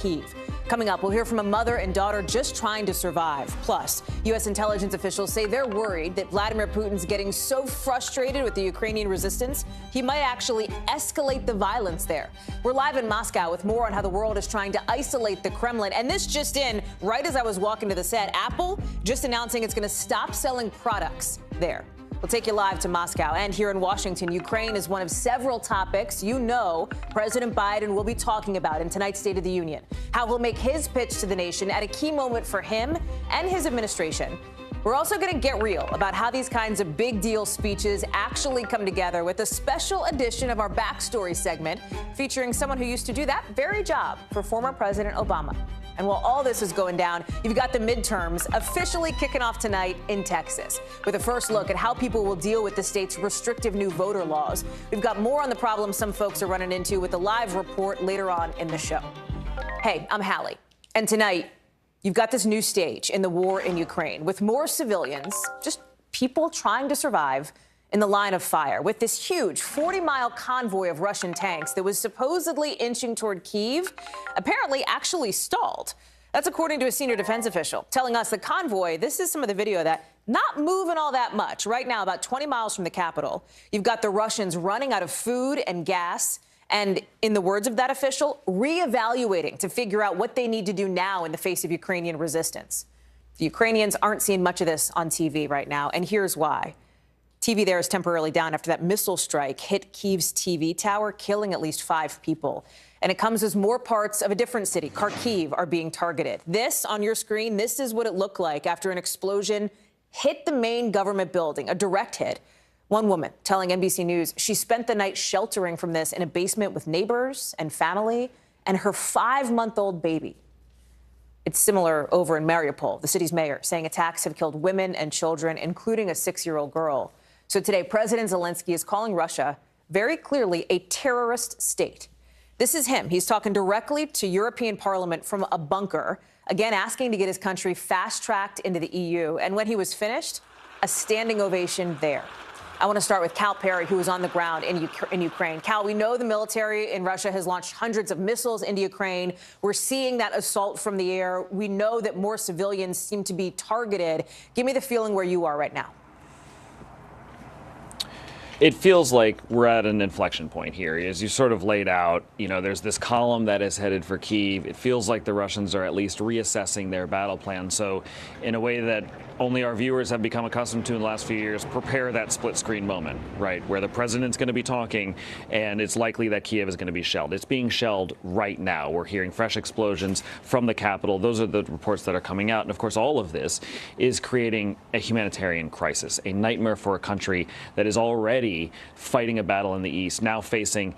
Kyiv. Coming up, we'll hear from a mother and daughter just trying to survive. Plus, U.S. intelligence officials say they're worried that Vladimir Putin's getting so frustrated with the Ukrainian resistance, he might actually escalate the violence there. We're live in Moscow with more on how the world is trying to isolate the Kremlin. And this just in, right as I was walking to the set, Apple just announcing it's going to stop selling products there. We'll take you live to Moscow. And here in Washington, Ukraine is one of several topics you know President Biden will be talking about in tonight's State of the Union. How he'll make his pitch to the nation at a key moment for him and his administration. We're also going to get real about how these kinds of big deal speeches actually come together with a special edition of our Backstory segment featuring someone who used to do that very job for former President Obama. And while all this is going down, you've got the midterms officially kicking off tonight in Texas with a first look at how people will deal with the state's restrictive new voter laws. We've got more on the problems some folks are running into with a live report later on in the show. Hey, I'm Hallie. And tonight, you've got this new stage in the war in Ukraine with more civilians, just people trying to survive, in the line of fire with this huge 40-mile convoy of Russian tanks that was supposedly inching toward Kyiv, apparently actually stalled. That's according to a senior defense official telling us the convoy, this is some of the video, that not moving all that much. Right now, about 20 miles from the capital, you've got the Russians running out of food and gas. And in the words of that official, reevaluating to figure out what they need to do now in the face of Ukrainian resistance. The Ukrainians aren't seeing much of this on TV right now, and here's why. TV there is temporarily down after that missile strike hit Kyiv's TV tower, killing at least 5 people. And it comes as more parts of a different city, Kharkiv, are being targeted. This, on your screen, this is what it looked like after an explosion hit the main government building, a direct hit. One woman telling NBC News she spent the night sheltering from this in a basement with neighbors and family and her 5-month-old baby. It's similar over in Mariupol, the city's mayor saying attacks have killed women and children, including a 6-year-old girl. So today, President Zelensky is calling Russia very clearly a terrorist state. This is him. He's talking directly to European Parliament from a bunker, again asking to get his country fast-tracked into the EU. And when he was finished, a standing ovation there. I want to start with Cal Perry, who is on the ground in Ukraine. Cal, we know the military in Russia has launched hundreds of missiles into Ukraine. We're seeing that assault from the air. We know that more civilians seem to be targeted. Give me the feeling where you are right now. It feels like we're at an inflection point here. As you sort of laid out, there's this column that is headed for Kyiv. It feels like the Russians are at least reassessing their battle plan. So in a way that only our viewers have become accustomed to in the last few years, prepare that split screen moment, right, where the president's going to be talking and it's likely that Kyiv is going to be shelled. It's being shelled right now. We're hearing fresh explosions from the capital. Those are the reports that are coming out. And of course, all of this is creating a humanitarian crisis, a nightmare for a country that is already fighting a battle in the east, now facing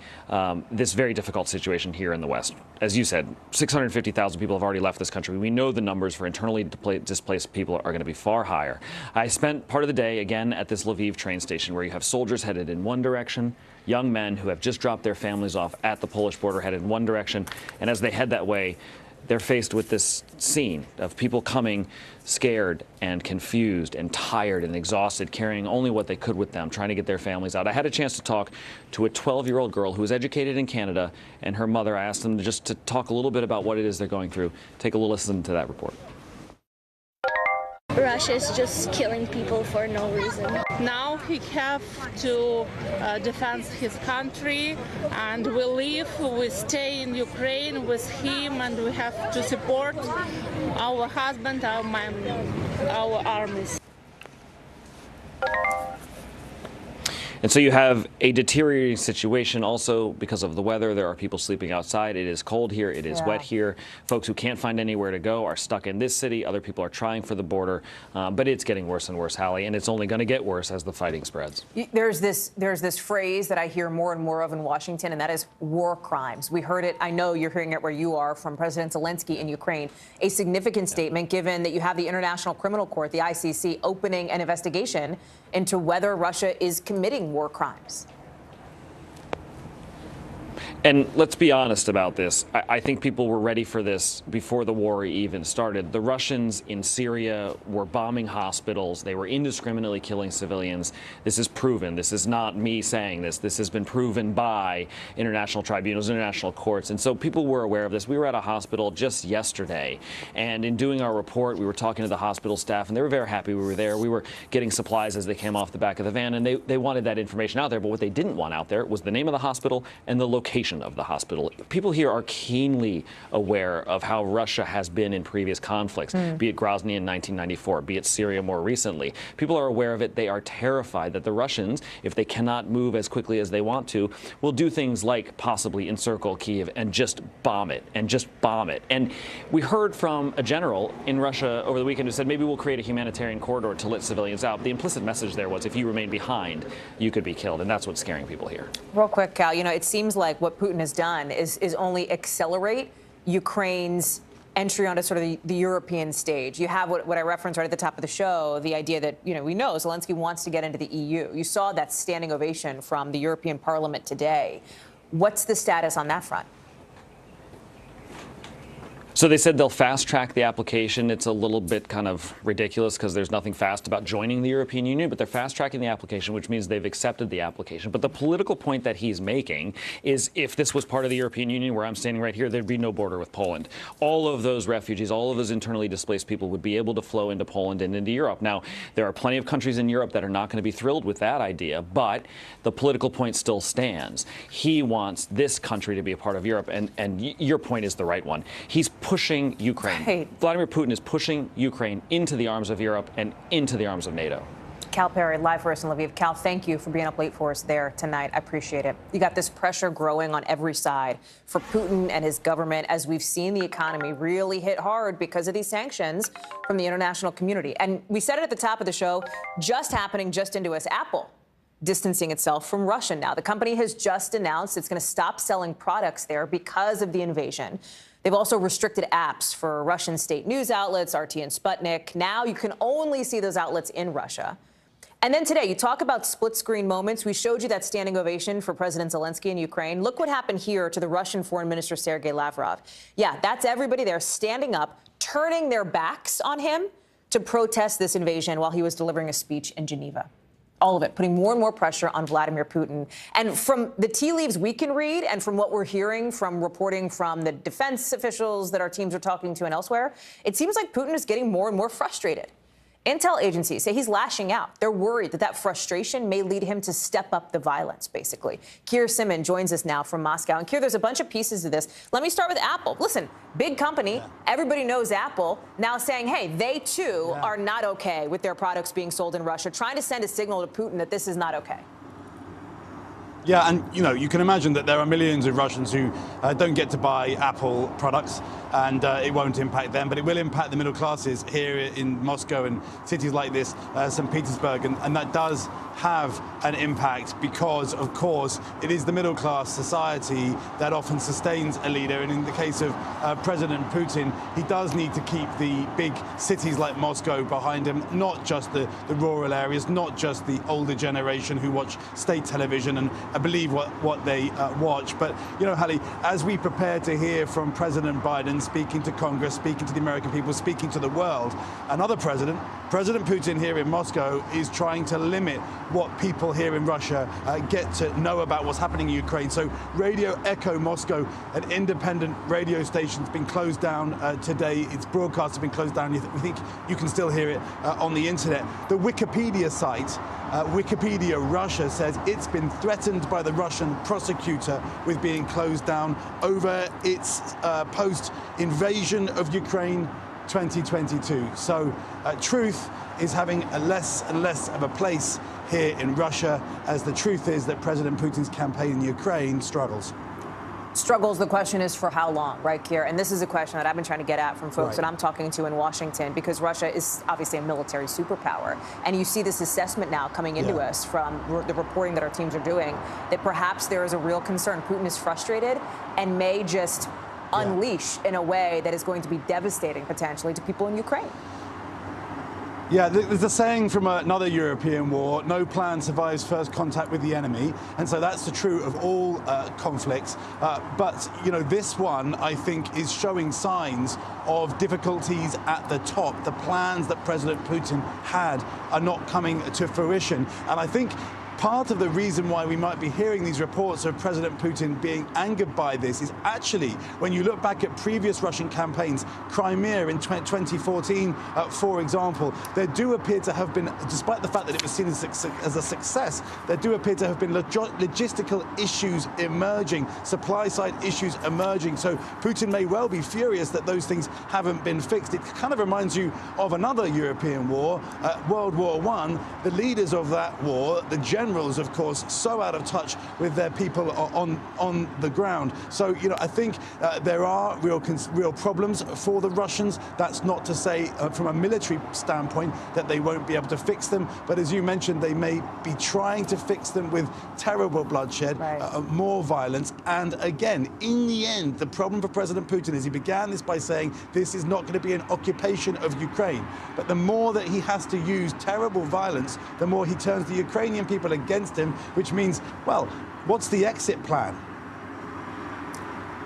this very difficult situation here in the west. As you said, 650,000 people have already left this country. We know the numbers for internally displaced people are going to be far higher. I spent part of the day, again, at this Lviv train station where you have soldiers headed in one direction, young men who have just dropped their families off at the Polish border headed in one direction. And as they head that way, they're faced with this scene of people coming scared and confused and tired and exhausted, carrying only what they could with them, trying to get their families out. I had a chance to talk to a 12-year-old girl who was educated in Canada and her mother. I asked them just to talk a little bit about what it is they're going through. Take a little listen to that report. Russia is just killing people for no reason. Now he have to defend his country, and we live, we stay in Ukraine with him, and we have to support our husband, our mom, our armies. And so you have a deteriorating situation also because of the weather. There are people sleeping outside. It is cold here. It is wet here. Folks who can't find anywhere to go are stuck in this city. Other people are trying for the border. But it's getting worse and worse, Hallie, and it's only going to get worse as the fighting spreads. There's this phrase that I hear more and more of in Washington, and that is war crimes. We heard it. I know you're hearing it where you are from President Zelensky in Ukraine. A significant statement, given that you have the International Criminal Court, the ICC, opening an investigation into whether Russia is committing war crimes. And let's be honest about this. I think people were ready for this before the war even started. The Russians in Syria were bombing hospitals. They were indiscriminately killing civilians. This is proven. This is not me saying this. This has been proven by international tribunals, international courts. And so people were aware of this. We were at a hospital just yesterday. And in doing our report, we were talking to the hospital staff, and they were very happy we were there. We were getting supplies as they came off the back of the van, and they wanted that information out there. But what they didn't want out there was the name of the hospital and the location of the hospital. People here are keenly aware of how Russia has been in previous conflicts, be it Grozny in 1994, be it Syria more recently. People are aware of it. They are terrified that the Russians, if they cannot move as quickly as they want to, will do things like possibly encircle Kyiv and just bomb it and just bomb it. And we heard from a general in Russia over the weekend who said maybe we'll create a humanitarian corridor to let civilians out. The implicit message there was if you remain behind, you could be killed. And that's what's scaring people here. Real quick, Cal, it seems like what Putin has done is only accelerate Ukraine's entry onto sort of the European stage. You have what I referenced right at the top of the show, the idea that, we know Zelensky wants to get into the EU. You saw that standing ovation from the European Parliament today. What's the status on that front? So they said they'll fast track the application. It's a little bit kind of ridiculous because there's nothing fast about joining the European Union, but they're fast tracking the application, which means they've accepted the application. But the political point that he's making is if this was part of the European Union, where I'm standing right here, there'd be no border with Poland. All of those refugees, all of those internally displaced people would be able to flow into Poland and into Europe. Now, there are plenty of countries in Europe that are not going to be thrilled with that idea, but the political point still stands. He wants this country to be a part of Europe, and your point is the right one. He's pushing Ukraine. Right. Vladimir Putin is pushing Ukraine into the arms of Europe and into the arms of NATO. Cal Perry, live for us in Lviv. Cal, thank you for being up late for us there tonight. I appreciate it. You got this pressure growing on every side for Putin and his government as we've seen the economy really hit hard because of these sanctions from the international community. And we said it at the top of the show, just happening just into us. Apple distancing itself from Russia now. The company has just announced it's going to stop selling products there because of the invasion. They've also restricted apps for Russian state news outlets, RT and Sputnik. Now you can only see those outlets in Russia. And then today, you talk about split-screen moments. We showed you that standing ovation for President Zelensky in Ukraine. Look what happened here to the Russian Foreign Minister Sergei Lavrov. Yeah, that's everybody there standing up, turning their backs on him to protest this invasion while he was delivering a speech in Geneva. All of it, putting more and more pressure on Vladimir Putin. And from the tea leaves we can read and from what we're hearing from reporting from the defense officials that our teams are talking to and elsewhere, it seems like Putin is getting more and more frustrated. Intel agencies say he's lashing out. They're worried that that frustration may lead him to step up the violence, basically. Keir Simon joins us now from Moscow. And Keir, there's a bunch of pieces to this. Let me start with Apple. Listen, big company. Yeah. Everybody knows Apple. Now saying, hey, they too are not okay with their products being sold in Russia, trying to send a signal to Putin that this is not okay. Yeah, and you can imagine that there are millions of Russians who don't get to buy Apple products, and it won't impact them, but it will impact the middle classes here in Moscow and cities like this, St. Petersburg, and that does have an impact because, of course, it is the middle class society that often sustains a leader, and in the case of President Putin, he does need to keep the big cities like Moscow behind him, not just the rural areas, not just the older generation who watch state television and believe what they watch. But, Hallie, as we prepare to hear from President Biden speaking to Congress, speaking to the American people, speaking to the world, another president, President Putin here in Moscow, is trying to limit what people here in Russia get to know about what's happening in Ukraine. So Radio Echo Moscow, an independent radio station, has been closed down today. Its broadcasts have been closed down. We think you can still hear it on the internet. The Wikipedia site, Wikipedia Russia, says it's been threatened by the Russian prosecutor with being closed down over its post-invasion of Ukraine 2022. So truth is having a less and less of a place here in Russia, as the truth is that President Putin's campaign in Ukraine struggles. Struggles, the question is for how long, right, Keir? And this is a question that I've been trying to get at from folks that I'm talking to in Washington, because Russia is obviously a military superpower. And you see this assessment now coming into us from the reporting that our teams are doing, that perhaps there is a real concern. Putin is frustrated and may just unleash in a way that is going to be devastating potentially to people in Ukraine. Yeah, there's a saying from another European war, no plan survives first contact with the enemy. And so that's true of all conflicts. But, you know, this one, I think, is showing signs of difficulties at the top. The plans that President Putin had are not coming to fruition. And I think part of the reason why we might be hearing these reports of President Putin being angered by this is actually, when you look back at previous Russian campaigns, Crimea in 2014, for example, there do appear to have been, despite the fact that it was seen as a success, there do appear to have been logistical issues emerging, supply-side issues emerging. So Putin may well be furious that those things haven't been fixed. It kind of reminds you of another European war, World War I. The leaders of that war, the generals, of course, so out of touch with their people on the ground. So, you know, I think there are real problems for the Russians. That's not to say from a military standpoint that they won't be able to fix them. But as you mentioned, they may be trying to fix them with terrible bloodshed, more violence. And again, in the end, the problem for President Putin is he began this by saying this is not going to be an occupation of Ukraine. But the more that he has to use terrible violence, the more he turns the Ukrainian people against him, which means, well, what's the exit plan?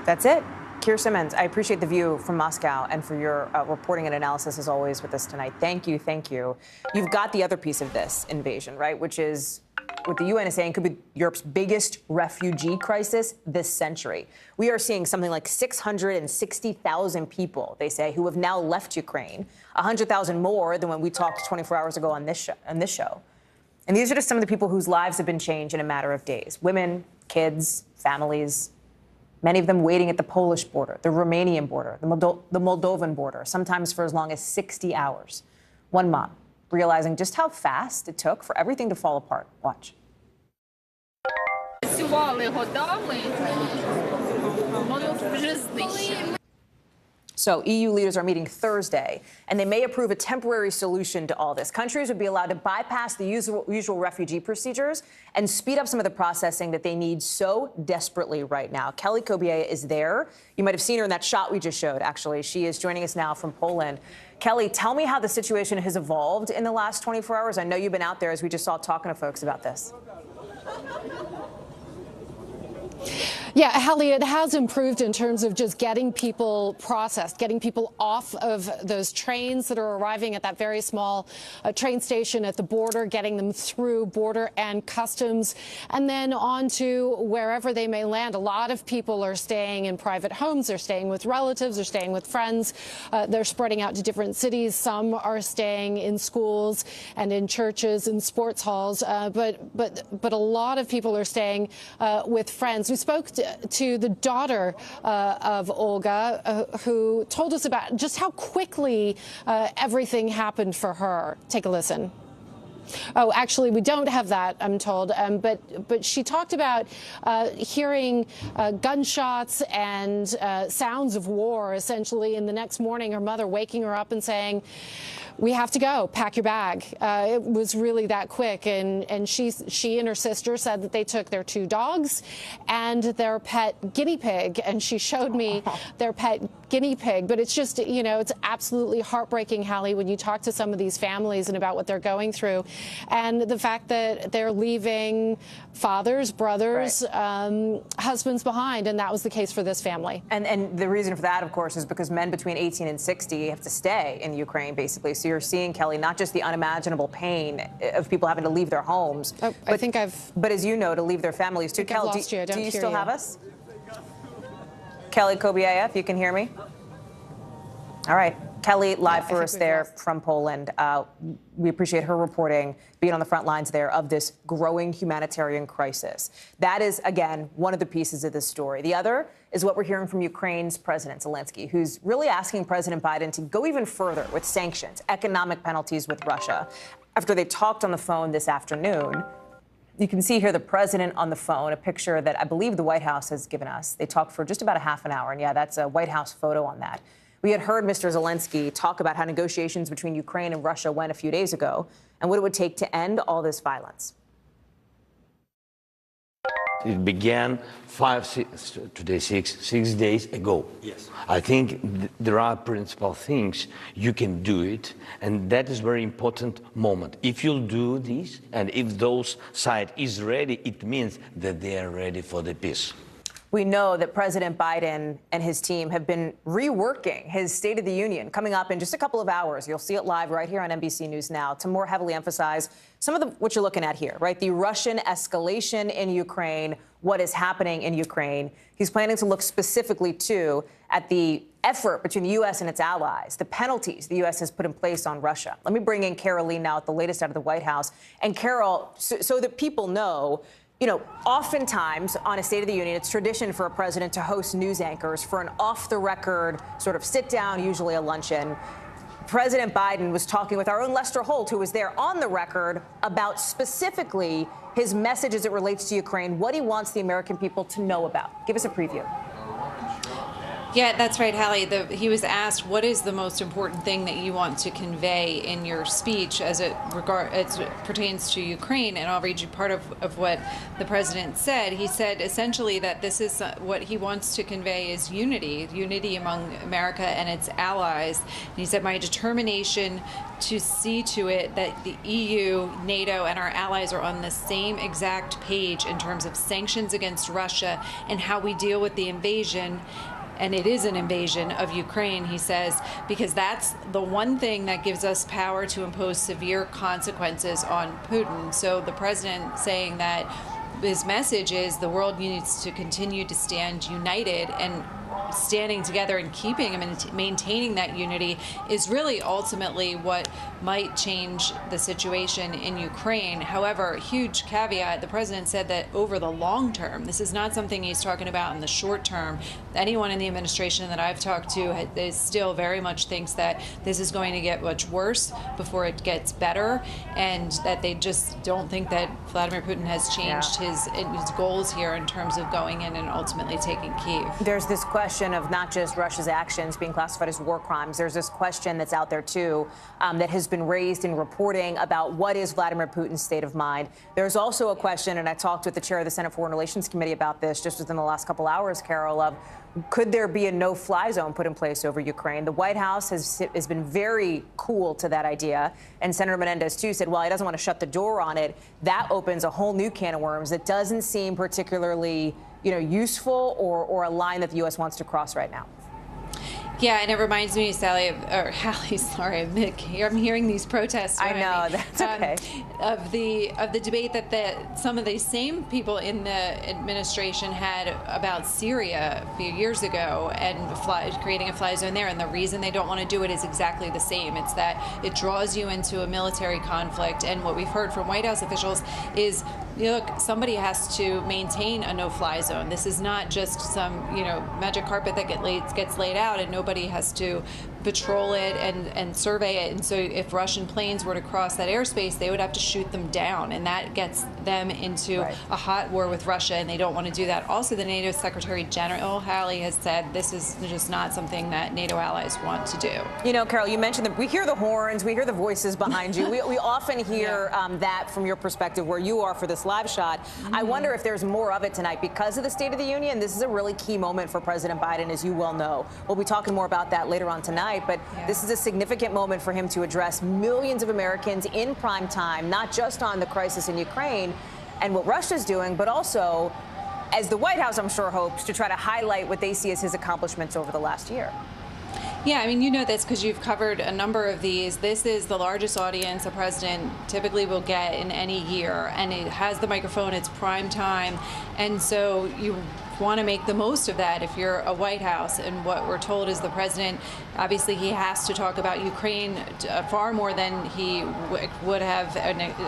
That's it. Keir Simmons, I appreciate the view from Moscow and for your reporting and analysis, as always, with us tonight. Thank you, thank you. You've got the other piece of this invasion, right, which is what the UN is saying could be Europe's biggest refugee crisis this century. We are seeing something like 660,000 people, they say, who have now left Ukraine, 100,000 more than when we talked 24 hours ago on this show. And these are just some of the people whose lives have been changed in a matter of days. Women, kids, families, many of them waiting at the Polish border, the Romanian border, the Moldovan border, sometimes for as long as 60 hours. One mom realizing just how fast it took for everything to fall apart. Watch. So EU leaders are meeting Thursday, and they may approve a temporary solution to all this. Countries would be allowed to bypass the usual refugee procedures and speed up some of the processing that they need so desperately right now. Kelly Kobiela is there. You might have seen her in that shot we just showed, actually. She is joining us now from Poland. Kelly, tell me how the situation has evolved in the last 24 hours. I know you've been out there, as we just saw, talking to folks about this. Yeah, Hallie, it has improved in terms of just getting people processed, getting people off of those trains that are arriving at that very small train station at the border, getting them through border and customs, and then on to wherever they may land. A lot of people are staying in private homes. They're staying with relatives. They're staying with friends. They're spreading out to different cities. Some are staying in schools and in churches and sports halls. But a lot of people are staying with friends. We spoke to the daughter of Olga, who told us about just how quickly everything happened for her. Take a listen. Oh, actually, we don't have that, I'm told. But she talked about hearing gunshots and sounds of war, essentially. And the next morning, her mother waking her up and saying, "We have to go. Pack your bag." It was really that quick. And she and her sister said that they took their 2 dogs and their pet guinea pig. And she showed me their pet guinea pig. But it's just, you know, it's absolutely heartbreaking, Hallie, when you talk to some of these families and about what they're going through. And the fact that they're leaving fathers, brothers, husbands behind. And that was the case for this family. And the reason for that, of course, is because men between 18 and 60 have to stay in Ukraine, basically. So you're seeing, Kelly, not just the unimaginable pain of people having to leave their homes. Oh, but as you know, to leave their families too. Kelly, do you still have us? Kelly Kobiela, if you can hear me. All right. Kelly, live for us there from Poland. We appreciate her reporting, being on the front lines there of this growing humanitarian crisis. That is, again, one of the pieces of this story. The other is what we're hearing from Ukraine's President Zelensky, who's really asking President Biden to go even further with sanctions, economic penalties with Russia. After they talked on the phone this afternoon, you can see here the president on the phone, a picture that I believe the White House has given us. They talked for just about a half an hour, and yeah, that's a White House photo on that. We had heard Mr. Zelensky talk about how negotiations between Ukraine and Russia went a few days ago and what it would take to end all this violence. It began 6 days ago. Yes. I think there are principal things you can do it, and that is very important moment. If you'll do this, and if those side is ready, it means that they are ready for the peace. We know that President Biden and his team have been reworking his State of the Union coming up in just a couple of hours. You'll see it live right here on NBC News Now to more heavily emphasize some of what you're looking at here, right? The Russian escalation in Ukraine, what is happening in Ukraine. He's planning to look specifically, too, at the effort between the U.S. and its allies, the penalties the U.S. has put in place on Russia. Let me bring in Carol Lee now at the latest out of the White House. And Carol, so that people know, you know, oftentimes on a State of the Union, it's tradition for a president to host news anchors for an off-the-record sort of sit-down, usually a luncheon. President Biden was talking with our own Lester Holt, who was there on the record, about specifically his message as it relates to Ukraine, what he wants the American people to know about. Give us a preview. Yeah, that's right, Hallie. He was asked, what is the most important thing that you want to convey in your speech as it pertains to Ukraine? And I'll read you part of what the president said. He said essentially that this is what he wants to convey is unity among America and its allies. And he said, my determination to see to it that the EU, NATO, and our allies are on the same exact page in terms of sanctions against Russia and how we deal with the invasion. And it is an invasion of Ukraine, he says, because that's the one thing that gives us power to impose severe consequences on Putin. So the president saying that his message is the world needs to continue to stand united, and standing together and keeping and maintaining that unity is really ultimately what might change the situation in Ukraine. However, huge caveat, the president said that over the long term, this is not something he's talking about in the short term. Anyone in the administration that I've talked to is still very much thinks that this is going to get much worse before it gets better, and that they just don't think that Vladimir Putin has changed his goals here in terms of going in and ultimately taking Kyiv. There's this question of not just Russia's actions being classified as war crimes. There's this question that's out there, too, that has been raised in reporting about what is Vladimir Putin's state of mind. There's also a question, and I talked with the chair of the Senate Foreign Relations Committee about this just within the last couple hours, Carol, of could there be a no-fly zone put in place over Ukraine? The White House has been very cool to that idea. And Senator Menendez, too, said, well, he doesn't want to shut the door on it. That opens a whole new can of worms that doesn't seem particularly, useful or a line that the U.S. wants to cross right now. Yeah, and it reminds me, Hallie, sorry, I'm hearing these protests. I know, that's okay. Of the debate that some of the same people in the administration had about Syria a few years ago and creating a fly zone there. And the reason they don't want to do it is exactly the same. It's that it draws you into a military conflict. And what we've heard from White House officials is, look, somebody has to maintain a no-fly zone. This is not just some, magic carpet that gets laid out and nobody has to patrol it and survey it. And so if Russian planes were to cross that airspace, they would have to shoot them down. And that gets them into a hot war with Russia, and they don't want to do that. Also, the NATO Secretary General, Hallie, has said this is just not something that NATO allies want to do. Carol, you mentioned that we hear the horns, we hear the voices behind you. We often hear that from your perspective where you are for this live shot. I wonder if there's more of it tonight because of the State of the Union. This is a really key moment for President Biden, as you well know. We'll be talking more about that later on tonight, but this is a significant moment for him to address millions of Americans in prime time, not just on the crisis in Ukraine and what Russia's doing, but also, as the White House, I'm sure, hopes to try to highlight what they see as his accomplishments over the last year. Yeah, I mean, you know this because you've covered a number of these. This is the largest audience a president typically will get in any year, and it has the microphone, it's prime time, and so you want to make the most of that if you're a White House. And what we're told is the president, obviously he has to talk about Ukraine far more than he would have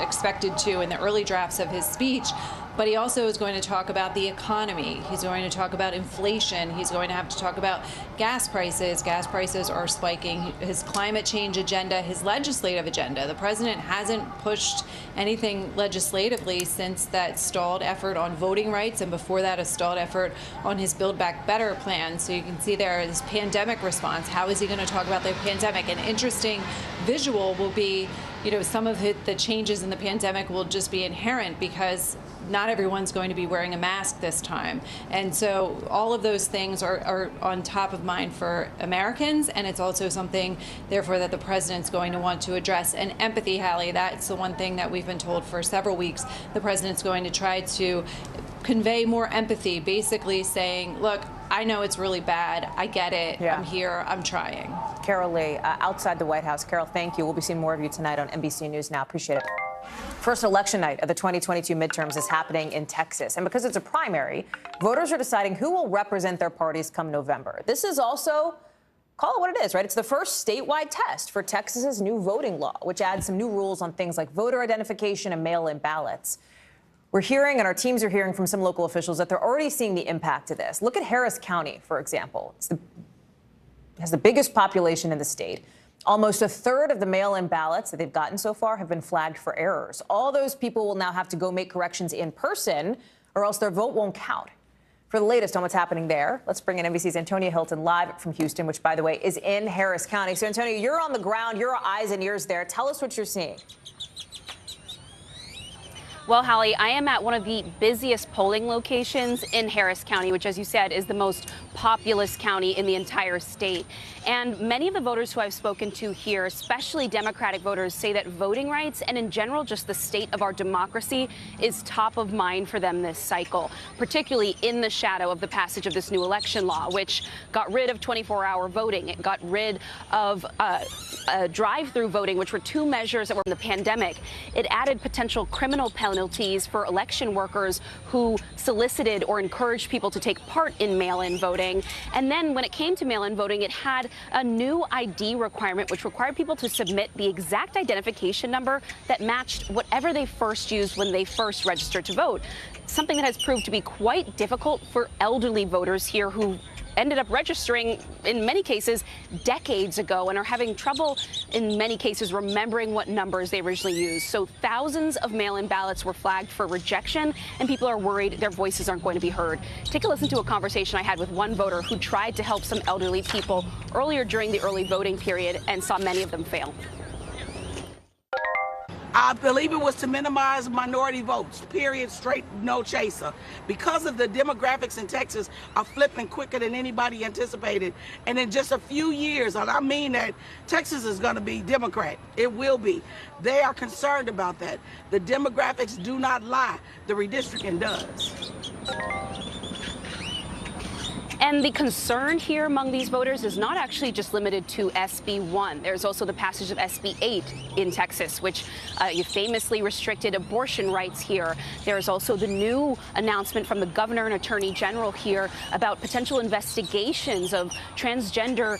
expected to in the early drafts of his speech. But he also is going to talk about the economy. He's going to talk about inflation. He's going to have to talk about gas prices. Gas prices are spiking. His climate change agenda, his legislative agenda. The president hasn't pushed anything legislatively since that stalled effort on voting rights, and before that, a stalled effort on his Build Back Better plan. So you can see there his pandemic response. How is he going to talk about the pandemic? An interesting visual will be, some of the changes in the pandemic will just be inherent because not everyone's going to be wearing a mask this time. And so all of those things are on top of mind for Americans, and it's also something, therefore, that the president's going to want to address. And empathy, Hallie, that's the one thing that we've been told for several weeks. The president's going to try to convey more empathy, basically saying, look, I know it's really bad. I get it. Yeah. I'm here. I'm trying. Carol Lee, outside the White House. Carol, thank you. We'll be seeing more of you tonight on NBC News Now. Appreciate it. First election night of the 2022 midterms is happening in Texas. And because it's a primary, voters are deciding who will represent their parties come November. This is also, call it what it is, right? It's the first statewide test for Texas's new voting law, which adds some new rules on things like voter identification and mail-in ballots. We're hearing, and our teams are hearing from some local officials, that they're already seeing the impact of this. Look at Harris County, for example. It has the biggest population in the state. Almost a third of the mail-in ballots that they've gotten so far have been flagged for errors. All those people will now have to go make corrections in person, or else their vote won't count. For the latest on what's happening there, let's bring in NBC's Antonia Hilton live from Houston, which, by the way, is in Harris County. So, Antonia, you're on the ground. You're eyes and ears there. Tell us what you're seeing. Well, Hallie, I am at one of the busiest polling locations in Harris County, which, as you said, is the most populous county in the entire state. And many of the voters who I've spoken to here, especially Democratic voters, say that voting rights and in general just the state of our democracy is top of mind for them this cycle, particularly in the shadow of the passage of this new election law, which got rid of 24-hour voting. It got rid of drive-through voting, which were two measures that were in the pandemic. It added potential criminal penalties for election workers who solicited or encouraged people to take part in mail-in voting. And then when it came to mail-in voting, it had a new ID requirement, which required people to submit the exact identification number that matched whatever they first used when they first registered to vote. Something that has proved to be quite difficult for elderly voters here who ended up registering, in many cases, decades ago and are having trouble, in many cases, remembering what numbers they originally used. So thousands of mail-in ballots were flagged for rejection, and people are worried their voices aren't going to be heard. Take a listen to a conversation I had with one voter who tried to help some elderly people earlier during the early voting period and saw many of them fail. I believe it was to minimize minority votes, period, straight, no chaser. Because of the demographics in Texas are flipping quicker than anybody anticipated. And in just a few years, and I mean that, Texas is going to be Democrat. It will be. They are concerned about that. The demographics do not lie. The redistricting does. And the concern here among these voters is not actually just limited to SB 1. There's also the passage of SB 8 in Texas, which famously restricted abortion rights here. There's also the new announcement from the governor and attorney general here about potential investigations of transgender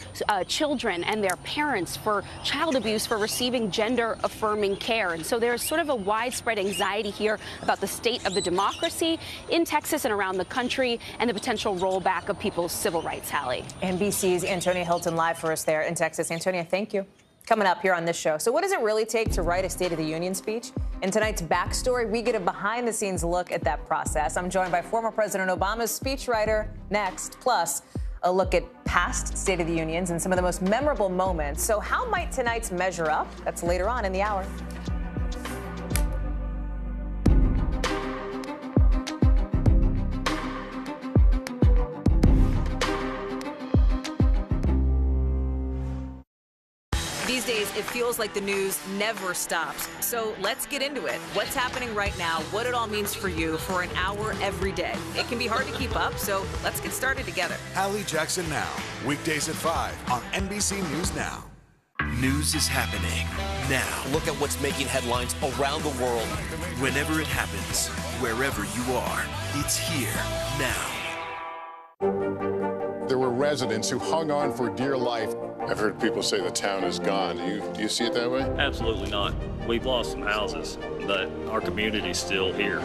children and their parents for child abuse for receiving gender-affirming care. And so there's sort of a widespread anxiety here about the state of the democracy in Texas and around the country and the potential rollback of people's civil rights, Hallie. NBC's Antonia Hilton live for us there in Texas. Antonia, thank you. Coming up here on this show. So what does it really take to write a State of the Union speech? In tonight's Backstory, we get a behind-the-scenes look at that process. I'm joined by former President Obama's speechwriter next, plus a look at past State of the Unions and some of the most memorable moments. So how might tonight's measure up? That's later on in the hour. These days, it feels like the news never stops. So let's get into it. What's happening right now, what it all means for you for an hour every day. It can be hard to keep up, so let's get started together. Hallie Jackson Now, weekdays at 5 on NBC News Now. News is happening now. Look at what's making headlines around the world. Whenever it happens, wherever you are, it's here now. There were residents who hung on for dear life. I've heard people say the town is gone. Do you see it that way? Absolutely not. We've lost some houses, but our community's still here.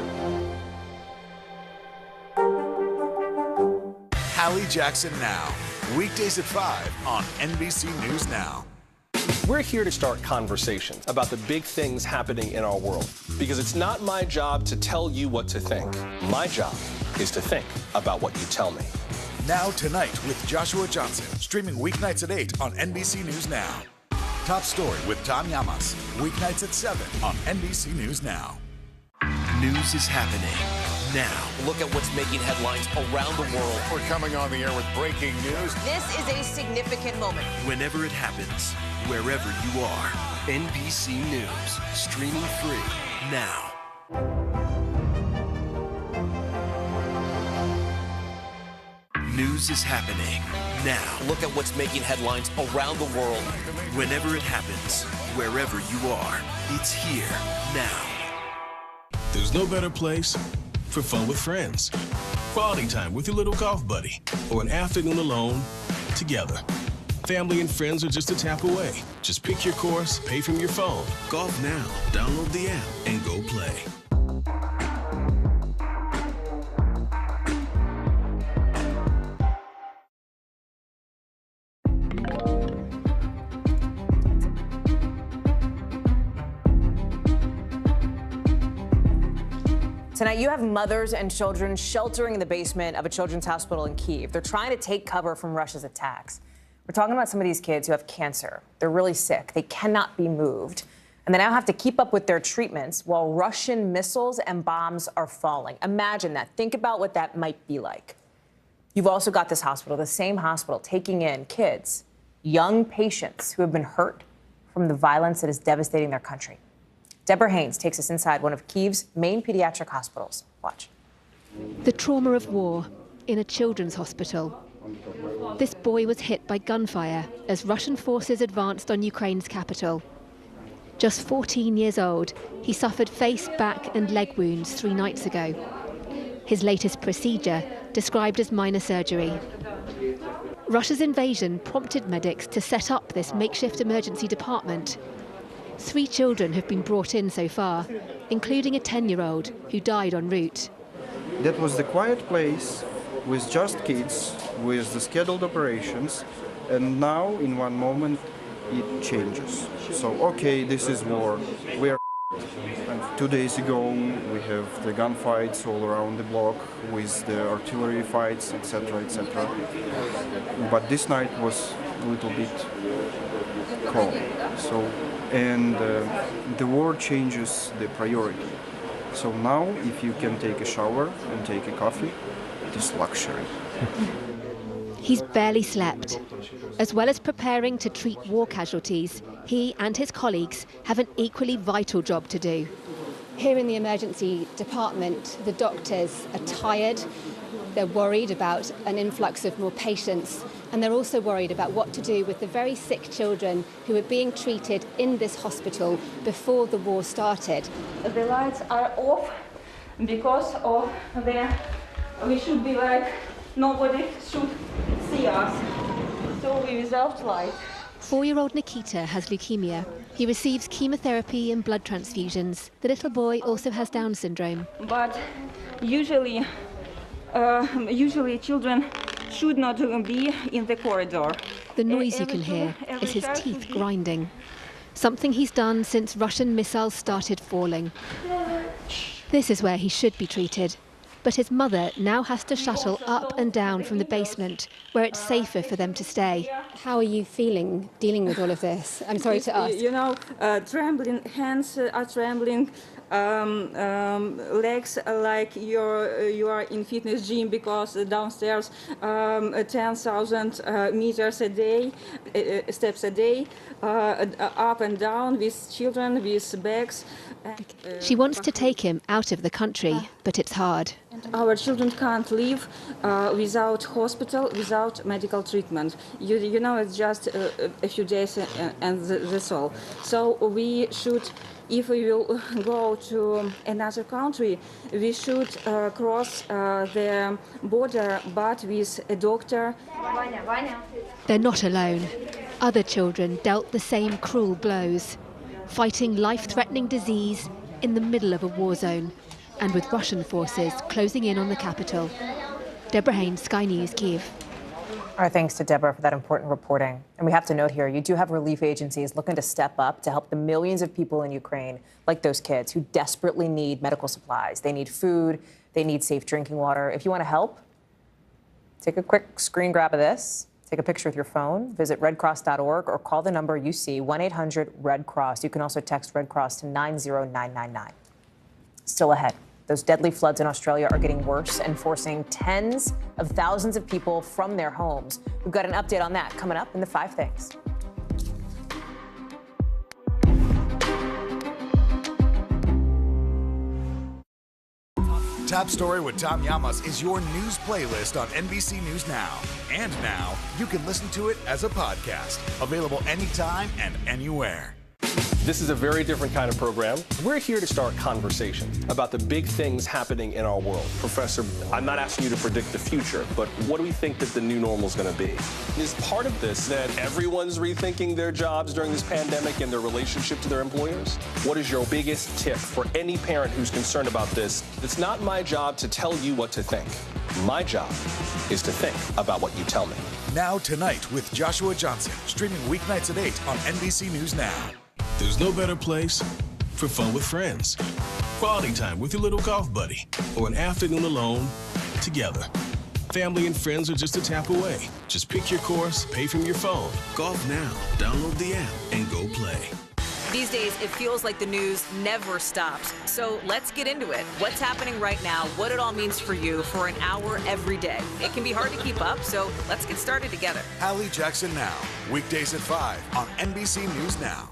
Hallie Jackson Now, weekdays at 5 on NBC News Now. We're here to start conversations about the big things happening in our world, because it's not my job to tell you what to think. My job is to think about what you tell me. Now Tonight with Joshua Johnson, streaming weeknights at 8 on NBC News Now. Top Story with Tom Llamas, weeknights at 7 on NBC News Now. News is happening now. Look at what's making headlines around the world. We're coming on the air with breaking news. This is a significant moment. Whenever it happens, wherever you are. NBC News, streaming free now. News is happening now. Look at what's making headlines around the world. Whenever it happens, wherever you are, it's here now. There's no better place for fun with friends. Quality time with your little golf buddy, or an afternoon alone together. Family and friends are just a tap away. Just pick your course, pay from your phone. Golf now. Download the app and go play. Tonight, you have mothers and children sheltering in the basement of a children's hospital in Kyiv. They're trying to take cover from Russia's attacks. We're talking about some of these kids who have cancer. They're really sick. They cannot be moved. And they now have to keep up with their treatments while Russian missiles and bombs are falling. Imagine that. Think about what that might be like. You've also got this hospital, the same hospital, taking in kids, young patients who have been hurt from the violence that is devastating their country. Deborah Haynes takes us inside one of Kyiv's main pediatric hospitals. Watch. The trauma of war in a children's hospital. This boy was hit by gunfire as Russian forces advanced on Ukraine's capital. Just 14 years old, he suffered face, back and leg wounds 3 nights ago. His latest procedure described as minor surgery. Russia's invasion prompted medics to set up this makeshift emergency department. 3 children have been brought in so far, including a 10-year-old who died en route. That was the quiet place with just kids, with the scheduled operations, and now in one moment it changes. So, okay, this is war. We're and 2 days ago we have the gunfights all around the block with the artillery fights, etc., etc. But this night was a little bit calm. So, and the war changes the priority. So now, if you can take a shower and take a coffee, it is luxury. He's barely slept. As well as preparing to treat war casualties, he and his colleagues have an equally vital job to do. Here in the emergency department, the doctors are tired. They're worried about an influx of more patients, and they're also worried about what to do with the very sick children who were being treated in this hospital before the war started. The lights are off because of we should be like nobody should see us, so we're without light. 4-year-old Nikita has leukemia. He receives chemotherapy and blood transfusions. The little boy also has Down syndrome. But usually children should not be in the corridor. The noise you can hear is his teeth grinding. Something he's done since Russian missiles started falling. This is where he should be treated. But his mother now has to shuttle up and down from the basement, where it's safer for them to stay. How are you feeling dealing with all of this? I'm sorry to ask. You know, trembling, hands are trembling, legs like you are in fitness gym because downstairs 10,000 meters a day, steps a day, up and down with children, with bags. She wants to take him out of the country, but it's hard. Our children can't live without hospital, without medical treatment. You know, it's just a few days and that's all. So we should, if we will go to another country, we should cross the border, but with a doctor. They're not alone. Other children dealt the same cruel blows, fighting life-threatening disease in the middle of a war zone, and with Russian forces closing in on the capital. Deborah Haynes, Sky News, Kyiv. Our thanks to Deborah for that important reporting. And we have to note here, you do have relief agencies looking to step up to help the millions of people in Ukraine, like those kids, who desperately need medical supplies. They need food, they need safe drinking water. If you want to help, take a quick screen grab of this. Take a picture with your phone, visit redcross.org, or call the number you see, 1-800-RED-CROSS. You can also text Red Cross to 90999. still ahead. Those deadly floods in Australia are getting worse and forcing tens of thousands of people from their homes. We've got an update on that coming up in the 5 Things. Top Story with Tom Llamas is your news playlist on NBC News Now. And now, you can listen to it as a podcast. Available anytime and anywhere. This is a very different kind of program. We're here to start conversation about the big things happening in our world. Professor, I'm not asking you to predict the future, but what do we think that the new normal is going to be? Is part of this that everyone's rethinking their jobs during this pandemic and their relationship to their employers? What is your biggest tip for any parent who's concerned about this? It's not my job to tell you what to think. My job is to think about what you tell me. Now Tonight with Joshua Johnson, streaming weeknights at 8 on NBC News Now. There's no better place for fun with friends. Quality time with your little golf buddy or an afternoon alone together. Family and friends are just a tap away. Just pick your course, pay from your phone. Golf Now. Download the app and go play. These days, it feels like the news never stops. So let's get into it. What's happening right now, what it all means for you for an hour every day. It can be hard to keep up, so let's get started together. Hallie Jackson Now, weekdays at 5 on NBC News Now.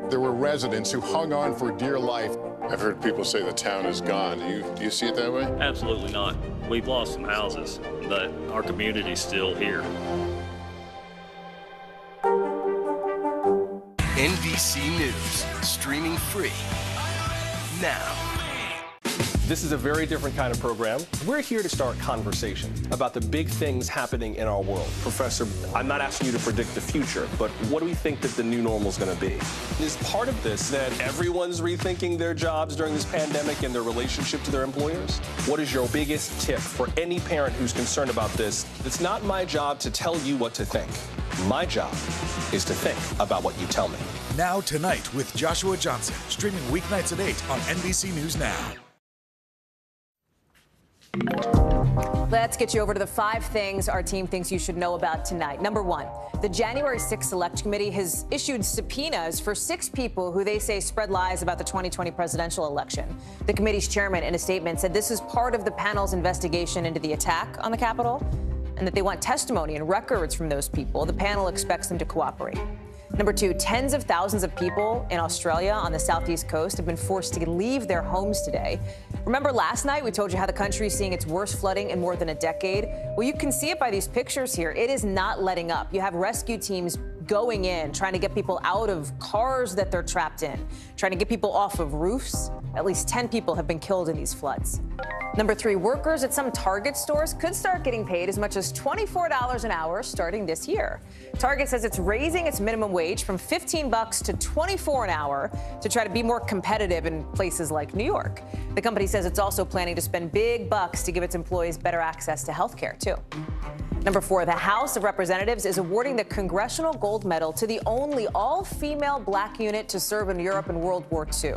There were residents who hung on for dear life. I've heard people say the town is gone. Do you see it that way? Absolutely not. We've lost some houses, but our community's still here. NBC News, streaming free now. This is a very different kind of program. We're here to start conversation about the big things happening in our world. Professor, I'm not asking you to predict the future, but what do we think that the new normal is going to be? Is part of this that everyone's rethinking their jobs during this pandemic and their relationship to their employers? What is your biggest tip for any parent who's concerned about this? It's not my job to tell you what to think. My job is to think about what you tell me. Now Tonight with Joshua Johnson, streaming weeknights at 8 on NBC News Now. Let's get you over to the 5 things our team thinks you should know about tonight. Number 1, the January 6th Select Committee has issued subpoenas for 6 people who they say spread lies about the 2020 presidential election. The committee's chairman, in a statement, said this is part of the panel's investigation into the attack on the Capitol and that they want testimony and records from those people. The panel expects them to cooperate. Number 2, tens of thousands of people in Australia on the southeast coast have been forced to leave their homes today. Remember last night we told you how the country is seeing its worst flooding in more than a decade? Well, you can see it by these pictures here. It is not letting up. You have rescue teams going in, trying to get people out of cars that they're trapped in, trying to get people off of roofs. At least 10 people have been killed in these floods. Number 3, workers at some Target stores could start getting paid as much as $24 an hour starting this year. Target says it's raising its minimum wage from $15 to $24 an hour to try to be more competitive in places like New York. The company says it's also planning to spend big bucks to give its employees better access to health care, too. Number 4, the House of Representatives is awarding the Congressional Gold Medal to the only all-female black unit to serve in Europe in World War II.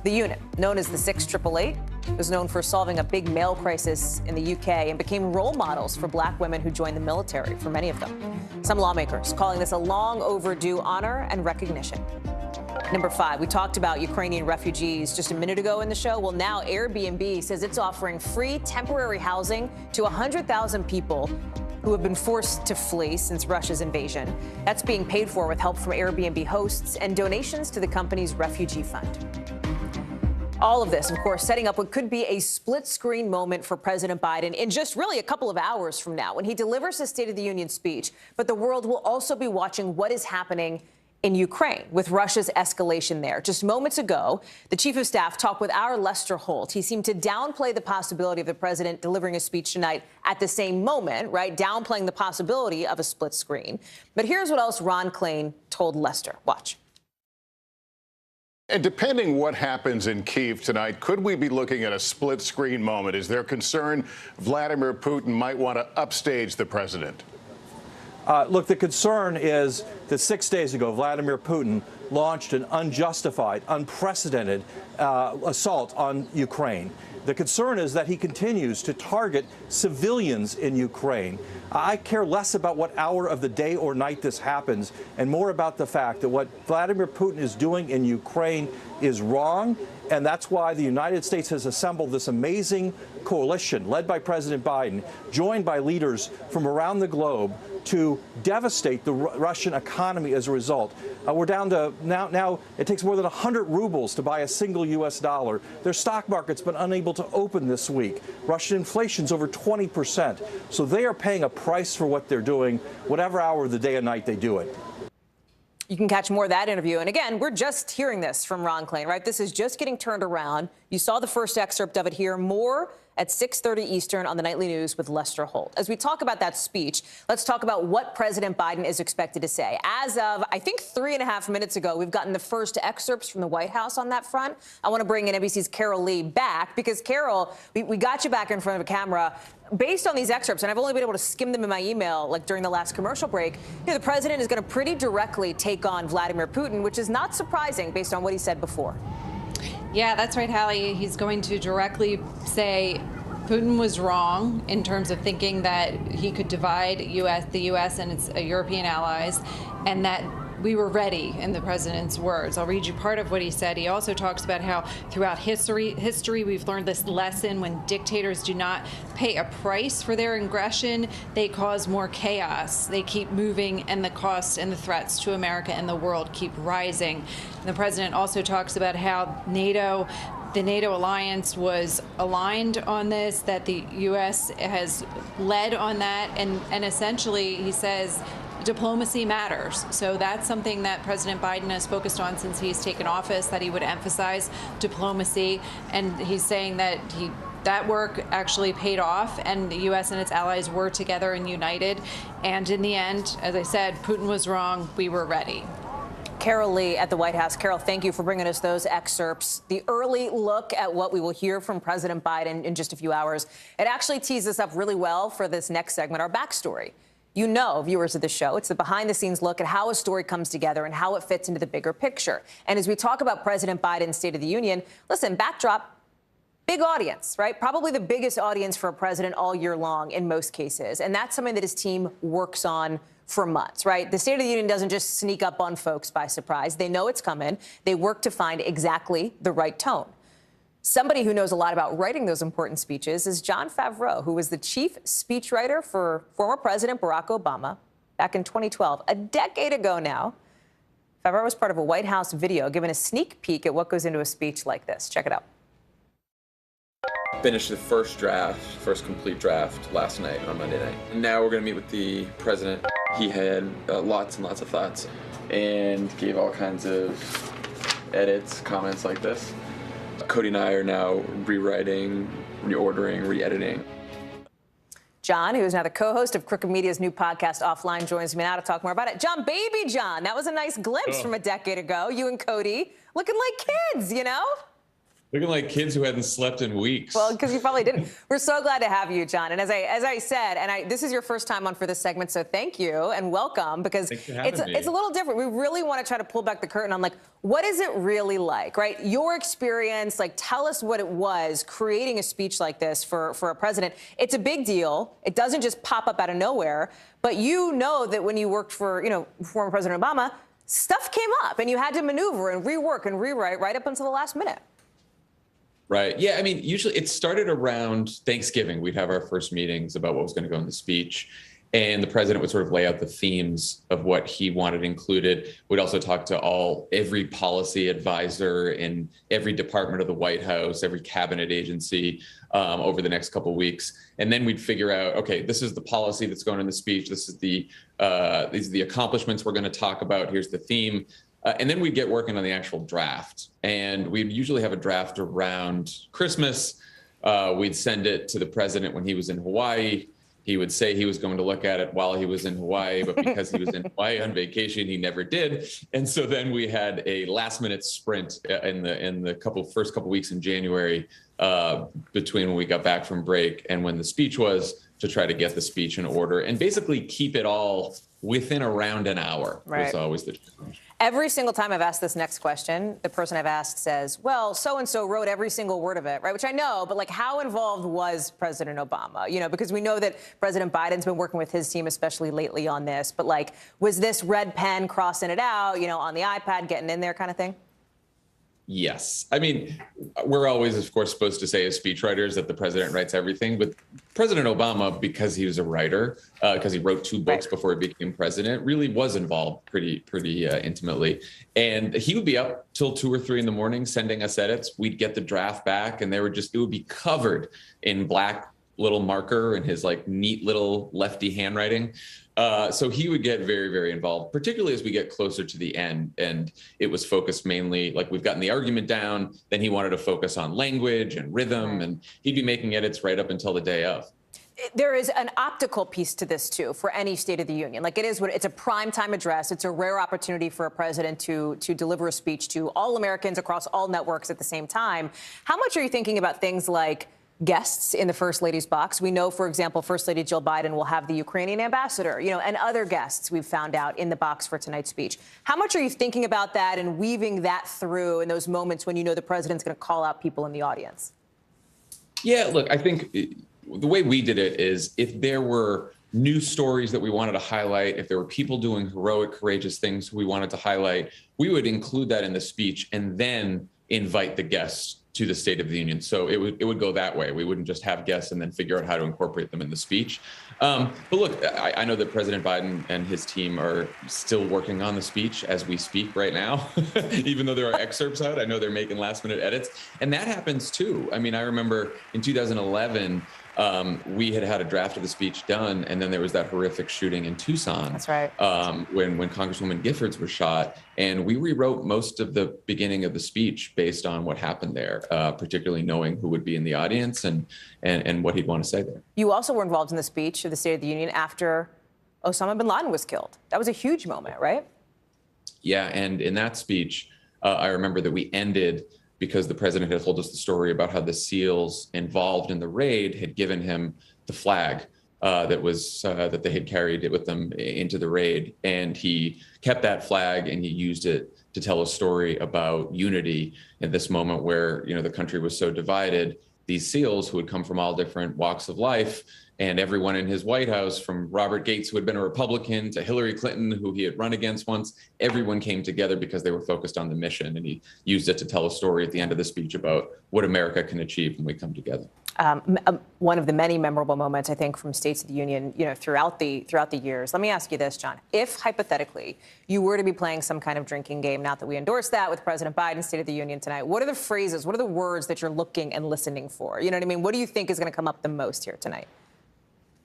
The unit, known as the 6888, was known for solving a big male crisis in the UK and became role models for black women who joined the military, for many of them. Some lawmakers calling this a long overdue honor and recognition. Number 5, we talked about Ukrainian refugees just a minute ago in the show. Well, now Airbnb says it's offering free temporary housing to 100,000 people who have been forced to flee since Russia's invasion. That's being paid for with help from Airbnb hosts and donations to the company's refugee fund. All of this, of course, setting up what could be a split-screen moment for President Biden in just really a couple of hours from now when he delivers his State of the Union speech. But the world will also be watching what is happening in Ukraine with Russia's escalation there. Just moments ago, the chief of staff talked with our Lester Holt. He seemed to downplay the possibility of the president delivering a speech tonight at the same moment, right? Downplaying the possibility of a split screen. But here's what else Ron Klain told Lester. Watch. And depending what happens in Kyiv tonight, could we be looking at a split screen moment? Is there concern Vladimir Putin might want to upstage the president? Look, the concern is that 6 days ago, Vladimir Putin launched an unjustified, unprecedented assault on Ukraine. The concern is that he continues to target civilians in Ukraine. I care less about what hour of the day or night this happens and more about the fact that what Vladimir Putin is doing in Ukraine is wrong And that's why the United States has assembled this amazing coalition led by President Biden, joined by leaders from around the globe to devastate the Russian economy as a result. We're down to now it takes more than 100 rubles to buy a single U.S. dollar. Their stock market's been unable to open this week. Russian inflation's over 20%. So they are paying a price for what they're doing, whatever hour of the day and night they do it. You can catch more of that interview. And again, we're just hearing this from Ron Klain, right? This is just getting turned around. You saw the first excerpt of it here. More at 6:30 Eastern on the Nightly News with Lester Holt. As we talk about that speech, let's talk about what President Biden is expected to say. As of, I think, 3.5 minutes ago, we've gotten the first excerpts from the White House on that front. I want to bring in NBC's Carol Lee back because, Carol, we got you back in front of a camera. Based on these excerpts, and I've only been able to skim them in my email, like during the last commercial break, the president is going to pretty directly take on Vladimir Putin, which is not surprising based on what he said before. Yeah, that's right, Hallie. He's going to directly say Putin was wrong in terms of thinking that he could divide the U.S. and its European allies, and that we were ready, in the president's words. I'll read you part of what he said. He also talks about how throughout history we've learned this lesson: when dictators do not pay a price for their aggression, they cause more chaos. They keep moving, and the costs and the threats to America and the world keep rising. And the president also talks about how the NATO alliance was aligned on this, that the U.S. has led on that, and essentially, he says, diplomacy matters. So that's something that President Biden has focused on since he's taken office, that he would emphasize diplomacy. And he's saying that that work actually paid off, and the U.S. and its allies were together and united. And in the end, as I said, Putin was wrong. We were ready. Carol Lee at the White House. Carol, thank you for bringing us those excerpts. The early look at what we will hear from President Biden in just a few hours, it actually tees us up really well for this next segment, our backstory. You know, viewers of the show, it's the behind-the-scenes look at how a story comes together and how it fits into the bigger picture. And as we talk about President Biden's State of the Union, listen, backdrop, big audience, right? Probably the biggest audience for a president all year long in most cases. And that's something that his team works on for months, right? The State of the Union doesn't just sneak up on folks by surprise. They know it's coming. They work to find exactly the right tone. Somebody who knows a lot about writing those important speeches is Jon Favreau, who was the chief speechwriter for former President Barack Obama back in 2012, a decade ago now. Favreau was part of a White House video giving a sneak peek at what goes into a speech like this. Check it out. Finished the first complete draft last night on Monday night. And now we're going to meet with the president. He had lots and lots of thoughts and gave all kinds of edits, comments like this. Cody and I are now rewriting, reordering, re-editing. Jon, who is now the co-host of Crooked Media's new podcast, Offline, joins me now to talk more about it. Jon, baby Jon, that was a nice glimpse from a decade ago. You and Cody looking like kids, you know? Looking like kids who hadn't slept in weeks. Well, because you probably didn't. We're so glad to have you, Jon. And as I said, this is your first time on for this segment, so thank you and welcome, because it's a little different. We really want to try to pull back the curtain on, like, what is it really like, right? Your experience, like, tell us what it was creating a speech like this for a president. It's a big deal. It doesn't just pop up out of nowhere. But you know that when you worked for, former President Obama, stuff came up and you had to maneuver and rework and rewrite right up until the last minute. Right. Yeah. I mean, usually it started around Thanksgiving. We'd have our first meetings about what was going to go in the speech. And the president would sort of lay out the themes of what he wanted included. We'd also talk to every policy advisor in every department of the White House, every cabinet agency over the next couple of weeks. And then we'd figure out, okay, this is the policy that's going in the speech. This is these are the accomplishments we're going to talk about. Here's the theme. And then we'd get working on the actual draft. And we'd usually have a draft around Christmas. We'd send it to the president when he was in Hawaii. He would say he was going to look at it while he was in Hawaii, but because he was in Hawaii on vacation, he never did. And so then we had a last-minute sprint in the first couple weeks in January between when we got back from break and when the speech was, to try to get the speech in order and basically keep it all within around an hour. Right. Was always the challenge. Every single time I've asked this next question, the person I've asked says, well, so-and-so wrote every single word of it, right? Which I know, but like, how involved was President Obama? Because we know that President Biden's been working with his team, especially lately on this, but like, was this red pen crossing it out, on the iPad, getting in there kind of thing? Yes. I mean, we're always, of course, supposed to say as speechwriters that the president writes everything. But President Obama, because he was a writer, because he wrote 2 books before he became president, really was involved pretty intimately. And he would be up till 2 or 3 in the morning sending us edits. We'd get the draft back, and it would be covered in black little marker and his like neat little lefty handwriting. So he would get very, very involved, particularly as we get closer to the end. And it was focused mainly, like we've gotten the argument down, then he wanted to focus on language and rhythm, and he'd be making edits right up until the day of. There is an optical piece to this, too, for any State of the Union. Like it's a primetime address. It's a rare opportunity for a president to deliver a speech to all Americans across all networks at the same time. How much are you thinking about things like guests in the First Lady's box? We know, for example, First Lady Jill Biden will have the Ukrainian ambassador, and other guests we've found out in the box for tonight's speech. How much are you thinking about that and weaving that through in those moments when you know the president's going to call out people in the audience? Yeah, look, I think the way we did it is if there were news stories that we wanted to highlight, if there were people doing heroic, courageous things we wanted to highlight, we would include that in the speech and then invite the guests to the State of the Union. So it would go that way. We wouldn't just have guests and then figure out how to incorporate them in the speech. But look, I know that President Biden and his team are still working on the speech as we speak right now, even though there are excerpts out. I know they're making last-minute edits, and that happens too. I mean, I remember in 2011, we had a draft of the speech done, and then there was that horrific shooting in Tucson. That's right. When Congresswoman Giffords was shot, and we rewrote most of the beginning of the speech based on what happened there, particularly knowing who would be in the audience and what he'd want to say there. You also were involved in the speech of the State of the Union after Osama bin Laden was killed. That was a huge moment, right? Yeah, and in that speech, I remember that we ended because the president had told us the story about how the SEALs involved in the raid had given him the flag that they had carried it with them into the raid. And he kept that flag and he used it to tell a story about unity in this moment where, the country was so divided. These SEALs who had come from all different walks of life, and everyone in his White House, from Robert Gates, who had been a Republican, to Hillary Clinton, who he had run against once, everyone came together because they were focused on the mission. And he used it to tell a story at the end of the speech about what America can achieve when we come together. One of the many memorable moments, I think, from States of the Union, throughout the years. Let me ask you this, John. If, hypothetically, you were to be playing some kind of drinking game, not that we endorse that, with President Biden's State of the Union tonight, what are the phrases, what are the words that you're looking and listening for? You know what I mean? What do you think is going to come up the most here tonight?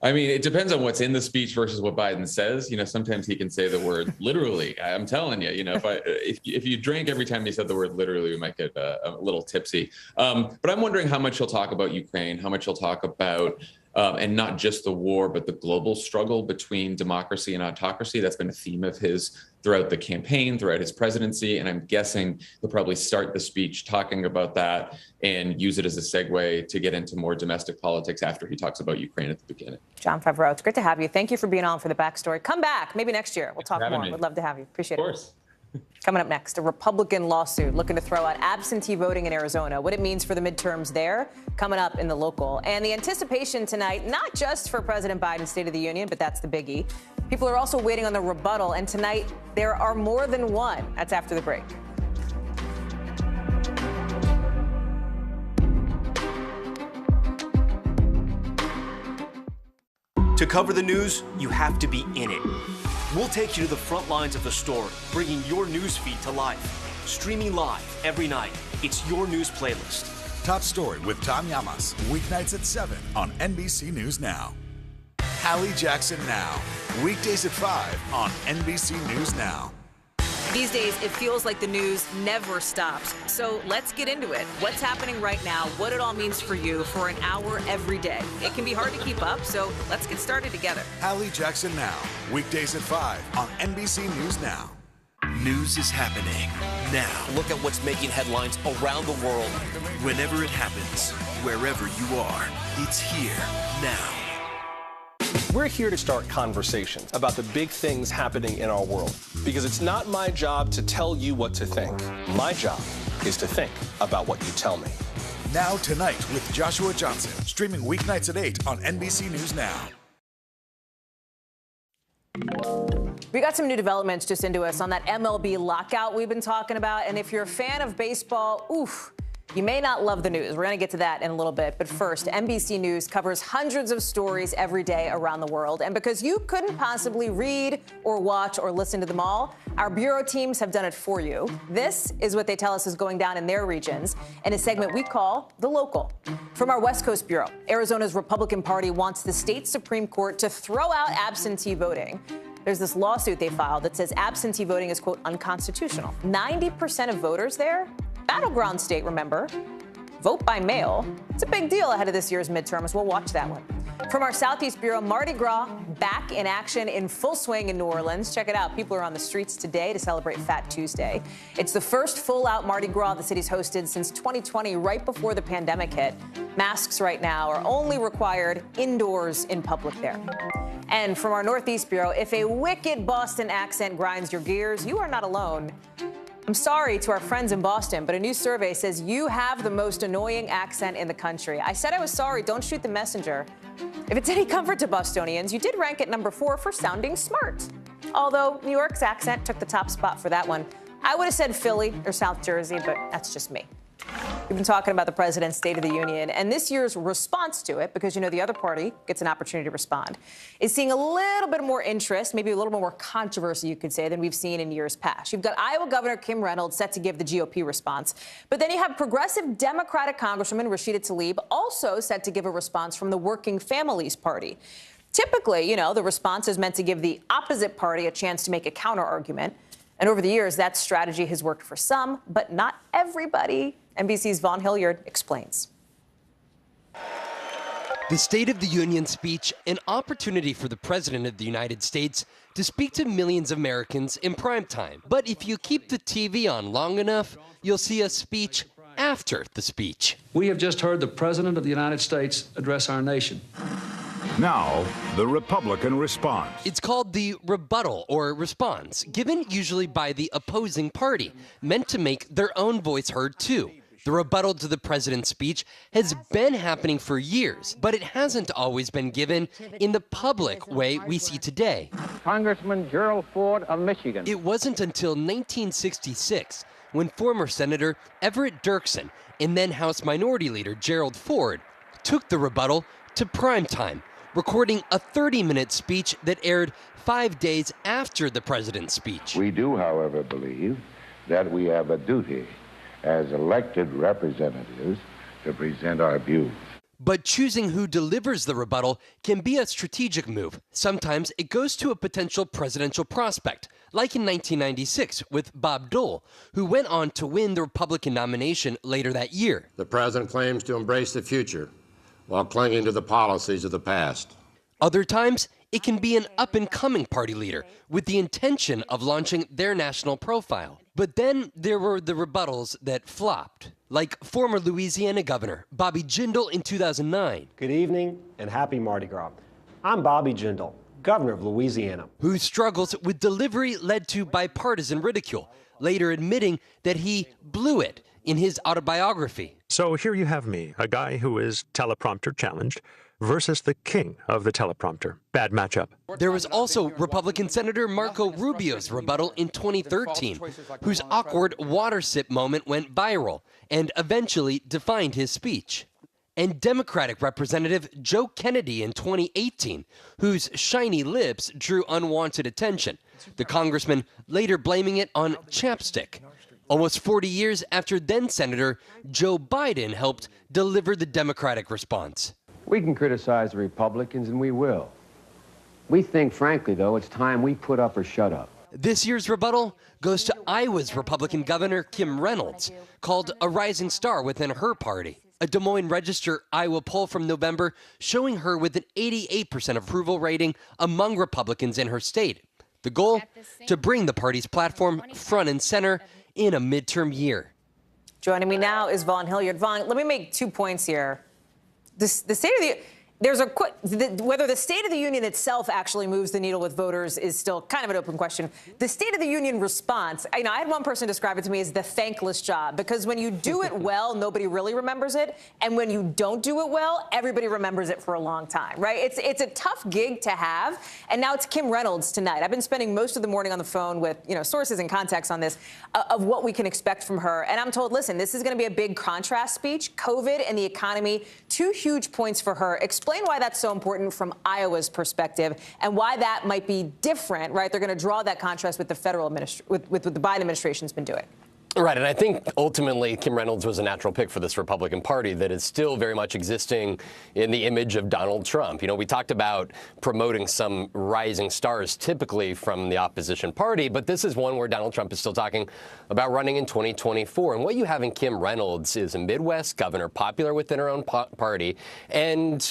I mean, it depends on what's in the speech versus what Biden says. Sometimes he can say the word literally. I'm telling you, if you drank every time he said the word literally, we might get a little tipsy. But I'm wondering how much he'll talk about Ukraine, how much he'll talk about, and not just the war, but the global struggle between democracy and autocracy. That's been a theme of his throughout the campaign, throughout his presidency. And I'm guessing he'll probably start the speech talking about that and use it as a segue to get into more domestic politics after he talks about Ukraine at the beginning. John Favreau, it's great to have you. Thank you for being on for the backstory. Come back, maybe next year. We'll talk more. We'd love to have you. Appreciate it. Of course. Coming up next, a Republican lawsuit looking to throw out absentee voting in Arizona, what it means for the midterms there, coming up in the local. And the anticipation tonight, not just for President Biden's State of the Union, but that's the biggie. People are also waiting on the rebuttal, and tonight there are more than one. That's after the break. To cover the news, you have to be in it. We'll take you to the front lines of the story, bringing your news feed to life. Streaming live every night. It's your news playlist. Top Story with Tom Llamas, weeknights at 7 on NBC News Now. Hallie Jackson Now, weekdays at 5 on NBC News Now. These days, it feels like the news never stops. So let's get into it. What's happening right now, what it all means for you for an hour every day. It can be hard to keep up, so let's get started together. Hallie Jackson Now, weekdays at 5 on NBC News Now. News is happening now. Look at what's making headlines around the world. Whenever it happens, wherever you are, it's here now. We're here to start conversations about the big things happening in our world, because it's not my job to tell you what to think. My job is to think about what you tell me. Now Tonight with Joshua Johnson, streaming weeknights at 8 on NBC News Now. We got some new developments just into us on that MLB lockout we've been talking about. And if you're a fan of baseball, oof, you may not love the news. We're going to get to that in a little bit. But first, NBC News covers hundreds of stories every day around the world. And because you couldn't possibly read or watch or listen to them all, our bureau teams have done it for you. This is what they tell us is going down in their regions in a segment we call The Local. From our West Coast Bureau, Arizona's Republican Party wants the state Supreme Court to throw out absentee voting. There's this lawsuit they filed that says absentee voting is, quote, unconstitutional. 90% of voters there, battleground state, remember, vote by mail. It's a big deal ahead of this year's midterms. We'll watch that one. From our Southeast Bureau, Mardi Gras back in action in full swing in New Orleans. Check it out. People are on the streets today to celebrate Fat Tuesday. It's the first full-out Mardi Gras the city's hosted since 2020, right before the pandemic hit. Masks right now are only required indoors in public there. And from our Northeast Bureau, if a wicked Boston accent grinds your gears, you are not alone. I'm sorry to our friends in Boston, but a new survey says you have the most annoying accent in the country. I said I was sorry. Don't shoot the messenger. If it's any comfort to Bostonians, you did rank at number 4 for sounding smart. Although New York's accent took the top spot for that one. I would have said Philly or South Jersey, but that's just me. We've been talking about the president's State of the Union, and this year's response to it, because, you know, the other party gets an opportunity to respond, is seeing a little bit more interest, maybe a little more controversy, you could say, than we've seen in years past. You've got Iowa Governor Kim Reynolds set to give the GOP response, but then you have progressive Democratic Congresswoman Rashida Tlaib also set to give a response from the Working Families Party. Typically, you know, the response is meant to give the opposite party a chance to make a counter-argument. And over the years, that strategy has worked for some, but not everybody. NBC's Vaughn Hilliard explains. The State of the Union speech, an opportunity for the President of the United States to speak to millions of Americans in prime time. But if you keep the TV on long enough, you'll see a speech after the speech. We have just heard the President of the United States address our nation. Now, the Republican response. It's called the rebuttal or response, given usually by the opposing party, meant to make their own voice heard too. The rebuttal to the president's speech has been happening for years, but it hasn't always been given in the public way we see today. Congressman Gerald Ford of Michigan. It wasn't until 1966 when former Senator Everett Dirksen and then House Minority Leader Gerald Ford took the rebuttal to primetime, recording a 30-minute speech that aired 5 days after the president's speech. We do, however, believe that we have a duty as elected representatives to present our views. But choosing who delivers the rebuttal can be a strategic move. Sometimes it goes to a potential presidential prospect, like in 1996 with Bob Dole, who went on to win the Republican nomination later that year. The president claims to embrace the future while clinging to the policies of the past. Other times, it can be an up-and-coming party leader with the intention of launching their national profile. But then there were the rebuttals that flopped, like former Louisiana Governor Bobby Jindal in 2009. Good evening and happy Mardi Gras. I'm Bobby Jindal, Governor of Louisiana. Whose struggles with delivery led to bipartisan ridicule, later admitting that he blew it in his autobiography. So here you have me, a guy who is teleprompter challenged, versus the king of the teleprompter. Bad matchup. There was also Republican Senator Marco Rubio's rebuttal in 2013, whose awkward water sip moment went viral and eventually defined his speech. And Democratic Representative Joe Kennedy in 2018, whose shiny lips drew unwanted attention, the congressman later blaming it on chapstick. Almost 40 years after then-Senator Joe Biden helped deliver the Democratic response. We can criticize the Republicans, and we will. We think, frankly, though, it's time we put up or shut up. This year's rebuttal goes to Iowa's Republican Governor Kim Reynolds, called a rising star within her party. A Des Moines Register Iowa poll from November showing her with an 88% approval rating among Republicans in her state. The goal? To bring the party's platform front and center in a midterm year. Joining me now is Vaughn Hilliard. Vaughn, let me make 2 points here. The State of the There's a whether the State of the Union itself actually moves the needle with voters is still kind of an open question. The State of the Union response, I had one person describe it to me as the thankless job, because when you do it well, nobody really remembers it, and when you don't do it well, everybody remembers it for a long time, right? It's a tough gig to have, and now it's Kim Reynolds tonight. I've been spending most of the morning on the phone with sources and contacts on this of what we can expect from her, and I'm told, listen, this is going to be a big contrast speech. COVID and the economy, two huge points for her. Explain why that's so important from Iowa's perspective and why that might be different, right? They're going to draw that contrast with the federal with what the Biden administration's been doing. Right, and I think ultimately Kim Reynolds was a natural pick for this Republican Party that is still very much existing in the image of Donald Trump. We talked about promoting some rising stars typically from the opposition party, but this is one where Donald Trump is still talking about running in 2024. And what you have in Kim Reynolds is a Midwest governor, popular within her own party, and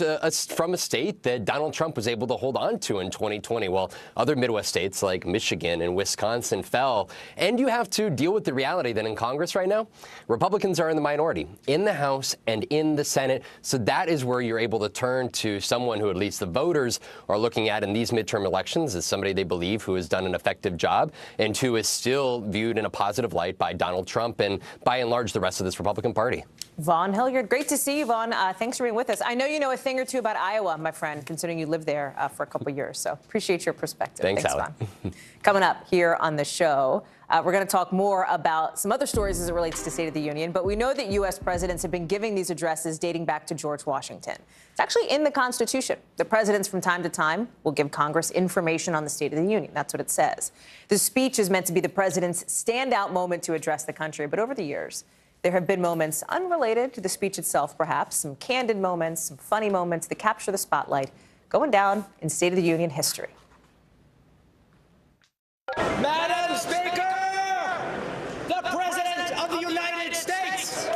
from a state that Donald Trump was able to hold on to in 2020, while other Midwest states like Michigan and Wisconsin fell. And you have to deal with the reality that in Congress right now, Republicans are in the minority in the House and in the Senate. So that is where you're able to turn to someone who at least the voters are looking at in these midterm elections as somebody they believe who has done an effective job and who is still viewed in a positive light by Donald Trump and by and large the rest of this Republican Party. Vaughn Hilliard, great to see you, Vaughn. Thanks for being with us. I know you know a thing or two about Iowa, my friend, considering you lived there for a couple of years. So appreciate your perspective. Thanks Vaughn. Coming up here on the show, we're going to talk more about some other stories as it relates to State of the Union. But we know that U.S. presidents have been giving these addresses dating back to George Washington. It's actually in the Constitution. The presidents from time to time will give Congress information on the State of the Union. That's what it says. The speech is meant to be the president's standout moment to address the country. But over the years, there have been moments unrelated to the speech itself, perhaps, some candid moments, some funny moments that capture the spotlight, going down in State of the Union history. Madam Speaker, the President of the United States.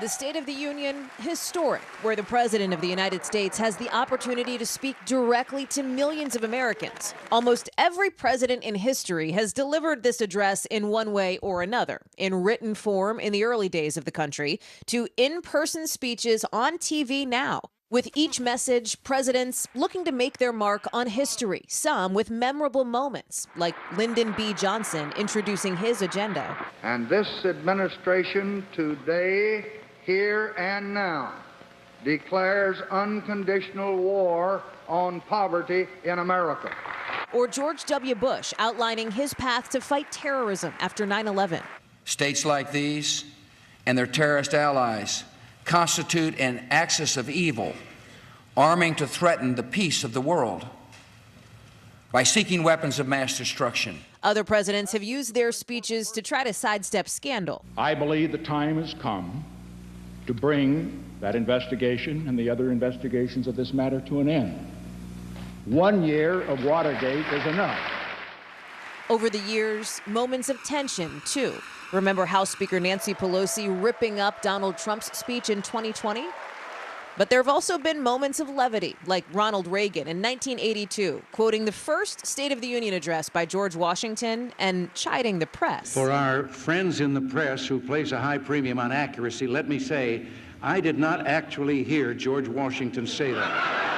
The State of the Union, historic, where the President of the United States has the opportunity to speak directly to millions of Americans. Almost every president in history has delivered this address in one way or another, in written form in the early days of the country, to in-person speeches on TV now. With each message, presidents looking to make their mark on history, some with memorable moments, like Lyndon B. Johnson introducing his agenda. And this administration today, here and now, declares unconditional war on poverty in America. Or George W. Bush outlining his path to fight terrorism after 9/11. States like these and their terrorist allies constitute an axis of evil, arming to threaten the peace of the world by seeking weapons of mass destruction. Other presidents have used their speeches to try to sidestep scandal. I believe the time has come to bring that investigation and the other investigations of this matter to an end. 1 year of Watergate is enough. Over the years, moments of tension, too. Remember House Speaker Nancy Pelosi ripping up Donald Trump's speech in 2020? But there have also been moments of levity, like Ronald Reagan in 1982, quoting the first State of the Union address by George Washington and chiding the press. For our friends in the press who place a high premium on accuracy, let me say, I did not actually hear George Washington say that.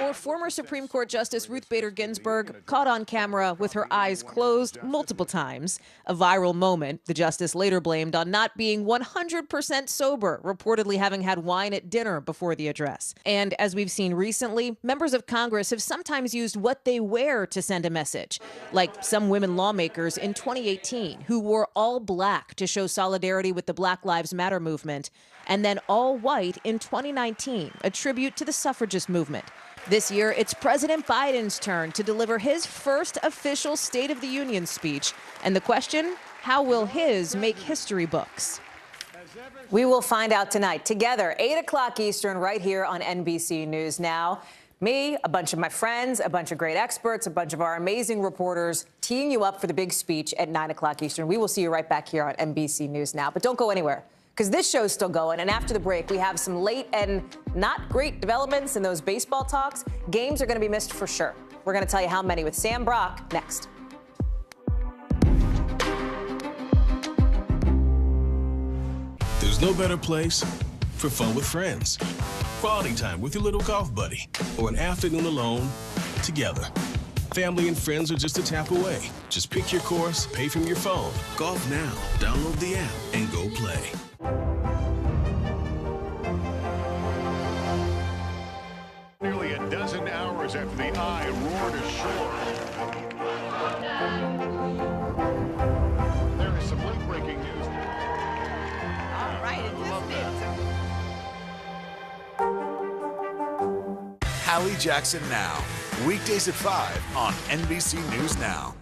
Or former Supreme Court Justice Ruth Bader Ginsburg caught on camera with her eyes closed multiple times. A viral moment the justice later blamed on not being 100% sober, reportedly having had wine at dinner before the address. And as we've seen recently, members of Congress have sometimes used what they wear to send a message, like some women lawmakers in 2018 who wore all black to show solidarity with the Black Lives Matter movement, and then all white in 2019, a tribute to the suffragist movement. This year, it's President Biden's turn to deliver his first official State of the Union speech. And the question, how will his make history books? We will find out tonight, together, 8 o'clock Eastern, right here on NBC News Now. Me, a bunch of my friends, a bunch of great experts, a bunch of our amazing reporters teeing you up for the big speech at 9 o'clock Eastern. We will see you right back here on NBC News Now. But don't go anywhere, because this show's still going. And after the break, we have some late and not great developments in those baseball talks. Games are going to be missed for sure. We're going to tell you how many with Sam Brock next. There's no better place for fun with friends. quality time with your little golf buddy, or an afternoon alone together. Family and friends are just a tap away. Just pick your course, pay from your phone. Golf now. Download the app and go play. Nearly a dozen hours after the Eye roared ashore. There is some late-breaking news. All right, Hallie Jackson Now. Weekdays at 5 on NBC News Now.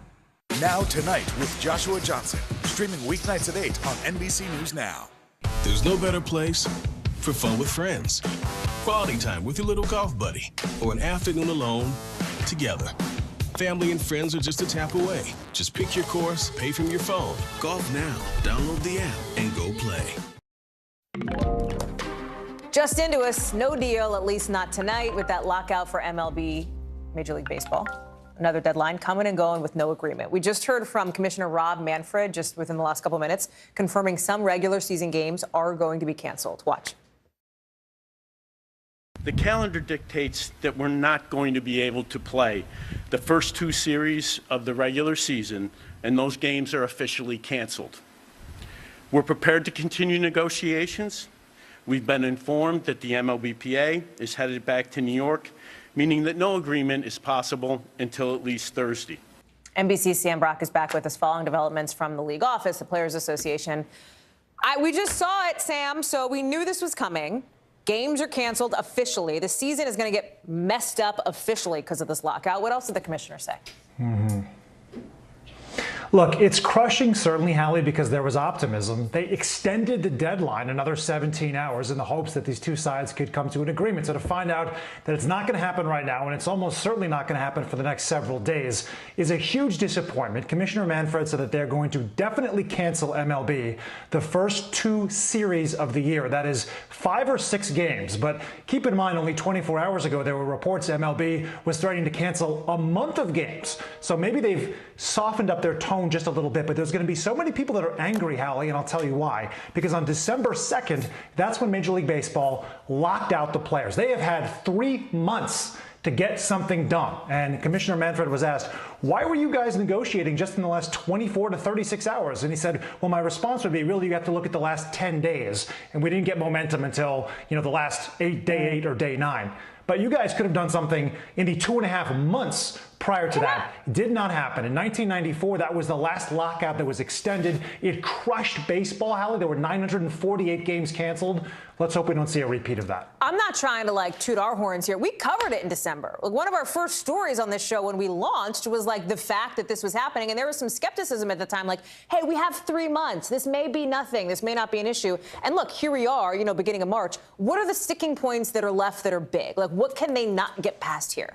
Now Tonight with Joshua Johnson. Streaming weeknights at 8 on NBC News Now. There's no better place for fun with friends. Quality time with your little golf buddy, or an afternoon alone together. Family and friends are just a tap away. Just pick your course, pay from your phone. Golf now. Download the app and go play. Just into us, no deal, at least not tonight, with that lockout for MLB, Major League Baseball. Another deadline coming and going with no agreement. We just heard from Commissioner Rob Manfred just within the last couple of minutes, confirming some regular season games are going to be canceled. Watch. The calendar dictates that we're not going to be able to play the first 2 series of the regular season, and those games are officially canceled. We're prepared to continue negotiations. We've been informed that the MLBPA is headed back to New York, meaning that no agreement is possible until at least Thursday. NBC's Sam Brock is back with us following developments from the league office, the Players Association. We just saw it, Sam, so we knew this was coming. Games are canceled officially. The season is going to get messed up officially because of this lockout. What else did the commissioner say? Look, it's crushing, certainly, Hallie, because there was optimism. They extended the deadline another 17 hours in the hopes that these two sides could come to an agreement. So to find out that it's not going to happen right now, and it's almost certainly not going to happen for the next several days, is a huge disappointment. Commissioner Manfred said that they're going to definitely cancel MLB the first 2 series of the year. That is 5 or 6 games. But keep in mind, only 24 hours ago, there were reports MLB was threatening to cancel a month of games. So maybe they've softened up their tone just a little bit, but there's going to be so many people that are angry, Hallie, and I'll tell you why. Because on December 2nd, that's when Major League Baseball locked out the players. They have had 3 months to get something done. And Commissioner Manfred was asked, why were you guys negotiating just in the last 24 to 36 hours? And he said, well, my response would be, really, you have to look at the last 10 days. And we didn't get momentum until, the last day 8 or day 9. But you guys could have done something in the 2.5 months prior to that. It did not happen. In 1994, that was the last lockout that was extended. It crushed baseball, Hallie. There were 948 games canceled. Let's hope we don't see a repeat of that. I'm not trying to toot our horns here. We covered it in December. One of our first stories on this show when we launched was the fact that this was happening. And there was some skepticism at the time, hey, we have 3 months. This may be nothing. This may not be an issue. And look, here we are, beginning of March. What are the sticking points that are left that are big? What can they not get past here?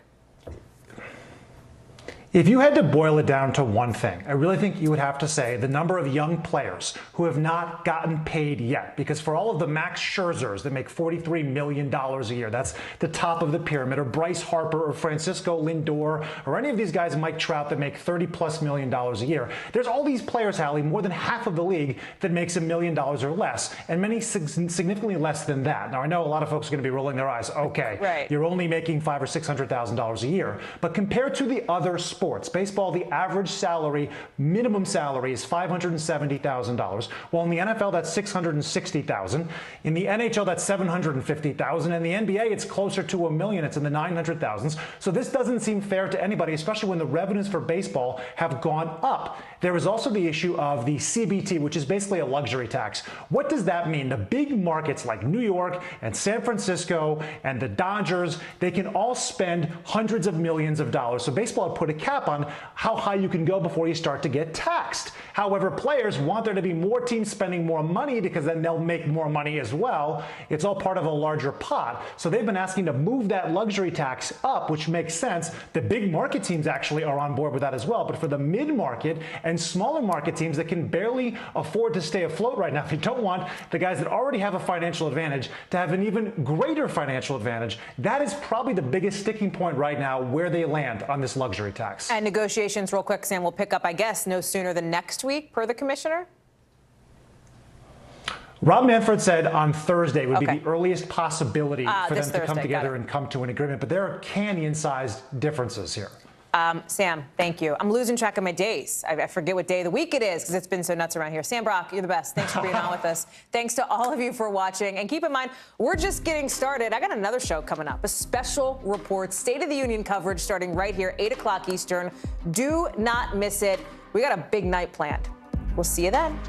If you had to boil it down to one thing, I really think you would have to say the number of young players who have not gotten paid yet. Because for all of the Max Scherzers that make $43 million a year, that's the top of the pyramid, or Bryce Harper or Francisco Lindor, or any of these guys, Mike Trout, that make $30+ million a year. There's all these players, Hallie, more than half of the league that makes $1 million or less, and many significantly less than that. Now, I know a lot of folks are going to be rolling their eyes. Okay, right. You're only making $500,000 or $600,000 a year. But compared to the other sports, baseball, the average salary, minimum salary is $570,000. Well, in the NFL, that's $660,000. In the NHL, that's $750,000. In the NBA, it's closer to $1 million. It's in the $900,000s. So this doesn't seem fair to anybody, especially when the revenues for baseball have gone up. There is also the issue of the CBT, which is basically a luxury tax. What does that mean? The big markets like New York and San Francisco and the Dodgers, they can all spend hundreds of millions of dollars. So baseball had put a cap on how high you can go before you start to get taxed. However, players want there to be more teams spending more money because then they'll make more money as well. It's all part of a larger pot. So they've been asking to move that luxury tax up, which makes sense. The big market teams actually are on board with that as well. But for the mid-market and smaller market teams that can barely afford to stay afloat right now, they don't want the guys that already have a financial advantage to have an even greater financial advantage. That is probably the biggest sticking point right now, where they land on this luxury tax. And negotiations, real quick, Sam, will pick up, I guess, no sooner than next week, per the commissioner? Rob Manfred said on Thursday would be the earliest possibility for them to come Thursday, together and come to an agreement. But there are canyon-sized differences here. Sam, thank you. I'm losing track of my days. I forget what day of the week it is because it's been so nuts around here. Sam Brock, you're the best. Thanks for being on with us. Thanks to all of you for watching. And keep in mind, we're just getting started. I got another show coming up, a special report, State of the Union coverage starting right here, 8 o'clock Eastern. Do not miss it. We got a big night planned. We'll see you then.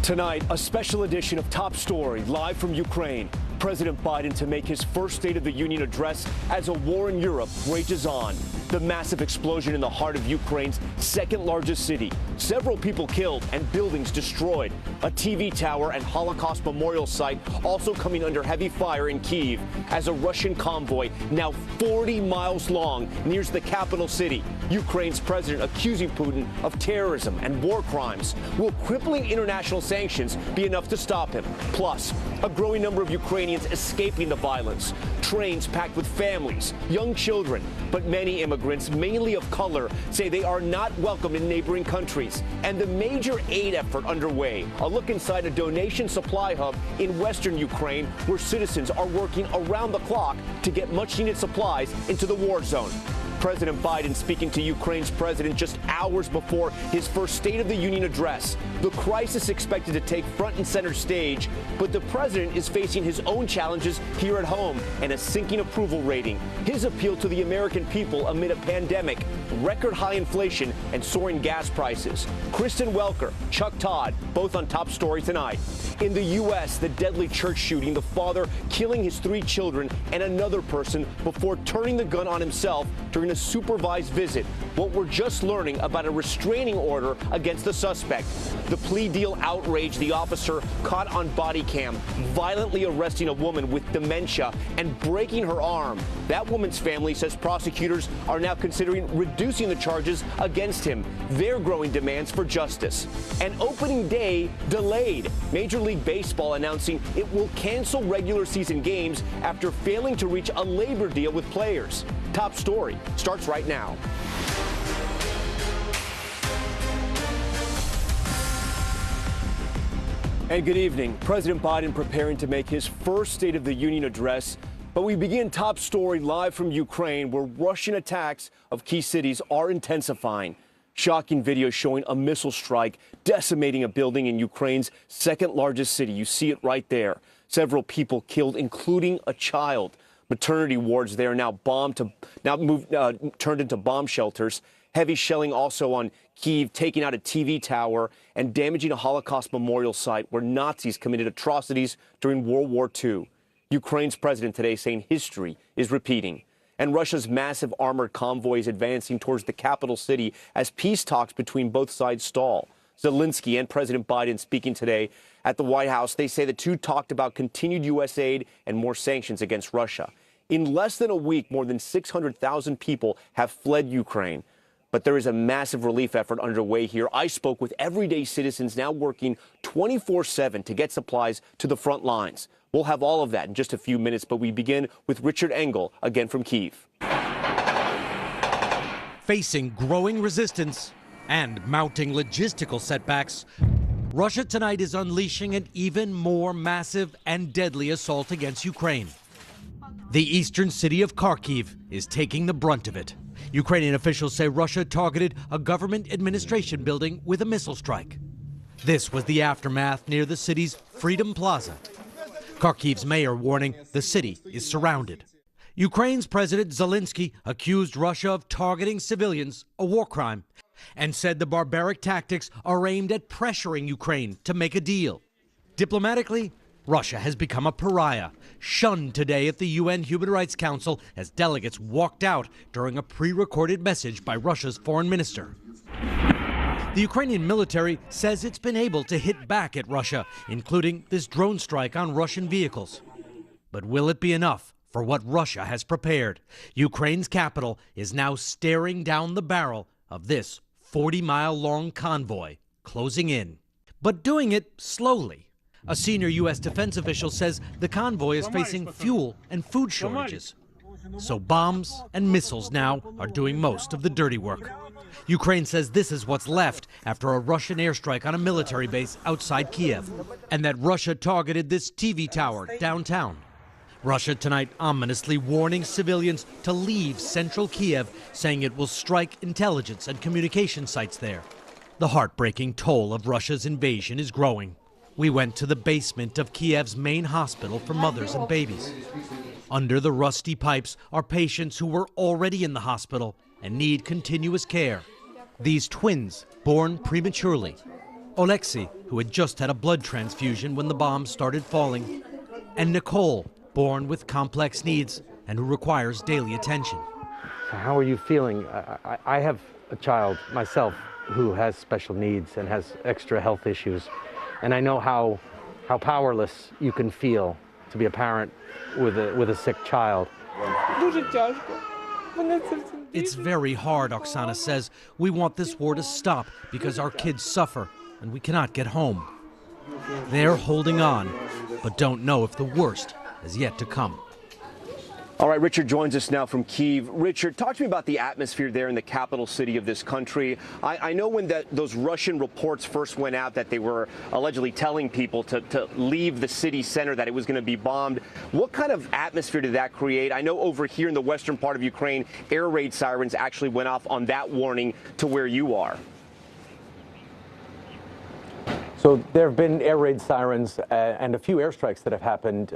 Tonight, a special edition of Top Story, live from Ukraine. President Biden to make his first State of the Union address as a war in Europe rages on. The massive explosion in the heart of Ukraine's second largest city. Several people killed and buildings destroyed. A TV tower and Holocaust memorial site also coming under heavy fire in Kyiv as a Russian convoy, now 40 miles long, nears the capital city. Ukraine's president accusing Putin of terrorism and war crimes. Will crippling international sanctions be enough to stop him? Plus, a growing number of Ukrainians escaping the violence. Trains packed with families, young children, but many immigrants, mainly of color, say they are not welcome in neighboring countries. And the major aid effort underway. A look inside a donation supply hub in western Ukraine where citizens are working around the clock to get much-needed supplies into the war zone. President Biden speaking to Ukraine's president just hours before his first State of the Union address. The crisis expected to take front and center stage, but the president is facing his own challenges here at home and a sinking approval rating. His appeal to the American people amid a pandemic, record high inflation, and soaring gas prices. Kristen Welker, Chuck Todd, both on Top Story tonight. In the U.S., the deadly church shooting, the father killing his 3 children and another person before turning the gun on himself during a supervised visit. What we're just learning about a restraining order against the suspect. The plea deal outraged the officer caught on body cam, violently arresting a woman with dementia and breaking her arm. That woman's family says prosecutors are now considering reducing the charges against him. Their growing demands for justice. And opening day delayed. Major League Baseball announcing it will cancel regular season games after failing to reach a labor deal with players. Top Story starts right now. And good evening. President Biden preparing to make his first State of the Union address. But we begin Top Story live from Ukraine, where Russian attacks of key cities are intensifying. Shocking video showing a missile strike decimating a building in Ukraine's second largest city. You see it right there. Several people killed, including a child. Maternity wards there now turned into bomb shelters. Heavy shelling also on Kyiv, taking out a TV tower and damaging a Holocaust memorial site where Nazis committed atrocities during World War II. Ukraine's president today saying history is repeating. And Russia's massive armored convoy is advancing towards the capital city as peace talks between both sides stall. Zelensky and President Biden speaking today at the White House. They say the two talked about continued U.S. aid and more sanctions against Russia. In less than a week, more than 600,000 people have fled Ukraine. But there is a massive relief effort underway here. I spoke with everyday citizens now working 24/7 to get supplies to the front lines. We'll have all of that in just a few minutes, but we begin with Richard Engel, again from Kyiv. Facing growing resistance and mounting logistical setbacks, Russia tonight is unleashing an even more massive and deadly assault against Ukraine. The eastern city of Kharkiv is taking the brunt of it. Ukrainian officials say Russia targeted a government administration building with a missile strike. This was the aftermath near the city's Freedom Plaza. Kharkiv's mayor warning the city is surrounded. Ukraine's President Zelensky accused Russia of targeting civilians, a war crime, and said the barbaric tactics are aimed at pressuring Ukraine to make a deal. Diplomatically, Russia has become a pariah, shunned today at the UN Human Rights Council as delegates walked out during a pre-recorded message by Russia's foreign minister. The Ukrainian military says it's been able to hit back at Russia, including this drone strike on Russian vehicles. But will it be enough for what Russia has prepared? Ukraine's capital is now staring down the barrel of this 40-mile-long convoy closing in, but doing it slowly. A senior U.S. defense official says the convoy is facing fuel and food shortages. So bombs and missiles now are doing most of the dirty work. Ukraine says this is what's left after a Russian airstrike on a military base outside Kiev, and that Russia targeted this TV tower downtown. Russia tonight ominously warning civilians to leave central Kiev, saying it will strike intelligence and communication sites there. The heartbreaking toll of Russia's invasion is growing. We went to the basement of Kiev's main hospital for mothers and babies. Under the rusty pipes are patients who were already in the hospital and need continuous care. These twins, born prematurely. Oleksiy, who had just had a blood transfusion when the bombs started falling. And Nicole, born with complex needs and who requires daily attention. How are you feeling? I have a child myself who has special needs and has extra health issues. And I know how powerless you can feel to be a parent with a sick child. It's very hard, Oksana says. We want this war to stop because our kids suffer and we cannot get home. They're holding on, but don't know if the worst is yet to come. All right, Richard joins us now from Kyiv. Richard, talk to me about the atmosphere there in the capital city of this country. I know when those Russian reports first went out that they were allegedly telling people to leave the city center, that it was going to be bombed. What kind of atmosphere did that create? I know over here in the western part of Ukraine, air raid sirens actually went off on that warning to where you are. So there have been air raid sirens and a few airstrikes that have happened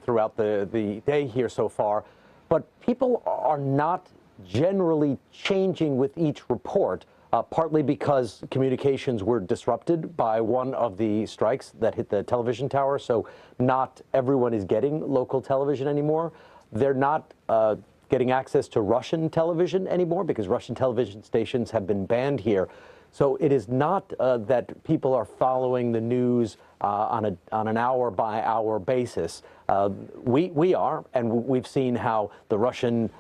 throughout the day here so far. But people are not generally changing with each report, partly because communications were disrupted by one of the strikes that hit the television tower. So not everyone is getting local television anymore. They're not getting access to Russian television anymore because Russian television stations have been banned here. So it is not that people are following the news on an hour-by-hour basis. We are, and we've seen how the Russian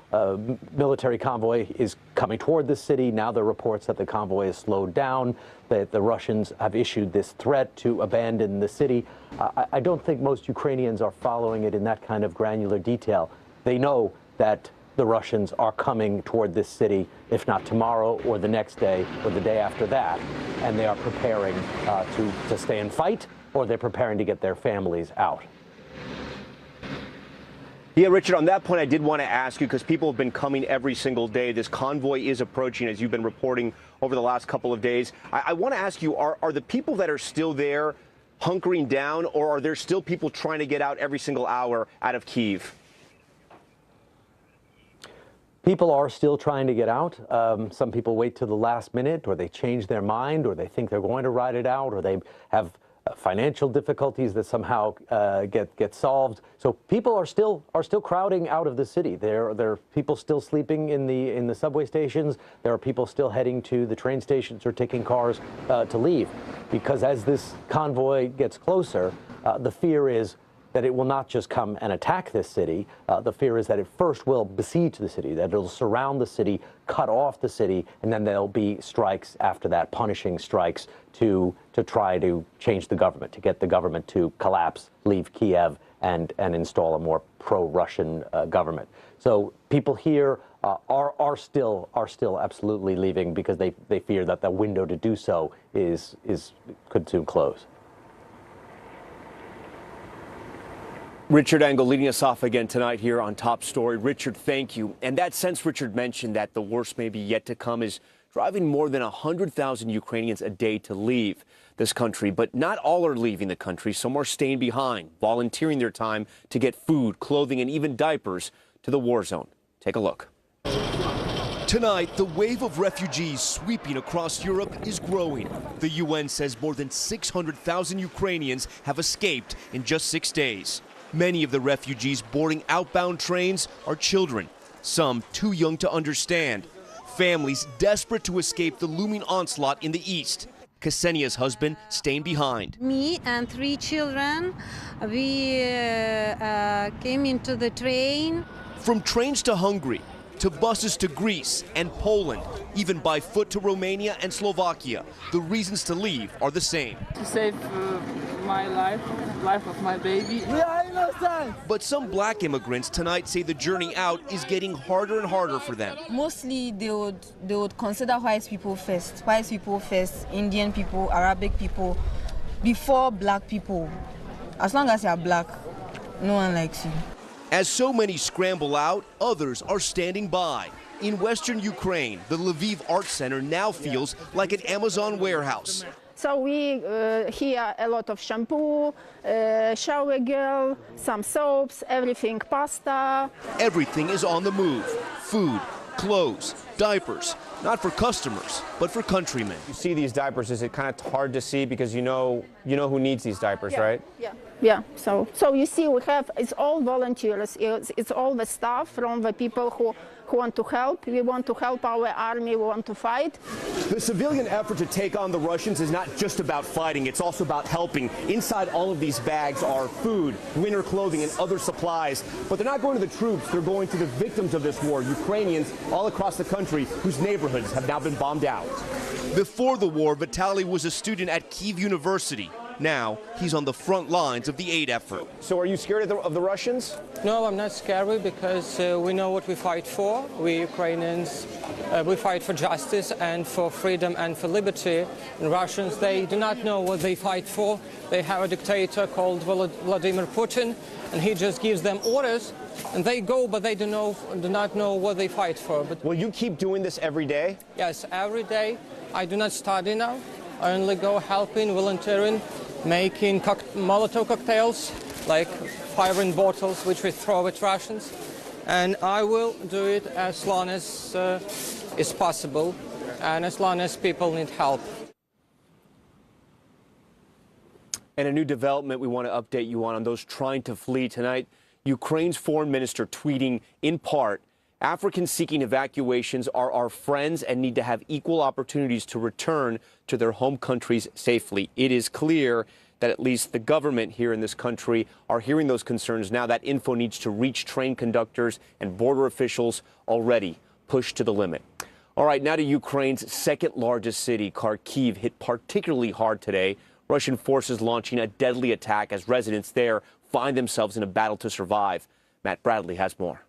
military convoy is coming toward the city. Now there are reports that the convoy is slowed down, that the Russians have issued this threat to abandon the city. I don't think most Ukrainians are following it in that kind of granular detail. They know that the Russians are coming toward this city, if not tomorrow or the next day or the day after that, and they are preparing to stay and fight, or they're preparing to get their families out. Yeah, Richard, on that point, I did want to ask you, because people have been coming every single day. This convoy is approaching, as you've been reporting over the last couple of days. I want to ask you, are the people that are still there hunkering down, or are there still people trying to get out every single hour out of Kyiv? People are still trying to get out. Some people wait till the last minute, or they change their mind, or they think they're going to ride it out, or they have financial difficulties that somehow get solved. So people are still crowding out of the city. There are people still sleeping in the subway stations. There are people still heading to the train stations or taking cars to leave, because as this convoy gets closer, the fear is that it will not just come and attack this city. The fear is that it first will besiege the city, that it'll surround the city, cut off the city, and then there'll be strikes after that, punishing strikes to try to change the government, to get the government to collapse, leave Kiev, and install a more pro-Russian government. So people here are still absolutely leaving because they fear that the window to do so could soon close. Richard Engel leading us off again tonight here on Top Story. Richard, thank you. And that sense Richard mentioned that the worst may be yet to come is driving more than 100,000 Ukrainians a day to leave this country. But not all are leaving the country. Some are staying behind, volunteering their time to get food, clothing, and even diapers to the war zone. Take a look. Tonight, the wave of refugees sweeping across Europe is growing. The UN says more than 600,000 Ukrainians have escaped in just 6 days. Many of the refugees boarding outbound trains are children, some too young to understand. Families desperate to escape the looming onslaught in the east. Ksenia's husband staying behind. Me and 3 children, we came into the train. From trains to Hungary, to buses to Greece and Poland, even by foot to Romania and Slovakia. The reasons to leave are the same. To save my life of my baby. We are innocent! But some black immigrants tonight say the journey out is getting harder and harder for them. Mostly they would consider white people first, Indian people, Arabic people, before black people. As long as you're black, no one likes you. As so many scramble out, others are standing by. In western Ukraine, the Lviv Art Center now feels like an Amazon warehouse. So we here a lot of shampoo, shower gel, some soaps, everything, pasta. Everything is on the move. Food, clothes, diapers. Not for customers, but for countrymen. You see these diapers, is it kind of hard to see because you know who needs these diapers, right? Yeah. So you see, it's all volunteers. It's all the staff from the people who want to help. We want to help our army. We want to fight. The civilian effort to take on the Russians is not just about fighting. It's also about helping. Inside all of these bags are food, winter clothing, and other supplies. But they're not going to the troops. They're going to the victims of this war, Ukrainians all across the country whose neighborhoods have now been bombed out. Before the war, Vitaly was a student at Kyiv University. Now, he's on the front lines of the aid effort. So are you scared of the Russians? No, I'm not scared because we know what we fight for. We Ukrainians, we fight for justice and for freedom and for liberty. And Russians, they do not know what they fight for. They have a dictator called Vladimir Putin, and he just gives them orders, and they go, but they do not know what they fight for. But will you keep doing this every day? Yes, every day. I do not study now. I only go helping, volunteering, making Molotov cocktails, like firing bottles, which we throw at Russians. And I will do it as long as is possible, and as long as people need help. And a new development we want to update you on those trying to flee tonight. Ukraine's foreign minister tweeting, in part, Africans seeking evacuations are our friends and need to have equal opportunities to return to their home countries safely. It is clear that at least the government here in this country are hearing those concerns now. That info needs to reach train conductors and border officials already pushed to the limit. All right, now to Ukraine's second largest city, Kharkiv, hit particularly hard today. Russian forces launching a deadly attack as residents there find themselves in a battle to survive. Matt Bradley has more.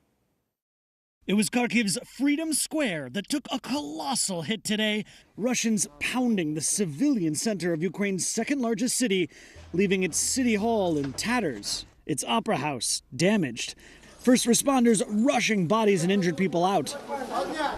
It was Kharkiv's Freedom Square that took a colossal hit today. Russians pounding the civilian center of Ukraine's second largest city, leaving its city hall in tatters, its opera house damaged. First responders rushing bodies and injured people out.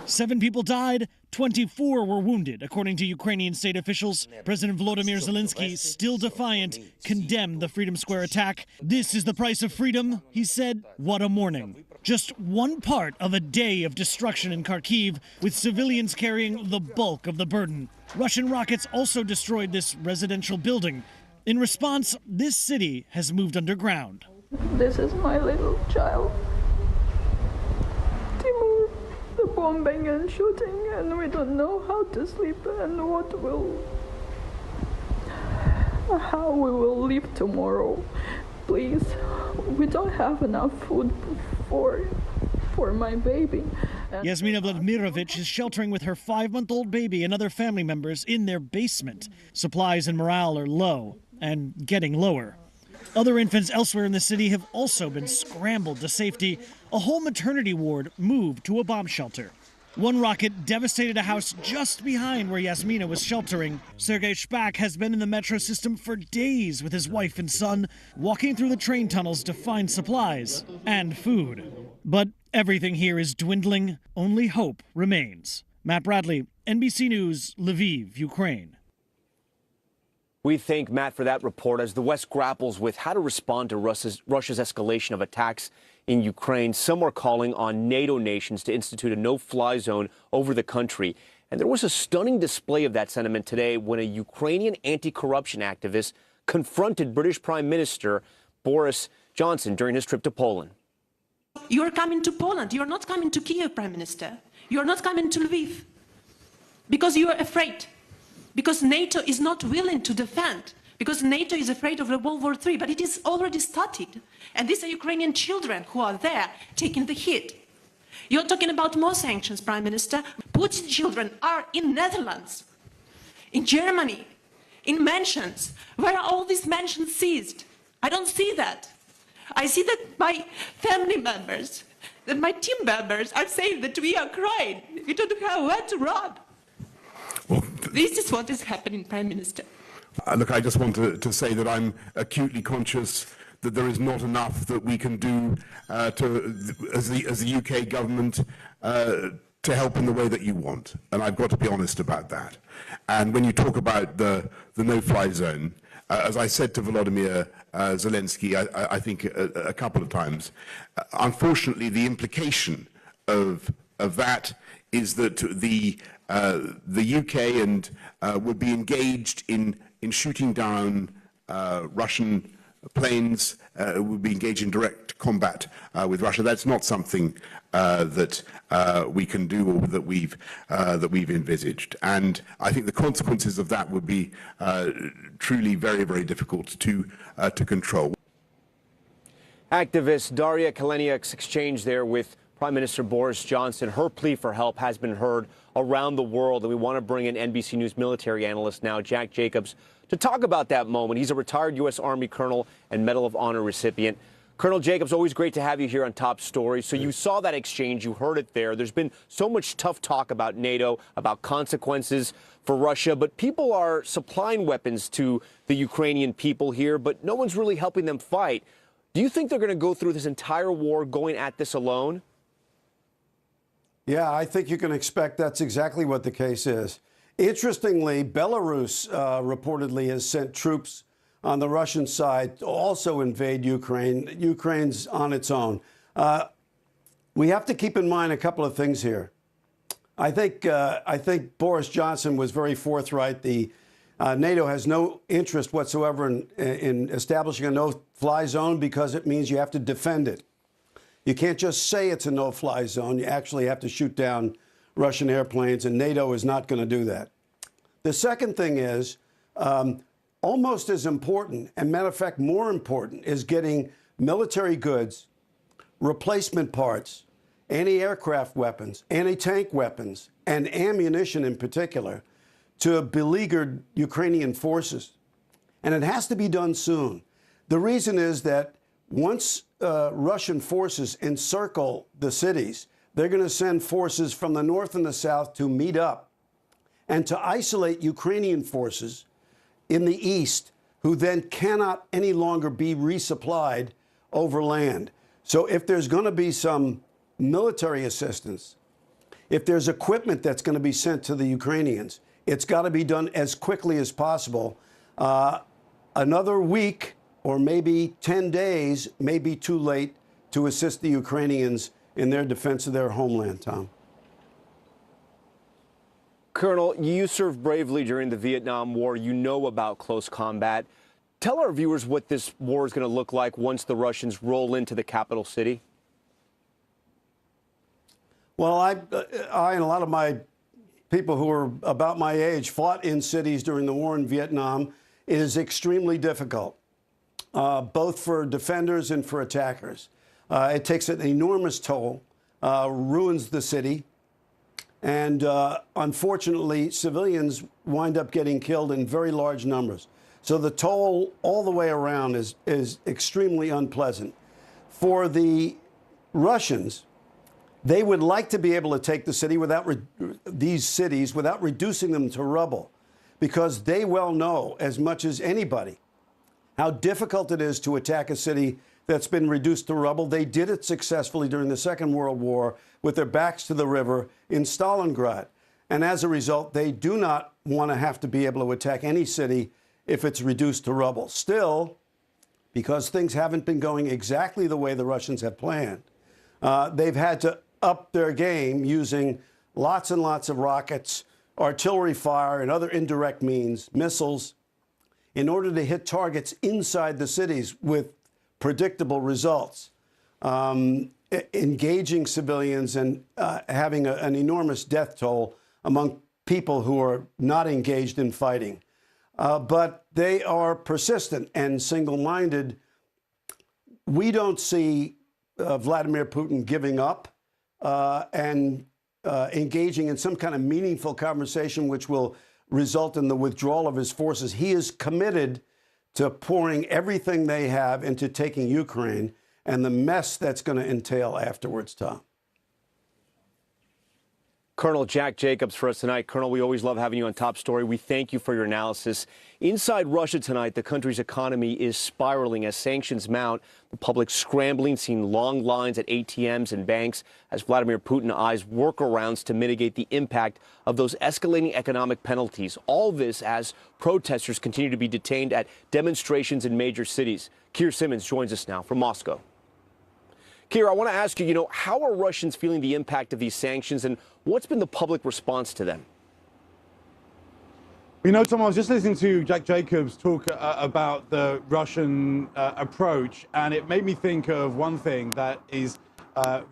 7 people died, 24 were wounded, according to Ukrainian state officials. President Volodymyr Zelensky, still defiant, condemned the Freedom Square attack. This is the price of freedom, he said. What a morning. Just one part of a day of destruction in Kharkiv, with civilians carrying the bulk of the burden. Russian rockets also destroyed this residential building. In response, this city has moved underground. This is my little child. Timur, the bombing and shooting, and we don't know how to sleep and how we will live tomorrow. Please, we don't have enough food for my baby. Yasmina Vladimirovich is sheltering with her 5-month-old baby and other family members in their basement. Supplies and morale are low and getting lower. Other infants elsewhere in the city have also been scrambled to safety. A whole maternity ward moved to a bomb shelter. One rocket devastated a house just behind where Yasmina was sheltering. Sergei Shpak has been in the metro system for days with his wife and son, walking through the train tunnels to find supplies and food. But everything here is dwindling. Only hope remains. Matt Bradley, NBC News, Lviv, Ukraine. We thank Matt for that report as the West grapples with how to respond to Russia's escalation of attacks in Ukraine. Some are calling on NATO nations to institute a no-fly zone over the country. And there was a stunning display of that sentiment today when a Ukrainian anti-corruption activist confronted British Prime Minister Boris Johnson during his trip to Poland. You're coming to Poland. You're not coming to Kyiv, Prime Minister. You're not coming to Lviv because you are afraid. Because NATO is not willing to defend, because NATO is afraid of World War III, but it is already started. And these are Ukrainian children who are there taking the hit. You're talking about more sanctions, Prime Minister. Putin's children are in Netherlands, in Germany, in mansions. Where are all these mansions seized? I don't see that. I see that my family members, that my team members are saying that we are crying. We don't have where to run. Well, this is what is happening, Prime Minister. Look, I just want to say that I'm acutely conscious that there is not enough that we can do as the UK government to help in the way that you want. And I've got to be honest about that. And when you talk about the no-fly zone, as I said to Volodymyr Zelensky, I think a couple of times, unfortunately, the implication of that is that the UK and would be engaged in shooting down Russian planes, would be engaged in direct combat with Russia. That's not something that we can do or that we've envisaged. And I think the consequences of that would be truly very, very difficult to control. Activist Daria Kaleniuk's exchange there with Prime Minister Boris Johnson. Her plea for help has been heard around the world, and we want to bring in NBC News military analyst now, Jack Jacobs, to talk about that moment. He's a retired U.S. Army colonel and Medal of Honor recipient. Colonel Jacobs, always great to have you here on Top Stories. So you saw that exchange, you heard it there. There's been so much tough talk about NATO, about consequences for Russia, but people are supplying weapons to the Ukrainian people here, but no one's really helping them fight. Do you think they're going to go through this entire war going at this alone? Yeah, I think you can expect that's exactly what the case is. Interestingly, Belarus reportedly has sent troops on the Russian side to also invade Ukraine. Ukraine's on its own. We have to keep in mind a couple of things here. I think Boris Johnson was very forthright. The NATO has no interest whatsoever in establishing a no-fly zone because it means you have to defend it. You can't just say it's a no-fly zone. You actually have to shoot down Russian airplanes, and NATO is not going to do that. The second thing is, almost as important, and matter of fact, more important, is getting military goods, replacement parts, anti-aircraft weapons, anti-tank weapons, and ammunition in particular to beleaguered Ukrainian forces. And it has to be done soon. The reason is that once Russian forces encircle the cities, they're going to send forces from the north and the south to meet up and to isolate Ukrainian forces in the east, who then cannot any longer be resupplied over land. So if there's going to be some military assistance, if there's equipment that's going to be sent to the Ukrainians, it's got to be done as quickly as possible. Another week or maybe 10 days may be too late to assist the Ukrainians in their defense of their homeland, Tom. Colonel, you served bravely during the Vietnam War. You know about close combat. Tell our viewers what this war is going to look like once the Russians roll into the capital city. Well, I and a lot of my people who are about my age fought in cities during the war in Vietnam. It is extremely difficult, both for defenders and for attackers. It takes an enormous toll, ruins the city, and unfortunately, civilians wind up getting killed in very large numbers. So the toll all the way around is extremely unpleasant. For the Russians, they would like to be able to take the city these cities without reducing them to rubble, because they well know, as much as anybody, how difficult it is to attack a city that's been reduced to rubble. They did it successfully during the Second World War with their backs to the river in Stalingrad. And as a result, they do not want to have to be able to attack any city if it's reduced to rubble. Still, because things haven't been going exactly the way the Russians have planned, they've had to up their game using lots and lots of rockets, artillery fire, and other indirect means, missiles, in order to hit targets inside the cities with predictable results, engaging civilians and having an enormous death toll among people who are not engaged in fighting. But they are persistent and single-minded. We don't see Vladimir Putin giving up. and engaging in some kind of meaningful conversation which will result in the withdrawal of his forces. He is committed to pouring everything they have into taking Ukraine and the mess that's going to entail afterwards, Tom. Colonel Jack Jacobs for us tonight. Colonel, we always love having you on Top Story. We thank you for your analysis. Inside Russia tonight, the country's economy is spiraling as sanctions mount. The public scrambling, seeing long lines at ATMs and banks as Vladimir Putin eyes workarounds to mitigate the impact of those escalating economic penalties. All this as protesters continue to be detained at demonstrations in major cities. Keir Simmons joins us now from Moscow. Keir, I want to ask you, how are Russians feeling the impact of these sanctions, and what's been the public response to them? Tom, I was just listening to Jack Jacobs talk about the Russian approach, and it made me think of one thing that is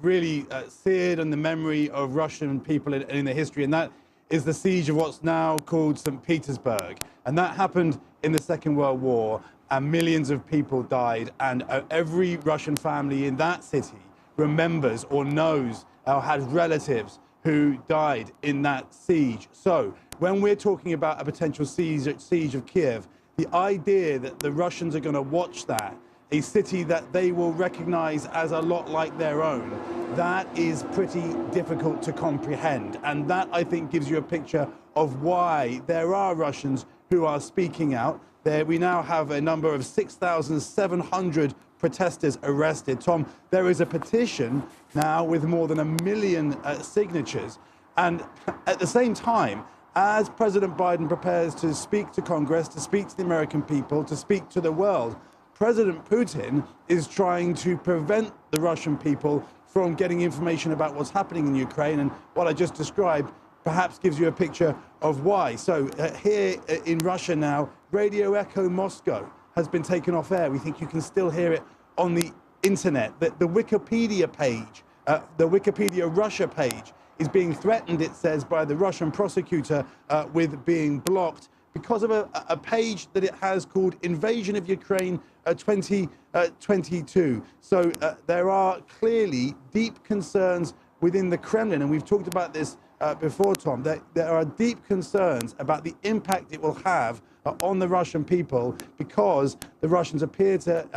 really seared in the memory of Russian people in the history, and that is the siege of what's now called St. Petersburg. And that happened in the Second World War, and millions of people died, and every Russian family in that city remembers or knows or has relatives who died in that siege. So when we're talking about a potential siege of Kiev, the idea that the Russians are going to watch that, a city that they will recognize as a lot like their own, that is pretty difficult to comprehend. And that, I think, gives you a picture of why there are Russians who are speaking out. We now have a number of 6,700 protesters arrested. Tom, there is a petition now with more than 1 million signatures. And at the same time, as President Biden prepares to speak to Congress, to speak to the American people, to speak to the world, President Putin is trying to prevent the Russian people from getting information about what's happening in Ukraine. And what I just described perhaps gives you a picture of why. So here in Russia now, Radio Echo Moscow has been taken off air. We think you can still hear it on the internet. The Wikipedia page, the Wikipedia Russia page, is being threatened, it says, by the Russian prosecutor with being blocked because of a page that it has called Invasion of Ukraine 2022. So there are clearly deep concerns within the Kremlin, and we've talked about this before, Tom, that there are deep concerns about the impact it will have on the Russian people, because the Russians appear to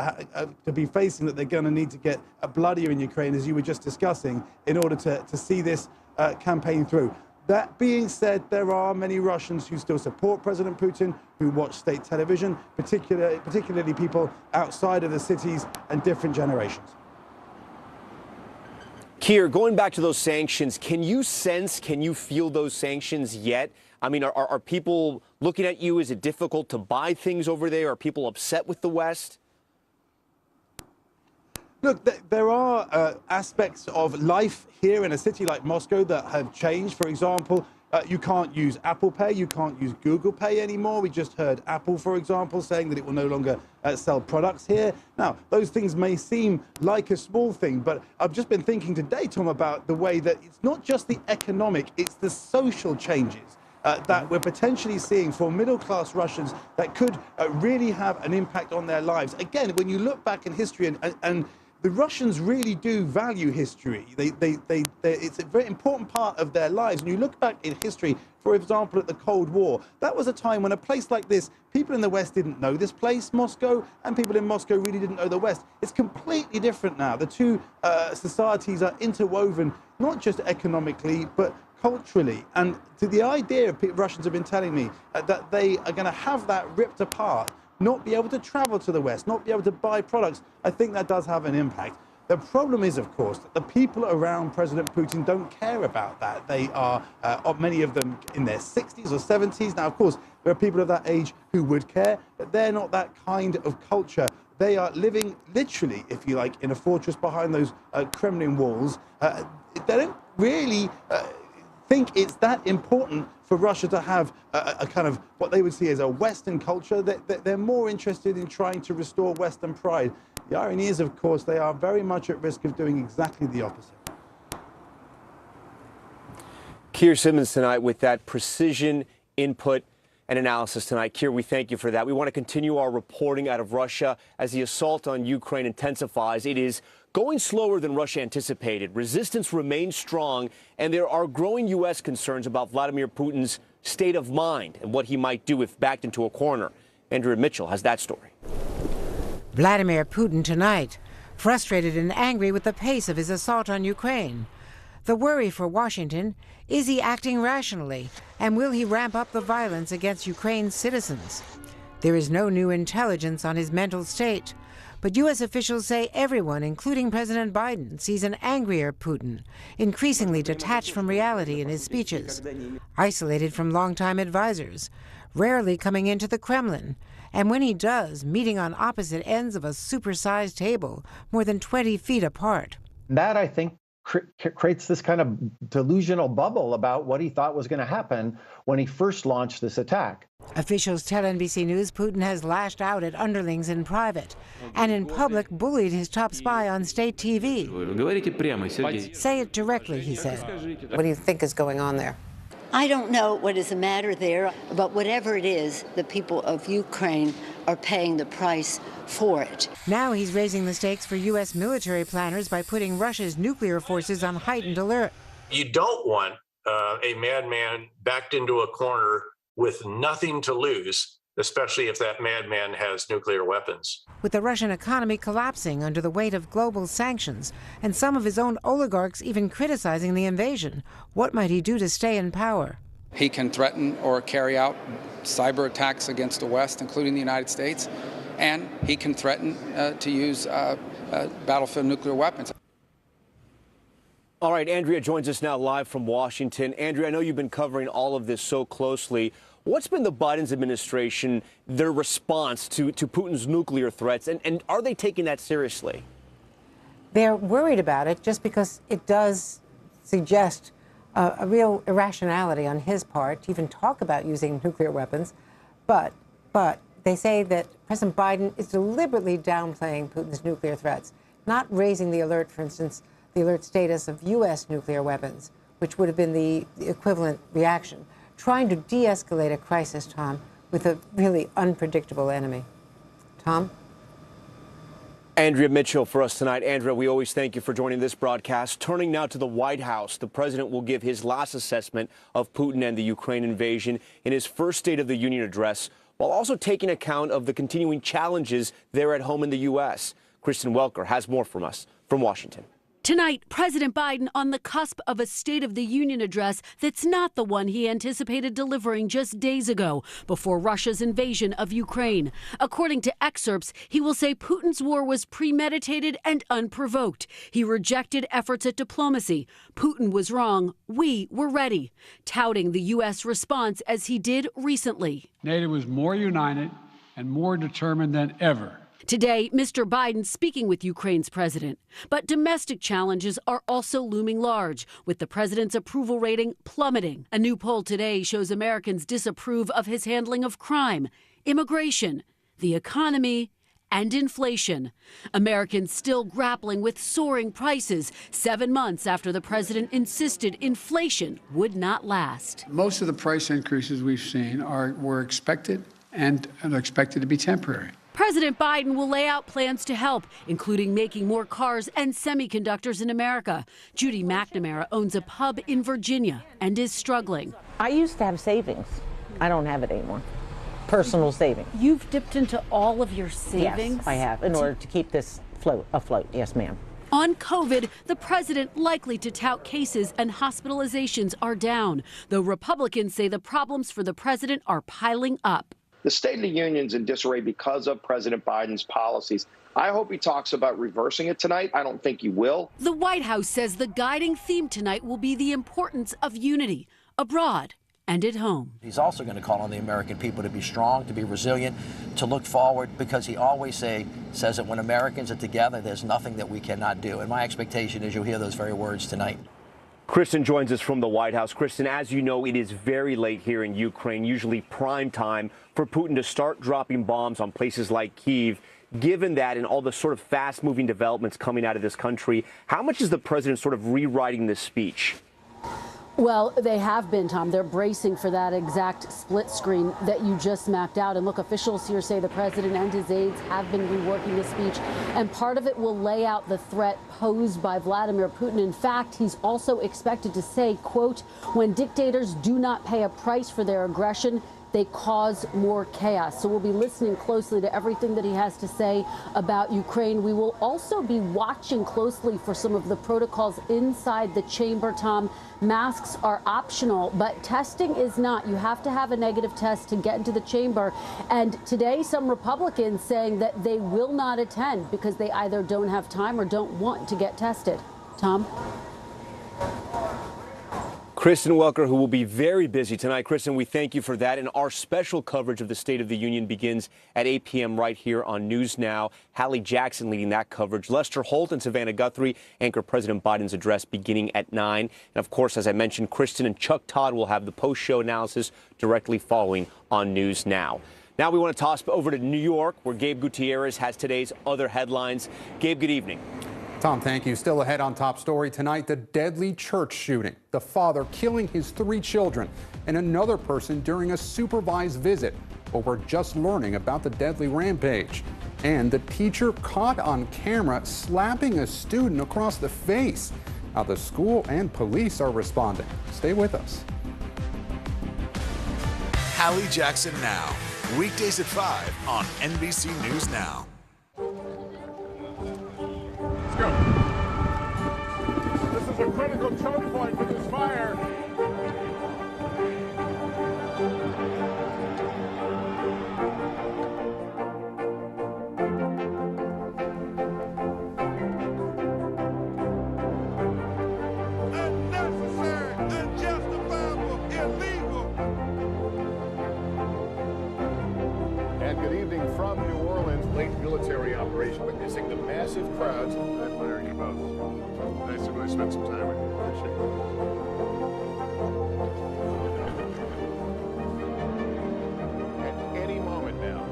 be facing that they're going to need to get bloodier in Ukraine, as you were just discussing, in order to see this campaign through. That being said, there are many Russians who still support President Putin, who watch state television, particularly people outside of the cities and different generations. Keir, going back to those sanctions, can you feel those sanctions yet? I mean, are people looking at you? Is it difficult to buy things over there? Are people upset with the West? Look, there are aspects of life here in a city like Moscow that have changed. For example, you can't use Apple Pay, you can't use Google Pay anymore. We just heard Apple, for example, saying that it will no longer sell products here. Now, those things may seem like a small thing, but I've just been thinking today, Tom, about the way that it's not just the economic, it's the social changes that we're potentially seeing for middle-class Russians that could really have an impact on their lives. Again, when you look back in history, and the Russians really do value history. It's a very important part of their lives. When you look back in history, for example, at the Cold War, that was a time when a place like this, people in the West didn't know this place, Moscow, and people in Moscow really didn't know the West. It's completely different now. The two societies are interwoven, not just economically, but culturally. And to the idea, Russians have been telling me that they are going to have that ripped apart, not be able to travel to the West, not be able to buy products, I think that does have an impact. The problem is, of course, that the people around President Putin don't care about that. They are, many of them, in their 60s or 70s. Now, of course, there are people of that age who would care, but they're not that kind of culture. They are living literally, if you like, in a fortress behind those Kremlin walls. They don't really think it's that important for Russia to have a kind of what they would see as a Western culture. They're more interested in trying to restore Western pride. The irony is, of course, they are very much at risk of doing exactly the opposite. Keir Simmons tonight with that precision input. and analysis tonight. Keir, we thank you for that. We want to continue our reporting out of Russia as the assault on Ukraine intensifies. It is going slower than Russia anticipated. Resistance remains strong, and there are growing U.S. concerns about Vladimir Putin's state of mind and what he might do if backed into a corner. Andrea Mitchell has that story. Vladimir Putin tonight, frustrated and angry with the pace of his assault on Ukraine. The worry for Washington, is he acting rationally, and will he ramp up the violence against Ukraine's citizens? There is no new intelligence on his mental state, but U.S. officials say everyone, including President Biden, sees an angrier Putin, increasingly detached from reality in his speeches, isolated from longtime advisors, rarely coming into the Kremlin, and when he does, meeting on opposite ends of a supersized table, more than 20 feet apart. That, I think, creates this kind of delusional bubble about what he thought was going to happen when he first launched this attack. Officials tell NBC News Putin has lashed out at underlings in private and in public bullied his top spy on state TV. Say it directly, he said. What do you think is going on there? I don't know what is the matter there, but whatever it is, the people of Ukraine are paying the price for it. Now he's raising the stakes for U.S. military planners by putting Russia's nuclear forces on heightened alert. You don't want a madman backed into a corner with nothing to lose, especially if that madman has nuclear weapons. With the Russian economy collapsing under the weight of global sanctions, and some of his own oligarchs even criticizing the invasion, what might he do to stay in power? He can threaten or carry out cyber attacks against the West, including the United States, and he can threaten to use battlefield nuclear weapons. All right, Andrea joins us now live from Washington. Andrea, I know you've been covering all of this so closely. What's been the Biden administration, their response to Putin's nuclear threats, and are they taking that seriously? They're worried about it just because it does suggest a real irrationality on his part to even talk about using nuclear weapons. But they say that President Biden is deliberately downplaying Putin's nuclear threats, not raising the alert, for instance, the alert status of U.S. nuclear weapons, which would have been the equivalent reaction. Trying to de-escalate a crisis, Tom, with a really unpredictable enemy. Tom? Andrea Mitchell for us tonight. Andrea, we always thank you for joining this broadcast. Turning now to the White House, the president will give his last assessment of Putin and the Ukraine invasion in his first State of the Union address, while also taking account of the continuing challenges there at home in the U.S. Kristen Welker has more from us from Washington. Tonight, President Biden on the cusp of a State of the Union address that's not the one he anticipated delivering just days ago before Russia's invasion of Ukraine. According to excerpts, he will say Putin's war was premeditated and unprovoked. He rejected efforts at diplomacy. Putin was wrong. We were ready. Touting the U.S. response as he did recently. NATO is more united and more determined than ever. Today, Mr. Biden speaking with Ukraine's president. But domestic challenges are also looming large, with the president's approval rating plummeting. A new poll today shows Americans disapprove of his handling of crime, immigration, the economy, and inflation. Americans still grappling with soaring prices 7 months after the president insisted inflation would not last. Most of the price increases we've seen were expected and are expected to be temporary. President Biden will lay out plans to help, including making more cars and semiconductors in America. Judy McNamara owns a pub in Virginia and is struggling. I used to have savings. I don't have it anymore. Personal savings. You've dipped into all of your savings? Yes, I have, in order to keep this afloat. Yes, ma'am. On COVID, the president likely to tout cases and hospitalizations are down, though Republicans say the problems for the president are piling up. The State of the Union's in disarray because of President Biden's policies. I hope he talks about reversing it tonight. I don't think he will. The White House says the guiding theme tonight will be the importance of unity abroad and at home. He's also going to call on the American people to be strong, to be resilient, to look forward, because he always says that when Americans are together, there's nothing that we cannot do. And my expectation is you'll hear those very words tonight. Kristen joins us from the White House. Kristen, as you know, it is very late here in Ukraine, usually prime time for Putin to start dropping bombs on places like Kyiv. Given that and all the sort of fast-moving developments coming out of this country, how much is the president sort of rewriting this speech? Well, they have been, Tom. They're bracing for that exact split screen that you just mapped out. And look, officials here say the president and his aides have been reworking the speech, and part of it will lay out the threat posed by Vladimir Putin. In fact, he's also expected to say, quote, when dictators do not pay a price for their aggression, they cause more chaos. So we'll be listening closely to everything that he has to say about Ukraine. We will also be watching closely for some of the protocols inside the chamber, Tom. Masks are optional, but testing is not. You have to have a negative test to get into the chamber. And today, some Republicans saying that they will not attend because they either don't have time or don't want to get tested. Tom? Kristen Welker, who will be very busy tonight. Kristen, we thank you for that. And our special coverage of the State of the Union begins at 8 p.m. right here on News Now. Hallie Jackson leading that coverage. Lester Holt and Savannah Guthrie anchor President Biden's address beginning at 9. And, of course, as I mentioned, Kristen and Chuck Todd will have the post-show analysis directly following on News Now. Now we want to toss over to New York, where Gabe Gutierrez has today's other headlines. Gabe, good evening. Tom, thank you. Still ahead on Top Story tonight, the deadly church shooting. The father killing his 3 children and another person during a supervised visit. But we're just learning about the deadly rampage. And the teacher caught on camera slapping a student across the face. How the school and police are responding. Stay with us. Hallie Jackson Now. Weekdays at 5 on NBC News Now. Go. This is a critical choke point for this fire. Unnecessary, unjustifiable, illegal. And good evening from New Orleans. Late military operation witnessing the massive crowds. I admire you both. Nice to really spend some time with you. Appreciate it. At any moment now.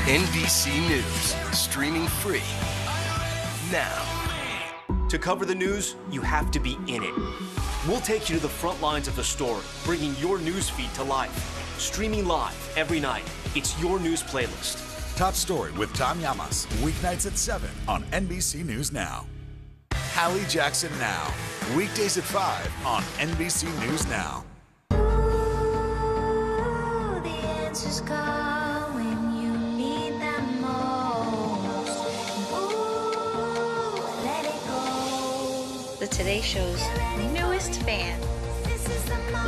NBC News, streaming free now. To cover the news, you have to be in it. We'll take you to the front lines of the story, bringing your news feed to life. Streaming live every night. It's your news playlist. Top Story with Tom Llamas, weeknights at 7 on NBC News Now. Hallie Jackson Now, weekdays at 5 on NBC News Now. The answers come when you need them most. Ooh, let it go. The Today Show's newest fan.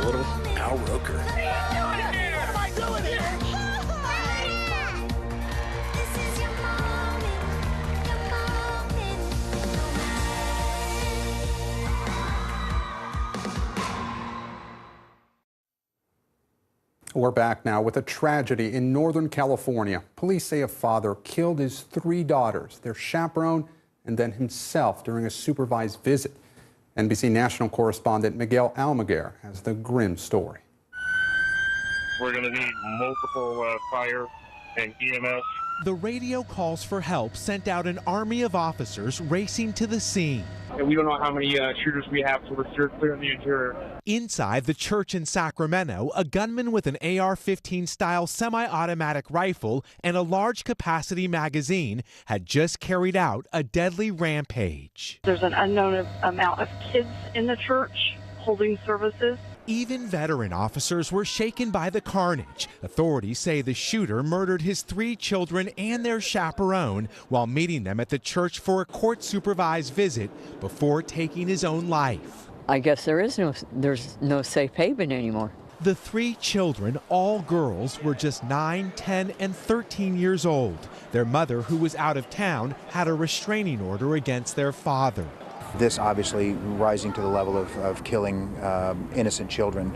Little Al Roker. What am I doing here? This is your moment. We're back now with a tragedy in Northern California. Police say a father killed his 3 daughters, their chaperone, and then himself during a supervised visit. NBC national correspondent Miguel Almaguer has the grim story. We're going to need multiple fire and EMS. The radio calls for help sent out an army of officers racing to the scene. And we don't know how many shooters we have, so we're clearing the interior. Inside the church in Sacramento, a gunman with an AR-15 style semi-automatic rifle and a large capacity magazine had just carried out a deadly rampage. There's an unknown amount of kids in the church holding services. Even veteran officers were shaken by the carnage. Authorities say the shooter murdered his 3 children and their chaperone while meeting them at the church for a court-supervised visit before taking his own life. I guess there's no safe haven anymore. The 3 children, all girls, were just 9, 10, and 13 years old. Their mother, who was out of town, had a restraining order against their father. This obviously rising to the level of killing innocent children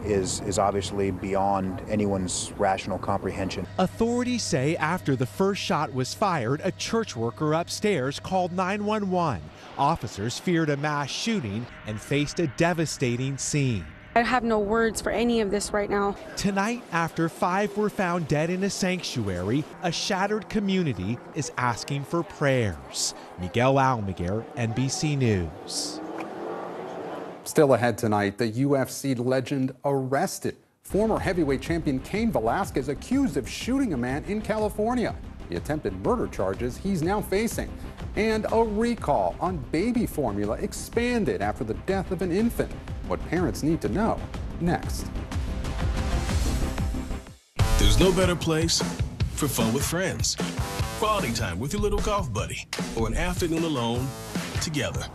is obviously beyond anyone's rational comprehension. Authorities say after the first shot was fired, a church worker upstairs called 911. Officers feared a mass shooting and faced a devastating scene. I have no words for any of this right now. Tonight, after 5 were found dead in a sanctuary, a shattered community is asking for prayers. Miguel Almaguer, NBC News. Still ahead tonight, the UFC legend arrested. Former heavyweight champion Cain Velasquez accused of shooting a man in California. The attempted murder charges he's now facing. And a recall on baby formula expanded after the death of an infant. What parents need to know next. There's no better place for fun with friends. Quality time with your little golf buddy or an afternoon alone together.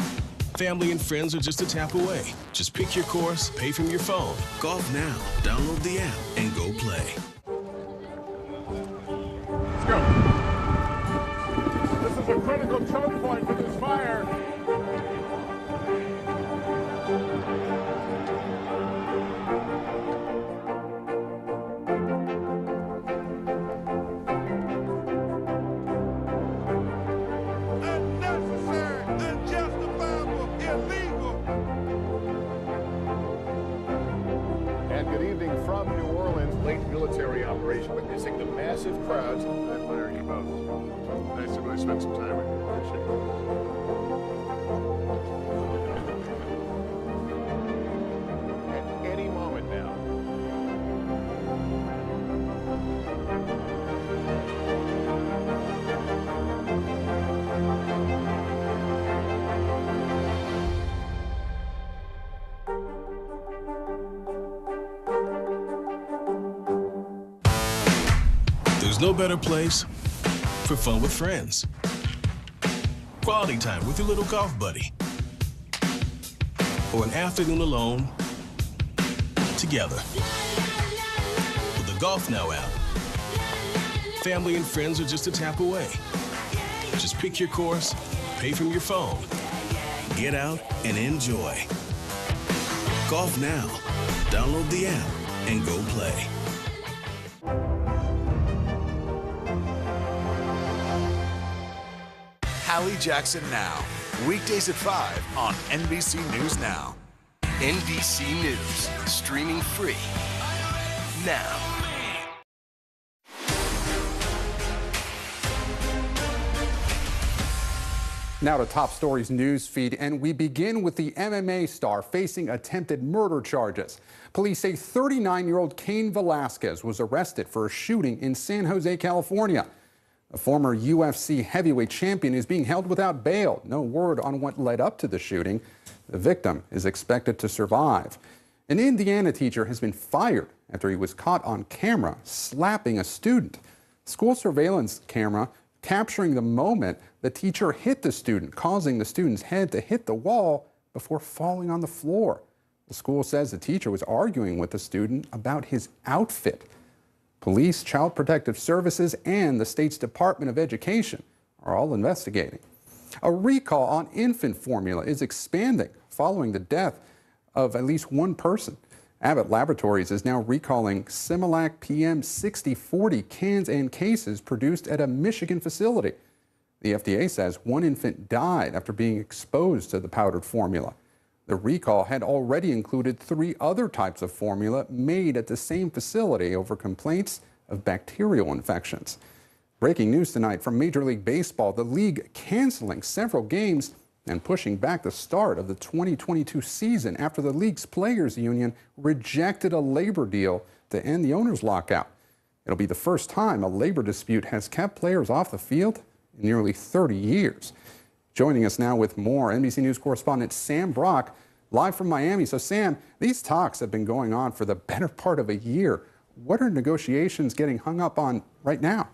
Family and friends are just a tap away. Just pick your course, pay from your phone. Golf now. Download the app and go play. Let's go. This is a critical choke point for this fire. Military operation witnessing the massive crowds. I admire you both. Nice to really spend some time with you. Appreciate it. At any moment now. There's no better place for fun with friends. Quality time with your little golf buddy or an afternoon alone together. With the Golf Now app, family and friends are just a tap away. Just pick your course, pay from your phone, get out and enjoy. Golf Now. Download the app and go play. Hallie Jackson Now, weekdays at 5 on NBC News Now. NBC News, streaming free now. Now to Top Stories news feed, and we begin with the MMA star facing attempted murder charges. Police say 39-year-old Cain Velasquez was arrested for a shooting in San Jose, California. A former UFC heavyweight champion is being held without bail. No word on what led up to the shooting. The victim is expected to survive. An Indiana teacher has been fired after he was caught on camera slapping a student. School surveillance camera capturing the moment the teacher hit the student, causing the student's head to hit the wall before falling on the floor. The school says the teacher was arguing with the student about his outfit. Police, Child Protective Services, and the state's Department of Education are all investigating. A recall on infant formula is expanding following the death of at least one person. Abbott Laboratories is now recalling Similac PM 6040 cans and cases produced at a Michigan facility. The FDA says one infant died after being exposed to the powdered formula. The recall had already included 3 other types of formula made at the same facility over complaints of bacterial infections. Breaking news tonight from Major League Baseball, the league canceling several games and pushing back the start of the 2022 season after the league's players union rejected a labor deal to end the owners' lockout. It'll be the first time a labor dispute has kept players off the field in nearly 30 years. Joining us now with more, NBC News correspondent Sam Brock, live from Miami. So Sam, these talks have been going on for the better part of a year. What are negotiations getting hung up on right now?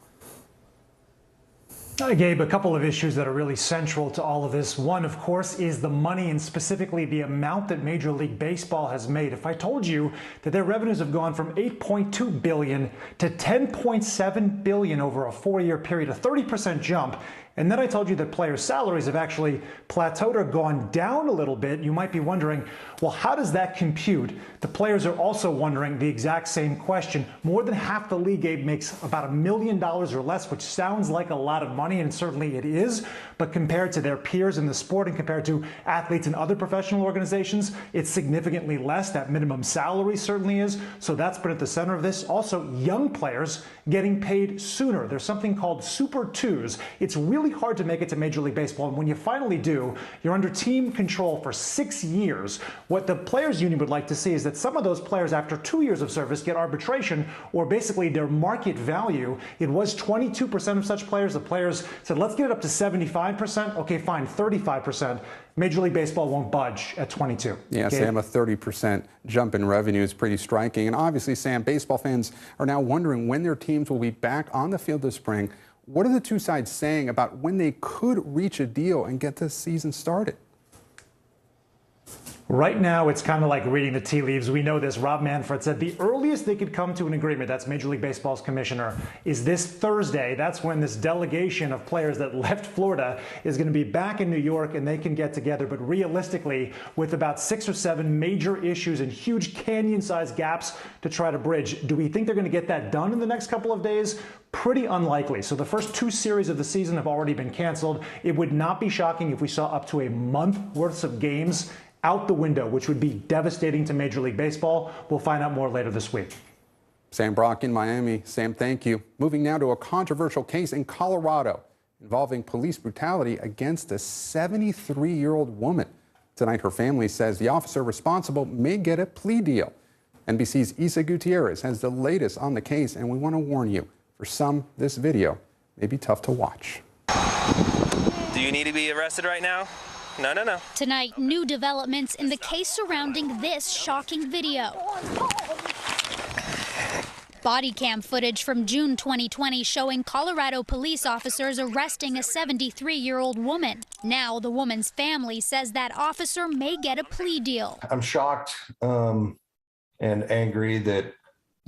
Gabe, a couple of issues that are really central to all of this. One, of course, is the money and specifically the amount that Major League Baseball has made. If I told you that their revenues have gone from $8.2 billion to $10.7 billion over a 4-year period, a 30% jump, And then I told you that players' salaries have actually plateaued or gone down a little bit. You might be wondering, well, how does that compute? The players are also wondering the exact same question. More than half the league, Abe, makes about $1 million or less, which sounds like a lot of money, and certainly it is. But compared to their peers in the sport and compared to athletes in other professional organizations, it's significantly less. That minimum salary certainly is. So that's been at the center of this. Also, young players getting paid sooner. There's something called Super Twos. It's really hard to make it to Major League Baseball. And when you finally do, you're under team control for 6 years. What the Players Union would like to see is that some of those players, after 2 years of service, get arbitration or basically their market value. It was 22% of such players. The players said, let's get it up to 75%. Okay, fine, 35%. Major League Baseball won't budge at 22. Yeah, okay? Sam, a 30% jump in revenue is pretty striking. And obviously, Sam, baseball fans are now wondering when their teams will be back on the field this spring. What are the two sides saying about when they could reach a deal and get this season started? Right now, it's kind of like reading the tea leaves. We know this. Rob Manfred said the earliest they could come to an agreement, that's Major League Baseball's commissioner, is this Thursday. That's when this delegation of players that left Florida is going to be back in New York and they can get together. But realistically, with about 6 or 7 major issues and huge canyon-sized gaps to try to bridge, do we think they're going to get that done in the next couple of days? Pretty unlikely. So the first 2 series of the season have already been canceled. It would not be shocking if we saw up to a month worth of games out the window, which would be devastating to Major League Baseball. We'll find out more later this week. Sam Brock in Miami. Sam, thank you. Moving now to a controversial case in Colorado involving police brutality against a 73-year-old woman. Tonight, her family says the officer responsible may get a plea deal. NBC's Isa Gutierrez has the latest on the case, and we want to warn you, for some, this video may be tough to watch. Do you need to be arrested right now? No, no, no. Tonight, new developments in the case surrounding this shocking video. Body cam footage from June 2020 showing Colorado police officers arresting a 73-year-old woman. Now, the woman's family says that officer may get a plea deal. I'm shocked and angry that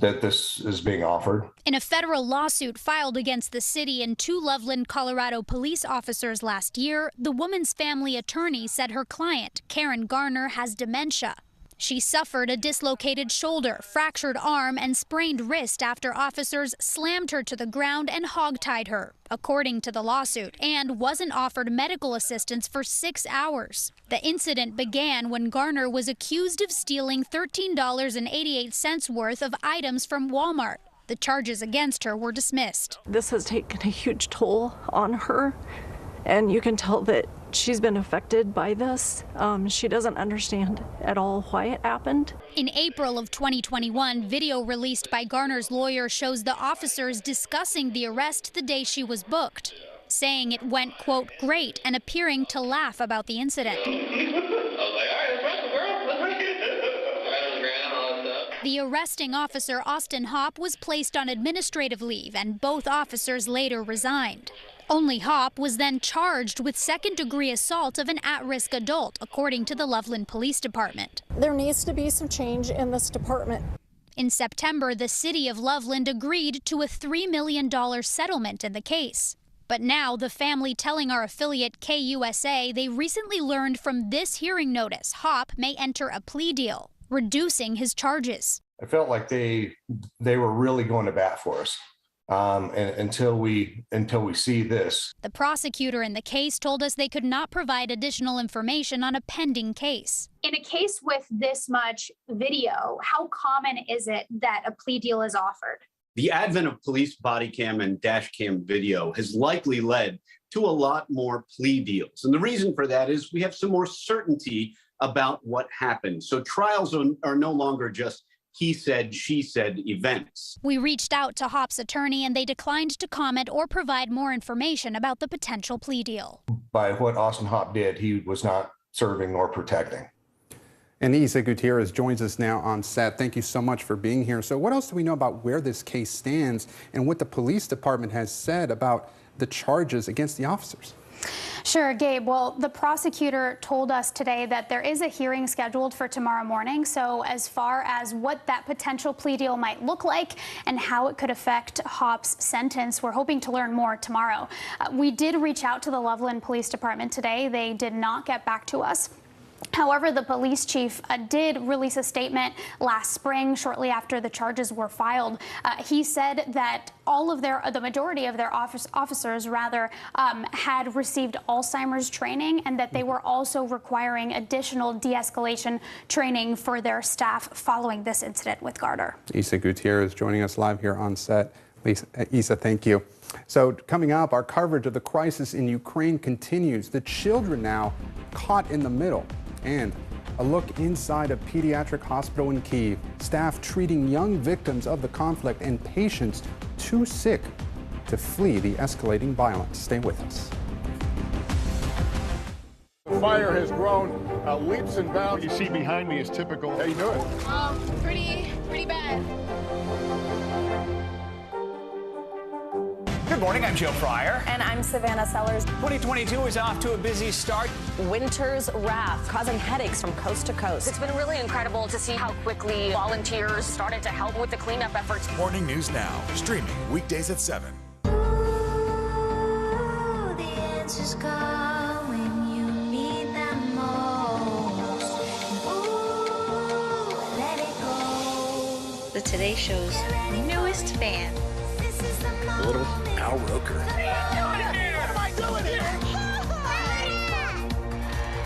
this is being offered. In a federal lawsuit filed against the city and 2 Loveland, Colorado police officers last year, the woman's family attorney said her client, Karen Garner, has dementia. She suffered a dislocated shoulder, fractured arm, and sprained wrist after officers slammed her to the ground and hogtied her, according to the lawsuit, and wasn't offered medical assistance for 6 hours. The incident began when Garner was accused of stealing $13.88 worth of items from Walmart. The charges against her were dismissed. This has taken a huge toll on her, and you can tell that she's been affected by this. She doesn't understand at all why it happened. In April of 2021, video released by Garner's lawyer shows the officers discussing the arrest the day she was booked, saying it went, quote, great, and appearing to laugh about the incident. The arresting officer, Austin Hopp, was placed on administrative leave, and both officers later resigned. Only Hopp was then charged with second-degree assault of an at-risk adult, according to the Loveland Police Department. There needs to be some change in this department. In September, the city of Loveland agreed to a $3 million settlement in the case. But now the family telling our affiliate KUSA they recently learned from this hearing notice Hopp may enter a plea deal, reducing his charges. I felt like they were really going to bat for us. And until we see this. The prosecutor in the case told us they could not provide additional information on a pending case. In a case with this much video, how common is it that a plea deal is offered? The advent of police body cam and dash cam video has likely led to a lot more plea deals. And the reason for that is we have some more certainty about what happened. So trials are no longer just he said, she said events. We reached out to Hopp's attorney and they declined to comment or provide more information about the potential plea deal. By what Austin Hopp did, he was not serving nor protecting. And Isa Gutierrez joins us now on set. Thank you so much for being here. So what else do we know about where this case stands and what the police department has said about the charges against the officers? Sure, Gabe. Well, the prosecutor told us today that there is a hearing scheduled for tomorrow morning. So as far as what that potential plea deal might look like and how it could affect Hopp's sentence, we're hoping to learn more tomorrow. We did reach out to the Loveland Police Department today. They did not get back to us. However, the police chief did release a statement last spring, shortly after the charges were filed. He said that the majority of their officers had received Alzheimer's training, and that they were also requiring additional de-escalation training for their staff following this incident with Garner. Isa Gutierrez joining us live here on set. Isa, thank you. So coming up, our coverage of the crisis in Ukraine continues. The children now caught in the middle. And a look inside a pediatric hospital in Kyiv. Staff treating young victims of the conflict and patients too sick to flee the escalating violence. Stay with us. The fire has grown leaps and bounds. What you see behind me is typical. How you doing? Pretty bad. Good morning, I'm Joe Fryer. And I'm Savannah Sellers. 2022 is off to a busy start. Winter's wrath causing headaches from coast to coast. It's been really incredible to see how quickly volunteers started to help with the cleanup efforts. Morning News Now, streaming weekdays at 7. The answers come when you need them most. Ooh, let it go. The Today Show's newest fan. A little Al Roker. What am I doing here?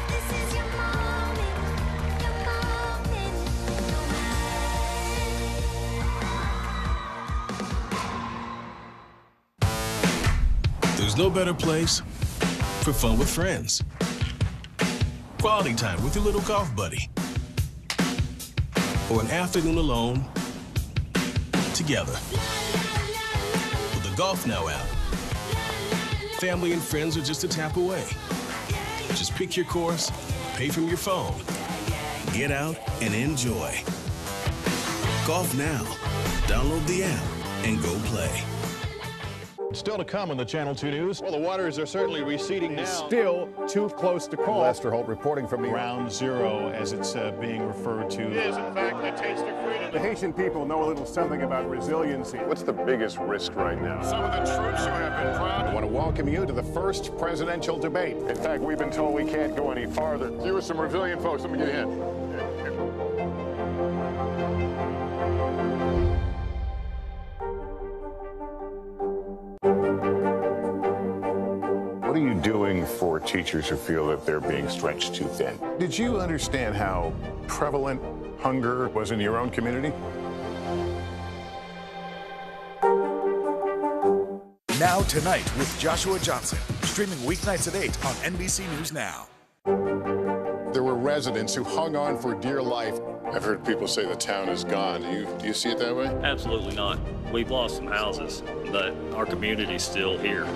This is your moment. There's no better place for fun with friends. Quality time with your little golf buddy. Or an afternoon alone together. Golf Now app. Family and friends are just a tap away. Just pick your course, pay from your phone, get out and enjoy. Golf Now. Download the app and go play. Still to come on the Channel 2 News. Well, the waters are certainly receding now. Still too close to call. Lester Holt reporting from the Ground Zero, as it's being referred to. It is, in fact, a taste of freedom. The Haitian people know a little something about resiliency. What's the biggest risk right now? Some of the troops who have been proud. I want to welcome you to the first presidential debate. In fact, we've been told we can't go any farther. You are some resilient folks. Let me get in. What are you doing for teachers who feel that they're being stretched too thin? Did you understand how prevalent hunger was in your own community? Now Tonight with Joshua Johnson, streaming weeknights at 8 on NBC News Now. There were residents who hung on for dear life. I've heard people say the town is gone. Do you see it that way? Absolutely not. We've lost some houses, but our community's still here.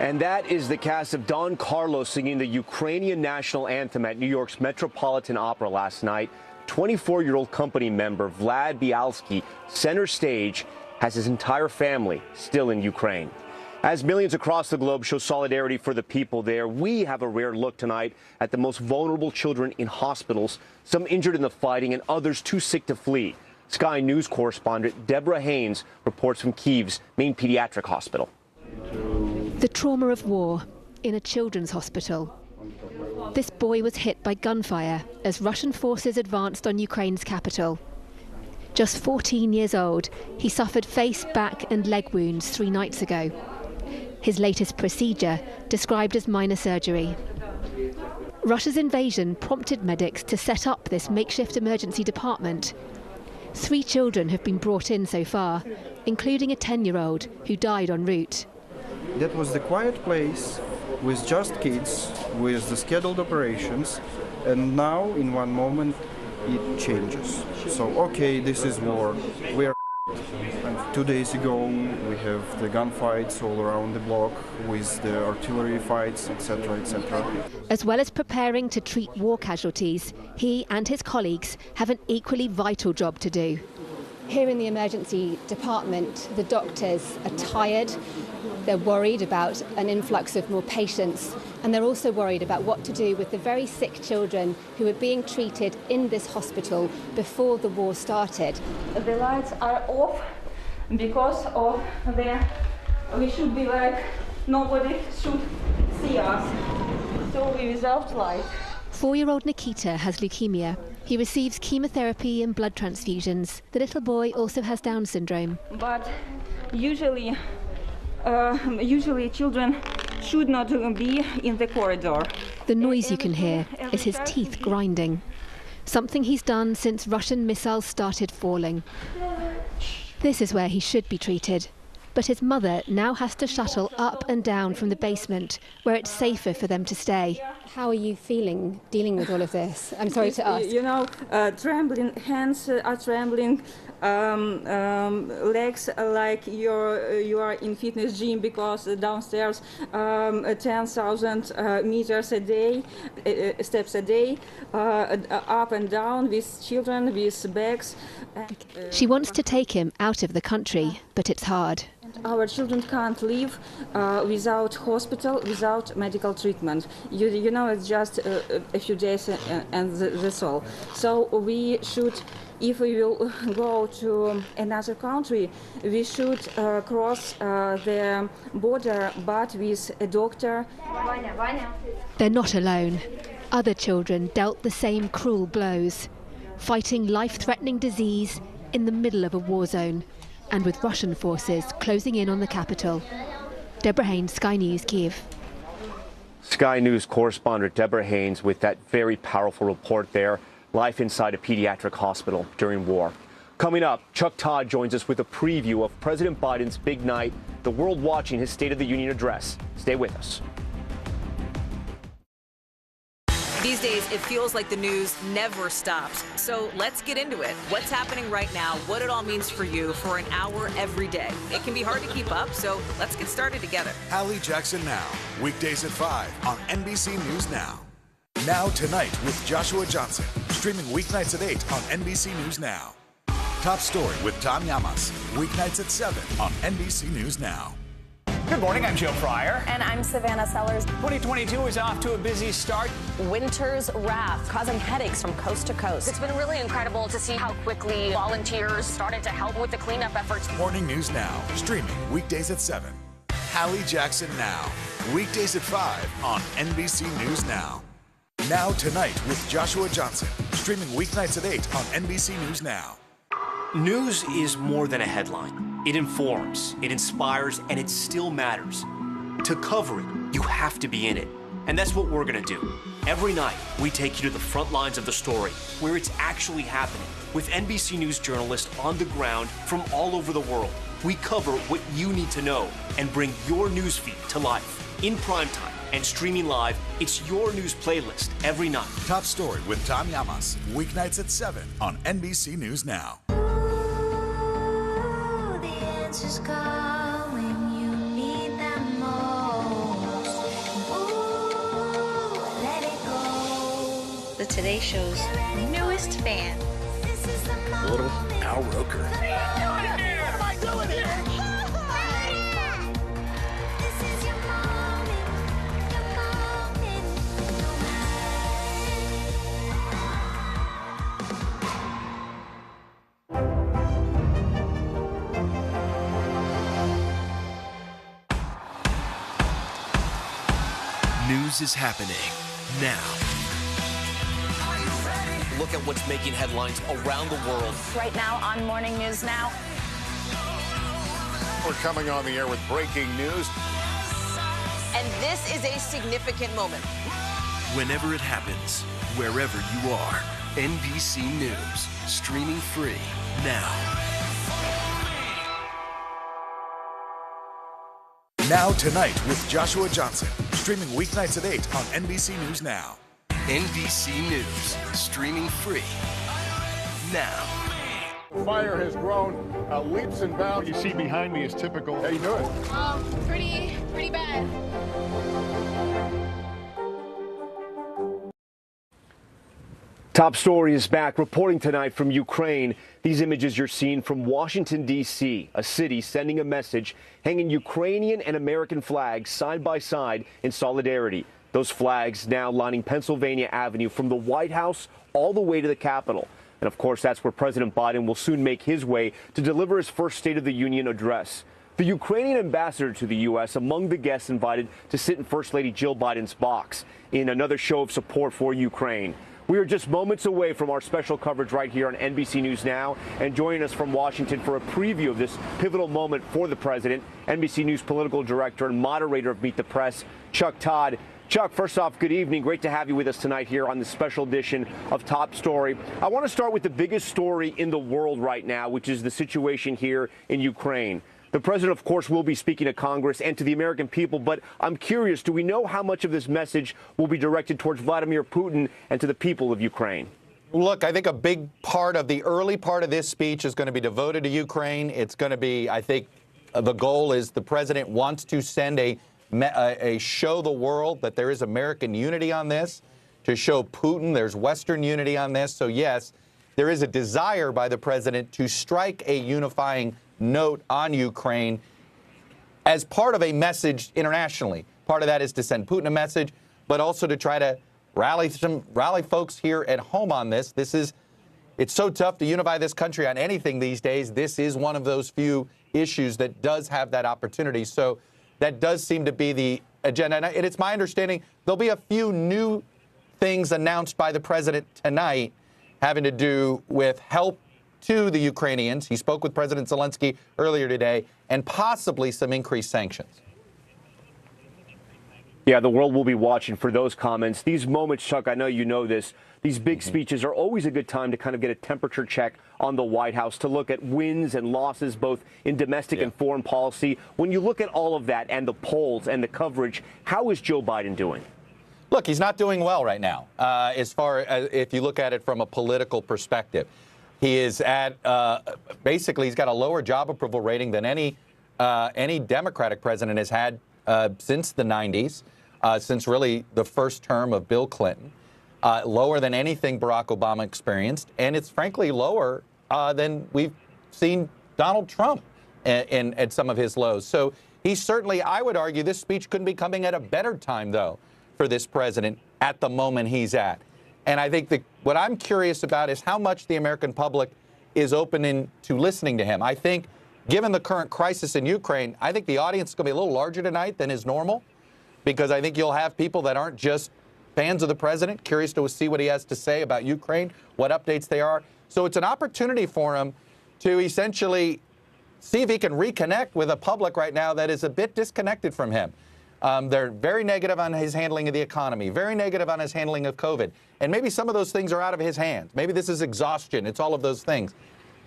And that is the cast of Don Carlos singing the Ukrainian national anthem at New York's Metropolitan Opera last night. 24-year-old company member Vlad Bialski, center stage, has his entire family still in Ukraine. As millions across the globe show solidarity for the people there, we have a rare look tonight at the most vulnerable children in hospitals, some injured in the fighting and others too sick to flee. Sky News correspondent Deborah Haynes reports from Kyiv's main pediatric hospital. The trauma of war in a children's hospital. This boy was hit by gunfire as Russian forces advanced on Ukraine's capital. Just 14 years old, he suffered face, back and leg wounds 3 nights ago. His latest procedure described as minor surgery. Russia's invasion prompted medics to set up this makeshift emergency department. 3 children have been brought in so far, including a 10-year-old who died en route. That was the quiet place with just kids, with the scheduled operations, and now in one moment it changes. So, okay, this is war. We're And 2 days ago, we have the gunfights all around the block with the artillery fights, etc., etc. As well as preparing to treat war casualties, he and his colleagues have an equally vital job to do. Here in the emergency department, the doctors are tired, they're worried about an influx of more patients, and they're also worried about what to do with the very sick children who were being treated in this hospital before the war started. The lights are off because of we should be like, nobody should see us, so we without light. 4-year-old Nikita has leukemia. He receives chemotherapy and blood transfusions. The little boy also has Down syndrome. But usually children should not be in the corridor. The noise you can hear is his teeth grinding, something he's done since Russian missiles started falling. This is where he should be treated, but his mother now has to shuttle up and down from the basement, where it's safer for them to stay. How are you feeling dealing with all of this? I'm sorry to ask. You know, trembling, hands are trembling, legs like you are in fitness gym because downstairs 10,000 meters a day, steps a day, up and down with children, with bags. She wants to take him out of the country, but it's hard. Our children can't live without hospital, without medical treatment. You know, it's just a few days and that's all. So we should, if we will go to another country, we should cross the border, but with a doctor. They're not alone. Other children dealt the same cruel blows, fighting life-threatening disease in the middle of a war zone, and with Russian forces closing in on the capital. Deborah Haynes, Sky News, Kyiv. Sky News correspondent Deborah Haynes with that very powerful report there. Life inside a pediatric hospital during war. Coming up, Chuck Todd joins us with a preview of President Biden's big night, the world watching his State of the Union address. Stay with us. These days, it feels like the news never stops. So let's get into it. What's happening right now, what it all means for you for an hour every day. It can be hard to keep up, so let's get started together. Hallie Jackson Now, weekdays at 5 on NBC News Now. Now Tonight with Joshua Johnson, streaming weeknights at 8 on NBC News Now. Top Story with Tom Llamas, weeknights at 7 on NBC News Now. Good morning, I'm Joe Fryer. And I'm Savannah Sellers. 2022 is off to a busy start. Winter's wrath causing headaches from coast to coast. It's been really incredible to see how quickly volunteers started to help with the cleanup efforts. Morning News Now, streaming weekdays at 7. Hallie Jackson Now, weekdays at 5 on NBC News Now. Now Tonight with Joshua Johnson, streaming weeknights at 8 on NBC News Now. News is more than a headline. It informs, it inspires, and it still matters. To cover it, you have to be in it. And that's what we're gonna do. Every night, we take you to the front lines of the story, where it's actually happening, with NBC News journalists on the ground from all over the world. We cover what you need to know and bring your newsfeed to life. In primetime and streaming live, it's your news playlist every night. Top Story with Tom Llamas, weeknights at 7 on NBC News Now. Is gone when you need them most. Ooh, let it go. The Today Show's newest fan. Little Al Roker. What am I doing here? This is your moment. Your moment. News is happening now. Look at what's making headlines around the world. Right now on Morning News Now. We're coming on the air with breaking news. And this is a significant moment. Whenever it happens, wherever you are, NBC News, streaming free now. Now Tonight with Joshua Johnson, streaming weeknights at 8 on NBC News Now. NBC News, streaming free now. The fire has grown leaps and bounds. What you see behind me is typical. How you doing? Pretty bad. Top Story is back, reporting tonight from Ukraine. These images you're seeing from Washington, D.C., a city sending a message, hanging Ukrainian and American flags side by side in solidarity. Those flags now lining Pennsylvania Avenue from the White House all the way to the Capitol. And of course, that's where President Biden will soon make his way to deliver his first State of the Union address. The Ukrainian ambassador to the U.S. among the guests invited to sit in First Lady Jill Biden's box in another show of support for Ukraine. We are just moments away from our special coverage right here on NBC News Now, and joining us from Washington for a preview of this pivotal moment for the president, NBC News political director and moderator of Meet the Press, Chuck Todd. Chuck, first off, good evening. Great to have you with us tonight here on this special edition of Top Story. I want to start with the biggest story in the world right now, which is the situation here in Ukraine. The president, of course, will be speaking to Congress and to the American people, but I'm curious, do we know how much of this message will be directed towards Vladimir Putin and to the people of Ukraine? Look, I think a big part of the early part of this speech is going to be devoted to Ukraine. It's going to be, I think, the goal is the president wants to send a show the world that there is American unity on this, to show Putin there's Western unity on this. So, yes, there is a desire by the president to strike a unifying note on Ukraine as part of a message internationally. Part of that is to send Putin a message, but also to try to rally folks here at home on this. It's so tough to unify this country on anything these days. This is one of those few issues that does have that opportunity. So that does seem to be the agenda. And it's my understanding there'll be a few new things announced by the president tonight having to do with help to the Ukrainians. He spoke with President Zelensky earlier today, and possibly some increased sanctions. Yeah, the world will be watching for those comments. These moments, Chuck, I know you know this, these big speeches are always a good time to kind of get a temperature check on the White House, to look at wins and losses, both in domestic and foreign policy. When you look at all of that and the polls and the coverage, how is Joe Biden doing? Look, he's not doing well right now, as far as if you look at it from a political perspective. He is at basically he's got a lower job approval rating than any Democratic president has had since the 90s, since really the first term of Bill Clinton, lower than anything Barack Obama experienced, and it's frankly lower than we've seen Donald Trump at some of his lows. So he certainly, I would argue, this speech couldn't be coming at a better time, though, for this president at the moment he's at. And I think what I'm curious about is how much the American public is open to listening to him. I think, given the current crisis in Ukraine, I think the audience is going to be a little larger tonight than is normal, because I think you'll have people that aren't just fans of the president, curious to see what he has to say about Ukraine, what updates they are. So it's an opportunity for him to essentially see if he can reconnect with a public right now that is a bit disconnected from him. They're very negative on his handling of the economy, very negative on his handling of COVID. And maybe some of those things are out of his hands. Maybe this is exhaustion. It's all of those things.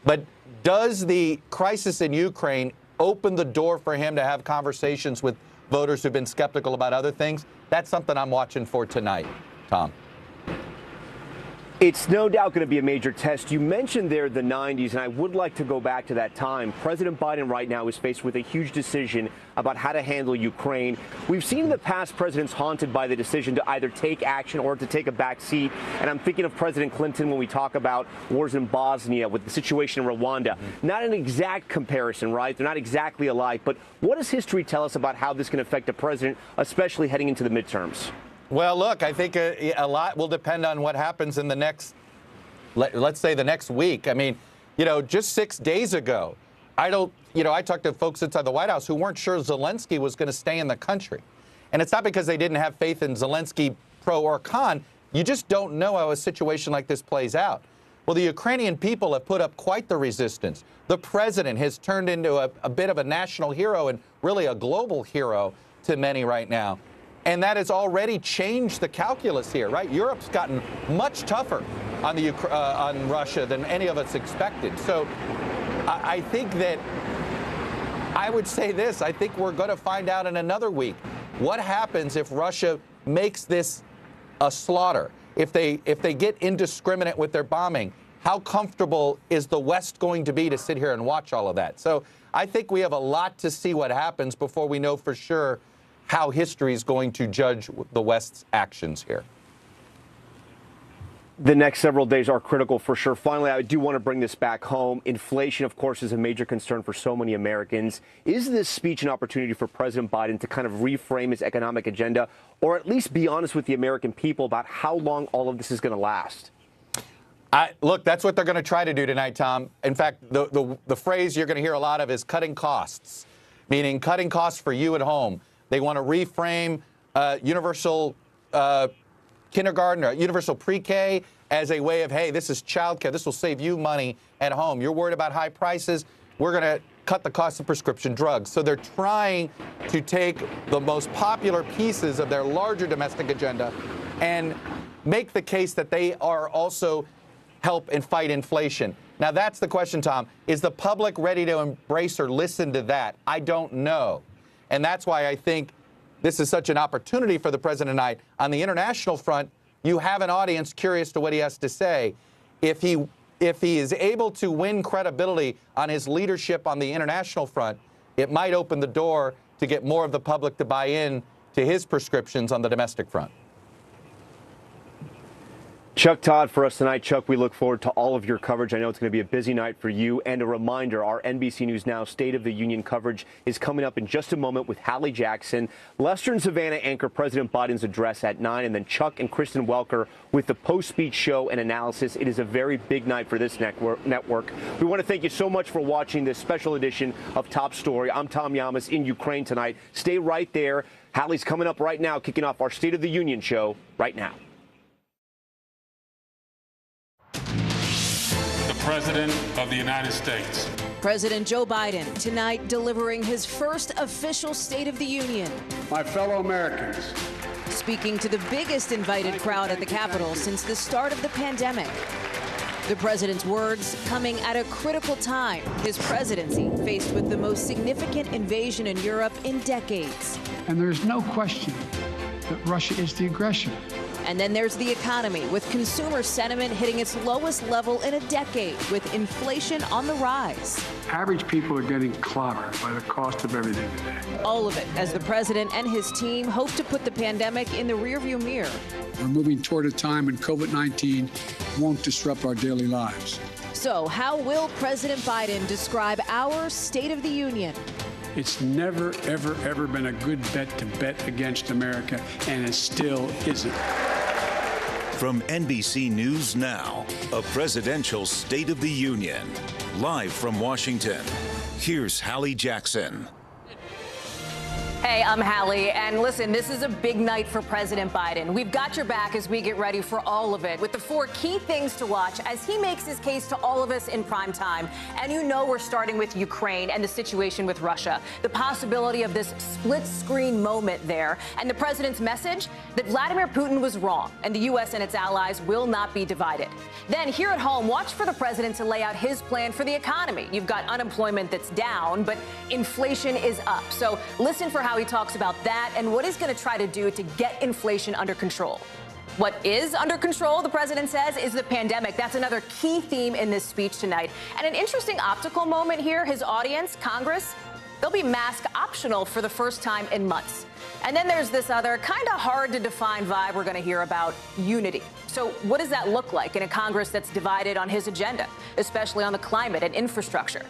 But does the crisis in Ukraine open the door for him to have conversations with voters who've been skeptical about other things? That's something I'm watching for tonight, Tom. It's no doubt going to be a major test. You mentioned there the 90s, and I would like to go back to that time. President Biden right now is faced with a huge decision about how to handle Ukraine. We've seen in the past presidents haunted by the decision to either take action or to take a back seat. And I'm thinking of President Clinton when we talk about wars in Bosnia, with the situation in Rwanda. Not an exact comparison, right? They're not exactly alike. But what does history tell us about how this can affect a president, especially heading into the midterms? Well, look, I think a lot will depend on what happens in the next, let's say the next week. I mean, just 6 days ago, I talked to folks inside the White House who weren't sure Zelensky was going to stay in the country. And it's not because they didn't have faith in Zelensky, pro or con. You just don't know how a situation like this plays out. Well, the Ukrainian people have put up quite the resistance. The president has turned into a bit of a national hero and really a global hero to many right now. And that has already changed the calculus here, right? Europe's gotten much tougher on Russia than any of us expected. So I think that I would say this. I think we're going to find out in another week what happens if Russia makes this a slaughter, if they get indiscriminate with their bombing. how comfortable is the West going to be to sit here and watch all of that? So I think we have a lot to see what happens before we know for sure how history is going to judge the West's actions here. The next several days are critical for sure. Finally, I do want to bring this back home. Inflation, of course, is a major concern for so many Americans. Is this speech an opportunity for President Biden to kind of reframe his economic agenda, or at least be honest with the American people about how long all of this is going to last? Look, that's what they're going to try to do tonight, Tom. In fact, the phrase you're going to hear a lot of is cutting costs, meaning cutting costs for you at home. They want to reframe universal kindergarten or universal pre-K as a way of, hey, this is childcare. This will save you money at home. You're worried about high prices. We're going to cut the cost of prescription drugs. So they're trying to take the most popular pieces of their larger domestic agenda and make the case that they are also help and fight inflation. Now, that's the question, Tom. Is the public ready to embrace or listen to that? I don't know. And that's why I think this is such an opportunity for the president tonight. On the international front, you have an audience curious to what he has to say. If he is able to win credibility on his leadership on the international front, it might open the door to get more of the public to buy in to his prescriptions on the domestic front. Chuck Todd for us tonight. Chuck, we look forward to all of your coverage. I know it's going to be a busy night for you. And a reminder, our NBC News Now State of the Union coverage is coming up in just a moment with Hallie Jackson. Lester and Savannah anchor President Biden's address at 9, and then Chuck and Kristen Welker with the post-speech show and analysis. It is a very big night for this network. We want to thank you so much for watching this special edition of Top Story. I'm Tom Llamas in Ukraine tonight. Stay right there. Hallie's coming up right now, kicking off our State of the Union show right now. President of the United States. President Joe Biden tonight delivering his first official State of the Union. My fellow Americans. Speaking to the biggest invited crowd at the Capitol since the start of the pandemic. The president's words coming at a critical time, his presidency faced with the most significant invasion in Europe in decades. And there's no question that Russia is the aggressor. And then there's the economy, with consumer sentiment hitting its lowest level in a decade, with inflation on the rise. Average people are getting clobbered by the cost of everything today. All of it as the president and his team hope to put the pandemic in the rearview mirror. We're moving toward a time when COVID-19 won't disrupt our daily lives. So how will President Biden describe our State of the Union? It's never, ever, ever been a good bet to bet against America, and it still isn't. From NBC News Now, a presidential State of the Union. Live from Washington, here's Hallie Jackson. Hey, I'm Hallie, and listen, this is a big night for President Biden. We've got your back as we get ready for all of it, with the 4 key things to watch as he makes his case to all of us in prime time. And you know we're starting with Ukraine and the situation with Russia, the possibility of this split-screen moment there, and the president's message that Vladimir Putin was wrong, and the U.S. and its allies will not be divided. Then here at home, watch for the president to lay out his plan for the economy. You've got unemployment that's down, but inflation is up. So listen for how he talks about that and what he's going to try to do to get inflation under control. What is under control, the president says, is the pandemic. That's another key theme in this speech tonight. And an interesting optical moment here, his audience, Congress, they'll be mask optional for the first time in months. And then there's this other kind of hard to define vibe we're going to hear about, unity. So what does that look like in a Congress that's divided on his agenda, especially on the climate and infrastructure?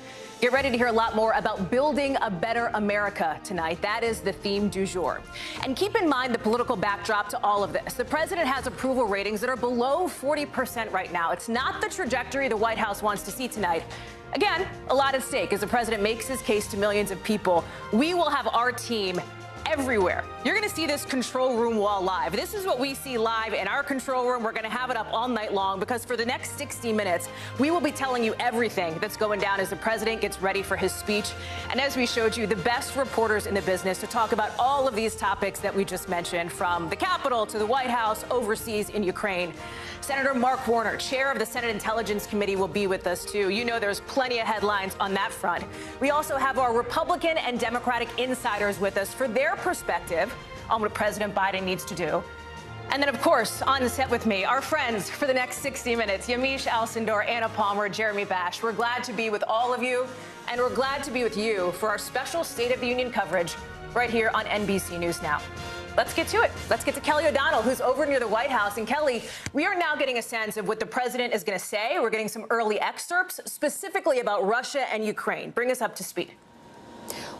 Get ready to hear a lot more about building a better America tonight. That is the theme du jour. And keep in mind the political backdrop to all of this. The president has approval ratings that are below 40% right now. It's not the trajectory the White House wants to see tonight. Again, a lot at stake as the president makes his case to millions of people. We will have our team everywhere. You're going to see this control room wall live. This is what we see live in our control room. We're going to have it up all night long because for the next 60 minutes, we will be telling you everything that's going down as the president gets ready for his speech. And as we showed you, the best reporters in the business to talk about all of these topics that we just mentioned, from the Capitol to the White House, overseas in Ukraine. Senator Mark Warner, chair of the Senate Intelligence Committee, will be with us, too. You know there's plenty of headlines on that front. We also have our Republican and Democratic insiders with us for their perspective on what President Biden needs to do. And then, of course, on the set with me, our friends for the next 60 minutes, Yamiche Alcindor, Anna Palmer, Jeremy Bash. We're glad to be with all of you, and we're glad to be with you for our special State of the Union coverage right here on NBC News Now. Let's get to it. Let's get to Kelly O'Donnell, who's over near the White House. And Kelly, we are now getting a sense of what the president is going to say. We're getting some early excerpts, specifically about Russia and Ukraine. Bring us up to speed.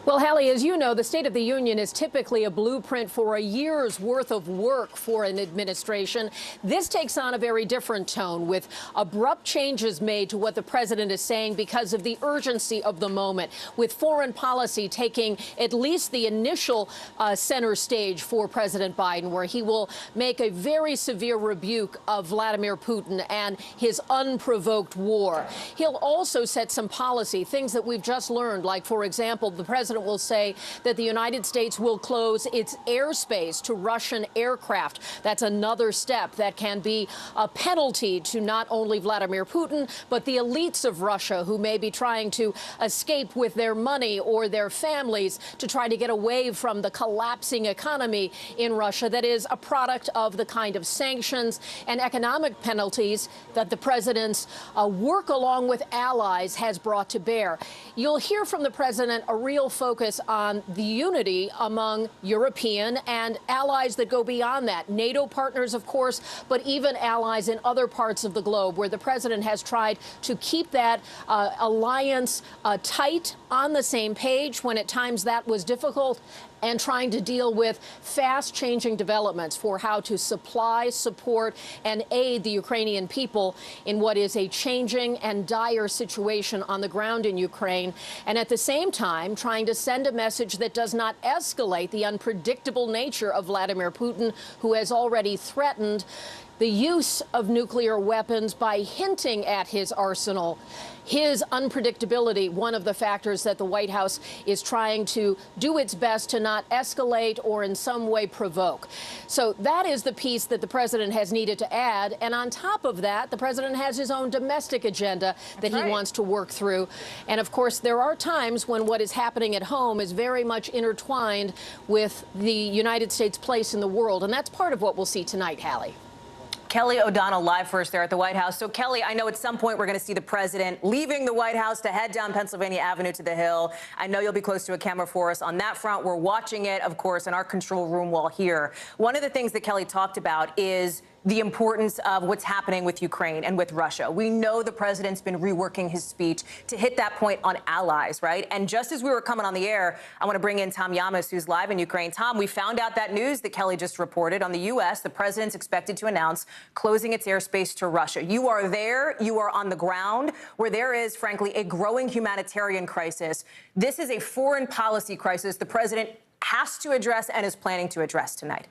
Well, Hallie, as you know, the State of the Union is typically a blueprint for a year's worth of work for an administration. This takes on a very different tone, with abrupt changes made to what the president is saying because of the urgency of the moment, with foreign policy taking at least the initial center stage for President Biden, where he will make a very severe rebuke of Vladimir Putin and his unprovoked war. He'll also set some policy, things that we've just learned, like, for example, the president will say that the United States will close its airspace to Russian aircraft. That's another step that can be a penalty to not only Vladimir Putin, but the elites of Russia who may be trying to escape with their money or their families to try to get away from the collapsing economy in Russia that is a product of the kind of sanctions and economic penalties that the president's work along with allies has brought to bear. You'll hear from the president a real focus on the unity among European and allies that go beyond that. NATO partners, of course, but even allies in other parts of the globe, where the president has tried to keep that alliance tight, on the same page when at times that was difficult, and trying to deal with fast-changing developments for how to supply, support, and aid the Ukrainian people in what is a changing and dire situation on the ground in Ukraine, and at the same time trying to send a message that does not escalate the unpredictable nature of Vladimir Putin, who has already threatened the use of nuclear weapons by hinting at his arsenal. His unpredictability, one of the factors that the White House is trying to do its best to not escalate or in some way provoke. So that is the piece that the president has needed to add. And on top of that, the president has his own domestic agenda that he wants to work through. And of course, there are times when what is happening at home is very much intertwined with the United States' place in the world. And that's part of what we'll see tonight, Hallie. Kelly O'Donnell live for us there at the White House. So, Kelly, I know at some point we're going to see the president leaving the White House to head down Pennsylvania Avenue to the Hill. I know you'll be close to a camera for us on that front. We're watching it, of course, in our control room while here. One of the things that Kelly talked about is the importance of what's happening with Ukraine and with Russia. We know the president's been reworking his speech to hit that point on allies, right? And just as we were coming on the air, I want to bring in Tom Yamas, who's live in Ukraine. Tom, we found out that news that Kelly just reported on the U.S. The president's expected to announce closing its airspace to Russia. You are there. You are on the ground where there is, frankly, a growing humanitarian crisis. This is a foreign policy crisis the president has to address and is planning to address tonight.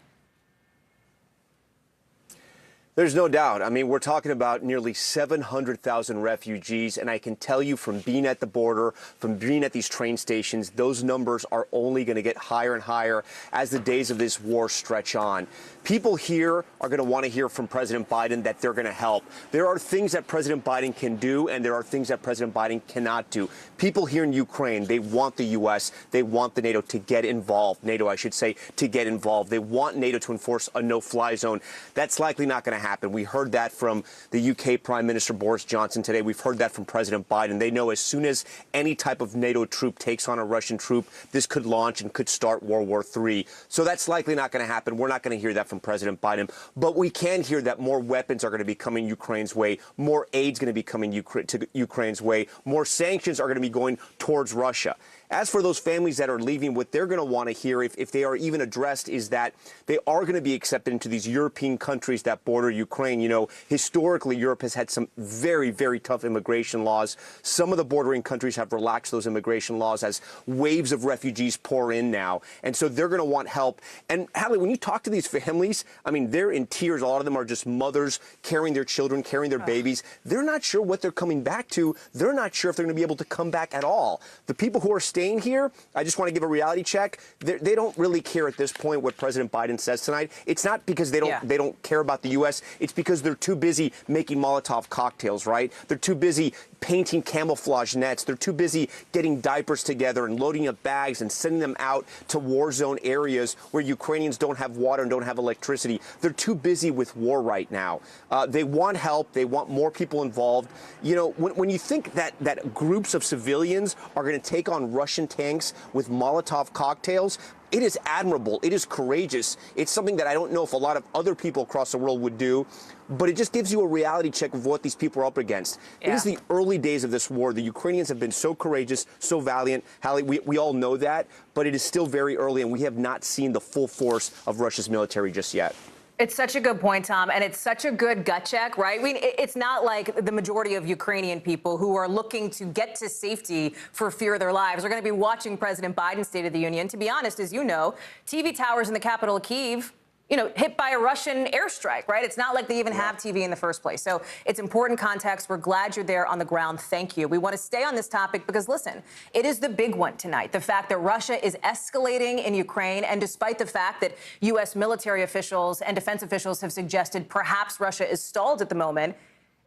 There's no doubt. I mean, we're talking about nearly 700,000 refugees, and I can tell you from being at the border, from being at these train stations, those numbers are only going to get higher and higher as the days of this war stretch on. People here are going to want to hear from President Biden that they're going to help. There are things that President Biden can do, and there are things that President Biden cannot do. People here in Ukraine, they want the U.S., they want the NATO to get involved. NATO, I should say, to get involved. They want NATO to enforce a no-fly zone. That's likely not going to happen. We heard that from the UK Prime Minister Boris Johnson today. We've heard that from President Biden. They know as soon as any type of NATO troop takes on a Russian troop, this could launch and could start World War III. So that's likely not going to happen. We're not going to hear that from President Biden. But we can hear that more weapons are going to be coming Ukraine's way. More aid's going to be coming to Ukraine's way. More sanctions are going to be going towards Russia. As for those families that are leaving, what they're going to want to hear, if they are even addressed, is that they are going to be accepted into these European countries that border Ukraine. You know, historically, Europe has had some very, very tough immigration laws. Some of the bordering countries have relaxed those immigration laws as waves of refugees pour in now. And so they're going to want help. And, Hallie, when you talk to these families, I mean, they're in tears. A lot of them are just mothers carrying their children, carrying their babies. They're not sure what they're coming back to. They're not sure if they're going to be able to come back at all. The people who are staying here, I just want to give a reality check. They don't really care at this point what President Biden says tonight. It's not because they don't care about the U.S. It's because they're too busy making Molotov cocktails, right? They're too busy painting camouflage nets. They're too busy getting diapers together and loading up bags and sending them out to war zone areas where Ukrainians don't have water and don't have electricity. They're too busy with war right now. They want help. They want more people involved. You know, when you think that groups of civilians are going to take on Russian tanks with Molotov cocktails, it is admirable. It is courageous. It's something that I don't know if a lot of other people across the world would do, but it just gives you a reality check of what these people are up against. Yeah. It is the early days of this war. The Ukrainians have been so courageous, so valiant. Hallie, we all know that, but it is still very early, and we have not seen the full force of Russia's military just yet. It's such a good point, Tom, and it's such a good gut check, right? I mean, it's not like the majority of Ukrainian people who are looking to get to safety for fear of their lives are going to be watching President Biden's State of the Union. To be honest, as you know, TV towers in the capital of Kyiv, you know, hit by a Russian airstrike, right? It's not like they even have TV in the first place. So it's important context. We're glad you're there on the ground. Thank you. We want to stay on this topic because, listen, it is the big one tonight. The fact that Russia is escalating in Ukraine, and despite the fact that U.S. military officials and defense officials have suggested perhaps Russia is stalled at the moment,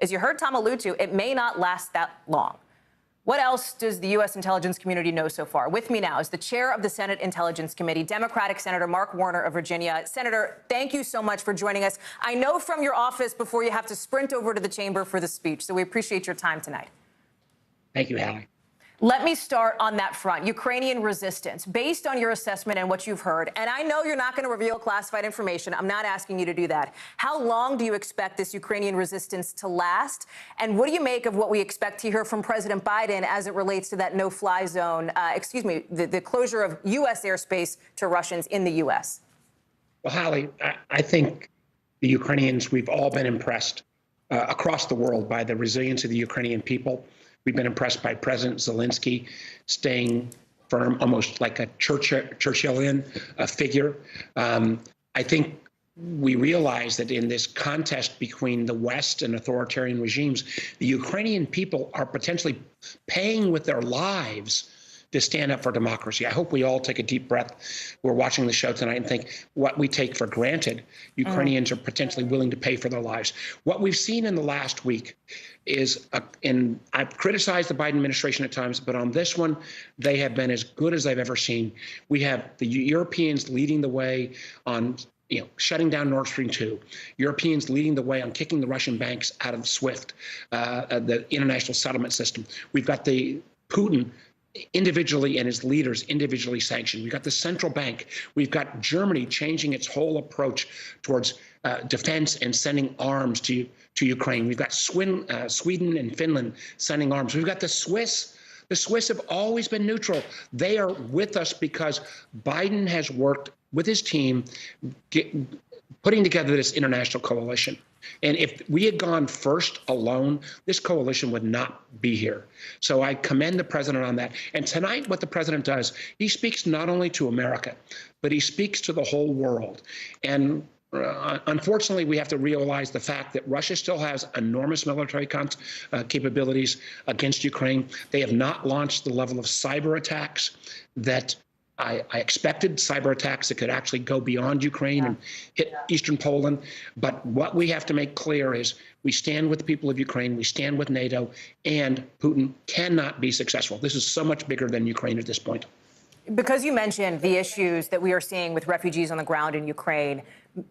as you heard Tom allude to, it may not last that long. What else does the U.S. intelligence community know so far? With me now is the chair of the Senate Intelligence Committee, Democratic Senator Mark Warner of Virginia. Senator, thank you so much for joining us. I know from your office before you have to sprint over to the chamber for the speech, so we appreciate your time tonight. Thank you, Hallie. Let me start on that front. Ukrainian resistance, based on your assessment and what you've heard, and I know you're not going to reveal classified information. I'm not asking you to do that. How long do you expect this Ukrainian resistance to last? And what do you make of what we expect to hear from President Biden as it relates to that no-fly zone, the closure of U.S. airspace to Russians in the U.S.? Well, Hallie, I think the Ukrainians, we've all been impressed across the world by the resilience of the Ukrainian people. We've been impressed by President Zelensky staying firm, almost like a Churchillian figure. I think we realize that in this contest between the West and authoritarian regimes, the Ukrainian people are potentially paying with their lives to stand up for democracy. I hope we all take a deep breath. We're watching the show tonight and think what we take for granted, Ukrainians are potentially willing to pay for their lives. What we've seen in the last week is, and I've criticized the Biden administration at times, but on this one, they have been as good as I've ever seen. We have the Europeans leading the way on shutting down Nord Stream 2, Europeans leading the way on kicking the Russian banks out of SWIFT, the international settlement system. We've got the Putin individually and his leaders individually sanctioned. We've got the central bank. We've got Germany changing its whole approach towards defense and sending arms to Ukraine. We've got Sweden and Finland sending arms. We've got the Swiss. The Swiss have always been neutral. They are with us because Biden has worked with his team, putting together this international coalition. And if we had gone first alone, this coalition would not be here. So I commend the president on that. And tonight, what the president does, he speaks not only to America, but he speaks to the whole world. And unfortunately, we have to realize the fact that Russia still has enormous military capabilities against Ukraine. They have not launched the level of cyber attacks that I expected, cyber attacks that could actually go beyond Ukraine and hit eastern Poland. But what we have to make clear is we stand with the people of Ukraine, we stand with NATO, and Putin cannot be successful. This is so much bigger than Ukraine at this point. Because you mentioned the issues that we are seeing with refugees on the ground in Ukraine,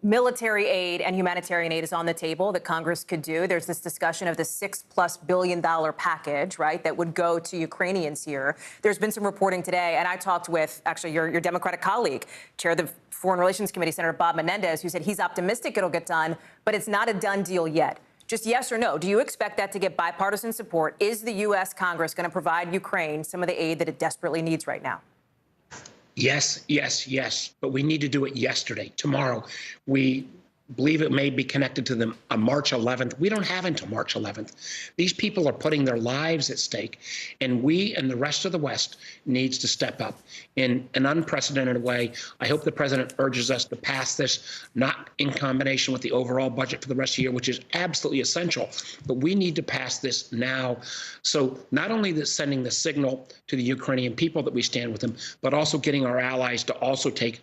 military aid and humanitarian aid is on the table that Congress could do. There's this discussion of the $6+ billion package, right, that would go to Ukrainians here. There's been some reporting today, and I talked with, actually, your Democratic colleague, chair of the Foreign Relations Committee, Senator Bob Menendez, who said he's optimistic it'll get done, but it's not a done deal yet. Just yes or no, do you expect that to get bipartisan support? Is the U.S. Congress going to provide Ukraine some of the aid that it desperately needs right now? Yes, yes, yes. But we need to do it yesterday, tomorrow. We believe it may be connected to them on March 11th. We don't have until March 11th. These people are putting their lives at stake, and we and the rest of the West needs to step up in an unprecedented way. I hope the president urges us to pass this, not in combination with the overall budget for the rest of the year, which is absolutely essential, but we need to pass this now. So not only that sending the signal to the Ukrainian people that we stand with them, but also getting our allies to also take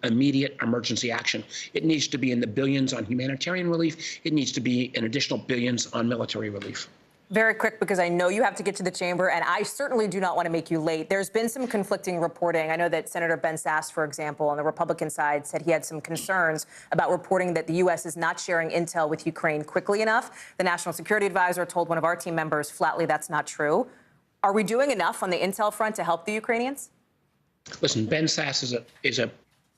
immediate emergency action. It needs to be in the billions on humanitarian relief. It needs to be an additional billions on military relief. Very quick, because I know you have to get to the chamber, and I certainly do not want to make you late. There's been some conflicting reporting. I know that Senator Ben Sasse, for example, on the Republican side, said he had some concerns about reporting that the U.S. is not sharing intel with Ukraine quickly enough. The National Security Advisor told one of our team members flatly that's not true. Are we doing enough on the intel front to help the Ukrainians? Listen, Ben Sasse is a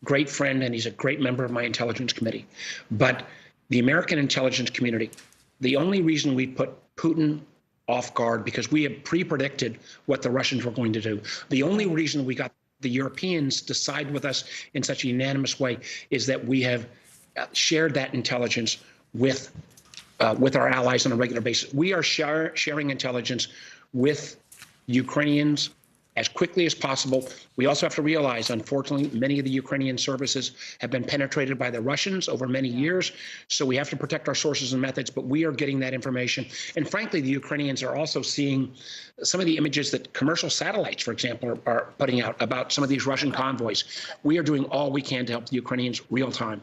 great friend, and he's a great member of my intelligence committee. But the American intelligence community, the only reason we put Putin off guard, because we had pre-predicted what the Russians were going to do. The only reason we got the Europeans to side with us in such a unanimous way is that we have shared that intelligence with our allies on a regular basis. We are sharing intelligence with Ukrainians as quickly as possible. We also have to realize, unfortunately, many of the Ukrainian services have been penetrated by the Russians over many years. So we have to protect our sources and methods, but we are getting that information. And frankly, the Ukrainians are also seeing some of the images that commercial satellites, for example, are putting out about some of these Russian convoys. We are doing all we can to help the Ukrainians real time.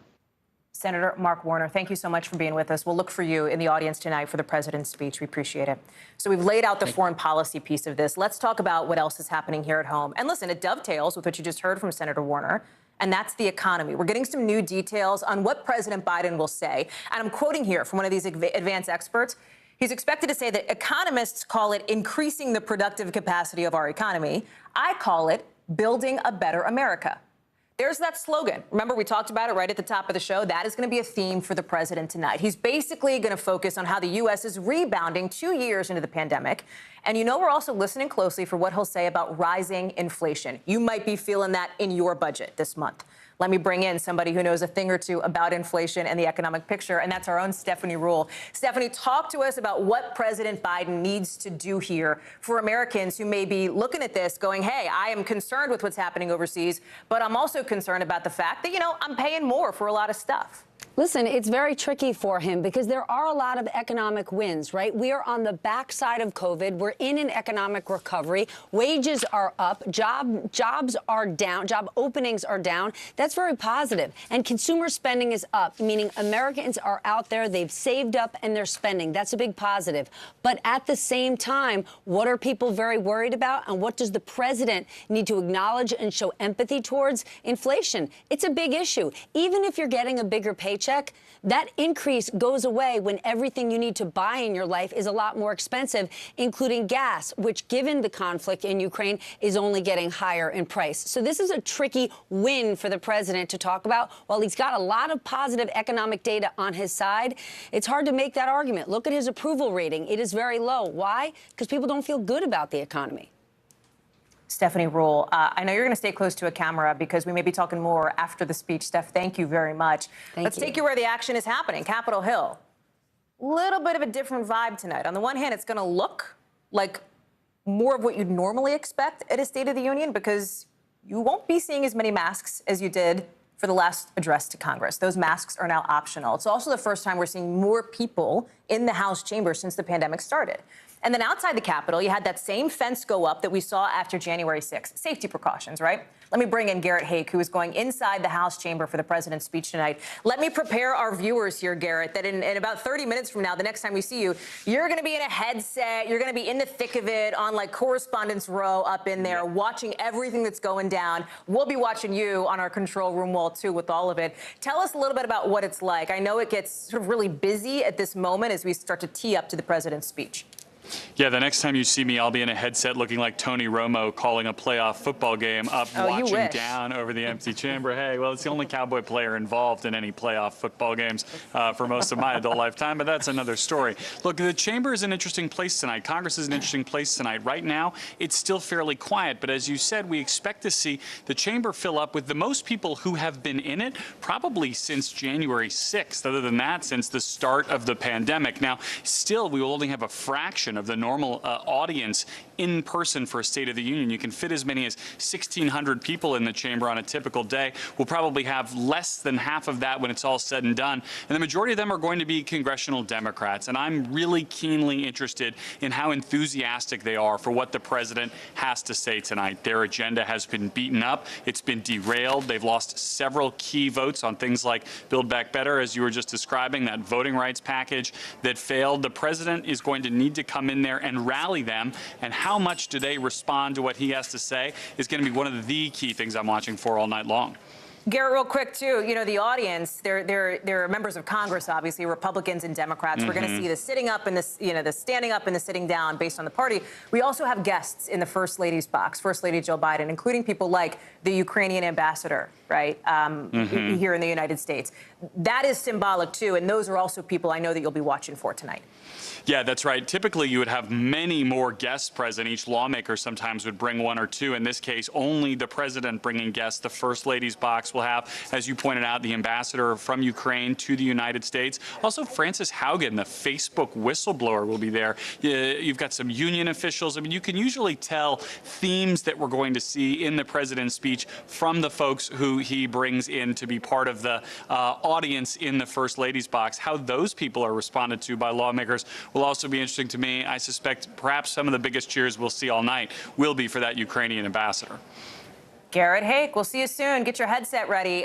Senator Mark Warner, thank you so much for being with us. We'll look for you in the audience tonight for the president's speech. We appreciate it. So we've laid out the foreign policy piece of this. Let's talk about what else is happening here at home. And listen, it dovetails with what you just heard from Senator Warner, and that's the economy. We're getting some new details on what President Biden will say. And I'm quoting here from one of these advanced experts. He's expected to say that economists call it increasing the productive capacity of our economy. I call it building a better America. There's that slogan. Remember, we talked about it right at the top of the show. That is going to be a theme for the president tonight. He's basically going to focus on how the U.S. is rebounding 2 years into the pandemic. And you know, we're also listening closely for what he'll say about rising inflation. You might be feeling that in your budget this month. Let me bring in somebody who knows a thing or two about inflation and the economic picture, and that's our own Stephanie Ruhle. Stephanie, talk to us about what President Biden needs to do here for Americans who may be looking at this going, hey, I am concerned with what's happening overseas, but I'm also concerned about the fact that, you know, I'm paying more for a lot of stuff. Listen, it's very tricky for him because there are a lot of economic wins, right? We are on the backside of COVID. We're in an economic recovery. Wages are up. Jobs are down. Job openings are down. That's very positive. And consumer spending is up, meaning Americans are out there. They've saved up and they're spending. That's a big positive. But at the same time, what are people very worried about? And what does the president need to acknowledge and show empathy towards? Inflation. It's a big issue. Even if you're getting a bigger paycheck, that increase goes away when everything you need to buy in your life is a lot more expensive, including gas, which, given the conflict in Ukraine, is only getting higher in price. So this is a tricky win for the president to talk about. While he's got a lot of positive economic data on his side, it's hard to make that argument. Look at his approval rating. It is very low. Why? Because people don't feel good about the economy. Stephanie Ruhle, I know you're going to stay close to a camera because we may be talking more after the speech. Steph, thank you very much. Let's take you where the action is happening, Capitol Hill. Little bit of a different vibe tonight. On the one hand, it's going to look like more of what you'd normally expect at a State of the Union because you won't be seeing as many masks as you did for the last address to Congress. Those masks are now optional. It's also the first time we're seeing more people in the House chamber since the pandemic started. And then outside the Capitol, you had that same fence go up that we saw after January 6th. Safety precautions, right? Let me bring in Garrett Haake, who is going inside the House chamber for the president's speech tonight. Let me prepare our viewers here, Garrett, that in about 30 minutes from now, the next time we see you, you're going to be in a headset. You're going to be in the thick of it on like Correspondence Row up in there, watching everything that's going down. We'll be watching you on our control room wall, too, with all of it. Tell us a little bit about what it's like. I know it gets sort of really busy at this moment as we start to tee up to the president's speech. Yeah, the next time you see me, I'll be in a headset looking like Tony Romo calling a playoff football game up, watching down over the empty chamber. Hey, well, it's the only Cowboy player involved in any playoff football games for most of my adult lifetime, but that's another story. Look, the chamber is an interesting place tonight. Congress is an interesting place tonight. Right now, it's still fairly quiet, but as you said, we expect to see the chamber fill up with the most people who have been in it probably since January 6th. Other than that, since the start of the pandemic. Now, still, we will only have a fraction of the normal audience in person for a State of the Union. You can fit as many as 1,600 people in the chamber on a typical day. We'll probably have less than half of that when it's all said and done. And the majority of them are going to be congressional Democrats. And I'm really keenly interested in how enthusiastic they are for what the president has to say tonight. Their agenda has been beaten up. It's been derailed. They've lost several key votes on things like Build Back Better, as you were just describing, that voting rights package that failed. The president is going to need to come in there and rally them. And how much do they respond to what he has to say is going to be one of the key things I'm watching for all night long. Garrett, real quick, too, you know, the audience, they're members of Congress, obviously, Republicans and Democrats. We're going to see the sitting up and the standing up and the sitting down based on the party. We also have guests in the First Lady's box, First Lady Jill Biden, including people like the Ukrainian ambassador, right, here in the United States. That is symbolic, too, and those are also people I know that you'll be watching for tonight. Yeah, that's right. Typically, you would have many more guests present. Each lawmaker sometimes would bring one or two. In this case, only the president bringing guests. The First Lady's box will have, as you pointed out, the ambassador from Ukraine to the United States. Also, Frances Haugen, the Facebook whistleblower, will be there. You've got some union officials. I mean, you can usually tell themes that we're going to see in the president's speech from the folks who he brings in to be part of the audience in the First Lady's box. How those people are responded to by lawmakers will also be interesting to me. I suspect perhaps some of the biggest cheers we'll see all night will be for that Ukrainian ambassador. Garrett Haake, we'll see you soon. Get your headset ready.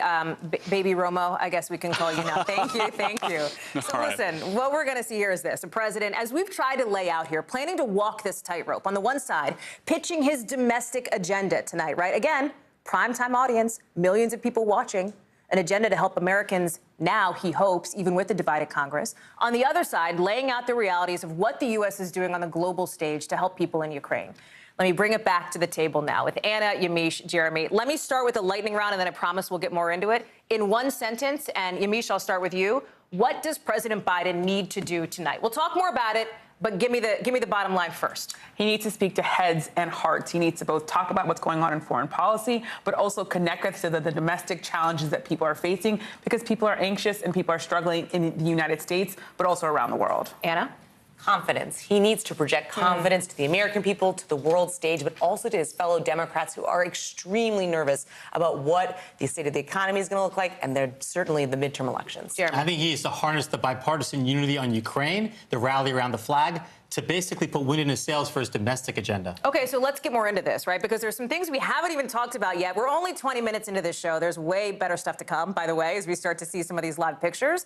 Baby Romo, I guess we can call you now. Thank you, thank you. So listen, what we're going to see here is this. The president, as we've tried to lay out here, planning to walk this tightrope. On the one side, pitching his domestic agenda tonight, right? Again, primetime audience, millions of people watching. An agenda to help Americans now, he hopes, even with the divided Congress. On the other side, laying out the realities of what the U.S. is doing on the global stage to help people in Ukraine. Let me bring it back to the table now with Anna, Yamiche, Jeremy. Let me start with the lightning round, and then I promise we'll get more into it. In one sentence, and Yamiche, I'll start with you. What does President Biden need to do tonight? We'll talk more about it, but give me the bottom line first. He needs to speak to heads and hearts. He needs to both talk about what's going on in foreign policy, but also connect us to the domestic challenges that people are facing, because people are anxious and people are struggling in the United States, but also around the world. Anna? Confidence. He needs to project confidence to the American people, to the world stage, but also to his fellow Democrats who are extremely nervous about what the state of the economy is going to look like, and they're certainly the midterm elections. Jeremy. I think he needs to harness the bipartisan unity on Ukraine, the rally around the flag, to basically put wind in his sails for his domestic agenda. Okay, so let's get more into this, right? Because there's some things we haven't even talked about yet. We're only 20 minutes into this show. There's way better stuff to come, by the way, as we start to see some of these live pictures.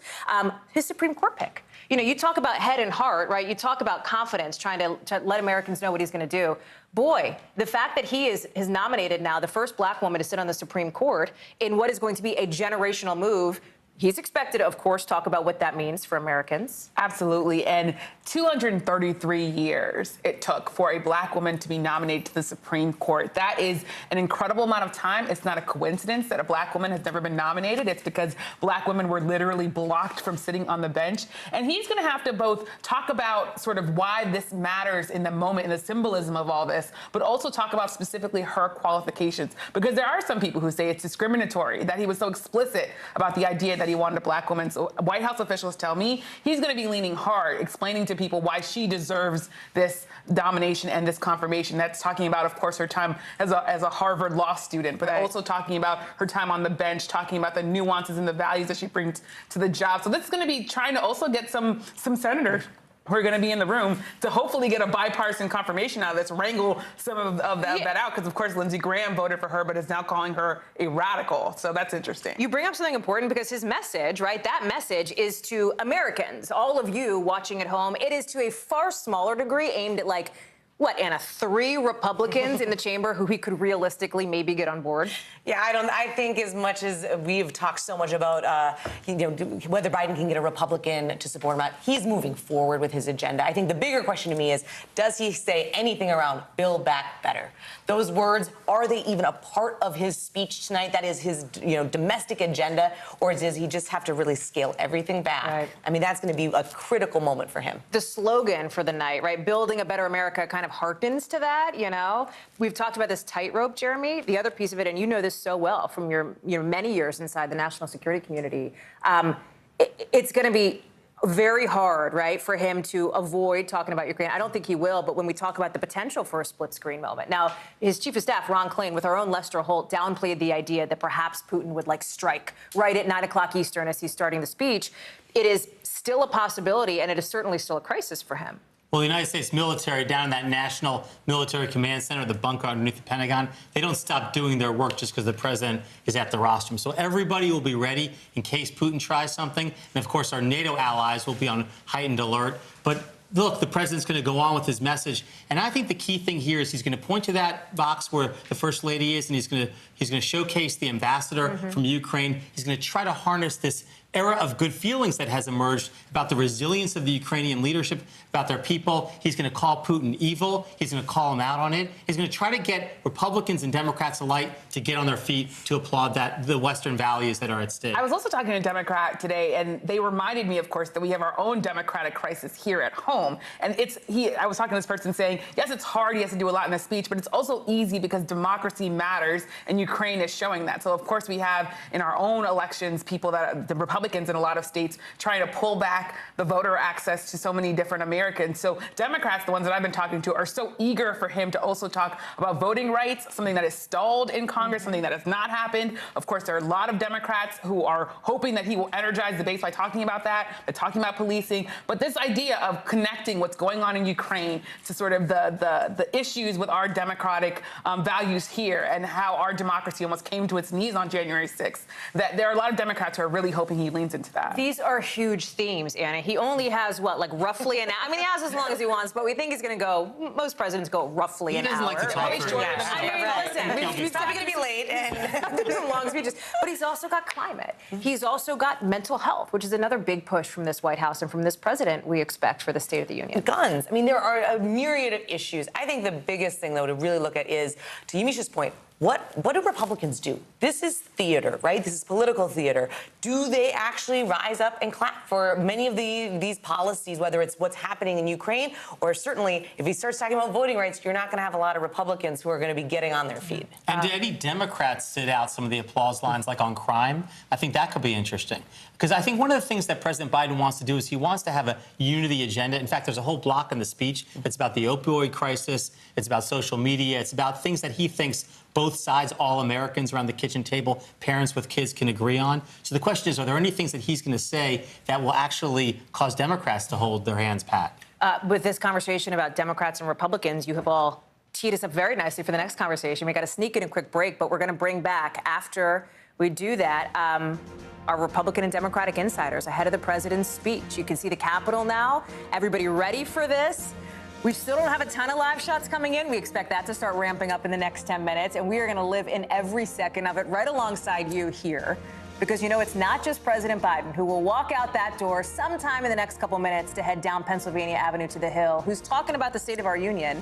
His Supreme Court pick. You know, you talk about head and heart, right? You talk about confidence, trying to let Americans know what he's going to do. Boy, the fact that he is nominated now the first black woman to sit on the Supreme Court in what is going to be a generational move. He's expected to, of course, talk about what that means for Americans. Absolutely. And 233 years it took for a black woman to be nominated to the Supreme Court. That is an incredible amount of time. It's not a coincidence that a black woman has never been nominated. It's because black women were literally blocked from sitting on the bench. And he's going to have to both talk about sort of why this matters in the moment and the symbolism of all this, but also talk about specifically her qualifications. Because there are some people who say it's discriminatory that he was so explicit about the idea that he wanted a black woman. So White House officials tell me he's going to be leaning hard, explaining to people why she deserves this nomination and this confirmation. That's talking about, of course, her time as a Harvard law student, but also talking about her time on the bench, talking about the nuances and the values that she brings to the job. So this is going to be trying to also get some senators who are going to be in the room to hopefully get a bipartisan confirmation out of this, wrangle some of that out, because, of course, Lindsey Graham voted for her, but is now calling her a radical. So that's interesting. You bring up something important, because his message, right, that message is to Americans, all of you watching at home. It is to a far smaller degree aimed at, like, what, Anna, 3 Republicans in the chamber who he could realistically maybe get on board? Yeah, I think as much as we've talked so much about, whether Biden can get a Republican to support him or not, he's moving forward with his agenda. I think the bigger question to me is, does he say anything around Build Back Better? Those words, are they even a part of his speech tonight? That is his, domestic agenda, or does he just have to really scale everything back? Right. I mean, that's going to be a critical moment for him. The slogan for the night, right, Building a Better America, kind of harkens to that, We've talked about this tightrope, Jeremy. The other piece of it, and you know this so well from your many years inside the national security community, it's going to be very hard, right, for him to avoid talking about Ukraine. I don't think he will, but when we talk about the potential for a split screen moment. Now, his chief of staff, Ron Klain, with our own Lester Holt, downplayed the idea that perhaps Putin would strike right at 9 o'clock Eastern as he's starting the speech. It is still a possibility, and it is certainly still a crisis for him. Well, the United States military down in that National Military Command Center, the bunker underneath the Pentagon, they don't stop doing their work just because the president is at the rostrum. So everybody will be ready in case Putin tries something. And, of course, our NATO allies will be on heightened alert. But look, the president's going to go on with his message. And I think the key thing here is he's going to point to that box where the first lady is, and he's going to showcase the ambassador from Ukraine. He's going to try to harness this era of good feelings that has emerged about the resilience of the Ukrainian leadership, about their people. He's going to call Putin evil. He's going to call him out on it. He's going to try to get Republicans and Democrats alike to get on their feet to applaud the Western values that are at stake. I was also talking to a Democrat today, and they reminded me, of course, that we have our own democratic crisis here at home. And I was talking to this person saying, yes, it's hard. He has to do a lot in the speech, but it's also easy because democracy matters, and Ukraine is showing that. So, of course, we have in our own elections people the Republicans in a lot of states trying to pull back the voter access to so many different Americans. So Democrats, the ones that I've been talking to, are so eager for him to also talk about voting rights, something that is stalled in Congress, something that has not happened. Of course, there are a lot of Democrats who are hoping that he will energize the base by talking about that, by talking about policing. But this idea of connecting what's going on in Ukraine to sort of the issues with our democratic values here and how our democracy almost came to its knees on January 6th, that there are a lot of Democrats who are really hoping he leans into that. These are huge themes, Anna. He only has, roughly an hour? I mean, he has as long as he wants, but we think he's going to go, most presidents go roughly an hour. He doesn't like to talk for listen, he's probably going to be late and do some long speeches. But he's also got climate. He's also got mental health, which is another big push from this White House and from this president we expect for the State of the Union. Guns. I mean, there are a myriad of issues. I think the biggest thing, though, to really look at is, to Yamisha's point, what do Republicans do? This is theater, right? This is political theater. Do they actually rise up and clap for many of these policies, whether it's what's happening in Ukraine, or certainly if he starts talking about voting rights, you're not going to have a lot of Republicans who are going to be getting on their feet. And did any Democrats sit out some of the applause lines, like on crime? I think that could be interesting. Because I think one of the things that President Biden wants to do is he wants to have a unity agenda. In fact, there's a whole block in the speech. It's about the opioid crisis. It's about social media. It's about things that he thinks both sides, all Americans around the kitchen table, parents with kids can agree on. So the question is, are there any things that he's going to say that will actually cause Democrats to hold their hands pat? With this conversation about Democrats and Republicans, you have all teed us up very nicely for the next conversation. We got to sneak in a quick break, but we're going to bring back, after we do that, our Republican and Democratic insiders ahead of the president's speech. You can see the Capitol now. Everybody ready for this? We still don't have a ton of live shots coming in. We expect that to start ramping up in the next 10 minutes, and we are going to live in every second of it right alongside you here. Because, it's not just President Biden who will walk out that door sometime in the next couple minutes to head down Pennsylvania Avenue to the Hill, who's talking about the state of our union.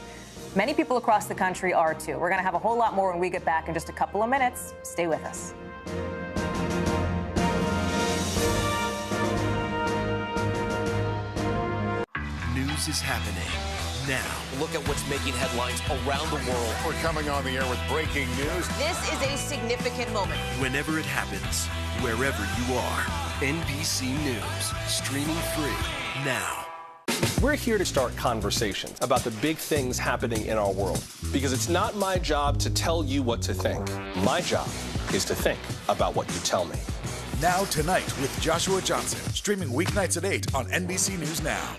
Many people across the country are, too. We're going to have a whole lot more when we get back in just a couple of minutes. Stay with us. News is happening now. Look at what's making headlines around the world. We're coming on the air with breaking news. This is a significant moment. Whenever it happens, wherever you are. NBC News, streaming free now. We're here to start conversations about the big things happening in our world, because it's not my job to tell you what to think. My job is to think about what you tell me. Now Tonight with Joshua Johnson, streaming weeknights at 8 on NBC News Now.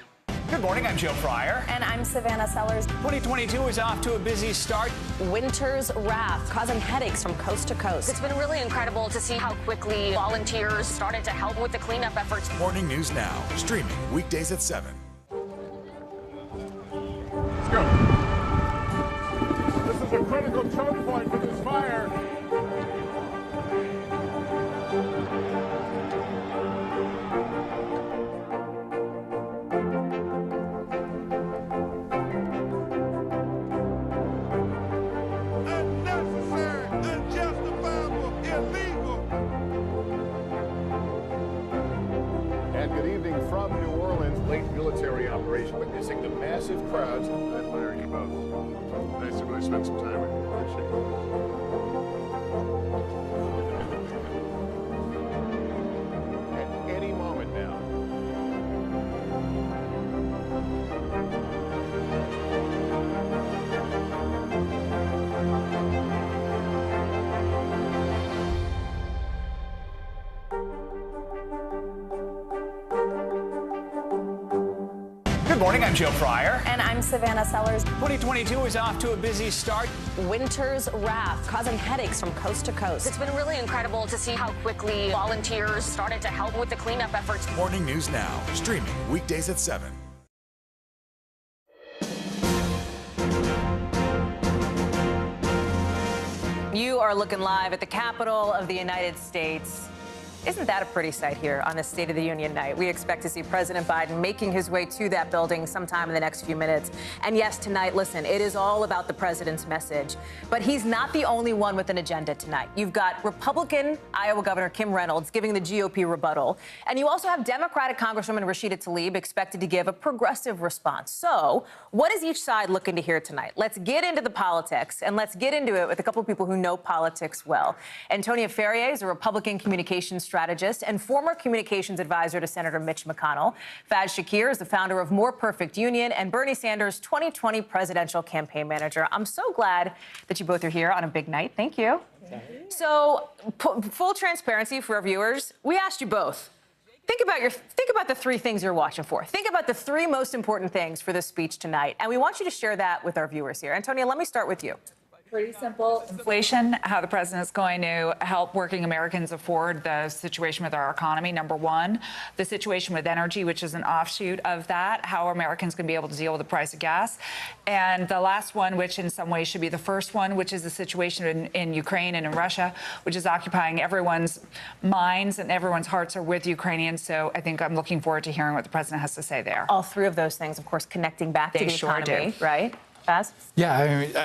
Good morning, I'm Joe Fryer. And I'm Savannah Sellers. 2022 is off to a busy start. Winter's wrath causing headaches from coast to coast. It's been really incredible to see how quickly volunteers started to help with the cleanup efforts. Morning News Now, streaming weekdays at 7. Let's go. This is a critical choke point for this fire. Military operation witnessing the massive crowds. I admire you both. Nice to really spend some time with you. Appreciate it. At any moment now, Good morning, I'm Joe Fryer. And I'm Savannah Sellers. 2022 is off to a busy start. Winter's wrath causing headaches from coast to coast. It's been really incredible to see how quickly volunteers started to help with the cleanup efforts. Morning News Now, streaming weekdays at 7. You are looking live at the Capitol of the United States. Isn't that a pretty sight here on the State of the Union night? We expect to see President Biden making his way to that building sometime in the next few minutes. And yes, tonight, listen, it is all about the president's message. But he's not the only one with an agenda tonight. You've got Republican Iowa Governor Kim Reynolds giving the GOP rebuttal. And you also have Democratic Congresswoman Rashida Tlaib expected to give a progressive response. So what is each side looking to hear tonight? Let's get into the politics, and let's get into it with a couple of people who know politics well. Antonia Ferrier is a Republican communications strategist and former communications advisor to Senator Mitch McConnell. Faz Shakir is the founder of More Perfect Union and Bernie Sanders' 2020 presidential campaign manager. I'm so glad that you both are here on a big night. Thank you. So, full transparency for our viewers, we asked you both. Think about the three things you're watching for. Think about the three most important things for this speech tonight, and we want you to share that with our viewers here. Antonia, let me start with you. Pretty simple. Inflation, how the president is going to help working Americans afford the situation with our economy, number one. The situation with energy, which is an offshoot of that, how Americans can be able to deal with the price of gas. And the last one, which in some ways should be the first one, which is the situation in Ukraine and in Russia, which is occupying everyone's minds and everyone's hearts are with Ukrainians. So I think I'm looking forward to hearing what the president has to say there. All three of those things, of course, connecting back to the economy, right? Faz? Yeah, I mean,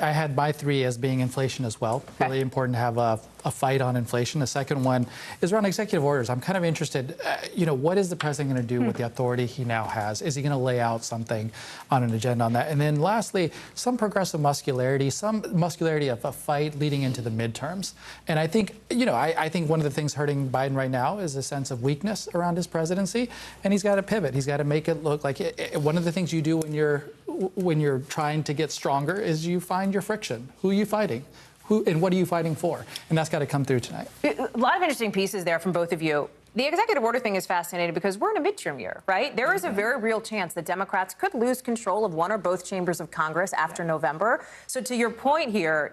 I had my three as being inflation as well. Okay. Really important to have a fight on inflation. The second one is around executive orders. I'm kind of interested, what is the president going to do with the authority he now has? Is he going to lay out something on an agenda on that? And then lastly, some progressive muscularity, of a fight leading into the midterms. And I think, I think one of the things hurting Biden right now is a sense of weakness around his presidency. And he's got to pivot. He's got to make it look like one of the things you do when you're trying to get stronger is you find your friction. Who are you fighting? Who and what are you fighting for? And that's got to come through tonight. A lot of interesting pieces there from both of you. The executive order thing is fascinating because we're in a midterm year, right? There is a very real chance that Democrats could lose control of one or both chambers of Congress after November. So to your point here,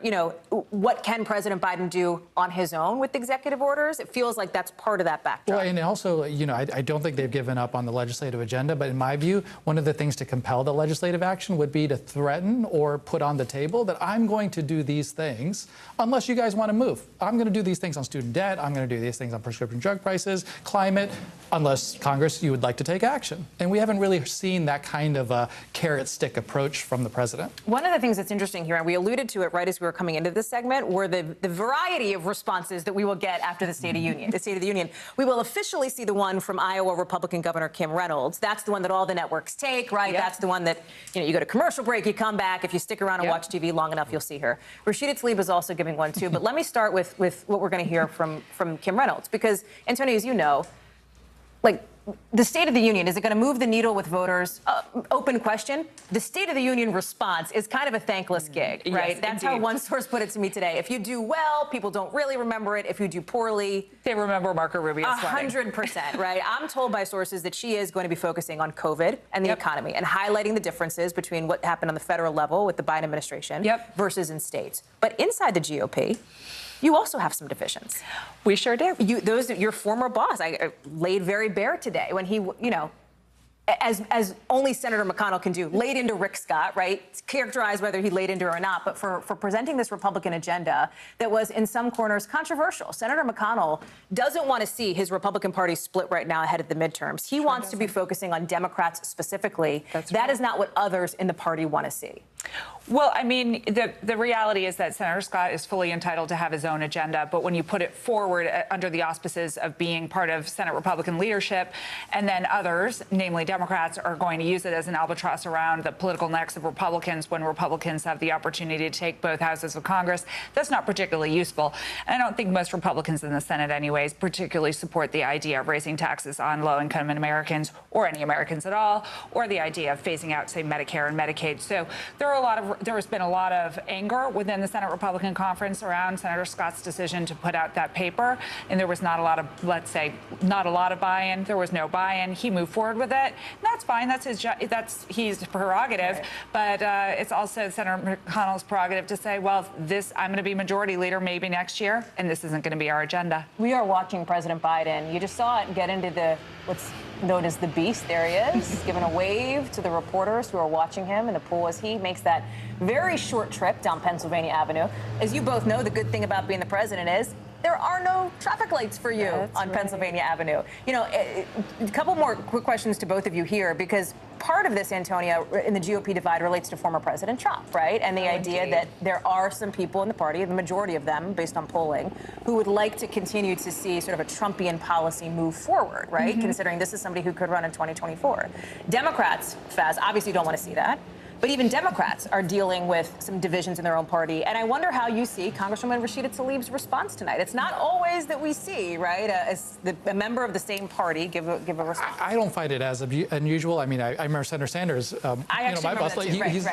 what can President Biden do on his own with executive orders? It feels like that's part of that backdrop. Well, and also, I don't think they've given up on the legislative agenda, but in my view, one of the things to compel the legislative action would be to threaten or put on the table that I'm going to do these things unless you guys want to move. I'm going to do these things on student debt. I'm going to do these things on prescription drug prices, climate, unless Congress, you would like to take action. And we haven't really seen that kind of a carrot stick approach from the president. One of the things that's interesting here, and we alluded to it right as we were coming into this segment, were the variety of responses that we will get after the State of Union. The State of the Union. We will officially see the one from Iowa Republican Governor Kim Reynolds. That's the one that all the networks take, right? Yep. That's the one that, you go to commercial break, you come back. If you stick around and watch TV long enough, you'll see her. Rashida Tlaib is also giving one too. But let me start with what we're going to hear from Kim Reynolds, because Antonia, as you know, the State of the Union, is it going to move the needle with voters? Open question. The State of the Union response is kind of a thankless gig, right? Yes, That's indeed. how one source put it to me today. If you do well, people don't really remember it. If you do poorly, they remember Marco Rubio's 100%, right? I'm told by sources that she is going to be focusing on COVID and the economy and highlighting the differences between what happened on the federal level with the Biden administration versus in states. But inside the GOP, you also have some divisions. We sure do. Your former boss, I laid very bare today when he, as only Senator McConnell can do, laid into Rick Scott, right? Characterize whether he laid into her or not, but for presenting this Republican agenda that was in some corners controversial. Senator McConnell doesn't want to see his Republican Party split right now ahead of the midterms. He wants to be focusing on Democrats specifically. That is not what others in the party want to see. Well, I mean, the reality is that Senator Scott is fully entitled to have his own agenda, but when you put it forward under the auspices of being part of Senate Republican leadership, and then others, namely Democrats, are going to use it as an albatross around the political necks of Republicans when Republicans have the opportunity to take both houses of Congress, that's not particularly useful. And I don't think most Republicans in the Senate anyways particularly support the idea of raising taxes on low-income Americans or any Americans at all, or the idea of phasing out, say, Medicare and Medicaid. So there are has been a lot of anger within the Senate Republican Conference around Senator Scott's decision to put out that paper, and there was not a lot of, let's say, not a lot of buy-in. There was no buy-in. He moved forward with it. And that's fine. That's his prerogative. Right. But it's also Senator McConnell's prerogative to say, well, I'm going to be majority leader maybe next year, and this isn't going to be our agenda. We are watching President Biden. You just saw it get into what's known as the beast. There he is, giving a wave to the reporters who are watching him in the pool as he makes that very short trip down Pennsylvania Avenue. As you both know, the good thing about being the president is there are no traffic lights for you on Pennsylvania Avenue. You know, a couple more quick questions to both of you here, because part of this, Antonia, in the GOP divide relates to former President Trump, right? And the idea that there are some people in the party, the majority of them, based on polling, who would like to continue to see sort of a Trumpian policy move forward, right? Considering this is somebody who could run in 2024. Democrats, Faz, obviously don't want to see that. But even Democrats are dealing with some divisions in their own party. And I wonder how you see Congresswoman Rashida Tlaib's response tonight. It's not always that we see, right, a member of the same party give a response. I don't find it as unusual. I mean, I remember Senator Sanders, my boss, he's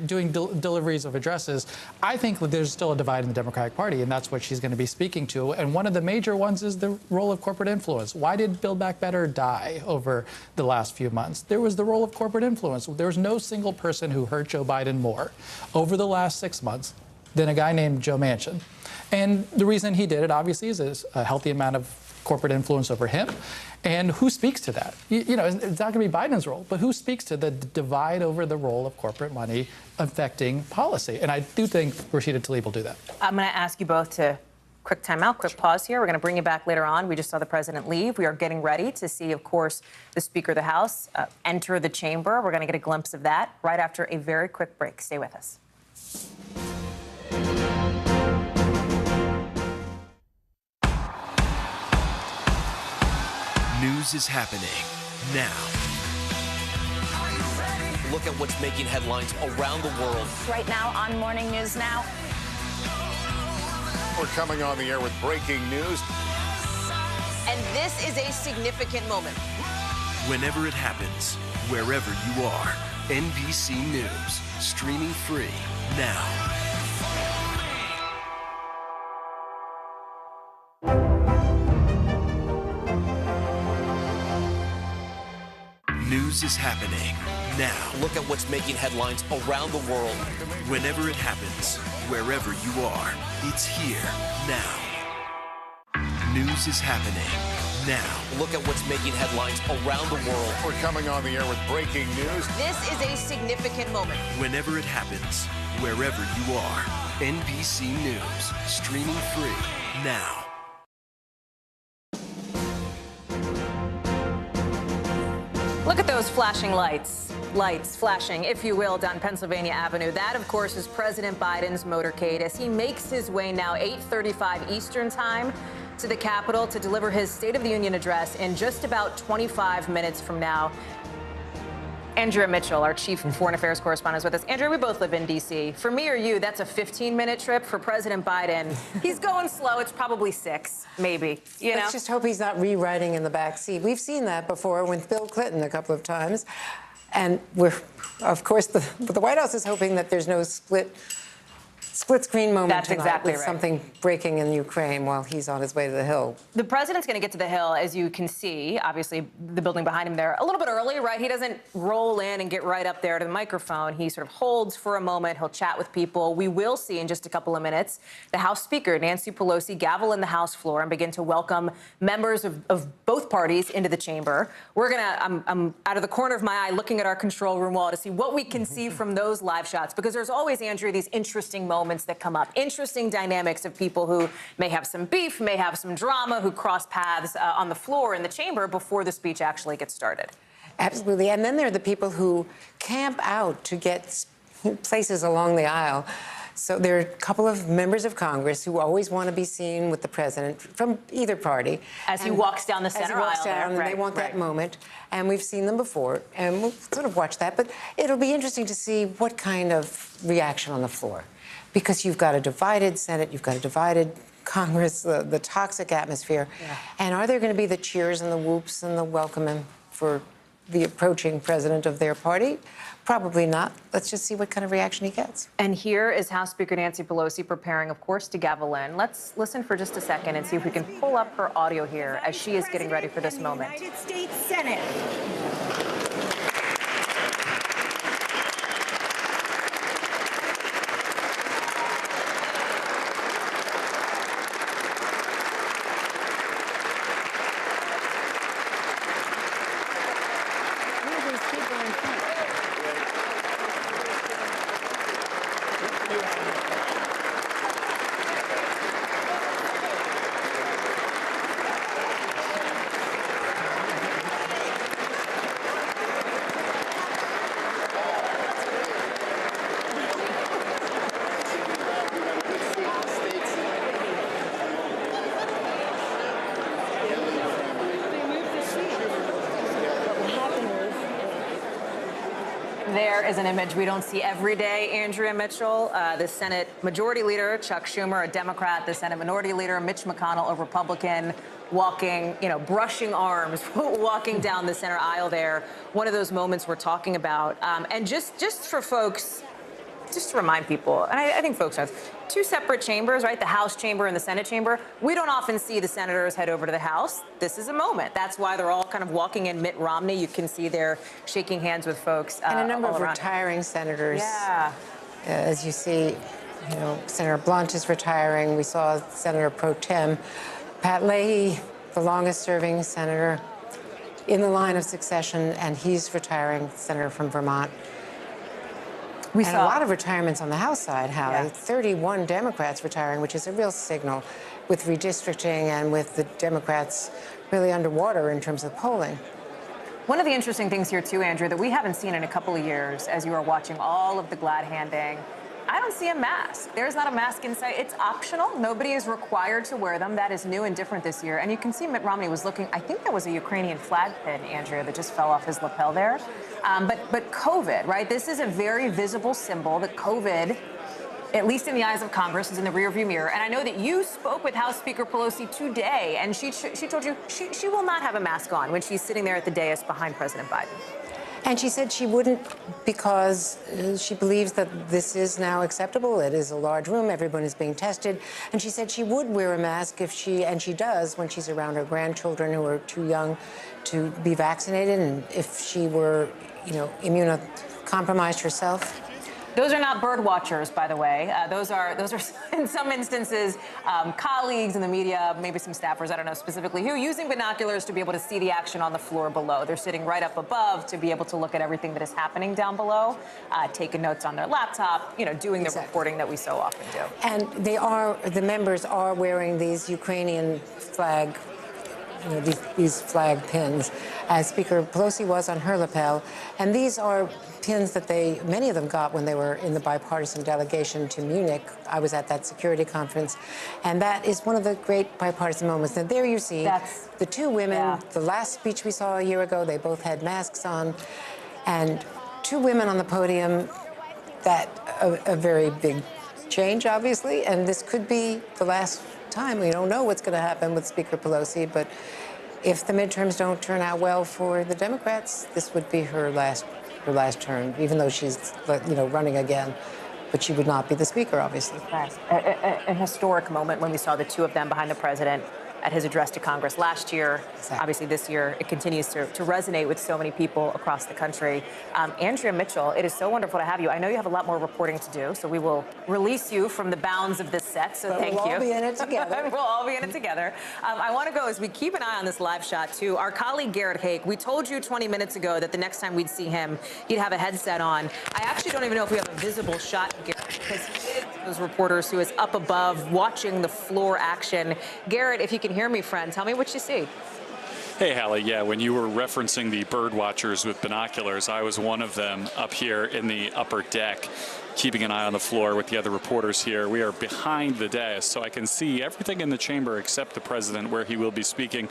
doing deliveries of addresses. I think that there's still a divide in the Democratic Party, and that's what she's going to be speaking to. And one of the major ones is the role of corporate influence. Why did Build Back Better die over the last few months? There was the role of corporate influence. There was no single person who hurt Joe Biden more over the last 6 months than a guy named Joe Manchin. And the reason he did it, obviously, is a healthy amount of corporate influence over him. And who speaks to that? You know, it's not going to be Biden's role, but who speaks to the divide over the role of corporate money affecting policy? And I do think Rashida Tlaib will do that. I'm going to ask you both to quick timeout, quick pause here. We're going to bring you back later on. We just saw the president leave. We are getting ready to see, of course, the Speaker of the House enter the chamber. We're going to get a glimpse of that right after a very quick break. Stay with us. News is happening now. Look at what's making headlines around the world. Right now on Morning News Now. We're coming on the air with breaking news. And this is a significant moment. Whenever it happens, wherever you are, NBC News, streaming free now. News is happening now. Look at what's making headlines around the world. Whenever it happens, wherever you are, it's here now. News is happening now. Look at what's making headlines around the world. We're coming on the air with breaking news. This is a significant moment. Whenever it happens, wherever you are, NBC News, streaming free now. Look at those flashing lights flashing, if you will, down Pennsylvania Avenue. That, of course, is President Biden's motorcade as he makes his way now 8:35 Eastern time to the Capitol to deliver his State of the Union address in just about 25 minutes from now. Andrea Mitchell, our chief foreign affairs correspondent, is with us. Andrea, we both live in D.C. For me or you, that's a 15-minute trip. For President Biden, he's going slow. It's probably 6, maybe. Let's just hope he's not rewriting in the back seat. We've seen that before with Bill Clinton a couple of times. And of course, the White House is hoping that there's no split screen moment That's tonight exactly with right. something breaking in Ukraine while he's on his way to the Hill. The president's going to get to the Hill, as you can see, obviously the building behind him there, a little bit early, right? He doesn't roll in and get right up there to the microphone. He sort of holds for a moment. He'll chat with people. We will see in just a couple of minutes the House Speaker, Nancy Pelosi, gavel in the House floor and begin to welcome members of both parties into the chamber. I'm out of the corner of my eye looking at our control room wall to see what we can see from those live shots, because there's always, Andrea, these interesting moments that come up, interesting dynamics of people who may have some beef, may have some drama, who cross paths on the floor in the chamber before the speech actually gets started. Absolutely. And then there are the people who camp out to get places along the aisle. So there are a couple of members of Congress who always want to be seen with the president from either party. As he walks down the center aisle there. And they want that moment. And we've seen them before, and we'll sort of watch that. But it'll be interesting to see what kind of reaction on the floor. Because you've got a divided Senate, you've got a divided Congress, the toxic atmosphere. Yeah. And are there going to be the cheers and the whoops and the welcoming for the approaching president of their party? Probably not. Let's just see what kind of reaction he gets. And here is House Speaker Nancy Pelosi preparing, of course, to gavel in. Let's listen for just a second and see if we can pull up her audio here as she is getting ready for this moment. United States Senate. There is an image we don't see every day, Andrea Mitchell. The Senate Majority Leader, Chuck Schumer, a Democrat, the Senate Minority Leader, Mitch McConnell, a Republican, walking, brushing arms, walking down the center aisle there. One of those moments we're talking about. And just for folks, just to remind people, and I think folks know, two separate chambers, right? The House chamber and the Senate chamber. We don't often see the senators head over to the House. This is a moment. That's why they're all kind of walking in. Mitt Romney, you can see they're shaking hands with folks. And a number of around. retiring senators. Yeah. As you see, Senator Blunt is retiring. We saw Senator Pro Tem Pat Leahy, the longest-serving senator in the line of succession, and he's retiring, senator from Vermont. We saw a lot of retirements on the House side, Hallie. Yeah. 31 Democrats retiring, which is a real signal with redistricting and with the Democrats really underwater in terms of polling. One of the interesting things here, too, Andrew, that we haven't seen in a couple of years as you are watching all of the glad handing, I don't see a mask. There's not a mask in sight. It's optional. Nobody is required to wear them. That is new and different this year. And you can see Mitt Romney was looking, I think that was a Ukrainian flag pin, Andrea, that just fell off his lapel there. But COVID, right? This is a very visible symbol that COVID, at least in the eyes of Congress, is in the rearview mirror. And I know that you spoke with House Speaker Pelosi today, and she told you she will not have a mask on when she's sitting there at the dais behind President Biden. And she said she wouldn't because she believes that this is now acceptable. It is a large room. Everyone is being tested. And she said she would wear a mask if and she does when she's around her grandchildren who are too young to be vaccinated, and if she were, immunocompromised herself. Those are not bird watchers, by the way. Those are, in some instances, colleagues in the media, maybe some staffers, I don't know specifically who, using binoculars to be able to see the action on the floor below. They're sitting right up above to be able to look at everything that is happening down below, taking notes on their laptop, doing the reporting that we so often do. And the members are wearing these Ukrainian flag, these flag pins, as Speaker Pelosi was on her lapel. And these are pins that many of them got when they were in the bipartisan delegation to Munich. I was at that security conference. And that is one of the great bipartisan moments. And there you see the two women, the last speech we saw a year ago, they both had masks on. And two women on the podium, a very big change, obviously. And this could be the last time. We don't know what's going to happen with Speaker Pelosi, but if the midterms don't turn out well for the Democrats, this would be her last term, even though she's running again. But she would not be the speaker, obviously. A historic moment when we saw the two of them behind the president at his address to Congress last year. Exactly. Obviously, this year, it continues to resonate with so many people across the country. Andrea Mitchell, it is so wonderful to have you. I know you have a lot more reporting to do, so we will release you from the bounds of this set, so thank you. We'll all be in it together. We'll all be in it together. I want to go, as we keep an eye on this live shot, to our colleague Garrett Haake. We told you 20 minutes ago that the next time we'd see him, he'd have a headset on. I actually don't even know if we have a visible shot, Garrett, because he is those reporters who is up above watching the floor action. Garrett, if you can hear me, friend, tell me what you see. Hey, Hallie. Yeah, when you were referencing the bird watchers with binoculars, I was one of them up here in the upper deck. keeping an eye on the floor with the other reporters here. We are behind the dais, so I can see everything in the chamber except the president, where he will be speaking.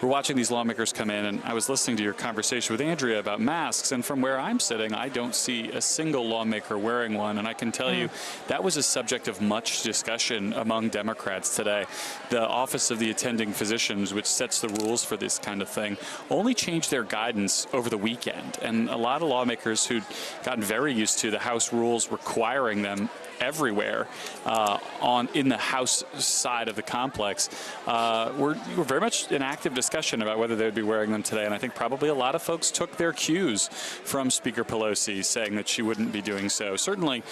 We're watching these lawmakers come in, and I was listening to your conversation with Andrea about masks, and from where I'm sitting, I don't see a single lawmaker wearing one, and I can tell you that was a subject of much discussion among Democrats today. The Office of the Attending Physicians, which sets the rules for this kind of thing, only changed their guidance over the weekend, and a lot of lawmakers who'd gotten very used to the House rules requiring them everywhere in the House side of the complex. We're very much in active discussion about whether they would be wearing them today, and I think probably a lot of folks took their cues from Speaker Pelosi saying that she wouldn't be doing so. Certainly,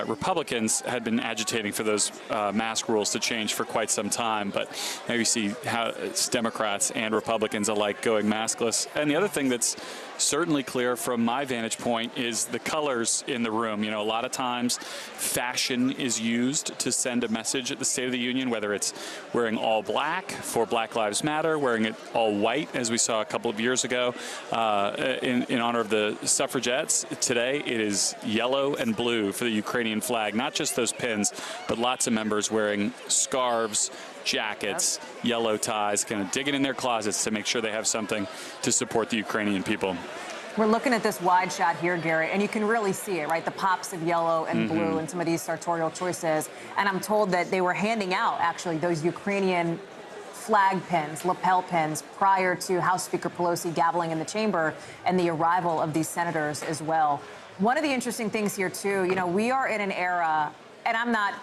Republicans had been agitating for those mask rules to change for quite some time, but now you see how it's Democrats and Republicans alike going maskless. And the other thing that's certainly clear from my vantage point is the colors in the room. You know, a lot of times fashion is used to send a message at the State of the Union, whether it's wearing all black for Black Lives Matter, wearing it all white, as we saw a couple of years ago in honor of the suffragettes. Today, it is yellow and blue for the Ukrainian flag, not just those pins, but lots of members wearing scarves, jackets, yellow ties, kind of digging in their closets to make sure they have something to support the Ukrainian people. We're looking at this wide shot here, Gary, and you can really see it, right? The pops of yellow and blue and some of these sartorial choices. And I'm told that they were handing out, actually, those Ukrainian flag pins, lapel pins, prior to House Speaker Pelosi gaveling in the chamber and the arrival of these senators as well. One of the interesting things here, too, you know, we are in an era, and I'm not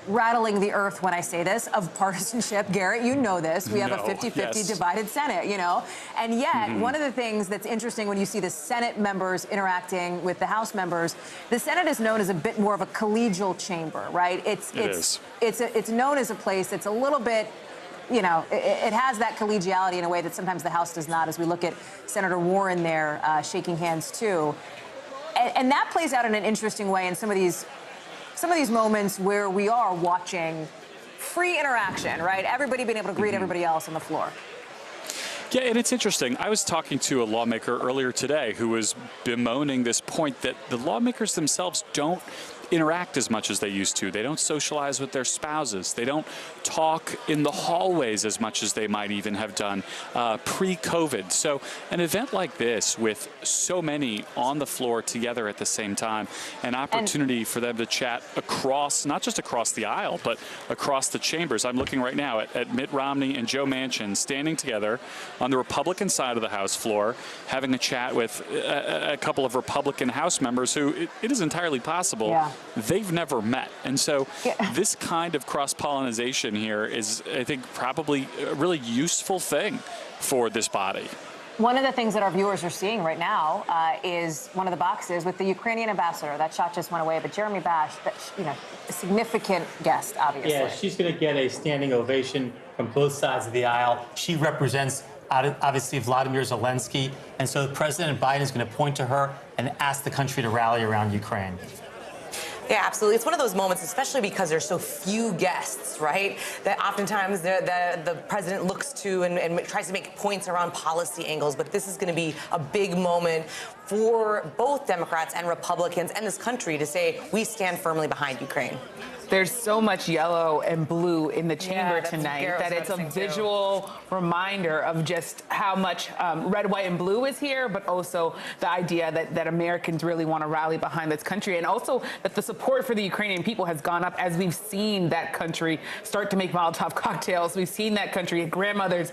rattling the earth when I say this, of partisanship. Garrett, you know this. We have a 50-50 divided Senate, you know. And yet, one of the things that's interesting when you see the Senate members interacting with the House members, the Senate is known as a bit more of a collegial chamber, right? It's known as a place that's a little bit, you know, it has that collegiality in a way that sometimes the House does not, as we look at Senator Warren there shaking hands, too. And that plays out in an interesting way in some of these moments where we are watching free interaction, right? Everybody being able to greet everybody else on the floor. Yeah, and it's interesting. I was talking to a lawmaker earlier today who was bemoaning this point that the lawmakers themselves don't interact as much as they used to. They don't socialize with their spouses. They don't talk in the hallways as much as they might even have done pre-COVID. So an event like this, with so many on the floor together at the same time, an opportunity for them to chat across, not just across the aisle, but across the chambers. I'm looking right now at Mitt Romney and Joe Manchin standing together on the Republican side of the House floor, having a chat with a couple of Republican House members who it is entirely possible they've never met. And so this kind of cross-pollination here is, I think, probably a really useful thing for this body. One of the things that our viewers are seeing right now is one of the boxes with the Ukrainian ambassador. That shot just went away, but Jeremy Bash, you know, a significant guest, obviously. Yeah, she's going to get a standing ovation from both sides of the aisle. She represents, obviously, Vladimir Zelensky, and so President Biden is going to point to her and ask the country to rally around Ukraine. Yeah, absolutely. It's one of those moments, especially because there's so few guests, right? That oftentimes the president looks to and tries to make points around policy angles. But this is going to be a big moment for both Democrats and Republicans and this country to say we stand firmly behind Ukraine. There's so much yellow and blue in the chamber tonight that it's a visual reminder of just how much red, white, and blue is here, but also the idea that Americans really want to rally behind this country, and also that the support for the Ukrainian people has gone up as we've seen that country start to make Molotov cocktails. We've seen that country, grandmothers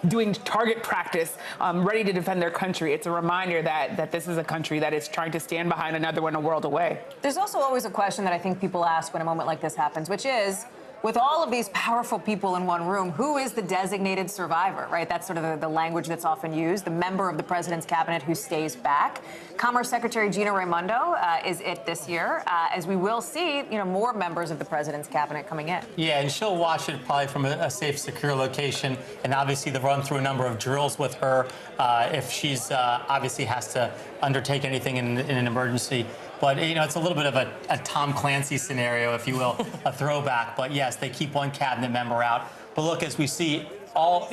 doing target practice, ready to defend their country. It's a reminder that this is a country that is trying to stand behind another one a world away. There's also always a question that I think people ask when a moment like this happens, which is, with all of these powerful people in one room, who is the designated survivor, right? That's sort of the language that's often used, the member of the president's cabinet who stays back. Commerce Secretary Gina Raimondo is it this year, as we will see, you know, more members of the president's cabinet coming in. Yeah, and she'll watch it probably from a safe, secure location, and obviously they'll run through a number of drills with her if she's obviously has to undertake anything in an emergency. But, you know, it's a little bit of a Tom Clancy scenario, if you will, a throwback. But, yes, they keep one cabinet member out. But, look, as we see all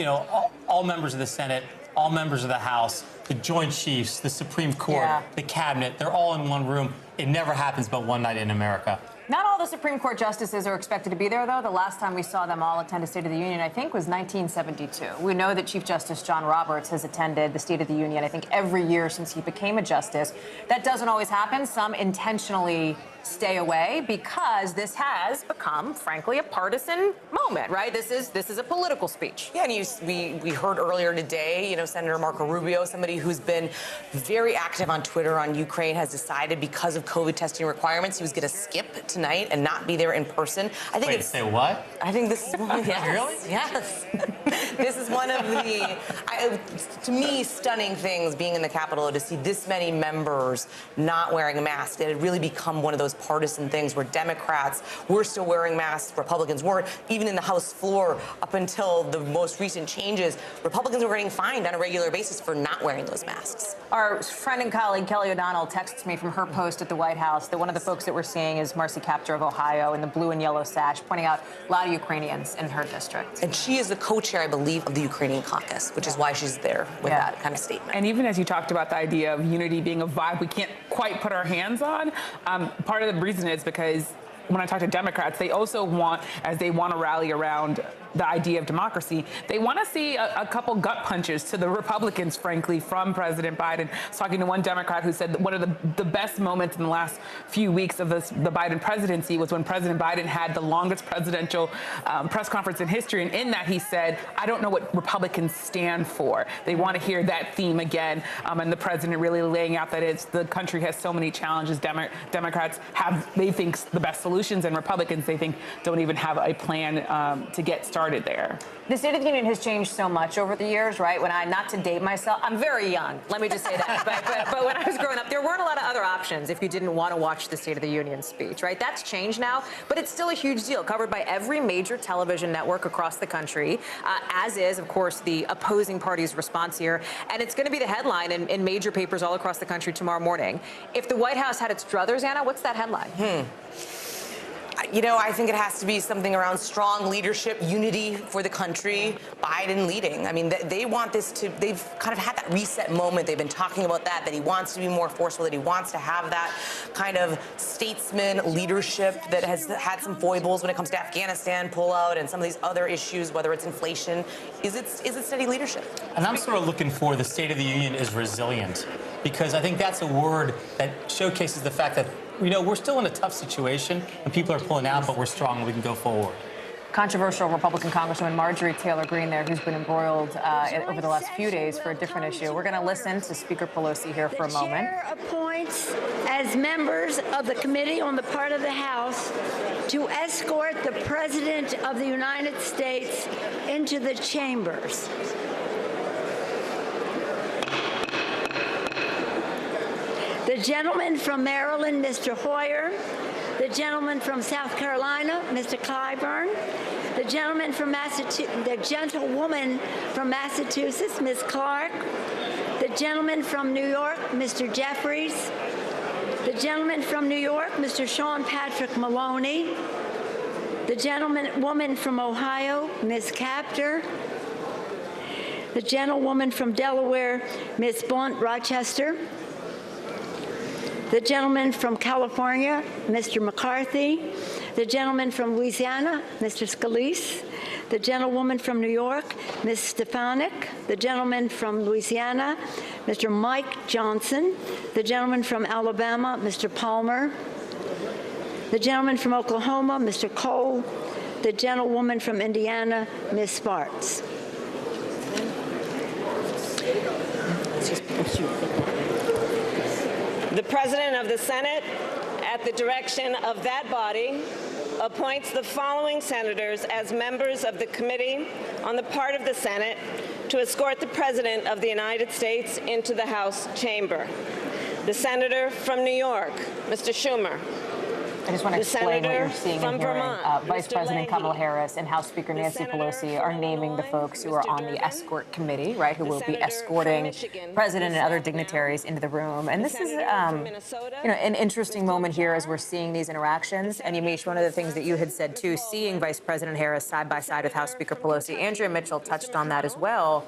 members of the Senate, all members of the House the Joint Chiefs, the Supreme Court, the cabinet, they're all in one room. It never happens but one night in America. Not all the Supreme Court justices are expected to be there, though. The last time we saw them all attend a State of the Union, I think, was 1972. We know that Chief Justice John Roberts has attended the State of the Union, I think, every year since he became a justice. That doesn't always happen. Some intentionally stay away because this has become, frankly, a partisan moment, right? This is a political speech. Yeah, and we heard earlier today, you know, Senator Marco Rubio, somebody who's been very active on Twitter on Ukraine, has decided because of COVID testing requirements, he was going to skip tonight and not be there in person. I think say what? I think this is one. Yes, Really? Yes. This is one of the, to me, stunning things being in the Capitol, to see this many members not wearing a mask. It had really become one of those partisan things where Democrats were still wearing masks, Republicans weren't. Even in the House floor, up until the most recent changes, Republicans were getting fined on a regular basis for not wearing those masks. Our friend and colleague Kelly O'Donnell texts me from her post at the White House that one of the folks that we're seeing is Marcy Kaptur of Ohio in the blue and yellow sash, pointing out a lot of Ukrainians in her district. And she is the co-chair, I believe, of the Ukrainian caucus, which is why she's there with that kind of statement. And even as you talked about the idea of unity being a vibe we can't quite put our hands on, part of the reason is because when I talk to Democrats, they also want, as they want to rally around the idea of democracy, they want to see a couple gut punches to the Republicans, frankly, from President Biden. I was talking to one Democrat who said that one of the best moments in the last few weeks of the Biden presidency was when President Biden had the longest presidential press conference in history. And in that, he said, I don't know what Republicans stand for. They want to hear that theme again. And the president really laying out that the country has so many challenges. Democrats have, they think, the best solutions, and Republicans, they think, don't even have a plan to get started there. The State of the Union has changed so much over the years, right? When not to date myself, I'm very young, let me just say that. but when I was growing up, there weren't a lot of other options if you didn't want to watch the State of the Union speech, right? That's changed now, but it's still a huge deal, covered by every major television network across the country, as is, of course, the opposing party's response here. And it's going to be the headline in major papers all across the country tomorrow morning. If the White House had its druthers, Anna, what's that headline? You know, I think it has to be something around strong leadership, unity for the country, Biden leading. I mean, they want this to, they've kind of had that reset moment. They've been talking about that he wants to be more forceful, that he wants to have that kind of statesman leadership that has had some foibles when it comes to Afghanistan pullout and some of these other issues, whether it's inflation. Is it steady leadership? And I'm sort of looking for the State of the Union is resilient, because I think that's a word that showcases the fact that, you know, we're still in a tough situation and people are pulling out, but we're strong and we can go forward. Controversial Republican Congresswoman Marjorie Taylor Greene there, who's been embroiled over the last few days for a different issue. We're going to listen to Speaker Pelosi here for a moment. The chair appoints as members of the committee on the part of the House to escort the President of the United States into the chambers. The gentleman from Maryland, Mr. Hoyer. The gentleman from South Carolina, Mr. Clyburn. The gentleman from Massachusetts, the gentlewoman from Massachusetts, Ms. Clark. The gentleman from New York, Mr. Jeffries. The gentleman from New York, Mr. Sean Patrick Maloney. The woman from Ohio, Ms. Kaptur. The gentlewoman from Delaware, Ms. Blunt Rochester. The gentleman from California, Mr. McCarthy. The gentleman from Louisiana, Mr. Scalise. The gentlewoman from New York, Ms. Stefanik. The gentleman from Louisiana, Mr. Mike Johnson. The gentleman from Alabama, Mr. Palmer. The gentleman from Oklahoma, Mr. Cole. The gentlewoman from Indiana, Ms. Spartz. The President of the Senate, at the direction of that body, appoints the following senators as members of the Committee on the part of the Senate to escort the President of the United States into the House chamber. The Senator from New York, Mr. Schumer. I just want to explain what you're seeing and hearing. Vermont, Vice President Leahy, Kamala Harris and House Speaker Nancy Pelosi are naming the folks who are on the escort committee, right, who will be escorting President and other dignitaries into the room. And this is, you know, an interesting moment here as we're seeing these interactions. And Yamiche, one of the things that you had said, too, seeing Vice President Harris side by side with House Speaker Pelosi, Andrea Mitchell touched on that as well.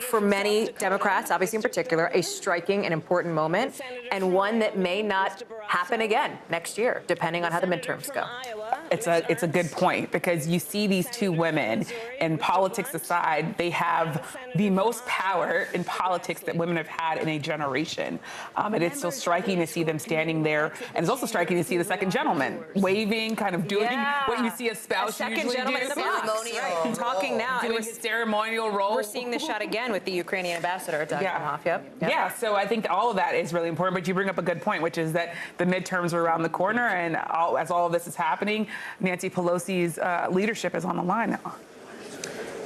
For many Democrats, obviously in particular, a striking and important moment, and one that may not happen again next year, depending on how the midterms go. It's a good point, because you see these two women, and politics aside, they have the most power in politics that women have had in a generation. And it's so striking to see them standing there. And it's also striking to see the second gentleman waving, kind of doing what you see a spouse usually gentleman do. in the box, right. Talking now. Doing his ceremonial role. We're seeing this shot again with the Ukrainian ambassador, Doug Emhoff. Yep. Yeah, so I think all of that is really important. But you bring up a good point, which is that the midterms are around the corner, and as all of this is happening, Nancy Pelosi's leadership is on the line now.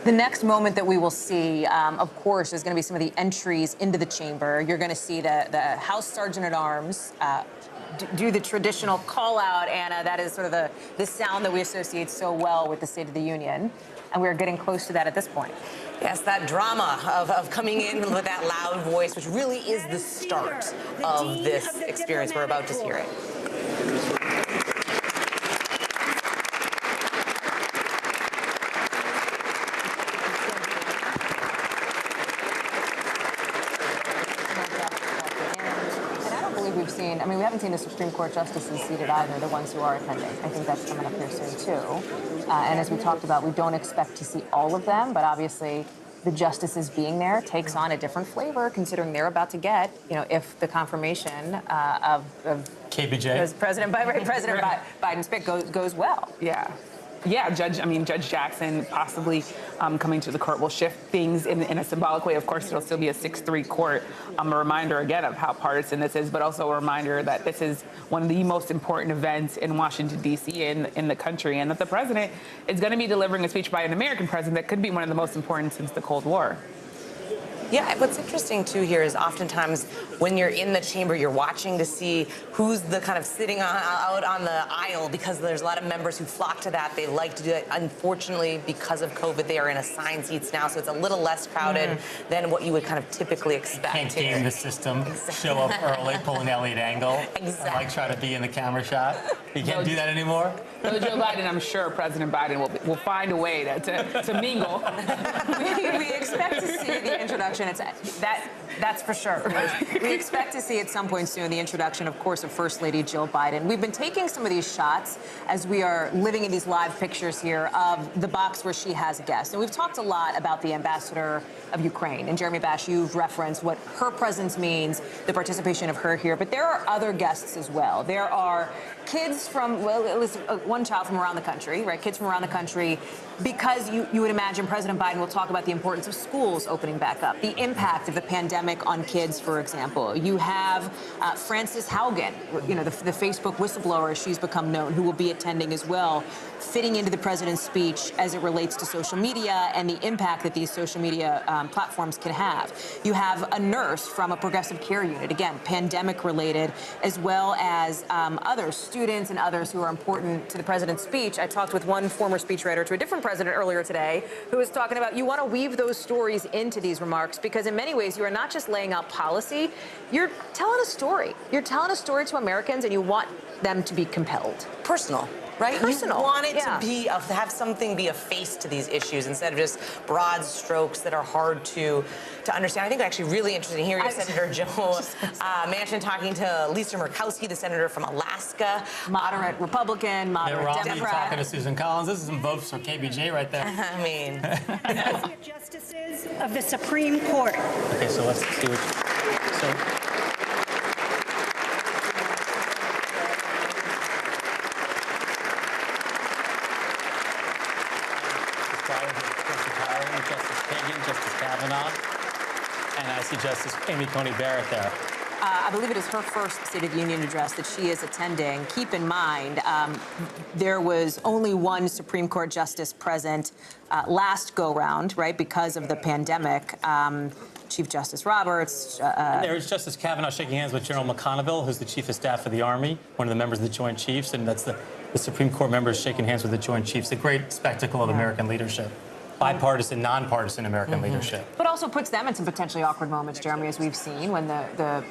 The next moment that we will see, of course, is going to be some of the entries into the chamber. You're going to see the House Sergeant at Arms do the traditional call out, Anna. That is sort of the sound that we associate so well with the State of the Union. And we're getting close to that at this point. Yes, that drama of coming in with that loud voice, which really is the start of this experience. We're about to hear it. I mean, we haven't seen the Supreme Court justices seated either, the ones who are attending. I think that's coming up here soon, too. And as we talked about, we don't expect to see all of them, but obviously the justices being there takes on a different flavor, considering they're about to get, if the confirmation of KBJ. President Biden's pick goes well. Yeah, Judge Jackson possibly coming to the court will shift things in a symbolic way. Of course, it'll still be a 6-3 court. A reminder again of how partisan this is, but also a reminder that this is one of the most important events in Washington, D.C. in the country, and that the president is going to be delivering a speech by an American president that could be one of the most important since the Cold War. Yeah, what's interesting, too, here is oftentimes when you're in the chamber, you're watching to see who's the kind of sitting out on the aisle, because there's a lot of members who flock to that. They like to do it. Unfortunately, because of COVID, they are in assigned seats now, so it's a little less crowded than what you would kind of typically expect. Can't game the system, show up early, pull an Elliot angle, Exactly. try to be in the camera shot. You can't do that anymore? So Joe Biden, I'm sure President Biden will find a way to mingle. We expect to see the introduction. That's for sure. We expect to see at some point soon the introduction, of course, of First Lady Jill Biden. We've been taking some of these shots as we are living in these live pictures here of the box where she has guests. And we've talked a lot about the ambassador of Ukraine. And Jeremy Bash, you've referenced what her presence means, the participation of her here. But there are other guests as well. There are kids from, well, at least one child from around the country, right? Kids from around the country, because you would imagine President Biden will talk about the importance of schools opening back up, the impact of the pandemic on kids, for example. You have Frances Haugen, the Facebook whistleblower, she's become known, who will be attending as well, fitting into the president's speech as it relates to social media and the impact that these social media platforms can have. You have a nurse from a progressive care unit, again, pandemic related, as well as other students and others who are important to the president's speech. I talked with one former speechwriter to a different president earlier today who was talking about you want to weave those stories into these remarks, because in many ways you are not just laying out policy, you're telling a story. You're telling a story to Americans, and you want them to be compelled. Personal. Right? Personal. You want it to have something be a face to these issues instead of just broad strokes that are hard to understand. I think actually really interesting here. Senator Joe Manchin talking to Lisa Murkowski, the senator from Alaska, moderate Republican, moderate Democrat. Talking to Susan Collins. This is some votes for KBJ right there. I mean, justices of the Supreme Court. Okay, so let's see what. Justice Kagan, Justice Kavanaugh, and I see Justice Amy Coney Barrett there. I believe it is her first State of the Union address that she is attending. Keep in mind, there was only one Supreme Court justice present last go-round, right, because of the pandemic. Chief Justice Roberts. There's Justice Kavanaugh shaking hands with General McConnell, who's the Chief of Staff of the Army, one of the members of the Joint Chiefs, and that's the Supreme Court members shaking hands with the Joint Chiefs. A great spectacle of American leadership. Bipartisan, nonpartisan American leadership. But also puts them in some potentially awkward moments, Jeremy, as we've seen, when the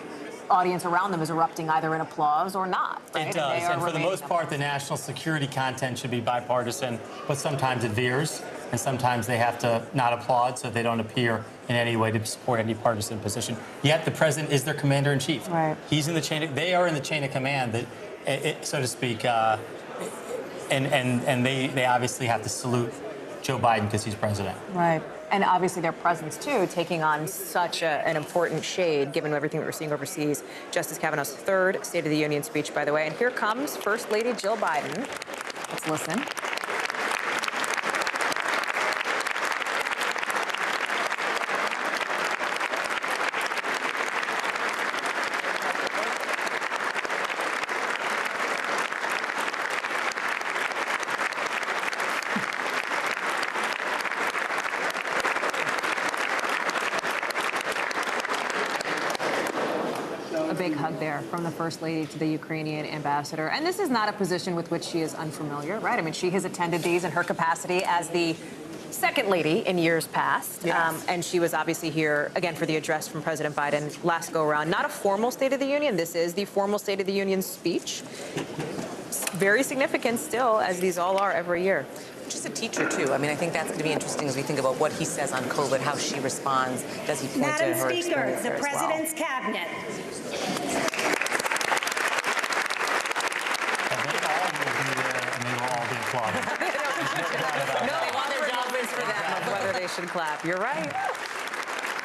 audience around them is erupting either in applause or not. Right? It does, and for the most part, the national security content should be bipartisan, but sometimes it veers. and sometimes they have to not applaud so they don't appear in any way to support any partisan position. Yet the president is their commander-in-chief. Right. He's in the chain. They are in the chain of command, that, so to speak, and they obviously have to salute Joe Biden because he's president. Right. And obviously their presence, too, taking on such an important shade, given everything that we're seeing overseas. Justice Kavanaugh's third State of the Union speech, by the way. And here comes First Lady Jill Biden. Let's listen. A big hug there from the First Lady to the Ukrainian ambassador. And this is not a position with which she is unfamiliar, right? I mean, she has attended these in her capacity as the second lady in years past. Yes. And she was obviously here, again, for the address from President Biden last go-around. Not a formal State of the Union. This is the formal State of the Union speech. Very significant still, as these all are every year. Just a teacher, too. I mean, I think that's going to be interesting as we think about what he says on COVID, how she responds. Does he point to her Madam Speaker, experience the there as well? President's Cabinet. No, they want their job is for them of whether they should clap. You're right.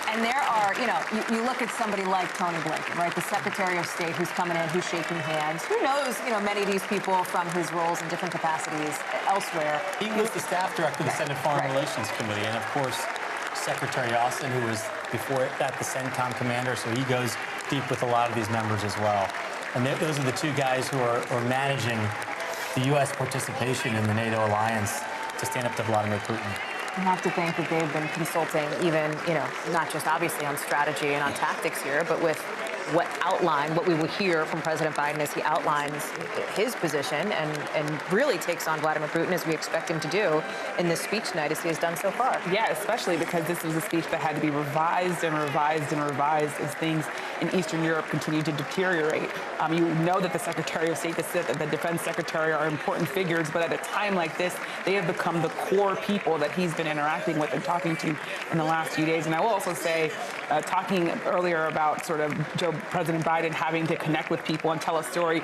And there are, you look at somebody like Tony Blinken, right? The Secretary of State who's coming in, who's shaking hands. Who knows, many of these people from his roles in different capacities elsewhere. He was the staff director of the Senate Foreign Relations Committee, and of course, Secretary Austin, who was before that the CENTCOM commander, so he goes deep with a lot of these members as well. And those are the two guys who are managing the U.S. participation in the NATO alliance to stand up to Vladimir Putin. I have to think that they've been consulting even, not just obviously on strategy and on tactics here, but with what we will hear from President Biden as he outlines his position and really takes on Vladimir Putin, as we expect him to do in this speech tonight, as he has done so far. Yeah, especially because this was a speech that had to be revised and revised and revised as things in Eastern Europe continue to deteriorate. You know that the Secretary of State, the Defense Secretary are important figures, but at a time like this, they have become the core people that he's been interacting with and talking to in the last few days. And I will also say, talking earlier about sort of President Biden having to connect with people and tell a story.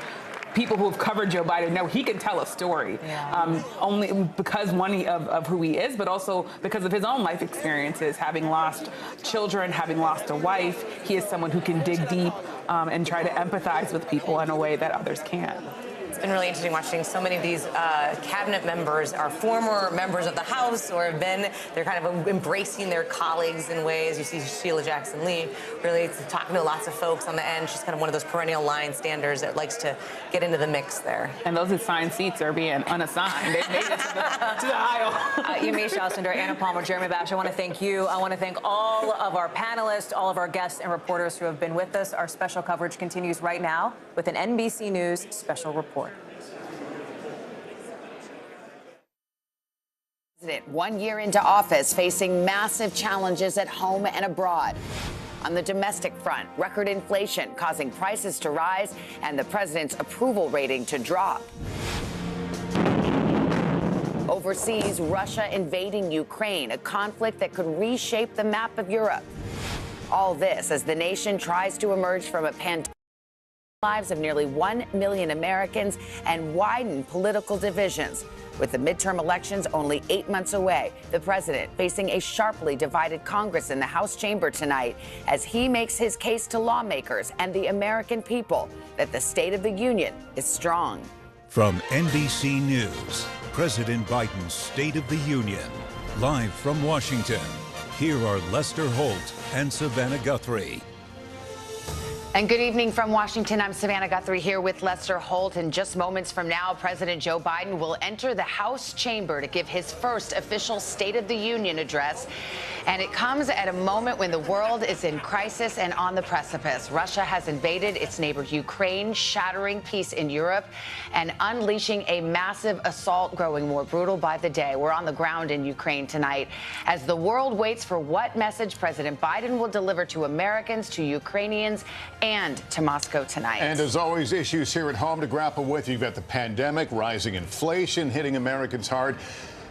People who have covered Joe Biden know he can tell a story, only because of who he is, but also because of his own life experiences, having lost children, having lost a wife. He is someone who can dig deep and try to empathize with people in a way that others can't. It's been really interesting watching so many of these cabinet members are former members of the House or they're kind of embracing their colleagues in ways. You see Sheila Jackson Lee really talking to lots of folks on the end. She's kind of one of those perennial line standers that likes to get into the mix there. And those assigned seats are being unassigned. They've made it to the aisle. Yamiche Alcindor, Anna Palmer, Jeremy Bash, I want to thank you. I want to thank all of our panelists, all of our guests and reporters who have been with us. Our special coverage continues right now with an NBC News special report. 1 year into office, facing massive challenges at home and abroad. On the domestic front, record inflation causing prices to rise and the president's approval rating to drop. Overseas, Russia invading Ukraine, a conflict that could reshape the map of Europe. All this as the nation tries to emerge from a pandemic. Lives of nearly 1 million Americans and widen political divisions. With the midterm elections only 8 months away, the president facing a sharply divided Congress in the House chamber tonight as he makes his case to lawmakers and the American people that the State of the Union is strong. From NBC News, President Biden's State of the Union. Live from Washington, here are Lester Holt and Savannah Guthrie. And good evening from Washington. I'm Savannah Guthrie here with Lester Holt. And just moments from now, President Joe Biden will enter the House chamber to give his first official State of the Union address. And it comes at a moment when the world is in crisis and on the precipice. Russia has invaded its neighbor Ukraine, shattering peace in Europe and unleashing a massive assault growing more brutal by the day. We're on the ground in Ukraine tonight as the world waits for what message President Biden will deliver to Americans, to Ukrainians, and to Moscow tonight. And as always, issues here at home to grapple with. You've got the pandemic, rising inflation hitting Americans hard.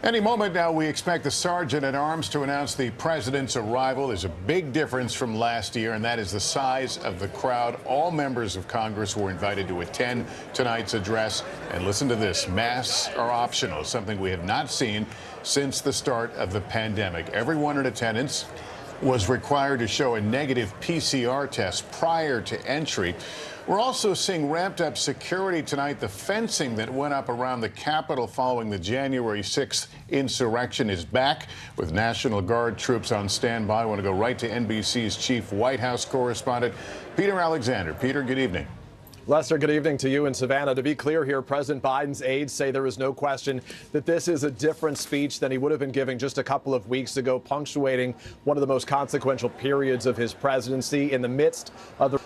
Any moment now, we expect the Sergeant at Arms to announce the president's arrival. There's a big difference from last year, and that is the size of the crowd. All members of Congress were invited to attend tonight's address. And listen to this, masks are optional, something we have not seen since the start of the pandemic. Everyone in attendance was required to show a negative PCR test prior to entry. We're also seeing ramped up security tonight. The fencing that went up around the Capitol following the January 6th insurrection is back with National Guard troops on standby. I want to go right to NBC's chief White House correspondent, Peter Alexander. Peter, good evening. Lester, good evening to you in Savannah. To be clear here, President Biden's aides say there is no question that this is a different speech than he would have been giving just a couple of weeks ago, punctuating one of the most consequential periods of his presidency in the midst of the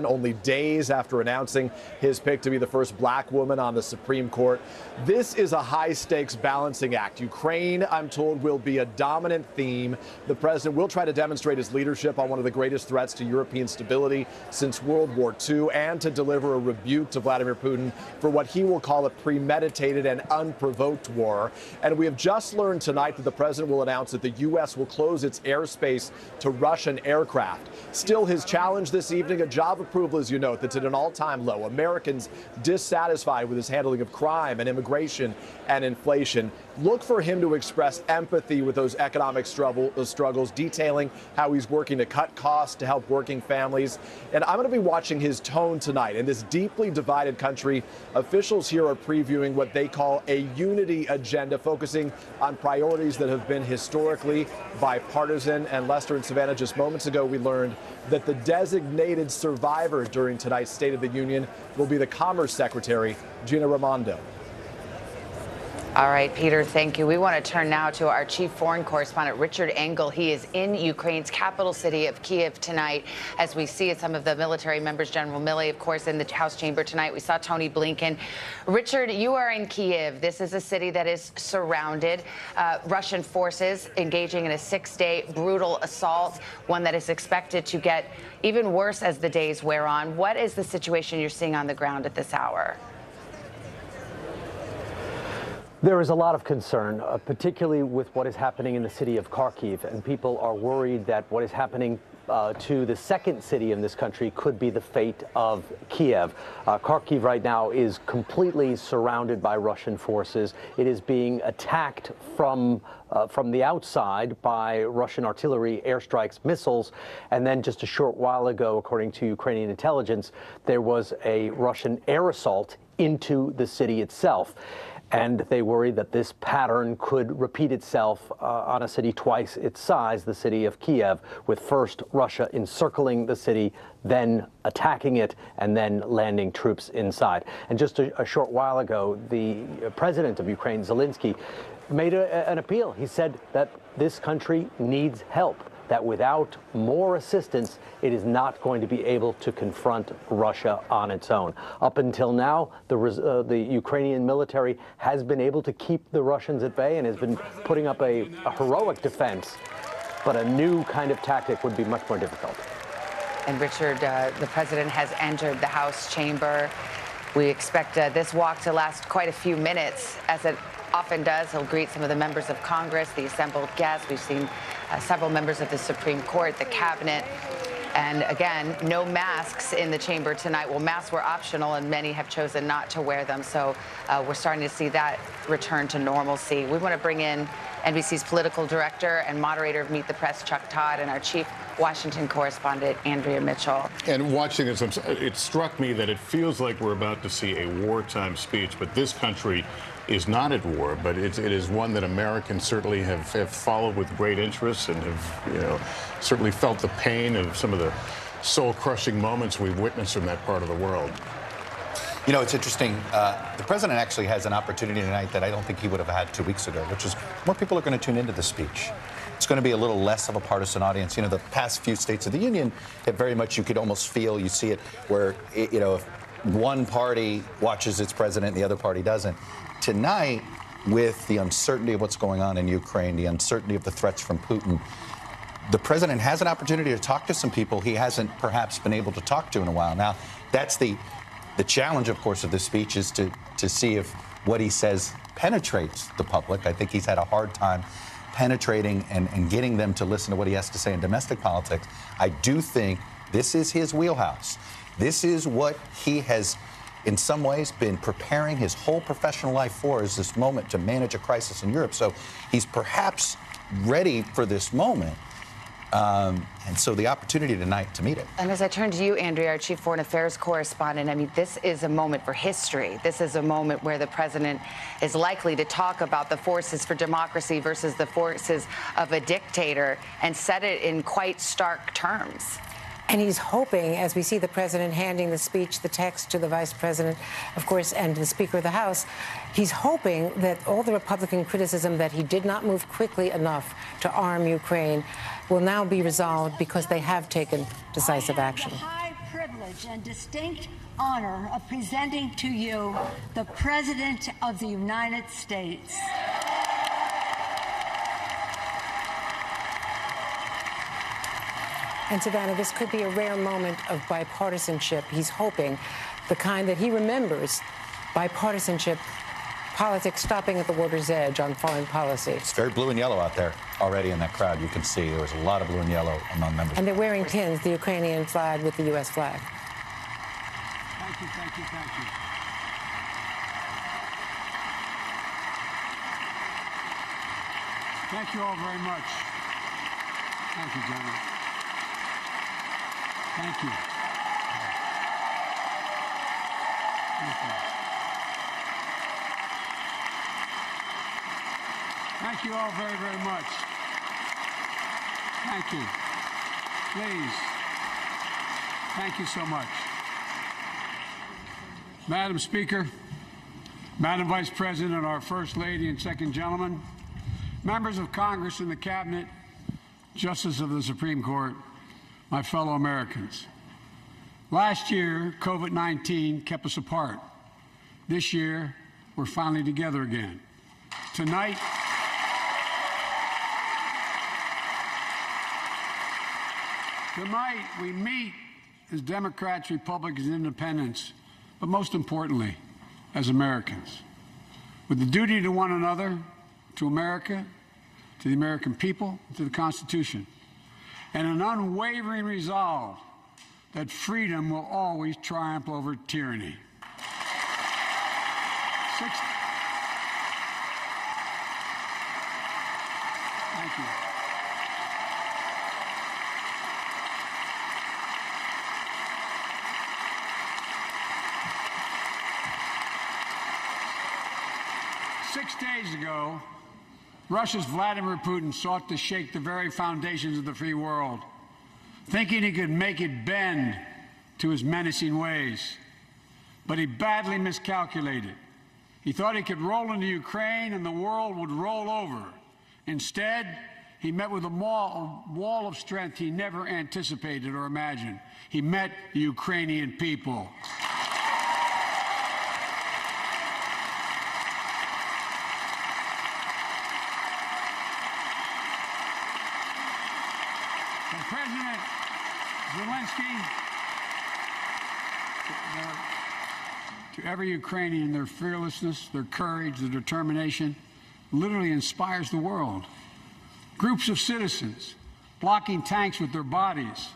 only days after announcing his pick to be the first black woman on the Supreme Court. This is a high-stakes balancing act. Ukraine, I'm told, will be a dominant theme. The president will try to demonstrate his leadership on one of the greatest threats to European stability since World War II, and to deliver a rebuke to Vladimir Putin for what he will call a premeditated and unprovoked war. And we have just learned tonight that the president will announce that the U.S. will close its airspace to Russian aircraft. Still, his challenge this evening, a job approval, as you note, that's at an all-time low. Americans dissatisfied with his handling of crime and immigration and inflation. Look for him to express empathy with those economic struggles, detailing how he's working to cut costs to help working families. And I'm going to be watching his tone tonight. In this deeply divided country, officials here are previewing what they call a unity agenda, focusing on priorities that have been historically bipartisan. And Lester and Savannah, just moments ago, we learned that the designated survivor during tonight's State of the Union will be the Commerce Secretary, Gina Raimondo. All right, Peter, thank you. We want to turn now to our chief foreign correspondent, Richard Engel. He is in Ukraine's capital city of Kiev tonight, as we see some of the military members, General Milley, of course, in the House chamber tonight. We saw Tony Blinken. Richard, you are in Kiev. This is a city that is surrounded. Russian forces engaging in a 6-day brutal assault, one that is expected to get even worse as the days wear on. What is the situation you're seeing on the ground at this hour? There is a lot of concern, particularly with what is happening in the city of Kharkiv, and people are worried that what is happening to the second city in this country could be the fate of Kiev. Kharkiv right now is completely surrounded by Russian forces. It is being attacked from the outside by Russian artillery, airstrikes, missiles, and then just a short while ago, according to Ukrainian intelligence, there was a Russian air assault into the city itself. And they worry that this pattern could repeat itself on a city twice its size, the city of Kiev, with first Russia encircling the city, then attacking it, and then landing troops inside. And just a short while ago, the president of Ukraine, Zelensky, made an appeal. He said that this country needs help, that without more assistance, it is not going to be able to confront Russia on its own. Up until now, the Ukrainian military has been able to keep the Russians at bay and has been putting up a heroic defense, but a new kind of tactic would be much more difficult. And Richard, the president has entered the House chamber. We expect this walk to last quite a few minutes, as it often does. He'll greet some of the members of Congress, the assembled guests. We've seen several members of the Supreme Court, the cabinet. And again, no masks in the chamber tonight. Well, masks were optional, and many have chosen not to wear them. So we're starting to see that return to normalcy. We want to bring in NBC's political director and moderator of Meet the Press, Chuck Todd, and our chief Washington correspondent, Andrea Mitchell. And watching this, it struck me that it feels like we're about to see a wartime speech, but this country is not at war, but it is one that Americans certainly have followed with great interest and have, certainly felt the pain of some of the soul-crushing moments we've witnessed from that part of the world. You know, it's interesting. The president actually has an opportunity tonight that I don't think he would have had 2 weeks ago, which is more people are going to tune into the speech. It's going to be a little less of a partisan audience. You know, the past few states of the union have very much, you could almost feel, you see it, where, if one party watches its president and the other party doesn't. Tonight, with the uncertainty of what's going on in Ukraine, the uncertainty of the threats from Putin, the president has an opportunity to talk to some people he hasn't perhaps been able to talk to in a while. Now, that's the challenge, of course, of this speech is to see if what he says penetrates the public. I think he's had a hard time penetrating and getting them to listen to what he has to say in domestic politics. I do think this is his wheelhouse. This is what he has, in some ways, been preparing his whole professional life for, is this moment to manage a crisis in Europe. So he's perhaps ready for this moment. And so the opportunity tonight to meet it. And as I turn to you, Andrea, our chief foreign affairs correspondent, I mean, this is a moment for history. This is a moment where the president is likely to talk about the forces for democracy versus the forces of a dictator and set it in quite stark terms. And he's hoping, as we see the president handing the speech, the text to the vice president, of course, and the Speaker of the House, he's hoping that all the Republican criticism that he did not move quickly enough to arm Ukraine will now be resolved because they have taken decisive action. I have the high privilege and distinct honor of presenting to you the President of the United States. And Savannah, this could be a rare moment of bipartisanship. He's hoping the kind that he remembers, bipartisanship, politics stopping at the water's edge on foreign policy. It's very blue and yellow out there already in that crowd. You can see there was a lot of blue and yellow among members. And they're wearing pins, the Ukrainian flag with the U.S. flag. Thank you, thank you, thank you. Thank you all very much. Thank you, General. Thank you. Thank you. Thank you all very, very much. Thank you. Please. Thank you so much. Madam Speaker, Madam Vice President, our First Lady and Second Gentleman, members of Congress and the Cabinet, Justices of the Supreme Court, my fellow Americans. Last year, COVID-19 kept us apart. This year, we're finally together again. Tonight, we meet as Democrats, Republicans, and Independents, but most importantly, as Americans, with the duty to one another, to America, to the American people, to the Constitution, and an unwavering resolve that freedom will always triumph over tyranny. Thank you. Six days ago, Russia's Vladimir Putin sought to shake the very foundations of the free world, thinking he could make it bend to his menacing ways. But he badly miscalculated. He thought he could roll into Ukraine and the world would roll over. Instead, he met with a wall of strength he never anticipated or imagined. He met the Ukrainian people. President Zelensky, to every Ukrainian, their fearlessness, their courage, their determination literally inspires the world. Groups of citizens blocking tanks with their bodies.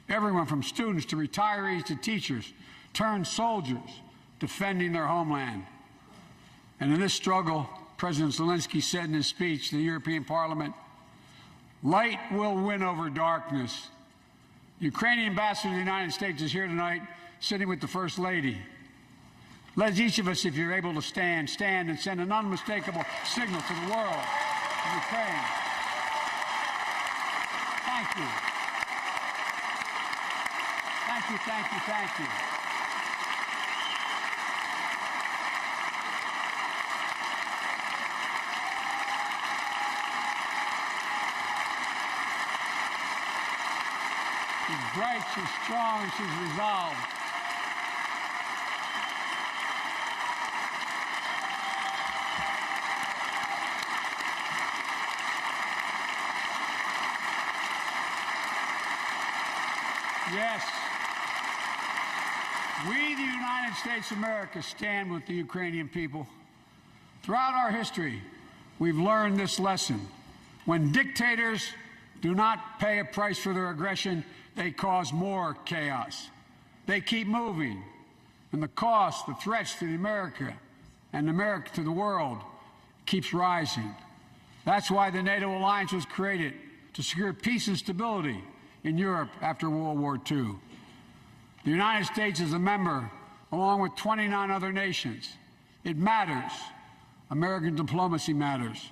Everyone from students to retirees to teachers turned soldiers defending their homeland. And in this struggle, President Zelensky said in his speech to the European Parliament, "Light will win over darkness." The Ukrainian ambassador to the United States is here tonight, sitting with the First Lady. Let each of us, if you're able to stand and send an unmistakable signal to the world of Ukraine. Thank you. Thank you, thank you, thank you. She's bright, she's strong, she's resolved. Yes, we, the United States of America, stand with the Ukrainian people. Throughout our history, we've learned this lesson. When dictators do not pay a price for their aggression, they cause more chaos. They keep moving, and the cost, the threats to America and America to the world keeps rising. That's why the NATO alliance was created, to secure peace and stability in Europe after World War II. The United States is a member, along with 29 other nations. It matters. American diplomacy matters.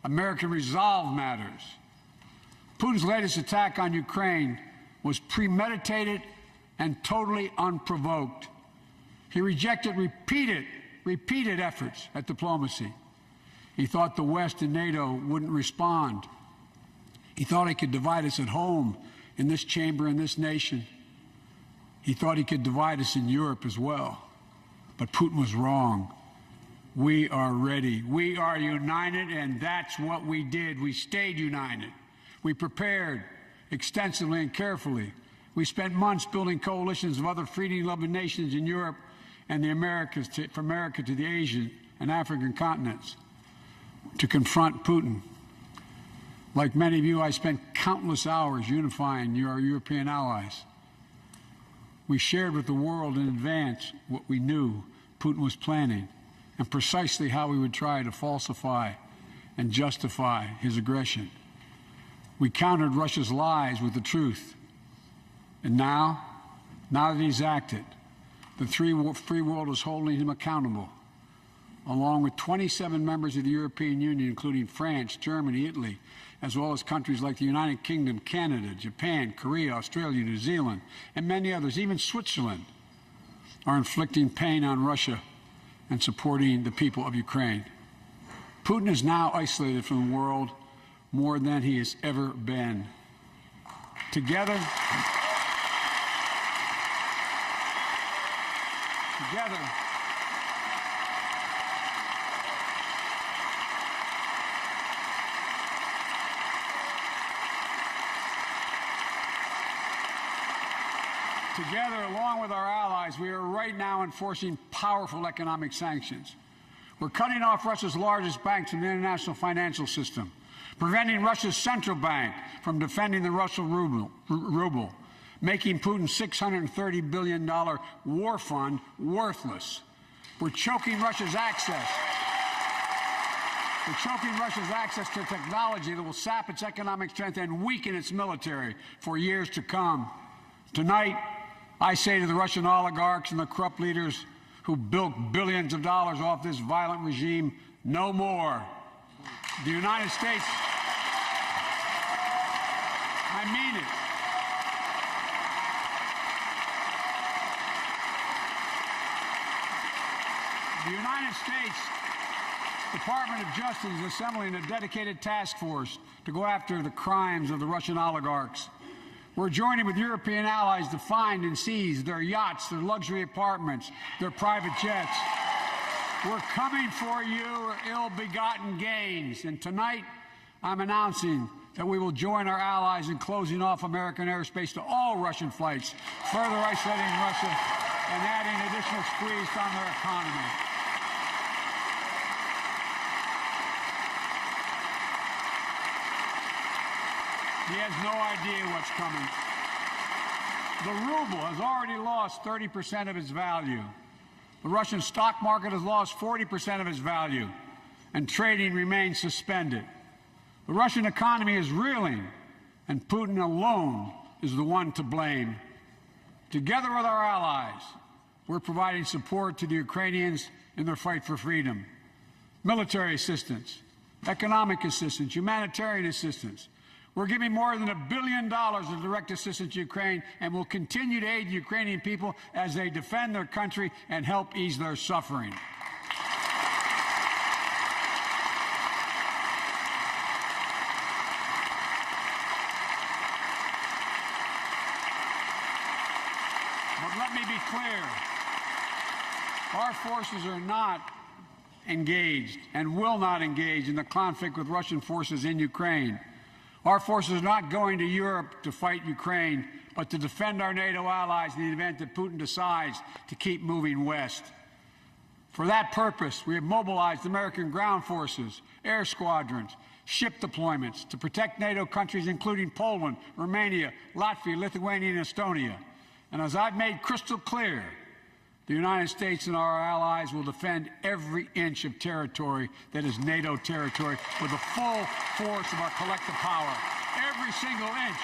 American resolve matters. Putin's latest attack on Ukraine was premeditated and totally unprovoked. He rejected repeated efforts at diplomacy. He thought the West and NATO wouldn't respond. He thought he could divide us at home, in this chamber, in this nation. He thought he could divide us in Europe as well. But Putin was wrong. We are ready. We are united, and that's what we did. We stayed united. We prepared extensively and carefully. We spent months building coalitions of other freedom-loving nations in Europe and the Americas, from America to the Asian and African continents, to confront Putin. Like many of you, I spent countless hours unifying our European allies. We shared with the world in advance what we knew Putin was planning and precisely how we would try to falsify and justify his aggression. We countered Russia's lies with the truth. And now that he's acted, the free world is holding him accountable, along with 27 members of the European Union, including France, Germany, Italy, as well as countries like the United Kingdom, Canada, Japan, Korea, Australia, New Zealand, and many others. Even Switzerland are inflicting pain on Russia and supporting the people of Ukraine. Putin is now isolated from the world more than he has ever been. Together, along with our allies, we are right now enforcing powerful economic sanctions. We're cutting off Russia's largest banks in the international financial system, preventing Russia's central bank from defending the Russian ruble, making Putin's $630 billion war fund worthless. We're choking Russia's access. To technology that will sap its economic strength and weaken its military for years to come. Tonight, I say to the Russian oligarchs and the corrupt leaders who built billions of dollars off this violent regime, no more. The United States, I mean it. The United States Department of Justice is assembling a dedicated task force to go after the crimes of the Russian oligarchs. We're joining with European allies to find and seize their yachts, their luxury apartments, their private jets. We're coming for your ill-begotten gains. And tonight, I'm announcing that we will join our allies in closing off American airspace to all Russian flights, further isolating Russia and adding additional squeeze on their economy. He has no idea what's coming. The ruble has already lost 30% of its value. The Russian stock market has lost 40% of its value, and trading remains suspended. The Russian economy is reeling, and Putin alone is the one to blame. Together with our allies, we're providing support to the Ukrainians in their fight for freedom. Military assistance, economic assistance, humanitarian assistance. We're giving more than $1 billion of direct assistance to Ukraine, and will continue to aid the Ukrainian people as they defend their country and help ease their suffering. But let me be clear. Our forces are not engaged and will not engage in the conflict with Russian forces in Ukraine. Our forces are not going to Europe to fight Ukraine, but to defend our NATO allies in the event that Putin decides to keep moving west. For that purpose, we have mobilized American ground forces, air squadrons, ship deployments to protect NATO countries including Poland, Romania, Latvia, Lithuania, and Estonia. And as I've made crystal clear, the United States and our allies will defend every inch of territory that is NATO territory with the full force of our collective power. Every single inch.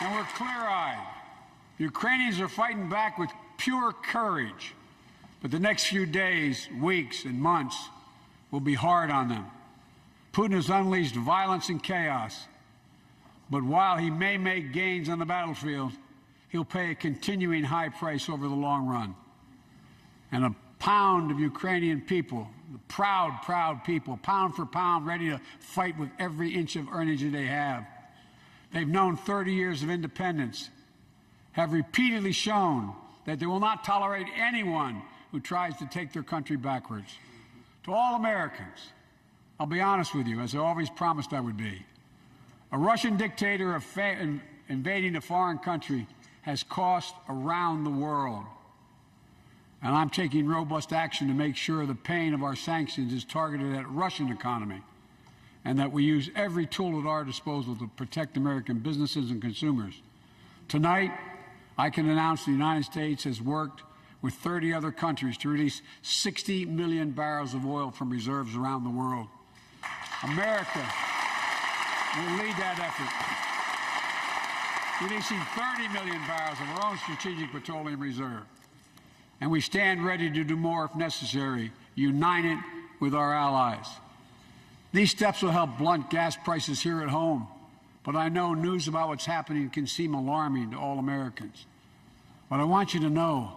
And we're clear-eyed. The Ukrainians are fighting back with pure courage. But the next few days, weeks, and months will be hard on them. Putin has unleashed violence and chaos. But while he may make gains on the battlefield, he'll pay a continuing high price over the long run. And a pound of Ukrainian people, the proud, proud people, pound for pound, ready to fight with every inch of energy they have. They've known 30 years of independence, have repeatedly shown that they will not tolerate anyone who tries to take their country backwards. To all Americans, I'll be honest with you, as I always promised I would be. A Russian dictator invading a foreign country has cost around the world. And I'm taking robust action to make sure the pain of our sanctions is targeted at the Russian economy, and that we use every tool at our disposal to protect American businesses and consumers. Tonight, I can announce the United States has worked with 30 other countries to release 60 million barrels of oil from reserves around the world. America will lead that effort, releasing 30 million barrels of our own strategic petroleum reserve. And we stand ready to do more if necessary, united with our allies. These steps will help blunt gas prices here at home, but I know news about what's happening can seem alarming to all Americans. But I want you to know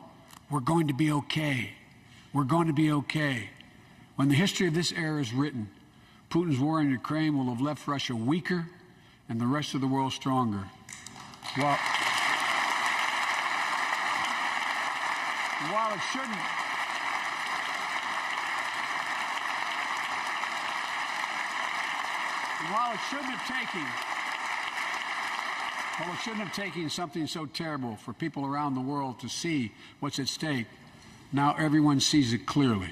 we're going to be okay. We're going to be okay. When the history of this era is written, Putin's war in Ukraine will have left Russia weaker and the rest of the world stronger. While it shouldn't have taken something so terrible for people around the world to see what's at stake, now everyone sees it clearly.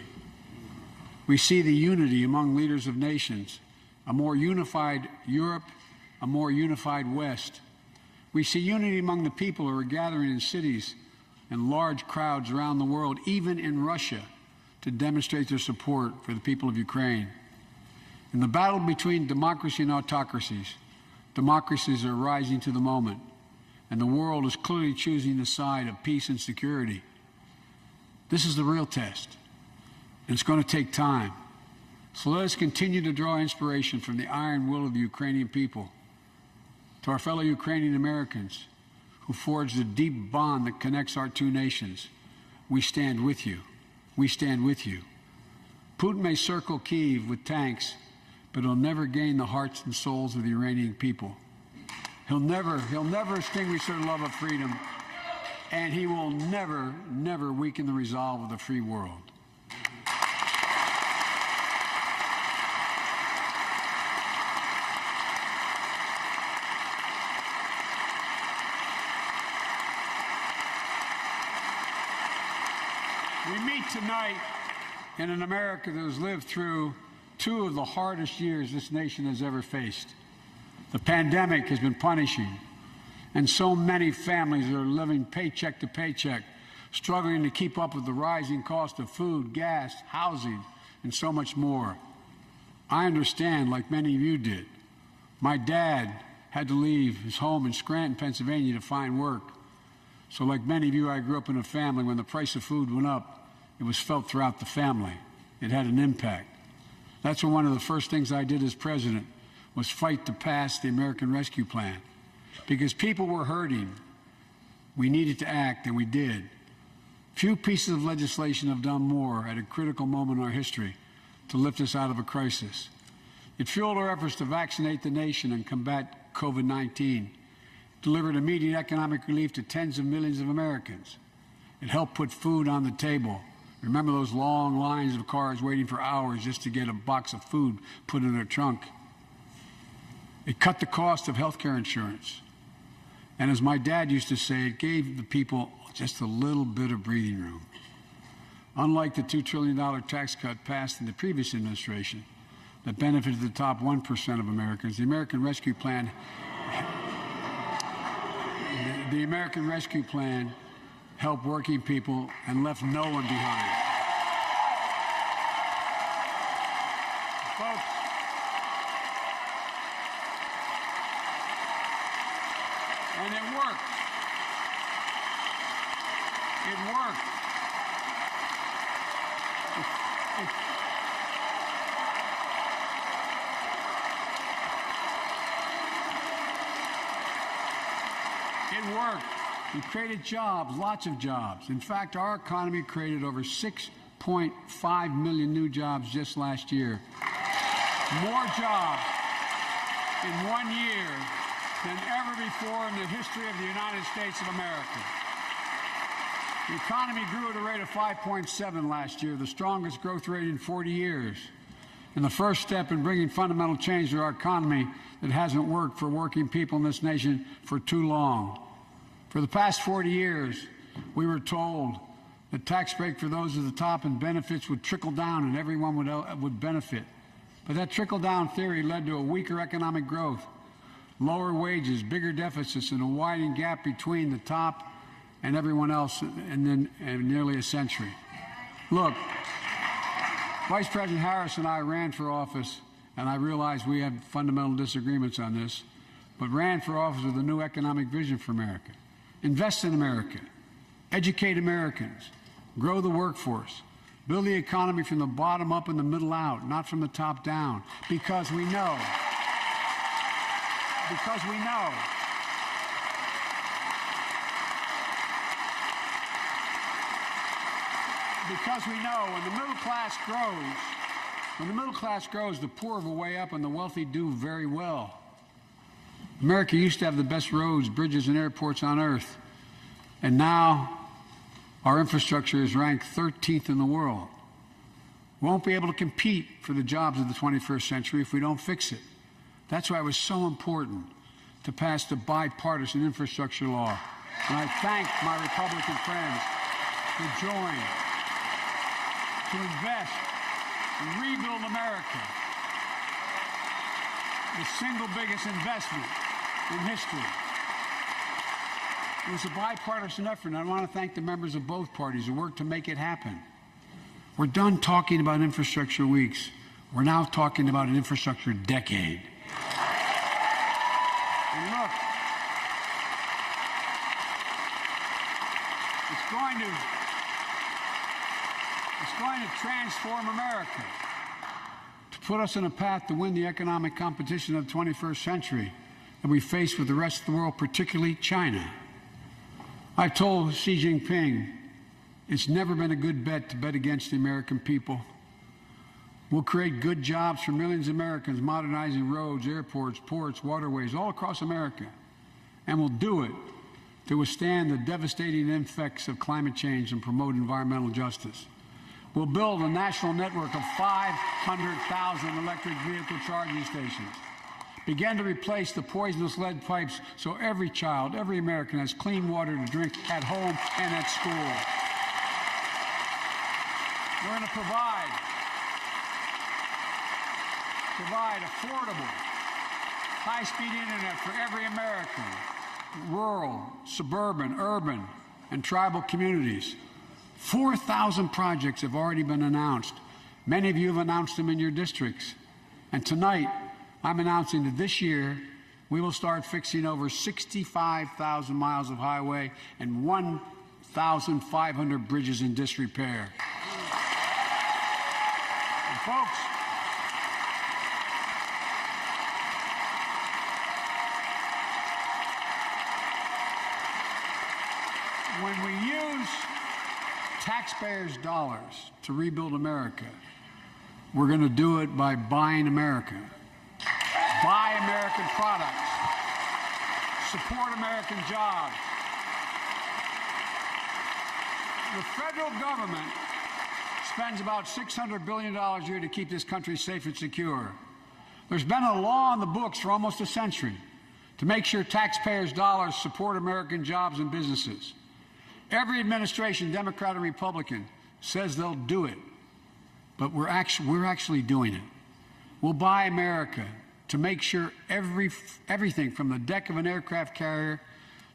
We see the unity among leaders of nations, a more unified Europe, a more unified West. We see unity among the people who are gathering in cities and large crowds around the world, even in Russia, to demonstrate their support for the people of Ukraine. In the battle between democracy and autocracies, democracies are rising to the moment, and the world is clearly choosing the side of peace and security. This is the real test, and it's going to take time. So let us continue to draw inspiration from the iron will of the Ukrainian people. To our fellow Ukrainian Americans who forged a deep bond that connects our two nations, we stand with you. We stand with you. Putin may circle Kyiv with tanks, but he'll never gain the hearts and souls of the Iranian people. He'll never extinguish their love of freedom, and he will never, never weaken the resolve of the free world. We meet tonight in an America that has lived through two of the hardest years this nation has ever faced. The pandemic has been punishing, and so many families are living paycheck to paycheck, struggling to keep up with the rising cost of food, gas, housing, and so much more. I understand, like many of you did. My dad had to leave his home in Scranton, Pennsylvania to find work. So like many of you, I grew up in a family when the price of food went up, it was felt throughout the family. It had an impact. That's when one of the first things I did as president was fight to pass the American Rescue Plan. Because people were hurting, we needed to act, and we did. Few pieces of legislation have done more at a critical moment in our history to lift us out of a crisis. It fueled our efforts to vaccinate the nation and combat COVID-19, delivered immediate economic relief to tens of millions of Americans. It helped put food on the table. Remember those long lines of cars waiting for hours just to get a box of food put in their trunk? It cut the cost of health care insurance. And as my dad used to say, it gave the people just a little bit of breathing room. Unlike the $2 trillion tax cut passed in the previous administration that benefited the top 1% of Americans, the American Rescue Plan helped working people and left no one behind. Folks, and it worked. It worked. It worked. We created jobs, lots of jobs. In fact, our economy created over 6.5 million new jobs just last year. More jobs in 1 year than ever before in the history of the United States of America. The economy grew at a rate of 5.7 last year, the strongest growth rate in 40 years. And the first step in bringing fundamental change to our economy that hasn't worked for working people in this nation for too long. For the past 40 years, we were told that tax break for those at the top and benefits would trickle down and everyone would benefit. But that trickle-down theory led to a weaker economic growth, lower wages, bigger deficits, and a widening gap between the top and everyone else in nearly a century. Look, Vice President Harris and I ran for office, and I realize we have fundamental disagreements on this, but ran for office with a new economic vision for America. Invest in America, educate Americans, grow the workforce, build the economy from the bottom up and the middle out, not from the top down, because we know when the middle class grows, the poor have a way up and the wealthy do very well. America used to have the best roads, bridges, and airports on earth, and now our infrastructure is ranked 13th in the world. We won't be able to compete for the jobs of the 21st century if we don't fix it. That's why it was so important to pass the bipartisan infrastructure law. And I thank my Republican friends who joined to invest and rebuild America, the single biggest investment in history. It was a bipartisan effort, and I want to thank the members of both parties who worked to make it happen. We're done talking about infrastructure weeks. We're now talking about an infrastructure decade. And look, it's going to transform America, to put us on a path to win the economic competition of the 21st century that we face with the rest of the world, particularly China. I told Xi Jinping it's never been a good bet to bet against the American people. We'll create good jobs for millions of Americans, modernizing roads, airports, ports, waterways, all across America. And we'll do it to withstand the devastating effects of climate change and promote environmental justice. We'll build a national network of 500,000 electric vehicle charging stations. Begin to replace the poisonous lead pipes so every child, every American has clean water to drink at home and at school. We're going to provide affordable, high-speed internet for every American, rural, suburban, urban, and tribal communities. 4,000 projects have already been announced. Many of you have announced them in your districts. And tonight, I'm announcing that this year, we will start fixing over 65,000 miles of highway and 1,500 bridges in disrepair. And folks, when we use taxpayers' dollars to rebuild America, we're going to do it by buying America. Buy American products. Support American jobs. The federal government spends about $600 billion a year to keep this country safe and secure. There's been a law in the books for almost a century to make sure taxpayers' dollars support American jobs and businesses. Every administration, Democrat and Republican, says they'll do it, but we're actually doing it. We'll buy America to make sure everything from the deck of an aircraft carrier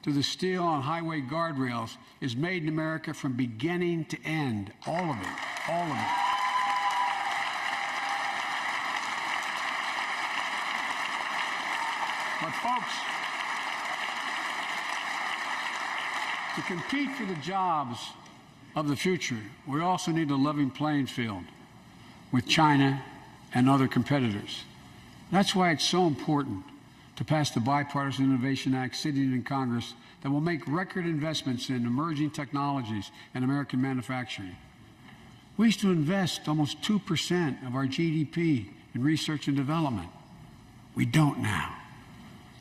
to the steel on highway guardrails is made in America from beginning to end. All of it. All of it. But folks, to compete for the jobs of the future, we also need a level playing field with China and other competitors. That's why it's so important to pass the Bipartisan Innovation Act sitting in Congress that will make record investments in emerging technologies and American manufacturing. We used to invest almost 2% of our GDP in research and development. We don't now.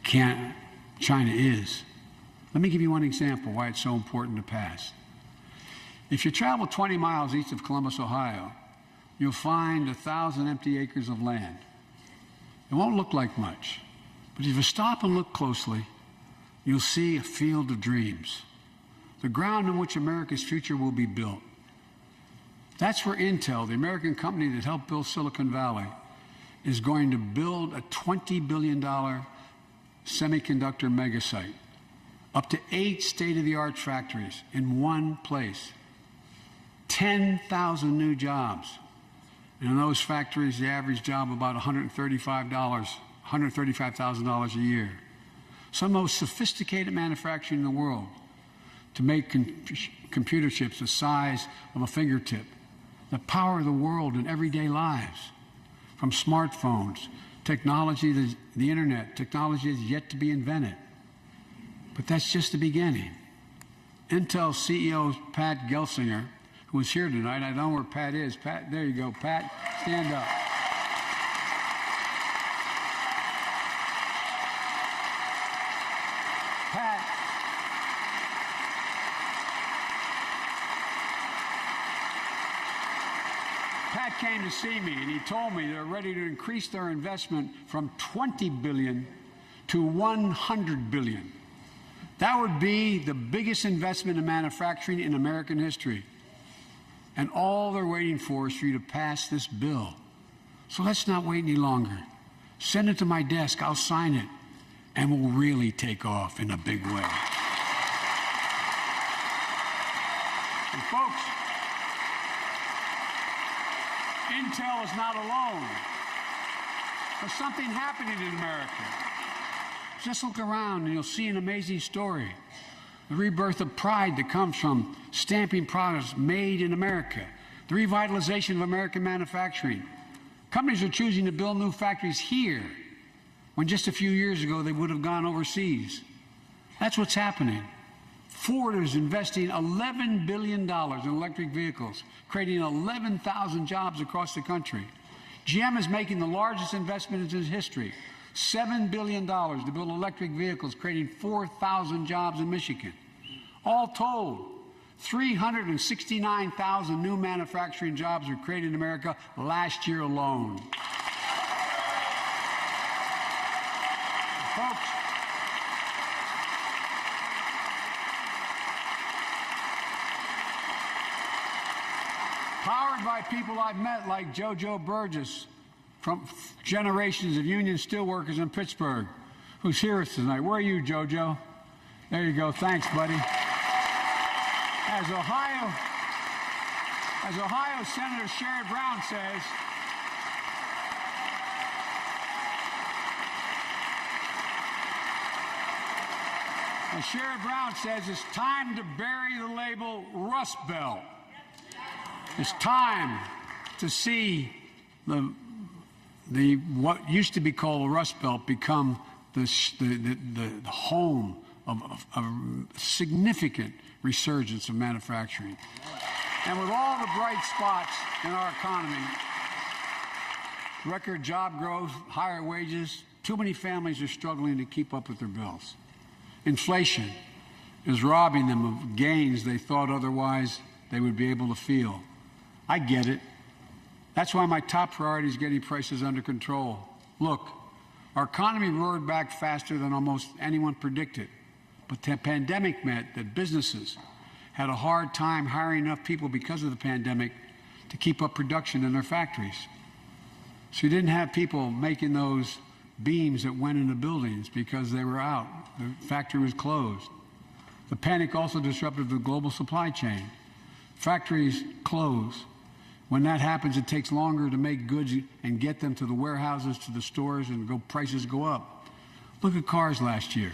China is. Let me give you one example why it's so important to pass. If you travel 20 miles east of Columbus, Ohio, you'll find 1,000 empty acres of land. It won't look like much, but if you stop and look closely, you'll see a field of dreams, the ground on which America's future will be built. That's where Intel, the American company that helped build Silicon Valley, is going to build a $20 billion semiconductor megasite, up to 8 state-of-the-art factories in one place, 10,000 new jobs. And in those factories, the average job about $135,000 a year. Some of the most sophisticated manufacturing in the world to make computer chips the size of a fingertip, that power the world in everyday lives, from smartphones, technology, the internet, technology is yet to be invented. But that's just the beginning. Intel CEO Pat Gelsinger, who is here tonight, I don't know where Pat is. Pat, there you go, Pat, stand up. Pat came to see me and he told me they're ready to increase their investment from $20 billion to $100 billion. That would be the biggest investment in manufacturing in American history. And all they're waiting for is for you to pass this bill. So let's not wait any longer. Send it to my desk, I'll sign it, and we'll really take off in a big way. And folks, Intel is not alone. There's something happening in America. Just look around and you'll see an amazing story. The rebirth of pride that comes from stamping products made in America. The revitalization of American manufacturing. Companies are choosing to build new factories here when just a few years ago they would have gone overseas. That's what's happening. Ford is investing $11 billion in electric vehicles, creating 11,000 jobs across the country. GM is making the largest investment in its history, $7 billion to build electric vehicles, creating 4,000 jobs in Michigan. All told, 369,000 new manufacturing jobs were created in America last year alone. Folks, powered by people I've met like JoJo Burgess, from generations of union steelworkers in Pittsburgh, who's here with us tonight. Where are you, JoJo? There you go. Thanks, buddy. As Ohio Senator Sherrod Brown says, it's time to bury the label Rust Belt. It's time to see what used to be called the Rust Belt become the home of a significant resurgence of manufacturing. And with all the bright spots in our economy, record job growth, higher wages, too many families are struggling to keep up with their bills. Inflation is robbing them of gains they thought otherwise they would be able to feel. I get it. That's why my top priority is getting prices under control. Look, our economy roared back faster than almost anyone predicted. But the pandemic meant that businesses had a hard time hiring enough people because of the pandemic to keep up production in their factories. So you didn't have people making those beams that went into buildings because they were out. The factory was closed. The panic also disrupted the global supply chain. Factories close. When that happens, it takes longer to make goods and get them to the warehouses, to the stores, and prices go up. Look at cars last year.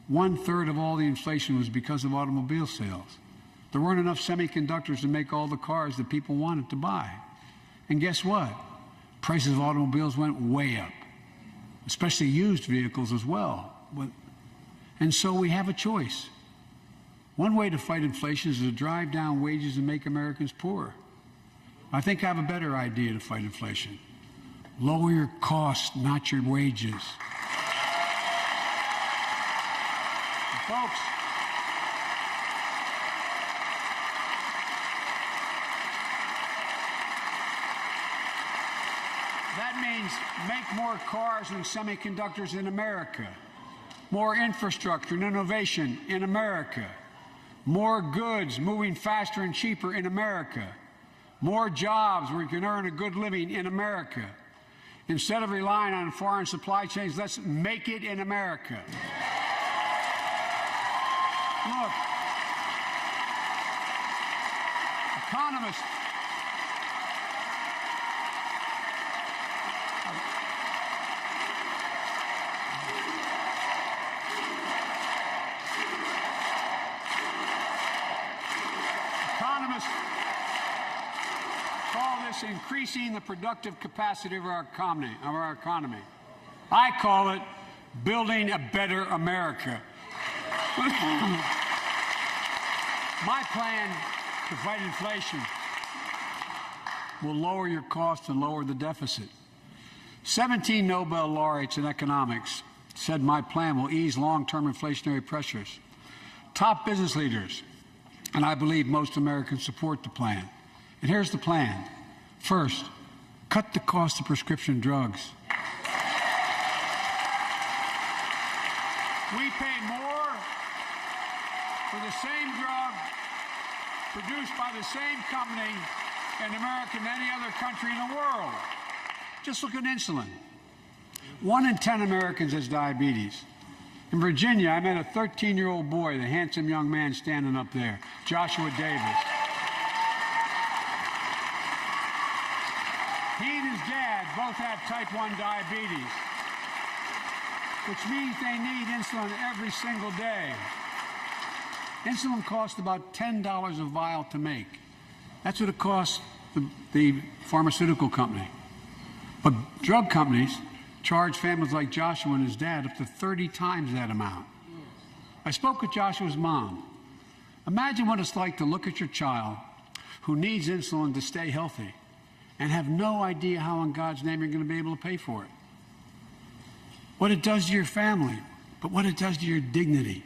1/3 of all the inflation was because of automobile sales. There weren't enough semiconductors to make all the cars that people wanted to buy. And guess what? Prices of automobiles went way up, especially used vehicles as well. And so we have a choice. One way to fight inflation is to drive down wages and make Americans poorer. I think I have a better idea to fight inflation. Lower your costs, not your wages. And folks, that means make more cars and semiconductors in America, more infrastructure and innovation in America, more goods moving faster and cheaper in America, more jobs where you can earn a good living in America. Instead of relying on foreign supply chains, let's make it in America. Look, economists call this increasing the productive capacity of our economy. I call it building a better America. My plan to fight inflation will lower your costs and lower the deficit. 17 Nobel laureates in economics said my plan will ease long-term inflationary pressures. Top business leaders, and I believe most Americans, support the plan. And here's the plan. First, cut the cost of prescription drugs. We pay more for the same drug produced by the same company in America than any other country in the world. Just look at insulin. 1 in 10 Americans has diabetes. In Virginia, I met a 13-year-old boy, the handsome young man standing up there, Joshua Davis. He and his dad both have type 1 diabetes, which means they need insulin every single day. Insulin costs about $10 a vial to make. That's what it costs the pharmaceutical company. But drug companies charge families like Joshua and his dad up to 30 times that amount. I spoke with Joshua's mom. Imagine what it's like to look at your child who needs insulin to stay healthy and have no idea how in God's name you're going to be able to pay for it. What it does to your family, but what it does to your dignity,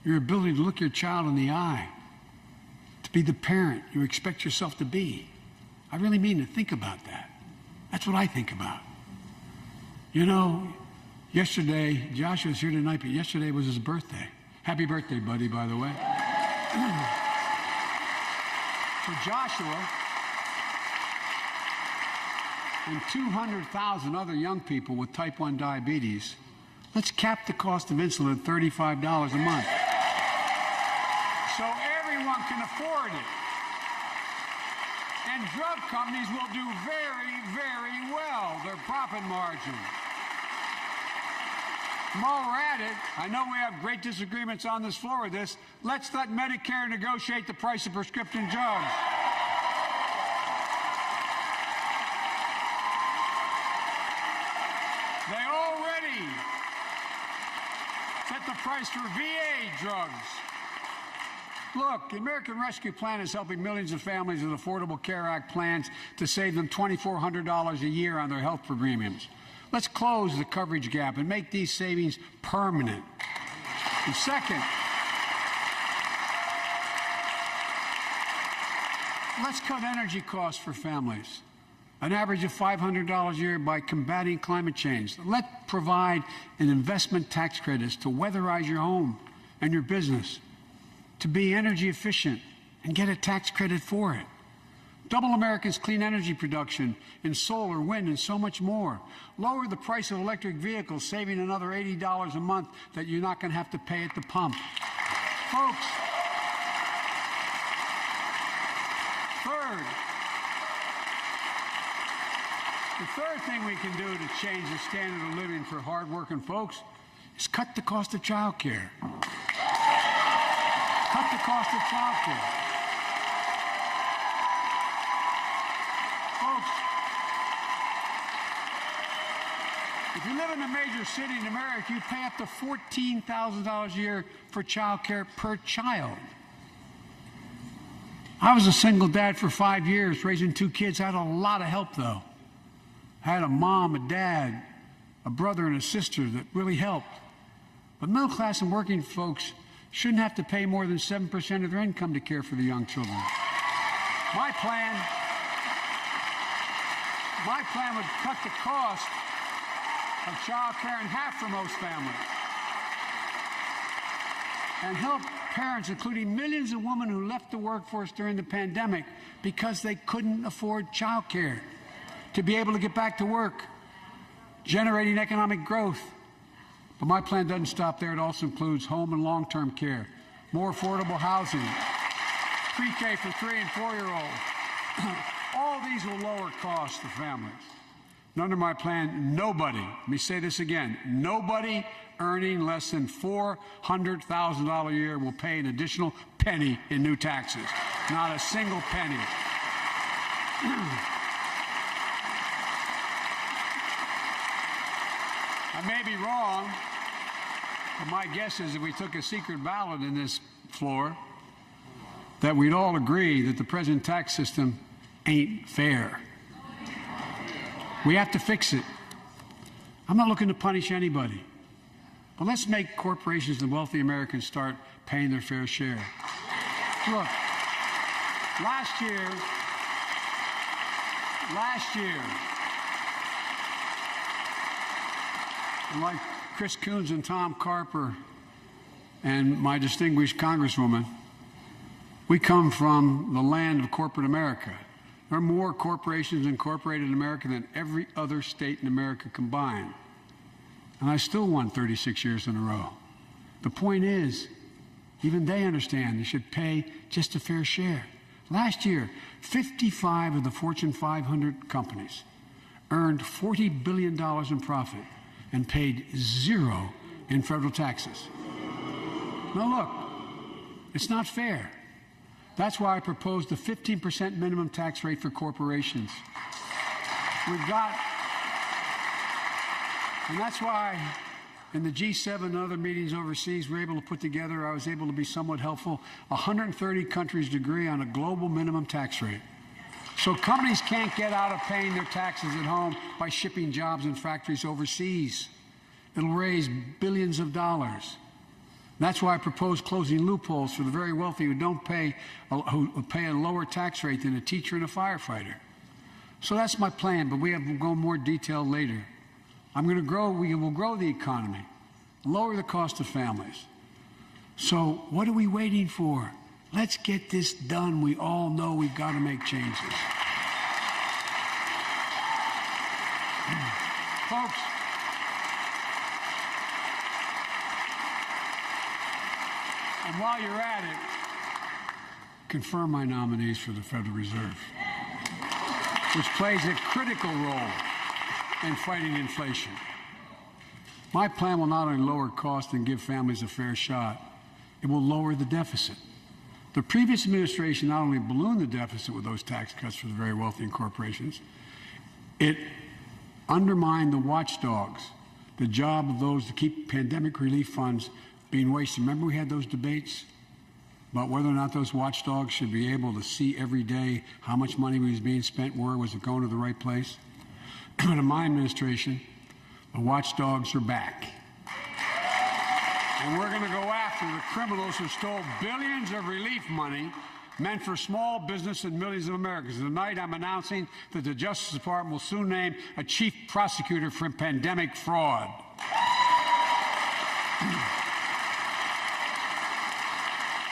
your ability to look your child in the eye, to be the parent you expect yourself to be. I really mean to think about that. That's what I think about. You know, yesterday, Joshua's here tonight, but yesterday was his birthday. Happy birthday, buddy, by the way. For Joshua and 200,000 other young people with type 1 diabetes, let's cap the cost of insulin at $35 a month, so everyone can afford it. And drug companies will do very, very well, their profit margin. While we're at it, I know we have great disagreements on this floor with this. Let's let Medicare negotiate the price of prescription drugs. They already set the price for VA drugs. Look, the American Rescue Plan is helping millions of families with Affordable Care Act plans to save them $2,400 a year on their health premiums. Let's close the coverage gap and make these savings permanent. And second, let's cut energy costs for families. an average of $500 a year by combating climate change. Let's provide an investment tax credits to weatherize your home and your business, to be energy efficient and get a tax credit for it. Double America's clean energy production in solar, wind, and so much more. Lower the price of electric vehicles, saving another $80 a month that you're not going to have to pay at the pump. Folks, the third thing we can do to change the standard of living for hardworking folks is cut the cost of child care. Cut the cost of child care. Folks, if you live in a major city in America, you pay up to $14,000 a year for child care per child. I was a single dad for 5 years, raising 2 kids. I had a lot of help, though. I had a mom, a dad, a brother, and a sister that really helped. But middle class and working folks shouldn't have to pay more than 7% of their income to care for the young children. My plan would cut the cost of child care in half for most families and help parents, including millions of women who left the workforce during the pandemic because they couldn't afford child care, to be able to get back to work, generating economic growth. But my plan doesn't stop there. It also includes home and long-term care, more affordable housing, pre-K for 3- and 4-year-olds. All these will lower costs to families. And under my plan, nobody, let me say this again, nobody earning less than $400,000 a year will pay an additional penny in new taxes. Not a single penny. I may be wrong, but my guess is if we took a secret ballot in this floor, that we'd all agree that the present tax system ain't fair. We have to fix it. I'm not looking to punish anybody, but let's make corporations and wealthy Americans start paying their fair share. Look, last year, like Chris Coons and Tom Carper and my distinguished Congresswoman, we come from the land of corporate America. There are more corporations incorporated in America than every other state in America combined. And I still won 36 years in a row. The point is, even they understand they should pay just a fair share. Last year, 55 of the Fortune 500 companies earned $40 billion in profit and paid zero in federal taxes. Now look, it's not fair. That's why I proposed a 15% minimum tax rate for corporations. And that's why in the G7 and other meetings overseas, we're able to put together, I was able to be somewhat helpful, 130 countries agree on a global minimum tax rate. So companies can't get out of paying their taxes at home by shipping jobs and factories overseas. It'll raise billions of dollars. That's why I propose closing loopholes for the very wealthy who pay a lower tax rate than a teacher and a firefighter. So that's my plan, but we'll go more detail later. We will grow the economy, lower the cost of families. So what are we waiting for? Let's get this done. We all know we've got to make changes. Folks, and while you're at it, confirm my nominees for the Federal Reserve, which plays a critical role in fighting inflation. My plan will not only lower costs and give families a fair shot, it will lower the deficit. The previous administration not only ballooned the deficit with those tax cuts for the very wealthy and corporations, it undermined the watchdogs, the job of those to keep pandemic relief funds being wasted. Remember we had those debates about whether or not those watchdogs should be able to see every day how much money was being spent, where was it going to the right place? Under my administration, the watchdogs are back. And we're going to go after the criminals who stole billions of relief money meant for small business and millions of Americans. Tonight, I'm announcing that the Justice Department will soon name a chief prosecutor for pandemic fraud.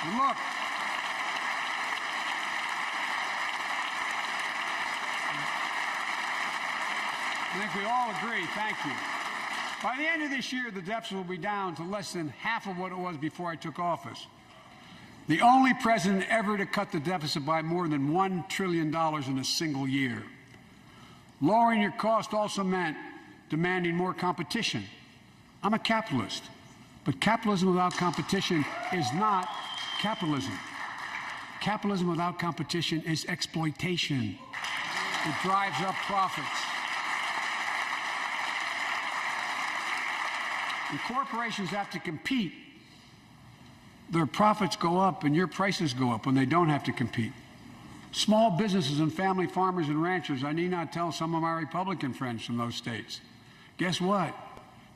And look, I think we all agree. Thank you. By the end of this year, the deficit will be down to less than half of what it was before I took office. The only president ever to cut the deficit by more than $1 trillion in a single year. Lowering your cost also meant demanding more competition. I'm a capitalist, but capitalism without competition is not capitalism. Capitalism without competition is exploitation. It drives up profits. And corporations have to compete. Their profits go up and your prices go up when they don't have to compete. Small businesses and family farmers and ranchers, I need not tell some of my Republican friends from those states. Guess what?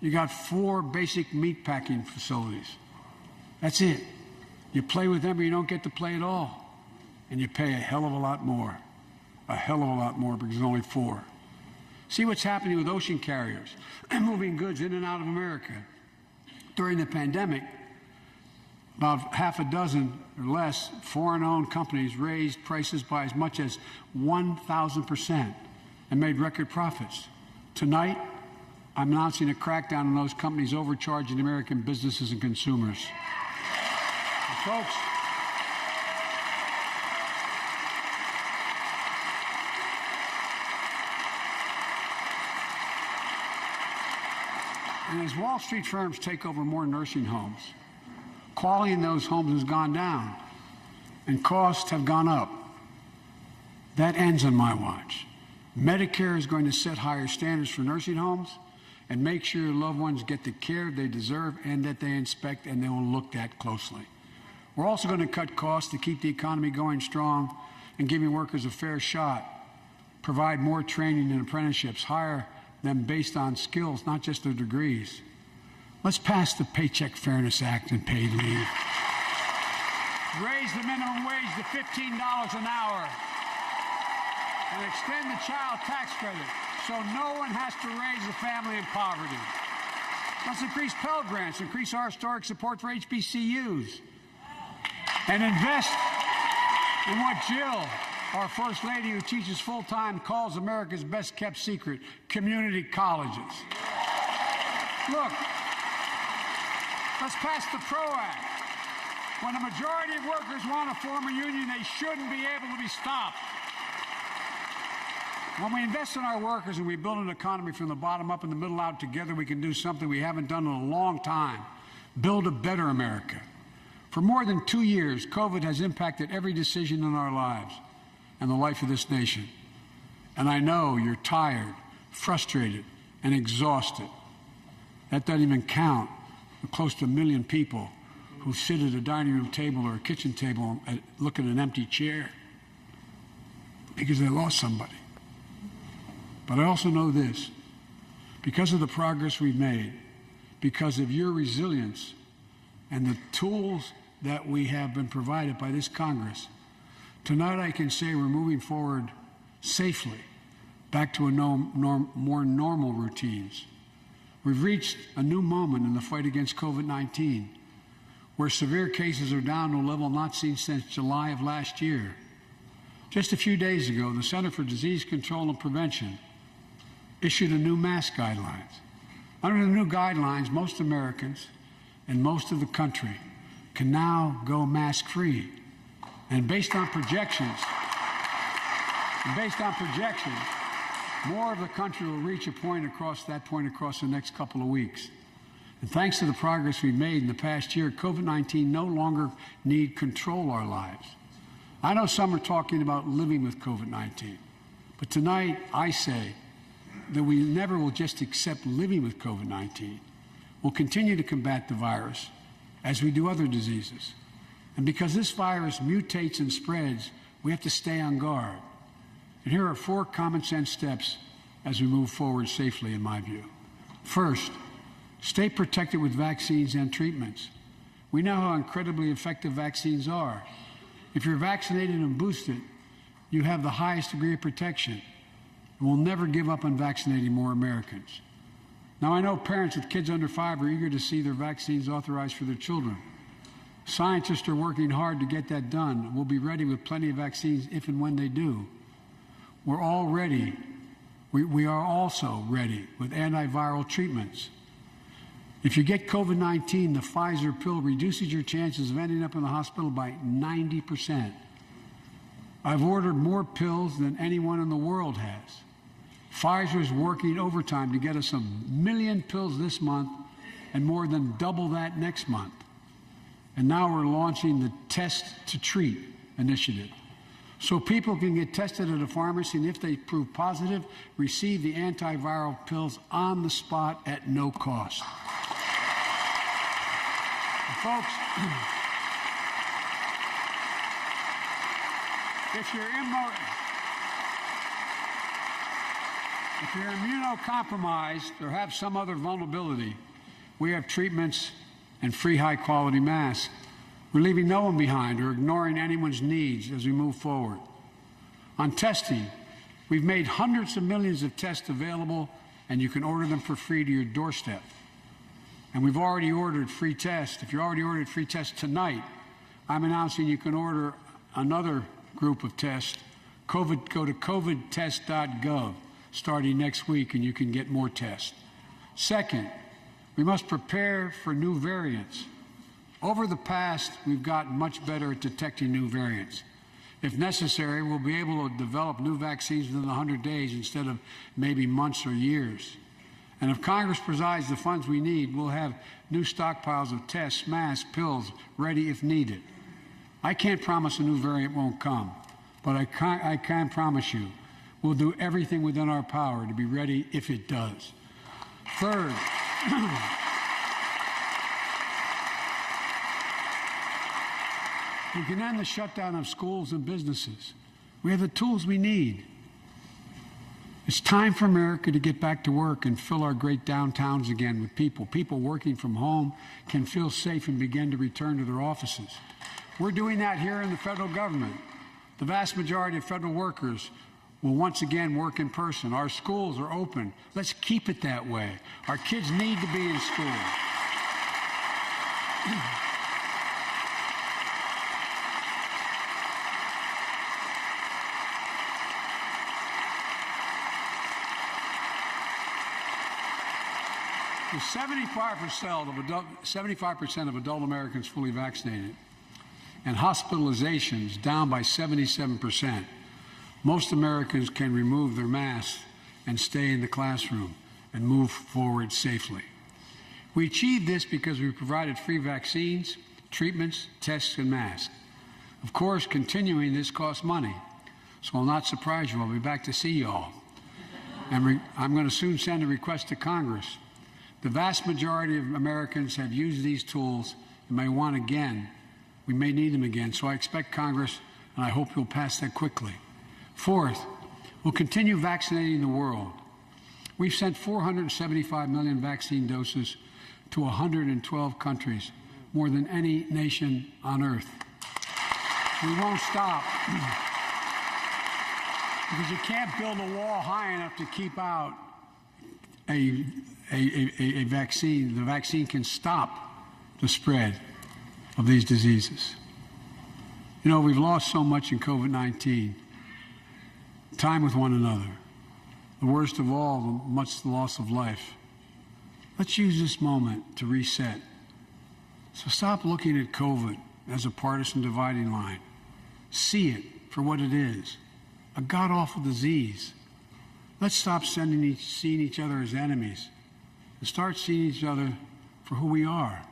You got 4 basic meat packing facilities. That's it. You play with them or you don't get to play at all. And you pay a hell of a lot more. A hell of a lot more because there's only 4. See what's happening with ocean carriers and moving goods in and out of America. During the pandemic, about half a dozen or less foreign-owned companies raised prices by as much as 1,000% and made record profits. Tonight, I'm announcing a crackdown on those companies overcharging American businesses and consumers. And folks, and as Wall Street firms take over more nursing homes, quality in those homes has gone down and costs have gone up. That ends on my watch. Medicare is going to set higher standards for nursing homes and make sure your loved ones get the care they deserve and that they inspect and they will look at closely. We're also going to cut costs to keep the economy going strong and giving workers a fair shot, provide more training and apprenticeships, hire them based on skills, not just their degrees. Let's pass the Paycheck Fairness Act and paid leave. Raise the minimum wage to $15 an hour and extend the child tax credit so no one has to raise a family in poverty. Let's increase Pell Grants, increase our historic support for HBCUs, and invest in what Jill, our First Lady who teaches full-time, calls America's best-kept secret, community colleges. Look, let's pass the PRO Act. When a majority of workers want to form a union, they shouldn't be able to be stopped. When we invest in our workers and we build an economy from the bottom up and the middle out together, we can do something we haven't done in a long time. Build a better America. For more than 2 years, COVID has impacted every decision in our lives and the life of this nation. And I know you're tired, frustrated, and exhausted. That doesn't even count the close to 1 million people who sit at a dining room table or a kitchen table and look at an empty chair because they lost somebody. But I also know this, because of the progress we've made, because of your resilience and the tools that we have been provided by this Congress, tonight I can say we're moving forward safely back to more normal routines. We've reached a new moment in the fight against COVID-19, where severe cases are down to a level not seen since July of last year. Just a few days ago, the Center for Disease Control and Prevention issued a new mask guidelines. Under the new guidelines, most Americans and most of the country can now go mask-free. And based on projections, more of the country will reach a point across the next couple of weeks. And thanks to the progress we've made in the past year, COVID-19 no longer need control our lives. I know some are talking about living with COVID-19, but tonight I say that we never will just accept living with COVID-19. We'll continue to combat the virus as we do other diseases. And because this virus mutates and spreads, we have to stay on guard. And here are 4 common sense steps as we move forward safely, in my view. First, stay protected with vaccines and treatments. We know how incredibly effective vaccines are. If you're vaccinated and boosted, you have the highest degree of protection. We'll never give up on vaccinating more Americans. Now, I know parents with kids under 5 are eager to see their vaccines authorized for their children. Scientists are working hard to get that done. We'll be ready with plenty of vaccines if and when they do. We're all ready. We are also ready with antiviral treatments. If you get COVID-19, the Pfizer pill reduces your chances of ending up in the hospital by 90%. I've ordered more pills than anyone in the world has. Pfizer's working overtime to get us 1 million pills this month and more than double that next month. And now we're launching the Test to Treat initiative. So people can get tested at a pharmacy, and if they prove positive, receive the antiviral pills on the spot at no cost. And folks, if you're immunocompromised or have some other vulnerability, we have treatments and free high-quality masks. We're leaving no one behind or ignoring anyone's needs as we move forward. On testing, we've made hundreds of millions of tests available, and you can order them for free to your doorstep. And we've already ordered free tests. If you already ordered free tests tonight, I'm announcing you can order another group of tests. Go to covidtest.gov starting next week, and you can get more tests. Second, we must prepare for new variants. Over the past, we've gotten much better at detecting new variants. If necessary, we'll be able to develop new vaccines within 100 days instead of maybe months or years. And if Congress provides the funds we need, we'll have new stockpiles of tests, masks, pills ready if needed. I can't promise a new variant won't come, but I can promise you we'll do everything within our power to be ready if it does. Third, we can end the shutdown of schools and businesses. We have the tools we need. It's time for America to get back to work and fill our great downtowns again with people. People working from home can feel safe and begin to return to their offices. We're doing that here in the federal government. The vast majority of federal workers will once again work in person. Our schools are open. Let's keep it that way. Our kids need to be in school. With 75% of adult Americans fully vaccinated and hospitalizations down by 77%, most Americans can remove their masks and stay in the classroom and move forward safely. We achieved this because we provided free vaccines, treatments, tests, and masks. Of course, continuing this costs money, so I'll not surprise you. I'll be back to see you all. And I'm going to soon send a request to Congress. The vast majority of Americans have used these tools and may want again. We may need them again, so I expect Congress, and I hope you'll pass that quickly. Fourth, we'll continue vaccinating the world. We've sent 475 million vaccine doses to 112 countries, more than any nation on earth. We won't stop because you can't build a wall high enough to keep out a vaccine. The vaccine can stop the spread of these diseases. You know, we've lost so much in COVID-19. Time with one another. The worst of all, much the loss of life. Let's use this moment to reset. So stop looking at COVID as a partisan dividing line. See it for what it is, a god-awful disease. Let's stop seeing each other as enemies and start seeing each other for who we are,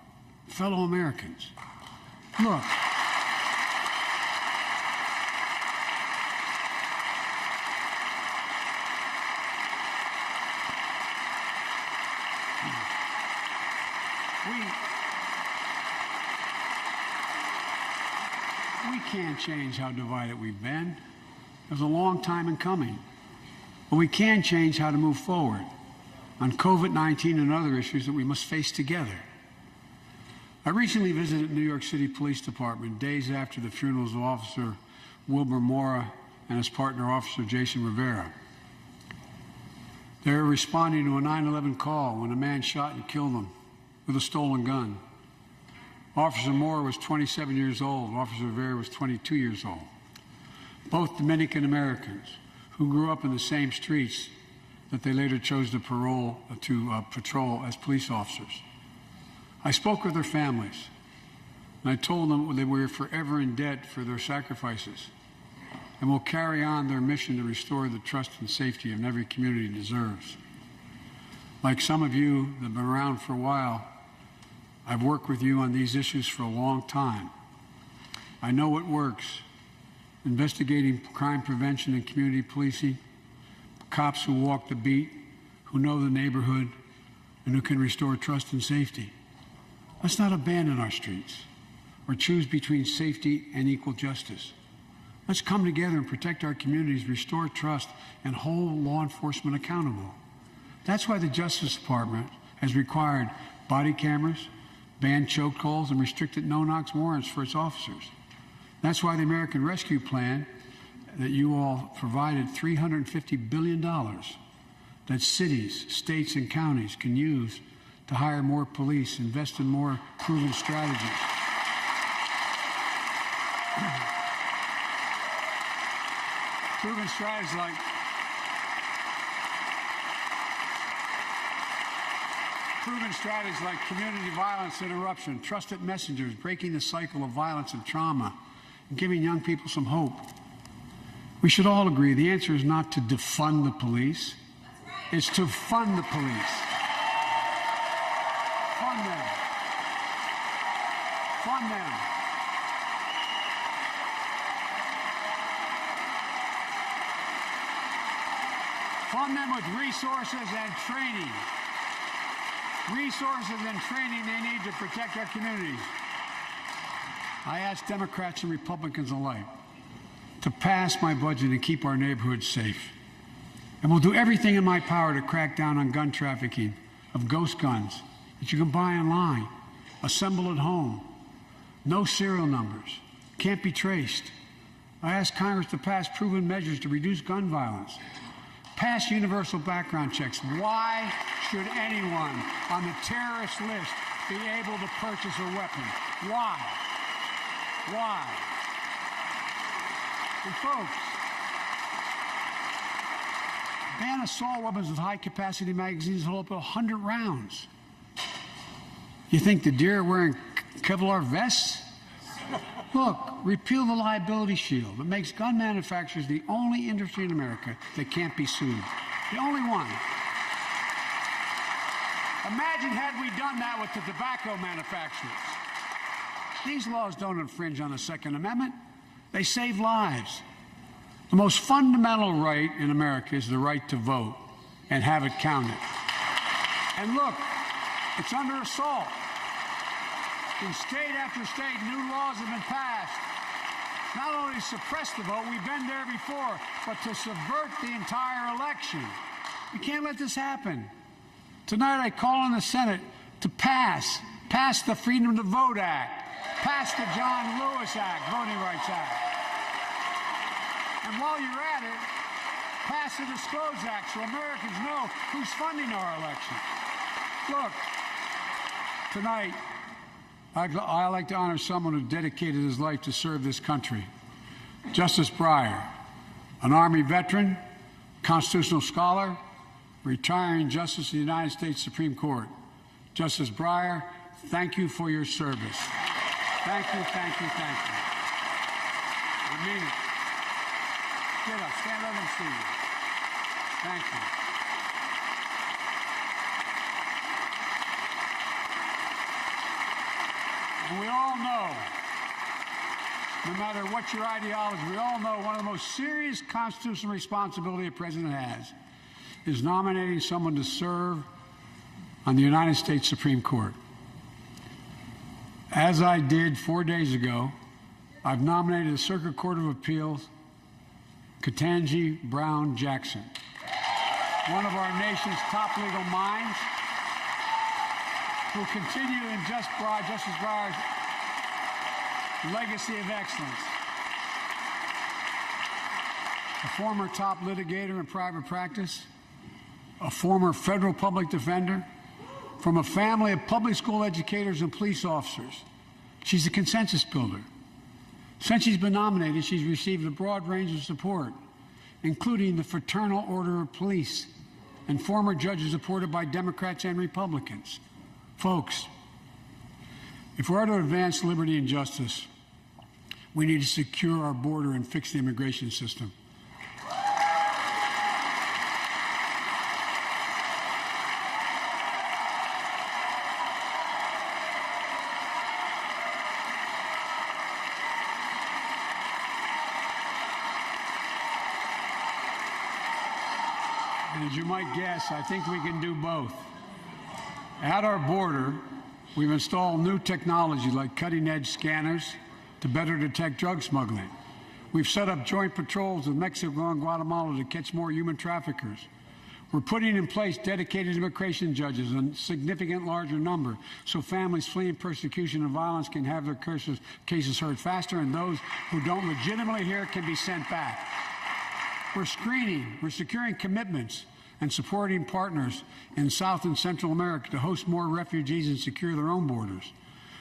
fellow Americans. Look, we can't change how divided we've been. It was a long time in coming. But we can change how to move forward on COVID-19 and other issues that we must face together. I recently visited New York City Police Department days after the funerals of Officer Wilbur Mora and his partner, Officer Jason Rivera. They were responding to a 9/11 call when a man shot and killed them with a stolen gun. Officer Mora was 27 years old. Officer Rivera was 22 years old. Both Dominican Americans who grew up in the same streets that they later chose to patrol as police officers. I spoke with their families, and I told them they were forever in debt for their sacrifices and will carry on their mission to restore the trust and safety of every community deserves. Like some of you that have been around for a while, I've worked with you on these issues for a long time. I know what works. Investigating crime prevention and community policing, cops who walk the beat, who know the neighborhood, and who can restore trust and safety. Let's not abandon our streets or choose between safety and equal justice. Let's come together and protect our communities, restore trust, and hold law enforcement accountable. That's why the Justice Department has required body cameras, banned chokeholds, and restricted no-knock warrants for its officers. That's why the American Rescue Plan that you all provided $350 billion that cities, states, and counties can use to hire more police, invest in more proven strategies. Proven strategies like community violence interruption, trusted messengers, breaking the cycle of violence and trauma, and giving young people some hope. We should all agree the answer is not to defund the police, it's to fund the police. Fund them. Fund them. Fund them with resources and training. Resources and training they need to protect our communities. I ask Democrats and Republicans alike to pass my budget and keep our neighborhoods safe. And we'll do everything in my power to crack down on gun trafficking of ghost guns that you can buy online, assemble at home, no serial numbers, can't be traced. I ask Congress to pass proven measures to reduce gun violence. Pass universal background checks. Why should anyone on the terrorist list be able to purchase a weapon? Why? Why? And folks, ban assault weapons with high-capacity magazines that hold up to 100 rounds. You think the deer are wearing Kevlar vests? Look, repeal the liability shield that makes gun manufacturers the only industry in America that can't be sued. The only one. Imagine had we done that with the tobacco manufacturers. These laws don't infringe on the Second Amendment. They save lives. The most fundamental right in America is the right to vote and have it counted. And look, it's under assault. In state after state, new laws have been passed. Not only to suppress the vote, we've been there before, but to subvert the entire election. We can't let this happen. Tonight I call on the Senate to pass the Freedom to Vote Act, pass the John Lewis Act, Voting Rights Act. And while you're at it, pass the Disclose Act so Americans know who's funding our election. Look, tonight, I like to honor someone who dedicated his life to serve this country. Justice Breyer, an Army veteran, constitutional scholar, retiring Justice of the United States Supreme Court. Justice Breyer, thank you for your service. Thank you, thank you, thank you. I mean it. Get up, stand up and see you. Thank you. And we all know, no matter what your ideology, we all know one of the most serious constitutional responsibility a president has is nominating someone to serve on the United States Supreme Court. As I did 4 days ago, I've nominated the Circuit Court of Appeals, Ketanji Brown Jackson, one of our nation's top legal minds. will continue in Justice Breyer's legacy of excellence. A former top litigator in private practice, a former federal public defender, from a family of public school educators and police officers. She's a consensus builder. Since she's been nominated, she's received a broad range of support, including the Fraternal Order of Police and former judges supported by Democrats and Republicans. Folks, if we are to advance liberty and justice, we need to secure our border and fix the immigration system. And as you might guess, I think we can do both. At our border, we've installed new technology like cutting-edge scanners to better detect drug smuggling. We've set up joint patrols with Mexico and Guatemala to catch more human traffickers. We're putting in place dedicated immigration judges in a significant larger number so families fleeing persecution and violence can have their cases heard faster, and those who don't legitimately hear can be sent back. We're screening, we're securing commitments and supporting partners in South and Central America to host more refugees and secure their own borders.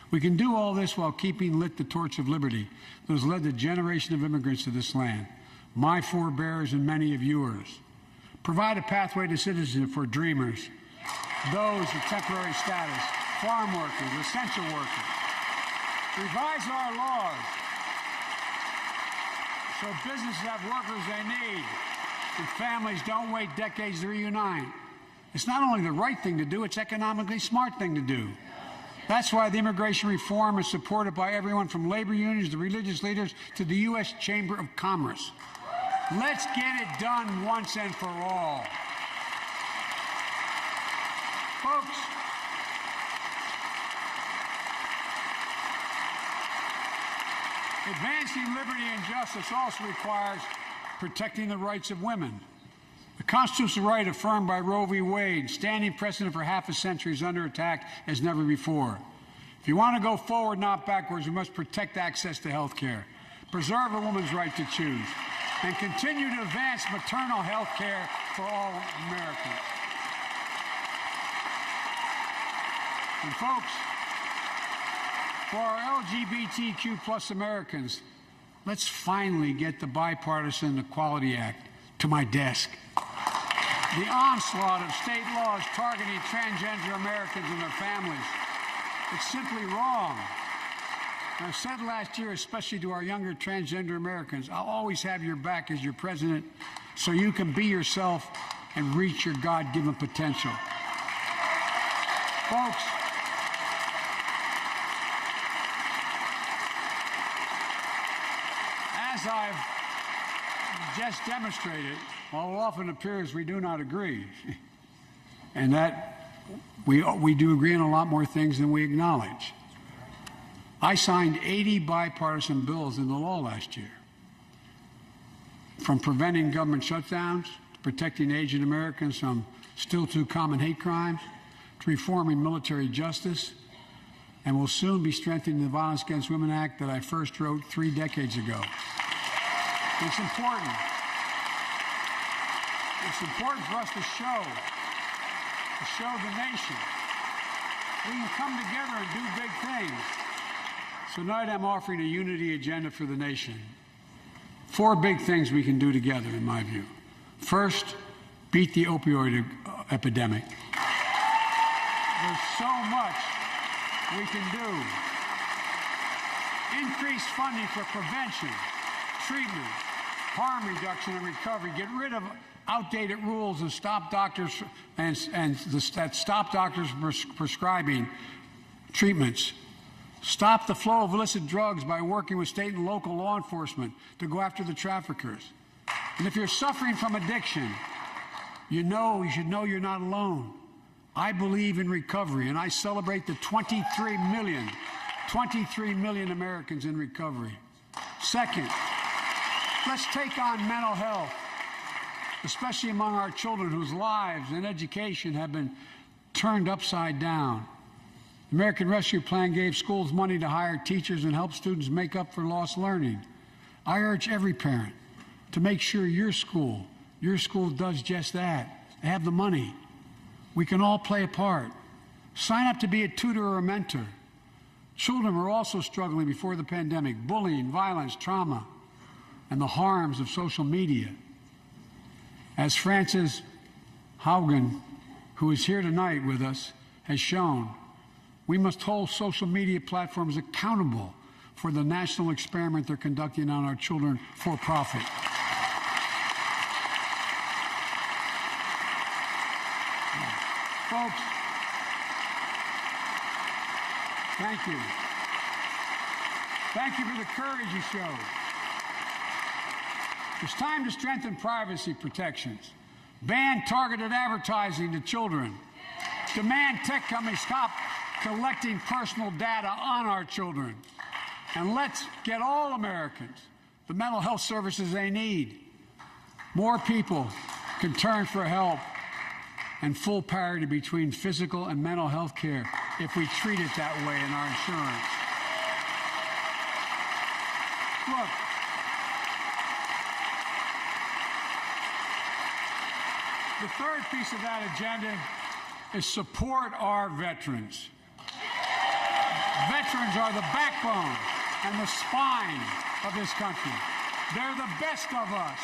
We can do all this while keeping lit the torch of liberty that has led a generation of immigrants to this land, my forebears and many of yours. Provide a pathway to citizenship for dreamers, those with temporary status, farm workers, essential workers. Revise our laws so businesses have workers they need and families don't wait decades to reunite. It's not only the right thing to do, it's economically smart thing to do. That's why the immigration reform is supported by everyone from labor unions to religious leaders to the U.S. Chamber of Commerce. Let's get it done once and for all. Folks, advancing liberty and justice also requires protecting the rights of women. The constitutional right affirmed by Roe v. Wade, standing precedent for half a century, is under attack as never before. If you want to go forward, not backwards, we must protect access to health care, preserve a woman's right to choose, and continue to advance maternal health care for all Americans. And folks, for our LGBTQ plus Americans, let's finally get the Bipartisan Equality Act to my desk. The onslaught of state laws targeting transgender Americans and their families, it's simply wrong. And I said last year, especially to our younger transgender Americans, I'll always have your back as your president so you can be yourself and reach your God-given potential. Folks, as I've just demonstrated, while it often appears we do not agree, and that we do agree on a lot more things than we acknowledge. I signed 80 bipartisan bills into law last year, from preventing government shutdowns, to protecting Asian Americans from still too common hate crimes, to reforming military justice, and will soon be strengthening the Violence Against Women Act that I first wrote 3 decades ago. It's important. It's important for us to show the nation we can come together and do big things. So tonight I'm offering a unity agenda for the nation. 4 big things we can do together, in my view. First, beat the opioid epidemic. There's so much we can do. Increase funding for prevention, treatment, harm reduction, and recovery. Get rid of outdated rules and stop doctors prescribing treatments. Stop the flow of illicit drugs by working with state and local law enforcement to go after the traffickers. And if you're suffering from addiction, you should know you're not alone. I believe in recovery, and I celebrate the 23 million Americans in recovery. Second, let's take on mental health, especially among our children whose lives and education have been turned upside down. The American Rescue Plan gave schools money to hire teachers and help students make up for lost learning. I urge every parent to make sure your school does just that. They have the money. We can all play a part. Sign up to be a tutor or a mentor. Children were also struggling before the pandemic: bullying, violence, trauma, and the harms of social media. As Frances Haugen, who is here tonight with us, has shown, we must hold social media platforms accountable for the national experiment they're conducting on our children for profit. Folks, thank you. Thank you for the courage you showed. It's time to strengthen privacy protections, ban targeted advertising to children, demand tech companies stop collecting personal data on our children, and let's get all Americans the mental health services they need. More people can turn for help and full parity between physical and mental health care if we treat it that way in our insurance. Look, the third piece of that agenda is support our veterans. Veterans are the backbone and the spine of this country. They're the best of us.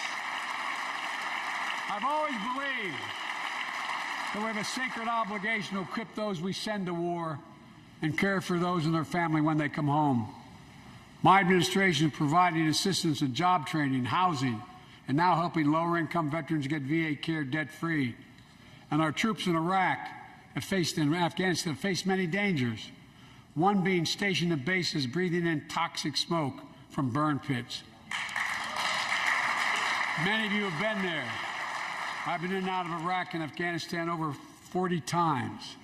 I've always believed that we have a sacred obligation to equip those we send to war and care for those in their family when they come home. My administration is providing assistance in job training, housing, and now helping lower-income veterans get VA care debt-free. And our troops in Iraq and Afghanistan have faced many dangers, one being stationed at bases breathing in toxic smoke from burn pits. Many of you have been there. I've been in and out of Iraq and Afghanistan over 40 times.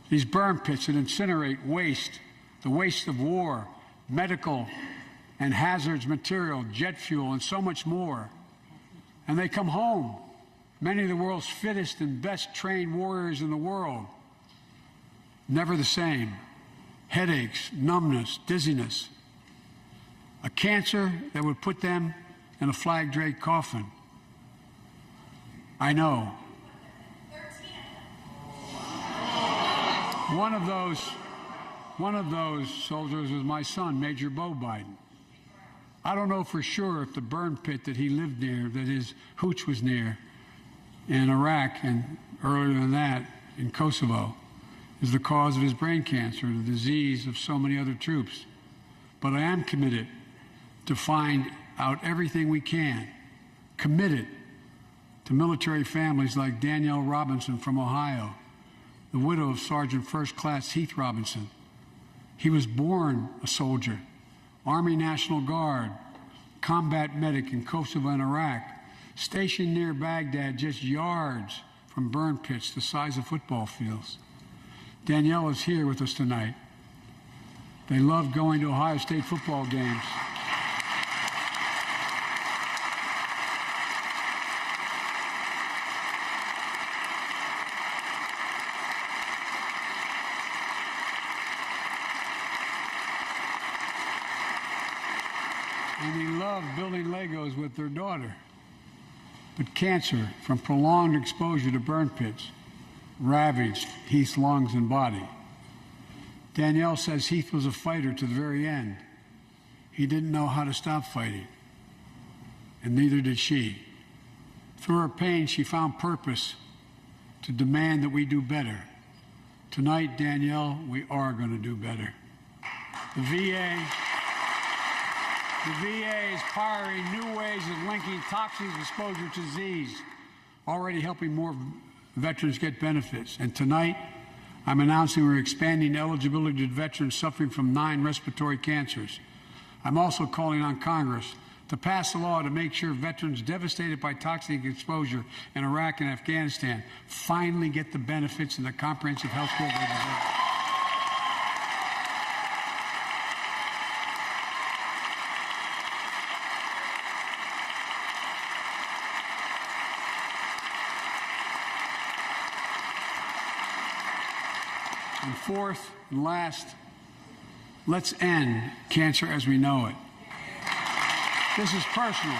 These burn pits that incinerate waste, the waste of war, medical and hazardous material, jet fuel, and so much more. And they come home, many of the world's fittest and best trained warriors in the world. Never the same. Headaches, numbness, dizziness. A cancer that would put them in a flag-draped coffin. I know. One of those soldiers was my son, Major Beau Biden. I don't know for sure if the burn pit that he lived near, that his hooch was near in Iraq and earlier than that in Kosovo, is the cause of his brain cancer, the disease of so many other troops. But I am committed to find out everything we can, committed to military families like Danielle Robinson from Ohio, the widow of Sergeant First Class Heath Robinson. He was born a soldier, Army National Guard, combat medic in Kosovo and Iraq, stationed near Baghdad, just yards from burn pits the size of football fields. Danielle is here with us tonight. They love going to Ohio State football games. And they love building Legos with their daughter. But cancer from prolonged exposure to burn pits ravaged Heath's lungs and body. Danielle says Heath was a fighter to the very end. He didn't know how to stop fighting, and neither did she. Through her pain, she found purpose to demand that we do better. Tonight, Danielle, we are going to do better. The VA is pioneering new ways of linking toxic exposure to disease, already helping more veterans get benefits. And tonight, I'm announcing we're expanding eligibility to veterans suffering from 9 respiratory cancers. I'm also calling on Congress to pass a law to make sure veterans devastated by toxic exposure in Iraq and Afghanistan finally get the benefits and the comprehensive health care they deserve. And fourth and last, let's end cancer as we know it. This is personal.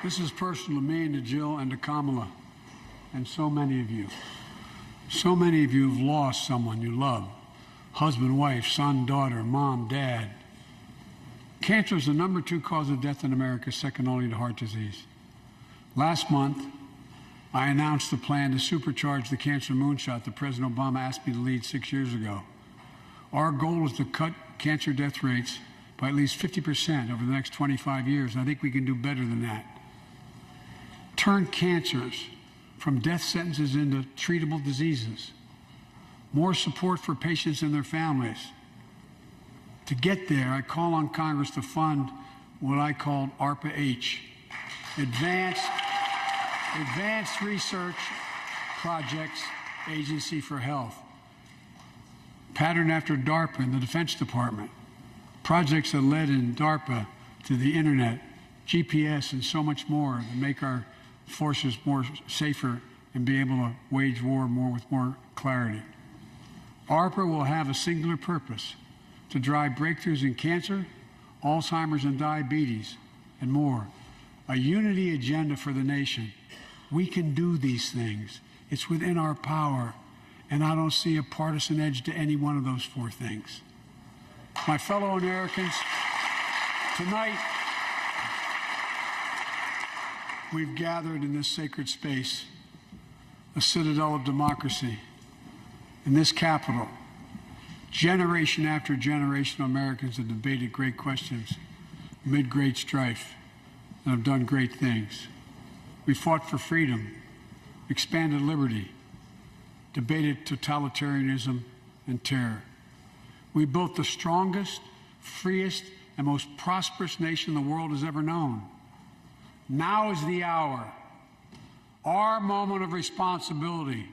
This is personal to me and to Jill and to Kamala and so many of you. So many of you have lost someone you love. Husband, wife, son, daughter, mom, dad. Cancer is the #2 cause of death in America, second only to heart disease. Last month, I announced a plan to supercharge the cancer moonshot that President Obama asked me to lead 6 years ago. Our goal is to cut cancer death rates by at least 50% over the next 25 years. I think we can do better than that. Turn cancers from death sentences into treatable diseases. More support for patients and their families. To get there, I call on Congress to fund what I call ARPA-H, Advanced Research Projects Agency for Health, patterned after DARPA in the Defense Department. Projects that led in DARPA to the internet, GPS, and so much more to make our forces more safer and be able to wage war with more clarity. ARPA will have a singular purpose: to drive breakthroughs in cancer, Alzheimer's and diabetes, and more. A unity agenda for the nation. We can do these things. It's within our power, and I don't see a partisan edge to any one of those 4 things. My fellow Americans, tonight, we've gathered in this sacred space, a citadel of democracy, in this Capitol. Generation after generation of Americans have debated great questions amid great strife and have done great things. We fought for freedom, expanded liberty, debated totalitarianism and terror. We built the strongest, freest, and most prosperous nation the world has ever known. Now is the hour, our moment of responsibility,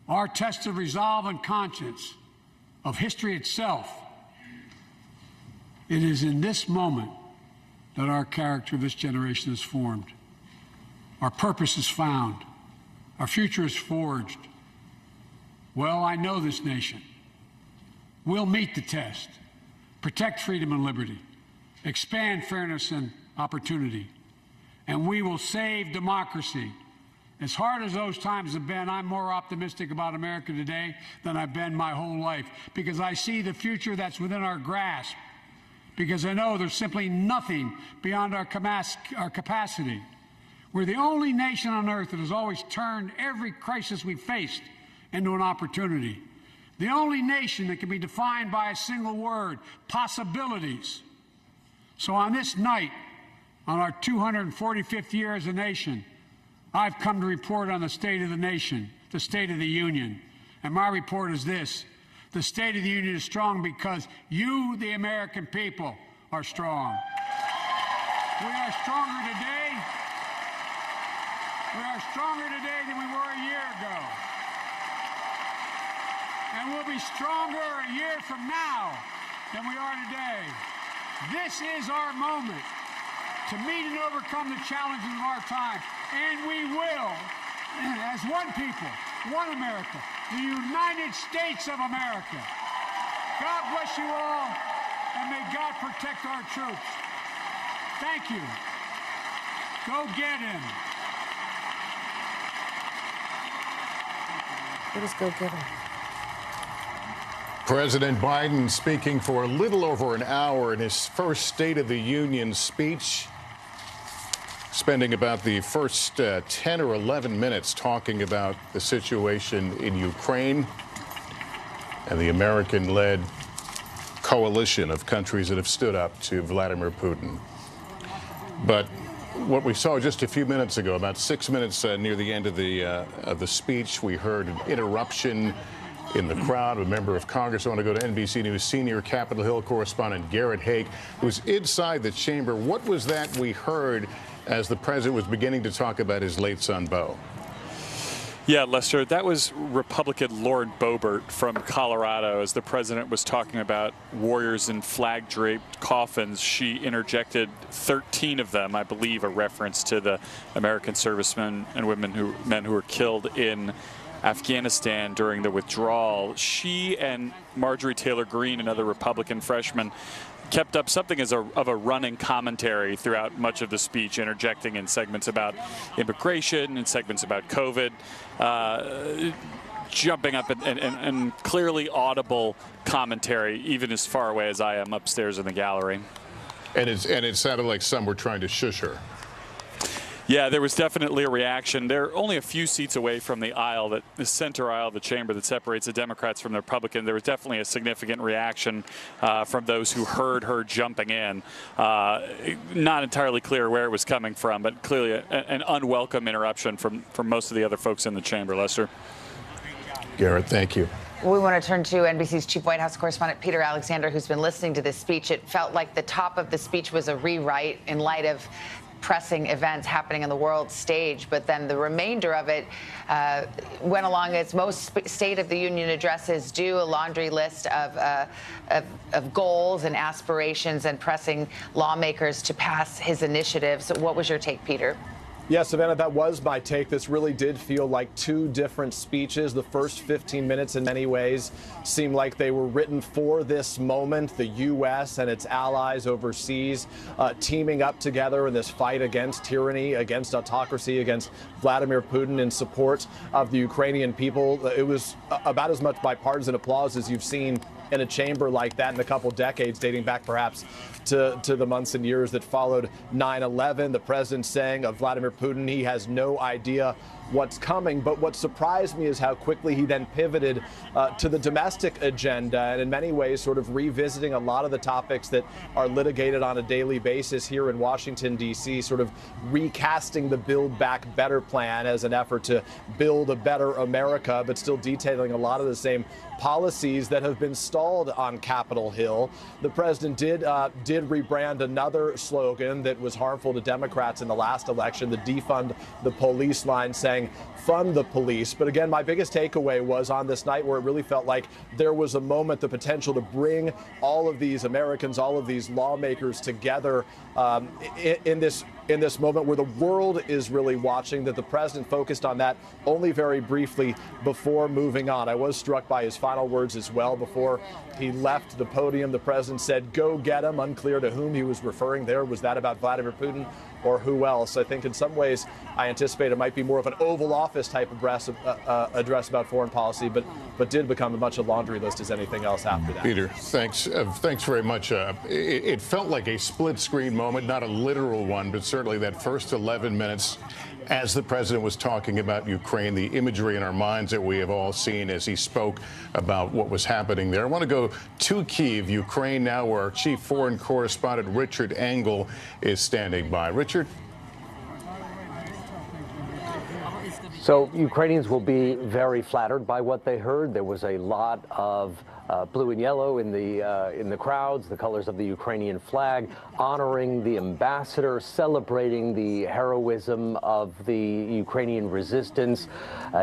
our test of resolve and conscience, of history itself. It is in this moment that our character of this generation is formed. Our purpose is found. Our future is forged. Well, I know this nation. We'll meet the test, protect freedom and liberty, expand fairness and opportunity, and we will save democracy. As hard as those times have been, I'm more optimistic about America today than I've been my whole life, because I see the future that's within our grasp, because I know there's simply nothing beyond our capacity. We're the only nation on earth that has always turned every crisis we faced into an opportunity. The only nation that can be defined by a single word: possibilities. So on this night, on our 245th year as a nation, I've come to report on the state of the nation, the State of the Union. And my report is this: the State of the Union is strong because you, the American people, are strong. We are stronger today. We are stronger today than we were a year ago. And we'll be stronger a year from now than we are today. This is our moment to meet and overcome the challenges of our time. And we will, as one people, one America, the United States of America. God bless you all, and may God protect our troops. Thank you. Go get him. Let us go get him. President Biden speaking for a little over an hour in his first State of the Union speech, spending about the first 10 or 11 minutes talking about the situation in Ukraine and the American-led coalition of countries that have stood up to Vladimir Putin. But what we saw just a few minutes ago, about 6 minutes near the end of the speech, we heard an interruption in the crowd. A member of Congress. I want to go to NBC News senior Capitol Hill correspondent Garrett Haake, who's inside the chamber. What was that we heard as the president was beginning to talk about his late son, Beau? Yeah, Lester, that was Republican Lauren Boebert from Colorado. As the president was talking about warriors in flag-draped coffins, she interjected 13 of them, I believe, a reference to the American servicemen and men who were killed in Afghanistan during the withdrawal. She and Marjorie Taylor Greene, another Republican freshman, kept up something of a running commentary throughout much of the speech, interjecting in segments about immigration and segments about COVID, jumping up and clearly audible commentary, even as far away as I am upstairs in the gallery. And it sounded like some were trying to shush her. Yeah, there was definitely a reaction. They're only a few seats away from the aisle, the center aisle of the chamber that separates the Democrats from the Republicans. There was definitely a significant reaction from those who heard her jumping in. Not entirely clear where it was coming from, but clearly an unwelcome interruption from most of the other folks in the chamber, Lester. Garrett, thank you. We want to turn to NBC's chief White House correspondent, Peter Alexander, who's been listening to this speech. It felt like the top of the speech was a rewrite in light of pressing events happening on the world stage, but then the remainder of it went along as most State of the Union addresses do, a laundry list of goals and aspirations and pressing lawmakers to pass his initiatives. What was your take, Peter? Yeah, Savannah, that was my take. This really did feel like two different speeches. The first 15 minutes in many ways seemed like they were written for this moment, the U.S. and its allies overseas teaming up together in this fight against tyranny, against autocracy, against Vladimir Putin in support of the Ukrainian people. It was about as much bipartisan applause as you've seen in a chamber like that in a couple decades, dating back perhaps to the months and years that followed 9/11. The president saying of Vladimir Putin he has no idea what's coming. But what surprised me is how quickly he then pivoted to the domestic agenda, and in many ways sort of revisiting a lot of the topics that are litigated on a daily basis here in Washington, D.C., sort of recasting the Build Back Better plan as an effort to build a better America, but still detailing a lot of the same policies that have been stalled on Capitol Hill. The president did rebrand another slogan that was harmful to Democrats in the last election, the defund the police line, saying fund the police. But again, my biggest takeaway was on this night where it really felt like there was a moment, the potential to bring all of these Americans, all of these lawmakers together in this moment where the world is really watching, that the president focused on that only very briefly before moving on. I was struck by his final words as well before he left the podium. The president said, "Go get him." Unclear to whom he was referring there. Was that about Vladimir Putin or who else? I think in some ways I anticipate it might be more of an Oval Office type of address about foreign policy, but did become as much a laundry list as anything else after that. Peter, thanks very much. It felt like a split-screen moment, not a literal one, but certainly that first 11 minutes as the president was talking about Ukraine, the imagery in our minds that we have all seen as he spoke about what was happening there. I want to go to Kyiv, Ukraine now, where our chief foreign correspondent Richard Engel is standing by. Richard? So Ukrainians will be very flattered by what they heard. There was a lot of blue and yellow in the crowds, the colors of the Ukrainian flag, honoring the ambassador, celebrating the heroism of the Ukrainian resistance.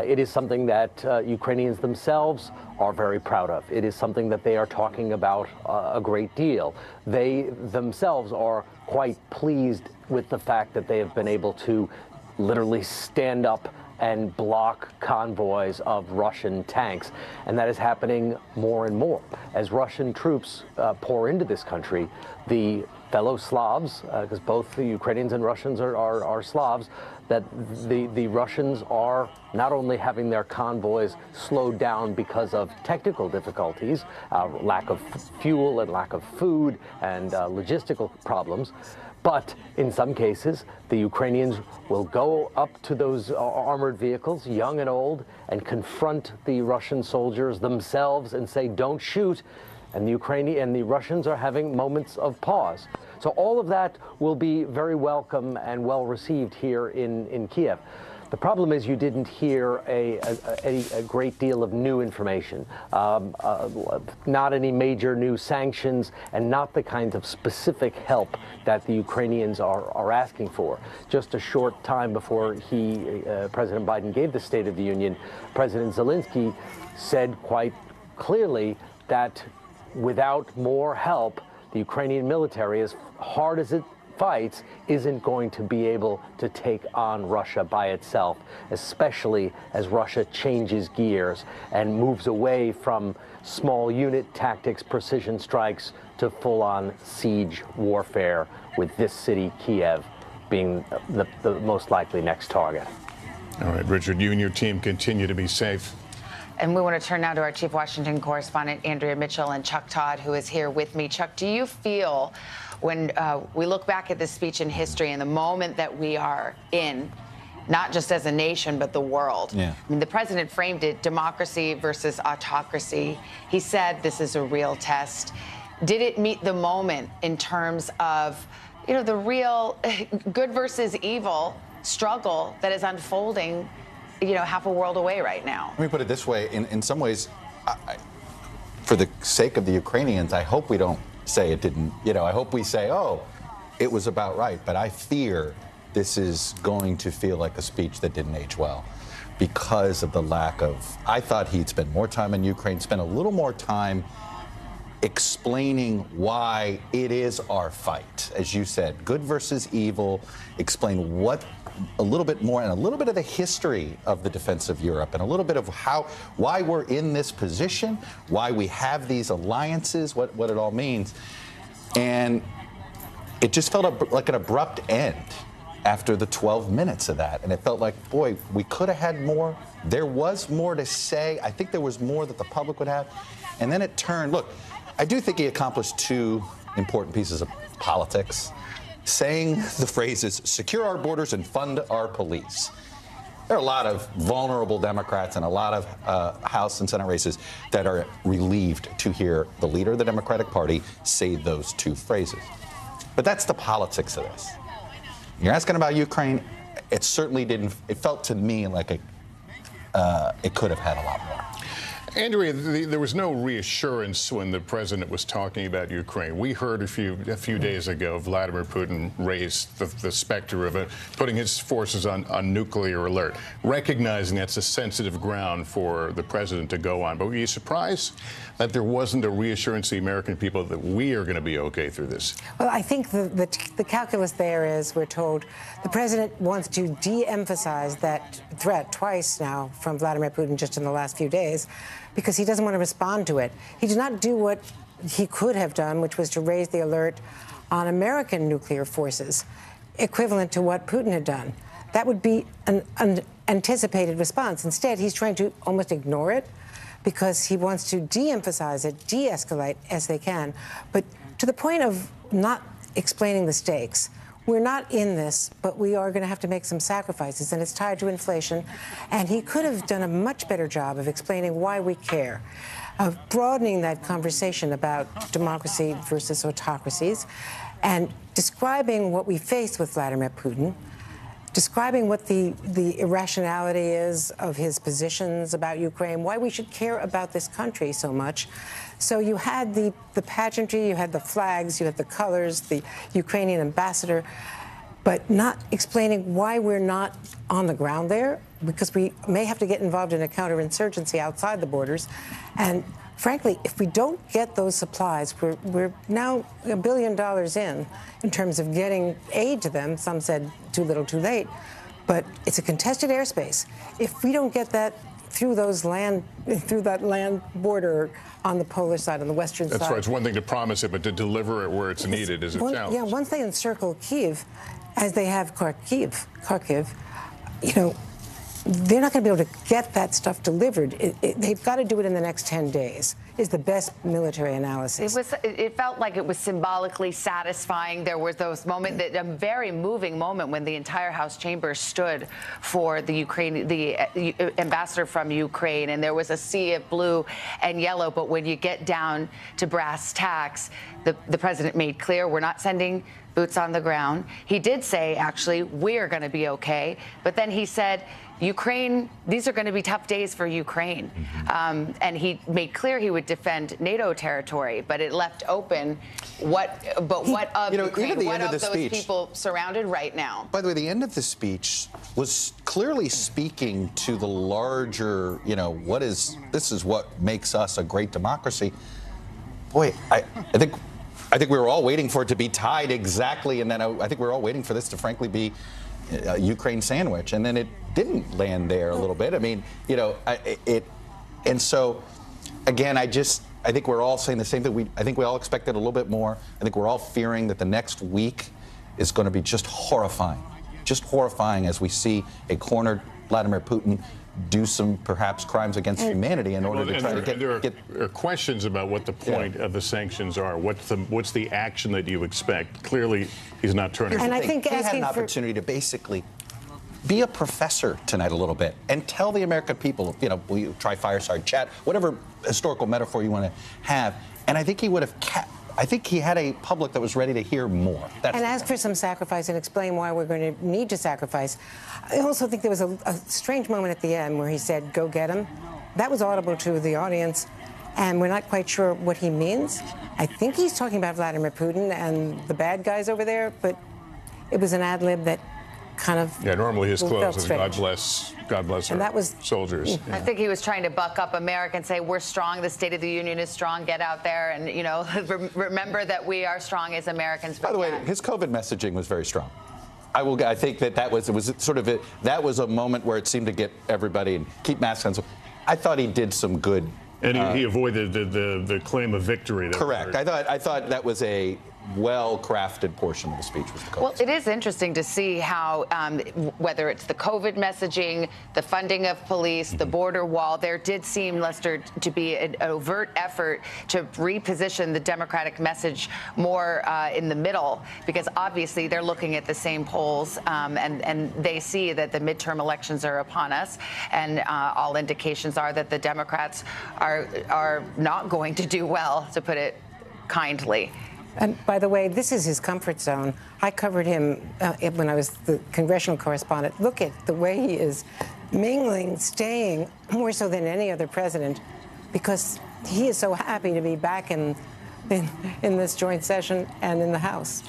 It is something that Ukrainians themselves are very proud of. It is something that they are talking about a great deal. They themselves are quite pleased with the fact that they have been able to literally stand up and block convoys of Russian tanks. And that is happening more and more. As Russian troops pour into this country, the fellow Slavs, because both the Ukrainians and Russians are Slavs, that the Russians are not only having their convoys slowed down because of technical difficulties, lack of fuel and lack of food and logistical problems, but in some cases, the Ukrainians will go up to those armored vehicles, young and old, and confront the Russian soldiers themselves and say, "Don't shoot." And the Russians are having moments of pause. So all of that will be very welcome and well received here in Kiev. The problem is you didn't hear a great deal of new information, not any major new sanctions, and not the kind of specific help that the Ukrainians are asking for. Just a short time before President Biden gave the State of the Union, President Zelensky said quite clearly that without more help, the Ukrainian military, as hard as it fights, isn't going to be able to take on Russia by itself, especially as Russia changes gears and moves away from small unit tactics, precision strikes, to full-on siege warfare, with this city, Kiev, being the most likely next target. All right, Richard, you and your team continue to be safe. And we want to turn now to our chief Washington correspondent, Andrea Mitchell, and Chuck Todd, who is here with me. Chuck, do you feel, when we look back at this speech in history and the moment that we are in, not just as a nation, but the world? Yeah. I mean, the president framed it, democracy versus autocracy. He said this is a real test. Did it meet the moment in terms of, the real good versus evil struggle that is unfolding, half a world away right now? Let me put it this way. In some ways, for the sake of the Ukrainians, I hope we don't say it didn't, I hope we say, oh, it was about right. But I fear this is going to feel like a speech that didn't age well because of the lack of, I thought he'd spend more time in Ukraine, spend a little more time explaining why it is our fight. As you said, good versus evil, explain a little bit more and a little bit of the history of the defense of Europe and a little bit of why we're in this position, why we have these alliances, what it all means. And it just felt like an abrupt end after the 12 minutes of that. And it felt like, boy, we could have had more. There was more to say. I think there was more that the public would have. And then it turned, look, I do think he accomplished two important pieces of politics. Saying the phrases, secure our borders and fund our police. There are a lot of vulnerable Democrats and a lot of House and Senate races that are relieved to hear the leader of the Democratic Party say those two phrases. But that's the politics of this. You're asking about Ukraine, it certainly didn't, it felt to me like it could have had a lot more. Andrea, there was no reassurance when the president was talking about Ukraine. We heard a few days ago Vladimir Putin raise the specter of putting his forces on nuclear alert, recognizing that's a sensitive ground for the president to go on. But were you surprised that there wasn't a reassurance to the American people that we are going to be okay through this? Well, I think the calculus there is, we're told, the president wants to de-emphasize that threat twice now from Vladimir Putin just in the last few days, because he doesn't want to respond to it. He did not do what he could have done, which was to raise the alert on American nuclear forces, equivalent to what Putin had done. That would be an anticipated response. Instead, he's trying to almost ignore it because he wants to de-emphasize it, de-escalate as they can. But to the point of not explaining the stakes, we're not in this, but we are going to have to make some sacrifices, and it's tied to inflation. And he could have done a much better job of explaining why we care, of broadening that conversation about democracy versus autocracies, and describing what we face with Vladimir Putin, describing what the irrationality is of his positions about Ukraine, why we should care about this country so much. So you had the pageantry, you had the flags, you had the colors, the Ukrainian ambassador, but not explaining why we're not on the ground there, because we may have to get involved in a counterinsurgency outside the borders. And frankly, if we don't get those supplies, we're now $1 billion in terms of getting aid to them. Some said too little, too late. But it's a contested airspace. If we don't get that through that land border on the Polish side, on the western side. That's right. It's one thing to promise it, but to deliver it where it's needed is a challenge. Yeah, once they encircle Kyiv, as they have Kharkiv, they're not going to be able to get that stuff delivered. They've got to do it in the next 10 days. is the best military analysis. It felt like it was symbolically satisfying. There was those moment, a very moving moment when the entire House chamber stood for the ambassador from Ukraine, and there was a sea of blue and yellow. But when you get down to brass tacks, the president made clear we're not sending boots on the ground. He did say, actually, we're going to be okay. But then he said, Ukraine, these are going to be tough days for Ukraine. And he made clear he would defend NATO territory, but it left open what of Ukraine, what of those people surrounded right now? By the way, the end of the speech was clearly speaking to the larger, this is what makes us a great democracy. Boy, I think we were all waiting for it to be tied exactly, and then I think we were all waiting for this to frankly be a Ukraine sandwich, and then it didn't land there a little bit. I mean, and so again, I think we're all saying the same thing. I think we all expected a little bit more. I think we're all fearing that the next week is going to be just horrifying as we see a cornered Vladimir Putin do some perhaps crimes against humanity in order to try to get. There are questions about what the point of the sanctions are. What's the action that you expect? Clearly, he's not turning. And I think he had an opportunity to basically be a professor tonight a little bit and tell the American people, we try fireside chat, whatever historical metaphor you want to have. And I think he would have I think he had a public that was ready to hear more. And ask for some sacrifice and explain why we're going to need to sacrifice. I also think there was a strange moment at the end where he said, go get him. That was audible to the audience, and we're not quite sure what he means. I think he's talking about Vladimir Putin and the bad guys over there, but it was an ad lib that kind of... Yeah, normally his close is God bless and our that was, soldiers. I think he was trying to buck up America and say, we're strong, the State of the Union is strong, get out there and, remember that we are strong as Americans. By the way, his COVID messaging was very strong. I think that was sort of that was a moment where it seemed to get everybody and keep masks on. So I thought he did some good. And he avoided the claim of victory. Correct. I thought that was a well-crafted portion of the speech. Was the COVID. Well, it is interesting to see how, whether it's the COVID messaging, the funding of police, the border wall, there did seem, Lester, to be an overt effort to reposition the Democratic message more in the middle, because obviously they're looking at the same polls and they see that the midterm elections are upon us, and all indications are that the Democrats are not going to do well, to put it kindly. And by the way, this is his comfort zone. I covered him when I was the congressional correspondent. Look at the way he is mingling, staying, more so than any other president, because he is so happy to be back in this joint session and in the House.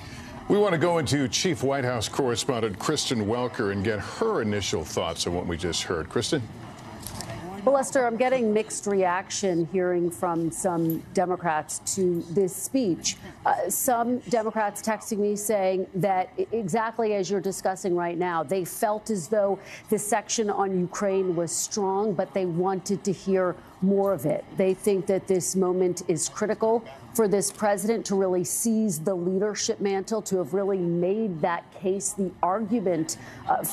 We want to go into Chief White House correspondent Kristen Welker and get her initial thoughts on what we just heard. Kristen? Well, Lester, I'm getting mixed reaction hearing from some Democrats to this speech. Some Democrats texting me saying that exactly as you're discussing right now, they felt as though the section on Ukraine was strong, but they wanted to hear more of it. They think that this moment is critical for this president to really seize the leadership mantle, to have really made that case, the argument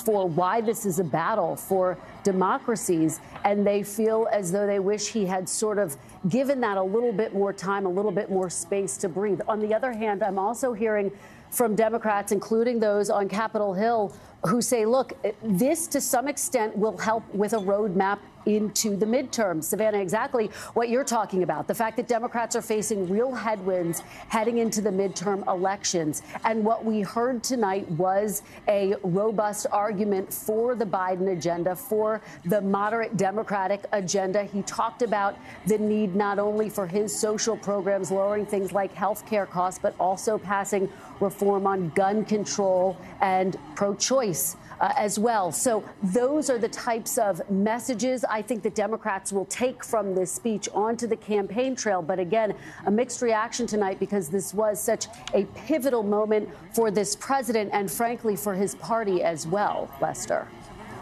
for why this is a battle for democracies. And they feel as though they wish he had sort of given that a little bit more time, a little bit more space to breathe. On the other hand, I'm also hearing from Democrats, including those on Capitol Hill, who say, look, this to some extent will help with a roadmap into the midterms. Savannah, exactly what you're talking about, the fact that Democrats are facing real headwinds heading into the midterm elections. And what we heard tonight was a robust argument for the Biden agenda, for the moderate Democratic agenda. He talked about the need not only for his social programs, lowering things like health care costs, but also passing reform on gun control and pro-choice as well. So those are the types of messages I think that Democrats will take from this speech onto the campaign trail. But again, a mixed reaction tonight because this was such a pivotal moment for this president and frankly for his party as well, Lester.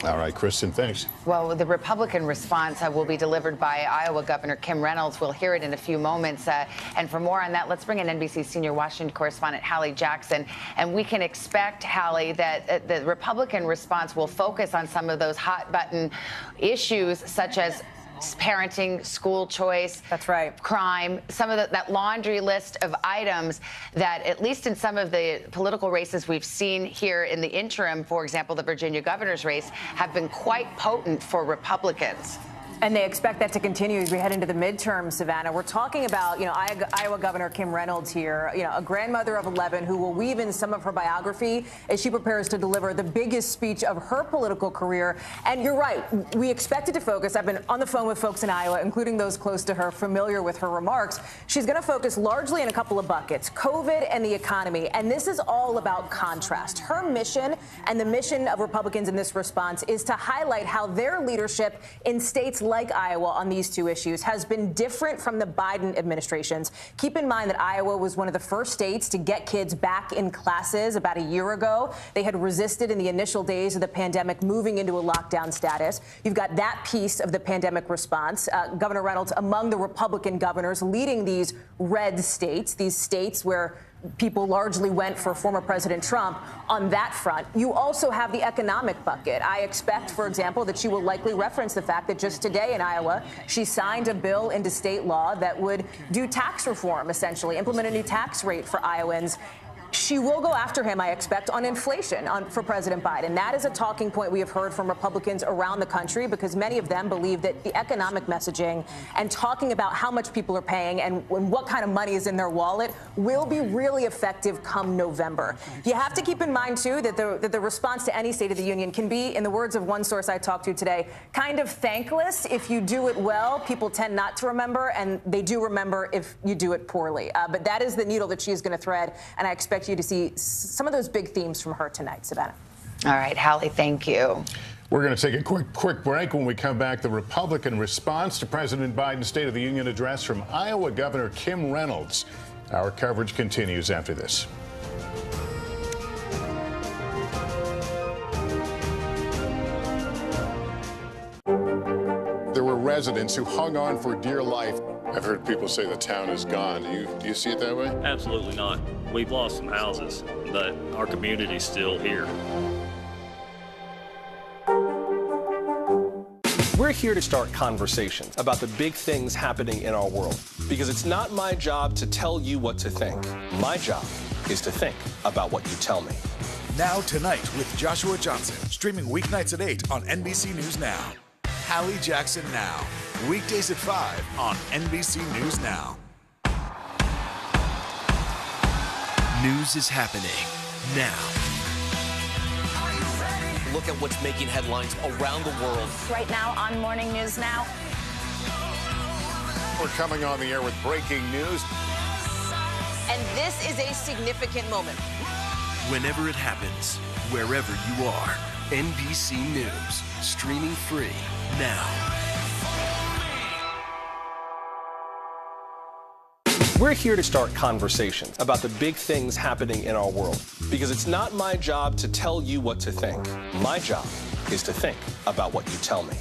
All right, Kristen, thanks. Well, the Republican response will be delivered by Iowa Governor Kim Reynolds. We'll hear it in a few moments. And for more on that, let's bring in NBC senior Washington correspondent Hallie Jackson. And we can expect, Hallie, that the Republican response will focus on some of those hot button issues, such as parenting, school choice. That's right. Crime, some of that laundry list of items that, at least in some of the political races we've seen here in the interim, for example, the Virginia governor's race, have been quite potent for Republicans. And they expect that to continue as we head into the midterm, Savannah. We're talking about, Iowa Governor Kim Reynolds here, a grandmother of 11 who will weave in some of her biography as she prepares to deliver the biggest speech of her political career. And you're right, we expected to focus. I've been on the phone with folks in Iowa, including those close to her, familiar with her remarks. She's going to focus largely in a couple of buckets, COVID and the economy. And this is all about contrast. Her mission and the mission of Republicans in this response is to highlight how their leadership in states like Iowa on these two issues has been different from the Biden administration's. Keep in mind that Iowa was one of the first states to get kids back in classes about a year ago. They had resisted in the initial days of the pandemic moving into a lockdown status. You've got that piece of the pandemic response. Governor Reynolds among the Republican governors leading these red states, these states where people largely went for former President Trump on that front. You also have the economic bucket. I expect, for example, that she will likely reference the fact that just today in Iowa, she signed a bill into state law that would do tax reform, essentially, implement a new tax rate for Iowans. She will go after him, I expect, on inflation for President Biden. That is a talking point we have heard from Republicans around the country because many of them believe that the economic messaging and talking about how much people are paying and what kind of money is in their wallet will be really effective come November. You have to keep in mind, too, that the response to any State of the Union can be, in the words of one source I talked to today, kind of thankless. If you do it well, people tend not to remember, and they do remember if you do it poorly. But that is the needle that she is going to thread, and I expect you to see some of those big themes from her tonight, Savannah. All right, Hallie, thank you. We're going to take a quick break. When we come back, the Republican response to President Biden's State of the Union address from Iowa Governor Kim Reynolds. Our coverage continues after this. There were residents who hung on for dear life. I've heard people say the town is gone. Do you see it that way? Absolutely not. We've lost some houses, but our community's still here. We're here to start conversations about the big things happening in our world, because it's not my job to tell you what to think. My job is to think about what you tell me. Now Tonight with Joshua Johnson, streaming weeknights at 8 on NBC News Now. Hallie Jackson Now, weekdays at 5 on NBC News Now. News is happening now. Look at what's making headlines around the world. Right now on Morning News Now. We're coming on the air with breaking news. And this is a significant moment. Whenever it happens, wherever you are, NBC News, streaming free now. We're here to start conversations about the big things happening in our world, because it's not my job to tell you what to think. My job is to think about what you tell me.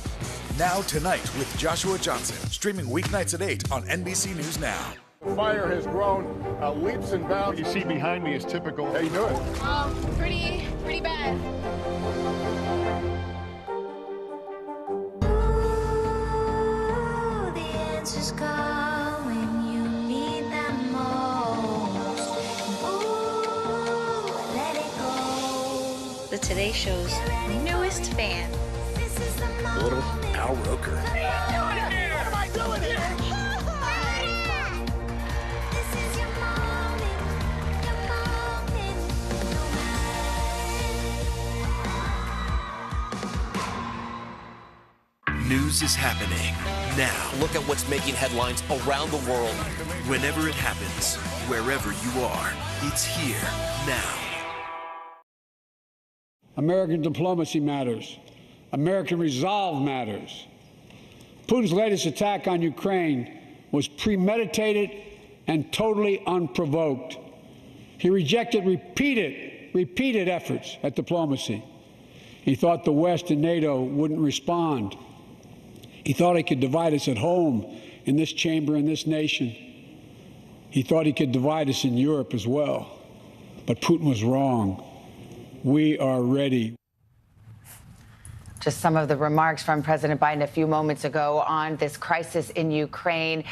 Now Tonight with Joshua Johnson, streaming weeknights at 8 on NBC News Now. The fire has grown leaps and bounds. You see behind me is typical. How you doing? Pretty bad. Ooh, the answers come when you need them most. Ooh, let it go. The Today Show's newest fan. Little Al Roker. What am I doing here? News is happening now. Look at what's making headlines around the world. Whenever it happens, wherever you are, it's here now. American diplomacy matters. American resolve matters. Putin's latest attack on Ukraine was premeditated and totally unprovoked. He rejected repeated efforts at diplomacy. He thought the West and NATO wouldn't respond. He thought he could divide us at home, in this chamber, in this nation. He thought he could divide us in Europe as well. But Putin was wrong. We are ready. Just some of the remarks from President Biden a few moments ago on this crisis in Ukraine.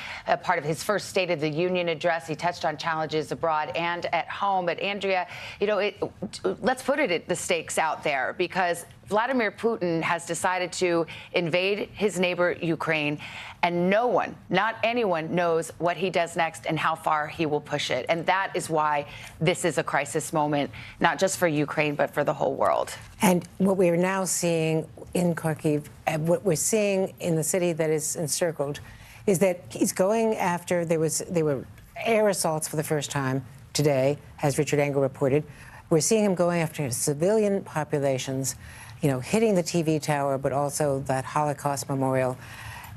Part of his first State of the Union address, he touched on challenges abroad and at home. But Andrea, let's put the stakes out there, because Vladimir Putin has decided to invade his neighbor Ukraine, and no one, not anyone, knows what he does next and how far he will push it. And that is why this is a crisis moment, not just for Ukraine, but for the whole world. And what we're now seeing in Kharkiv, what we're seeing in the city that is encircled, is that he's going after, there were air assaults for the first time today, as Richard Engel reported. We're seeing him going after civilian populations, hitting the TV tower, but also that Holocaust memorial.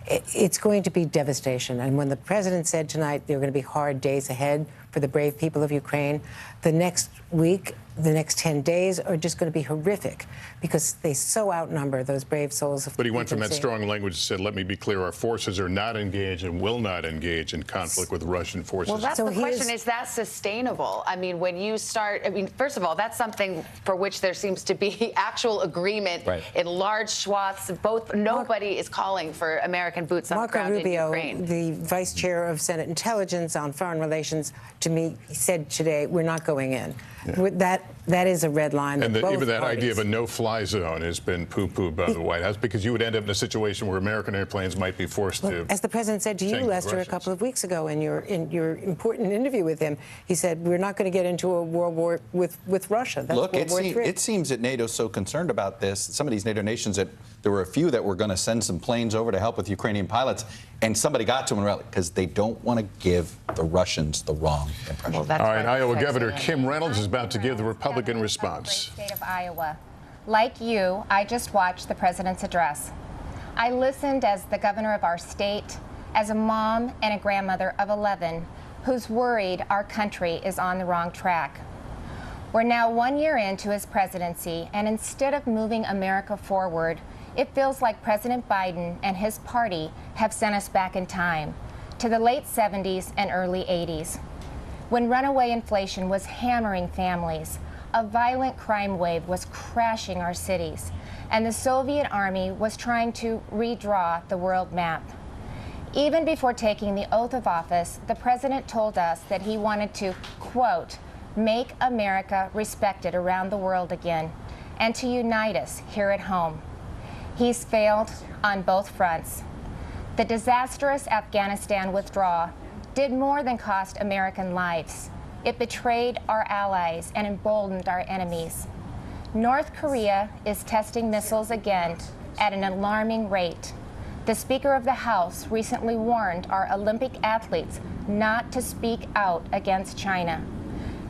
It's going to be devastation. And when the president said tonight there are going to be hard days ahead for the brave people of Ukraine, the next week, the next 10 days are just going to be horrific, because they so outnumber those brave souls. But he went from that strong language and said, let me be clear, our forces are not engaged and will not engage in conflict with Russian forces. Well, that's the question. Is that sustainable? I mean, when you start, first of all, that's something for which there seems to be actual agreement in large swaths. Nobody is calling for American boots on the ground in Ukraine. Marco Rubio, the vice chair of Senate Intelligence on Foreign Relations, to me, said today, we're not going in. Yeah. That is a red line. And even that idea of a no-fly zone has been poo-pooed by the White House, because you would end up in a situation where American airplanes might be forced to. As the president said to you, Lester, a couple of weeks ago in your important interview with him, he said, we're not going to get into a world war with Russia. That's Look, it seems that NATO's so concerned about this, some of these NATO nations, that there were a few that were going to send some planes over to help with Ukrainian pilots, and somebody got to them because they don't want to give the Russians the wrong impression. All right, Iowa Governor Kim Reynolds is about to give the Republican response. State of Iowa. Like you, I just watched the president's address. I listened as the governor of our state, as a mom and a grandmother of 11 who's worried our country is on the wrong track. We're now 1 year into his presidency, and instead of moving America forward, it feels like President Biden and his party have sent us back in time to the late 70s and early 80s, when runaway inflation was hammering families, a violent crime wave was crashing our cities, and the Soviet Army was trying to redraw the world map. Even before taking the oath of office, the president told us that he wanted to, quote, make America respected around the world again, and to unite us here at home. He's failed on both fronts. The disastrous Afghanistan withdrawal did more than cost American lives. It betrayed our allies and emboldened our enemies. North Korea is testing missiles again at an alarming rate. The Speaker of the House recently warned our Olympic athletes not to speak out against China.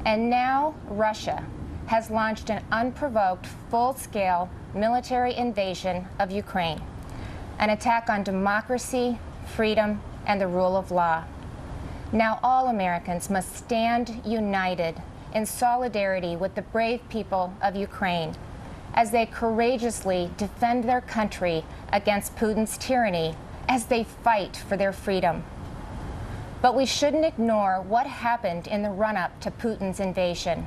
And now Russia has launched an unprovoked, full-scale military invasion of Ukraine, an attack on democracy, freedom, and the rule of law. Now all Americans must stand united in solidarity with the brave people of Ukraine as they courageously defend their country against Putin's tyranny, as they fight for their freedom. But we shouldn't ignore what happened in the run-up to Putin's invasion,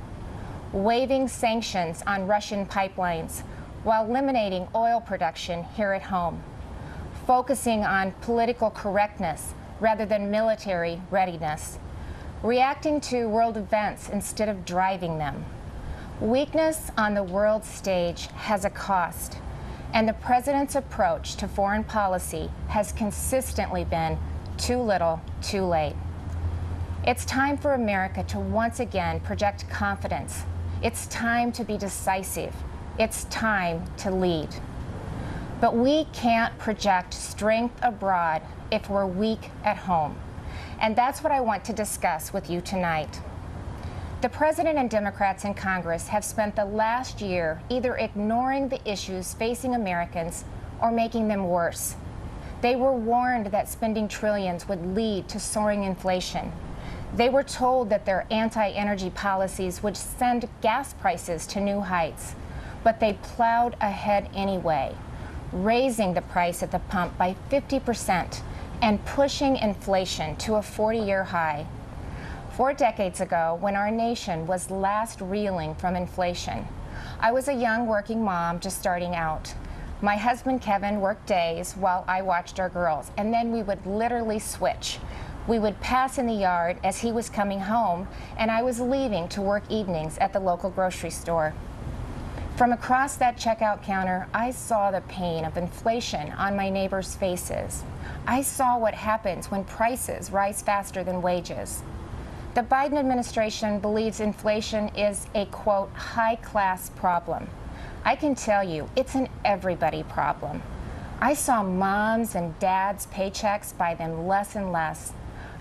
waiving sanctions on Russian pipelines while eliminating oil production here at home, focusing on political correctness rather than military readiness, reacting to world events instead of driving them. Weakness on the world stage has a cost, and the president's approach to foreign policy has consistently been too little, too late. It's time for America to once again project confidence. It's time to be decisive. It's time to lead. But we can't project strength abroad if we're weak at home. And that's what I want to discuss with you tonight. The president and Democrats in Congress have spent the last year either ignoring the issues facing Americans or making them worse. They were warned that spending trillions would lead to soaring inflation. They were told that their anti-energy policies would send gas prices to new heights, but they plowed ahead anyway, raising the price at the pump by 50% and pushing inflation to a 40-year high. 4 decades ago, when our nation was last reeling from inflation, I was a young working mom just starting out. My husband Kevin worked days while I watched our girls, and then we would literally switch. We would pass in the yard as he was coming home, and I was leaving to work evenings at the local grocery store. From across that checkout counter, I saw the pain of inflation on my neighbors' faces. I saw what happens when prices rise faster than wages. The Biden administration believes inflation is a, quote, high-class problem. I can tell you, it's an everybody problem. I saw moms and dads' paychecks buy them less and less.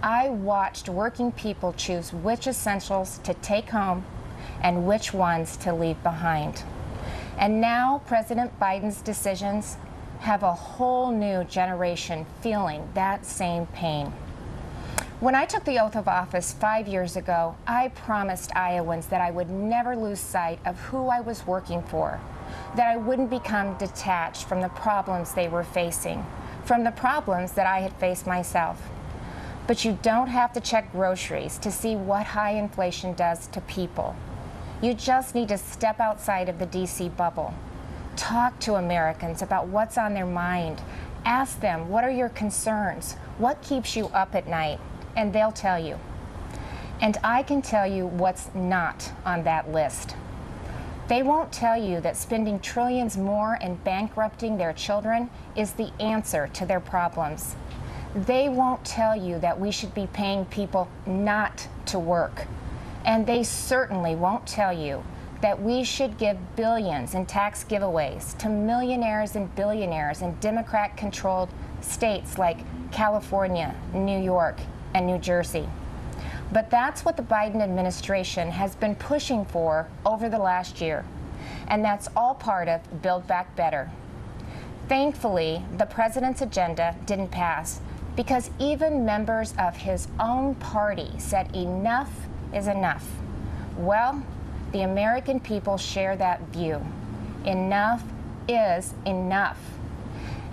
I watched working people choose which essentials to take home and which ones to leave behind. And now President Biden's decisions have a whole new generation feeling that same pain. When I took the oath of office 5 years ago, I promised Iowans that I would never lose sight of who I was working for, that I wouldn't become detached from the problems they were facing, from the problems that I had faced myself. But you don't have to check groceries to see what high inflation does to people. You just need to step outside of the DC bubble. Talk to Americans about what's on their mind. Ask them, what are your concerns? What keeps you up at night? And they'll tell you. And I can tell you what's not on that list. They won't tell you that spending trillions more and bankrupting their children is the answer to their problems. They won't tell you that we should be paying people not to work. And they certainly won't tell you that we should give billions in tax giveaways to millionaires and billionaires in Democrat-controlled states like California, New York, and New Jersey. But that's what the Biden administration has been pushing for over the last year. And that's all part of Build Back Better. Thankfully, the president's agenda didn't pass because even members of his own party said enough is enough. Well, the American people share that view. Enough is enough.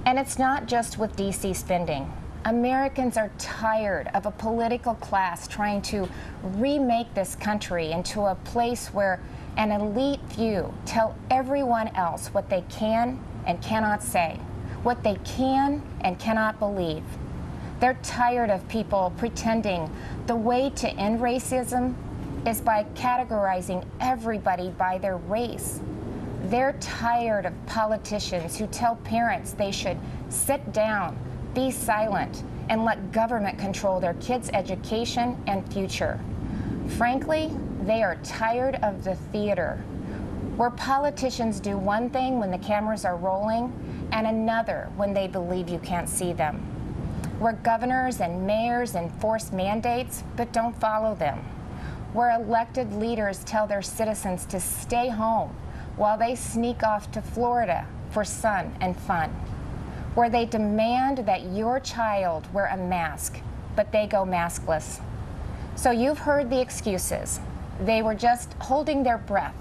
And it's not just with DC spending. Americans are tired of a political class trying to remake this country into a place where an elite few tell everyone else what they can and cannot say, what they can and cannot believe. They're tired of people pretending the way to end racism is by categorizing everybody by their race. They're tired of politicians who tell parents they should sit down, be silent, and let government control their kids' education and future. Frankly, they are tired of the theater, where politicians do one thing when the cameras are rolling and another when they believe you can't see them, where governors and mayors enforce mandates but don't follow them, where elected leaders tell their citizens to stay home while they sneak off to Florida for sun and fun, where they demand that your child wear a mask, but they go maskless. So you've heard the excuses. They were just holding their breath.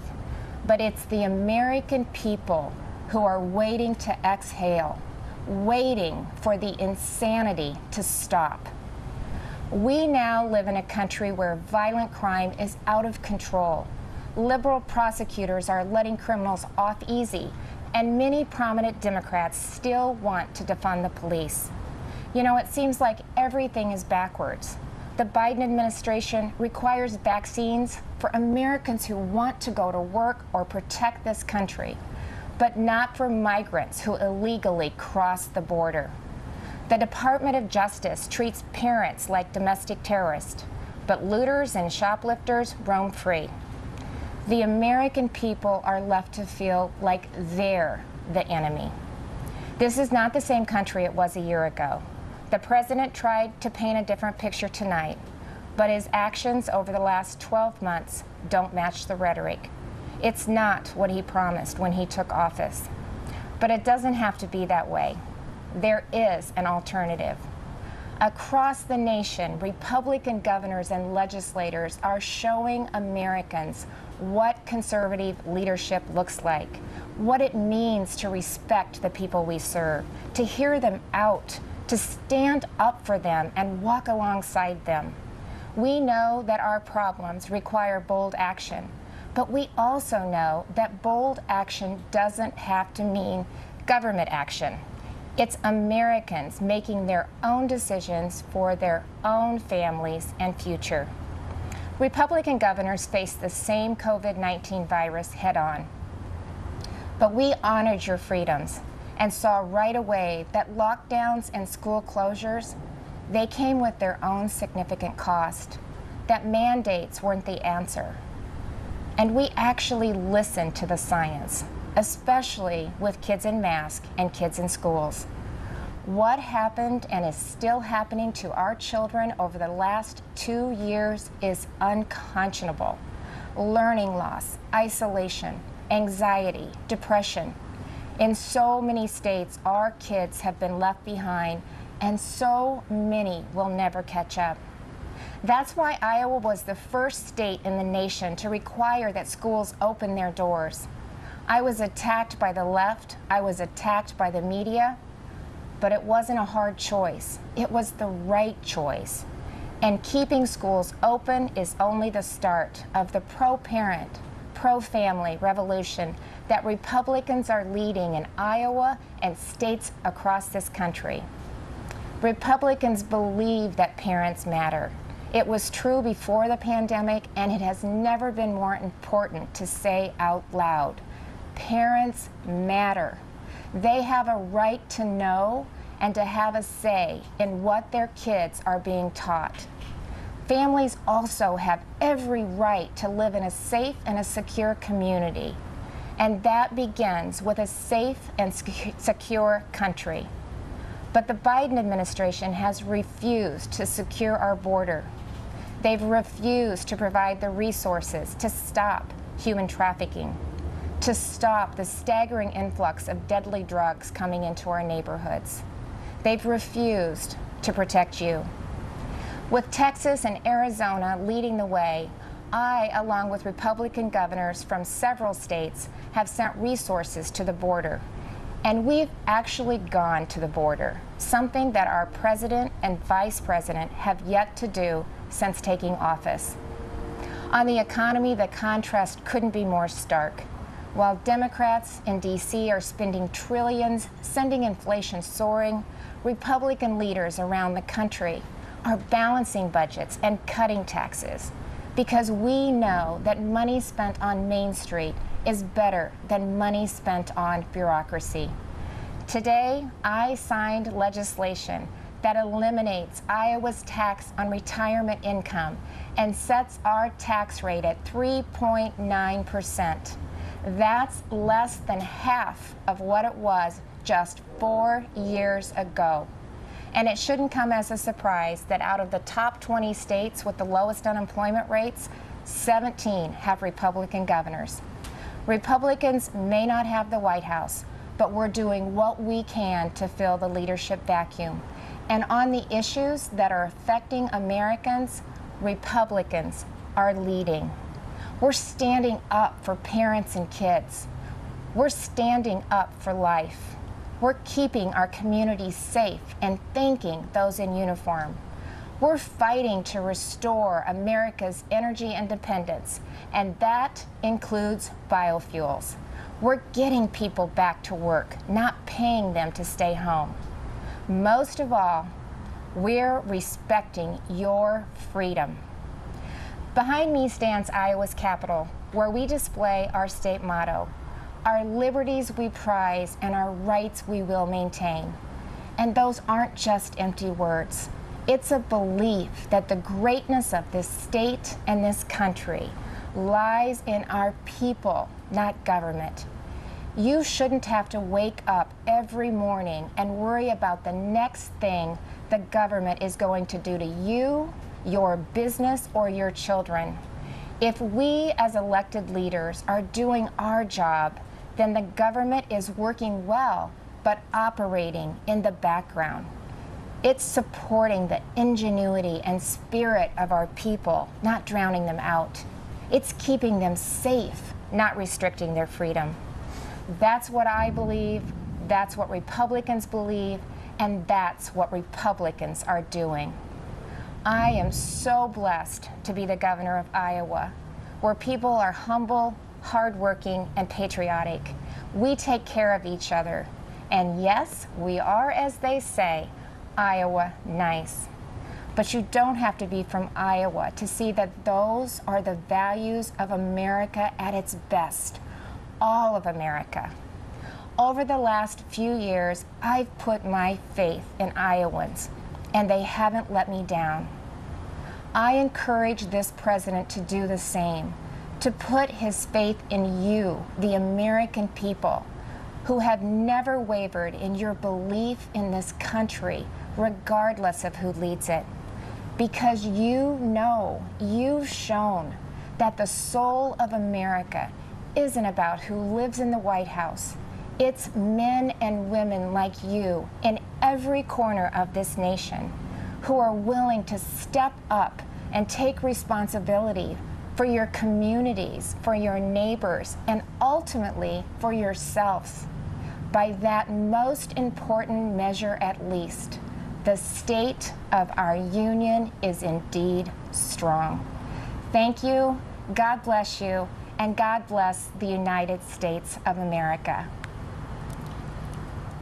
But it's the American people who are waiting to exhale, waiting for the insanity to stop. We now live in a country where violent crime is out of control. Liberal prosecutors are letting criminals off easy, and many prominent Democrats still want to defund the police. You know, it seems like everything is backwards. The Biden administration requires vaccines for Americans who want to go to work or protect this country, but not for migrants who illegally cross the border. The Department of Justice treats parents like domestic terrorists, but looters and shoplifters roam free. The American people are left to feel like they're the enemy. This is not the same country it was a year ago. The president tried to paint a different picture tonight, but his actions over the last 12 months don't match the rhetoric. It's not what he promised when he took office. But it doesn't have to be that way. There is an alternative. Across the nation, Republican governors and legislators are showing Americans what conservative leadership looks like, what it means to respect the people we serve, to hear them out, to stand up for them and walk alongside them. We know that our problems require bold action, but we also know that bold action doesn't have to mean government action. It's Americans making their own decisions for their own families and future. Republican governors face the same COVID-19 virus head-on. But we honored your freedoms and saw right away that lockdowns and school closures, they came with their own significant cost, that mandates weren't the answer. And we actually listened to the science, especially with kids in masks and kids in schools. What happened and is still happening to our children over the last 2 years is unconscionable. Learning loss, isolation, anxiety, depression. In so many states, our kids have been left behind, and so many will never catch up. That's why Iowa was the first state in the nation to require that schools open their doors. I was attacked by the left, I was attacked by the media, but it wasn't a hard choice. It was the right choice. And keeping schools open is only the start of the pro-parent, pro-family revolution that Republicans are leading in Iowa and states across this country. Republicans believe that parents matter. It was true before the pandemic, and it has never been more important to say out loud. Parents matter. They have a right to know and to have a say in what their kids are being taught. Families also have every right to live in a safe and a secure community, and that begins with a safe and secure country. But the Biden administration has refused to secure our border. They've refused to provide the resources to stop human trafficking, to stop the staggering influx of deadly drugs coming into our neighborhoods. They've refused to protect you. With Texas and Arizona leading the way, I, along with Republican governors from several states, have sent resources to the border. And we've actually gone to the border, something that our president and vice president have yet to do since taking office. On the economy, the contrast couldn't be more stark. While Democrats in D.C. are spending trillions, sending inflation soaring, Republican leaders around the country are balancing budgets and cutting taxes, because we know that money spent on Main Street is better than money spent on bureaucracy. Today, I signed legislation that eliminates Iowa's tax on retirement income and sets our tax rate at 3.9%. That's less than half of what it was just 4 years ago. And it shouldn't come as a surprise that out of the top 20 states with the lowest unemployment rates, 17 have Republican governors. Republicans may not have the White House, but we're doing what we can to fill the leadership vacuum. And on the issues that are affecting Americans, Republicans are leading. We're standing up for parents and kids. We're standing up for life. We're keeping our communities safe and thanking those in uniform. We're fighting to restore America's energy independence, and that includes biofuels. We're getting people back to work, not paying them to stay home. Most of all, we're respecting your freedom. Behind me stands Iowa's Capitol, where we display our state motto, our liberties we prize and our rights we will maintain. And those aren't just empty words. It's a belief that the greatness of this state and this country lies in our people, not government. You shouldn't have to wake up every morning and worry about the next thing the government is going to do to you, your business, or your children. If we as elected leaders are doing our job, then the government is working well, but operating in the background. It's supporting the ingenuity and spirit of our people, not drowning them out. It's keeping them safe, not restricting their freedom. That's what I believe, that's what Republicans believe, and that's what Republicans are doing. I am so blessed to be the governor of Iowa, where people are humble, hardworking, and patriotic. We take care of each other, And yes, we are, as they say, Iowa nice. But you don't have to be from Iowa to see that those are the values of America at its best, all of America. Over the last few years, I've put my faith in Iowans, and they haven't let me down. I encourage this president to do the same, to put his faith in you, the American people, who have never wavered in your belief in this country, regardless of who leads it. Because you know, you've shown that the soul of America isn't about who lives in the White House. It's men and women like you in every corner of this nation who are willing to step up and take responsibility for your communities, for your neighbors, and ultimately for yourselves. By that most important measure at least, the state of our union is indeed strong. Thank you, God bless you, and God bless the United States of America.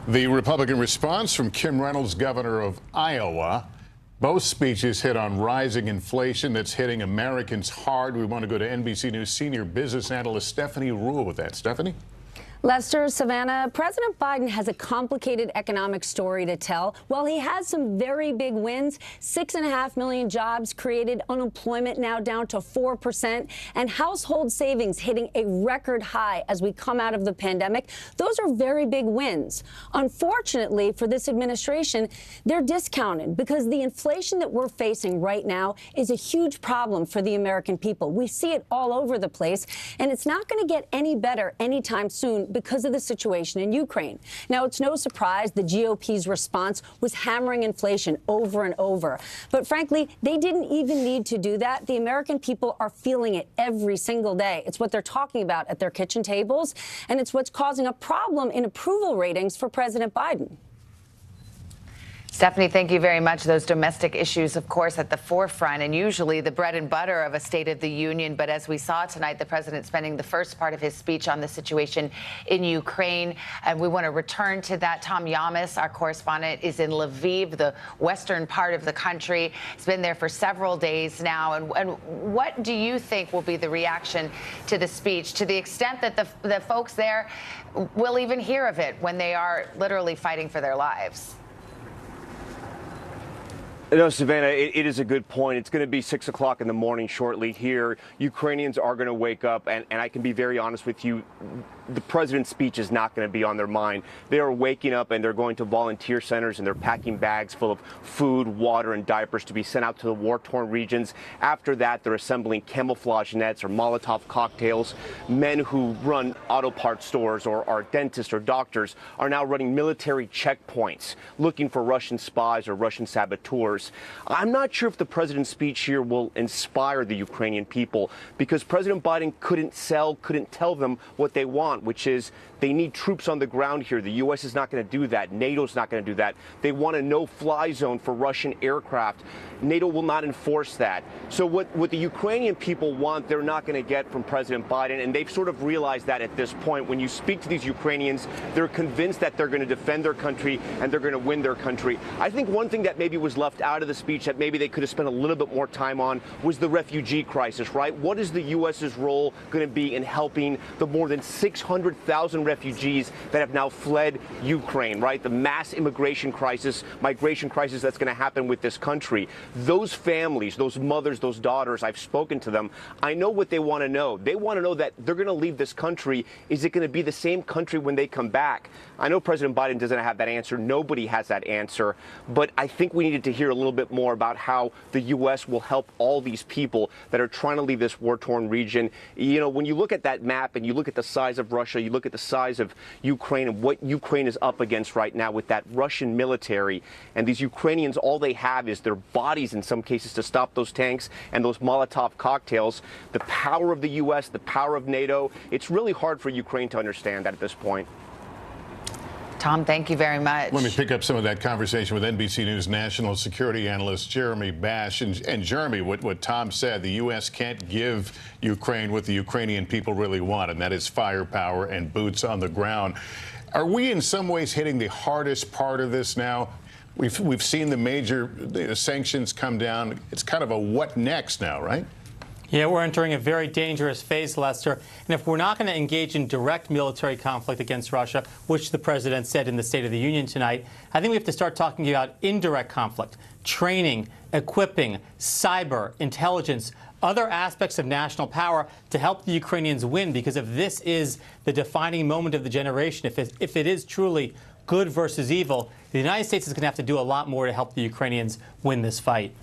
The Republican response from Kim Reynolds, governor of Iowa. Both speeches hit on rising inflation that's hitting Americans hard. We want to go to NBC News senior business analyst Stephanie Ruhle with that. Stephanie? Lester, Savannah, President Biden has a complicated economic story to tell. While he has some very big wins, 6.5 million jobs created, unemployment now down to 4%, and household savings hitting a record high as we come out of the pandemic, those are very big wins. Unfortunately for this administration, they're discounted because the inflation that we're facing right now is a huge problem for the American people. We see it all over the place, and it's not going to get any better anytime soon because of the situation in Ukraine. Now, it's no surprise the GOP's response was hammering inflation over and over. But frankly, they didn't even need to do that. The American people are feeling it every single day. It's what they're talking about at their kitchen tables, and it's what's causing a problem in approval ratings for President Biden. Stephanie, thank you very much. Those domestic issues, of course, at the forefront and usually the bread and butter of a State of the Union. But as we saw tonight, the president spending the first part of his speech on the situation in Ukraine. And we want to return to that. Tom Yamas, our correspondent, is in Lviv, the western part of the country. He's been there for several days now. And what do you think will be the reaction to the speech, to the extent that the folks there will even hear of it when they are literally fighting for their lives? No, Savannah, it is a good point. It's going to be 6 o'clock in the morning shortly here. Ukrainians are going to wake up, and I can be very honest with you, the president's speech is not going to be on their mind. They are waking up and they're going to volunteer centers and they're packing bags full of food, water, and diapers to be sent out to the war-torn regions. After that, they're assembling camouflage nets or Molotov cocktails. Men who run auto parts stores or are dentists or doctors are now running military checkpoints looking for Russian spies or Russian saboteurs. I'm not sure if the president's speech here will inspire the Ukrainian people because President Biden couldn't tell them what they want, which is they need troops on the ground here. The U.S. is not going to do that. NATO's not going to do that. They want a no-fly zone for Russian aircraft. NATO will not enforce that. So what the Ukrainian people want, they're not going to get from President Biden, and they've sort of realized that at this point. When you speak to these Ukrainians, they're convinced that they're going to defend their country and they're going to win their country. I think one thing that maybe was left out of the speech that maybe they could have spent a little bit more time on was the refugee crisis, right? What is the U.S.'s role going to be in helping the more than 600,000 refugees that have now fled Ukraine, right? The mass immigration crisis, migration crisis that's going to happen with this country. Those families, those mothers, those daughters, I've spoken to them. I know what they want to know. They want to know that they're going to leave this country. Is it going to be the same country when they come back? I know President Biden doesn't have that answer. Nobody has that answer. But I think we needed to hear a little bit more about how the U.S. will help all these people that are trying to leave this war-torn region. You know, when you look at that map and you look at the size of Russia, you look at the size of Ukraine and what Ukraine is up against right now with that Russian military, and these Ukrainians, all they have is their bodies in some cases to stop those tanks and those Molotov cocktails. The power of the U.S., the power of NATO, it's really hard for Ukraine to understand that at this point. Tom, thank you very much. Let me pick up some of that conversation with NBC News national security analyst Jeremy Bash. And Jeremy, what Tom said, the U.S. can't give Ukraine what the Ukrainian people really want, and that is firepower and boots on the ground. Are we in some ways hitting the hardest part of this now? We've seen the major sanctions come down. It's kind of a what next now, right? Yeah, we're entering a very dangerous phase, Lester. And if we're not going to engage in direct military conflict against Russia, which the president said in the State of the Union tonight, I think we have to start talking about indirect conflict, training, equipping, cyber, intelligence, other aspects of national power to help the Ukrainians win. Because if this is the defining moment of the generation, if it is truly good versus evil, the United States is going to have to do a lot more to help the Ukrainians win this fight.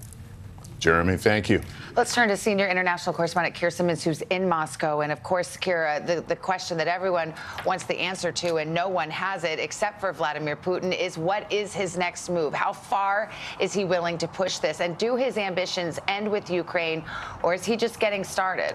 Jeremy, thank you. Let's turn to senior international correspondent Keir Simmons, who's in Moscow. And of course, Keir, the question that everyone wants the answer to, and no one has it except for Vladimir Putin, is what is his next move? How far is he willing to push this? And do his ambitions end with Ukraine, or is he just getting started?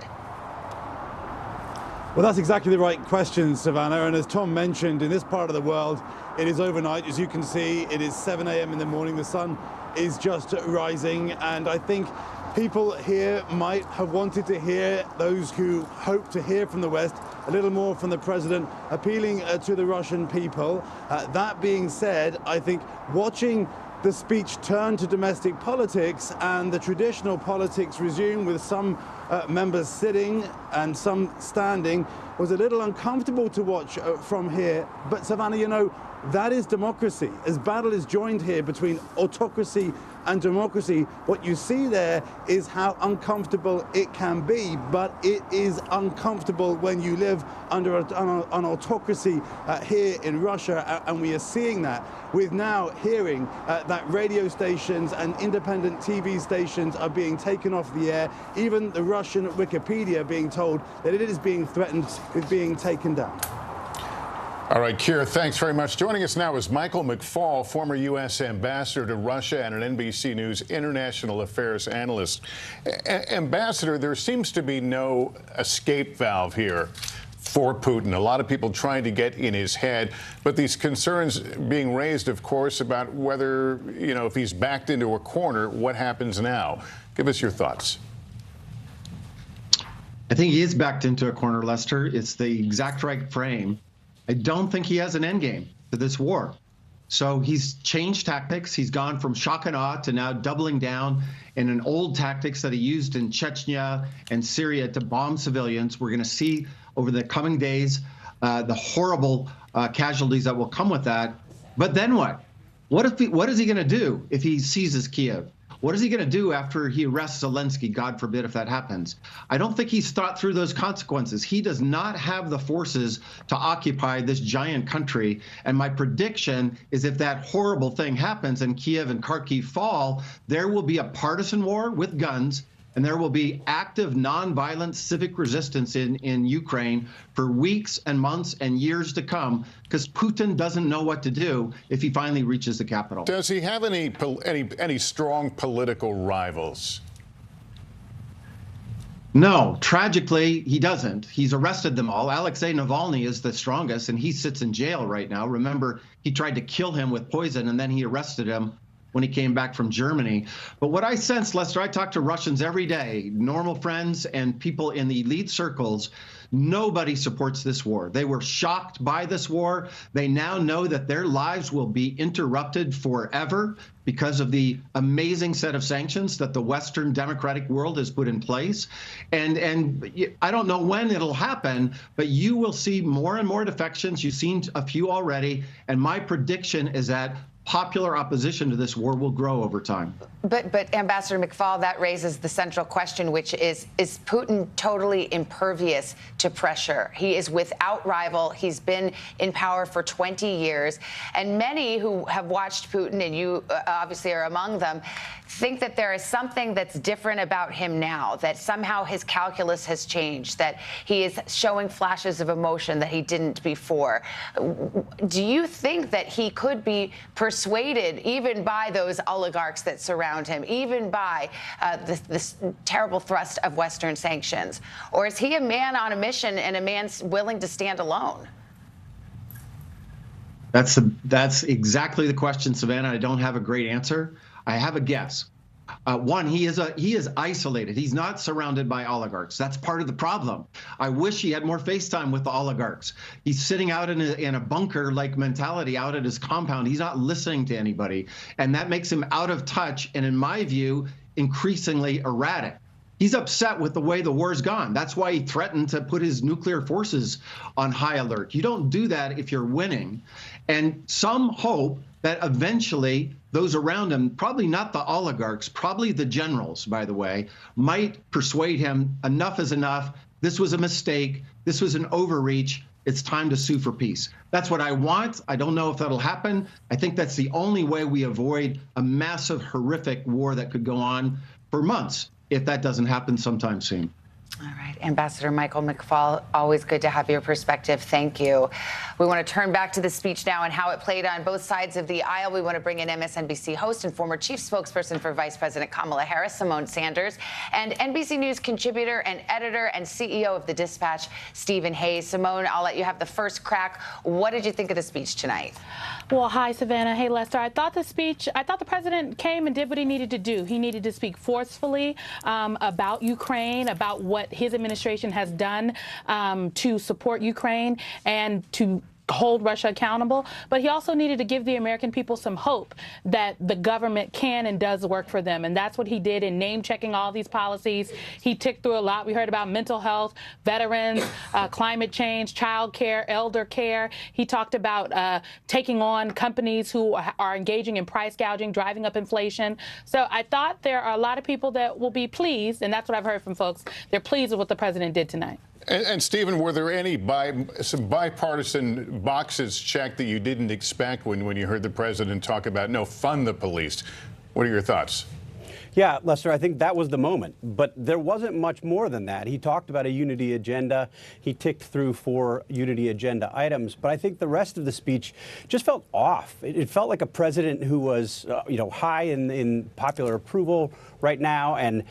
Well, that's exactly the right question, Savannah. And as Tom mentioned, in this part of the world, it is overnight. As you can see, it is 7 a.m. in the morning. The sun is just rising. And I think people here might have wanted to hear, those who hope to hear from the West, a little more from the president, appealing to the Russian people. That being said, I think watching the speech turn to domestic politics and the traditional politics resume with some members sitting and some standing was a little uncomfortable to watch from here. But Savannah, you know, that is democracy. As battle is joined here between autocracy and democracy, what you see there is how uncomfortable it can be, but it is uncomfortable when you live under an autocracy here in Russia, and we are seeing that with now hearing that radio stations and independent TV stations are being taken off the air, even the Russian Wikipedia being told that it is being threatened with being taken down. All right, Keir, thanks very much. Joining us now is Michael McFaul, former U.S. ambassador to Russia and an NBC News international affairs analyst. Ambassador, there seems to be no escape valve here for Putin. A lot of people trying to get in his head, but these concerns being raised, of course, about whether, you know, if he's backed into a corner, what happens now? Give us your thoughts. I think he is backed into a corner, Lester. It's the exact right frame. I don't think he has an end game to this war. So he's changed tactics. He's gone from shock and awe to now doubling down in an old tactics that he used in Chechnya and Syria to bomb civilians. We're going to see over the coming days the horrible casualties that will come with that. But then what? What is he going to do if he seizes Kiev? What is he going to do after he arrests Zelensky? God forbid if that happens. I don't think he's thought through those consequences. He does not have the forces to occupy this giant country. And my prediction is if that horrible thing happens and Kiev and Kharkiv fall, there will be a partisan war with guns, and there will be active, nonviolent civic resistance in Ukraine for weeks and months and years to come, because Putin doesn't know what to do if he finally reaches the capital. Does he have any strong political rivals? No, tragically, he doesn't. He's arrested them all. Alexei Navalny is the strongest, and he sits in jail right now. Remember, he tried to kill him with poison, and then he arrested him when he came back from Germany. But what I sense, Lester, I talk to Russians every day, normal friends and people in the elite circles. Nobody supports this war. They were shocked by this war. They now know that their lives will be interrupted forever because of the amazing set of sanctions that the Western democratic world has put in place. And I don't know when it'll happen, but you will see more and more defections. You've seen a few already. And my prediction is that popular opposition to this war will grow over time. But Ambassador McFaul, that raises the central question, which is Putin totally impervious to pressure? He is without rival. He's been in power for 20 years. And many who have watched Putin, and you obviously are among them, think that there is something that's different about him now, that somehow his calculus has changed, that he is showing flashes of emotion that he didn't before. Do you think that he could be persuaded even by those oligarchs that surround him, even by this terrible thrust of Western sanctions? Or is he a man on a mission and a man willing to stand alone? That's exactly the question, Savannah. I don't have a great answer. I have a guess. One, he is isolated. He's not surrounded by oligarchs. That's part of the problem. I wish he had more FaceTime with the oligarchs. He's sitting out in a bunker-like mentality out at his compound. He's not listening to anybody, and that makes him out of touch and, in my view, increasingly erratic. He's upset with the way the war's gone. That's why he threatened to put his nuclear forces on high alert. You don't do that if you're winning. And some hope that eventually those around him, probably not the oligarchs, probably the generals, by the way, might persuade him enough is enough. This was a mistake. This was an overreach. It's time to sue for peace. That's what I want. I don't know if that'll happen. I think that's the only way we avoid a massive, horrific war that could go on for months if that doesn't happen sometime soon. All right, Ambassador Michael McFaul, always good to have your perspective. Thank you. We want to turn back to the speech now and how it played on both sides of the aisle. We want to bring in MSNBC host and former chief spokesperson for Vice President Kamala Harris, Simone Sanders, and NBC News contributor and editor and CEO of The Dispatch, Stephen Hayes. Simone, I'll let you have the first crack. What did you think of the speech tonight? Well, hi, Savannah. Hey, Lester. I thought the president came and did what he needed to do. He needed to speak forcefully about Ukraine, about what his administration has done to support Ukraine and to hold Russia accountable, but he also needed to give the American people some hope that the government can and does work for them. And that's what he did in name-checking all these policies. He ticked through a lot. We heard about mental health, veterans, climate change, child care, elder care. He talked about taking on companies who are engaging in price gouging, driving up inflation. So I thought there are a lot of people that will be pleased, and that's what I've heard from folks. They're pleased with what the president did tonight. And Stephen, were there any some bipartisan boxes checked that you didn't expect when you heard the president talk about, no, fund the police? What are your thoughts? Yeah, Lester, I think that was the moment. But there wasn't much more than that. He talked about a unity agenda. He ticked through 4 unity agenda items. But I think the rest of the speech just felt off. It felt like a president who was, high in popular approval right now and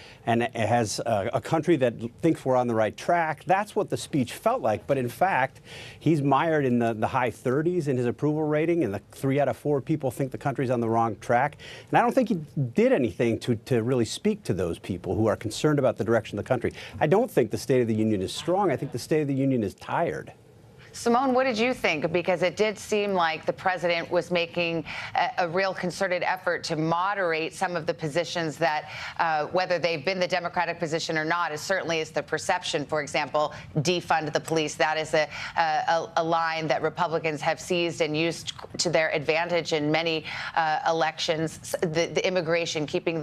has a country that thinks we're on the right track. That's what the speech felt like. But in fact, he's mired in the high 30s in his approval rating, and 3 out of 4 people think the country's on the wrong track. And I don't think he did anything to really speak to those people who are concerned about the direction of the country. I don't think the State of the Union is strong. I think the State of the Union is tired. Simone, what did you think? Because it did seem like the president was making a real concerted effort to moderate some of the positions that, whether they've been the Democratic position or not, certainly is the perception. For example, defund the police. That is a line that Republicans have seized and used to their advantage in many elections. The immigration, keeping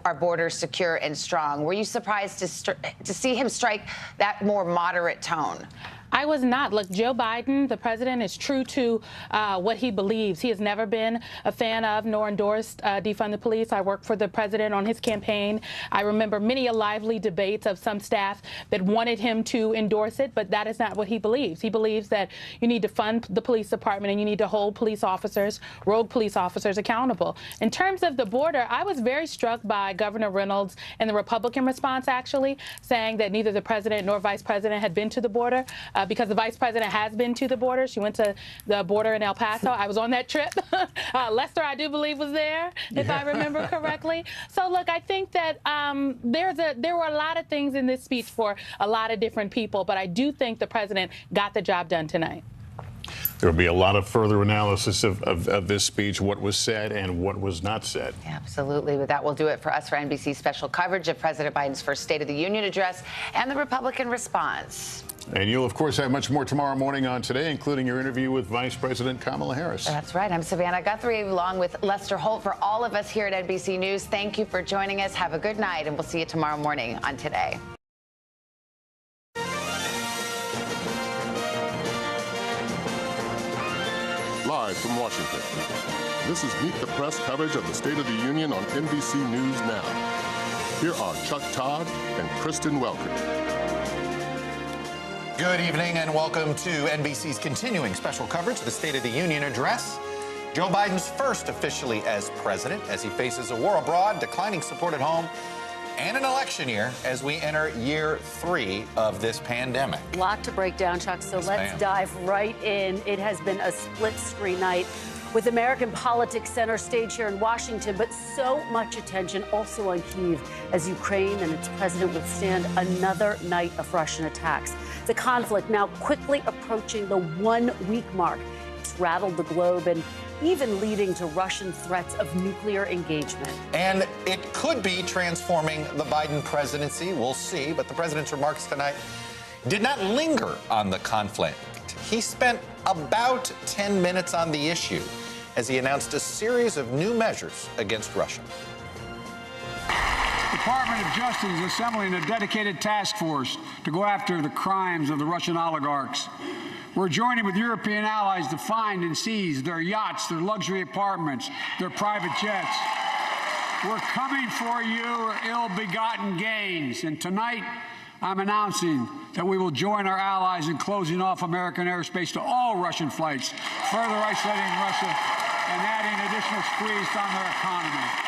our borders secure and strong. Were you surprised to see him strike that more moderate tone? I was not. Look, Joe Biden, the president, is true to what he believes. He has never been a fan of nor endorsed defund the police. I worked for the president on his campaign. I remember many lively debates of some staff that wanted him to endorse it, but that is not what he believes. He believes that you need to fund the police department and you need to hold police officers, rogue police officers, accountable. In terms of the border, I was very struck by Governor Reynolds and the Republican response, actually, saying that neither the president nor vice president had been to the border. Because the vice president has been to the border. She went to the border in El Paso. I was on that trip. Lester, I do believe, was there, if I remember correctly. So, look, I think that there were a lot of things in this speech for a lot of different people, but I do think the president got the job done tonight. There will be a lot of further analysis of this speech, what was said and what was not said. Absolutely. But that will do it for us for NBC's special coverage of President Biden's first State of the Union address and the Republican response. And you'll, of course, have much more tomorrow morning on Today, including your interview with Vice President Kamala Harris. That's right. I'm Savannah Guthrie, along with Lester Holt. For all of us here at NBC News, thank you for joining us. Have a good night, and we'll see you tomorrow morning on Today. Live from Washington, this is Meet the Press coverage of the State of the Union on NBC News Now. Here are Chuck Todd and Kristen Welker. Good evening and welcome to NBC's continuing special coverage of the State of the Union address. Joe Biden's first officially as president as he faces a war abroad, declining support at home, and an election year as we enter year 3 of this pandemic. A lot to break down, Chuck, so let's dive right in. It has been a split screen night With American politics center stage here in Washington, but so much attention also on Kyiv as Ukraine and its president withstand another night of Russian attacks. The conflict now quickly approaching the 1-week mark. It's rattled the globe and even leading to Russian threats of nuclear engagement. And it could be transforming the Biden presidency. We'll see. But the president's remarks tonight did not linger on the conflict. He spent about 10 minutes on the issue as he announced a series of new measures against Russia. The Department of Justice is assembling a dedicated task force to go after the crimes of the Russian oligarchs. We're joining with European allies to find and seize their yachts, their luxury apartments, their private jets. We're coming for your ill-begotten gains. And tonight, I'm announcing that we will join our allies in closing off American airspace to all Russian flights, further isolating Russia and adding additional squeeze on their economy.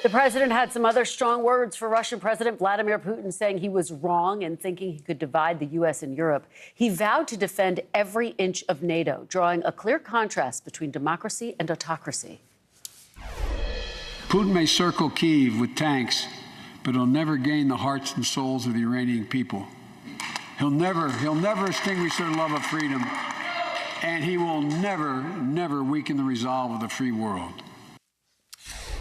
The president had some other strong words for Russian President Vladimir Putin, saying he was wrong in thinking he could divide the U.S. and Europe. He vowed to defend every inch of NATO, drawing a clear contrast between democracy and autocracy. Putin may circle Kyiv with tanks, but he'll never gain the hearts and souls of the Iranian people. He'll never extinguish their love of freedom, and he will never weaken the resolve of the free world.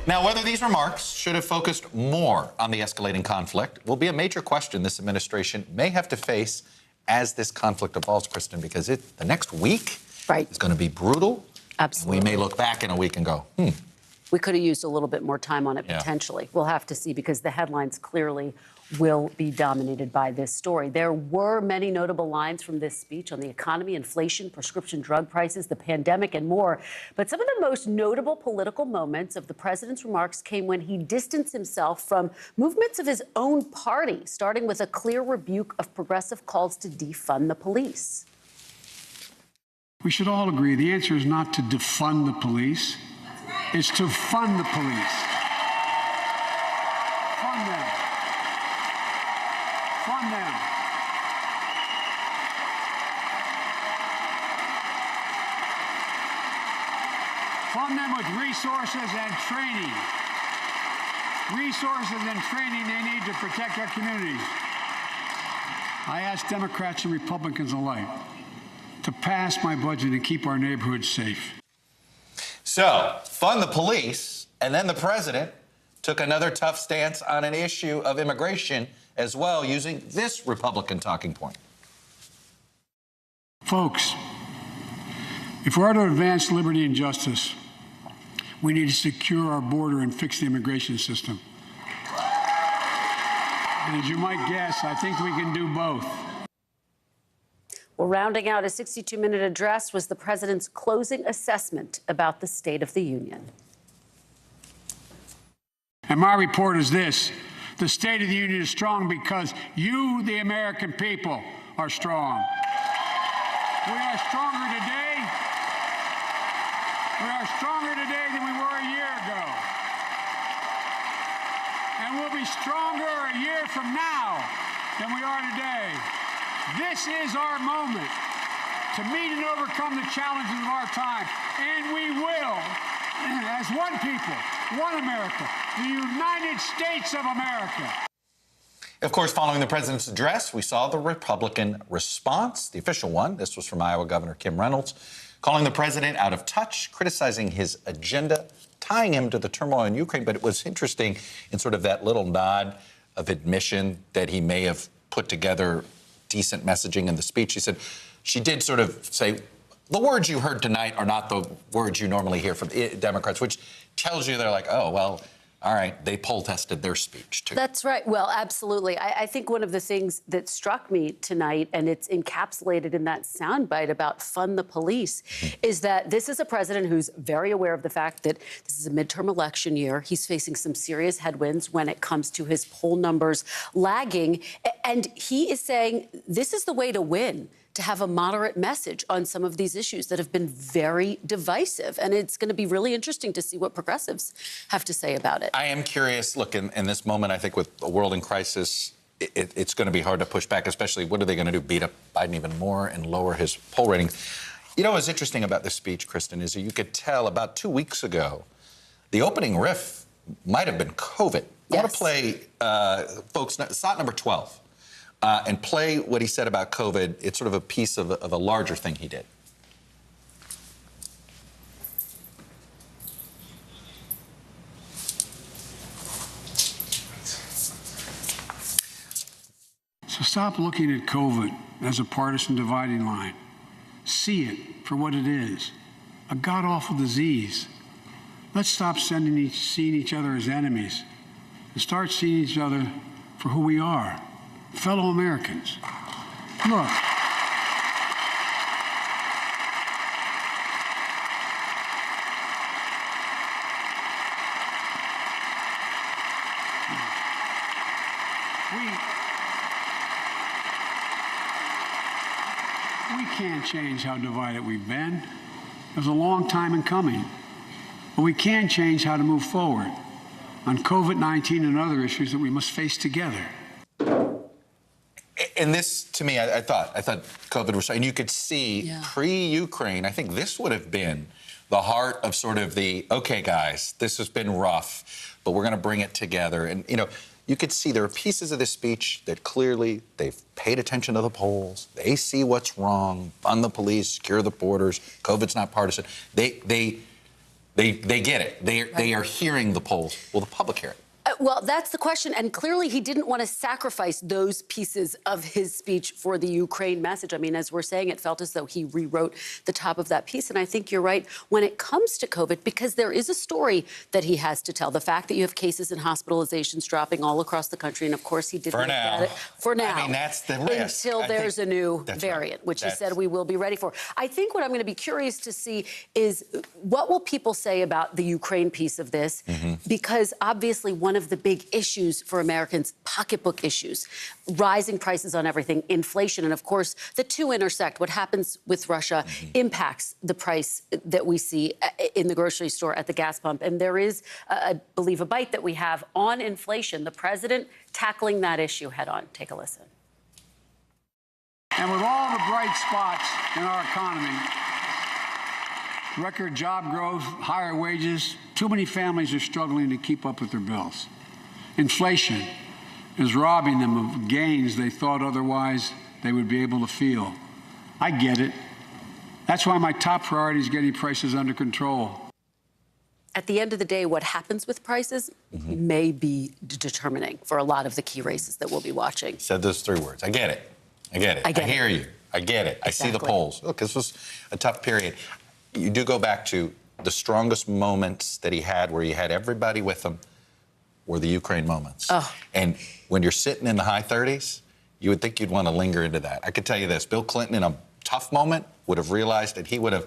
Now, whether these remarks should have focused more on the escalating conflict will be a major question this administration may have to face as this conflict evolves, Kristen, because the next week is going to be brutal. Absolutely. We may look back in a week and go, We could have used a little bit more time on it, potentially. We'll have to see, because the headlines clearly will be dominated by this story. There were many notable lines from this speech on the economy, inflation, prescription drug prices, the pandemic, and more. But some of the most notable political moments of the president's remarks came when he distanced himself from movements of his own party, starting with a clear rebuke of progressive calls to defund the police. We should all agree the answer is not to defund the police. It's to fund the police. Fund them. Fund them. Fund them with resources and training. Resources and training they need to protect our communities. I ask Democrats and Republicans alike to pass my budget and keep our neighborhoods safe. So, fund the police, and then the president took another tough stance on an issue of immigration as well, using this Republican talking point. Folks, if we're to advance liberty and justice, we need to secure our border and fix the immigration system. And as you might guess, I think we can do both. Well, rounding out a 62-minute address was the president's closing assessment about the State of the Union. And my report is this: the State of the Union is strong because you, the American people, are strong. We are stronger today. We are stronger today than we were a year ago. And we'll be stronger a year from now than we are today. This is our moment to meet and overcome the challenges of our time. And we will, as one people, one America, the United States of America. Of course, following the president's address, we saw the Republican response, the official one. This was from Iowa Governor Kim Reynolds, calling the president out of touch, criticizing his agenda, tying him to the turmoil in Ukraine. But it was interesting in sort of that little nod of admission that he may have put together decent messaging in the speech. He said she did sort of say, the words you heard tonight are not the words you normally hear from Democrats, which tells you they're like, oh, well, all right, they poll tested their speech, too. That's right. Well, absolutely. I think one of the things that struck me tonight, and it's encapsulated in that soundbite about fund the police, is that this is a president who's very aware of the fact that this is a midterm election year. He's facing some serious headwinds when it comes to his poll numbers lagging. And he is saying this is the way to win, to have a moderate message on some of these issues that have been very divisive. And it's going to be really interesting to see what progressives have to say about it. I am curious. Look, in this moment, I think with the world in crisis, it's going to be hard to push back, especially what are they going to do, beat up Biden even more and lower his poll rating? You know what's interesting about this speech, Kristen, is that you could tell about 2 weeks ago, the opening riff might have been COVID. I want to play, folks, slot number 12, and play what he said about COVID. It's sort of a piece of a larger thing he did. So stop looking at COVID as a partisan dividing line. See it for what it is, a god-awful disease. Let's stop seeing each other as enemies and start seeing each other for who we are, fellow Americans. Look. We can't change how divided we've been. It was a long time in coming. But we can change how to move forward on COVID-19 and other issues that we must face together. And this, to me, I thought COVID was, and you could see pre-Ukraine, I think this would have been the heart of sort of the, okay, guys, this has been rough, but we're going to bring it together. And, you know, you could see there are pieces of this speech that clearly they've paid attention to the polls. They see what's wrong, fund the police, secure the borders. COVID's not partisan. They get it. They are hearing the polls. Will the public hear it? Well, that's the question. And clearly he didn't want to sacrifice those pieces of his speech for the Ukraine message. I mean, as we're saying, it felt as though he rewrote the top of that piece. And I think you're right when it comes to COVID, because there is a story that he has to tell. The fact that you have cases and hospitalizations dropping all across the country. And of course, he did look at it for now. I mean, that's the risk. Until there's a new variant, which he said we will be ready for. I think what I'm going to be curious to see is what will people say about the Ukraine piece of this? Because obviously one of the big issues for Americans, pocketbook issues, rising prices on everything, inflation, and of course, the two intersect. What happens with Russia impacts the price that we see in the grocery store, at the gas pump. And there is, I believe, a bite that we have on inflation. The president tackling that issue head on. Take a listen. And with all the bright spots in our economy, record job growth, higher wages, too many families are struggling to keep up with their bills. Inflation is robbing them of gains they thought otherwise they would be able to feel. I get it. That's why my top priority is getting prices under control. At the end of the day, what happens with prices may be determining for a lot of the key races that we'll be watching. Said those three words. I get it. I get it. I hear you. I get it. I see the polls. Look, this was a tough period. You do go back to the strongest moments that he had, where he had everybody with him, were the Ukraine moments. And when you're sitting in the high 30s, you would think you'd want to linger into that. I could tell you this, Bill Clinton in a tough moment would have realized that he would have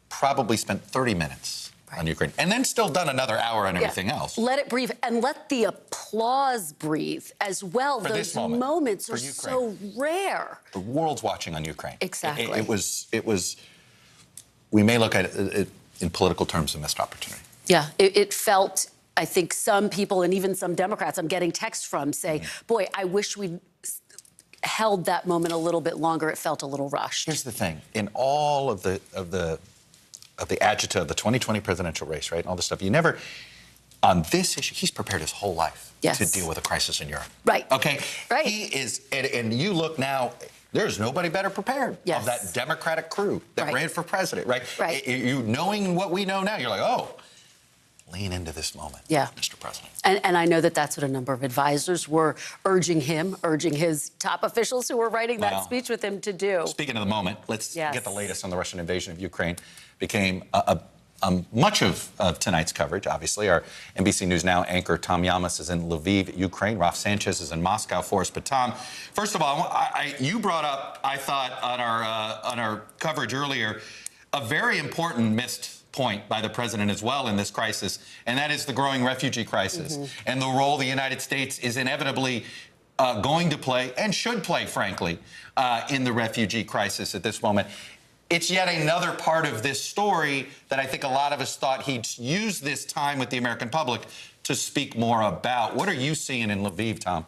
probably spent 30 minutes on Ukraine and then still done another hour on everything else. Let it breathe, and let the applause breathe as well. For Those moment, moments for are so rare. The world's watching on Ukraine. Exactly. It was, we may look at it in political terms, a missed opportunity. Yeah, it felt, I think some people and even some Democrats I'm getting texts from say, boy, I wish we'd held that moment a little bit longer. It felt a little rushed. Here's the thing. In all of the agita of the 2020 presidential race, right, and all this stuff, you never, on this issue, he's prepared his whole life to deal with a crisis in Europe. Right. Okay? Right. He is, and you look now, there's nobody better prepared of that Democratic crew that ran for president, right? Right. You knowing what we know now, you're like, oh, lean into this moment, Mr. President. And I know that that's what a number of advisors were urging him, urging his top officials who were writing that speech with him to do. Speaking of the moment, let's get the latest on the Russian invasion of Ukraine. Became much of tonight's coverage, obviously. Our NBC News Now anchor Tom Yamas is in Lviv, Ukraine. Ralph Sanchez is in Moscow for us. But Tom, first of all, you brought up, I thought, on our coverage earlier, a very important missed point by the president as well in this crisis, and that is the growing refugee crisis and the role the United States is inevitably going to play and should play, frankly, in the refugee crisis at this moment. It's yet another part of this story that I think a lot of us thought he'd use this time with the American public to speak more about. What are you seeing in Lviv, Tom?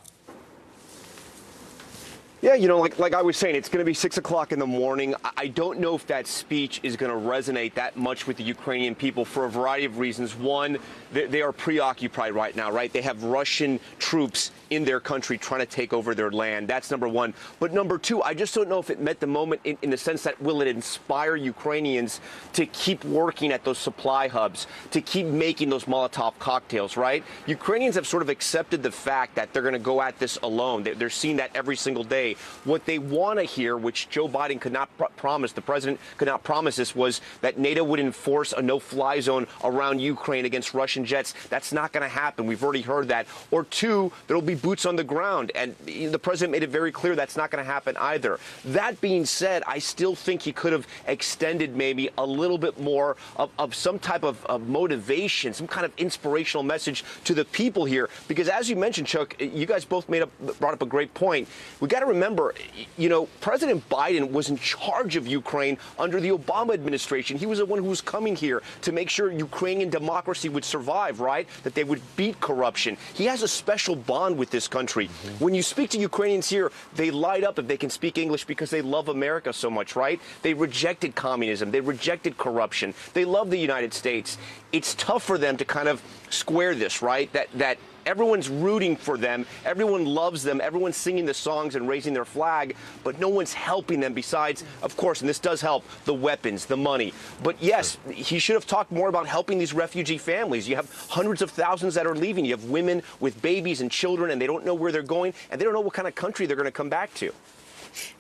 Yeah, you know, like I was saying, it's going to be 6 o'clock in the morning. I don't know if that speech is going to resonate that much with the Ukrainian people for a variety of reasons. One, they are preoccupied right now, right? They have Russian troops in their country trying to take over their land. That's number one. But number two, I just don't know if it met the moment in the sense that will it inspire Ukrainians to keep working at those supply hubs, to keep making those Molotov cocktails, right? Ukrainians have sort of accepted the fact that they're going to go at this alone. They're seeing that every single day. What they want to hear, which Joe Biden could not promise, the president could not promise this, was that NATO would enforce a no-fly zone around Ukraine against Russian jets. That's not going to happen. We've already heard that. Or two, there will be boots on the ground. And the president made it very clear that's not going to happen either. That being said, I still think he could have extended maybe a little bit more of some type of motivation, some kind of inspirational message to the people here. Because as you mentioned, Chuck, you guys both brought up a great point. We got to remember, you know, President Biden was in charge of Ukraine under the Obama administration. He was the one who was coming here to make sure Ukrainian democracy would survive, right? That they would beat corruption. He has a special bond with this country. When you speak to Ukrainians here, they light up if they can speak English because they love America so much, right? They rejected communism. They rejected corruption. They love the United States. It's tough for them to kind of square this, right? That everyone's rooting for them. Everyone loves them. Everyone's singing the songs and raising their flag, but no one's helping them besides, of course, and this does help, the weapons, the money. But yes, he should have talked more about helping these refugee families. You have hundreds of thousands that are leaving. You have women with babies and children, and they don't know where they're going, and they don't know what kind of country they're going to come back to.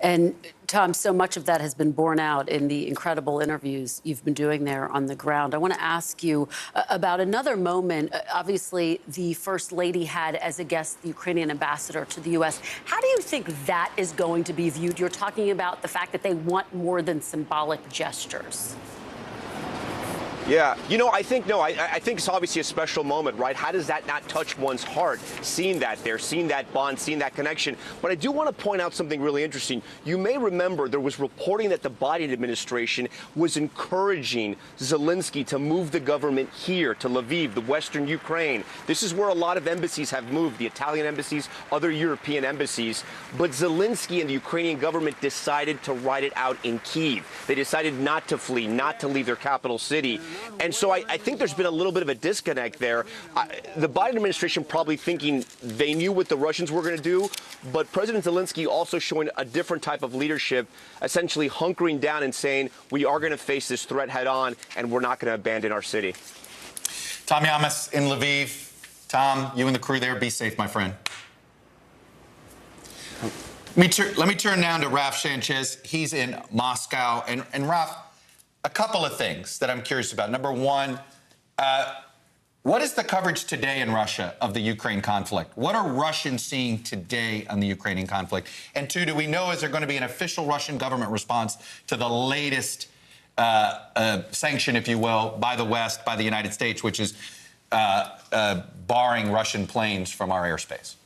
And Tom, so much of that has been borne out in the incredible interviews you've been doing there on the ground. I want to ask you about another moment. Obviously, the First Lady had as a guest the Ukrainian ambassador to the U.S. How do you think that is going to be viewed? You're talking about the fact that they want more than symbolic gestures. Yeah, you know, I think it's obviously a special moment, right? How does that not touch one's heart, seeing that there, seeing that bond, seeing that connection? But I do want to point out something really interesting. You may remember there was reporting that the Biden administration was encouraging Zelensky to move the government here to Lviv, the western Ukraine. This is where a lot of embassies have moved, the Italian embassies, other European embassies. But Zelensky and the Ukrainian government decided to ride it out in Kyiv. They decided not to flee, not to leave their capital city. And so I think there's been a little bit of a disconnect there. The Biden administration probably thinking they knew what the Russians were going to do, but President Zelensky also showing a different type of leadership, essentially hunkering down and saying, we are going to face this threat head on, and we're not going to abandon our city. Tom Yamas in Lviv. Tom, you and the crew there, be safe, my friend. Let me turn now to Raf Sanchez. He's in Moscow. And Raf, a couple of things that I'm curious about. Number one, what is the coverage today in Russia of the Ukraine conflict? What are Russians seeing today on the Ukrainian conflict? And two, do we know, is there going to be an official Russian government response to the latest sanction, if you will, by the West, by the United States, which is barring Russian planes from our airspace?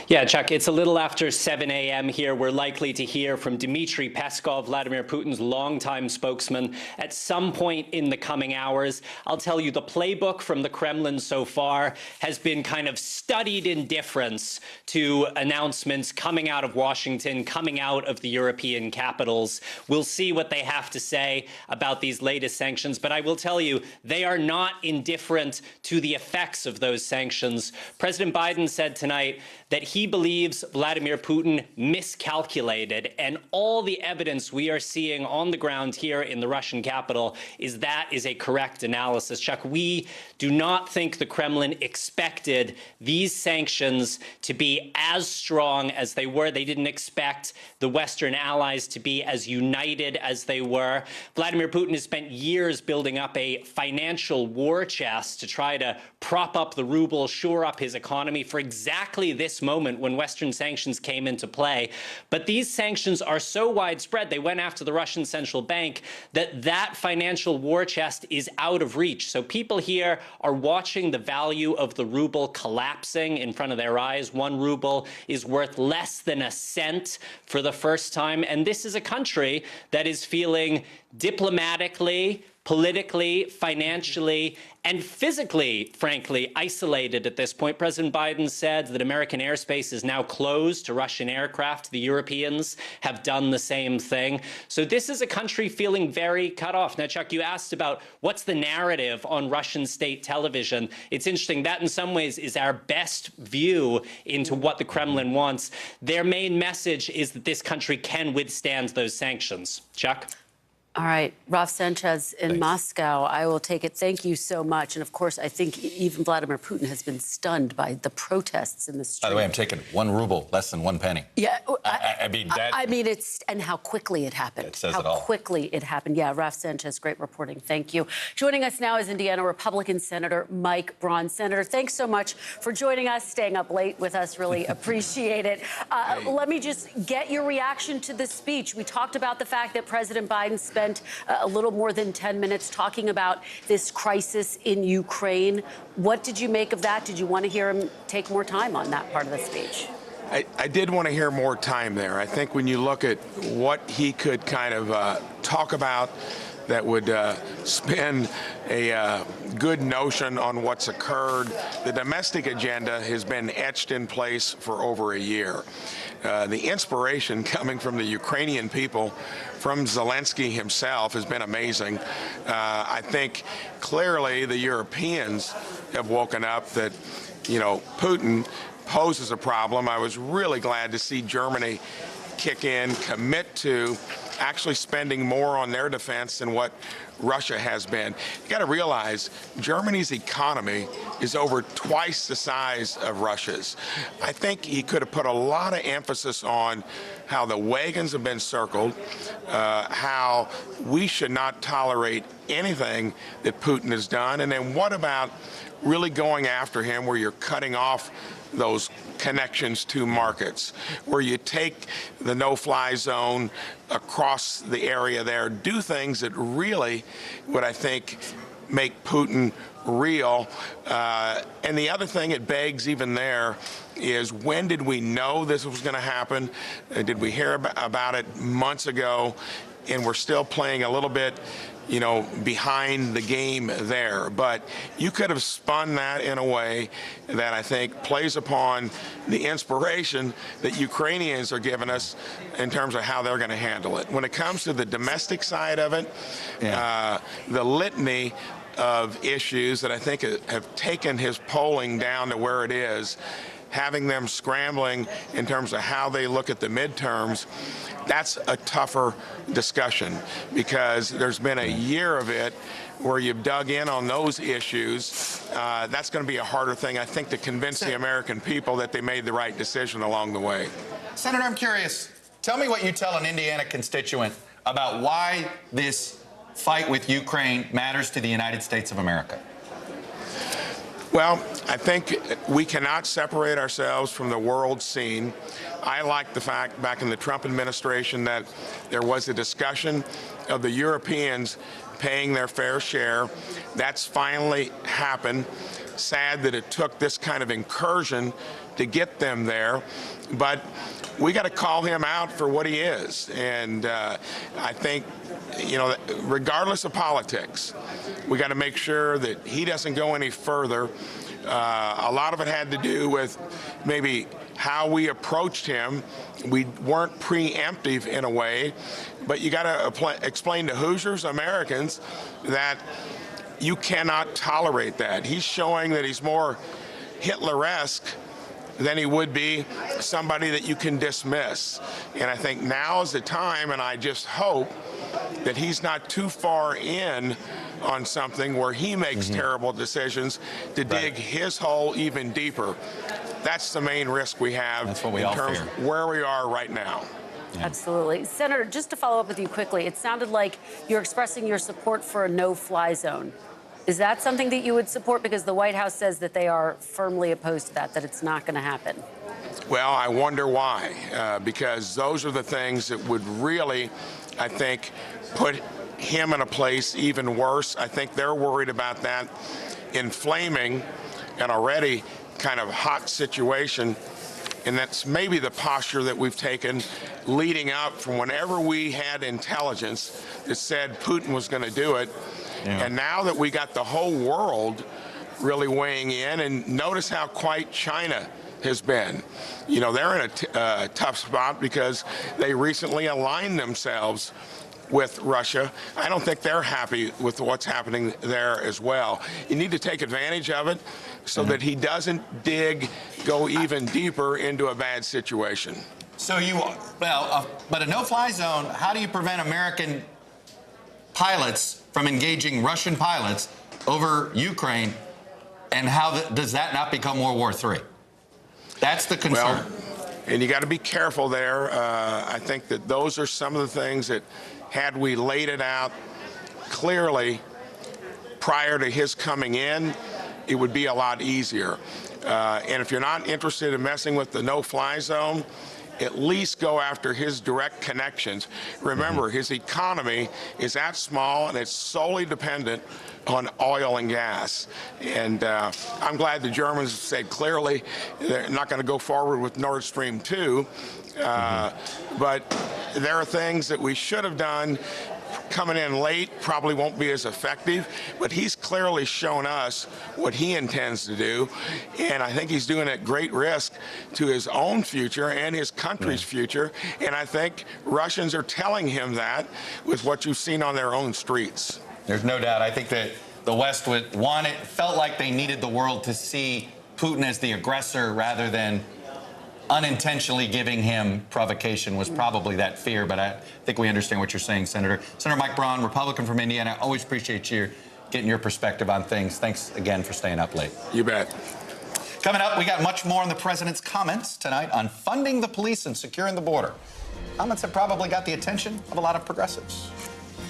Yeah, Chuck, it's a little after 7 a.m. here. We're likely to hear from Dmitry Peskov, Vladimir Putin's longtime spokesman, at some point in the coming hours. I'll tell you, the playbook from the Kremlin so far has been kind of studied indifference to announcements coming out of Washington, coming out of the European capitals. We'll see what they have to say about these latest sanctions, but I will tell you, they are not indifferent to the effects of those sanctions. President Biden said tonight that he believes Vladimir Putin miscalculated, and all the evidence we are seeing on the ground here in the Russian capital is that is a correct analysis. Chuck, we do not think the Kremlin expected these sanctions to be as strong as they were. They didn't expect the Western allies to be as united as they were. Vladimir Putin has spent years building up a financial war chest to try to prop up the ruble, shore up his economy for exactly this moment when Western sanctions came into play. But these sanctions are so widespread, they went after the Russian central bank, that financial war chest is out of reach. So people here are watching the value of the ruble collapsing in front of their eyes. 1 ruble is worth less than a cent for the first time. And this is a country that is feeling diplomatically, politically, financially, and physically, frankly, isolated at this point. President Biden said that American airspace is now closed to Russian aircraft. The Europeans have done the same thing. So this is a country feeling very cut off. Now, Chuck, you asked about what's the narrative on Russian state television. It's interesting. That in some ways is our best view into what the Kremlin wants. Their main message is that this country can withstand those sanctions. Chuck? All right, Ralph Sanchez in Moscow. I will take it. Thank you so much. And of course, I think even Vladimir Putin has been stunned by the protests in the street. By the way, I'm taking 1 ruble, less than 1 penny. Yeah, I mean, that. I mean, it's and how quickly it happened. It says how it all. quickly it happened. Yeah, Ralph Sanchez, great reporting. Thank you. Joining us now is Indiana Republican Senator Mike Braun. Senator, thanks so much for joining us, staying up late with us. Really appreciate it. Let me just get your reaction to this speech. We talked about the fact that President Biden spent a little more than 10 minutes talking about this crisis in Ukraine. What did you make of that? Did you want to hear him take more time on that part of the speech? I did want to hear more time there. I think when you look at what he could kind of talk about that would spin a good notion on what's occurred, the domestic agenda has been etched in place for over a year. The inspiration coming from the Ukrainian people, from Zelensky himself, has been amazing. I think clearly the Europeans have woken up that, you know, Putin poses a problem. I was really glad to see Germany kick in, commit to actually spending more on their defense than what Russia has been. You got to realize Germany's economy is over twice the size of Russia's. I think he could have put a lot of emphasis on how the wagons have been circled, how we should not tolerate anything that Putin has done, and then what about really going after him where you're cutting off those connections to markets, where you take the no-fly zone across the area there, do things that really would, I think, make Putin real. And the other thing it begs even there is, when did we know this was going to happen? Did we hear about it months ago? And we're still playing a little bit, you know, behind the game there. But you could have spun that in a way that I think plays upon the inspiration that Ukrainians are giving us in terms of how they're going to handle it. When it comes to the domestic side of it, the litany of issues that I think have taken his polling down to where it is, having them scrambling in terms of how they look at the midterms, that's a tougher discussion, because there's been a year of it where you've dug in on those issues. That's going to be a harder thing, I think, to convince the American people that they made the right decision along the way. Senator, I'm curious. Tell me what you tell an Indiana constituent about why this fight with Ukraine matters to the United States of America. Well, I think we cannot separate ourselves from the world scene. I like the fact back in the Trump administration that there was a discussion of the Europeans paying their fair share. That's finally happened. Sad that it took this kind of incursion to get them there, but we got to call him out for what he is. And I think, you know, regardless of politics, we got to make sure that he doesn't go any further. A lot of it had to do with maybe how we approached him. We weren't preemptive in a way, but you got to explain to Hoosiers, Americans, that you cannot tolerate that. He's showing that he's more Hitler-esque than he would be somebody that you can dismiss. And I think now is the time, and I just hope that he's not too far in on something where he makes terrible decisions to dig his hole even deeper. That's the main risk we have in terms of where we are right now. Absolutely. Senator, just to follow up with you quickly, it sounded like you're expressing your support for a no-fly zone. Is that something that you would support? Because the White House says that they are firmly opposed to that it's not going to happen. Well, I wonder why, because those are the things that would really, I think, put him in a place even worse. I think they're worried about that inflaming an already kind of hot situation. And that's maybe the posture that we've taken leading up from whenever we had intelligence that said Putin was going to do it. And now that we got the whole world really weighing in, and notice how quiet China has been. You know, they're in a tough spot because they recently aligned themselves with Russia. I don't think they're happy with what's happening there as well. You need to take advantage of it so that he doesn't go even deeper into a bad situation. So but a no-fly zone, how do you prevent American pilots from engaging Russian pilots over Ukraine, and how does that not become World War III? That's the concern. Well, and you got to be careful there. I think that those are some of the things that, had we laid it out clearly prior to his coming in, it would be a lot easier. And if you're not interested in messing with the no-fly zone, at least go after his direct connections. Remember, his economy is that small, and it's solely dependent on oil and gas. And I'm glad the Germans said clearly they're not going to go forward with Nord Stream 2. But there are things that we should have done. Coming in late probably won't be as effective, but he's clearly shown us what he intends to do, and I think he's doing it at great risk to his own future and his country's future, and I think Russians are telling him that with what you've seen on their own streets. There's no doubt. I think that the West felt like they needed the world to see Putin as the aggressor rather than unintentionally giving him provocation was probably that fear, but I think we understand what you're saying, Senator. Senator Mike Braun, Republican from Indiana. I always appreciate you getting your perspective on things. Thanks again for staying up late. You bet. Coming up, we got much more on the president's comments tonight on funding the police and securing the border. Comments have probably got the attention of a lot of progressives.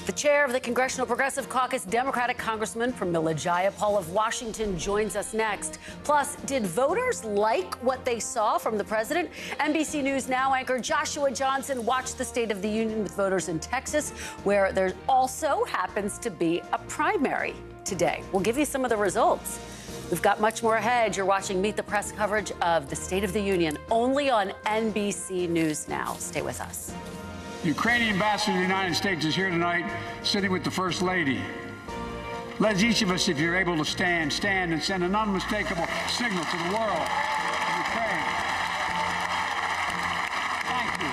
The chair of the Congressional Progressive Caucus, Democratic Congressman Pramila Jayapal of Washington, joins us next. Plus, did voters like what they saw from the president? NBC News Now anchor Joshua Johnson watched the State of the Union with voters in Texas, where there also happens to be a primary today. We'll give you some of the results. We've got much more ahead. You're watching Meet the Press coverage of the State of the Union only on NBC News Now. Stay with us. The Ukrainian ambassador to the United States is here tonight, sitting with the First Lady. Let each of us, if you're able to stand and send an unmistakable signal to the world of Ukraine. Thank you.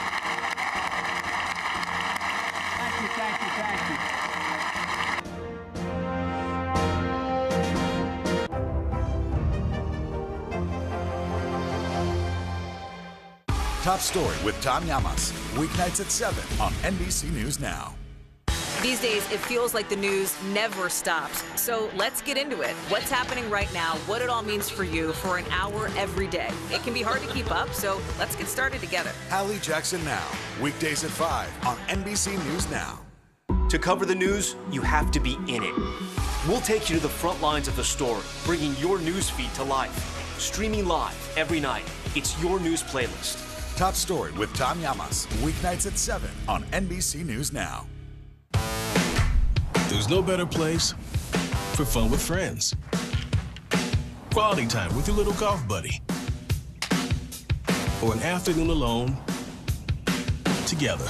Thank you, thank you, thank you. Top Story with Tom Llamas, weeknights at 7 on NBC News Now. These days, it feels like the news never stops. So let's get into it. What's happening right now, what it all means for you for an hour every day. It can be hard to keep up, so let's get started together. Hallie Jackson Now, weekdays at 5 on NBC News Now. To cover the news, you have to be in it. We'll take you to the front lines of the story, bringing your news feed to life. Streaming live every night. It's your news playlist. Top Story with Tom Llamas, weeknights at 7 on NBC News Now. There's no better place for fun with friends. Quality time with your little golf buddy. Or an afternoon alone together.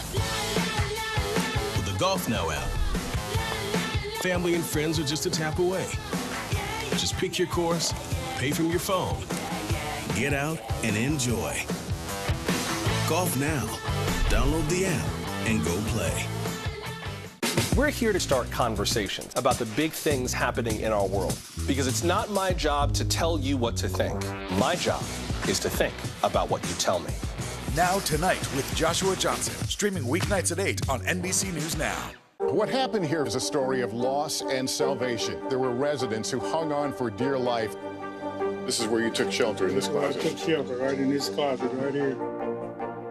With the Golf Now app, family and friends are just a tap away. Just pick your course, pay from your phone, get out and enjoy. Golf Now. Download the app and go play. We're here to start conversations about the big things happening in our world, because it's not my job to tell you what to think. My job is to think about what you tell me. Now Tonight with Joshua Johnson, streaming weeknights at 8 on NBC News Now. What happened here is a story of loss and salvation. There were residents who hung on for dear life. This is where you took shelter, in this closet. I took shelter right in this closet right here.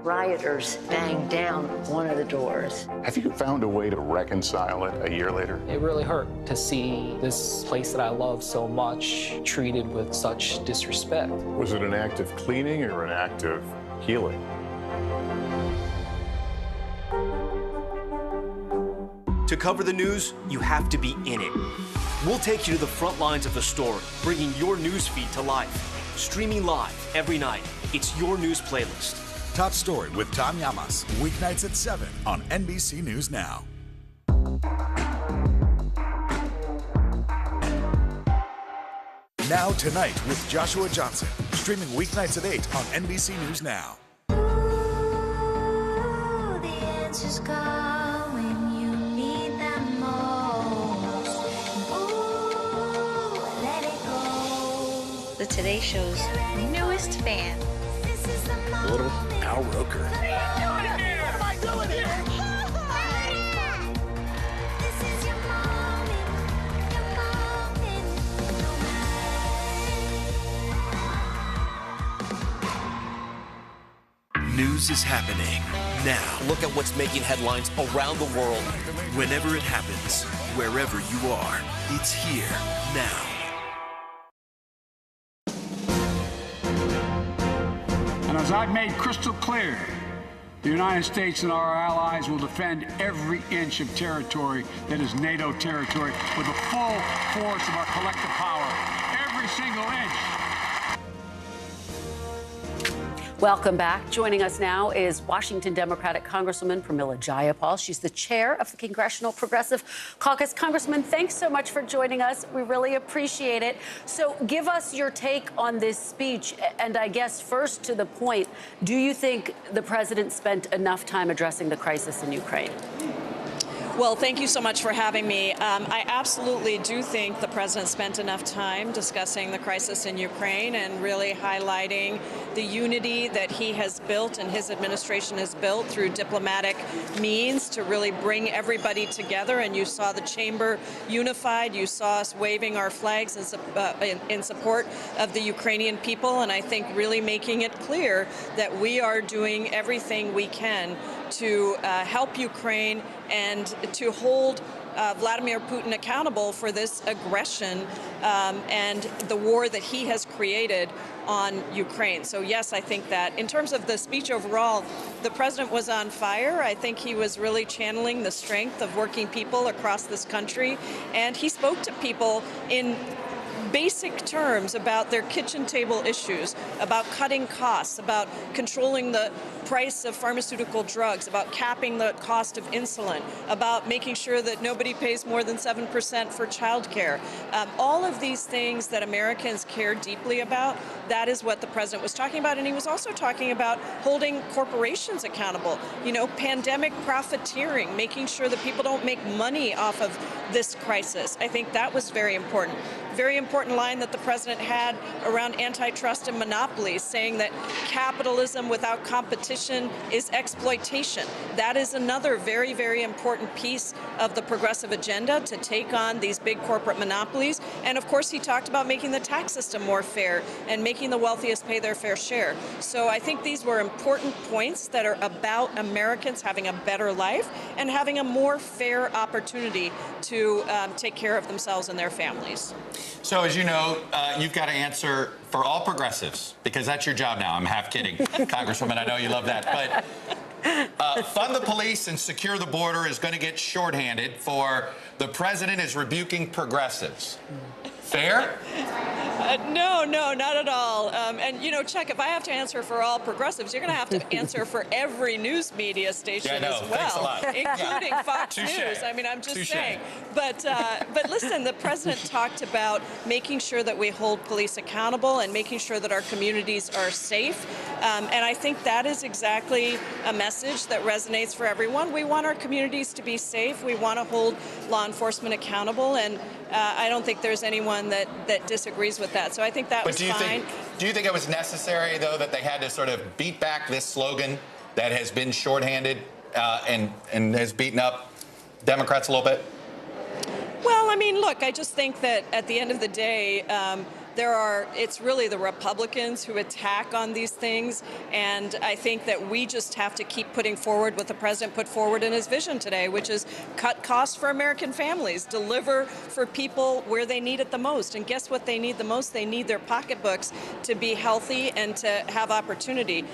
Rioters banged down one of the doors. Have you found a way to reconcile it a year later? It really hurt to see this place that I love so much treated with such disrespect. Was it an act of cleaning or an act of healing? To cover the news, you have to be in it. We'll take you to the front lines of the story, bringing your news feed to life. Streaming live every night. It's your news playlist. Top Story with Tom Llamas, weeknights at 7 on NBC News Now. Now Tonight with Joshua Johnson, streaming weeknights at 8 on NBC News Now. The Today Show's newest fan. Little Al Roker. What am I doing here? News is happening now. Look at what's making headlines around the world. Whenever it happens, wherever you are, it's here now. And as I've made crystal clear, the United States and our allies will defend every inch of territory that is NATO territory with the full force of our collective power. Every single inch. Welcome back. Joining us now is Washington Democratic Congresswoman Pramila Jayapal. She's the chair of the Congressional Progressive Caucus. Congressman, thanks so much for joining us. We really appreciate it. So give us your take on this speech. And I guess first to the point, do you think the president spent enough time addressing the crisis in Ukraine? Well, thank you so much for having me. I absolutely do think the president spent enough time discussing the crisis in Ukraine and really highlighting the unity that he has built and his administration has built through diplomatic means to really bring everybody together. And you saw the chamber unified. You saw us waving our flags in support of the Ukrainian people. And I think really making it clear that we are doing everything we can to help Ukraine and to hold Vladimir Putin accountable for this aggression and the war that he has created on Ukraine. So yes, I think that in terms of the speech overall, the president was on fire. I think he was really channeling the strength of working people across this country, and he spoke to people in basic terms about their kitchen table issues, about cutting costs, about controlling the price of pharmaceutical drugs, about capping the cost of insulin, about making sure that nobody pays more than 7% for childcare. All of these things that Americans care deeply about, that is what the president was talking about. And he was also talking about holding corporations accountable, you know, pandemic profiteering, making sure that people don't make money off of this crisis. I think that was very important. Very important line that the president had around antitrust and monopolies, saying that capitalism without competition is exploitation. That is another very, very important piece of the progressive agenda, to take on these big corporate monopolies. And of course, he talked about making the tax system more fair and making the wealthiest pay their fair share. So I think these were important points that are about Americans having a better life and having a more fair opportunity to take care of themselves and their families. So as you know, you've got to answer for all progressives, because that's your job now. I'm half kidding, Congresswoman. I know you love that. But fund the police and secure the border is going to get shorthanded for the president is rebuking progressives. Fair? No, not at all. And, you know, Chuck, if I have to answer for all progressives, you're going to have to answer for every news media station as well, thanks a lot. including Fox News. I mean, I'm just saying. But listen, the president talked about making sure that we hold police accountable and making sure that our communities are safe. And I think that is exactly a message that resonates for everyone. We want our communities to be safe. We want to hold law enforcement accountable. And I don't think there's anyone that disagrees with that. So I think that was fine. Do you think it was necessary, though, that they had to sort of beat back this slogan that has been shorthanded and has beaten up Democrats a little bit? Well, I mean, look, I just think that at the end of the day, it's really the Republicans who attack on these things, and I think that we just have to keep putting forward what the president put forward in his vision today, which is cut costs for American families, deliver for people where they need it the most. And guess what they need the most? They need their pocketbooks to be healthy and to have opportunity.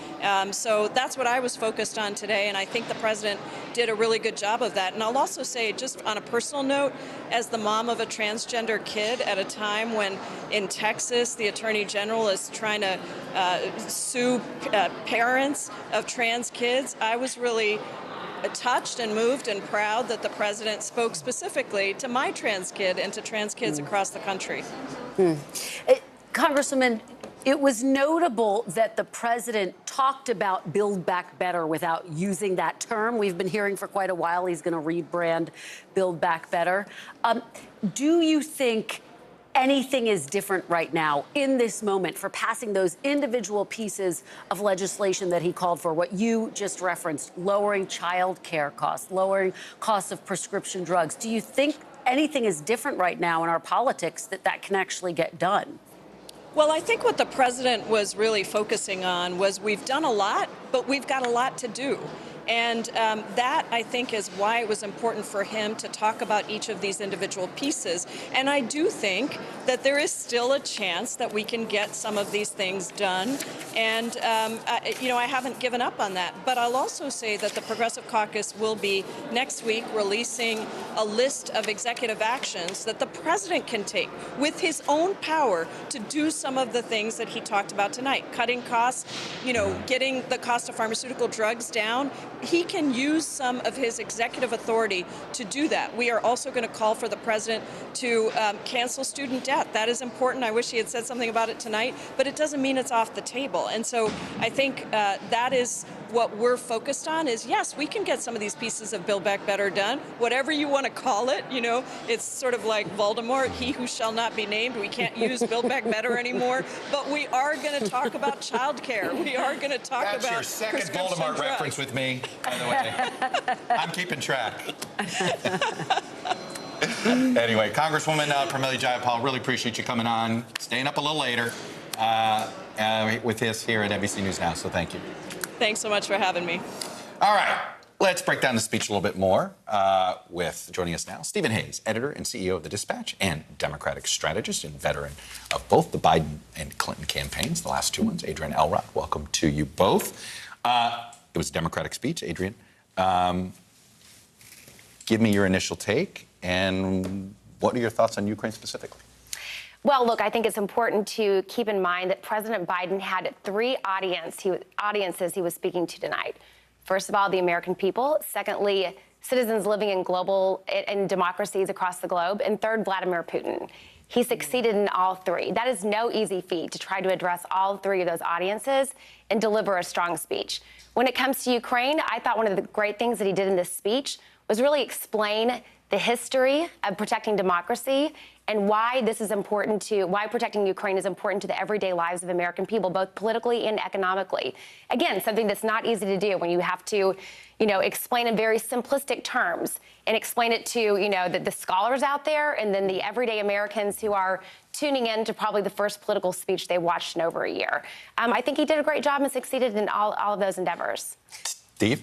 So that's what I was focused on today, and I think the president did a really good job of that. And I'll also say, just on a personal note, as the mom of a transgender kid at a time when in Texas, the Attorney General is trying to sue parents of trans kids, I was really touched and moved and proud that the president spoke specifically to my trans kid and to trans kids across the country. Congresswoman, it was notable that the president talked about Build Back Better without using that term. We've been hearing for quite a while he's going to rebrand Build Back Better. Do you think anything is different right now in this moment for passing those individual pieces of legislation that he called for, what you just referenced, lowering child care costs, lowering costs of prescription drugs? Do you think anything is different right now in our politics that can actually get done? Well, I think what the president was really focusing on was we've done a lot, but we've got a lot to do. And that, I think, is why it was important for him to talk about each of these individual pieces. And I do think that there is still a chance that we can get some of these things done. And, I haven't given up on that. But I'll also say that the Progressive Caucus will be next week releasing a list of executive actions that the president can take with his own power to do some of the things that he talked about tonight. Cutting costs, getting the cost of pharmaceutical drugs down. He can use some of his executive authority to do that. We are also going to call for the president to cancel student debt. That is important. I wish he had said something about it tonight, but it doesn't mean it's off the table. And so I think that is what we're focused on is, yes, we can get some of these pieces of Build Back Better done, whatever you want to call it. It's sort of like Voldemort, he who shall not be named. We can't use Build Back Better anymore, but we are going to talk about child care. We are going to talk That's about your second prescription Voldemort drugs. reference with me, by the way. I'm keeping track. Anyway, Congresswoman Pramila Jayapal, really appreciate you coming on, staying up a little later with us here at NBC News Now, so thank you. Thanks so much for having me. All right, let's break down the speech a little bit more with, joining us now, Stephen Hayes, editor and CEO of The Dispatch and Democratic strategist and veteran of both the Biden and Clinton campaigns, the last two ones. Adrian Elrod, welcome to you both. It was a Democratic speech. Adrian, give me your initial take, and what are your thoughts on Ukraine specifically? Well, look, I think it's important to keep in mind that President Biden had three audiences he was speaking to tonight. First of all, the American people. Secondly, citizens living in democracies across the globe. And third, Vladimir Putin. He succeeded in all three. That is no easy feat to try to address all three of those audiences and deliver a strong speech. When it comes to Ukraine, I thought one of the great things that he did in this speech was really explain the history of protecting democracy and why this is important why protecting Ukraine is important to the everyday lives of American people, both politically and economically. Again, something that's not easy to do when you have to, explain in very simplistic terms and explain it to, the scholars out there and then the everyday Americans who are tuning in to probably the first political speech they watched in over a year. I think he did a great job and succeeded in all of those endeavors. Steve?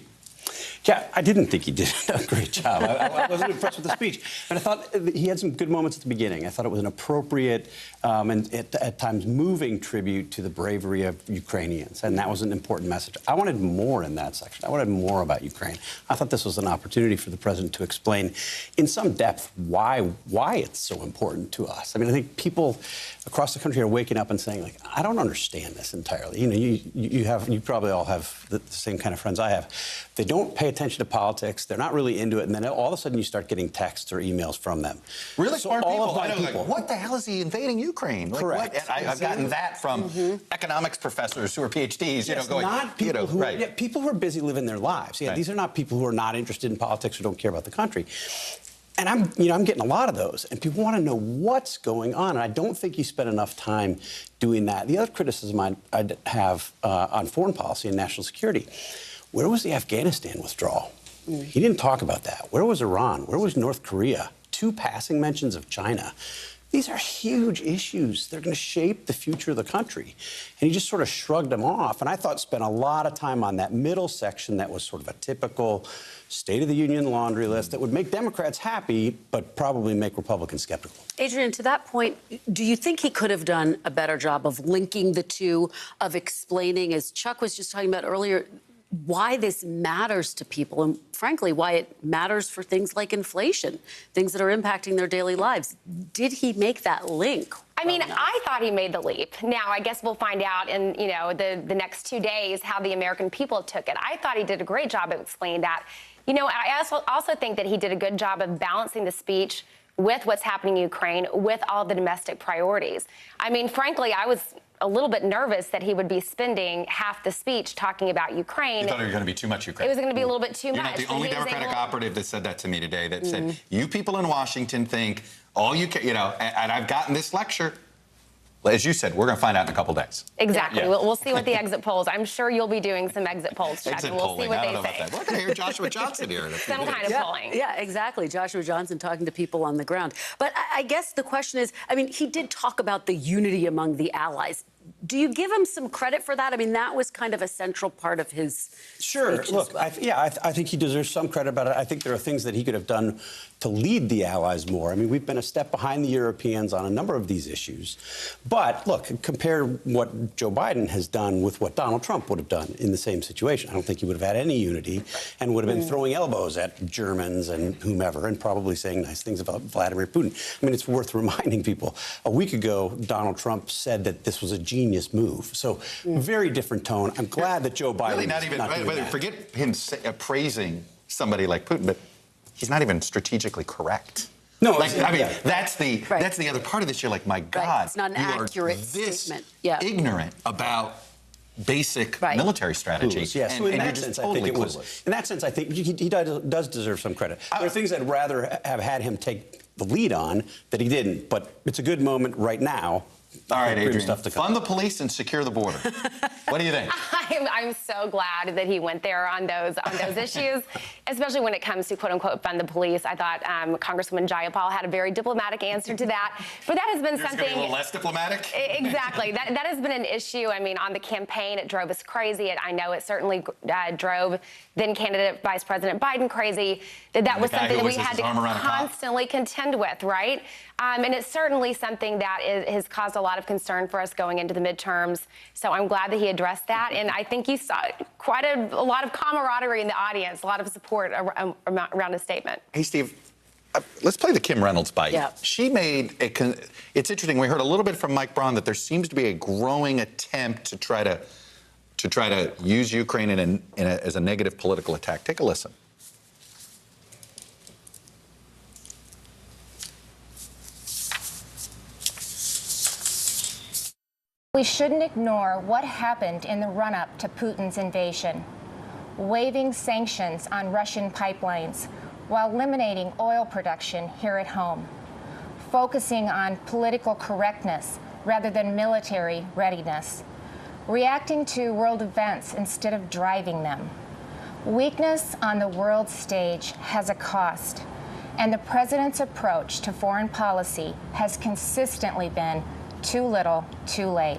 Yeah, I didn't think he did a great job. I wasn't impressed with the speech. And I thought he had some good moments at the beginning. I thought it was an appropriate and at times moving tribute to the bravery of Ukrainians. And that was an important message. I wanted more in that section. I wanted more about Ukraine. I thought this was an opportunity for the president to explain in some depth why it's so important to us. I mean, I think people across the country are waking up and saying, like, I don't understand this entirely. You probably all have the same kind of friends I have. They don't pay attention to politics. They're not really into it. And then all of a sudden you start getting texts or emails from them. Really so smart all people. Of my I know, people. like, what the hell is he invading Ukraine? Like, Correct. What? I've gotten that from economics professors who are PhDs, Yes, going, not people who, right. yeah, people who are busy living their lives. Yeah, Right. These are not people who are not interested in politics or don't care about the country. And I'm getting a lot of those, and people want to know what's going on. And I don't think you spend enough time doing that. The other criticism I'd have on foreign policy and national security, where was the Afghanistan withdrawal? He didn't talk about that. Where was Iran? Where was North Korea? 2 passing mentions of China. These are huge issues. They're going to shape the future of the country. And he just sort of shrugged them off. And I thought spent a lot of time on that middle section that was sort of a typical State of the Union laundry list that would make Democrats happy, but probably make Republicans skeptical. Adrian, to that point, do you think he could have done a better job of linking the two, of explaining, as Chuck was just talking about earlier, why this matters to people and, frankly, why it matters for things like inflation, things that are impacting their daily lives? Did he make that link? I mean, I thought he made the leap. Now, I guess we'll find out in, the next 2 days how the American people took it. I thought he did a great job of explaining that. I also think that he did a good job of balancing the speech with what's happening in Ukraine, with all the domestic priorities. I mean, frankly, I was a little bit nervous that he would be spending half the speech talking about Ukraine. You thought it was going to be too much Ukraine. It was going to be a little bit too You're much. not the only Democratic operative that said that to me today, that said, you people in Washington think all you can, and I've gotten this lecture. As you said, we're going to find out in a couple days. Exactly. Yeah. We'll see what the exit polls. I'm sure you'll be doing some exit polls, Chuck, and we'll see what they say. We're going to hear Joshua Johnson here. Some kind of polling. Yeah, exactly. Joshua Johnson talking to people on the ground. But I guess the question is, I mean, he did talk about the unity among the allies. Do you give him some credit for that? I mean, that was kind of a central part of his Sure. speech Look, as well. I think he deserves some credit, but I think there are things that he could have done to lead the allies more. I mean, we've been a step behind the Europeans on a number of these issues. But look, compare what Joe Biden has done with what Donald Trump would have done in the same situation. I don't think he would have had any unity and would have been throwing elbows at Germans and whomever and probably saying nice things about Vladimir Putin. I mean, it's worth reminding people. A week ago, Donald Trump said that this was a genius move. So very different tone. I'm glad that Joe Biden Really not even, doing that. forget him praising somebody like Putin, but he's not even strategically correct. No, I mean, that's the other part of this. You're like, my God, It's not an accurate statement. Yeah. ignorant about basic military strategy. Clueless, yes. So in that sense, I think it was. In that sense, I think he does deserve some credit. There are things I'd rather have had him take the lead on that he didn't. But it's a good moment right now. All right, Adrian. Stuff to come. Fund the police and secure the border. What do you think? I'm so glad that he went there on those issues, especially when it comes to quote unquote fund the police. I thought Congresswoman Jayapal had a very diplomatic answer to that, but that has been Yours something a little less diplomatic. Exactly. That has been an issue. I mean, on the campaign, it drove us crazy. I know it certainly drove then candidate Vice President Biden crazy. That was something that we had to constantly contend with, right? And it's certainly something that has caused a lot of concern for us going into the midterms. So I'm glad that he addressed that. And I think you saw quite a lot of camaraderie in the audience, a lot of support around his statement. Hey, Steve, let's play the Kim Reynolds bite. Yeah. She made it's interesting. We heard a little bit from Mike Braun that there seems to be a growing attempt to try to use Ukraine as a negative political attack. Take a listen. We shouldn't ignore what happened in the run-up to Putin's invasion. Waiving sanctions on Russian pipelines while eliminating oil production here at home. Focusing on political correctness rather than military readiness. Reacting to world events instead of driving them. Weakness on the world stage has a cost, and the president's approach to foreign policy has consistently been too little, too late.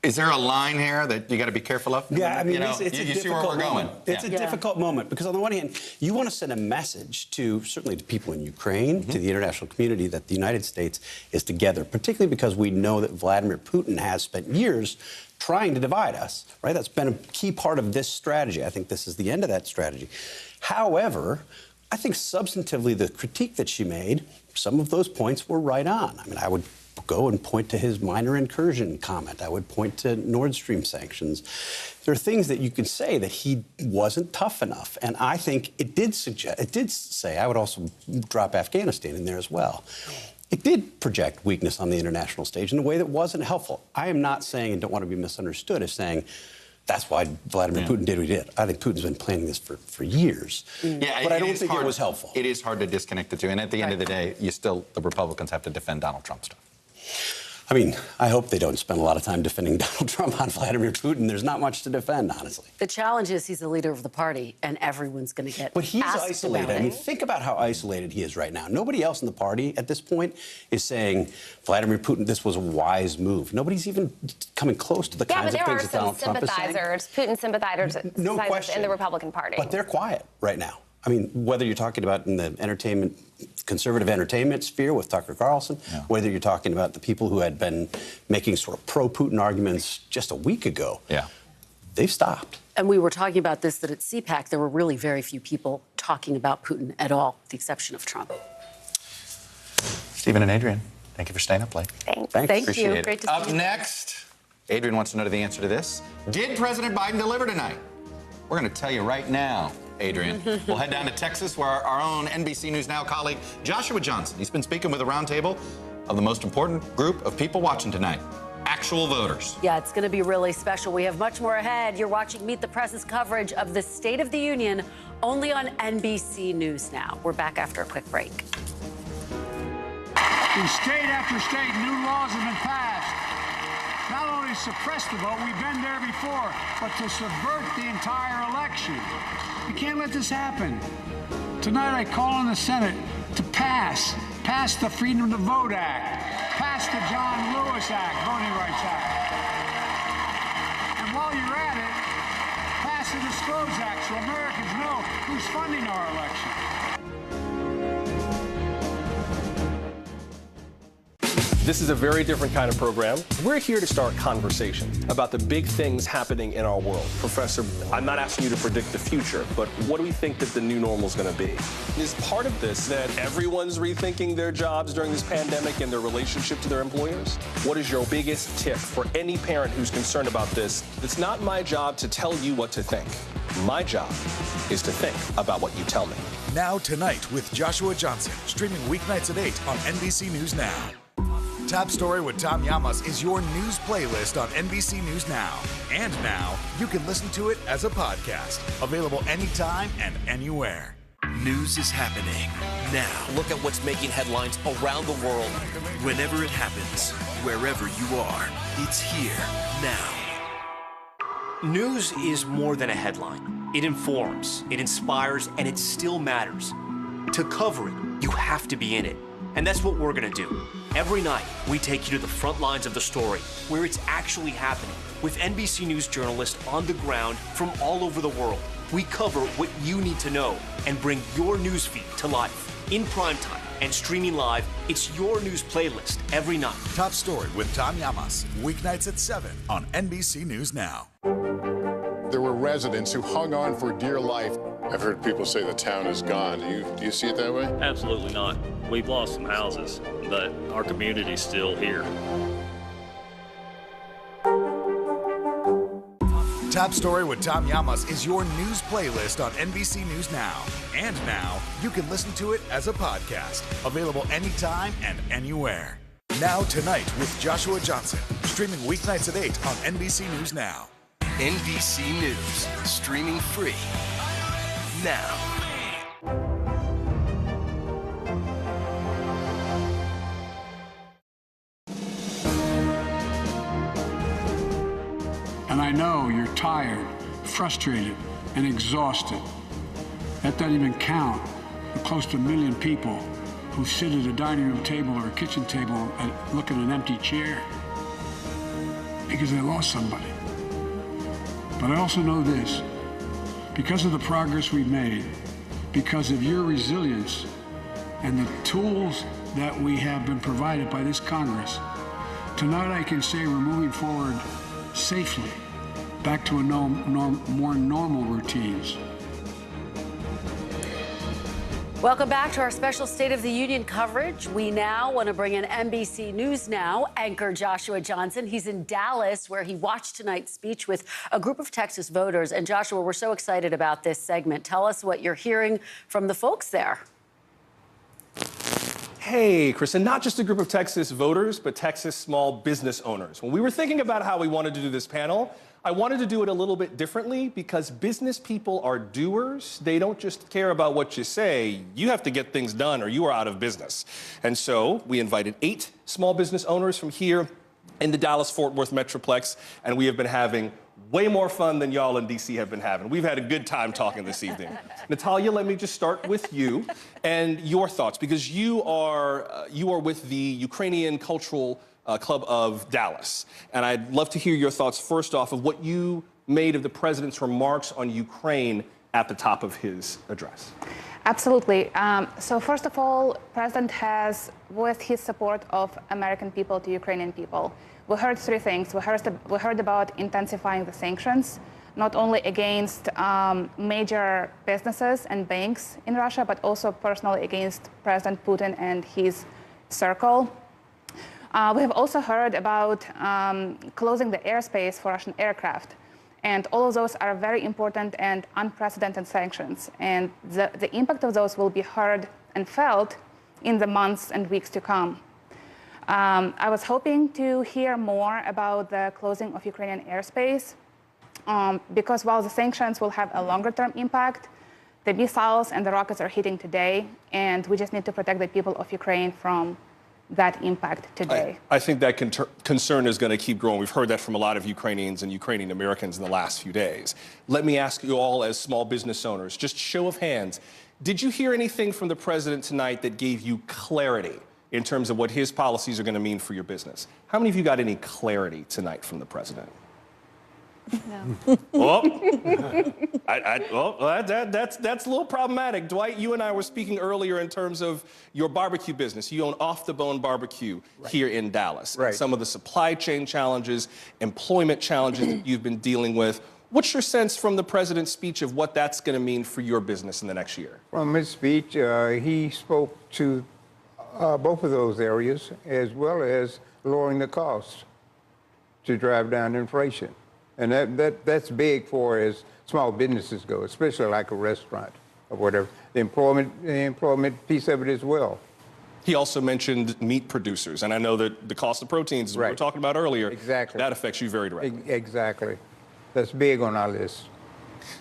Is there a line here that you got to be careful of? Yeah, I mean, it's a you see where we're going. It's a difficult moment because on the one hand, you want to send a message to certainly to people in Ukraine, to the international community, that the United States is together, particularly because we know that Vladimir Putin has spent years trying to divide us, right? That's been a key part of this strategy. I think this is the end of that strategy. However, I think substantively the critique that she made, some of those points were right on. I mean, I would go and point to his minor incursion comment. I would point to Nord Stream sanctions. There are things that you can say that he wasn't tough enough. And I think it did say, I would also drop Afghanistan in there as well. It did project weakness on the international stage in a way that wasn't helpful. I am not saying, and don't want to be misunderstood, as saying that's why Vladimir Putin did what he did. I think Putin's been planning this for years. Yeah, but I don't think it was helpful. It is hard to disconnect the two. And at the end of the day, the Republicans have to defend Donald Trump stuff. I mean, I hope they don't spend a lot of time defending Donald Trump on Vladimir Putin. There's not much to defend, honestly. The challenge is he's the leader of the party, and everyone's going to get But he's asked isolated. about I mean, it. think about how isolated he is right now. Nobody else in the party at this point is saying, Vladimir Putin, this was a wise move. Nobody's even coming close to the kinds of things that Donald Trump is saying. Putin sympathizers No question. in the Republican Party. But they're quiet right now. I mean, whether you're talking about in the conservative entertainment sphere with Tucker Carlson, whether you're talking about the people who had been making sort of pro-Putin arguments just a week ago, they've stopped. And we were talking about this, that at CPAC, there were really very few people talking about Putin at all, with the exception of Trump. Stephen and Adrian, thank you for staying up late. Thanks. Thank Appreciate you. it. Great to see Up you. next, Adrian wants to know the answer to this. Did President Biden deliver tonight? We're going to tell you right now. Adrian. We'll head down to Texas, where our own NBC News Now colleague Joshua Johnson, he's been speaking with a roundtable of the most important group of people watching tonight, actual voters. Yeah, it's going to be really special. We have much more ahead. You're watching Meet the Press's coverage of the State of the Union only on NBC News Now. We're back after a quick break. In state after state, new laws have been passed. Not only to suppress the vote, we've been there before, but to subvert the entire election. We can't let this happen. Tonight I call on the Senate to pass the Freedom to Vote Act, pass the John Lewis Act, Voting Rights Act. And while you're at it, pass the Disclose Act so Americans know who's funding our election. This is a very different kind of program. We're here to start conversation about the big things happening in our world. Professor, I'm not asking you to predict the future, but what do we think that the new normal is going to be? Is part of this that everyone's rethinking their jobs during this pandemic and their relationship to their employers? What is your biggest tip for any parent who's concerned about this? It's not my job to tell you what to think. My job is to think about what you tell me. Now Tonight with Joshua Johnson, streaming weeknights at 8 on NBC News Now. Top Story with Tom Llamas is your news playlist on NBC News Now. And now, you can listen to it as a podcast. Available anytime and anywhere. News is happening now. Look at what's making headlines around the world. Whenever it happens, wherever you are, it's here now. News is more than a headline. It informs, it inspires, and it still matters. To cover it, you have to be in it. And that's what we're going to do. Every night, we take you to the front lines of the story, where it's actually happening, with NBC News journalists on the ground from all over the world. We cover what you need to know and bring your newsfeed to life. In primetime and streaming live, it's your news playlist every night. Top Story with Tom Llamas, weeknights at 7 on NBC News Now. There were residents who hung on for dear life. I've heard people say the town is gone. Do you see it that way? Absolutely not. We've lost some houses, but our community's still here. Top Story with Tom Llamas is your news playlist on NBC News Now. And now, you can listen to it as a podcast. Available anytime and anywhere. Now Tonight with Joshua Johnson, streaming weeknights at 8 on NBC News Now. NBC News, streaming free now. And I know you're tired, frustrated, and exhausted. That doesn't even count the close to 1 million people who sit at a dining room table or a kitchen table and look at an empty chair because they lost somebody. But I also know this, because of the progress we've made, because of your resilience and the tools that we have been provided by this Congress, tonight I can say we're moving forward safely back to a more normal routines. Welcome back to our special State of the Union coverage. We now want to bring in NBC News Now anchor Joshua Johnson. He's in Dallas, where he watched tonight's speech with a group of Texas voters. And Joshua, we're so excited about this segment. Tell us what you're hearing from the folks there. Hey, Chris, and not just a group of Texas voters, but Texas small business owners. When we were thinking about how we wanted to do this panel, I wanted to do it a little bit differently because business people are doers. They don't just care about what you say. You have to get things done or you are out of business. And so we invited 8 small business owners from here in the Dallas-Fort Worth Metroplex, and we have been having way more fun than y'all in D.C. have been having. We've had a good time talking this evening. Natalia, let me just start with you and your thoughts, because you are with the Ukrainian Cultural Club of Dallas. And I'd love to hear your thoughts first off of what you made of the president's remarks on Ukraine at the top of his address. Absolutely. So first of all, President has voiced his support of American people to Ukrainian people. We heard 3 things. We heard about intensifying the sanctions, not only against major businesses and banks in Russia, but also personally against President Putin and his circle. We have also heard about closing the airspace for Russian aircraft. And all of those are very important and unprecedented sanctions. And the impact of those will be heard and felt in the months and weeks to come. I was hoping to hear more about the closing of Ukrainian airspace, because while the sanctions will have a longer-term impact, the missiles and the rockets are hitting today, and we just need to protect the people of Ukraine from that impact today. I think that concern is going to keep growing. We've heard that from a lot of Ukrainians and Ukrainian Americans in the last few days. Let me ask you all, as small business owners, just show of hands, did you hear anything from the president tonight that gave you clarity in terms of what his policies are going to mean for your business? How many of you got any clarity tonight from the president? No. Well, that's a little problematic. Dwight, you and I were speaking earlier in terms of your barbecue business. You own Off the Bone Barbecue here in Dallas. Right. Some of the supply chain challenges, employment challenges that you've been dealing with. What's your sense from the president's speech of what that's going to mean for your business in the next year? From his speech, he spoke to both of those areas, as well as lowering the costs to drive down inflation. And that's big for as small businesses go, especially like a restaurant or whatever. The employment piece of it as well. He also mentioned meat producers, and I know that the cost of proteins, as we were talking about earlier, exactly, that affects you very directly. Exactly. That's big on our list,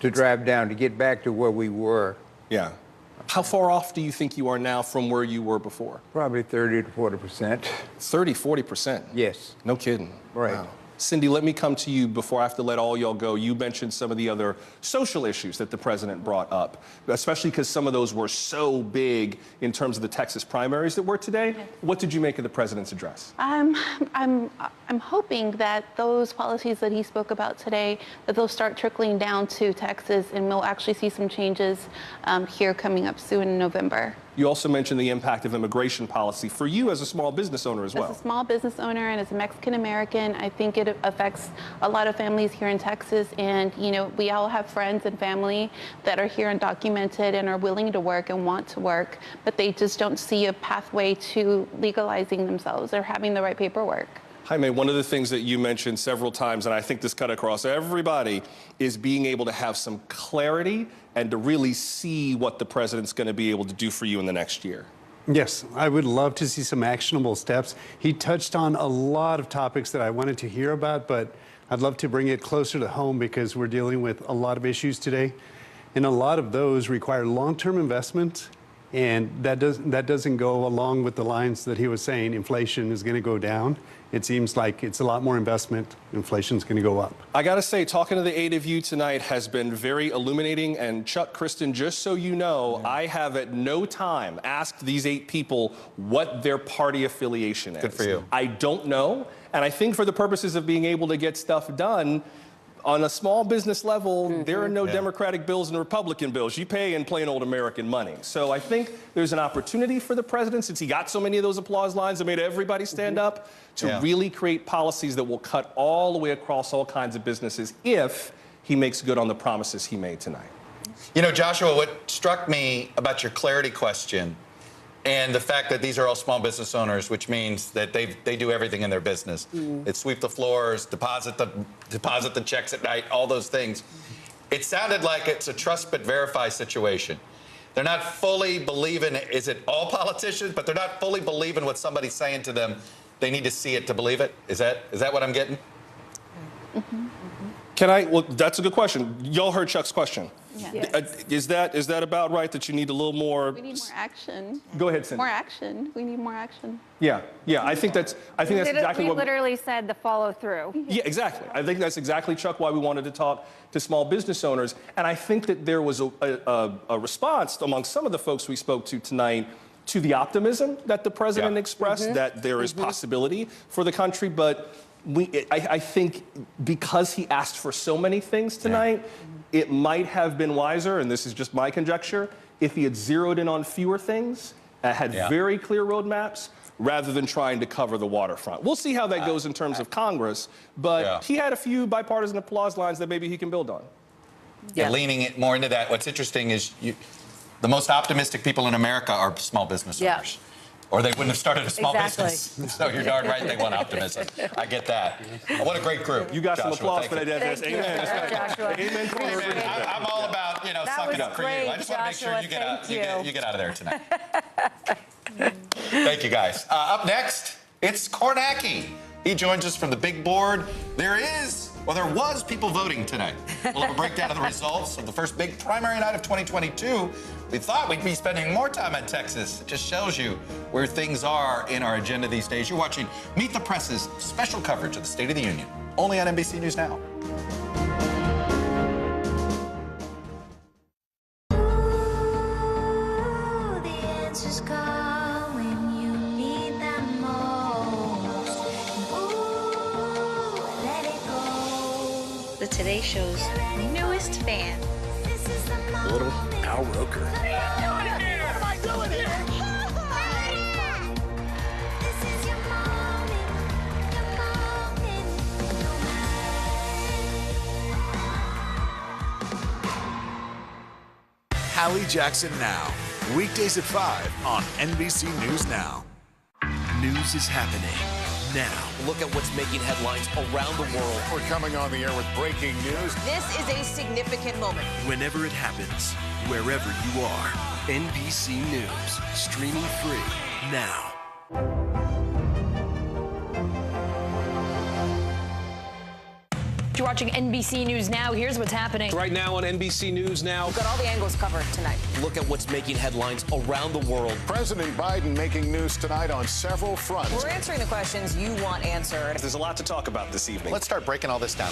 to drive down, to get back to where we were. Yeah. How far off do you think you are now from where you were before? Probably 30 to 40%. 30, 40%? Yes. No kidding. Right. Wow. Cindy, let me come to you before I have to let all y'all go. You mentioned some of the other social issues that the president brought up, especially because some of those were so big in terms of the Texas primaries that were today. Yes. What did you make of the president's address? I'm hoping that those policies that he spoke about today, that they'll start trickling down to Texas, and we'll actually see some changes here coming up soon in November. You also mentioned the impact of immigration policy for you as a small business owner as well. As a small business owner and as a Mexican American, I think it affects a lot of families here in Texas. And, you know, we all have friends and family that are here undocumented and are willing to work and want to work, but they just don't see a pathway to legalizing themselves or having the right paperwork. Jaime, one of the things that you mentioned several times, and I think this cut across everybody, is being able to have some clarity and to really see what the president's going to be able to do for you in the next year. Yes, I would love to see some actionable steps. He touched on a lot of topics that I wanted to hear about, but I'd love to bring it closer to home because we're dealing with a lot of issues today. And a lot of those require long-term investment, and that doesn't go along with the lines that he was saying inflation is going to go down. It seems like it's a lot more investment. Inflation's going to go up. I got to say, talking to the 8 of you tonight has been very illuminating. And Chuck, Kristen, just so you know, I have at no time asked these 8 people what their party affiliation is. Good for you. I don't know. And I think for the purposes of being able to get stuff done, on a small business level, there are no Democratic bills and Republican bills. You pay in plain old American money. So I think there's an opportunity for the president, since he got so many of those applause lines that made everybody stand up, to really create policies that will cut all the way across all kinds of businesses if he makes good on the promises he made tonight. You know, Joshua, what struck me about your clarity question and the fact that these are all small business owners, which means that they do everything in their business. It's sweep the floors, deposit the checks at night, all those things. It sounded like it's a trust but verify situation. They're not fully believing, is it all politicians, but they're not fully believing what somebody's saying to them. They need to see it to believe it. Is that what I'm getting? Well, that's a good question. Y'all heard Chuck's question. Yes. Is that about right, that you need a little more? We need more action. Go ahead, Cindy. More action. We need more action. Yeah. I think that's exactly what. We literally said the follow through. Yeah, exactly. I think that's exactly, Chuck, why we wanted to talk to small business owners. And I think that there was a response among some of the folks we spoke to tonight to the optimism that the president expressed, that there is possibility for the country. But I think because he asked for so many things tonight, it might have been wiser, and this is just my conjecture, if he had zeroed in on fewer things, had very clear roadmaps, rather than trying to cover the waterfront. We'll see how that goes in terms of Congress, but he had a few bipartisan applause lines that maybe he can build on. And leaning it more into that, what's interesting is the most optimistic people in America are small business owners. or they wouldn't have started a small Exactly. business. So you're darn right they want optimism. I get that. What a great group. You got Joshua, some applause for thank that, you. Des. Amen. That's right. Joshua. Amen. I'm all about, That sucking was up for you. great, I just want to make sure Joshua. you get out. Thank You get out of there tonight. Thank you, guys. Up next, it's Kornacki. He joins us from the big board. There was people voting tonight. We'll have a breakdown of the results of the first big primary night of 2022. We thought we'd be spending more time in Texas. It just shows you where things are in our agenda these days. You're watching Meet the Press's special coverage of the State of the Union, only on NBC News Now. The Today Show's newest fan. Little Al Roker. What am I doing here? Hallie Jackson Now. Weekdays at 5 on NBC News Now. News is happening now. Look at what's making headlines around the world. We're coming on the air with breaking news. This is a significant moment. Whenever it happens, wherever you are. NBC News, streaming free now. You're watching NBC News Now. Here's what's happening. Right now on NBC News Now. We've got all the angles covered tonight. Look at what's making headlines around the world. President Biden making news tonight on several fronts. We're answering the questions you want answered. There's a lot to talk about this evening. Let's start breaking all this down.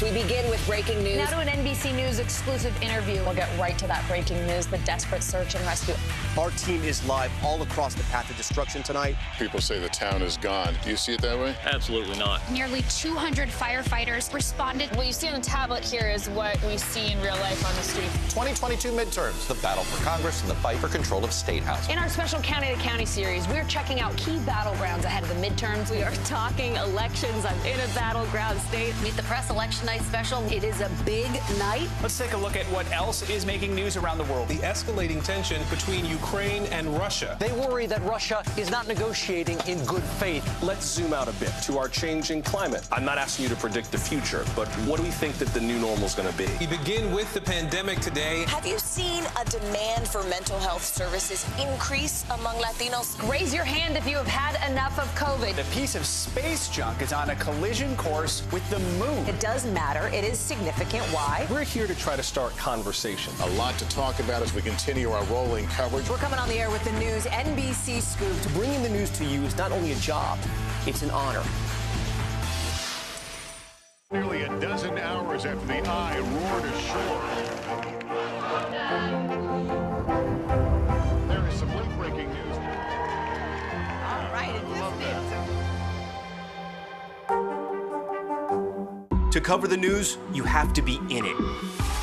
We begin with breaking news. Now to an NBC News exclusive interview. We'll get right to that breaking news, the desperate search and rescue. Our team is live all across the path of destruction tonight. People say the town is gone. Do you see it that way? Absolutely not. Nearly 200 firefighters responded. What you see on the tablet here is what we see in real life on the street. 2022 midterms, the battle for Congress and the fight for control of state house. In our special County to County series, we're checking out key battlegrounds ahead of the midterms. We are talking elections. I'm in a battleground state. Meet the Press Election Night special. It is a big night. Let's take a look at what else is making news around the world. The escalating tension between Ukraine and Russia. They worry that Russia is not negotiating in good faith. Let's zoom out a bit to our changing climate. I'm not asking you to predict the future, but what do we think that the new normal is going to be? We begin with the pandemic today. Have you seen a demand for mental health services increase among Latinos? Raise your hand if you have had enough of COVID. A piece of space junk is on a collision course with the moon. It does matter. It is significant. Why? We're here to try to start conversation. A lot to talk about as we continue our rolling coverage. We're coming on the air with the news, NBC Scoop. Bringing the news to you is not only a job, it's an honor. Nearly a dozen hours after the eye roared ashore. There is some late breaking news. All right, To cover the news, you have to be in it.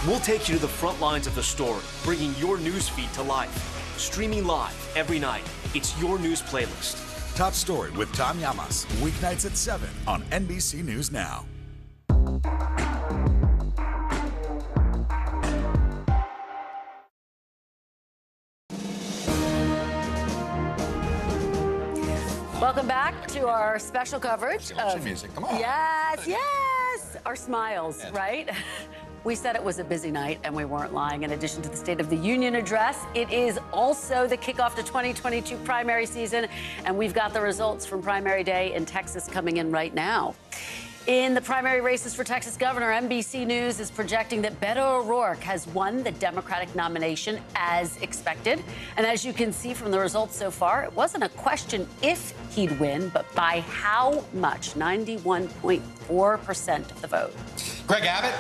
We'll take you to the front lines of the story, bringing your news feed to life. Streaming live every night. It's your news playlist. Top Story with Tom Llamas. Weeknights at 7 on NBC News Now. Welcome back to our special coverage of music. Come on. Yes, our smiles, right? We said it was a busy night, and we weren't lying. In addition to the State of the Union address, it is also the kickoff to 2022 primary season, and we've got the results from primary day in Texas coming in right now. In the primary races for Texas governor, NBC News is projecting that Beto O'Rourke has won the Democratic nomination as expected. And as you can see from the results so far, it wasn't a question if he'd win, but by how much, 91.4% of the vote. Greg Abbott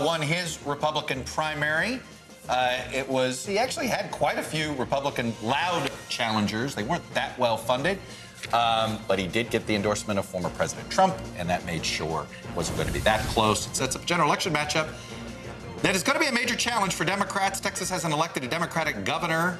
won his Republican primary. He actually had quite a few Republican loud challengers. They weren't that well funded. But he did get the endorsement of former President Trump, and that made sure it wasn't going to be that close. It sets up a general election matchup that is going to be a major challenge for Democrats. Texas hasn't elected a Democratic governor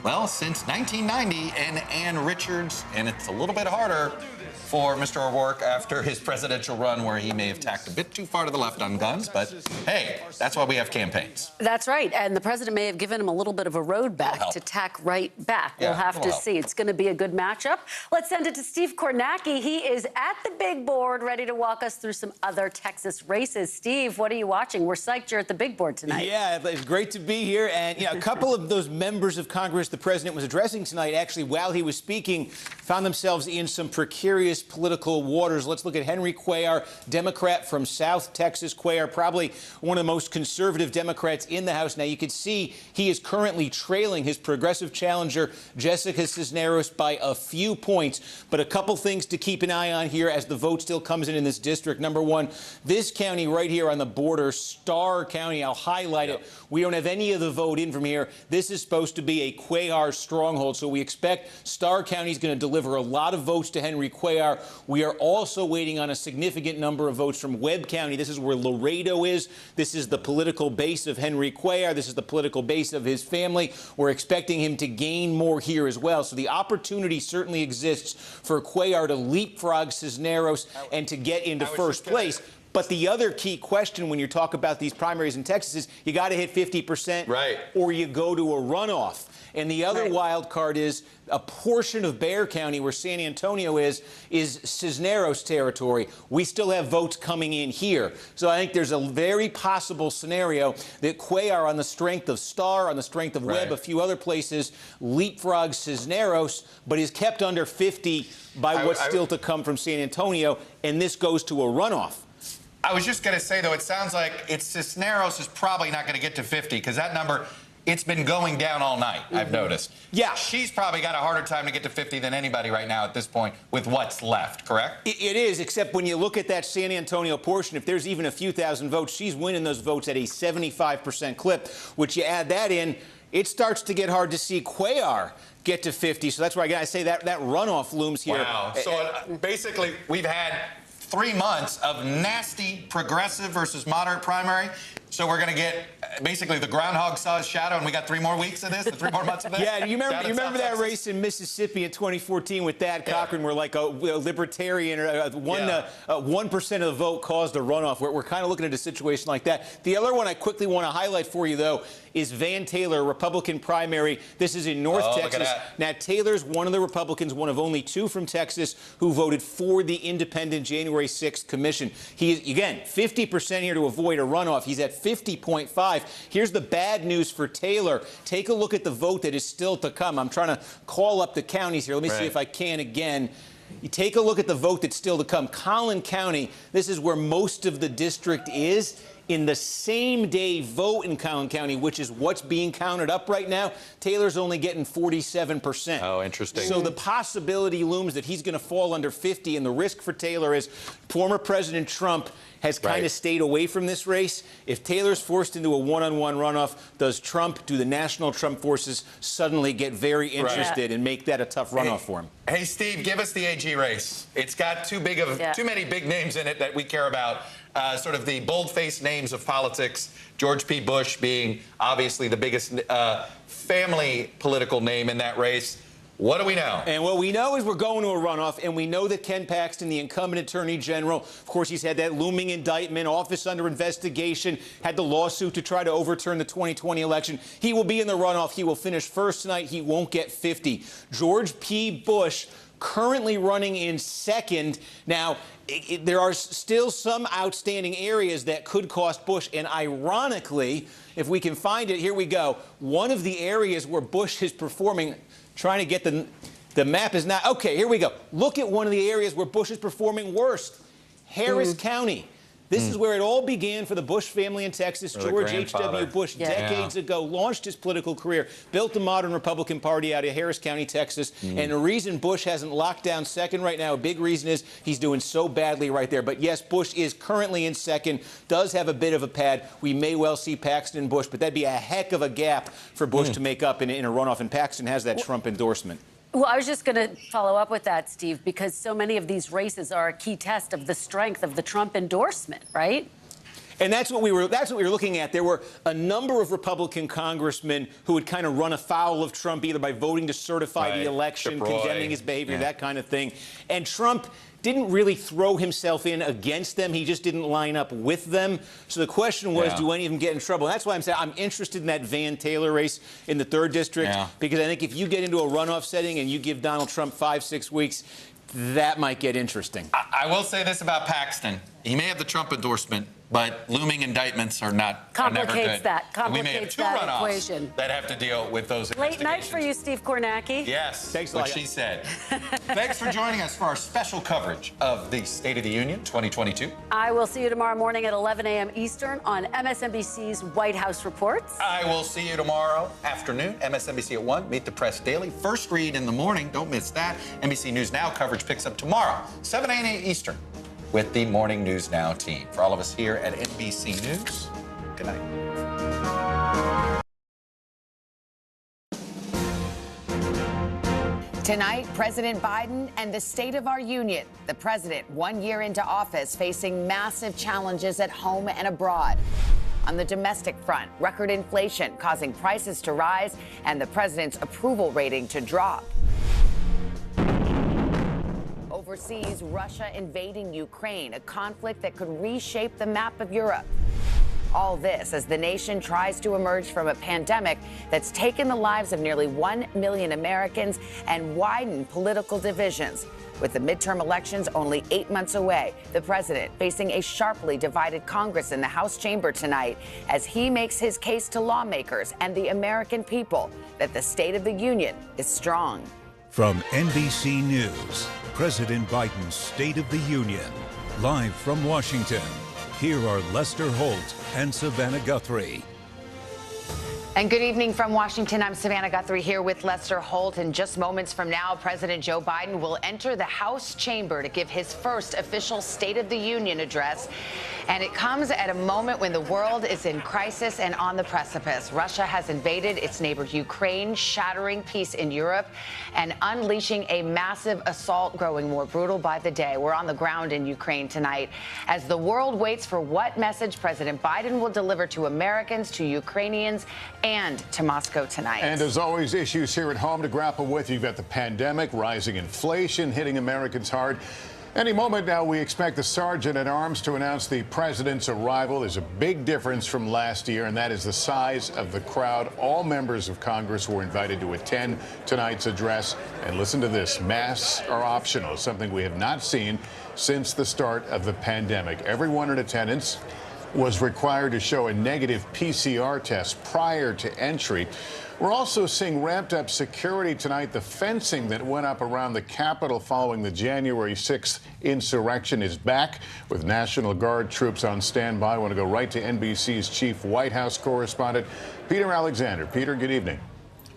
well, since 1990, and Ann Richards, and it's a little bit harder for Mr. O'Rourke after his presidential run where he may have tacked a bit too far to the left on guns, but hey, that's why we have campaigns. That's right, and the president may have given him a little bit of a road back to tack right back. We'll have to see. It's going to be a good matchup. Let's send it to Steve Kornacki. He is at the big board, ready to walk us through some other Texas races. Steve, what are you watching? We're psyched you're at the big board tonight. Yeah, it's great to be here, and a couple of those members of Congress the president was addressing tonight, actually, while he was speaking, found themselves in some precarious political waters. Let's look at Henry Cuellar, Democrat from South Texas. Cuellar, probably one of the most conservative Democrats in the House. Now, you can see he is currently trailing his progressive challenger, Jessica Cisneros, by a few points. But a couple things to keep an eye on here as the vote still comes in this district. Number one, this county right here on the border, Starr County, I'll highlight it. We don't have any of the vote in from here. This is supposed to be a Cuellar stronghold, so we expect Starr County is going to deliver a lot of votes to Henry Cuellar. We are also waiting on a significant number of votes from Webb County. This is where Laredo is. This is the political base of Henry Cuellar. This is the political base of his family. We're expecting him to gain more here as well. So the opportunity certainly exists for Cuellar to leapfrog Cisneros and to get into first place. But the other key question when you talk about these primaries in Texas is you got to hit 50%, right, or you go to a runoff. And the other wild card is a portion of Bexar County, where San Antonio is Cisneros territory. We still have votes coming in here. So I think there's a very possible scenario that Cuellar, on the strength of Starr, on the strength of Webb, a few other places, leapfrogs Cisneros, but is kept under 50 by what's still to come from San Antonio, and this goes to a runoff. I was just going to say, though, it sounds like Cisneros is probably not going to get to 50 because that number, it's been going down all night, I've noticed. Yeah. She's probably got a harder time to get to 50 than anybody right now at this point with what's left, correct? It is, except when you look at that San Antonio portion, if there's even a few thousand votes, she's winning those votes at a 75% clip, which you add that in, it starts to get hard to see Cuellar get to 50. So that's why I got to say that runoff looms here. Wow. So basically, we've had 3 months of nasty progressive versus moderate primary. So we're going to get basically the groundhog-sized shadow, and we got 3 more weeks of this, 3 more months of this? Yeah, you remember that race in Mississippi in 2014 with Thad Cochran, where like a libertarian, 1% of the vote caused a runoff. We're kind of looking at a situation like that. The other one I quickly want to highlight for you, though, is Van Taylor, Republican primary. This is in North Texas. Now, Taylor's one of the Republicans, one of only 2 from Texas, who voted for the independent January 6th commission. He is, again, 50% here to avoid a runoff. He's at 50.5. Here's the bad news for Taylor. Take a look at the vote that is still to come. I'm trying to call up the counties here. Let me see if I can again. You take a look at the vote that's still to come. Collin County, this is where most of the district is. In the same day vote in Collin County, which is what's being counted up right now, Taylor's only getting 47%. Oh, interesting. So the possibility looms that he's going to fall under 50, and the risk for Taylor is former President Trump has kind of stayed away from this race. If Taylor's forced into a one-on-one runoff, do the national Trump forces suddenly get very interested and make that a tough runoff for him? Hey, Steve, give us the AG race. It's got too many big names in it that we care about. Sort of the bold-faced names of politics, George P. Bush being obviously the biggest family political name in that race. What do we know? And what we know is we're going to a runoff, and we know that Ken Paxton, the incumbent attorney general, of course, he's had that looming indictment, office under investigation, had the lawsuit to try to overturn the 2020 election. He will be in the runoff. He will finish first tonight. He won't get 50. George P. Bush currently running in second. Now, there are still some outstanding areas that could cost Bush, and ironically, if we can find it, here we go. One of the areas where Bush is performing, trying to get the map is not, okay, here we go. Look at one of the areas where Bush is performing worst, Harris County. This is where it all began for the Bush family in Texas. George H.W. Bush, decades ago, launched his political career, built the modern Republican Party out of Harris County, Texas. And the reason Bush hasn't locked down second right now, a big reason is he's doing so badly right there. But yes, Bush is currently in second, does have a bit of a pad. We may well see Paxton and Bush, but that'd be a heck of a gap for Bush to make up in a runoff. And Paxton has that Trump endorsement. Well, I was just going to follow up with that, Steve, because so many of these races are a key test of the strength of the Trump endorsement, right? And that's what we were looking at. There were a number of Republican congressmen who would kind of run afoul of Trump, either by voting to certify the election, condemning his behavior, that kind of thing. And Trump didn't really throw himself in against them. He just didn't line up with them. So the question was, do any of them get in trouble? And that's why I'm saying I'm interested in that Van Taylor race in the 3rd district, because I think if you get into a runoff setting and you give Donald Trump 5-6 weeks, that might get interesting. I will say this about Paxton. He may have the Trump endorsement, but looming indictments are never good. Complicates that runoffs equation. that have to deal with those Late night for you, Steve Kornacki. Yes, thanks a what lot. she said. Thanks for joining us for our special coverage of the State of the Union 2022. I will see you tomorrow morning at 11 a.m. Eastern on MSNBC's White House Reports. I will see you tomorrow afternoon, MSNBC at 1, Meet the Press Daily. First read in the morning, don't miss that. NBC News Now coverage picks up tomorrow, 7 a.m. Eastern, with the Morning News Now team. For all of us here at NBC News, good night. Tonight, President Biden and the state of our union. The president, 1 year into office, facing massive challenges at home and abroad. On the domestic front, record inflation causing prices to rise and the president's approval rating to drop. Overseas, Russia invading Ukraine, a conflict that could reshape the map of Europe. All this as the nation tries to emerge from a pandemic that's taken the lives of nearly 1 million Americans and widened political divisions. With the midterm elections only 8 months away, the president facing a sharply divided Congress in the House chamber tonight as he makes his case to lawmakers and the American people that the State of the Union is strong. From NBC News, President Biden's State of the Union. Live from Washington, here are Lester Holt and Savannah Guthrie. And good evening from Washington. I'm Savannah Guthrie here with Lester Holt. And just moments from now, President Joe Biden will enter the House chamber to give his first official State of the Union address. And it comes at a moment when the world is in crisis and on the precipice. Russia has invaded its neighbor Ukraine, shattering peace in Europe and unleashing a massive assault growing more brutal by the day. We're on the ground in Ukraine tonight as the world waits for what message President Biden will deliver to Americans, to Ukrainians, and to Moscow tonight. And as always, issues here at home to grapple with. You've got the pandemic, rising inflation hitting Americans hard. Any moment now, we expect the Sergeant at Arms to announce the president's arrival. There's a big difference from last year, and that is the size of the crowd. All members of Congress were invited to attend tonight's address. And listen to this, masks are optional, something we have not seen since the start of the pandemic. Everyone in attendance was required to show a negative PCR test prior to entry. We're also seeing ramped up security tonight. The fencing that went up around the Capitol following the January 6th insurrection is back with National Guard troops on standby. I want to go right to NBC's chief White House correspondent, Peter Alexander. Peter, good evening.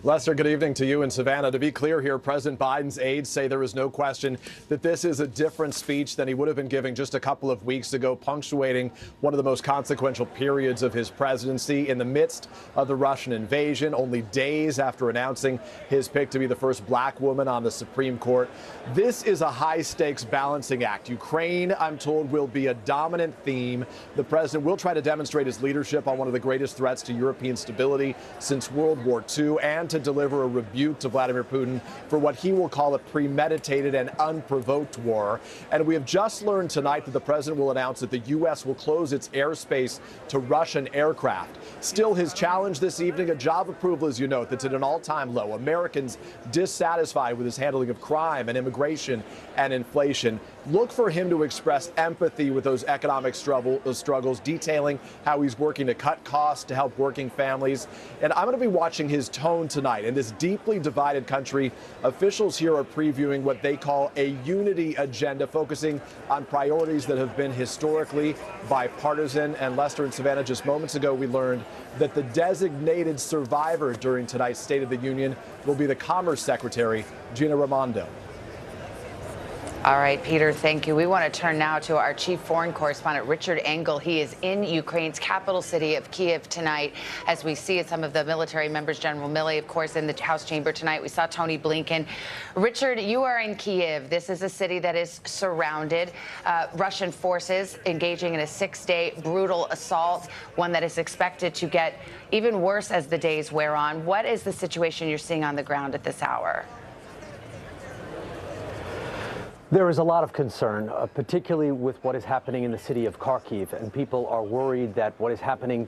Lester, good evening to you and Savannah. To be clear here, President Biden's aides say there is no question that this is a different speech than he would have been giving just a couple of weeks ago, punctuating one of the most consequential periods of his presidency in the midst of the Russian invasion, only days after announcing his pick to be the first black woman on the Supreme Court. This is a high-stakes balancing act. Ukraine, I'm told, will be a dominant theme. The president will try to demonstrate his leadership on one of the greatest threats to European stability since World War II, and to deliver a rebuke to Vladimir Putin for what he will call a premeditated and unprovoked war. And we have just learned tonight that the president will announce that the U.S. will close its airspace to Russian aircraft. Still, his challenge this evening, a job approval, as you note, that's at an all-time low. Americans dissatisfied with his handling of crime and immigration and inflation. Look for him to express empathy with those economic struggles, detailing how he's working to cut costs to help working families. And I'm going to be watching his tone tonight. In this deeply divided country, officials here are previewing what they call a unity agenda, focusing on priorities that have been historically bipartisan. And Lester and Savannah, just moments ago, we learned that the designated survivor during tonight's State of the Union will be the Commerce Secretary, Gina Raimondo. All right, Peter, thank you. We want to turn now to our chief foreign correspondent, Richard Engel. He is in Ukraine's capital city of Kyiv tonight, as we see some of the military members, General Milley, of course, in the House chamber tonight. We saw Tony Blinken. Richard, you are in Kyiv. This is a city that is surrounded. Russian forces engaging in a 6-day brutal assault, one that is expected to get even worse as the days wear on. What is the situation you're seeing on the ground at this hour? There is a lot of concern, particularly with what is happening in the city of Kharkiv, and people are worried that what is happening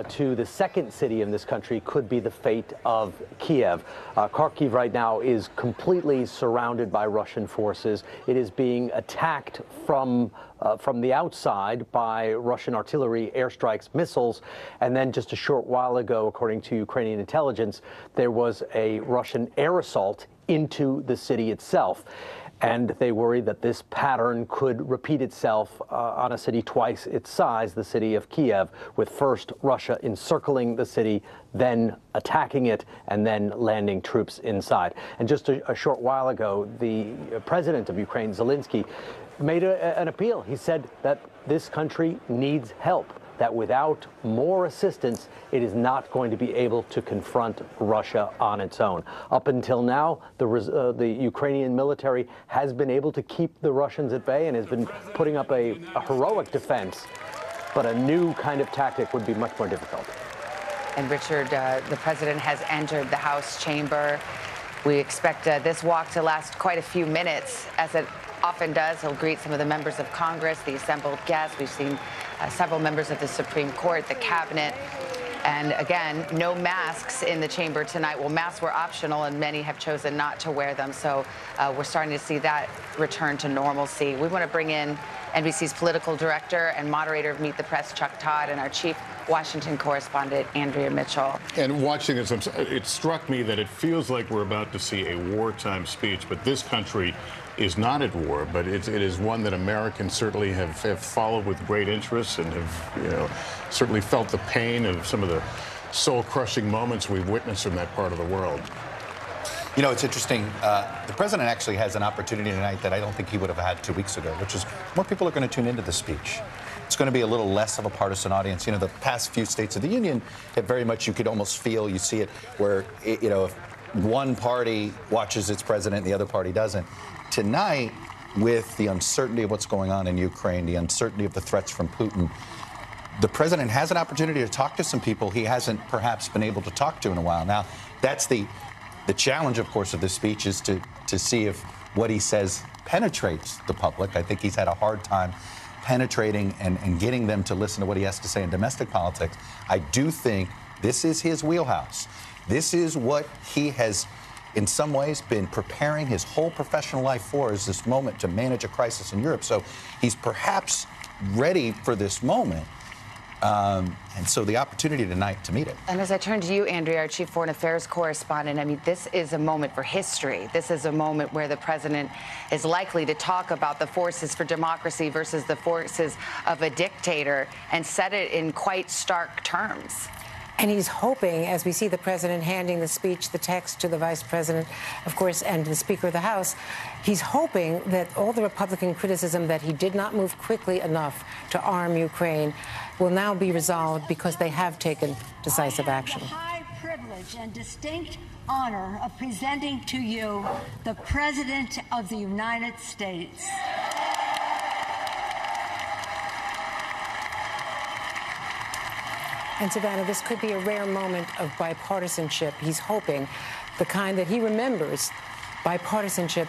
to the second city in this country could be the fate of Kiev. Kharkiv right now is completely surrounded by Russian forces. It is being attacked from the outside by Russian artillery, airstrikes, missiles, and then just a short while ago, according to Ukrainian intelligence, there was a Russian air assault into the city itself. And they worry that this pattern could repeat itself on a city twice its size, the city of Kiev, with first Russia encircling the city, then attacking it, and then landing troops inside. And just a short while ago, the president of Ukraine, Zelensky, made an appeal. He said that this country needs help, that without more assistance, it is not going to be able to confront Russia on its own. Up until now, the Ukrainian military has been able to keep the Russians at bay and has been putting up a heroic defense, but a new kind of tactic would be much more difficult. And Richard, the president has entered the House chamber. We expect this walk to last quite a few minutes, as it often does. He'll greet some of the members of Congress, the assembled guests. We've seen several members of the Supreme Court, the cabinet. And again, no masks in the chamber tonight. Well, masks were optional, and many have chosen not to wear them. So we're starting to see that return to normalcy. We want to bring in NBC's political director and moderator of Meet the Press, Chuck Todd, and our chief Washington correspondent, Andrea Mitchell. And watching this, it struck me that it feels like we're about to see a wartime speech, but this country is not at war, but it is one that Americans certainly have followed with great interest and have, certainly felt the pain of some of the soul-crushing moments we've witnessed in that part of the world. You know, it's interesting. The president actually has an opportunity tonight that I don't think he would have had 2 weeks ago, which is more people are going to tune into the speech. It's going to be a little less of a partisan audience. You know, the past few states of the union have very much, you could almost feel, you see it, where, if one party watches its president and the other party doesn't. Tonight, with the uncertainty of what's going on in Ukraine, the uncertainty of the threats from Putin, the president has an opportunity to talk to some people he hasn't perhaps been able to talk to in a while. Now, that's the challenge, of course, of this speech is to see if what he says penetrates the public. I think he's had a hard time penetrating and getting them to listen to what he has to say in domestic politics. I do think this is his wheelhouse. This is what he has, in some ways, been preparing his whole professional life for, is this moment to manage a crisis in Europe. So he's perhaps ready for this moment. And so the opportunity tonight to meet it. And as I turn to you, Andrea, our chief foreign affairs correspondent, I mean, this is a moment for history. This is a moment where the president is likely to talk about the forces for democracy versus the forces of a dictator and set it in quite stark terms. And he's hoping, as we see the president handing the speech, the text to the vice president, of course, and the Speaker of the House, he's hoping that all the Republican criticism that he did not move quickly enough to arm Ukraine will now be resolved because they have taken decisive action. I have the high privilege and distinct honor of presenting to you the President of the United States. And Savannah, this could be a rare moment of bipartisanship. He's hoping the kind that he remembers, bipartisanship,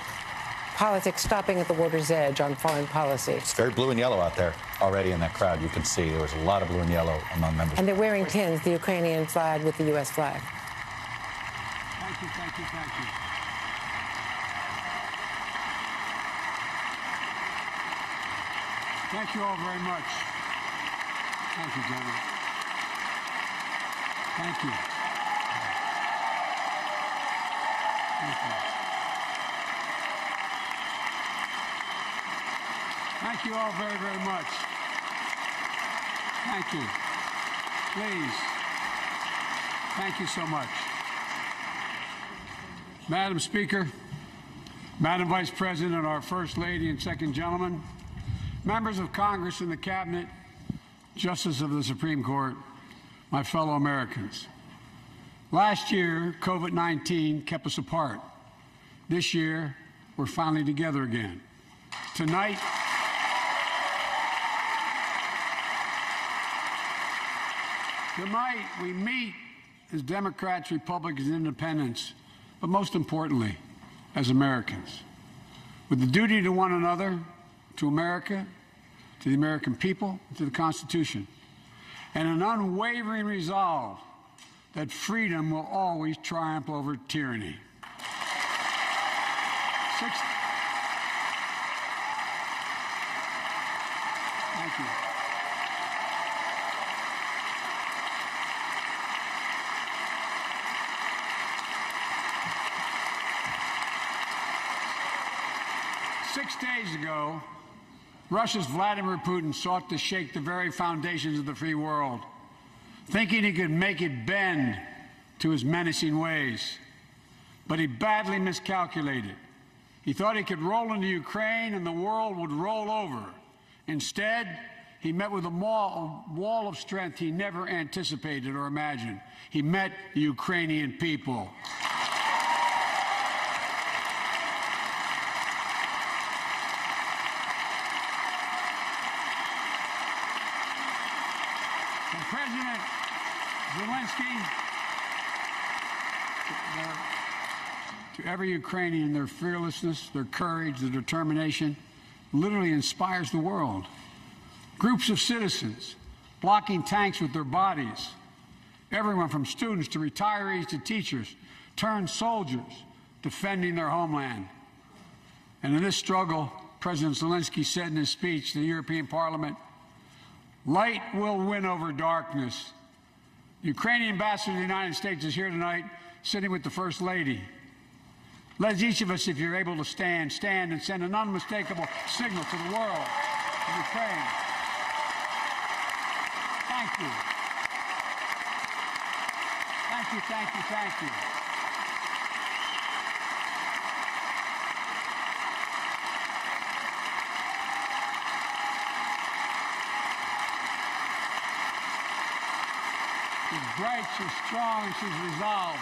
politics stopping at the water's edge on foreign policy. It's very blue and yellow out there already in that crowd. You can see there was a lot of blue and yellow among members. And they're wearing pins, the Ukrainian flag with the U.S. flag. Thank you, thank you, thank you. Thank you all very much. Thank you, General. Thank you. Thank you. Thank you all very, very much. Thank you. Please. Thank you so much. Madam Speaker, Madam Vice President, our First Lady and Second Gentleman, members of Congress and the Cabinet, Justices of the Supreme Court, my fellow Americans. Last year, COVID-19 kept us apart. This year, we're finally together again. Tonight, we meet as Democrats, Republicans, and Independents, but most importantly, as Americans, with the duty to one another, to America, to the American people, to the Constitution, and an unwavering resolve that freedom will always triumph over tyranny. Thank you. 6 days ago, Russia's Vladimir Putin sought to shake the very foundations of the free world, thinking he could make it bend to his menacing ways. But he badly miscalculated. He thought he could roll into Ukraine and the world would roll over. Instead, he met with a wall of strength he never anticipated or imagined. He met the Ukrainian people. And President Zelensky, to every Ukrainian, their fearlessness, their courage, their determination literally inspires the world. Groups of citizens blocking tanks with their bodies. Everyone from students to retirees to teachers turned soldiers defending their homeland. And in this struggle, President Zelensky said in his speech to the European Parliament, "Light will win over darkness." The Ukrainian ambassador to the United States is here tonight, sitting with the First Lady. Let each of us, if you're able to stand and send an unmistakable signal to the world of Ukraine. Thank you. Thank you, thank you, thank you. She's bright, she's strong, she's resolved.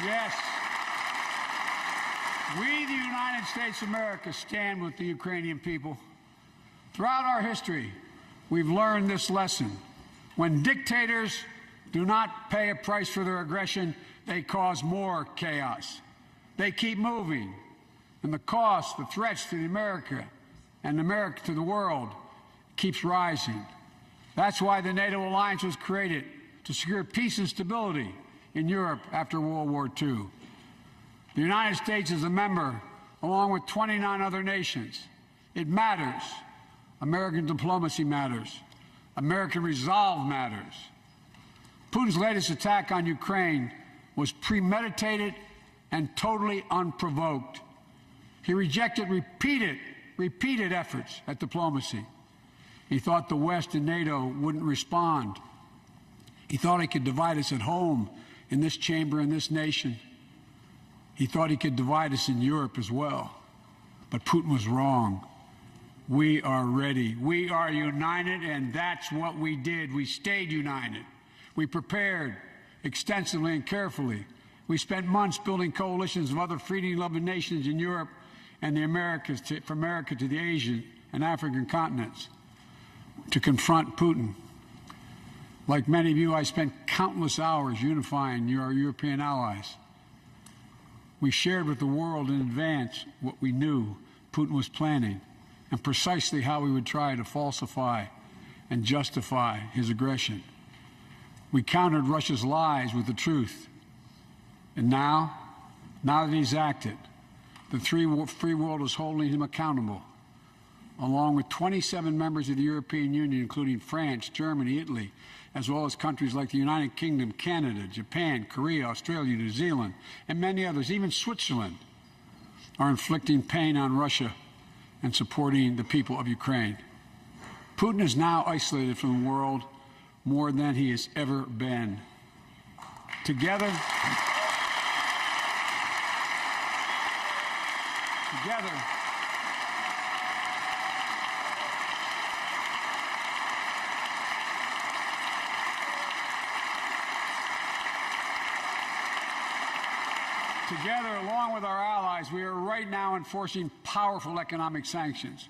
Yes, we, the United States of America, stand with the Ukrainian people. Throughout our history, we've learned this lesson. When dictators do not pay a price for their aggression, they cause more chaos. They keep moving, and the cost, the threats to America and America to the world keeps rising. That's why the NATO alliance was created, to secure peace and stability in Europe after World War II. The United States is a member, along with 29 other nations. It matters. American diplomacy matters. American resolve matters. Putin's latest attack on Ukraine was premeditated and totally unprovoked. He rejected repeated efforts at diplomacy. He thought the West and NATO wouldn't respond. He thought he could divide us at home, in this chamber, in this nation. He thought he could divide us in Europe as well. But Putin was wrong. We are ready. We are united, and that's what we did. We stayed united. We prepared extensively and carefully. We spent months building coalitions of other freedom-loving nations in Europe and the Americas, from America to the Asian and African continents, to confront Putin. Like many of you, I spent countless hours unifying our European allies. We shared with the world in advance what we knew Putin was planning and precisely how he would try to falsify and justify his aggression. We countered Russia's lies with the truth. And now that he's acted, the free world is holding him accountable, along with 27 members of the European Union, including France, Germany, Italy, as well as countries like the United Kingdom, Canada, Japan, Korea, Australia, New Zealand, and many others. Even Switzerland are inflicting pain on Russia and supporting the people of Ukraine. Putin is now isolated from the world more than he has ever been. Together, along with our allies, we are right now enforcing powerful economic sanctions.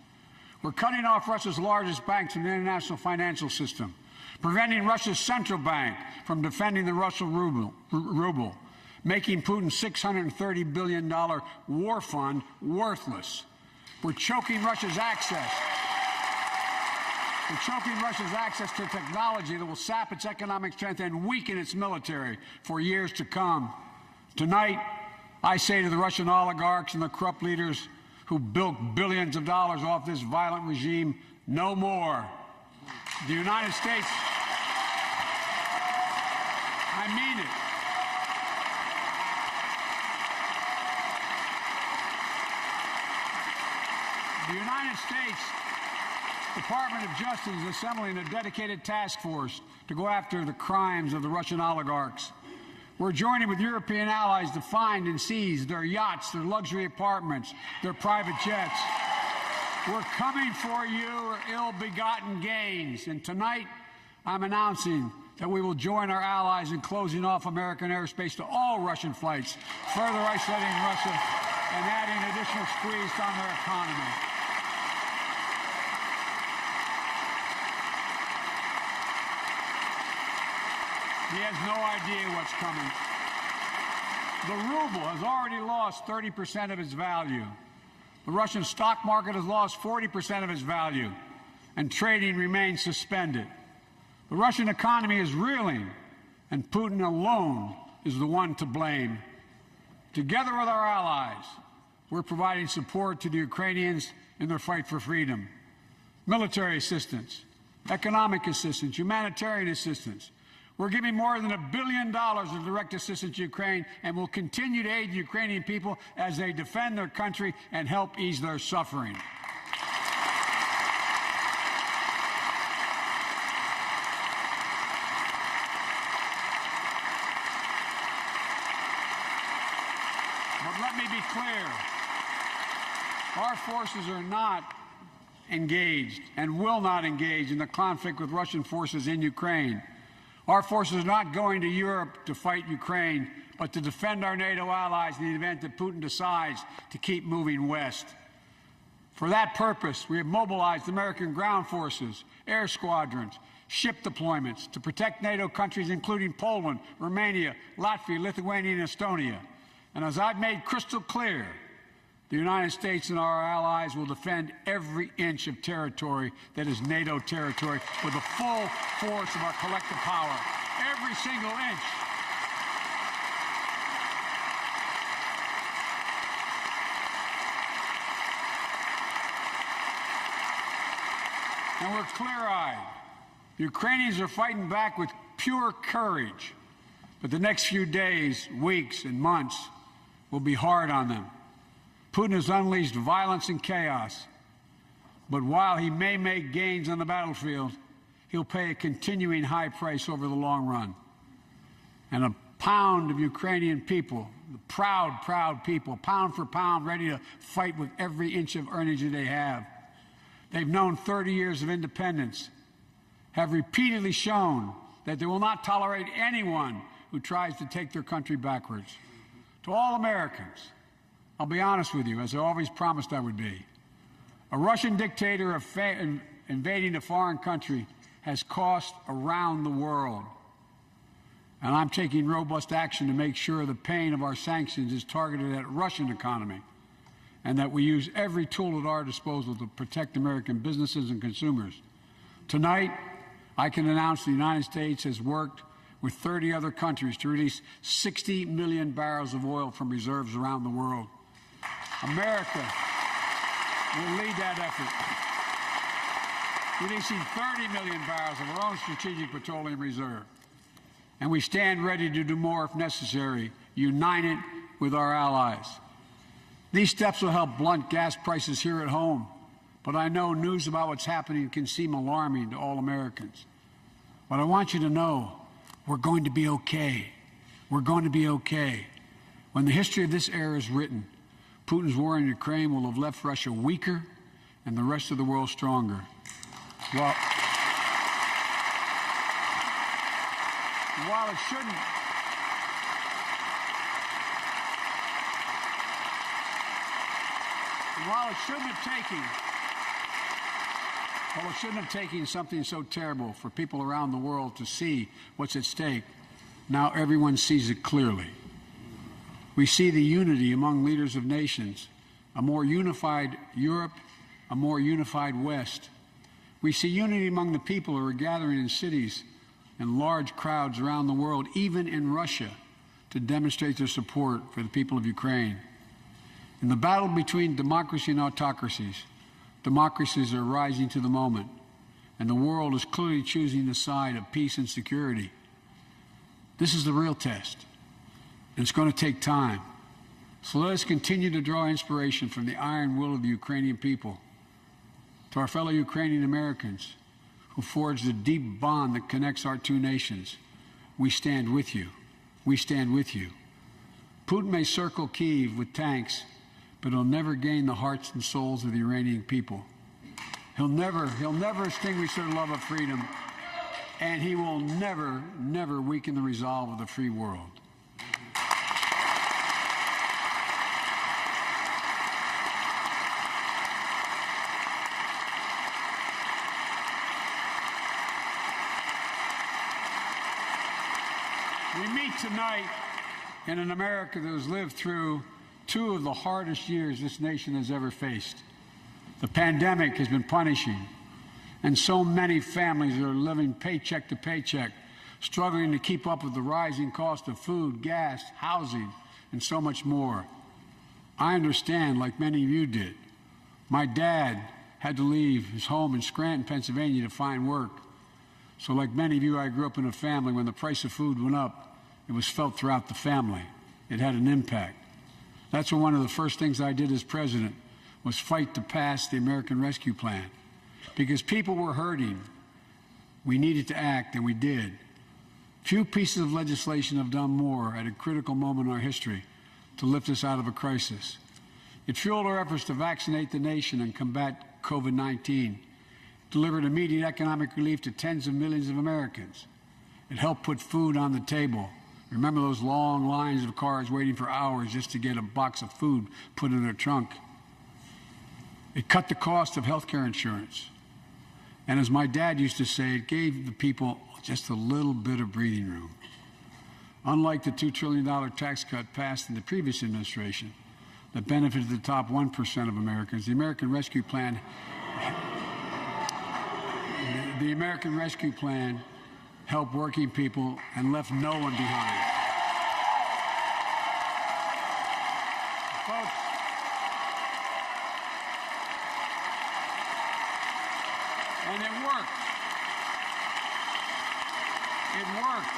We're cutting off Russia's largest banks in the international financial system, preventing Russia's central bank from defending the Russian ruble, making Putin's $630 billion war fund worthless. We're choking Russia's access. To technology that will sap its economic strength and weaken its military for years to come. Tonight, I say to the Russian oligarchs and the corrupt leaders who bilk billions of dollars off this violent regime, no more. The United States, I mean it. The United States Department of Justice is assembling a dedicated task force to go after the crimes of the Russian oligarchs. We're joining with European allies to find and seize their yachts, their luxury apartments, their private jets. We're coming for your ill-begotten gains. And tonight, I'm announcing that we will join our allies in closing off American airspace to all Russian flights, further isolating Russia and adding additional squeeze on their economy. He has no idea what's coming. The ruble has already lost 30% of its value. The Russian stock market has lost 40% of its value, and trading remains suspended. The Russian economy is reeling, and Putin alone is the one to blame. Together with our allies, we're providing support to the Ukrainians in their fight for freedom. Military assistance, economic assistance, humanitarian assistance. We're giving more than $1 billion of direct assistance to Ukraine, and will continue to aid the Ukrainian people as they defend their country and help ease their suffering. But let me be clear. Our forces are not engaged and will not engage in the conflict with Russian forces in Ukraine. Our forces are not going to Europe to fight Ukraine, but to defend our NATO allies in the event that Putin decides to keep moving west. For that purpose, we have mobilized American ground forces, air squadrons, ship deployments to protect NATO countries including Poland, Romania, Latvia, Lithuania, and Estonia. And as I've made crystal clear, the United States and our allies will defend every inch of territory that is NATO territory with the full force of our collective power. Every single inch. And we're clear-eyed. The Ukrainians are fighting back with pure courage. But the next few days, weeks, and months will be hard on them. Putin has unleashed violence and chaos, but while he may make gains on the battlefield, he'll pay a continuing high price over the long run. And a pound of Ukrainian people, the proud, proud people, pound for pound, ready to fight with every inch of energy they have. They've known 30 years of independence, have repeatedly shown that they will not tolerate anyone who tries to take their country backwards. To all Americans, I'll be honest with you, as I always promised I would be. A Russian dictator invading a foreign country has cost around the world. And I'm taking robust action to make sure the pain of our sanctions is targeted at the Russian economy, and that we use every tool at our disposal to protect American businesses and consumers. Tonight, I can announce the United States has worked with 30 other countries to release 60 million barrels of oil from reserves around the world. America will lead that effort, releasing 30 million barrels of our own strategic petroleum reserve. And we stand ready to do more if necessary, united with our allies. These steps will help blunt gas prices here at home but I know news about what's happening can seem alarming to all Americans. But I want you to know we're going to be okay. We're going to be okay. When the history of this era is written, Putin's war in Ukraine will have left Russia weaker and the rest of the world stronger. While it shouldn't have taken something so terrible for people around the world to see what's at stake, now everyone sees it clearly. We see the unity among leaders of nations, a more unified Europe, a more unified West. We see unity among the people who are gathering in cities and large crowds around the world, even in Russia, to demonstrate their support for the people of Ukraine. In the battle between democracy and autocracies, democracies are rising to the moment, and the world is clearly choosing the side of peace and security. This is the real test, and it's going to take time. So let us continue to draw inspiration from the iron will of the Ukrainian people. To our fellow Ukrainian Americans who forged the deep bond that connects our two nations, we stand with you. We stand with you. Putin may circle Kyiv with tanks, but he'll never gain the hearts and souls of the Iranian people. He'll never extinguish their love of freedom, and he will never, never weaken the resolve of the free world. We meet tonight in an America that has lived through two of the hardest years this nation has ever faced. The pandemic has been punishing, and so many families are living paycheck to paycheck, struggling to keep up with the rising cost of food, gas, housing, and so much more. I understand, like many of you did. My dad had to leave his home in Scranton, Pennsylvania to find work. So like many of you, I grew up in a family when the price of food went up, it was felt throughout the family. It had an impact. That's one of the first things I did as president was fight to pass the American Rescue Plan. Because people were hurting, we needed to act, and we did. Few pieces of legislation have done more at a critical moment in our history to lift us out of a crisis. It fueled our efforts to vaccinate the nation and combat COVID-19, delivered immediate economic relief to tens of millions of Americans. It helped put food on the table. Remember those long lines of cars waiting for hours just to get a box of food put in their trunk? It cut the cost of health care insurance. And as my dad used to say, it gave the people just a little bit of breathing room. Unlike the $2 trillion tax cut passed in the previous administration that benefited the top 1% of Americans, the American Rescue Plan helped working people and left no one behind. Folks, and it worked. It worked.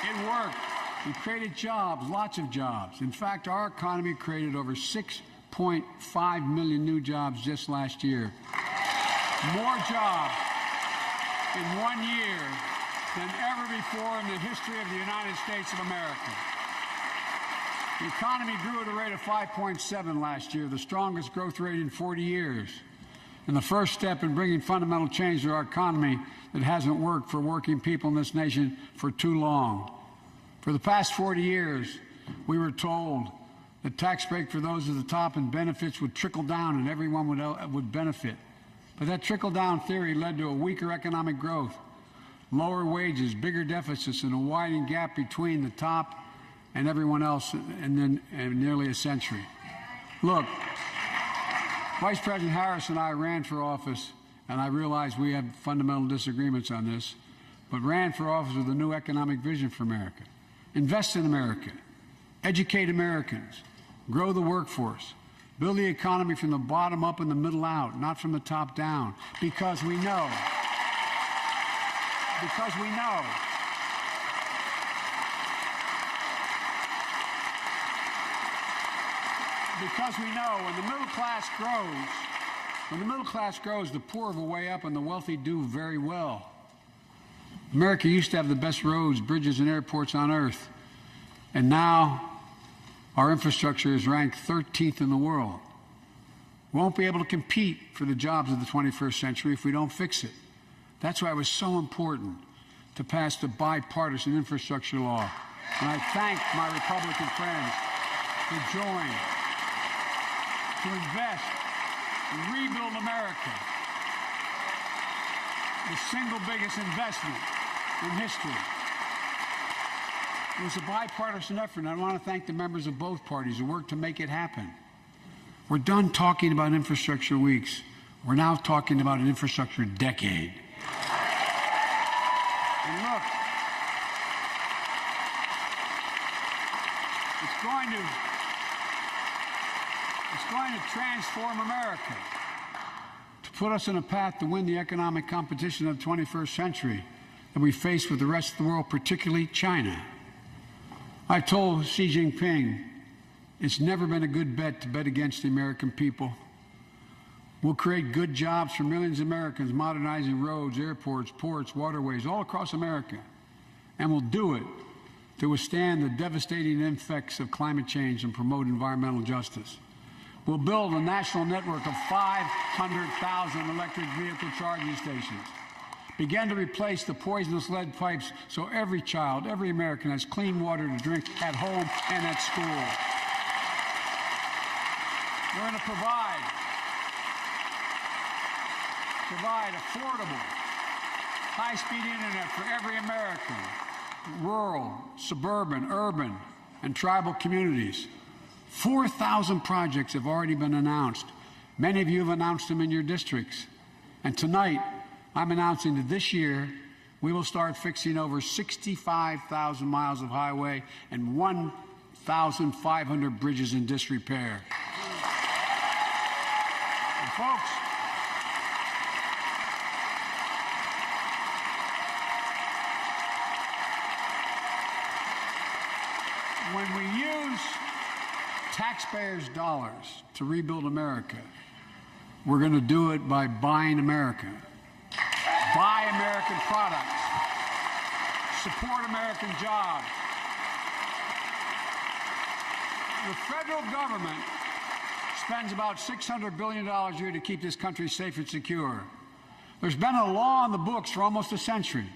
It worked. We created jobs, lots of jobs. In fact, our economy created over 6.5 million new jobs just last year. More jobs in 1 year than ever before in the history of the United States of America. The economy grew at a rate of 5.7 last year, the strongest growth rate in 40 years. And the first step in bringing fundamental change to our economy that hasn't worked for working people in this nation for too long. For the past 40 years, we were told that tax break for those at the top and benefits would trickle down and everyone would benefit. But that trickle-down theory led to a weaker economic growth, lower wages, bigger deficits, and a widening gap between the top and everyone else in nearly a century. Look, Vice President Harris and I ran for office, and I realize we have fundamental disagreements on this, but ran for office with a new economic vision for America. Invest in America, educate Americans, grow the workforce, build the economy from the bottom up and the middle out, not from the top down, because we know Because we know. Because we know when the middle class grows, the poor will way up and the wealthy do very well. America used to have the best roads, bridges, and airports on earth. And now our infrastructure is ranked 13th in the world. We won't be able to compete for the jobs of the 21st century if we don't fix it. That's why it was so important to pass the bipartisan infrastructure law. And I thank my Republican friends to join, to invest, and rebuild America. The single biggest investment in history. It was a bipartisan effort, and I want to thank the members of both parties who worked to make it happen. We're done talking about infrastructure weeks. We're now talking about an infrastructure decade. And look, it's going to transform America, to put us on a path to win the economic competition of the 21st century that we face with the rest of the world, particularly China. I told Xi Jinping it's never been a good bet to bet against the American people. We'll create good jobs for millions of Americans, modernizing roads, airports, ports, waterways, all across America. And we'll do it to withstand the devastating effects of climate change and promote environmental justice. We'll build a national network of 500,000 electric vehicle charging stations. Begin to replace the poisonous lead pipes so every child, every American has clean water to drink at home and at school. We're going to provide affordable, high-speed internet for every American, rural, suburban, urban, and tribal communities. 4,000 projects have already been announced. Many of you have announced them in your districts. And tonight, I'm announcing that this year, we will start fixing over 65,000 miles of highway and 1,500 bridges in disrepair. And folks, when we use taxpayers' dollars to rebuild America, we're going to do it by buying America. Buy American products. Support American jobs. The federal government spends about $600 billion a year to keep this country safe and secure. There's been a law on the books for almost a century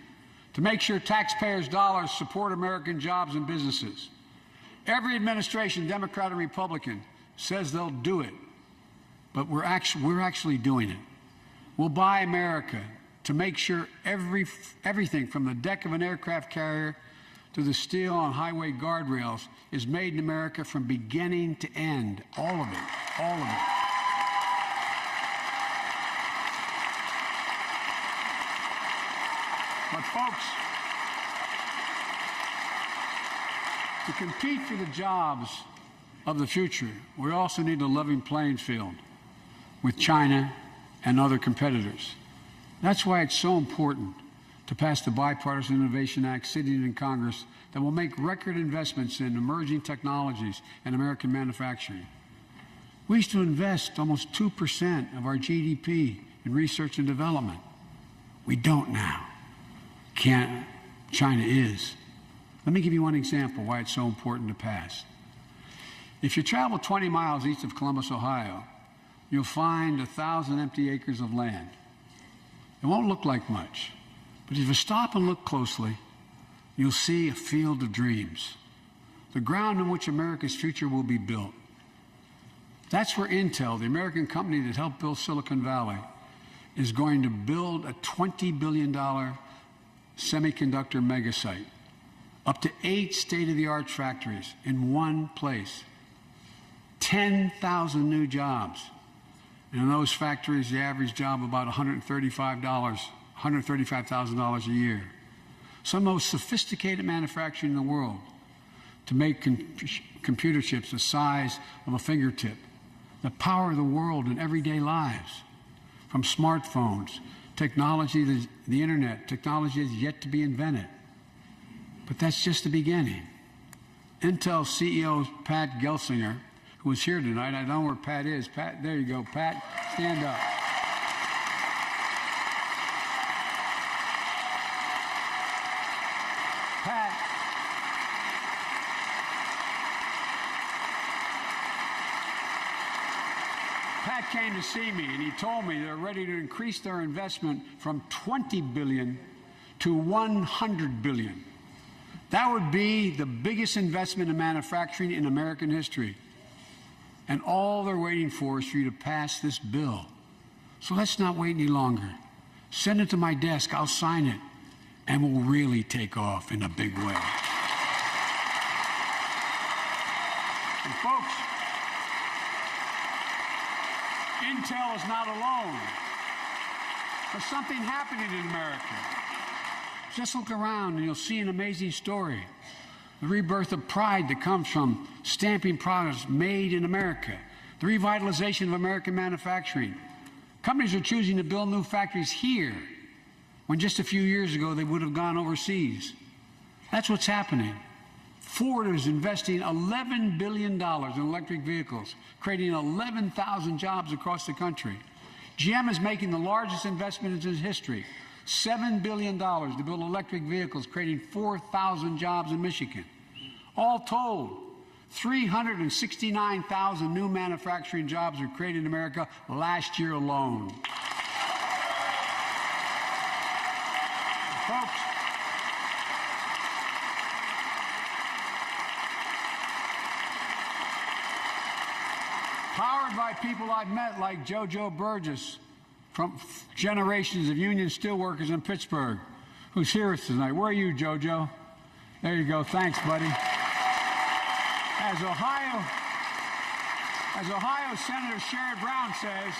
to make sure taxpayers' dollars support American jobs and businesses. Every administration, Democrat and Republican, says they'll do it, but we're actually doing it. We'll buy America to make sure everything from the deck of an aircraft carrier to the steel on highway guardrails is made in America from beginning to end. All of it. All of it. But folks, to compete for the jobs of the future, we also need a level playing field with China and other competitors. That's why it's so important to pass the Bipartisan Innovation Act sitting in Congress that will make record investments in emerging technologies and American manufacturing. We used to invest almost 2% of our GDP in research and development. We don't now. China is. Let me give you one example why it's so important to pass. If you travel 20 miles east of Columbus, Ohio, you'll find 1,000 empty acres of land. It won't look like much, but if you stop and look closely, you'll see a field of dreams, the ground on which America's future will be built. That's where Intel, the American company that helped build Silicon Valley, is going to build a $20 billion semiconductor megasite. Up to 8 state-of-the-art factories in one place. 10,000 new jobs. And in those factories, the average job about $135,000 a year. Some of the most sophisticated manufacturing in the world to make computer chips the size of a fingertip. The power of the world in everyday lives. From smartphones technology, the internet, technology is yet to be invented. But that's just the beginning. Intel CEO Pat Gelsinger, who was here tonight, I don't know where Pat is. Pat, there you go. Pat, stand up. Pat came to see me, and he told me they're ready to increase their investment from $20 billion to $100 billion. That would be the biggest investment in manufacturing in American history. And all they're waiting for is for you to pass this bill. So let's not wait any longer. Send it to my desk. I'll sign it. And we'll really take off in a big way. And folks, Intel is not alone. There's something happening in America. Just look around and you'll see an amazing story. The rebirth of pride that comes from stamping products made in America. The revitalization of American manufacturing. Companies are choosing to build new factories here when just a few years ago they would have gone overseas. That's what's happening. Ford is investing $11 billion in electric vehicles, creating 11,000 jobs across the country. GM is making the largest investment in its history, $7 billion to build electric vehicles, creating 4,000 jobs in Michigan. All told, 369,000 new manufacturing jobs were created in America last year alone. Folks, powered by people I've met like JoJo Burgess from generations of union steelworkers in Pittsburgh, who's here with us tonight. Where are you, JoJo? There you go. Thanks, buddy. As Ohio Senator Sherrod Brown says,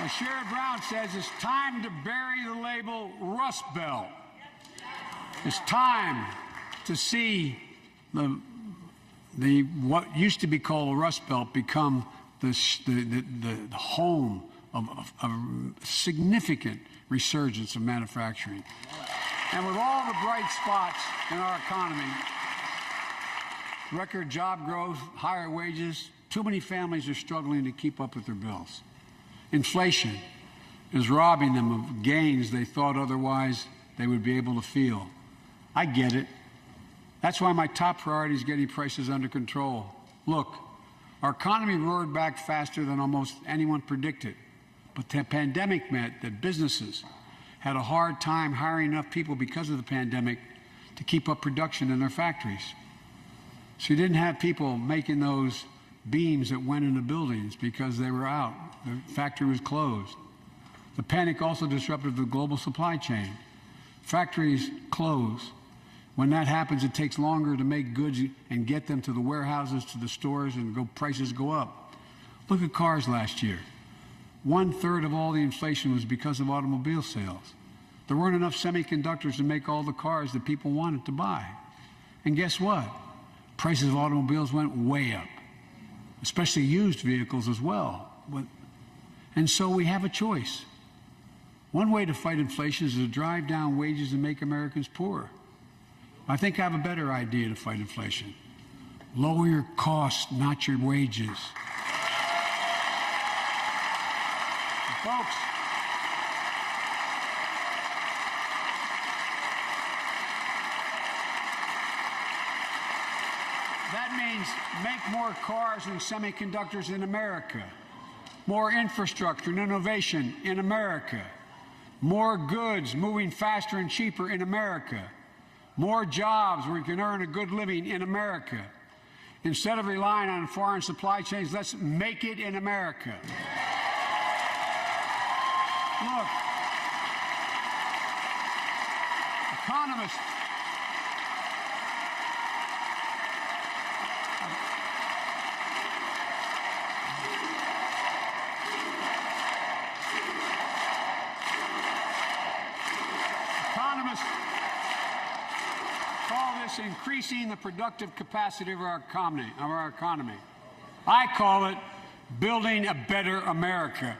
Sherrod Brown says it's time to bury the label Rust Belt. It's time to see the what used to be called the Rust Belt become the home of a significant resurgence of manufacturing. And with all the bright spots in our economy, record job growth, higher wages, too many families are struggling to keep up with their bills. Inflation is robbing them of gains they thought otherwise they would be able to feel. I get it. That's why my top priority is getting prices under control. Look, our economy roared back faster than almost anyone predicted. But the pandemic meant that businesses had a hard time hiring enough people because of the pandemic to keep up production in their factories. So you didn't have people making those beams that went into buildings because they were out. The factory was closed. The panic also disrupted the global supply chain. Factories close. When that happens, it takes longer to make goods and get them to the warehouses, to the stores, and prices go up. Look at cars last year. 1/3 of all the inflation was because of automobile sales. There weren't enough semiconductors to make all the cars that people wanted to buy. And guess what? Prices of automobiles went way up, especially used vehicles as well. And so we have a choice. One way to fight inflation is to drive down wages and make Americans poorer. I think I have a better idea to fight inflation. Lower your costs, not your wages. And folks, that means make more cars and semiconductors in America, more infrastructure and innovation in America, more goods moving faster and cheaper in America, more jobs where you can earn a good living in America. Instead of relying on foreign supply chains, let's make it in America. Look, economists call this us increasing the productive capacity of our economy. I call it building a better America.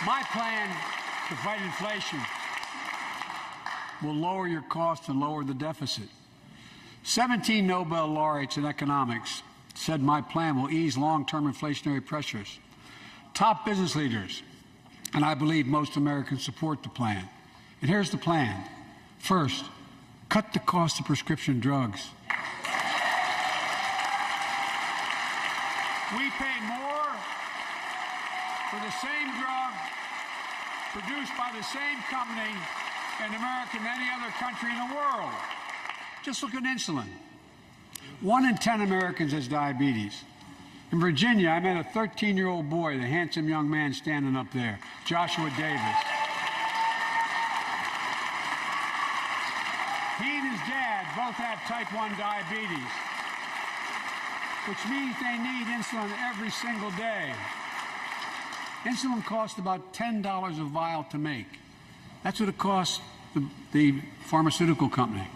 My plan to fight inflation will lower your costs and lower the deficit. 17 Nobel laureates in economics said my plan will ease long-term inflationary pressures. Top business leaders, and I believe most Americans, support the plan. And here's the plan. First, cut the cost of prescription drugs. We pay more for the same drug produced by the same company in America than any other country in the world. Just look at insulin. 1 in 10 Americans has diabetes. In Virginia, I met a 13-year-old boy, the handsome young man standing up there, Joshua Davis. He and his dad both have type 1 diabetes, which means they need insulin every single day. Insulin costs about $10 a vial to make. That's what it costs the pharmaceutical company.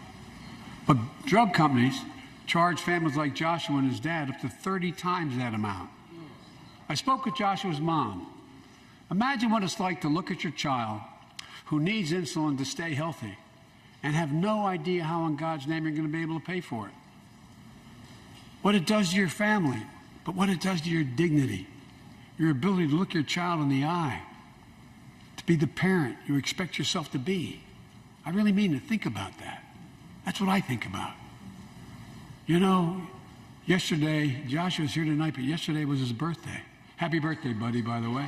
But drug companies charge families like Joshua and his dad up to 30 times that amount. I spoke with Joshua's mom. Imagine what it's like to look at your child who needs insulin to stay healthy and have no idea how in God's name you're going to be able to pay for it. What it does to your family, but what it does to your dignity, your ability to look your child in the eye, to be the parent you expect yourself to be. I really mean to think about that. That's what I think about. You know, yesterday, Joshua's here tonight, but yesterday was his birthday. Happy birthday, buddy, by the way.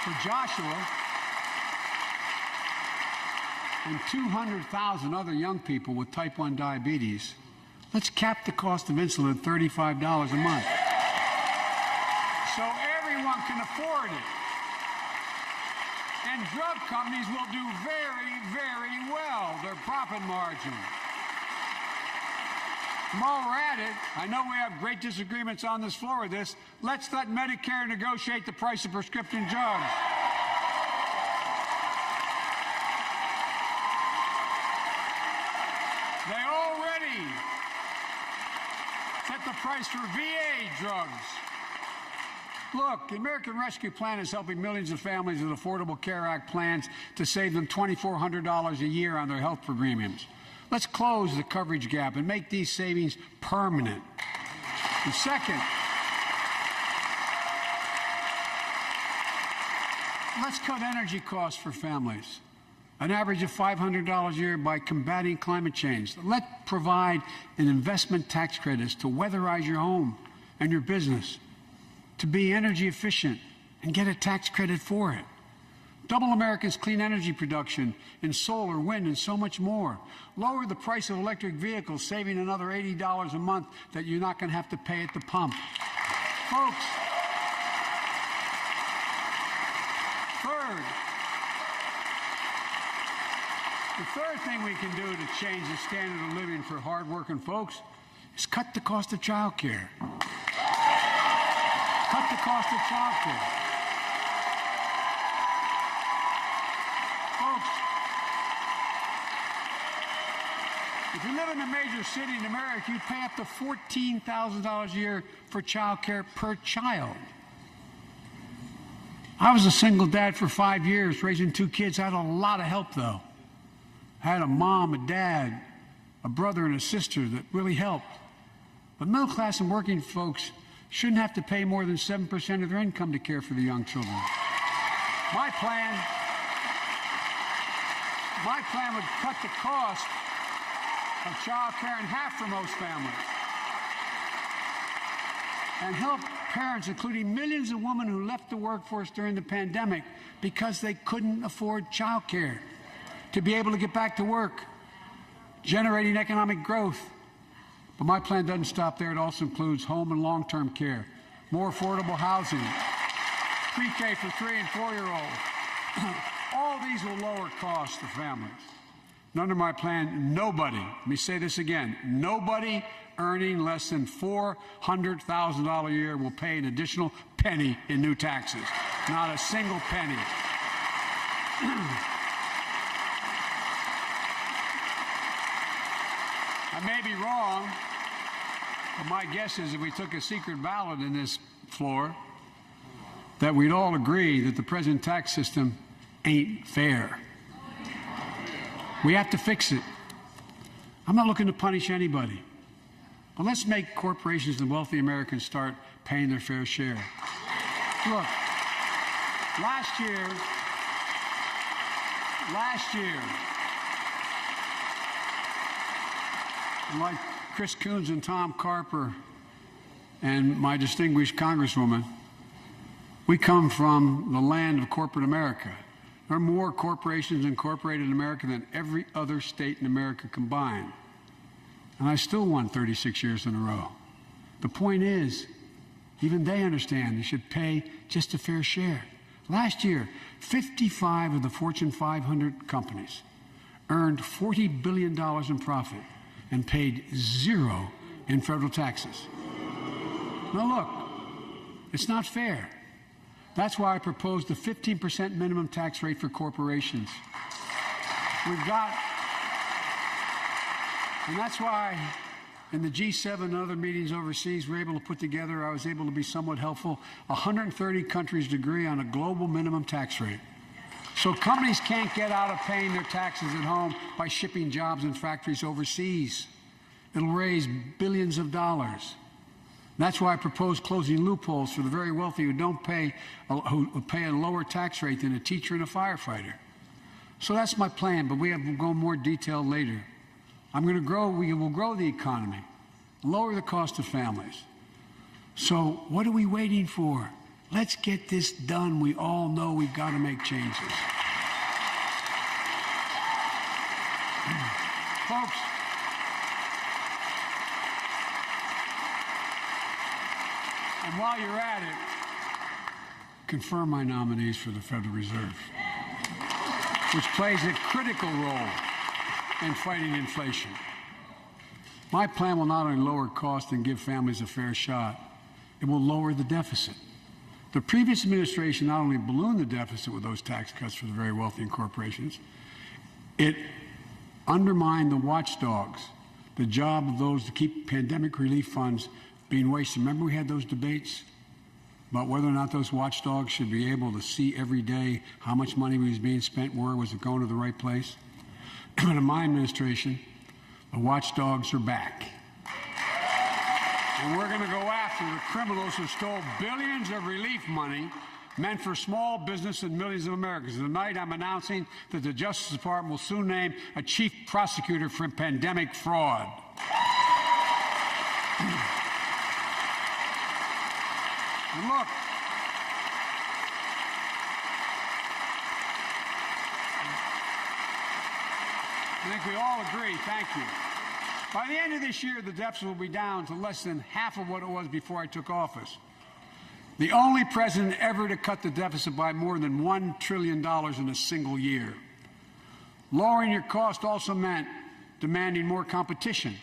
For Joshua and 200,000 other young people with type 1 diabetes, let's cap the cost of insulin at $35 a month so everyone can afford it. And drug companies will do very, very well, their profit margin. While we're at it, I know we have great disagreements on this floor with this. Let's let Medicare negotiate the price of prescription drugs. They already set the price for VA drugs. Look, the American Rescue Plan is helping millions of families with Affordable Care Act plans to save them $2,400 a year on their health premiums. Let's close the coverage gap and make these savings permanent. And second, let's cut energy costs for families, an average of $500 a year by combating climate change. Let's provide an investment tax credits to weatherize your home and your business, to be energy efficient and get a tax credit for it. Double America's clean energy production in solar, wind, and so much more. Lower the price of electric vehicles, saving another $80 a month that you're not going to have to pay at the pump. Folks, the third thing we can do to change the standard of living for hardworking folks is cut the cost of child care. Cut the cost of child care. Folks, if you live in a major city in America, you pay up to $14,000 a year for child care per child. I was a single dad for 5 years, raising 2 kids. I had a lot of help, though. I had a mom, a dad, a brother, and a sister that really helped. But middle class and working folks shouldn't have to pay more than 7% of their income to care for the young children. My plan would cut the cost of child care in half for most families and help parents, including millions of women who left the workforce during the pandemic because they couldn't afford child care, to be able to get back to work, generating economic growth. But my plan doesn't stop there. It also includes home and long-term care, more affordable housing, pre-K for 3- and 4-year-olds. All these will lower costs to families. And under my plan, nobody, let me say this again, nobody earning less than $400,000 a year will pay an additional penny in new taxes. Not a single penny. I may be wrong, but my guess is if we took a secret ballot in this floor, that we'd all agree that the present tax system ain't fair. We have to fix it. I'm not looking to punish anybody, but let's make corporations and wealthy Americans start paying their fair share. Look, last year, like Chris Coons and Tom Carper and my distinguished Congresswoman, we come from the land of corporate America. There are more corporations incorporated in America than every other state in America combined. And I still won 36 years in a row. The point is, even they understand they should pay just a fair share. Last year, 55 of the Fortune 500 companies earned $40 billion in profit and paid zero in federal taxes. Now look, it's not fair. That's why I proposed the 15% minimum tax rate for corporations. And that's why in the G7 and other meetings overseas, we're able to put together, I was able to be somewhat helpful, 130 countries agree on a global minimum tax rate. So companies can't get out of paying their taxes at home by shipping jobs and factories overseas. It'll raise billions of dollars. That's why I propose closing loopholes for the very wealthy who pay a lower tax rate than a teacher and a firefighter. So that's my plan, but we have to go more detailed later. We will grow the economy, lower the cost of families. So what are we waiting for? Let's get this done. We all know we've got to make changes. Folks, and while you're at it, confirm my nominees for the Federal Reserve, which plays a critical role in fighting inflation. My plan will not only lower costs and give families a fair shot, it will lower the deficit. The previous administration not only ballooned the deficit with those tax cuts for the very wealthy and corporations, it undermined the watchdogs, the job of those to keep pandemic relief funds being wasted. Remember we had those debates about whether or not those watchdogs should be able to see every day how much money was being spent, where was it going to the right place? But in my administration, the watchdogs are back. And we're going to go after the criminals who stole billions of relief money meant for small business and millions of Americans. Tonight, I'm announcing that the Justice Department will soon name a chief prosecutor for pandemic fraud. And look, I think we all agree, thank you. By the end of this year, the deficit will be down to less than half of what it was before I took office. The only president ever to cut the deficit by more than $1 trillion in a single year. Lowering your cost also meant demanding more competition.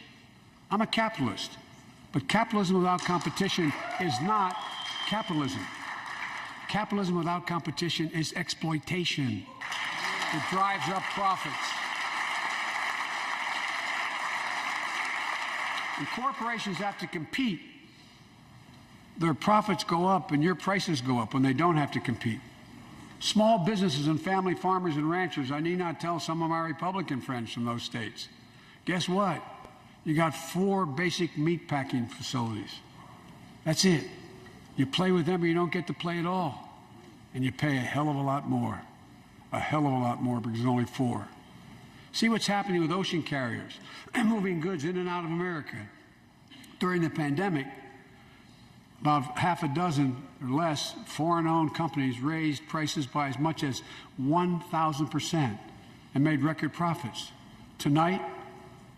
I'm a capitalist, but capitalism without competition is not capitalism. Capitalism without competition is exploitation. It drives up profits. And corporations have to compete. Their profits go up and your prices go up when they don't have to compete. Small businesses and family farmers and ranchers, I need not tell some of my Republican friends from those states. Guess what? You got 4 basic meat packing facilities. That's it. You play with them or you don't get to play at all. And you pay a hell of a lot more. A hell of a lot more because there's only 4. See what's happening with ocean carriers and moving goods in and out of America. During the pandemic, about half a dozen or less foreign-owned companies raised prices by as much as 1,000% and made record profits. Tonight,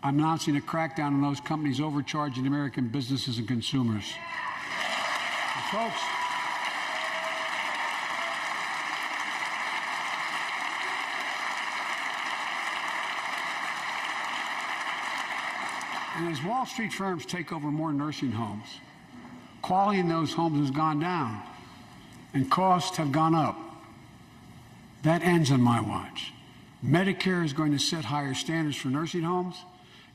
I'm announcing a crackdown on those companies overcharging American businesses and consumers. And folks, and as Wall Street firms take over more nursing homes, quality in those homes has gone down and costs have gone up. That ends on my watch. Medicare is going to set higher standards for nursing homes,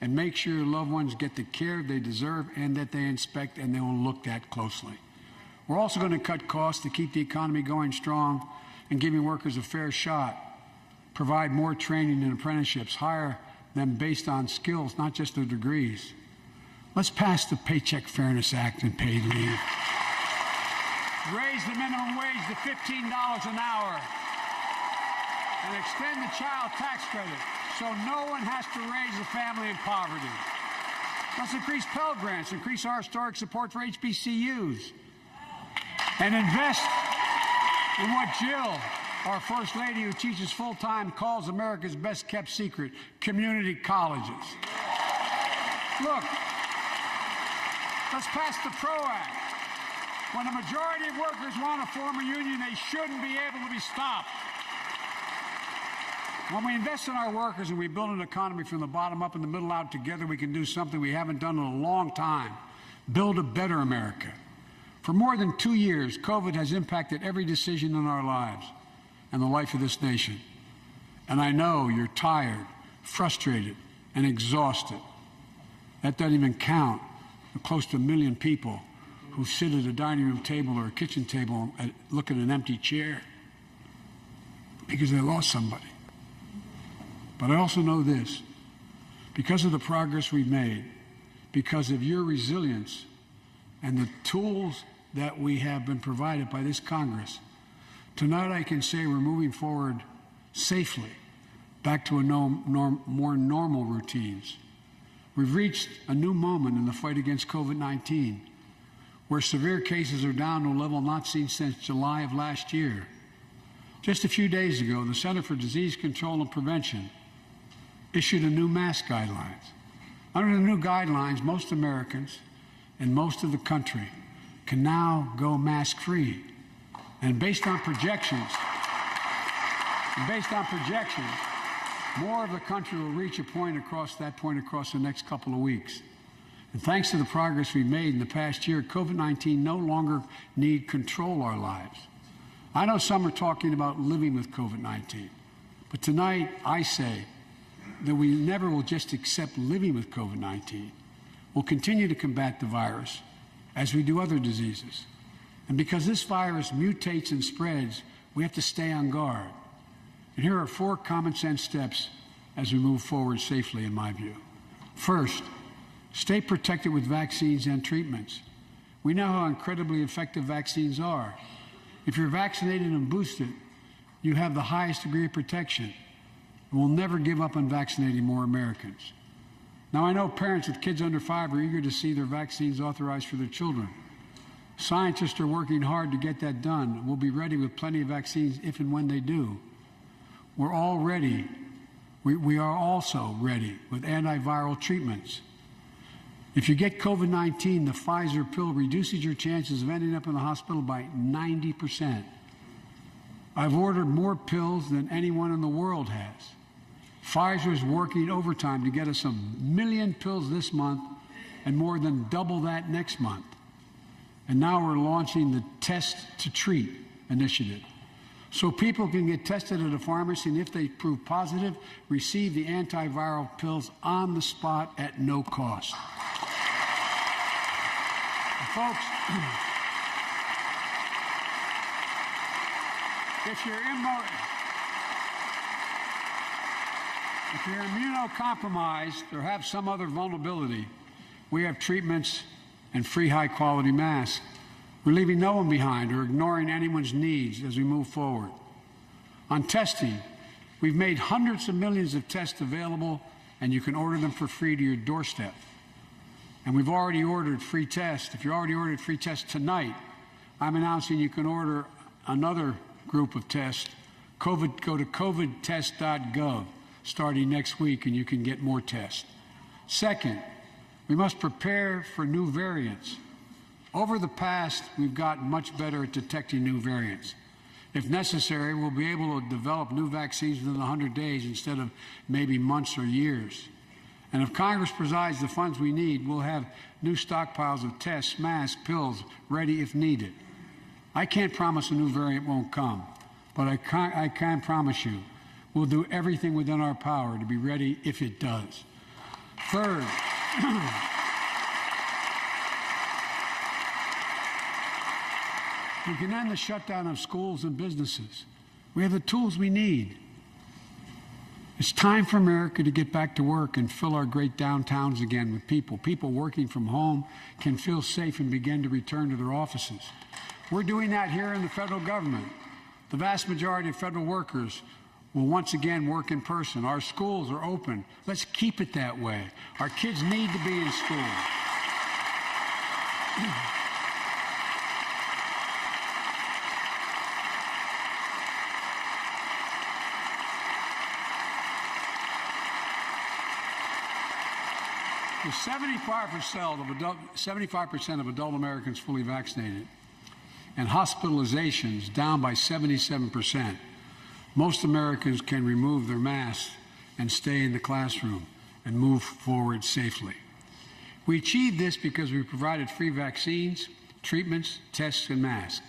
and make sure your loved ones get the care they deserve and that they inspect and they will look at closely. We're also going to cut costs to keep the economy going strong and giving workers a fair shot, provide more training and apprenticeships, hire them based on skills, not just their degrees. Let's pass the Paycheck Fairness Act and paid leave. Raise the minimum wage to $15 an hour and extend the child tax credit so no one has to raise a family in poverty. Let's increase Pell Grants, increase our historic support for HBCUs, and invest in what Jill, our First Lady who teaches full-time, calls America's best-kept secret, community colleges. Look, let's pass the PRO Act. When a majority of workers want to form a union, they shouldn't be able to be stopped. When we invest in our workers and we build an economy from the bottom up and the middle out together, we can do something we haven't done in a long time, build a better America. For more than 2 years, COVID has impacted every decision in our lives and the life of this nation. And I know you're tired, frustrated, and exhausted. That doesn't even count the close to 1 million people who sit at a dining room table or a kitchen table and look at an empty chair because they lost somebody. But I also know this, because of the progress we've made, because of your resilience and the tools that we have been provided by this Congress, tonight I can say we're moving forward safely back to more normal routines. We've reached a new moment in the fight against COVID-19, where severe cases are down to a level not seen since July of last year. Just a few days ago, the Center for Disease Control and Prevention issued a new mask guidelines. Under the new guidelines, most Americans and most of the country can now go mask-free. And based on projections, more of the country will reach a point across the next couple of weeks. And thanks to the progress we've made in the past year, COVID-19 no longer need control our lives. I know some are talking about living with COVID-19, but tonight I say that we never will just accept living with COVID-19. We'll continue to combat the virus as we do other diseases. And because this virus mutates and spreads, we have to stay on guard. And here are 4 common sense steps as we move forward safely, in my view. First, stay protected with vaccines and treatments. We know how incredibly effective vaccines are. If you're vaccinated and boosted, you have the highest degree of protection. We'll never give up on vaccinating more Americans. Now, I know parents with kids under 5 are eager to see their vaccines authorized for their children. Scientists are working hard to get that done. We'll be ready with plenty of vaccines if and when they do. We're all ready. We are also ready with antiviral treatments. If you get COVID-19, the Pfizer pill reduces your chances of ending up in the hospital by 90%. I've ordered more pills than anyone in the world has. Pfizer is working overtime to get us 1 million pills this month and more than double that next month. And now we're launching the Test to Treat initiative. So people can get tested at a pharmacy, and if they prove positive, receive the antiviral pills on the spot at no cost. And folks, if you're immunocompromised or have some other vulnerability, we have treatments and free high-quality masks. We're leaving no one behind or ignoring anyone's needs as we move forward. On testing, we've made hundreds of millions of tests available, and you can order them for free to your doorstep. And we've already ordered free tests. If you already ordered free tests tonight, I'm announcing you can order another group of tests. Go to covidtest.gov starting next week, and you can get more tests. Second, we must prepare for new variants. Over the past, we've gotten much better at detecting new variants. If necessary, we'll be able to develop new vaccines within 100 days instead of maybe months or years. And if Congress provides the funds we need, we'll have new stockpiles of tests, masks, pills ready if needed. I can't promise a new variant won't come, but I can promise you we'll do everything within our power to be ready if it does. Third, we can end the shutdown of schools and businesses. We have the tools we need. It's time for America to get back to work and fill our great downtowns again with people. People working from home can feel safe and begin to return to their offices. We're doing that here in the federal government. The vast majority of federal workers will once again work in person. Our schools are open. Let's keep it that way. Our kids need to be in school. With 75% of adult Americans fully vaccinated and hospitalizations down by 77%, most Americans can remove their masks and stay in the classroom and move forward safely. We achieved this because we provided free vaccines, treatments, tests, and masks.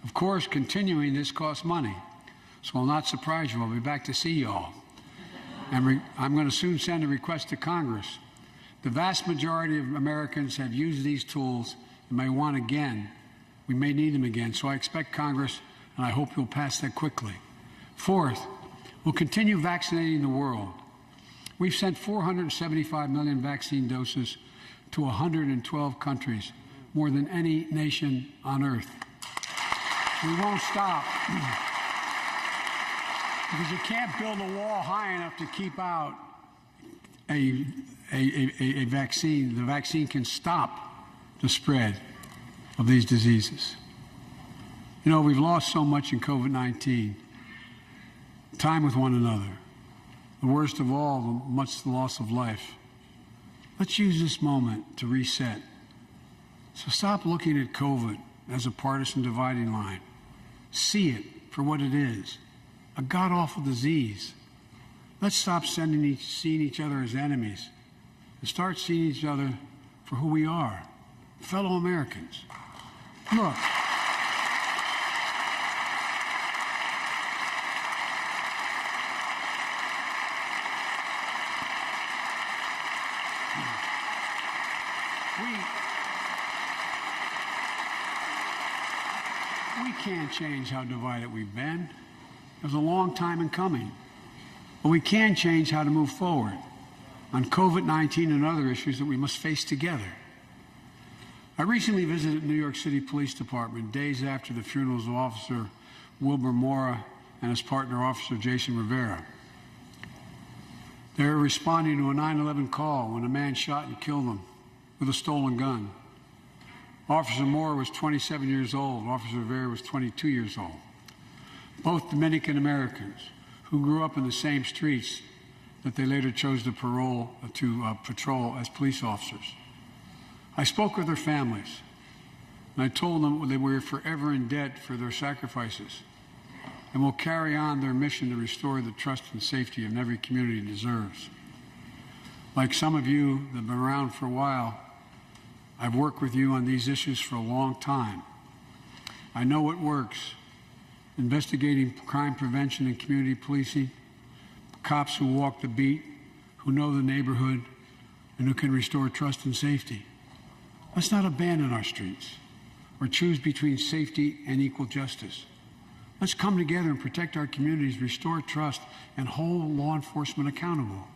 Of course, continuing this costs money, so I'll not surprise you. I'll be back to see you all. And I'm going to soon send a request to Congress. The vast majority of Americans have used these tools and may want again. We may need them again, so I expect Congress, and I hope you'll pass that quickly. Fourth, we'll continue vaccinating the world. We've sent 475 million vaccine doses to 112 countries, more than any nation on earth. We won't stop, because you can't build a wall high enough to keep out a vaccine. The vaccine can stop the spread of these diseases. You know, we've lost so much in COVID-19. Time with one another. The worst of all, much the loss of life. Let's use this moment to reset. So stop looking at COVID as a partisan dividing line. See it for what it is, a god-awful disease. Let's stop seeing each other as enemies and start seeing each other for who we are, fellow Americans. Look, we can't change how divided we've been. It was a long time in coming. But we can change how to move forward on COVID-19 and other issues that we must face together. I recently visited New York City Police Department days after the funerals of Officer Wilbur Mora and his partner, Officer Jason Rivera. They were responding to a 9/11 call when a man shot and killed them with a stolen gun. Officer Mora was 27 years old. Officer Rivera was 22 years old. Both Dominican Americans who grew up in the same streets that they later chose to patrol as police officers. I spoke with their families, and I told them they were forever in debt for their sacrifices and will carry on their mission to restore the trust and safety of every community deserves. Like some of you that have been around for a while, I've worked with you on these issues for a long time. I know what works. Investigating crime prevention and community policing, cops who walk the beat, who know the neighborhood, and who can restore trust and safety. Let's not abandon our streets or choose between safety and equal justice. Let's come together and protect our communities, restore trust, and hold law enforcement accountable.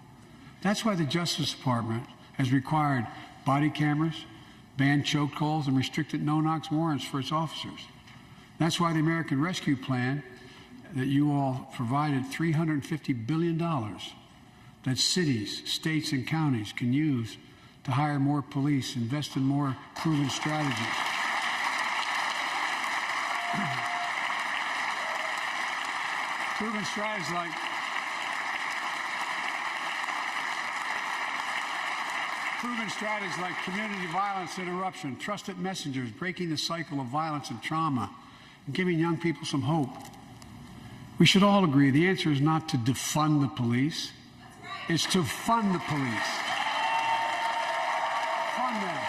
That's why the Justice Department has required body cameras, banned chokeholds, and restricted no-knock warrants for its officers. That's why the American Rescue Plan that you all provided $350 billion that cities, states, and counties can use to hire more police, invest in more proven strategies. Proven strategies like community violence interruption, trusted messengers, breaking the cycle of violence and trauma, and giving young people some hope. We should all agree the answer is not to defund the police. It's to fund the police. Fund them.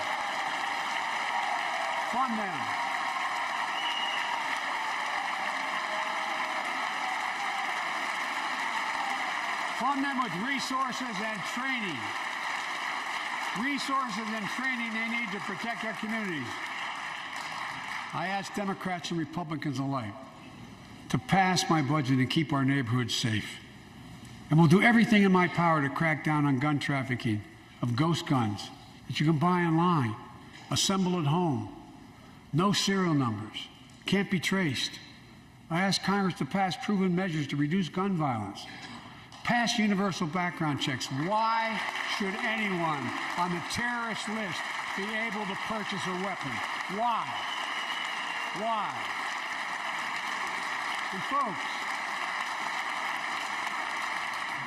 Fund them. Fund them with resources and training. resources and training they need to protect our communities. I ask Democrats and Republicans alike to pass my budget and keep our neighborhoods safe. And we'll do everything in my power to crack down on gun trafficking of ghost guns that you can buy online, assemble at home, no serial numbers, can't be traced. I ask Congress to pass proven measures to reduce gun violence, pass universal background checks. Why should anyone on the terrorist list be able to purchase a weapon? Why? Why? And folks,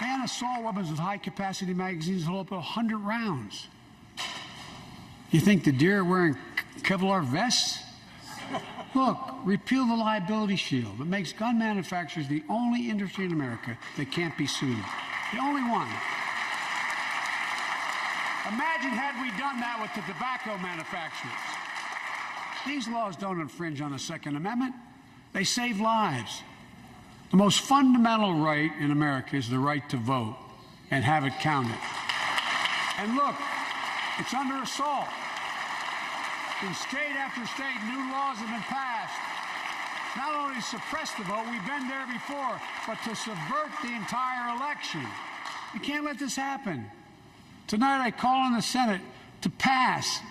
ban assault weapons with high-capacity magazines that hold up to 100 rounds. You think the deer are wearing Kevlar vests? Look, repeal the liability shield that makes gun manufacturers the only industry in America that can't be sued. The only one. Imagine had we done that with the tobacco manufacturers. These laws don't infringe on the Second Amendment. They save lives. The most fundamental right in America is the right to vote and have it counted. And look, it's under assault. In state after state, new laws have been passed. Not only to suppress the vote, we've been there before, but to subvert the entire election. You can't let this happen. Tonight I call on the Senate to pass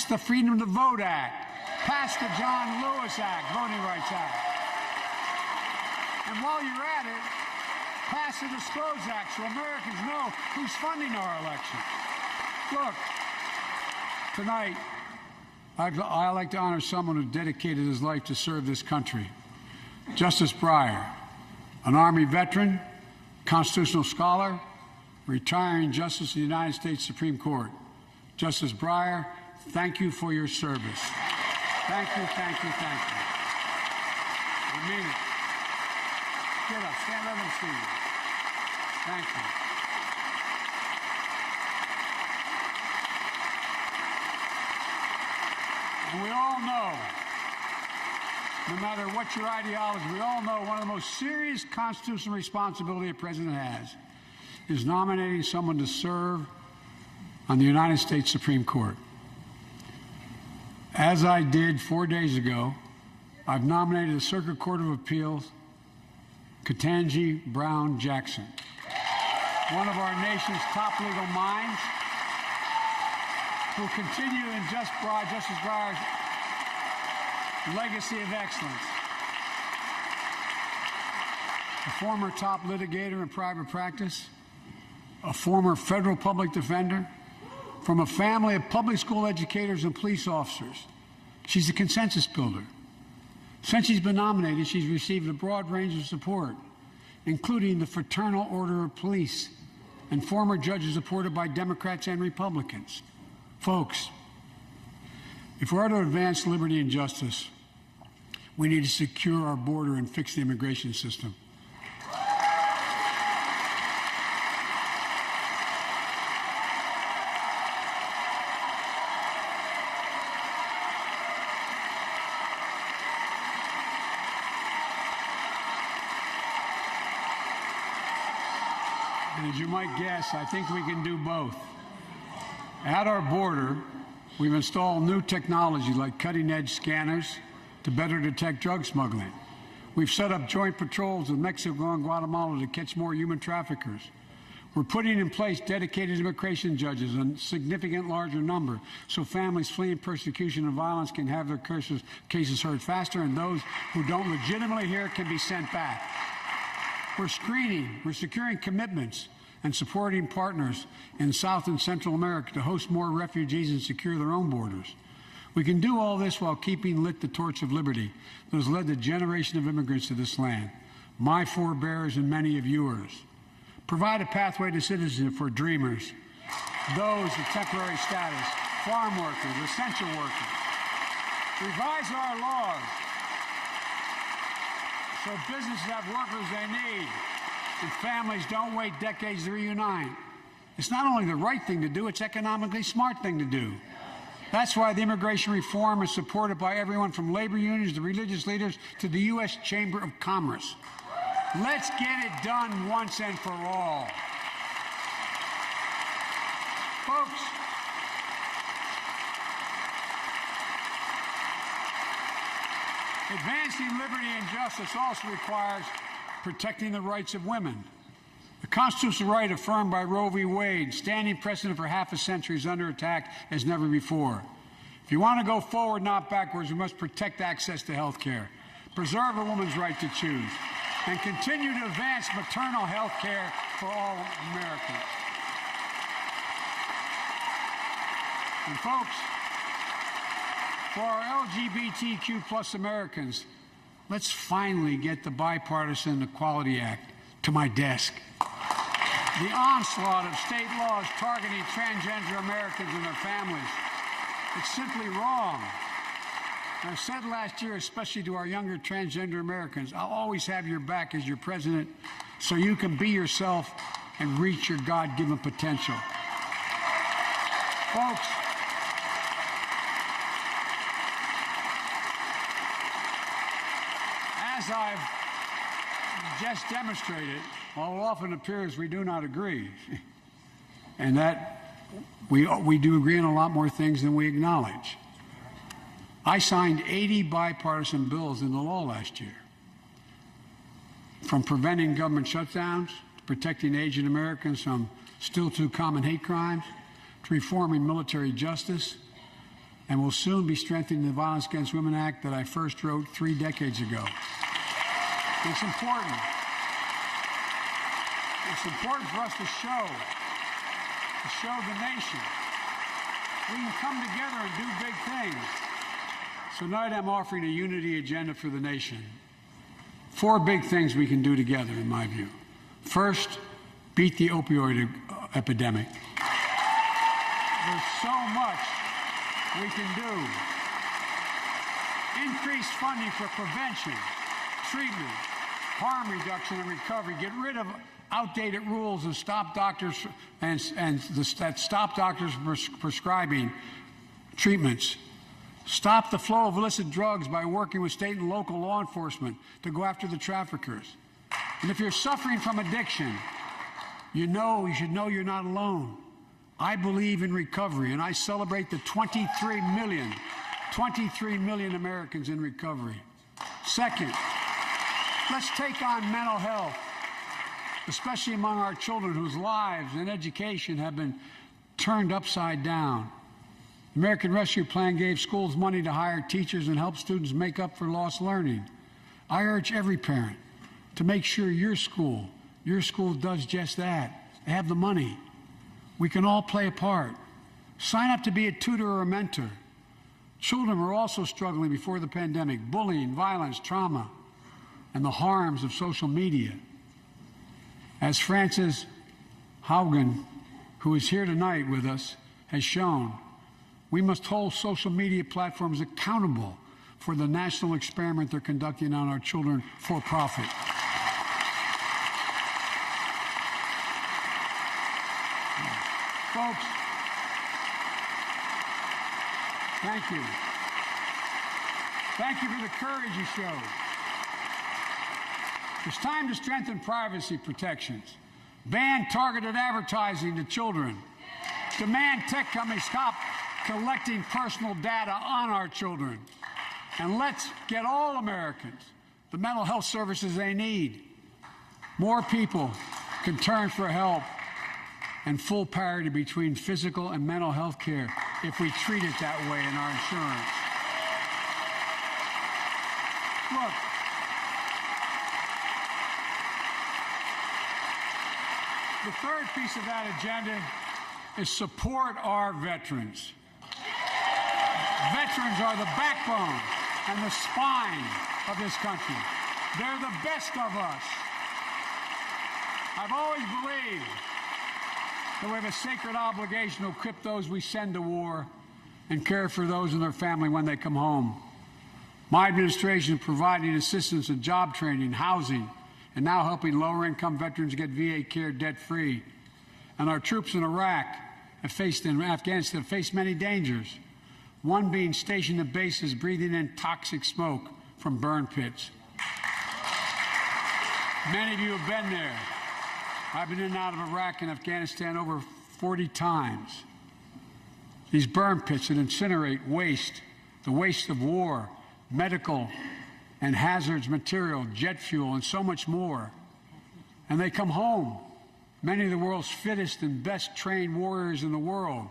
the Freedom to Vote Act, pass the John Lewis Act, Voting Rights Act. And while you're at it, pass the Disclose Act so Americans know who's funding our elections. Look, tonight, I like to honor someone who dedicated his life to serve this country. Justice Breyer, an Army veteran, constitutional scholar, retiring Justice of the United States Supreme Court. Justice Breyer, thank you for your service. Thank you, thank you, thank you. I mean it. Get up, stand up and see you. Thank you. And we all know, no matter what your ideology, we all know one of the most serious constitutional responsibility a president has is nominating someone to serve on the United States Supreme Court. As I did 4 days ago, I've nominated the Circuit Court of Appeals, Ketanji Brown Jackson, one of our nation's top legal minds, who will continue in Justice Breyer's legacy of excellence. A former top litigator in private practice, a former federal public defender, from a family of public school educators and police officers. She's a consensus builder. Since she's been nominated, she's received a broad range of support, including the Fraternal Order of Police and former judges supported by Democrats and Republicans. Folks, if we are to advance liberty and justice, we need to secure our border and fix the immigration system. And as you might guess, I think we can do both. At our border, we've installed new technology like cutting-edge scanners to better detect drug smuggling. We've set up joint patrols with Mexico and Guatemala to catch more human traffickers. We're putting in place dedicated immigration judges, a significant larger number, so families fleeing persecution and violence can have their cases heard faster, and those who don't legitimately hear can be sent back. We're screening, we're securing commitments and supporting partners in South and Central America to host more refugees and secure their own borders. We can do all this while keeping lit the torch of liberty that has led the generation of immigrants to this land, my forebears and many of yours. Provide a pathway to citizenship for dreamers, those with temporary status, farm workers, essential workers. Revise our laws so businesses have workers they need and families don't wait decades to reunite. It's not only the right thing to do, it's economically smart thing to do. That's why the immigration reform is supported by everyone from labor unions to religious leaders to the U.S. Chamber of Commerce. Let's get it done once and for all. Folks, Advancing liberty and justice also requires protecting the rights of women. The constitutional right affirmed by Roe v. Wade, standing precedent for half a century, is under attack as never before. If you want to go forward, not backwards, we must protect access to health care, preserve a woman's right to choose, and continue to advance maternal health care for all Americans. And folks, for our LGBTQ plus Americans, let's finally get the Bipartisan Equality Act to my desk. The onslaught of state laws targeting transgender Americans and their families, it's simply wrong. I said last year, especially to our younger transgender Americans, I'll always have your back as your president so you can be yourself and reach your God-given potential. Folks, as I've just demonstrated, while it often appears we do not agree, and that we do agree on a lot more things than we acknowledge. I signed 80 bipartisan bills into law last year, from preventing government shutdowns, to protecting Asian Americans from still too common hate crimes, to reforming military justice, and will soon be strengthening the Violence Against Women Act that I first wrote 3 decades ago. It's important. It's important for us to show the nation we can come together and do big things. So tonight I'm offering a unity agenda for the nation. 4 big things we can do together, in my view. First, beat the opioid epidemic. There's so much we can do. Increase funding for prevention, treatment, harm reduction, and recovery. Get rid of outdated rules and stop doctors prescribing treatments. Stop the flow of illicit drugs by working with state and local law enforcement to go after the traffickers. And if you're suffering from addiction, you should know you're not alone. I believe in recovery, and I celebrate the 23 million Americans in recovery. Second, let's take on mental health, especially among our children whose lives and education have been turned upside down. The American Rescue Plan gave schools money to hire teachers and help students make up for lost learning. I urge every parent to make sure your school does just that. They have the money. We can all play a part. Sign up to be a tutor or a mentor. Children were also struggling before the pandemic: bullying, violence, trauma, and the harms of social media. As Frances Haugen, who is here tonight with us, has shown, we must hold social media platforms accountable for the national experiment they're conducting on our children for profit. Folks, thank you. Thank you for the courage you showed. It's time to strengthen privacy protections, ban targeted advertising to children, demand tech companies stop collecting personal data on our children, and let's get all Americans the mental health services they need. More people can turn for help, and full parity between physical and mental health care if we treat it that way in our insurance. Look, the third piece of that agenda is support our veterans. Veterans are the backbone and the spine of this country. They're the best of us. I've always believed that we have a sacred obligation to equip those we send to war and care for those in their family when they come home. My administration is providing assistance in job training, housing, and now helping lower-income veterans get VA care debt-free. And our troops in Iraq in Afghanistan have faced many dangers, one being stationed at bases breathing in toxic smoke from burn pits. Many of you have been there. I've been in and out of Iraq and Afghanistan over 40 times. These burn pits that incinerate waste, the waste of war, medical and hazards material, jet fuel, and so much more. And they come home, many of the world's fittest and best trained warriors in the world.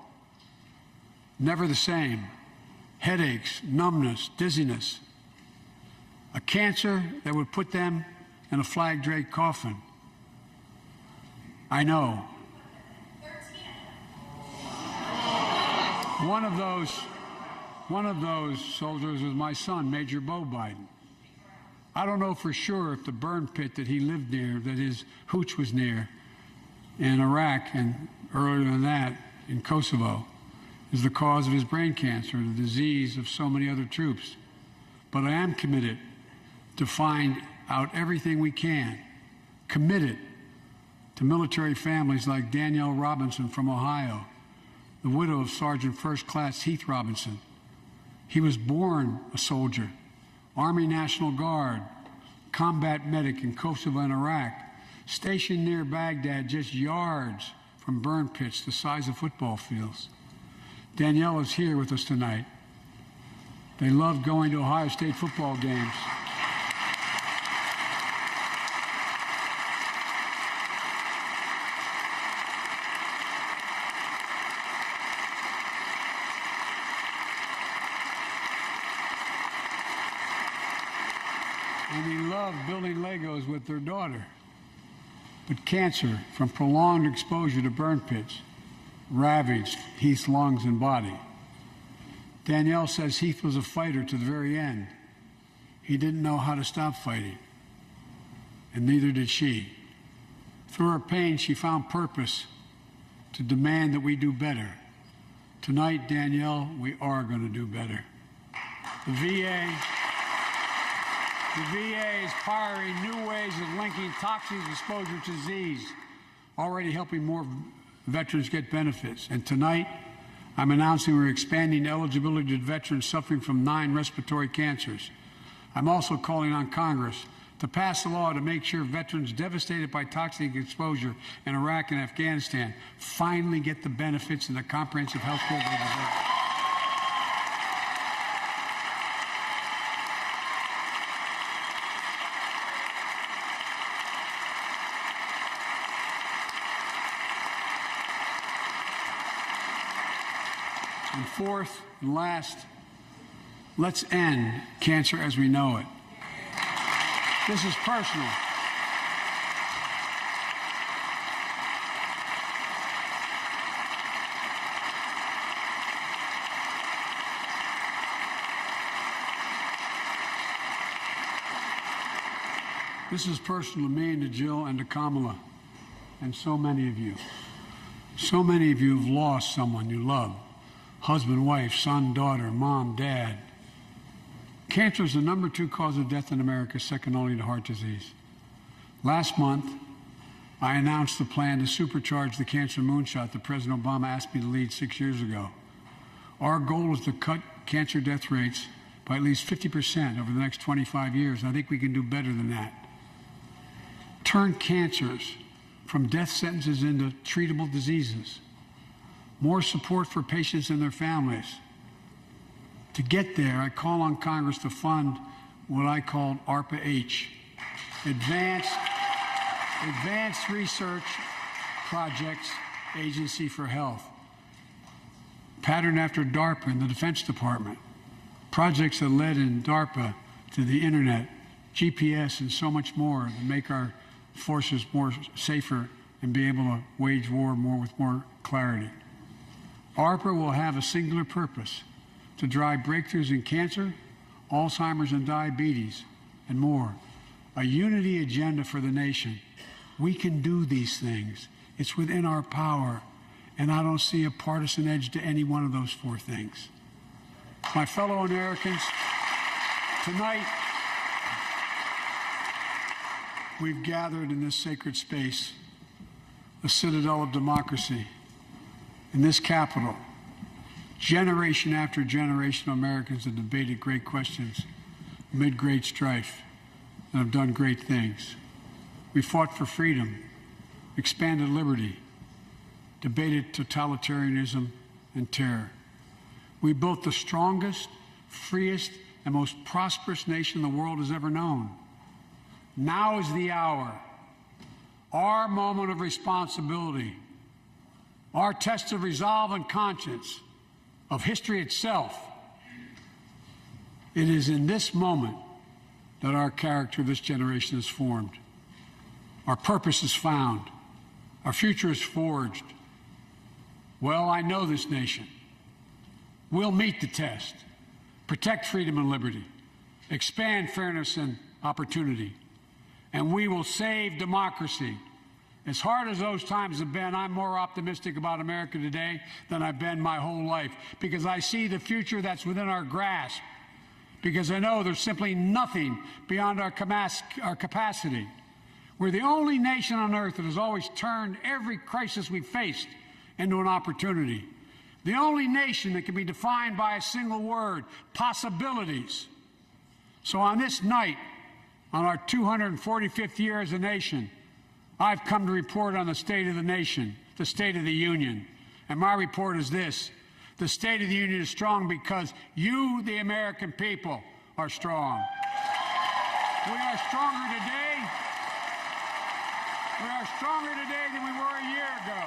Never the same. Headaches, numbness, dizziness. A cancer that would put them in a flag-draped coffin. I know. One of those soldiers was my son, Major Beau Biden. I don't know for sure if the burn pit that he lived near, that his hooch was near in Iraq and earlier than that in Kosovo, is the cause of his brain cancer, the disease of so many other troops. But I am committed to find out everything we can, committed to military families like Danielle Robinson from Ohio, the widow of Sergeant First Class Heath Robinson. He was born a soldier, Army National Guard, combat medic in Kosovo and Iraq, stationed near Baghdad, just yards from burn pits the size of football fields. Danielle is here with us tonight. They love going to Ohio State football games. And they love building Legos with their daughter. But cancer from prolonged exposure to burn pits ravaged Heath's lungs and body. Danielle says Heath was a fighter to the very end. He didn't know how to stop fighting, and neither did she. Through her pain, she found purpose to demand that we do better. Tonight, Danielle, we are going to do better. The VA is pioneering new ways of linking toxic exposure to disease, already helping more veterans get benefits. And tonight, I'm announcing we're expanding eligibility to veterans suffering from 9 respiratory cancers. I'm also calling on Congress to pass a law to make sure veterans devastated by toxic exposure in Iraq and Afghanistan finally get the benefits and the comprehensive health care they deserve. And fourth and last, let's end cancer as we know it. This is personal. This is personal to me and to Jill and to Kamala and so many of you. So many of you have lost someone you love. Husband, wife, son, daughter, mom, dad. Cancer is the #2 cause of death in America, second only to heart disease. Last month, I announced the plan to supercharge the cancer moonshot that President Obama asked me to lead 6 years ago. Our goal is to cut cancer death rates by at least 50% over the next 25 years. I think we can do better than that. Turn cancers from death sentences into treatable diseases. More support for patients and their families. To get there, I call on Congress to fund what I call ARPA-H, Advanced Research Projects Agency for Health, patterned after DARPA in the Defense Department. Projects that led in DARPA to the internet, GPS, and so much more to make our forces more safer and be able to wage war with more clarity. ARPA will have a singular purpose: to drive breakthroughs in cancer, Alzheimer's and diabetes, and more. A unity agenda for the nation. We can do these things. It's within our power, and I don't see a partisan edge to any one of those 4 things. My fellow Americans, tonight we've gathered in this sacred space, a citadel of democracy, in this Capitol. Generation after generation of Americans have debated great questions amid great strife and have done great things. We fought for freedom, expanded liberty, debated totalitarianism and terror. We built the strongest, freest, and most prosperous nation the world has ever known. Now is the hour, our moment of responsibility, our test of resolve and conscience, of history itself. It is in this moment that our character of this generation is formed. Our purpose is found. Our future is forged. Well, I know this nation. We'll meet the test, protect freedom and liberty, expand fairness and opportunity, and we will save democracy. As hard as those times have been, I'm more optimistic about America today than I've been my whole life, because I see the future that's within our grasp, because I know there's simply nothing beyond our capacity. We're the only nation on earth that has always turned every crisis we've faced into an opportunity. The only nation that can be defined by a single word: possibilities. So on this night, on our 245th year as a nation, I've come to report on the state of the nation, the State of the Union. And my report is this: the State of the Union is strong because you, the American people, are strong. We are stronger today. We are stronger today than we were a year ago.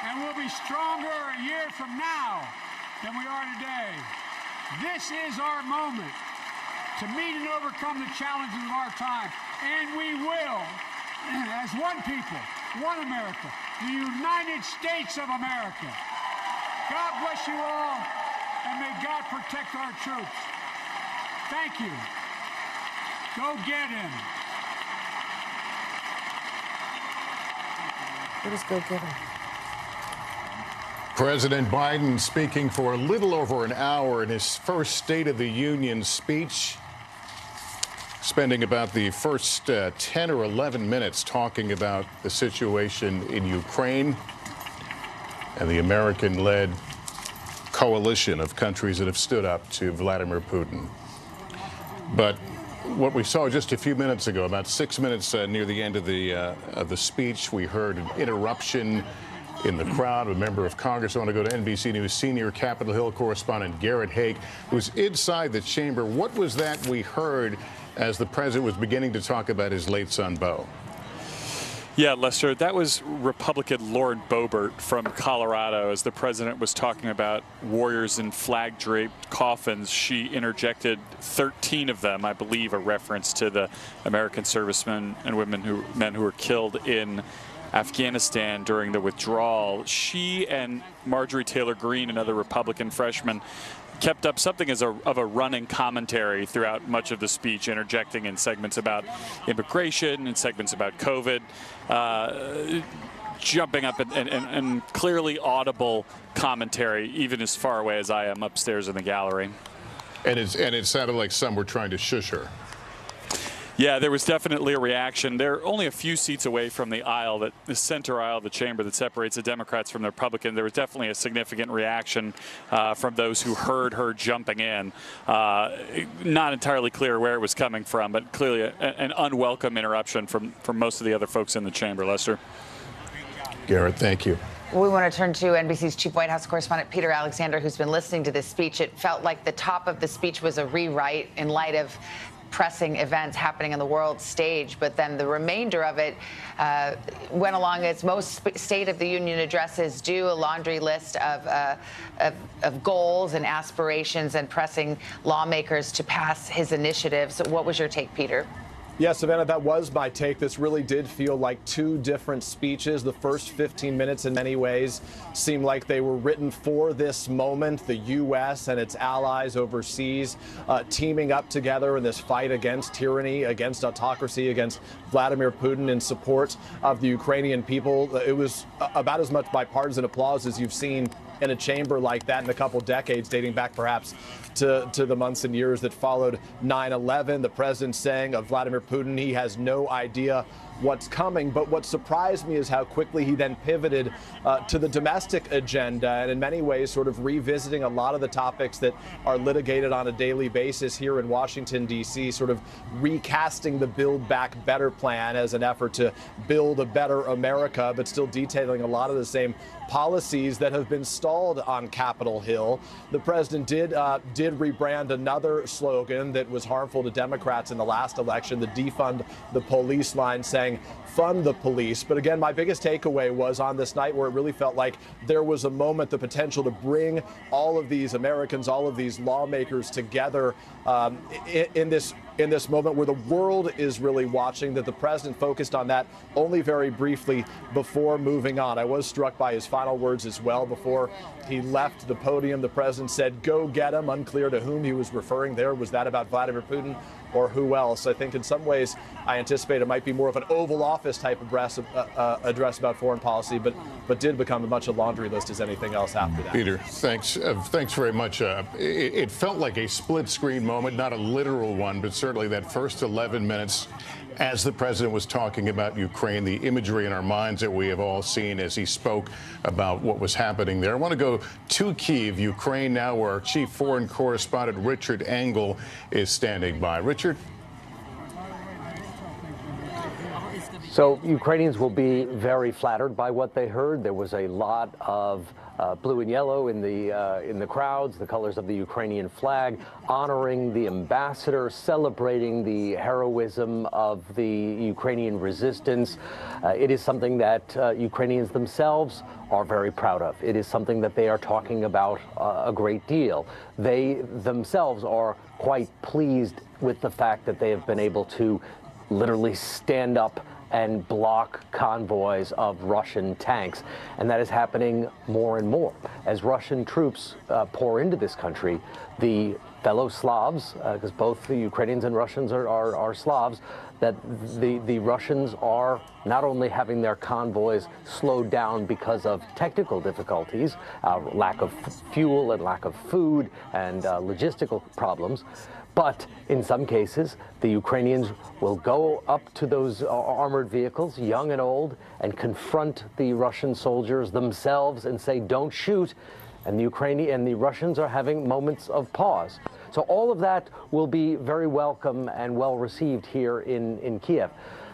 And we'll be stronger a year from now than we are today. This is our moment to meet and overcome the challenges of our time. And we will, as one people, one America, the United States of America. God bless you all, and may God protect our troops. Thank you. Go get him. Let us go get him. President Biden speaking for a little over an hour in his first State of the Union speech, spending about the first 10 or 11 minutes talking about the situation in Ukraine and the American-led coalition of countries that have stood up to Vladimir Putin. But what we saw just a few minutes ago, about 6 minutes near the end of the speech, we heard an interruption in the crowd. A member of Congress. I want to go to NBC News senior Capitol Hill correspondent Garrett Haake, who's inside the chamber. What was that we heard as the president was beginning to talk about his late son, Beau? Yeah, Lester, that was Republican Lauren Boebert from Colorado. As the president was talking about warriors in flag-draped coffins, she interjected 13 of them, I believe, a reference to the American servicemen and men who were killed in Afghanistan during the withdrawal. She and Marjorie Taylor Greene, another Republican freshman, kept up something of a running commentary throughout much of the speech, interjecting in segments about immigration and segments about COVID, jumping up and clearly audible commentary, even as far away as I am upstairs in the gallery. And it sounded like some were trying to shush her. Yeah, there was definitely a reaction. They're only a few seats away from the aisle, the center aisle of the chamber that separates the Democrats from the Republicans. There was definitely a significant reaction from those who heard her jumping in. Not entirely clear where it was coming from, but clearly an unwelcome interruption from most of the other folks in the chamber. Lester. Garrett, thank you. We want to turn to NBC's chief White House correspondent, Peter Alexander, who's been listening to this speech. It felt like the top of the speech was a rewrite in light of pressing events happening on the world stage, but then the remainder of it went along as most State of the Union addresses do, a laundry list of goals and aspirations and pressing lawmakers to pass his initiatives. What was your take, Peter? Yeah, Savannah, that was my take. This really did feel like two different speeches. The first 15 minutes in many ways seemed like they were written for this moment, the U.S. and its allies overseas teaming up together in this fight against tyranny, against autocracy, against Vladimir Putin in support of the Ukrainian people. It was about as much bipartisan applause as you've seen in a chamber like that in a couple decades, dating back perhaps to the months and years that followed 9/11. The president saying of Vladimir Putin, he has no idea what's coming. But what surprised me is how quickly he then pivoted to the domestic agenda, and in many ways sort of revisiting a lot of the topics that are litigated on a daily basis here in Washington, D.C., sort of recasting the Build Back Better plan as an effort to build a better America, but still detailing a lot of the same policies that have been stalled on Capitol Hill. The president did rebrand another slogan that was harmful to Democrats in the last election, the defund the police line, saying fund the police. But again, my biggest takeaway was on this night where it really felt like there was a moment, the potential to bring all of these Americans, all of these lawmakers together in this moment where the world is really watching, that the president focused on that only very briefly before moving on. I was struck by his final words as well. Before he left the podium, the president said, "Go get him." Unclear to whom he was referring there. Was that about Vladimir Putin or who else? I think in some ways I anticipate it might be more of an Oval Office type of address about foreign policy, but did become as much a laundry list as anything else after that. Peter, thanks very much. It felt like a split-screen moment, not a literal one, but certainly that first 11 minutes as the president was talking about Ukraine, the imagery in our minds that we have all seen as he spoke about what was happening there. I want to go to Kyiv, Ukraine now, where our chief foreign correspondent Richard Engel is standing by. Richard? So Ukrainians will be very flattered by what they heard. There was a lot of blue and yellow in the crowds, the colors of the Ukrainian flag, honoring the ambassador, celebrating the heroism of the Ukrainian resistance. It is something that Ukrainians themselves are very proud of. It is something that they are talking about a great deal. They themselves are quite pleased with the fact that they have been able to literally stand up and block convoys of Russian tanks. And that is happening more and more. As Russian troops pour into this country, the fellow Slavs, because both the Ukrainians and Russians are Slavs, that the Russians are not only having their convoys slowed down because of technical difficulties, lack of fuel and lack of food and logistical problems, but in some cases, the Ukrainians will go up to those armored vehicles, young and old, and confront the Russian soldiers themselves and say, "Don't shoot." And the Russians are having moments of pause. So all of that will be very welcome and well received here in Kiev.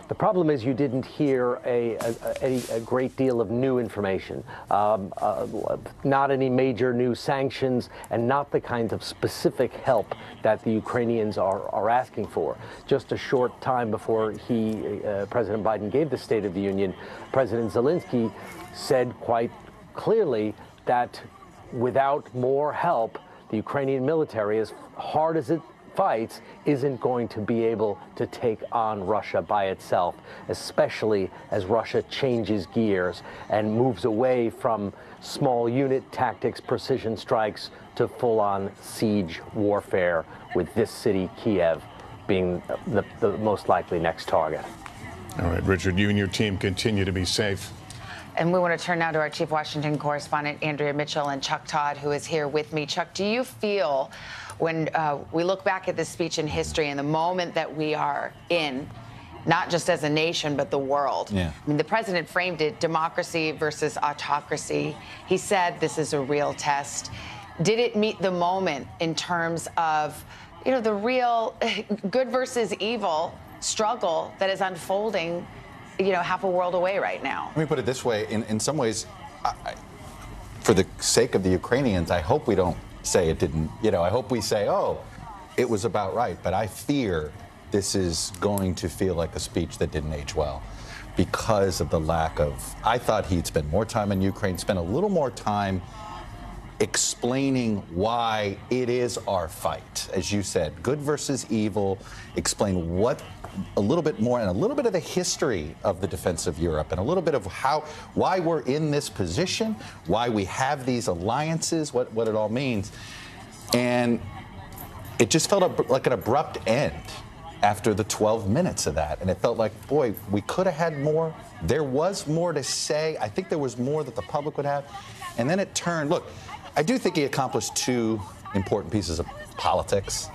The problem is you didn't hear a great deal of new information, not any major new sanctions, and not the kinds of specific help that the Ukrainians are asking for. Just a short time before President Biden gave the State of the Union, President Zelensky said quite clearly that without more help, the Ukrainian military, as hard as it fights, isn't going to be able to take on Russia by itself, especially as Russia changes gears and moves away from small unit tactics, precision strikes, to full-on siege warfare, with this city, Kiev, being the most likely next target. All right, Richard, you and your team continue to be safe. And we want to turn now to our chief Washington correspondent, Andrea Mitchell, and Chuck Todd, who is here with me. Chuck, do you feel, when we look back at this speech in history and the moment that we are in, not just as a nation, but the world? Yeah. I mean, the president framed it, democracy versus autocracy. He said this is a real test. Did it meet the moment in terms of, the real good versus evil struggle that is unfolding, half a world away right now? Let me put it this way. In some ways, for the sake of the Ukrainians, I hope we don't say it didn't. I hope we say, oh, it was about right. But I fear this is going to feel like a speech that didn't age well because of the lack of, I thought he'd spend more time in Ukraine, spend a little more time explaining why it is our fight. As you said, good versus evil, explain what a little bit more and a little bit of the history of the defense of Europe and a little bit of why we're in this position, why we have these alliances, what it all means. And it just felt like an abrupt end after the 12 minutes of that. And it felt like, boy, we could have had more. There was more to say. I think there was more that the public would have. And then it turned, look, I do think he accomplished two important pieces of politics.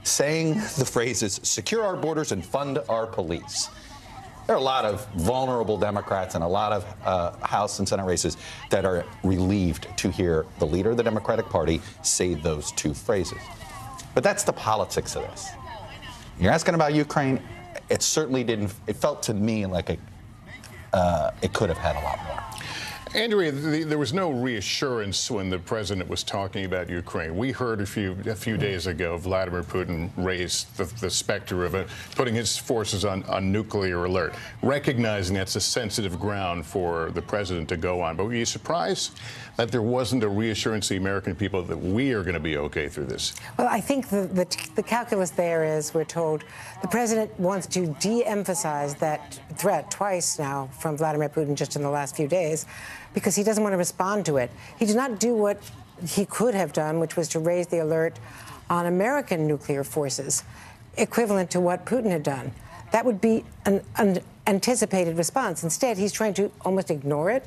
Saying the phrases, secure our borders and fund our police. there are a lot of vulnerable Democrats and a lot of House and Senate races that are relieved to hear the leader of the Democratic Party say those two phrases. But that's the politics of this. You're asking about Ukraine. It certainly didn't. It felt to me like it could have had a lot more. Andrea, there was no reassurance when the president was talking about Ukraine. We heard a few days ago Vladimir Putin raise the specter of putting his forces on nuclear alert, recognizing that's a sensitive ground for the president to go on. But were you surprised that there wasn't a reassurance to the American people that we are going to be okay through this? Well, I think the calculus there is, we're told, the president wants to de-emphasize that threat twice now from Vladimir Putin just in the last few days, because he doesn't want to respond to it. He did not do what he could have done, which was to raise the alert on American nuclear forces, equivalent to what Putin had done. That would be an anticipated response. Instead, he's trying to almost ignore it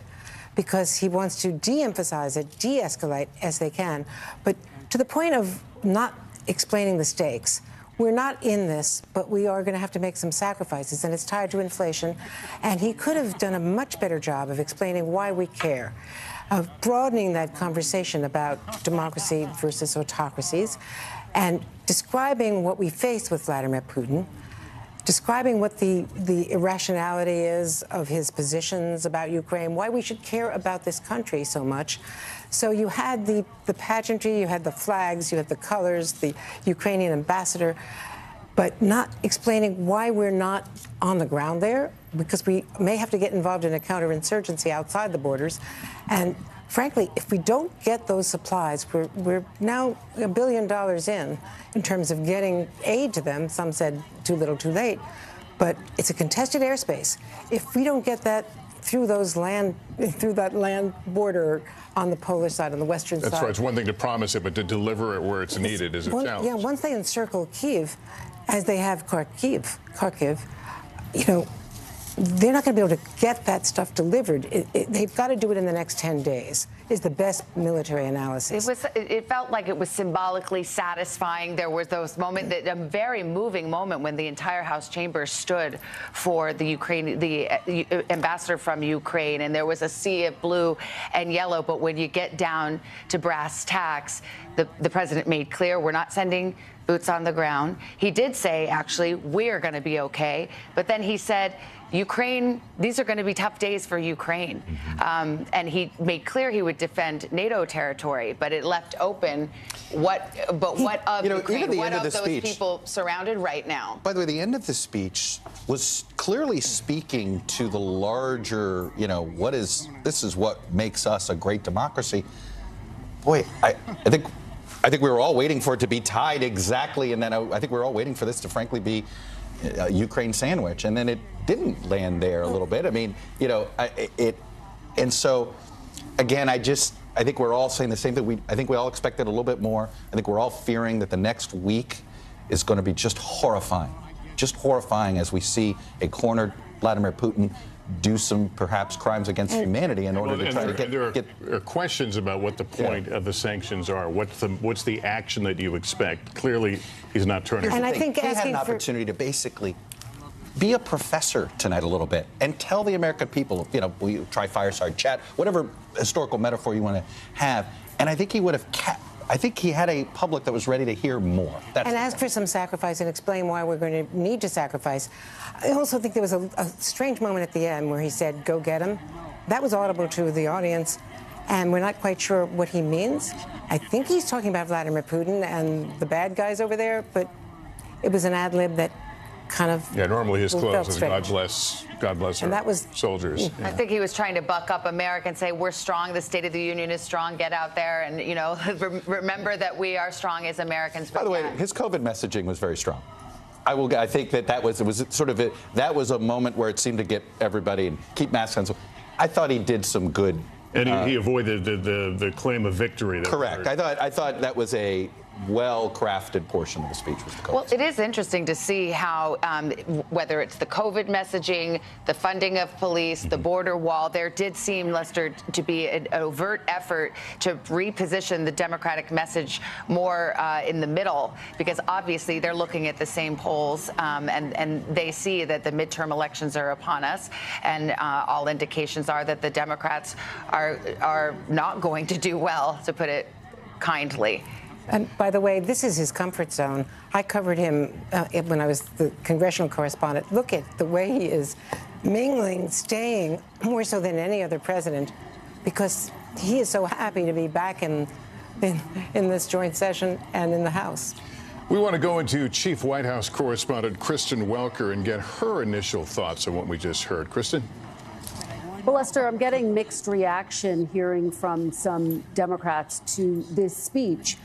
because he wants to de-emphasize it, de-escalate as they can. But to the point of not explaining the stakes, we're not in this, but we are going to have to make some sacrifices, and it's tied to inflation. And he could have done a much better job of explaining why we care, of broadening that conversation about democracy versus autocracies, and describing what we face with Vladimir Putin, describing what the irrationality is of his positions about Ukraine, why we should care about this country so much. So you had the pageantry, you had the flags, you had the colors, the Ukrainian ambassador, but not explaining why we're not on the ground there, because we may have to get involved in a counterinsurgency outside the borders. And frankly, if we don't get those supplies, we're now $1 billion in terms of getting aid to them. Some said too little, too late. But it's a contested airspace. If we don't get that through that land border on the Polish side, on the western side. That's right. It's one thing to promise it, but to deliver it where it's needed is a challenge. Yeah, once they encircle Kyiv, as they have Kharkiv, you know, they're not going to be able to get that stuff delivered. They've got to do it in the next 10 days, is the best military analysis. It felt like it was symbolically satisfying. There was those moments, a very moving moment when the entire House chamber stood for the ambassador from Ukraine, and there was a sea of blue and yellow. But when you get down to brass tacks, the president made clear we're not sending boots on the ground. He did say, actually, we're going to be okay. But then he said, Ukraine, these are going to be tough days for Ukraine. And he made clear he would defend NATO territory, but it left open what of Ukraine, what of those people surrounded right now? By the way, the end of the speech was clearly speaking to the larger, this is what makes us a great democracy. Boy, I think we were all waiting for it to be tied exactly, and then I think we were all waiting for this to frankly be a Ukraine sandwich, and then it didn't land there a little bit. I mean, and so again, I think we're all saying the same thing. I think we all expected a little bit more. I think we're all fearing that the next week is going to be just horrifying as we see a cornered Vladimir Putin do some perhaps crimes against humanity in order to try to get. There are questions about what the point of the sanctions are. What's the action that you expect? Clearly, he's not turning. And I think he had an opportunity to basically be a professor tonight a little bit and tell the American people, we try fireside chat, whatever historical metaphor you want to have. And I think he would have I think he had a public that was ready to hear more. And ask for some sacrifice and explain why we're going to need to sacrifice. I also think there was a strange moment at the end where he said, go get him. That was audible to the audience, and we're not quite sure what he means. I think he's talking about Vladimir Putin and the bad guys over there, but it was an ad lib that kind of... Yeah, normally his close is God bless and our that was, soldiers. I think he was trying to buck up America and say, we're strong, the State of the Union is strong, get out there and, remember that we are strong as Americans. By the way, his COVID messaging was very strong. I think that was sort of that was a moment where it seemed to get everybody and keep masks on. So I thought he did some good. And he avoided the claim of victory. Correct. I thought that was well-crafted portion of the speech was the COVID. Well, it is interesting to see how, whether it's the COVID messaging, the funding of police, the border wall, there did seem, Lester, to be an overt effort to reposition the Democratic message more in the middle, because obviously they're looking at the same polls and they see that the midterm elections are upon us, and all indications are that the Democrats are not going to do well, to put it kindly. And by the way, this is his comfort zone. I covered him when I was the congressional correspondent. Look at the way he is mingling, staying, more so than any other president, because he is so happy to be back in this joint session and in the House. We want to go into Chief White House correspondent Kristen Welker and get her initial thoughts on what we just heard. Kristen? Well, Lester, I'm getting mixed reaction hearing from some Democrats to this speech.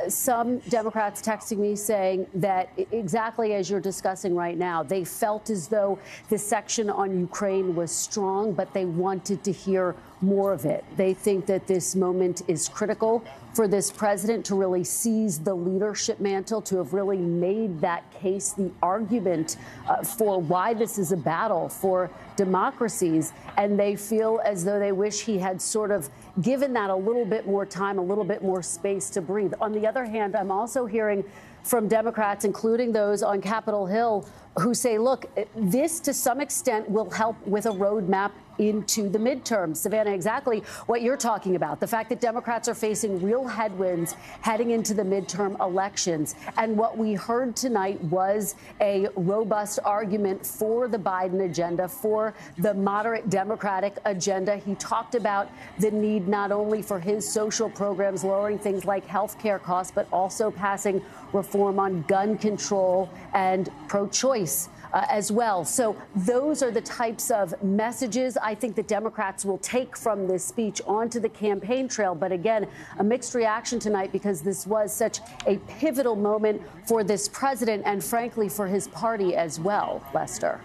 Some Democrats texting me saying that exactly as you're discussing right now, they felt as though the section on Ukraine was strong, but they wanted to hear more of it. They think that this moment is critical for this president to really seize the leadership mantle, to have really made that case, the argument for why this is a battle for democracies. And they feel as though they wish he had sort of given that a little bit more time, a little bit more space to breathe. On the other hand, I'm also hearing from Democrats, including those on Capitol Hill, who say, look, this to some extent will help with a roadmap into the midterms. Savannah, exactly what you're talking about, the fact that Democrats are facing real headwinds heading into the midterm elections. And what we heard tonight was a robust argument for the Biden agenda, for the moderate Democratic agenda. He talked about the need not only for his social programs, lowering things like health care costs, but also passing reform on gun control and pro-choice as well. So those are the types of messages I think the Democrats will take from this speech onto the campaign trail. But again, a mixed reaction tonight because this was such a pivotal moment for this president and frankly for his party as well, Lester.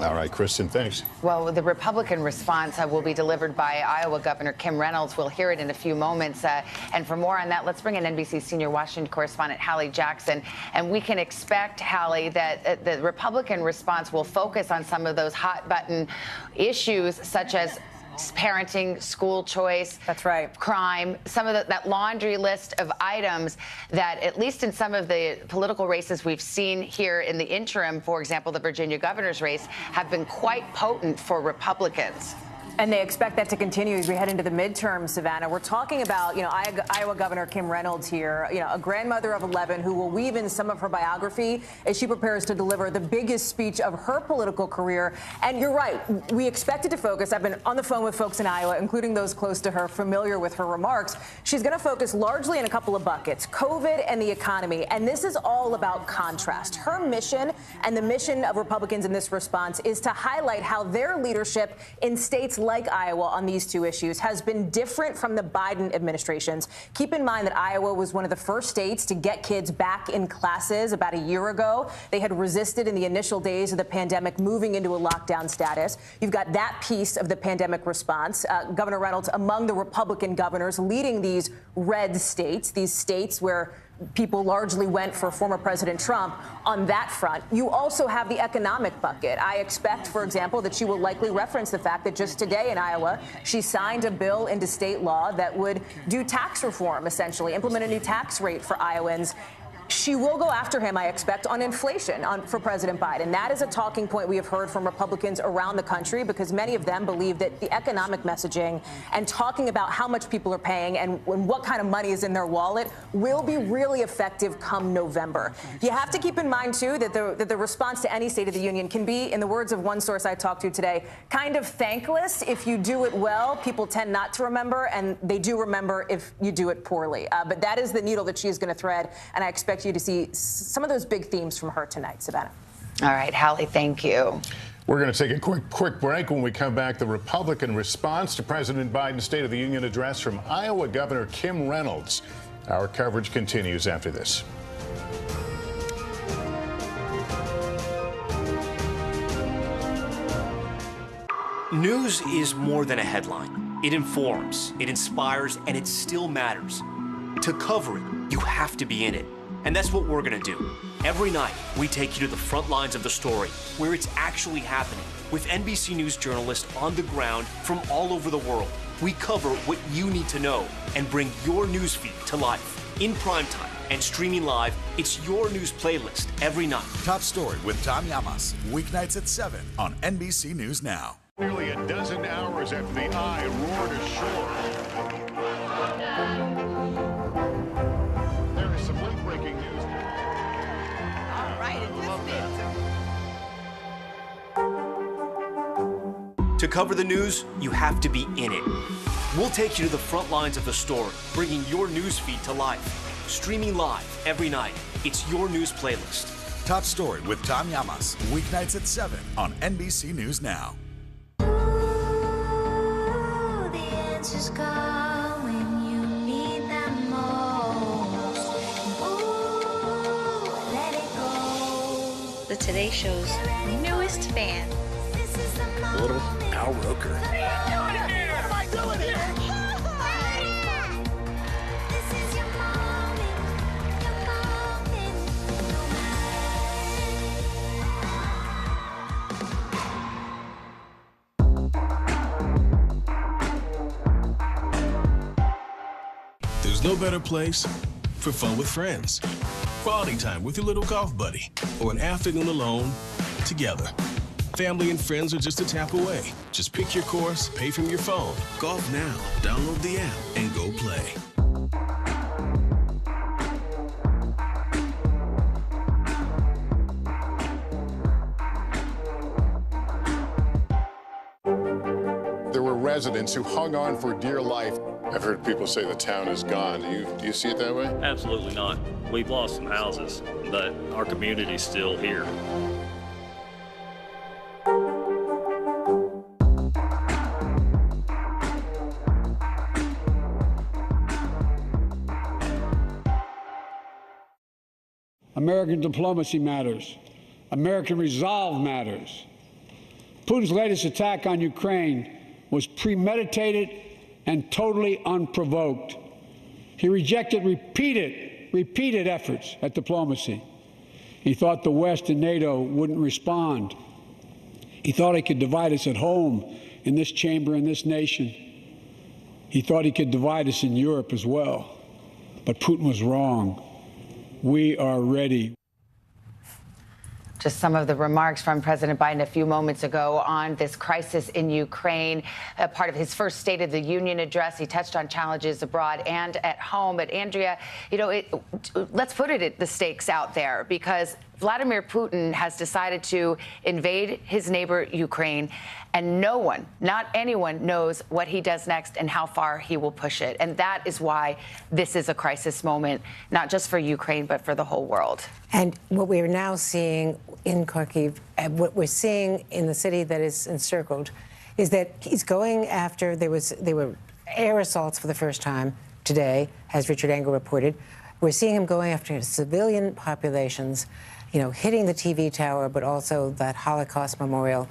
All right, Kristen, thanks. Well, the Republican response will be delivered by Iowa Governor Kim Reynolds. We'll hear it in a few moments. And for more on that, let's bring in NBC senior Washington correspondent Hallie Jackson. And we can expect, Hallie, that the Republican response will focus on some of those hot button issues such as parenting, school choice. That's right. Crime, some of that laundry list of items that, at least in some of the political races we've seen here in the interim, for example, the Virginia governor's race, have been quite potent for Republicans. And they expect that to continue as we head into the midterm, Savannah. We're talking about, Iowa Governor Kim Reynolds here, a grandmother of 11 who will weave in some of her biography as she prepares to deliver the biggest speech of her political career. And you're right, we expected to focus. I've been on the phone with folks in Iowa, including those close to her, familiar with her remarks. She's going to focus largely in a couple of buckets, COVID and the economy. And this is all about contrast. Her mission and the mission of Republicans in this response is to highlight how their leadership in states like Iowa on these two issues has been different from the Biden administration's. Keep in mind that Iowa was one of the first states to get kids back in classes about a year ago. They had resisted in the initial days of the pandemic moving into a lockdown status. You've got that piece of the pandemic response. Governor Reynolds among the Republican governors leading these red states, these states where people largely went for former President Trump on that front. You also have the economic bucket. I expect, for example, that she will likely reference the fact that just today in Iowa, she signed a bill into state law that would do tax reform, essentially, implement a new tax rate for Iowans. She will go after him, I expect, on inflation for President Biden. That is a talking point we have heard from Republicans around the country because many of them believe that the economic messaging and talking about how much people are paying and what kind of money is in their wallet will be really effective come November. You have to keep in mind, too, that the response to any State of the Union can be, in the words of one source I talked to today, kind of thankless. If you do it well, people tend not to remember, and they do remember if you do it poorly. But that is the needle that she is going to thread, and I expect you to see some of those big themes from her tonight, Savannah. All right, Hallie, thank you. We're going to take a quick break. When we come back, the Republican response to President Biden's State of the Union address from Iowa Governor Kim Reynolds. Our coverage continues after this. News is more than a headline. It informs, it inspires, and it still matters. To cover it, you have to be in it. And that's what we're going to do. Every night, we take you to the front lines of the story, where it's actually happening, with NBC News journalists on the ground from all over the world. We cover what you need to know and bring your newsfeed to life. In primetime and streaming live, it's your news playlist every night. Top Story with Tom Llamas, weeknights at 7 on NBC News Now. Nearly a dozen hours after the eye roared ashore. There is some late-breaking news. All right, To cover the news, you have to be in it. We'll take you to the front lines of the story, bringing your newsfeed to life. Streaming live every night. It's your news playlist. Top Story with Tom Llamas, weeknights at 7 on NBC News Now. The answers come when you need them most. Ooh, let it go. The Today Show's newest fan. Little Al Roker. What am I doing here? This is your moment. Your There's no better place for fun with friends. Quality time with your little golf buddy, or an afternoon alone together. Family and friends are just a tap away. Just pick your course, pay from your phone. Golf now. Download the app and go play. There were residents who hung on for dear life. I've heard people say the town is gone. Do you see it that way? Absolutely not. We've lost some houses, but our community's still here. American diplomacy matters. American resolve matters. Putin's latest attack on Ukraine was premeditated and totally unprovoked. He rejected repeated efforts at diplomacy. He thought the West and NATO wouldn't respond. He thought he could divide us at home, in this chamber, in this nation. He thought he could divide us in Europe as well. But Putin was wrong. We are ready. Just some of the remarks from President Biden a few moments ago on this crisis in Ukraine. Part of his first State of the Union address, he touched on challenges abroad and at home. But Andrea, let's put the stakes out there, because Vladimir Putin has decided to invade his neighbor Ukraine, and no one, not anyone, knows what he does next and how far he will push it. And that is why this is a crisis moment, not just for Ukraine, but for the whole world. And what we're now seeing in Kharkiv, what we're seeing in the city that is encircled, is that he's going after, there were air assaults for the first time today, as Richard Engel reported. We're seeing him going after civilian populations, hitting the TV tower, but also that Holocaust memorial.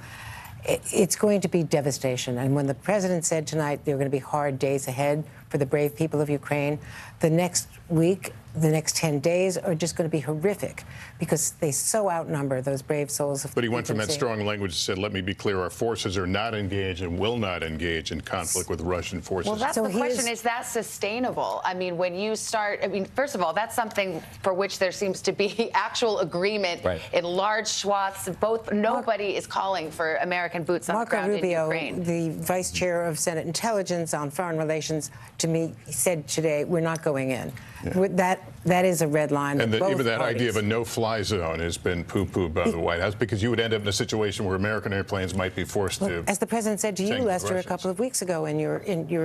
It's going to be devastation. And when the president said tonight there are going to be hard days ahead for the brave people of Ukraine, the next week, the next 10 days are just going to be horrific, because they so outnumber those brave souls. But he went from that strong language and said, let me be clear, our forces are not engaged and will not engage in conflict with Russian forces. Well, that's the question. Is that sustainable? I mean, when you start, first of all, that's something for which there seems to be actual agreement in large swaths. Nobody is calling for American boots on the ground in Ukraine. Marco Rubio, the vice chair of Senate Intelligence on Foreign Relations, to me, he said today, we're not going in. Yeah. That is a red line. And even that idea of a no-fly zone has been poo-pooed by the White House, because you would end up in a situation where American airplanes might be forced to. As the president said to you, Lester, a couple of weeks ago in your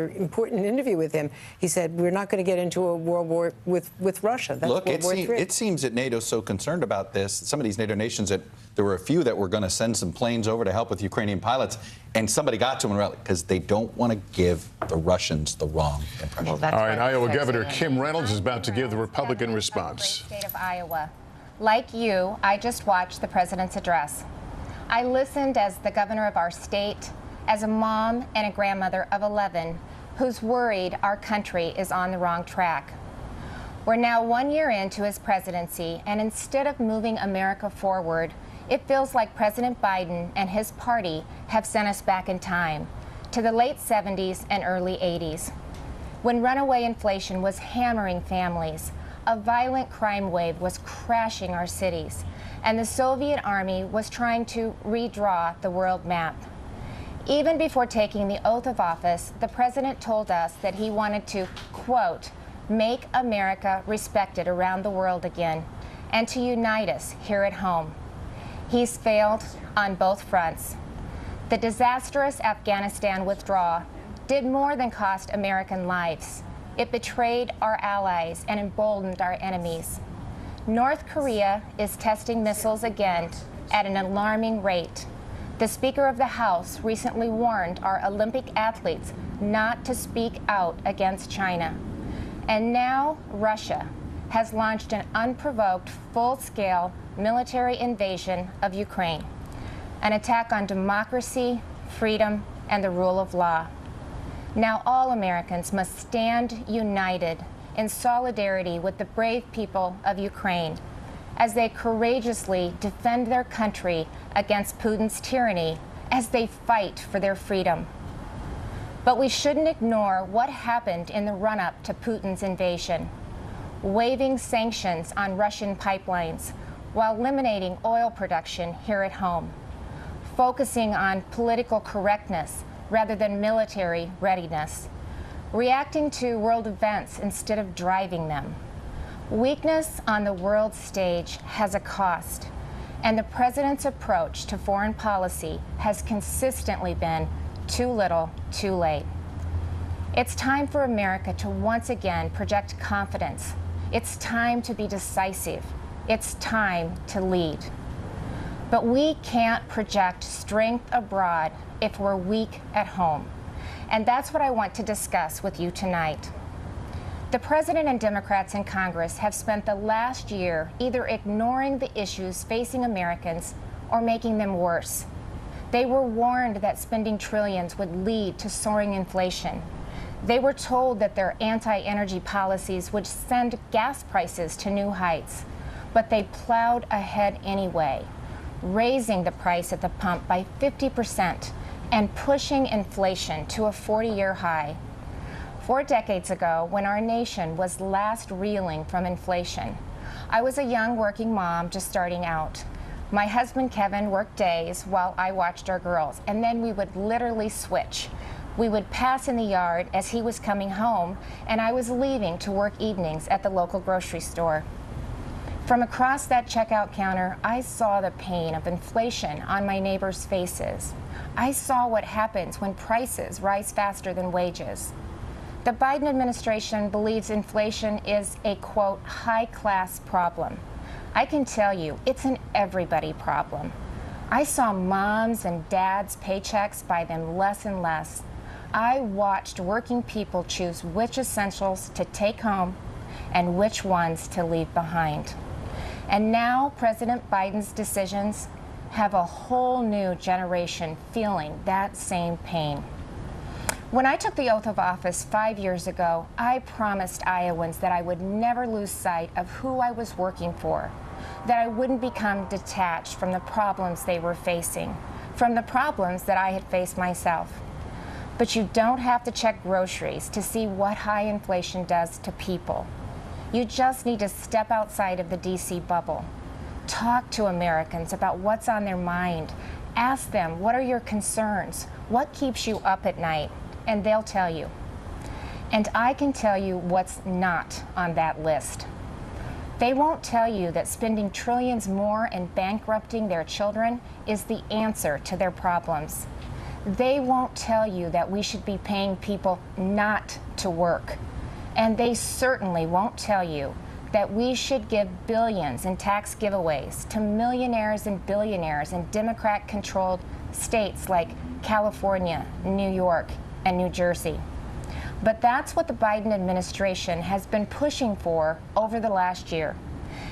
important interview with him, he said we're not going to get into a world war with Russia. That's Look, it seems that NATO's so concerned about this. Some of these NATO nations, that there were a few that were going to send some planes over to help with Ukrainian pilots, and somebody got to them because they don't want to give the Russians the wrong impression. All right, Iowa Governor Kim Reynolds is about to give the Republican response. State of Iowa. Like you, I just watched the president's address. I listened as the governor of our state, as a mom and a grandmother of 11 who's worried our country is on the wrong track. We're now 1 year into his presidency, and instead of moving America forward, it feels like President Biden and his party have sent us back in time to the late 70s and early 80s, when runaway inflation was hammering families, a violent crime wave was crashing our cities, and the Soviet Army was trying to redraw the world map. Even before taking the oath of office, the president told us that he wanted to, quote, make America respected around the world again, and to unite us here at home. He's failed on both fronts. The disastrous Afghanistan withdrawal did more than cost American lives. It betrayed our allies and emboldened our enemies. North Korea is testing missiles again at an alarming rate. The Speaker of the House recently warned our Olympic athletes not to speak out against China. And now Russia has launched an unprovoked, full-scale military invasion of Ukraine, an attack on democracy, freedom, and the rule of law. Now all Americans must stand united in solidarity with the brave people of Ukraine as they courageously defend their country against Putin's tyranny as they fight for their freedom. But we shouldn't ignore what happened in the run-up to Putin's invasion, waiving sanctions on Russian pipelines while eliminating oil production here at home, focusing on political correctness rather than military readiness, reacting to world events instead of driving them. Weakness on the world stage has a cost, and the president's approach to foreign policy has consistently been too little, too late. It's time for America to once again project confidence. It's time to be decisive. It's time to lead. But we can't project strength abroad if we're weak at home. And that's what I want to discuss with you tonight. The president and Democrats in Congress have spent the last year either ignoring the issues facing Americans or making them worse. They were warned that spending trillions would lead to soaring inflation. They were told that their anti-energy policies would send gas prices to new heights. But they plowed ahead anyway, raising the price at the pump by 50% and pushing inflation to a 40-year high. 4 decades ago, when our nation was last reeling from inflation, I was a young working mom just starting out. My husband Kevin worked days while I watched our girls, and then we would literally switch. We would pass in the yard as he was coming home, and I was leaving to work evenings at the local grocery store. From across that checkout counter, I saw the pain of inflation on my neighbors' faces. I saw what happens when prices rise faster than wages. The Biden administration believes inflation is a, quote, high-class problem. I can tell you, it's an everybody problem. I saw moms and dads' paychecks buy them less and less. I watched working people choose which essentials to take home and which ones to leave behind. And now President Biden's decisions have a whole new generation feeling that same pain. When I took the oath of office 5 years ago, I promised Iowans that I would never lose sight of who I was working for, that I wouldn't become detached from the problems they were facing, from the problems that I had faced myself. But you don't have to check groceries to see what high inflation does to people. You just need to step outside of the D.C. bubble. Talk to Americans about what's on their mind. Ask them, what are your concerns? What keeps you up at night? And they'll tell you. And I can tell you what's not on that list. They won't tell you that spending trillions more and bankrupting their children is the answer to their problems. They won't tell you that we should be paying people not to work. And they certainly won't tell you that we should give billions in tax giveaways to millionaires and billionaires in Democrat-controlled states like California, New York, and New Jersey. But that's what the Biden administration has been pushing for over the last year.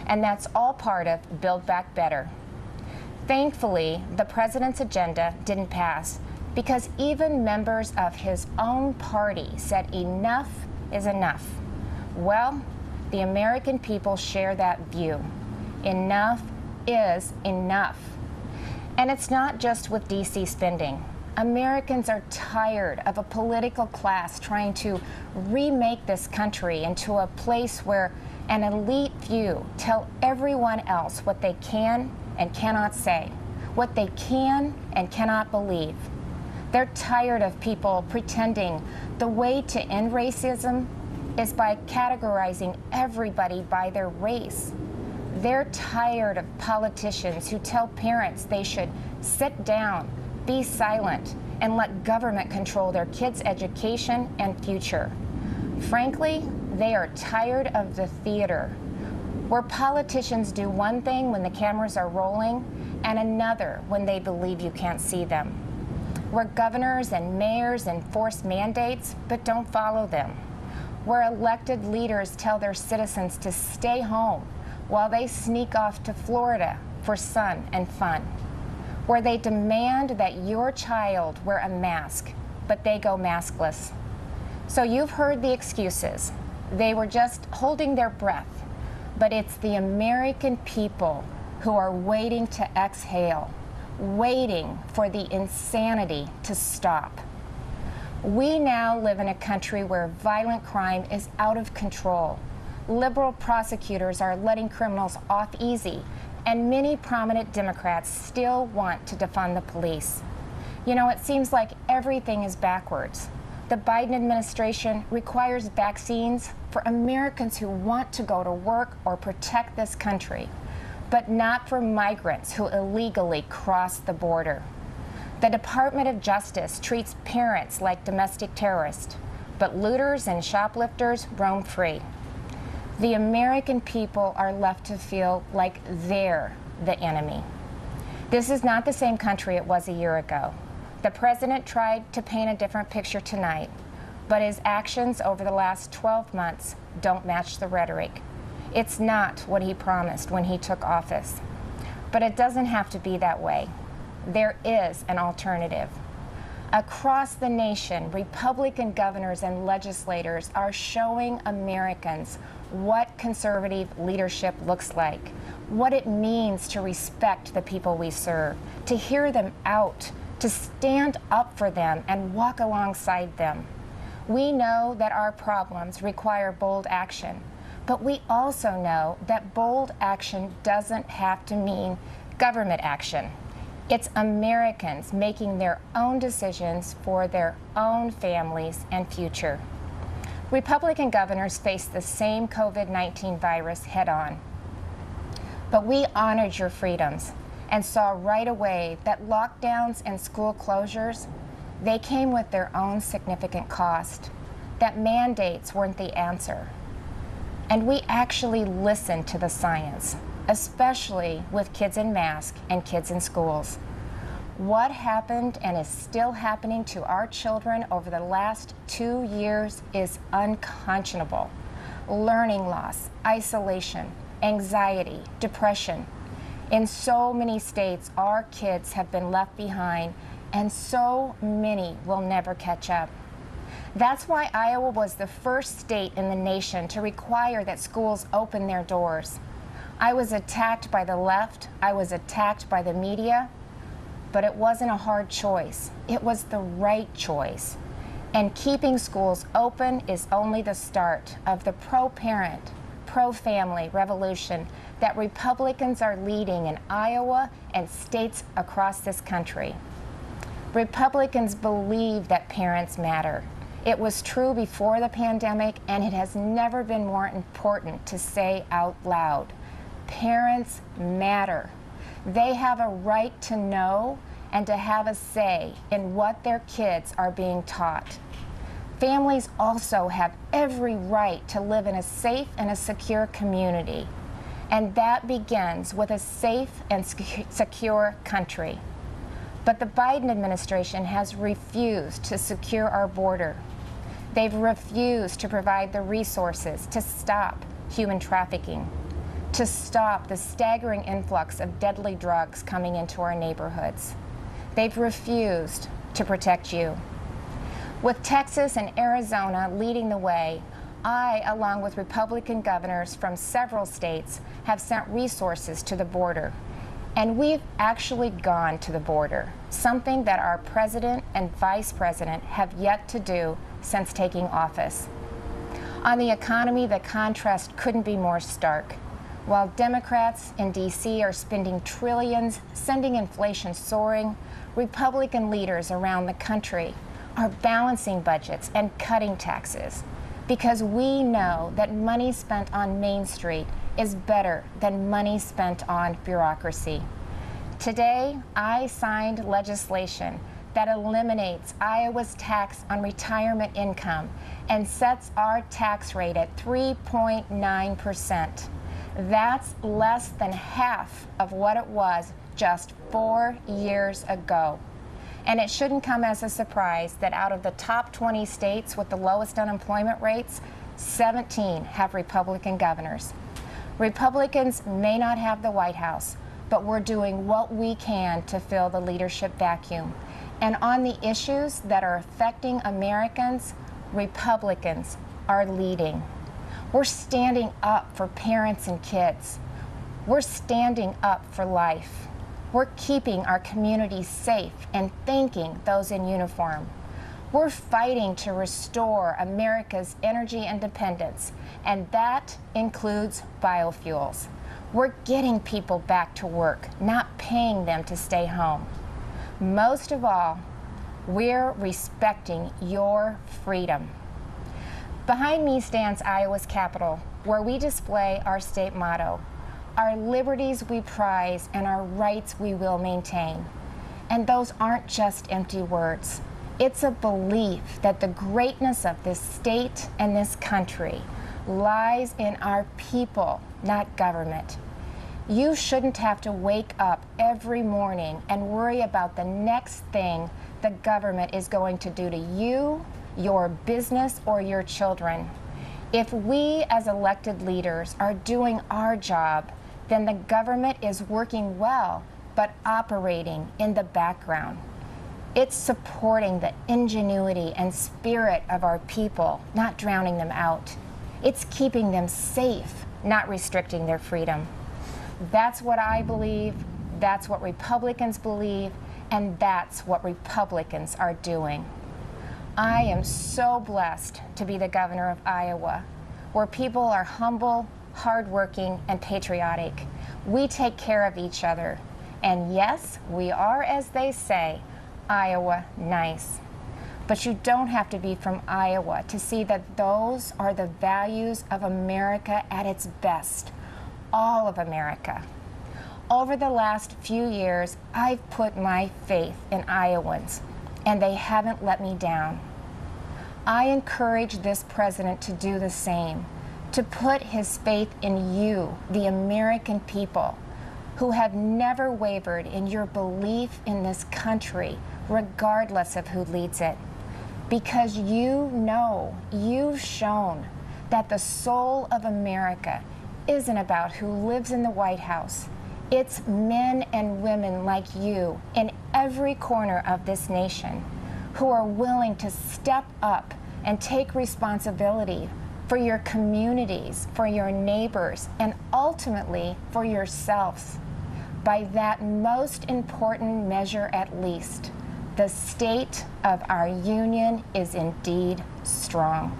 And that's all part of Build Back Better. Thankfully, the president's agenda didn't pass because even members of his own party said enough is enough. Well, the American people share that view. Enough is enough. And it's not just with D.C. spending. Americans are tired of a political class trying to remake this country into a place where an elite few tell everyone else what they can and cannot say, what they can and cannot believe. They're tired of people pretending the way to end racism is by categorizing everybody by their race. They're tired of politicians who tell parents they should sit down, be silent, and let government control their kids' education and future. Frankly, they are tired of the theater, where politicians do one thing when the cameras are rolling and another when they believe you can't see them, where governors and mayors enforce mandates but don't follow them, where elected leaders tell their citizens to stay home while they sneak off to Florida for sun and fun, where they demand that your child wear a mask, but they go maskless. So you've heard the excuses. They were just holding their breath, but it's the American people who are waiting to exhale, waiting for the insanity to stop. We now live in a country where violent crime is out of control. Liberal prosecutors are letting criminals off easy, and many prominent Democrats still want to defund the police. You know, it seems like everything is backwards. The Biden administration requires vaccines for Americans who want to go to work or protect this country, but not for migrants who illegally cross the border. The Department of Justice treats parents like domestic terrorists, but looters and shoplifters roam free. The American people are left to feel like they're the enemy. This is not the same country it was a year ago. The president tried to paint a different picture tonight, but his actions over the last 12 months don't match the rhetoric. It's not what he promised when he took office. But it doesn't have to be that way. There is an alternative. Across the nation, Republican governors and legislators are showing Americans what conservative leadership looks like, what it means to respect the people we serve, to hear them out, to stand up for them and walk alongside them. We know that our problems require bold action, but we also know that bold action doesn't have to mean government action. It's Americans making their own decisions for their own families and future. Republican governors face the same COVID-19 virus head-on. But we honored your freedoms and saw right away that lockdowns and school closures, they came with their own significant cost, that mandates weren't the answer. And we actually listened to the science, especially with kids in masks and kids in schools. What happened and is still happening to our children over the last 2 years is unconscionable. Learning loss, isolation, anxiety, depression. In so many states, our kids have been left behind, and so many will never catch up. That's why Iowa was the first state in the nation to require that schools open their doors. I was attacked by the left, I was attacked by the media, but it wasn't a hard choice. It was the right choice. And keeping schools open is only the start of the pro-parent, pro-family revolution that Republicans are leading in Iowa and states across this country. Republicans believe that parents matter. It was true before the pandemic, and it has never been more important to say out loud. Parents matter. They have a right to know and to have a say in what their kids are being taught. Families also have every right to live in a safe and a secure community. And that begins with a safe and secure country. But the Biden administration has refused to secure our border. They've refused to provide the resources to stop human trafficking, to stop the staggering influx of deadly drugs coming into our neighborhoods. They've refused to protect you. With Texas and Arizona leading the way, I, along with Republican governors from several states, have sent resources to the border. And we've actually gone to the border, something that our president and vice president have yet to do since taking office. On the economy, the contrast couldn't be more stark. While Democrats in D.C. are spending trillions, sending inflation soaring, Republican leaders around the country are balancing budgets and cutting taxes, because we know that money spent on Main Street is better than money spent on bureaucracy. Today, I signed legislation that eliminates Iowa's tax on retirement income and sets our tax rate at 3.9%. That's less than half of what it was just 4 years ago. And it shouldn't come as a surprise that out of the top 20 states with the lowest unemployment rates, 17 have Republican governors. Republicans may not have the White House, but we're doing what we can to fill the leadership vacuum. And on the issues that are affecting Americans, Republicans are leading. We're standing up for parents and kids. We're standing up for life. We're keeping our communities safe and thanking those in uniform. We're fighting to restore America's energy independence, and that includes biofuels. We're getting people back to work, not paying them to stay home. Most of all, we're respecting your freedom. Behind me stands Iowa's Capitol, where we display our state motto, our liberties we prize and our rights we will maintain. And those aren't just empty words. It's a belief that the greatness of this state and this country lies in our people, not government. You shouldn't have to wake up every morning and worry about the next thing the government is going to do to you, your business, or your children. If we as elected leaders are doing our job, then the government is working well, but operating in the background. It's supporting the ingenuity and spirit of our people, not drowning them out. It's keeping them safe, not restricting their freedom. That's what I believe, that's what Republicans believe, and that's what Republicans are doing. I am so blessed to be the governor of Iowa, where people are humble, hardworking, and patriotic. We take care of each other. And yes, we are, as they say, Iowa nice. But you don't have to be from Iowa to see that those are the values of America at its best. All of America. Over the last few years, I've put my faith in Iowans, and they haven't let me down. I encourage this president to do the same, to put his faith in you, the American people, who have never wavered in your belief in this country, regardless of who leads it. Because you know, you've shown that the soul of America isn't about who lives in the White House. It's men and women like you in every corner of this nation who are willing to step up and take responsibility for your communities, for your neighbors, and ultimately for yourselves. By that most important measure at least, the state of our union is indeed strong.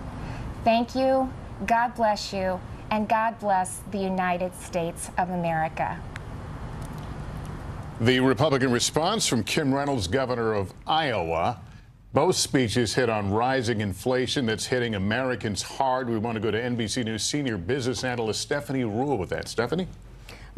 Thank you, God bless you, and God bless the United States of America. The Republican response from Kim Reynolds, governor of Iowa. Both speeches hit on rising inflation that's hitting Americans hard. We want to go to NBC News senior business analyst Stephanie Ruhle with that. Stephanie?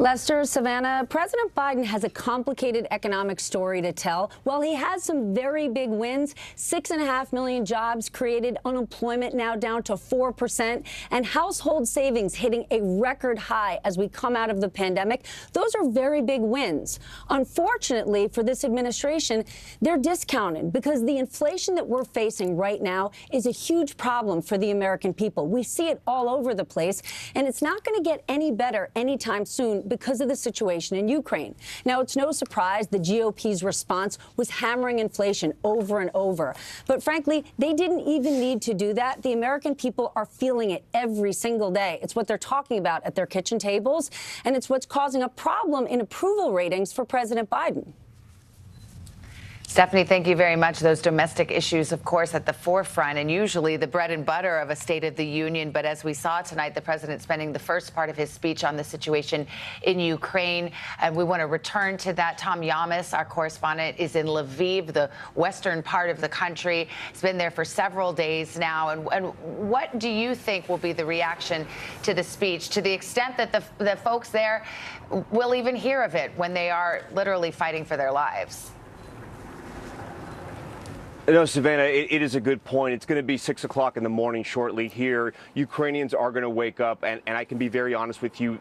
Lester, Savannah, President Biden has a complicated economic story to tell. While he has some very big wins, 6.5 million jobs created, unemployment now down to 4%, and household savings hitting a record high as we come out of the pandemic, those are very big wins. Unfortunately for this administration, they're discounted because the inflation that we're facing right now is a huge problem for the American people. We see it all over the place, and it's not going to get any better anytime soon because of the situation in Ukraine. Now, it's no surprise the GOP's response was hammering inflation over and over. But frankly, they didn't even need to do that. The American people are feeling it every single day. It's what they're talking about at their kitchen tables, and it's what's causing a problem in approval ratings for President Biden. Stephanie, thank you very much. Those domestic issues, of course, at the forefront and usually the bread and butter of a State of the Union. But as we saw tonight, the president spending the first part of his speech on the situation in Ukraine. And we want to return to that. Tom Llamas, our correspondent, is in Lviv, the western part of the country. He's been there for several days now. And what do you think will be the reaction to the speech, to the extent that the folks there will even hear of it when they are literally fighting for their lives? No, Savannah, it is a good point. It's going to be 6 o'clock in the morning shortly here. Ukrainians are going to wake up, and I can be very honest with you,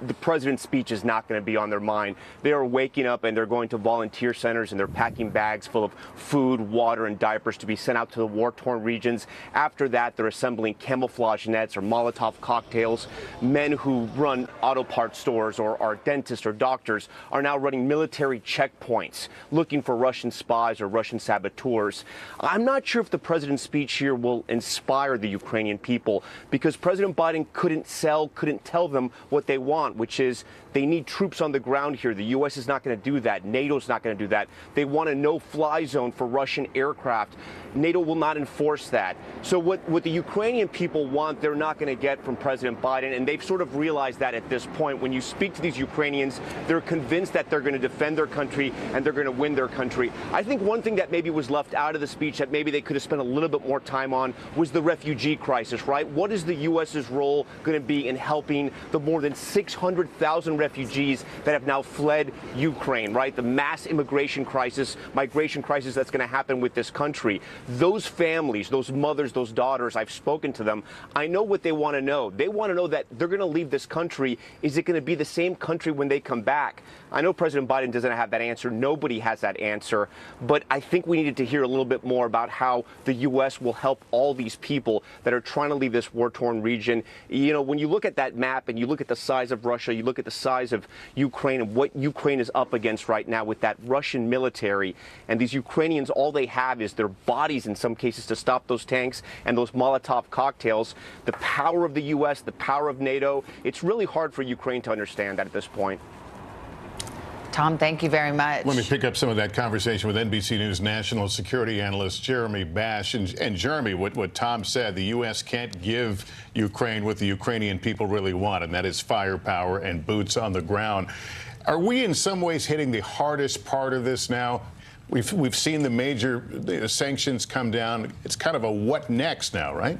the president's speech is not going to be on their mind. They are waking up and they're going to volunteer centers and they're packing bags full of food, water, and diapers to be sent out to the war-torn regions. After that, they're assembling camouflage nets or Molotov cocktails. Men who run auto parts stores or are dentists or doctors are now running military checkpoints looking for Russian spies or Russian saboteurs. I'm not sure if the president's speech here will inspire the Ukrainian people because President Biden couldn't tell them what they want, which is they need troops on the ground here. The U.S. is not going to do that. NATO's not going to do that. They want a no-fly zone for Russian aircraft. NATO will not enforce that. So what the Ukrainian people want, they're not going to get from President Biden, and they've sort of realized that at this point. When you speak to these Ukrainians, they're convinced that they're going to defend their country and they're going to win their country. I think one thing that maybe was left out of the speech that maybe they could have spent a little bit more time on was the refugee crisis, right? What is the U.S.'s role going to be in helping the more than 600,000 refugees that have now fled Ukraine, right? The mass immigration crisis, migration crisis that's going to happen with this country. Those families, those mothers, those daughters, I've spoken to them. I know what they want to know. They want to know that they're going to leave this country. Is it going to be the same country when they come back? I know President Biden doesn't have that answer. Nobody has that answer. But I think we needed to hear a little bit more about how the U.S. will help all these people that are trying to leave this war-torn region. You know, when you look at that map and you look at the size of Russia, you look at the size of Ukraine and what Ukraine is up against right now with that Russian military, and these Ukrainians, all they have is their bodies in some cases to stop those tanks and those Molotov cocktails. The power of the U.S., the power of NATO, it's really hard for Ukraine to understand that at this point. Tom, thank you very much. Let me pick up some of that conversation with NBC News national security analyst Jeremy Bash. And Jeremy, what Tom said, the U.S. can't give Ukraine what the Ukrainian people really want, and that is firepower and boots on the ground. Are we in some ways hitting the hardest part of this now? We've seen the major sanctions come down. It's kind of a what next now, right?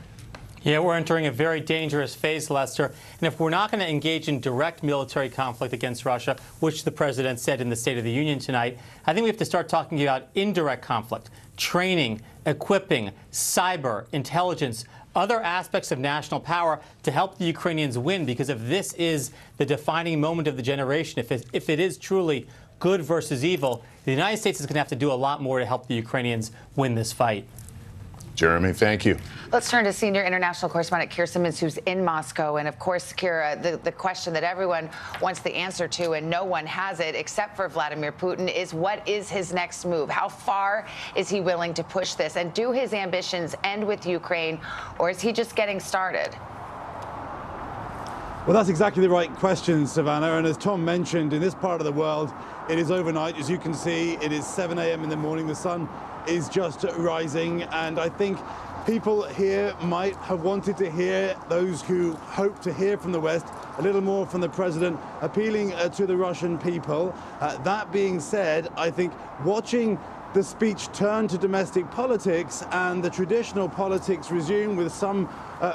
Yeah, we're entering a very dangerous phase, Lester. And if we're not going to engage in direct military conflict against Russia, which the president said in the State of the Union tonight, I think we have to start talking about indirect conflict, training, equipping, cyber, intelligence, other aspects of national power to help the Ukrainians win. Because if this is the defining moment of the generation, if it is truly good versus evil, the United States is going to have to do a lot more to help the Ukrainians win this fight. Jeremy, thank you. Let's turn to senior international correspondent Keir Simmons, who's in Moscow. And of course, Keir, the question that everyone wants the answer to, and no one has it except for Vladimir Putin, is what is his next move? How far is he willing to push this? And do his ambitions end with Ukraine, or is he just getting started? Well, that's exactly the right question, Savannah. And as Tom mentioned, in this part of the world, it is overnight. As you can see, it is 7 a.m. in the morning. The sun is just rising. And I think people here might have wanted to hear, those who hope to hear from the West, a little more from the president appealing to the Russian people. That being said, I think watching the speech turn to domestic politics and the traditional politics resume with some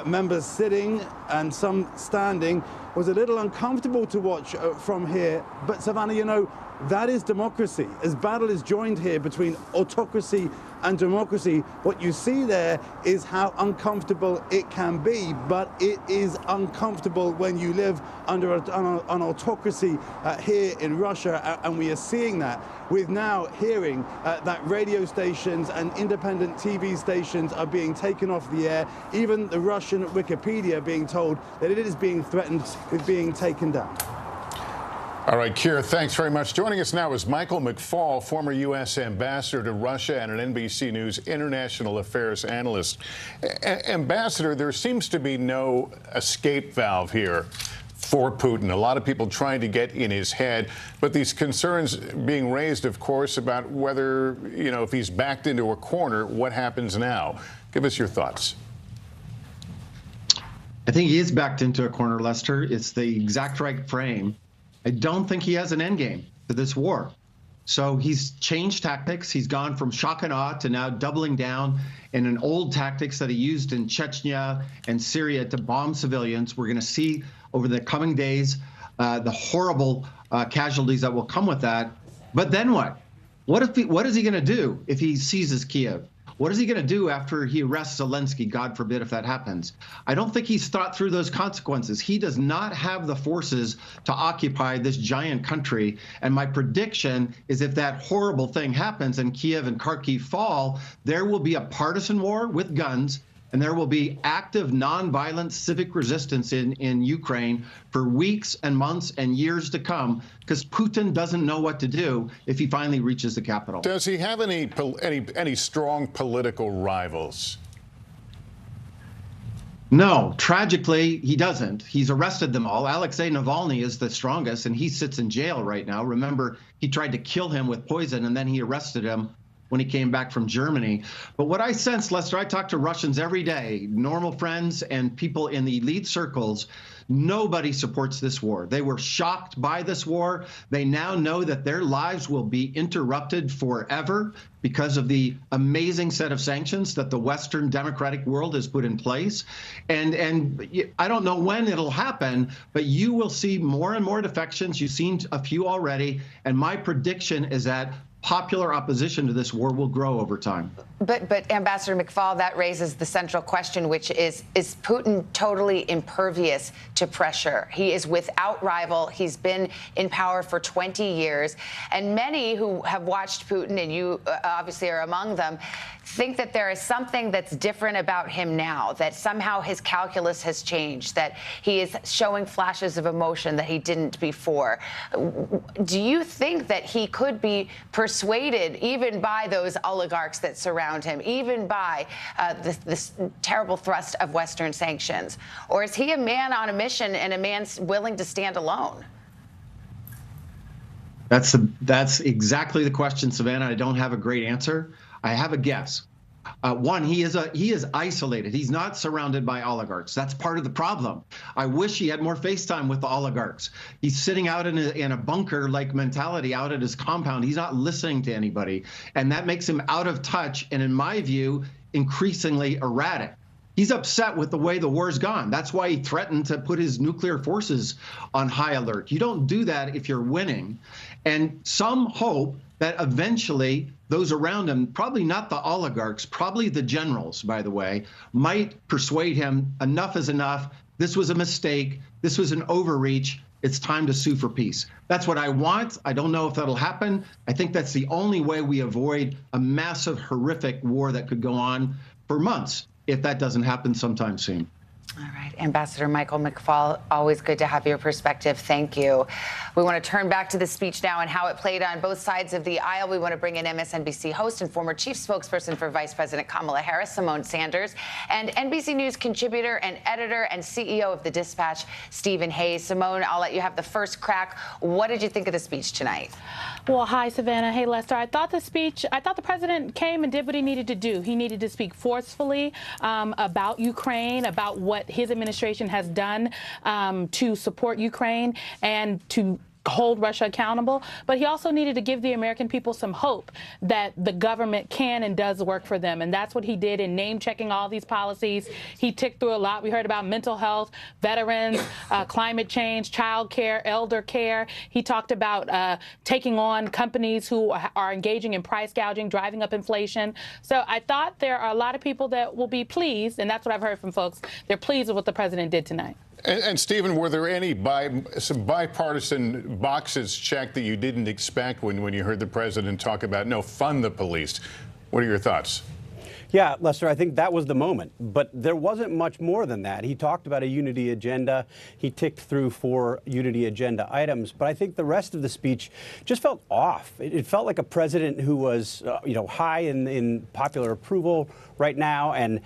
members sitting and some standing was a little uncomfortable to watch from here. But Savannah, you know, that is democracy. As battle is joined here between autocracy and democracy, what you see there is how uncomfortable it can be, but it is uncomfortable when you live under an autocracy here in Russia, and we are seeing that with now hearing that radio stations and independent TV stations are being taken off the air, even the Russian Wikipedia being told that it is being threatened with being taken down. All right, Keir, thanks very much. Joining us now is Michael McFaul, former U.S. ambassador to Russia and an NBC News international affairs analyst. Ambassador, there seems to be no escape valve here for Putin. A lot of people trying to get in his head, but these concerns being raised, of course, about whether, if he's backed into a corner, what happens now? Give us your thoughts. I think he is backed into a corner, Lester. It's the exact right frame. I don't think he has an endgame to this war. So he's changed tactics. He's gone from shock and awe to now doubling down in an old tactics that he used in Chechnya and Syria to bomb civilians. We're going to see over the coming days the horrible casualties that will come with that. But then what? What is he going to do if he seizes Kiev? What is he going to do after he arrests Zelensky? God forbid if that happens. I don't think he's thought through those consequences. He does not have the forces to occupy this giant country. And my prediction is if that horrible thing happens and Kiev and Kharkiv fall, there will be a partisan war with guns, and there will be active, nonviolent civic resistance in Ukraine for weeks and months and years to come, because Putin doesn't know what to do if he finally reaches the capital. Does he have any strong political rivals? No, tragically, he doesn't. He's arrested them all. Alexei Navalny is the strongest, and he sits in jail right now. Remember, he tried to kill him with poison, and then he arrested him when he came back from Germany. But what I sense, Lester, I talk to Russians every day, normal friends and people in the elite circles. Nobody supports this war. They were shocked by this war. They now know that their lives will be interrupted forever because of the amazing set of sanctions that the Western democratic world has put in place. And I don't know when it'll happen, but you will see more and more defections. You've seen a few already. And my prediction is that popular opposition to this war will grow over time. But Ambassador McFaul, that raises the central question, which is Putin totally impervious to pressure? He is without rival. He's been in power for 20 years. And many who have watched Putin, and you obviously are among them, think that there is something that's different about him now, that somehow his calculus has changed, that he is showing flashes of emotion that he didn't before. Do you think that he could be persuaded even by those oligarchs that surround him, even by this terrible thrust of Western sanctions? Or is he a man on a mission and a man willing to stand alone? That's exactly the question, Savannah. I don't have a great answer. I have a guess. One, he is isolated. He's not surrounded by oligarchs. That's part of the problem. I wish he had more FaceTime with the oligarchs. He's sitting out in a bunker-like mentality out at his compound. He's not listening to anybody. And that makes him out of touch and, in my view, increasingly erratic. He's upset with the way the war's gone. That's why he threatened to put his nuclear forces on high alert. You don't do that if you're winning. And some hope that eventually those around him, probably not the oligarchs, probably the generals, by the way, might persuade him enough is enough. This was a mistake. This was an overreach. It's time to sue for peace. That's what I want. I don't know if that'll happen. I think that's the only way we avoid a massive, horrific war that could go on for months if that doesn't happen sometime soon. All right, Ambassador Michael McFaul, always good to have your perspective. Thank you. We want to turn back to the speech now and how it played on both sides of the aisle. We want to bring in MSNBC host and former chief spokesperson for Vice President Kamala Harris, Symone Sanders, and NBC News contributor and editor and CEO of The Dispatch, Stephen Hayes. Symone, I'll let you have the first crack. What did you think of the speech tonight? Well, hi, Savannah. Hey, Lester. I thought the president came and did what he needed to do. He needed to speak forcefully about Ukraine, about what his administration has done to support Ukraine and to hold Russia accountable, but he also needed to give the American people some hope that the government can and does work for them. And that's what he did in name-checking all these policies. He ticked through a lot. We heard about mental health, veterans, climate change, child care, elder care. He talked about taking on companies who are engaging in price gouging, driving up inflation. So I thought there are a lot of people that will be pleased, and that's what I've heard from folks. They're pleased with what the president did tonight. And Stephen, were there any some bipartisan boxes checked that you didn't expect when you heard the president talk about, no, fund the police? What are your thoughts? Yeah, Lester, I think that was the moment. But there wasn't much more than that. He talked about a unity agenda. He ticked through 4 unity agenda items. But I think the rest of the speech just felt off. It felt like a president who was, high in popular approval right now and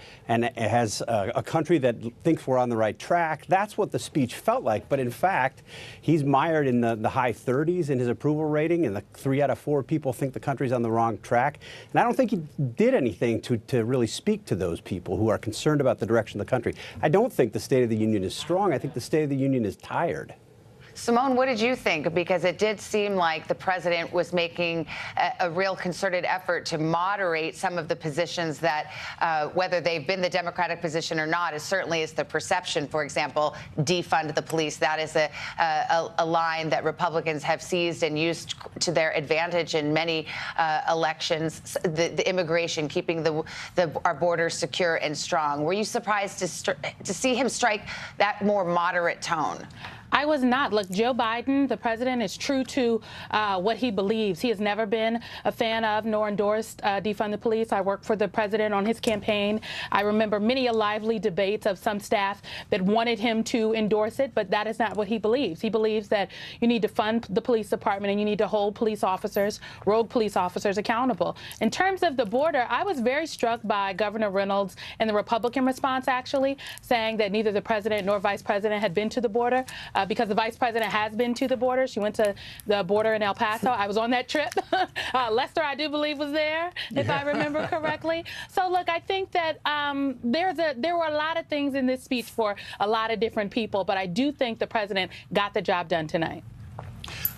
has a country that thinks we're on the right track. That's what the speech felt like. But in fact, he's mired in the high 30s in his approval rating, and 3 out of 4 people think the country's on the wrong track. And I don't think he did anything to really speak to those people who are concerned about the direction of the country. I don't think the State of the Union is strong. I think the State of the Union is tired. Simone, what did you think? Because it did seem like the president was making a real concerted effort to moderate some of the positions that, whether they've been the Democratic position or not, certainly is the perception. For example, defund the police. That is a line that Republicans have seized and used to their advantage in many elections. The immigration, keeping our borders secure and strong. Were you surprised to see him strike that more moderate tone? I was not. Look, Joe Biden, the president, is true to what he believes. He has never been a fan of nor endorsed defund the police. I worked for the president on his campaign. I remember many lively debates of some staff that wanted him to endorse it, but that is not what he believes. He believes that you need to fund the police department and you need to hold police officers, rogue police officers, accountable. In terms of the border, I was very struck by Governor Reynolds and the Republican response, actually, saying that neither the president nor vice president had been to the border. Because the vice president has been to the border. She went to the border in El Paso. I was on that trip. Lester, I do believe, was there, if I remember correctly. So, look, I think that there were a lot of things in this speech for a lot of different people, but I do think the president got the job done tonight.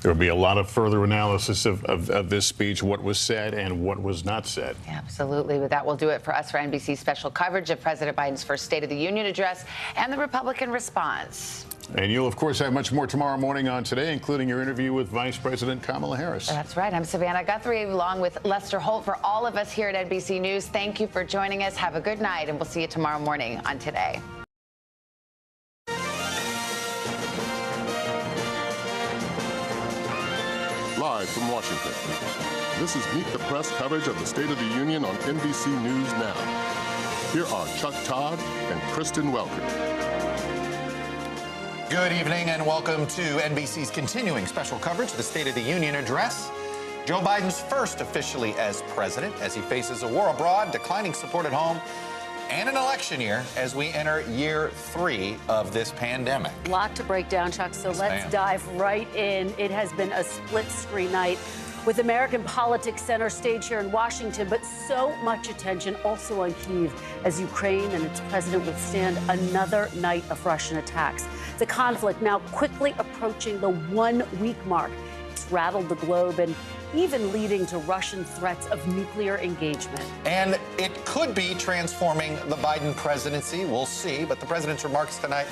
There will be a lot of further analysis of this speech, what was said and what was not said. Yeah, absolutely. But that will do it for us for NBC's special coverage of President Biden's first State of the Union address and the Republican response. And you'll, of course, have much more tomorrow morning on Today, including your interview with Vice President Kamala Harris. That's right. I'm Savannah Guthrie, along with Lester Holt. For all of us here at NBC News, thank you for joining us. Have a good night, and we'll see you tomorrow morning on Today. Live from Washington, this is Meet the Press coverage of the State of the Union on NBC News Now. Here are Chuck Todd and Kristen Welker. Good evening and welcome to NBC's continuing special coverage of the State of the Union address. Joe Biden's first officially as president as he faces a war abroad, declining support at home, and an election year as we enter year 3 of this pandemic. A lot to break down, Chuck, so let's dive right in. It has been a split-screen night with American politics center stage here in Washington, but so much attention also on Kyiv as Ukraine and its president withstand another night of Russian attacks. The conflict now quickly approaching the 1-week mark. It's rattled the globe and even leading to Russian threats of nuclear engagement. And it could be transforming the Biden presidency. We'll see. But the president's remarks tonight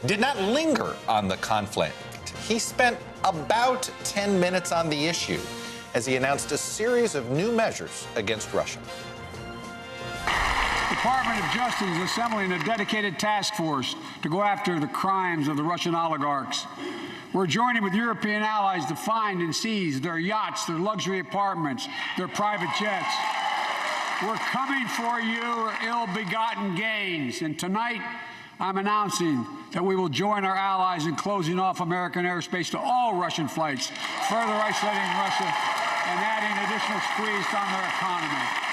did not linger on the conflict. He spent about 10 minutes on the issue as he announced a series of new measures against Russia. The Department of Justice is assembling a dedicated task force to go after the crimes of the Russian oligarchs. We're joining with European allies to find and seize their yachts, their luxury apartments, their private jets. We're coming for your ill-begotten gains. And tonight, I'm announcing that we will join our allies in closing off American airspace to all Russian flights, further isolating Russia and adding additional squeeze on their economy.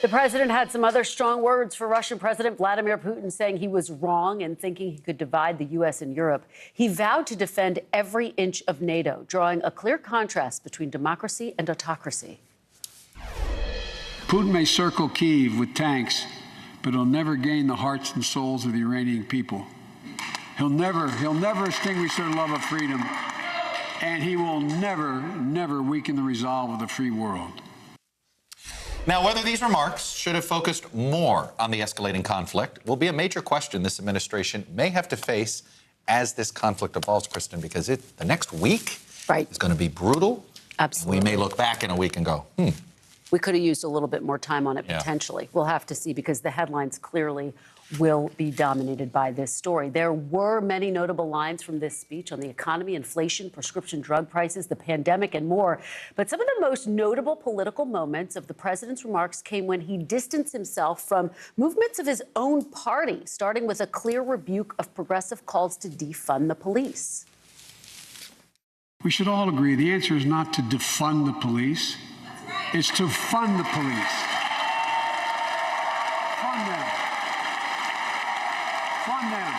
The president had some other strong words for Russian President Vladimir Putin, saying he was wrong in thinking he could divide the U.S. and Europe. He vowed to defend every inch of NATO, drawing a clear contrast between democracy and autocracy. Putin may circle Kyiv with tanks, but he'll never gain the hearts and souls of the Iranian people. He'll never extinguish their love of freedom, and he will never weaken the resolve of the free world. Now, whether these remarks should have focused more on the escalating conflict will be a major question this administration may have to face as this conflict evolves, Kristen, because the next week is going to be brutal. Absolutely. We may look back in a week and go, We could have used a little bit more time on it, potentially. We'll have to see, because the headlines clearly will be dominated by this story. There were many notable lines from this speech on the economy, inflation, prescription drug prices, the pandemic, and more. But some of the most notable political moments of the president's remarks came when he distanced himself from movements of his own party, starting with a clear rebuke of progressive calls to defund the police. We should all agree the answer is not to defund the police. It's to fund the police. Fund them. Fund them.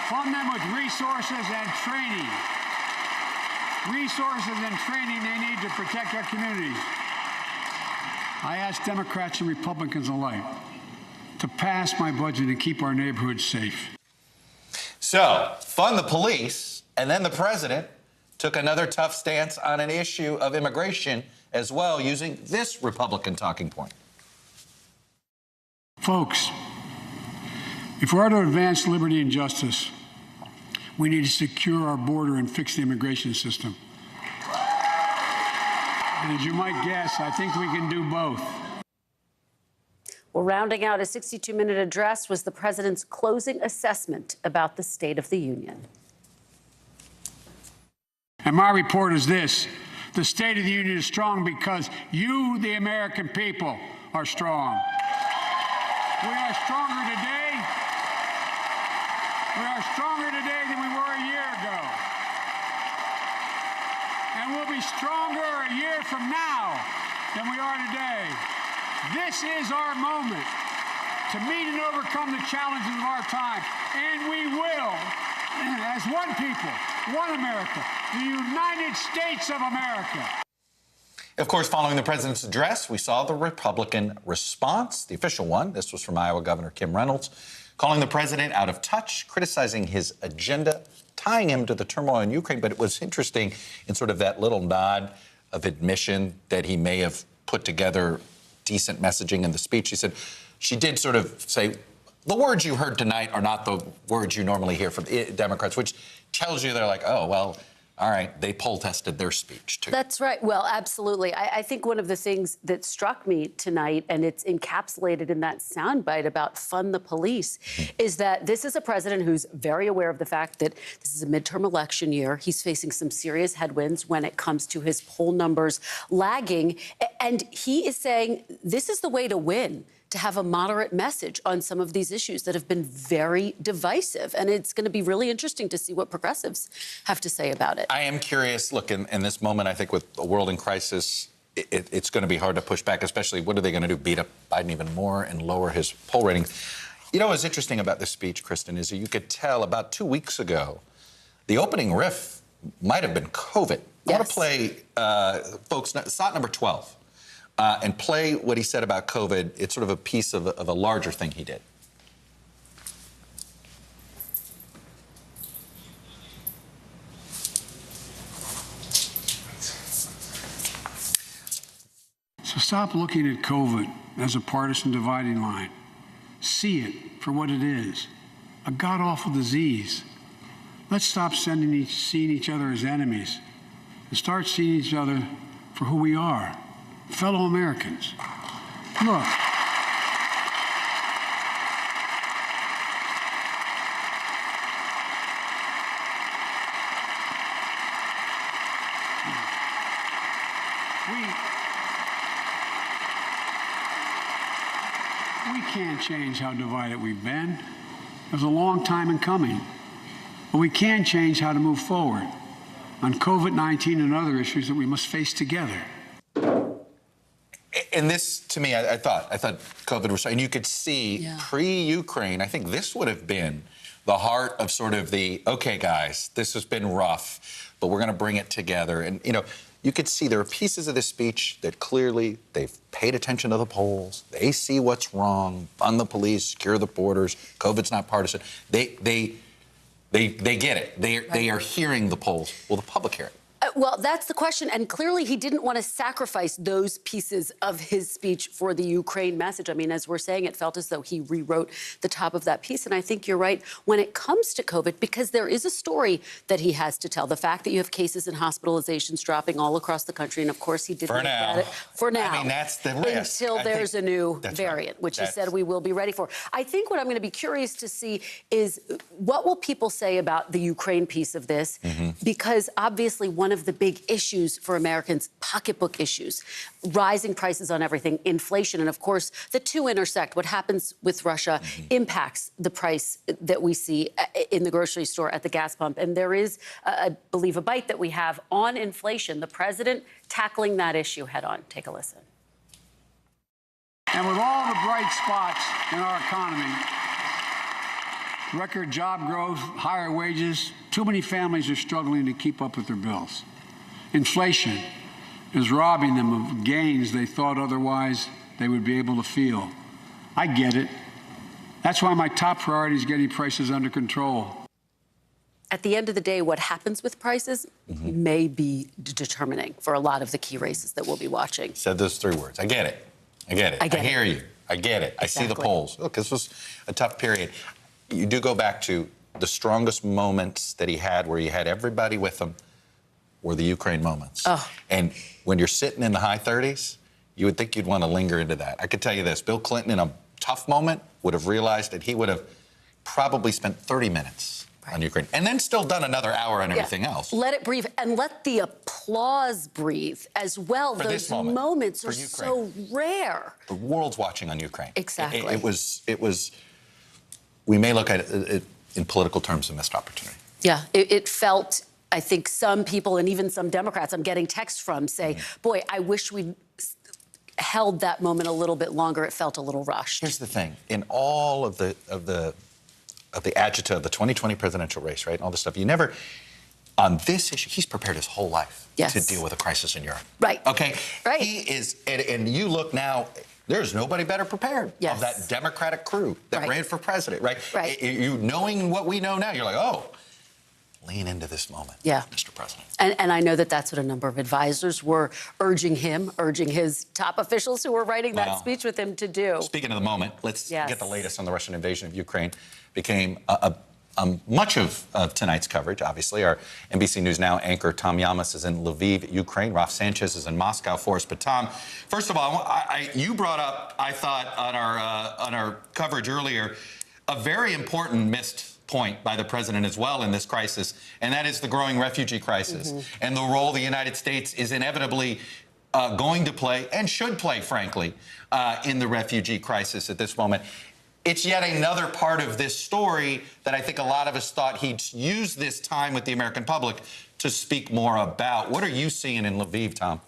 Fund them with resources and training. Resources and training they need to protect our communities. I ask Democrats and Republicans alike to pass my budget and keep our neighborhoods safe. So, fund the police, and then the president took another tough stance on an issue of immigration as well, using this Republican talking point. Folks, if we're to advance liberty and justice, we need to secure our border and fix the immigration system. And as you might guess, I think we can do both. Well, rounding out a 62-minute address was the president's closing assessment about the State of the Union. And my report is this: the State of the Union is strong because you, the American people, are strong. We are stronger today. We are stronger today than we were a year ago. And we'll be stronger a year from now than we are today. This is our moment to meet and overcome the challenges of our time. And we will, as one people, one America, the United States of America. Of course, following the president's address, we saw the Republican response, the official one. This was from Iowa Governor Kim Reynolds, calling the president out of touch, criticizing his agenda, tying him to the turmoil in Ukraine. But it was interesting in sort of that little nod of admission that he may have put together decent messaging in the speech. He said she did sort of say, the words you heard tonight are not the words you normally hear from Democrats, which tells you they're like, oh, well, all right, they poll tested their speech, too. That's right. Well, absolutely. I think one of the things that struck me tonight, and it's encapsulated in that soundbite about fund the police, is that this is a president who's very aware of the fact that this is a midterm election year. He's facing some serious headwinds when it comes to his poll numbers lagging. And he is saying this is the way to win, to have a moderate message on some of these issues that have been very divisive. And it's going to be really interesting to see what progressives have to say about it. I am curious. Look, in this moment, I think with the world in crisis, it's going to be hard to push back, especially what are they going to do, beat up Biden even more and lower his poll ratings? You know what's interesting about this speech, Kristen, is you could tell about 2 weeks ago, the opening riff might have been COVID. I want to play, folks, slot number 12. And play what he said about COVID. It's sort of a piece of a larger thing he did. So stop looking at COVID as a partisan dividing line. See it for what it is, a god-awful disease. Let's stop seeing each other as enemies and start seeing each other for who we are. Fellow Americans, look. We can't change how divided we've been. It was a long time in coming. But we can change how to move forward on COVID-19 and other issues that we must face together. And this, to me, I thought COVID was, and you could see pre-Ukraine, I think this would have been the heart of sort of the, okay, guys, this has been rough, but we're going to bring it together. And, you know, you could see there are pieces of this speech that clearly they've paid attention to the polls. They see what's wrong, fund the police, secure the borders. COVID's not partisan. They get it. They are hearing the polls. Will the public hear it? Well, that's the question. And clearly he didn't want to sacrifice those pieces of his speech for the Ukraine message. I mean, as we're saying, it felt as though he rewrote the top of that piece. And I think you're right when it comes to COVID, because there is a story that he has to tell. The fact that you have cases and hospitalizations dropping all across the country. And of course, he did For make now. that for now. I mean, that's the risk. Until there's a new variant, which he said we will be ready for. I think what I'm going to be curious to see is what will people say about the Ukraine piece of this? Because obviously one of the big issues for Americans, pocketbook issues, rising prices on everything, inflation, and of course the two intersect. What happens with Russia impacts the price that we see in the grocery store, at the gas pump. And there is, I believe, a bite that we have on inflation. The president tackling that issue head on. Take a listen. And with all the bright spots in our economy, record job growth, higher wages, too many families are struggling to keep up with their bills. Inflation is robbing them of gains they thought otherwise they would be able to feel. I get it. That's why my top priority is getting prices under control. At the end of the day, what happens with prices may be determining for a lot of the key races that we'll be watching. Said those three words. I get it. I get it. I hear you. I get it. I see the polls. Look, this was a tough period. You do go back to the strongest moments that he had, where he had everybody with him, were the Ukraine moments. And when you're sitting in the high 30s, you would think you'd want to linger into that. I could tell you this, Bill Clinton in a tough moment would have realized that he would have probably spent 30 minutes on Ukraine and then still done another hour on everything else. Let it breathe and let the applause breathe as well. For Those this moment, moments for are so rare. The world's watching on Ukraine. Exactly. It was, we may look at it in political terms, a missed opportunity. Yeah, it felt, I think some people and even some Democrats I'm getting texts from say, boy, I wish we'd held that moment a little bit longer. It felt a little rushed. Here's the thing. In all of the agita of the 2020 presidential race, right, and all this stuff, you never, on this issue, he's prepared his whole life to deal with a crisis in Europe. Right. Okay? Right. He is, and you look now, there's nobody better prepared of that Democratic crew that ran for president, right? Right. You knowing what we know now, you're like, oh, lean into this moment, Mr. President. And I know that that's what a number of advisors were urging him, urging his top officials who were writing that speech with him to do. Speaking of the moment, let's get the latest on the Russian invasion of Ukraine. Became much of tonight's coverage, obviously. Our NBC News Now anchor Tom Yamas is in Lviv, Ukraine. Ralph Sanchez is in Moscow for us. But Tom, first of all, you brought up, I thought, on our coverage earlier, a very important missed point by the president as well in this crisis, and that is the growing refugee crisis and the role the United States is inevitably going to play and should play, frankly, in the refugee crisis at this moment. It's yet another part of this story that I think a lot of us thought he'd use this time with the American public to speak more about. What are you seeing in Lviv, Tom?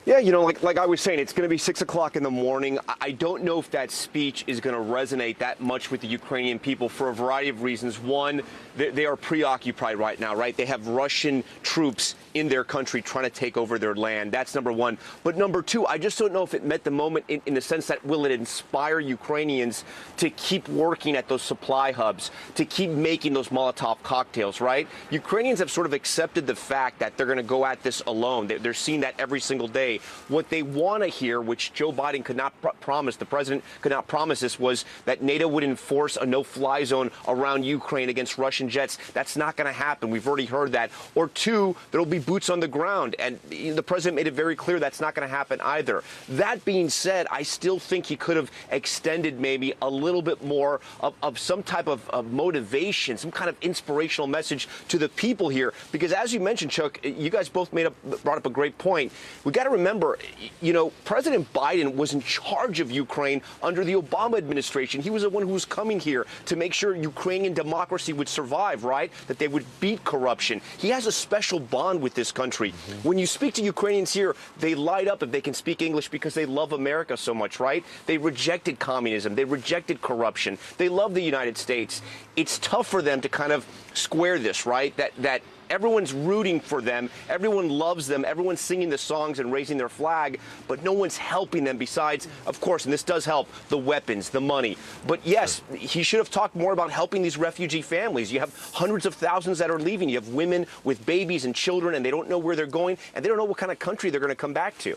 Yeah, you know, like I was saying, it's going to be 6 o'clock in the morning. I don't know if that speech is going to resonate that much with the Ukrainian people for a variety of reasons. One, they are preoccupied right now, right? They have Russian troops in their country trying to take over their land. That's number one. But number two, I just don't know if it met the moment in the sense that will it inspire Ukrainians to keep working at those supply hubs, to keep making those Molotov cocktails, right? Ukrainians have sort of accepted the fact that they're going to go at this alone. They're seeing that every single day. What they want to hear, which Joe Biden could not promise, the president could not promise this, was that NATO would enforce a no-fly zone around Ukraine against Russian jets. That's not going to happen. We've already heard that. Or two, there will be boots on the ground. And the president made it very clear that's not going to happen either. That being said, I still think he could have extended maybe a little bit more of some type of motivation, some kind of inspirational message to the people here. Because as you mentioned, Chuck, you guys both brought up a great point. We got to remember, you know, President Biden was in charge of Ukraine under the Obama administration. He was the one who was coming here to make sure Ukrainian democracy would survive, right? That they would beat corruption. He has a special bond with this country. When you speak to Ukrainians here, they light up if they can speak English because they love America so much, right? They rejected communism. They rejected corruption. They love the United States. It's tough for them to kind of square this, right? That Everyone's rooting for them. Everyone loves them. Everyone's singing the songs and raising their flag, but no one's helping them besides, of course, and this does help, the weapons, the money. But yes, he should have talked more about helping these refugee families. You have hundreds of thousands that are leaving. You have women with babies and children, and they don't know where they're going, and they don't know what kind of country they're going to come back to.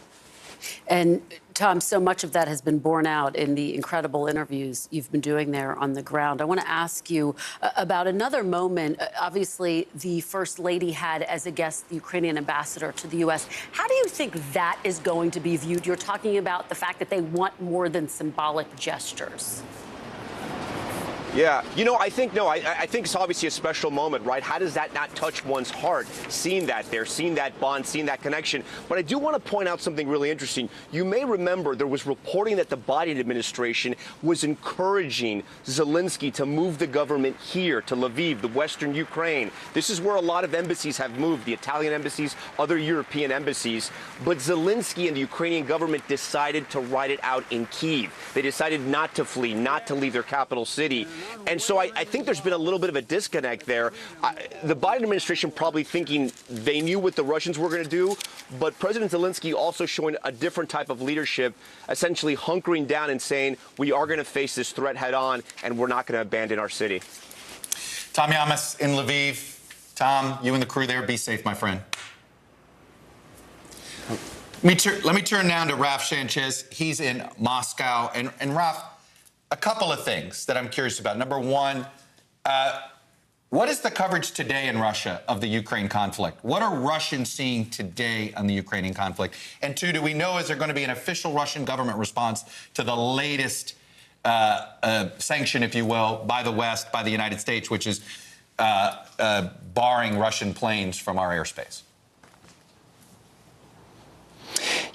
And Tom, so much of that has been borne out in the incredible interviews you've been doing there on the ground. I want to ask you about another moment. Obviously, the First Lady had as a guest the Ukrainian ambassador to the U.S. How do you think that is going to be viewed? You're talking about the fact that they want more than symbolic gestures. Yeah, you know, I think it's obviously a special moment, right? How does that not touch one's heart, seeing that there, seeing that bond, seeing that connection? But I do want to point out something really interesting. You may remember there was reporting that the Biden administration was encouraging Zelensky to move the government here to Lviv, the western Ukraine. This is where a lot of embassies have moved, the Italian embassies, other European embassies. But Zelensky and the Ukrainian government decided to ride it out in Kyiv. They decided not to flee, not to leave their capital city. And so I think there's been a little bit of a disconnect there. The Biden administration probably thinking they knew what the Russians were going to do, but President Zelensky also showing a different type of leadership, essentially hunkering down and saying, we are going to face this threat head on, and we're not going to abandon our city. Tom Llamas in Lviv. Tom, you and the crew there, be safe, my friend. Let me turn now to Raf Sanchez. He's in Moscow. And Raf, a couple of things that I'm curious about. Number one, what is the coverage today in Russia of the Ukraine conflict? What are Russians seeing today on the Ukrainian conflict? And two, do we know, is there going to be an official Russian government response to the latest sanction, if you will, by the West, by the United States, which is barring Russian planes from our airspace?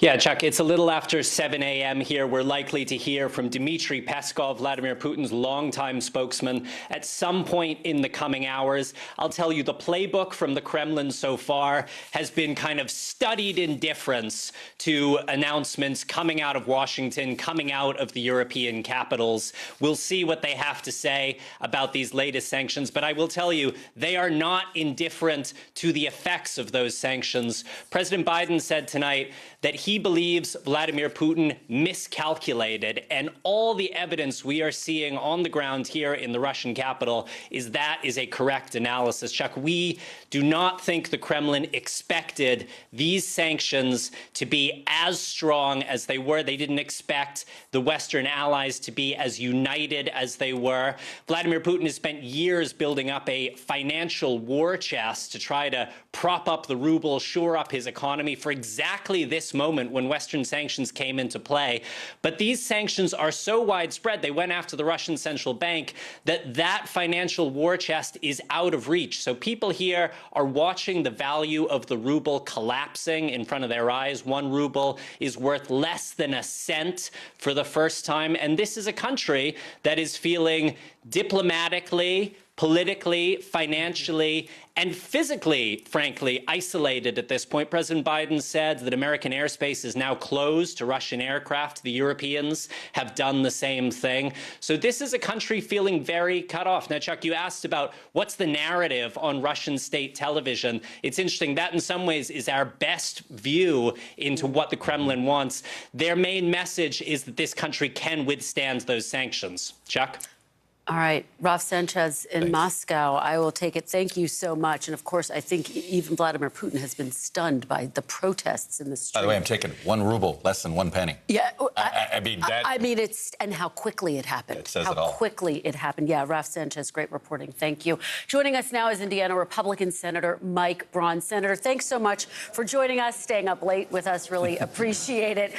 Yeah, Chuck, it's a little after 7 a.m. here. We're likely to hear from Dmitry Peskov, Vladimir Putin's longtime spokesman, at some point in the coming hours. I'll tell you, the playbook from the Kremlin so far has been kind of studied indifference to announcements coming out of Washington, coming out of the European capitals. We'll see what they have to say about these latest sanctions, but I will tell you, they are not indifferent to the effects of those sanctions. President Biden said tonight that he believes Vladimir Putin miscalculated, and all the evidence we are seeing on the ground here in the Russian capital is that is a correct analysis. Chuck, we do not think the Kremlin expected these sanctions to be as strong as they were. They didn't expect the Western allies to be as united as they were. Vladimir Putin has spent years building up a financial war chest to try to prop up the ruble, shore up his economy for exactly this moment when Western sanctions came into play. But these sanctions are so widespread, they went after the Russian central bank, that financial war chest is out of reach. So people here are watching the value of the ruble collapsing in front of their eyes. 1 ruble is worth less than a cent for the first time. And this is a country that is feeling diplomatically, politically, financially, and physically, frankly, isolated at this point. President Biden said that American airspace is now closed to Russian aircraft. The Europeans have done the same thing. So this is a country feeling very cut off. Now, Chuck, you asked about what's the narrative on Russian state television. It's interesting. That in some ways is our best view into what the Kremlin wants. Their main message is that this country can withstand those sanctions. Chuck? All right, Raf Sanchez in Moscow. I will take it. Thank you so much. And of course, I think even Vladimir Putin has been stunned by the protests in the street. By the way, I'm taking 1 ruble, less than 1 penny. Yeah, I mean, it's and how quickly it happened. It says how it all. quickly it happened. Yeah, Raf Sanchez, great reporting. Thank you. Joining us now is Indiana Republican Senator Mike Braun. Senator, thanks so much for joining us, staying up late with us. Really appreciate it.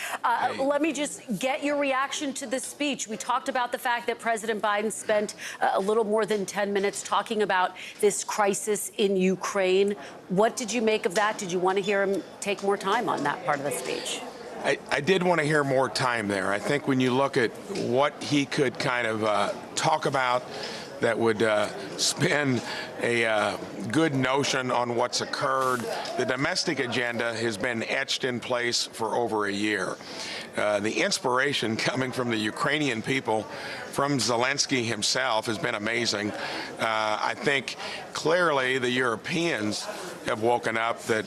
Let me just get your reaction to the speech. We talked about the fact that President Biden spent a little more than 10 minutes talking about this crisis in Ukraine. What did you make of that? Did you want to hear him take more time on that part of the speech? I did want to hear more time there. I think when you look at what he could kind of talk about that would spin a good notion on what's occurred, the domestic agenda has been etched in place for over a year. the inspiration coming from the Ukrainian people, from Zelensky himself, has been amazing. I think clearly the Europeans have woken up that,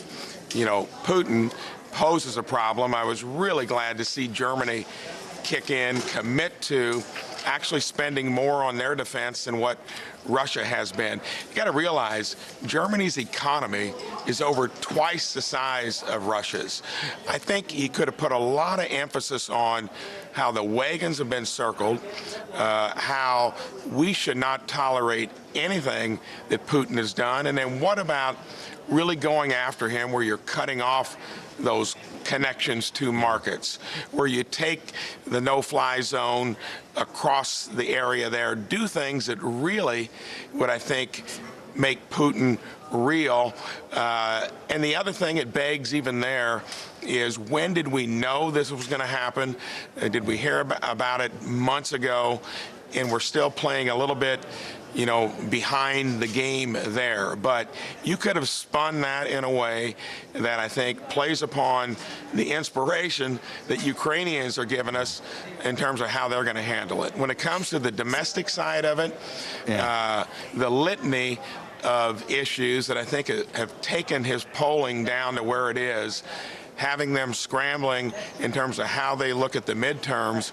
Putin poses a problem. I was really glad to see Germany kick in, commit to actually spending more on their defense than what Russia has been. You got to realize Germany's economy is over twice the size of Russia's. I think he could have put a lot of emphasis on how the wagons have been circled, how we should not tolerate anything that Putin has done, and then what about really going after him where you're cutting off those connections to markets, where you take the no-fly zone across the area there, do things that really would, I think, make Putin real. And the other thing it begs even there is, when did we know this was going to happen? Did we hear about it months ago? And we're still playing a little bit, behind the game there. But you could have spun that in a way that I think plays upon the inspiration that Ukrainians are giving us in terms of how they're going to handle it. When it comes to the domestic side of it, the litany of issues that I think have taken his polling down to where it is, having them scrambling in terms of how they look at the midterms,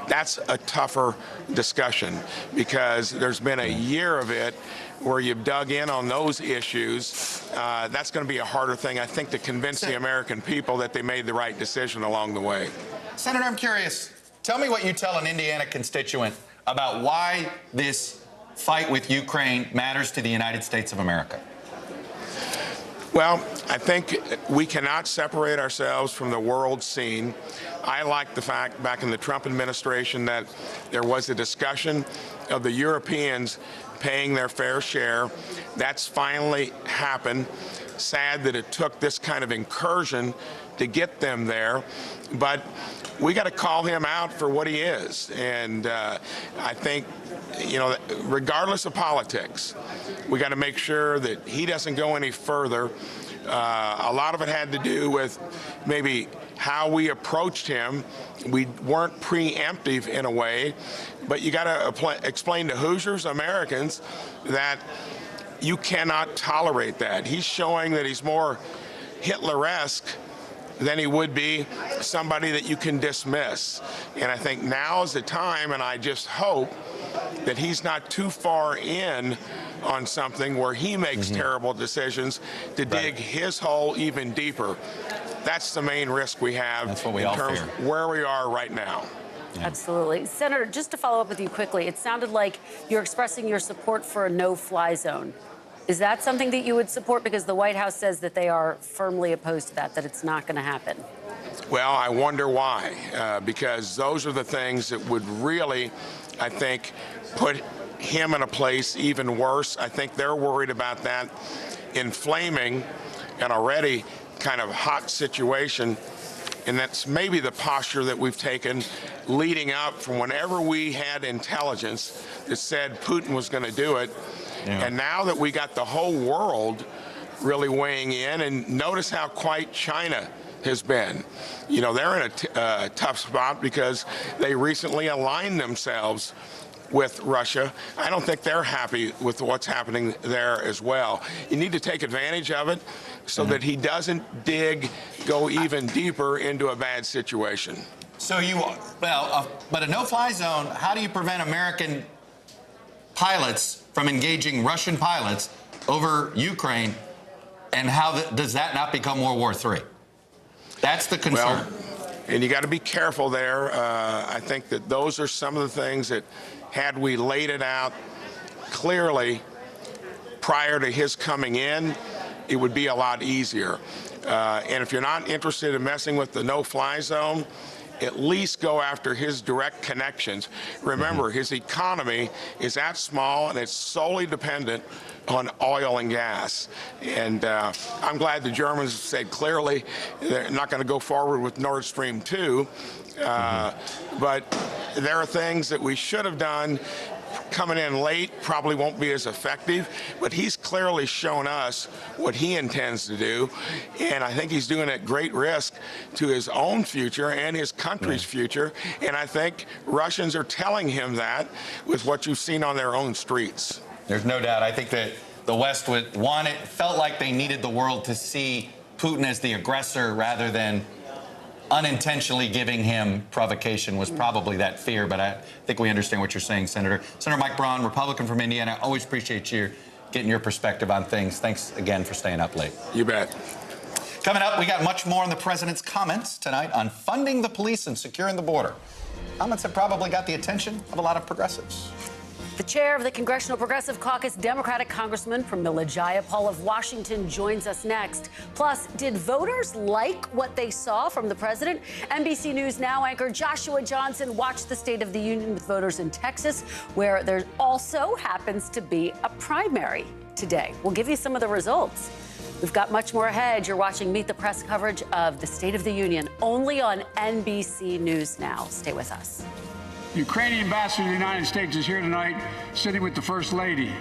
that's a tougher discussion, because there's been a year of it where you've dug in on those issues. That's going to be a harder thing, I think, to convince the American people that they made the right decision along the way. Senator, I'm curious. Tell me what you tell an Indiana constituent about why this fight with Ukraine matters to the United States of America. Well, I think we cannot separate ourselves from the world scene. I like the fact back in the Trump administration that there was a discussion of the Europeans paying their fair share. That's finally happened. Sad that it took this kind of incursion to get them there, but we got to call him out for what he is. And I think, regardless of politics, we got to make sure that he doesn't go any further. A lot of it had to do with maybe how we approached him. We weren't preemptive in a way, but you got to explain to Hoosiers, Americans, that you cannot tolerate that. He's showing that he's more Hitler-esque than he would be somebody that you can dismiss. And I think now is the time, and I just hope that he's not too far in on something where he makes terrible decisions to dig his hole even deeper. That's the main risk we have in terms of where we are right now. Yeah. Absolutely. Senator, just to follow up with you quickly, it sounded like you're expressing your support for a no-fly zone. Is that something that you would support? Because the White House says that they are firmly opposed to that it's not going to happen. Well, I wonder why, because those are the things that would really, I think, put him in a place even worse. I think they're worried about that inflaming an already kind of hot situation. And that's maybe the posture that we've taken leading up from whenever we had intelligence that said Putin was going to do it. Yeah. And now that we got the whole world really weighing in, and notice how quiet China has been. They're in a tough spot because they recently aligned themselves with Russia. I don't think they're happy with what's happening there as well. You need to take advantage of it so that he doesn't go even deeper into a bad situation. So but a no-fly zone, how do you prevent American pilots from engaging Russian pilots over Ukraine, and how does that not become World War III? That's the concern. Well, and you got to be careful there. I think that those are some of the things that, had we laid it out clearly prior to his coming in, it would be a lot easier. And if you're not interested in messing with the no-fly zone, at least go after his direct connections. Remember, his economy is that small, and it's solely dependent on oil and gas. And I'm glad the Germans said clearly they're not going to go forward with Nord Stream 2. But there are things that we should have done coming in late probably won't be as effective, but he's clearly shown us what he intends to do, and I think he's doing it at great risk to his own future and his country's future, and I think Russians are telling him that with what you've seen on their own streets. There's no doubt. I think that the West would want it, felt like they needed the world to see Putin as the aggressor rather than unintentionally giving him provocation was probably that fear. But I think we understand what you're saying, Senator. Senator Mike Braun, Republican from Indiana. I always appreciate you getting your perspective on things. Thanks again for staying up late. You bet. Coming up, we got much more on the president's comments tonight on funding the police and securing the border. Comments have probably got the attention of a lot of progressives. The chair of the Congressional Progressive Caucus, Democratic Congressman from Mila Jayapal of Washington, joins us next. Plus, did voters like what they saw from the president? NBC News Now anchor Joshua Johnson watched the State of the Union with voters in Texas, where there also happens to be a primary today. We'll give you some of the results. We've got much more ahead. You're watching Meet the Press coverage of the State of the Union only on NBC News Now. Stay with us. The Ukrainian ambassador to the United States is here tonight, sitting with the First Lady.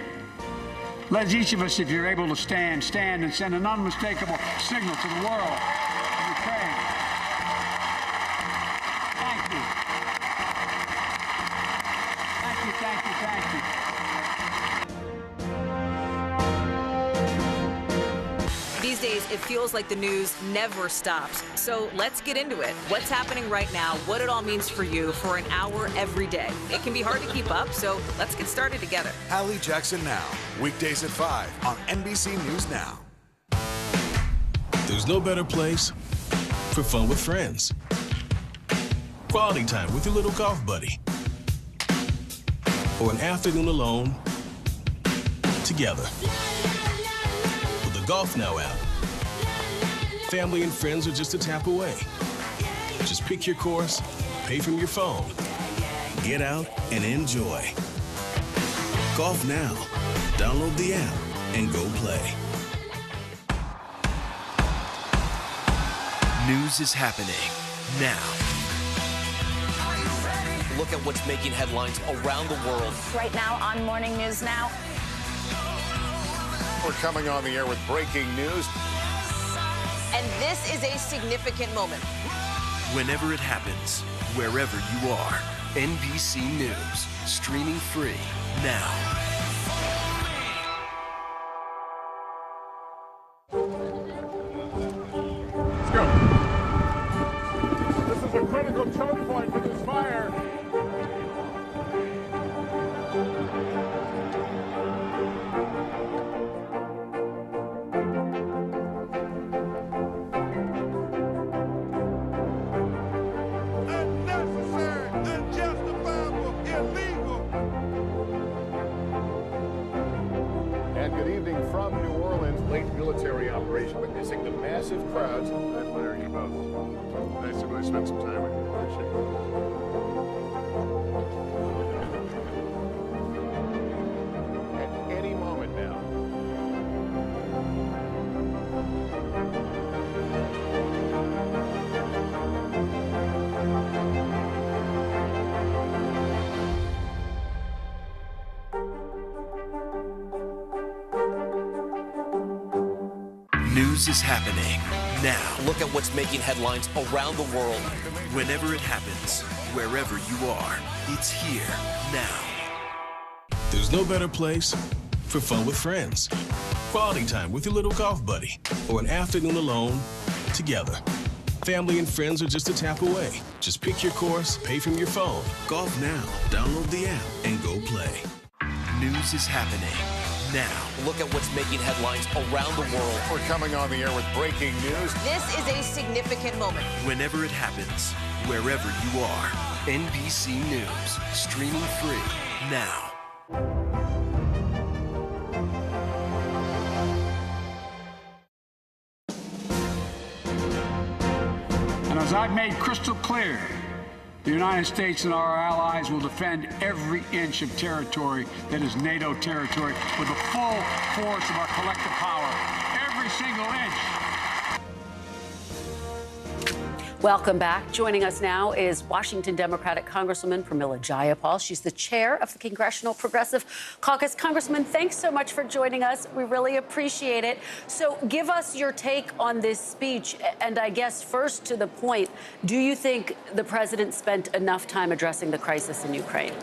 Let each of us, if you're able to stand and send an unmistakable signal to the world of Ukraine. Thank you. Thank you, thank you, thank you. These days, it feels like the news never stops. So let's get into it. What's happening right now, what it all means for you for an hour every day. It can be hard to keep up, so let's get started together. Hallie Jackson Now, weekdays at 5 on NBC News Now. There's no better place for fun with friends. Quality time with your little golf buddy. Or an afternoon alone together. With the Golf Now app. Family and friends are just a tap away. Just pick your course, pay from your phone, get out and enjoy. Golf Now. Download the app and go play. News is happening now. Look at what's making headlines around the world. Right now on Morning News Now. We're coming on the air with breaking news. And this is a significant moment. Whenever it happens, wherever you are, NBC News, streaming free now. Let's go. This is a critical choke point for this fire. Military operation witnessing the massive crowds. I admire you both. Nice to really spend some time with you. Appreciate it. At any moment now. News is happening now. Look at what's making headlines around the world. Whenever it happens, wherever you are, it's here now. There's no better place for fun with friends. Quality time with your little golf buddy. Or an afternoon alone together. Family and friends are just a tap away. Just pick your course, pay from your phone. Golf Now. Download the app and go play. News is happening now. Look at what's making headlines around the world. We're coming on the air with breaking news. This is a significant moment. Whenever it happens, wherever you are, NBC News, streaming free now. And as I've made crystal clear, the United States and our allies will defend every inch of territory that is NATO territory with the full force of our collective power. Every single inch. Welcome back. Joining us now is Washington Democratic Congresswoman Pramila Jayapal. She's the chair of the Congressional Progressive Caucus. Congressman, thanks so much for joining us. We really appreciate it. So give us your take on this speech. And I guess first to the point, do you think the president spent enough time addressing the crisis in Ukraine?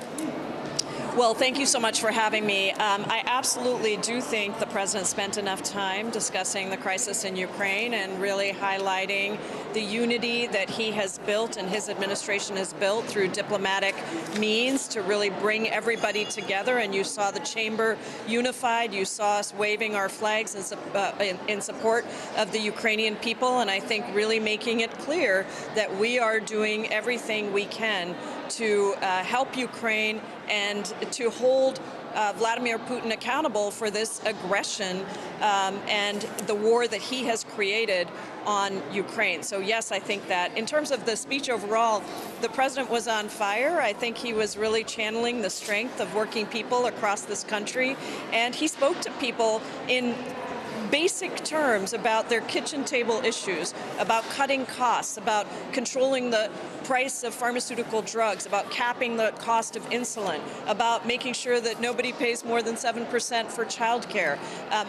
Well, thank you so much for having me. I absolutely do think the president spent enough time discussing the crisis in Ukraine and really highlighting the unity that he has built and his administration has built through diplomatic means to really bring everybody together. And you saw the chamber unified. You saw us waving our flags in support of the Ukrainian people. And I think really making it clear that we are doing everything we can to help Ukraine and to hold Vladimir Putin accountable for this aggression and the war that he has created on Ukraine. So yes, I think that in terms of the speech overall, the president was on fire. I think he was really channeling the strength of working people across this country, and he spoke to people in basic terms about their kitchen table issues, about cutting costs, about controlling the price of pharmaceutical drugs, about capping the cost of insulin, about making sure that nobody pays more than 7% for childcare.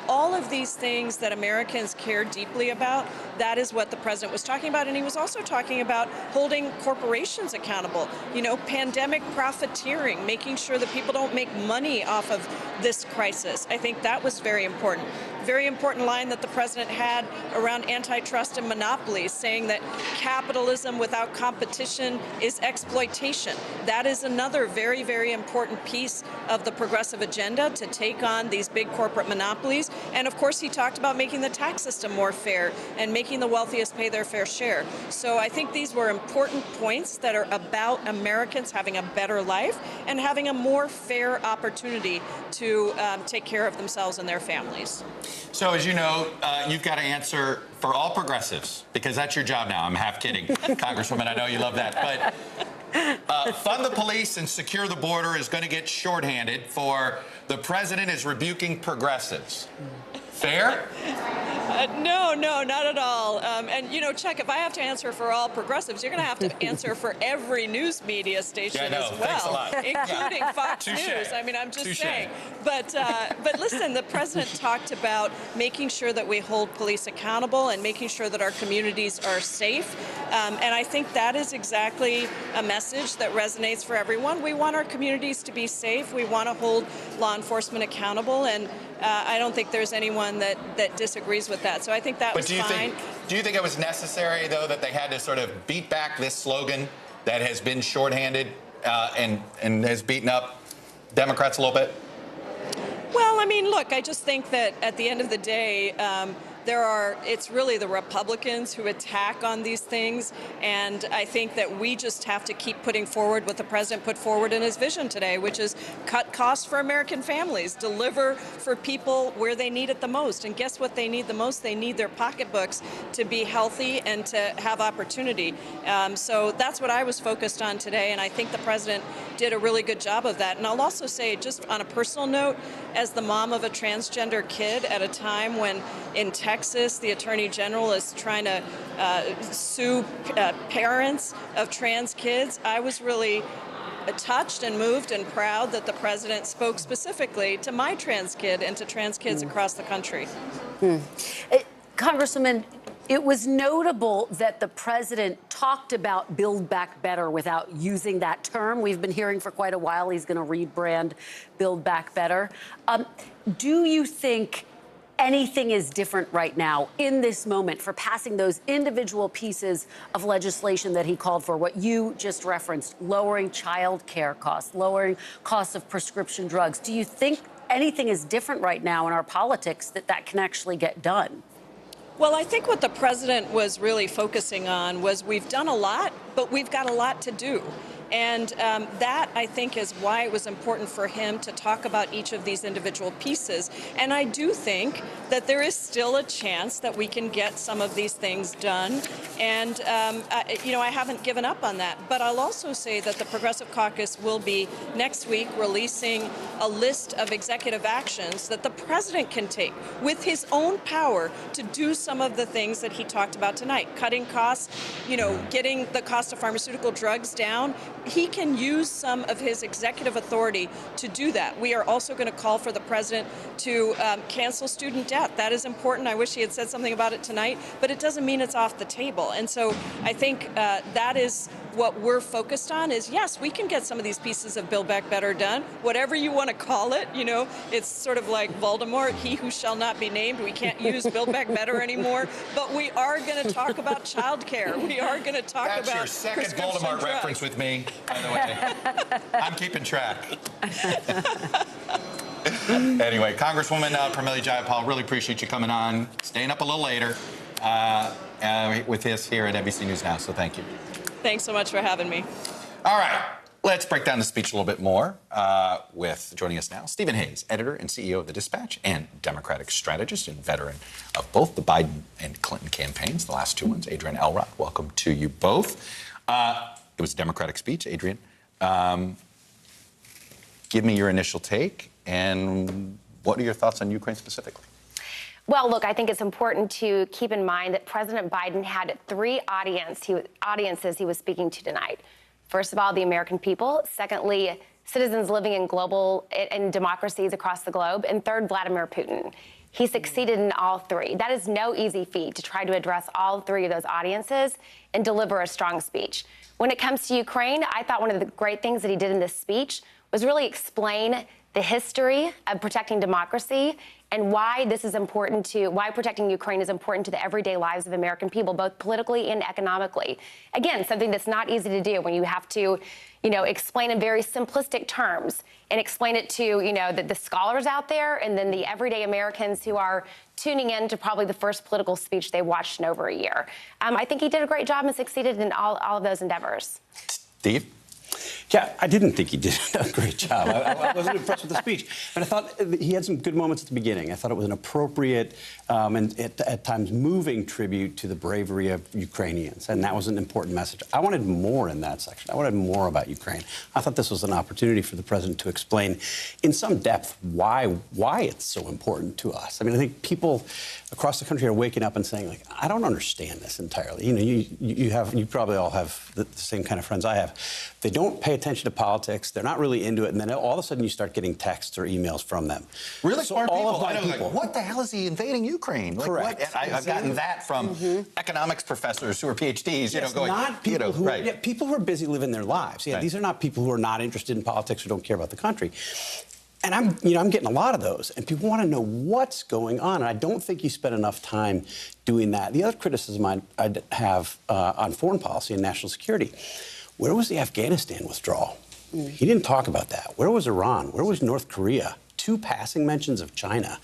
All of these things that Americans care deeply about, that is what the president was talking about. And he was also talking about holding corporations accountable, you know, pandemic profiteering, making sure that people don't make money off of this crisis. I think that was very important. Very important line that the president had around antitrust and monopolies, saying that capitalism without competition is exploitation. That is another very, very important piece of the progressive agenda, to take on these big corporate monopolies. And of course, he talked about making the tax system more fair and making the wealthiest pay their fair share. So I think these were important points that are about Americans having a better life and having a more fair opportunity to take care of themselves and their families. So, as you know, you've got to answer for all progressives, because that's your job now. I'm half kidding, Congresswoman. I know you love that. But fund the police and secure the border is going to get shorthanded for the president is rebuking progressives. Fair? No, not at all. And, you know, Chuck, if I have to answer for all progressives, you're going to have to answer for every news media station as well, thanks a lot. including Fox News. I mean, I'm just saying. But listen, the president talked about making sure that we hold police accountable and making sure that our communities are safe. And I think that is exactly a message that resonates for everyone. We want our communities to be safe. We want to hold law enforcement accountable. And I don't think there's anyone that disagrees with that. So I think that was fine. Do you think it was necessary, though, that they had to sort of beat back this slogan that has been shorthanded and has beaten up Democrats a little bit? Well, I mean, look, I just think that at the end of the day, it's really the Republicans who attack on these things, and I think that we just have to keep putting forward what the president put forward in his vision today, which is cut costs for American families, deliver for people where they need it the most. And guess what they need the most? They need their pocketbooks to be healthy and to have opportunity. So that's what I was focused on today, and I think the president did a really good job of that. And I'll also say, just on a personal note, as the mom of a transgender kid at a time when in Texas, the Attorney General is trying to sue parents of trans kids, I was really touched and moved and proud that the president spoke specifically to my trans kid and to trans kids across the country. Congresswoman, it was notable that the president talked about Build Back Better without using that term. We've been hearing for quite a while he's going to rebrand Build Back Better. Do you think anything is different right now in this moment for passing those individual pieces of legislation that he called for, what you just referenced, lowering child care costs, lowering costs of prescription drugs? Do you think anything is different right now in our politics that can actually get done? Well, I think what the president was really focusing on was we've done a lot, but we've got a lot to do. And that, I think, is why it was important for him to talk about each of these individual pieces. And I do think that there is still a chance that we can get some of these things done. And, you know, I haven't given up on that. But I'll also say that the Progressive Caucus will be next week releasing a list of executive actions that the president can take with his own power to do some of the things that he talked about tonight. Cutting costs, you know, getting the cost of pharmaceutical drugs down. He can use some of his executive authority to do that. We are also going to call for the president to cancel student debt. That is important. I wish he had said something about it tonight, but it doesn't mean it's off the table. And so I think that is what we're focused on is, yes, we can get some of these pieces of Build Back Better done, whatever you want to call it. You know, it's sort of like Voldemort, he who shall not be named. We can't use Build Back Better anymore, but we are going to talk about childcare. We are going to talk about That's your second Voldemort reference with me, by the way. I'm keeping track. Anyway, Congresswoman Pramila Jayapal, really appreciate you coming on, staying up a little later with us here at NBC News Now, so thank you. Thanks so much for having me. All right, let's break down the speech a little bit more with, joining us now, Stephen Hayes, editor and CEO of The Dispatch and Democratic strategist and veteran of both the Biden and Clinton campaigns, the last two ones. Adrienne Elrod, welcome to you both. It was a Democratic speech. Adrienne, give me your initial take, and what are your thoughts on Ukraine specifically? Well, look, I think it's important to keep in mind that President Biden had three audiences he was speaking to tonight. First of all, the American people. Secondly, citizens living in democracies across the globe. And third, Vladimir Putin. He succeeded in all three. That is no easy feat to try to address all three of those audiences and deliver a strong speech. When it comes to Ukraine, I thought one of the great things that he did in this speech was really explain the history of protecting democracy and why this is important why protecting Ukraine is important to the everyday lives of American people, both politically and economically. Again, something that's not easy to do when you have to, you know, explain in very simplistic terms and explain it to, you know, the scholars out there and then the everyday Americans who are tuning in to probably the first political speech they watched in over a year. I think he did a great job and succeeded in all of those endeavors. Steve? Yeah, I didn't think he did a great job. I wasn't impressed with the speech. And I thought he had some good moments at the beginning. I thought it was an appropriate and at times moving tribute to the bravery of Ukrainians. And that was an important message. I wanted more in that section. I wanted more about Ukraine. I thought this was an opportunity for the president to explain in some depth why it's so important to us. I mean, I think people across the country are waking up and saying, like, I don't understand this entirely. You know, you probably all have the same kind of friends I have. They don't pay attention to politics. They're not really into it. And then all of a sudden you start getting texts or emails from them. Really so smart all people. Of my I know, people. like, what the hell is he invading Ukraine? Like, correct. What? I've gotten that from economics professors who are PhDs, you know, going, not people you know, who, right. Yeah, people who are busy living their lives. Yeah, right. These are not people who are not interested in politics or don't care about the country. And I'm getting a lot of those, and people want to know what's going on. And I don't think you spend enough time doing that. The other criticism I'd have on foreign policy and national security, where was the Afghanistan withdrawal? He didn't talk about that. Where was Iran? Where was North Korea? 2 passing mentions of China.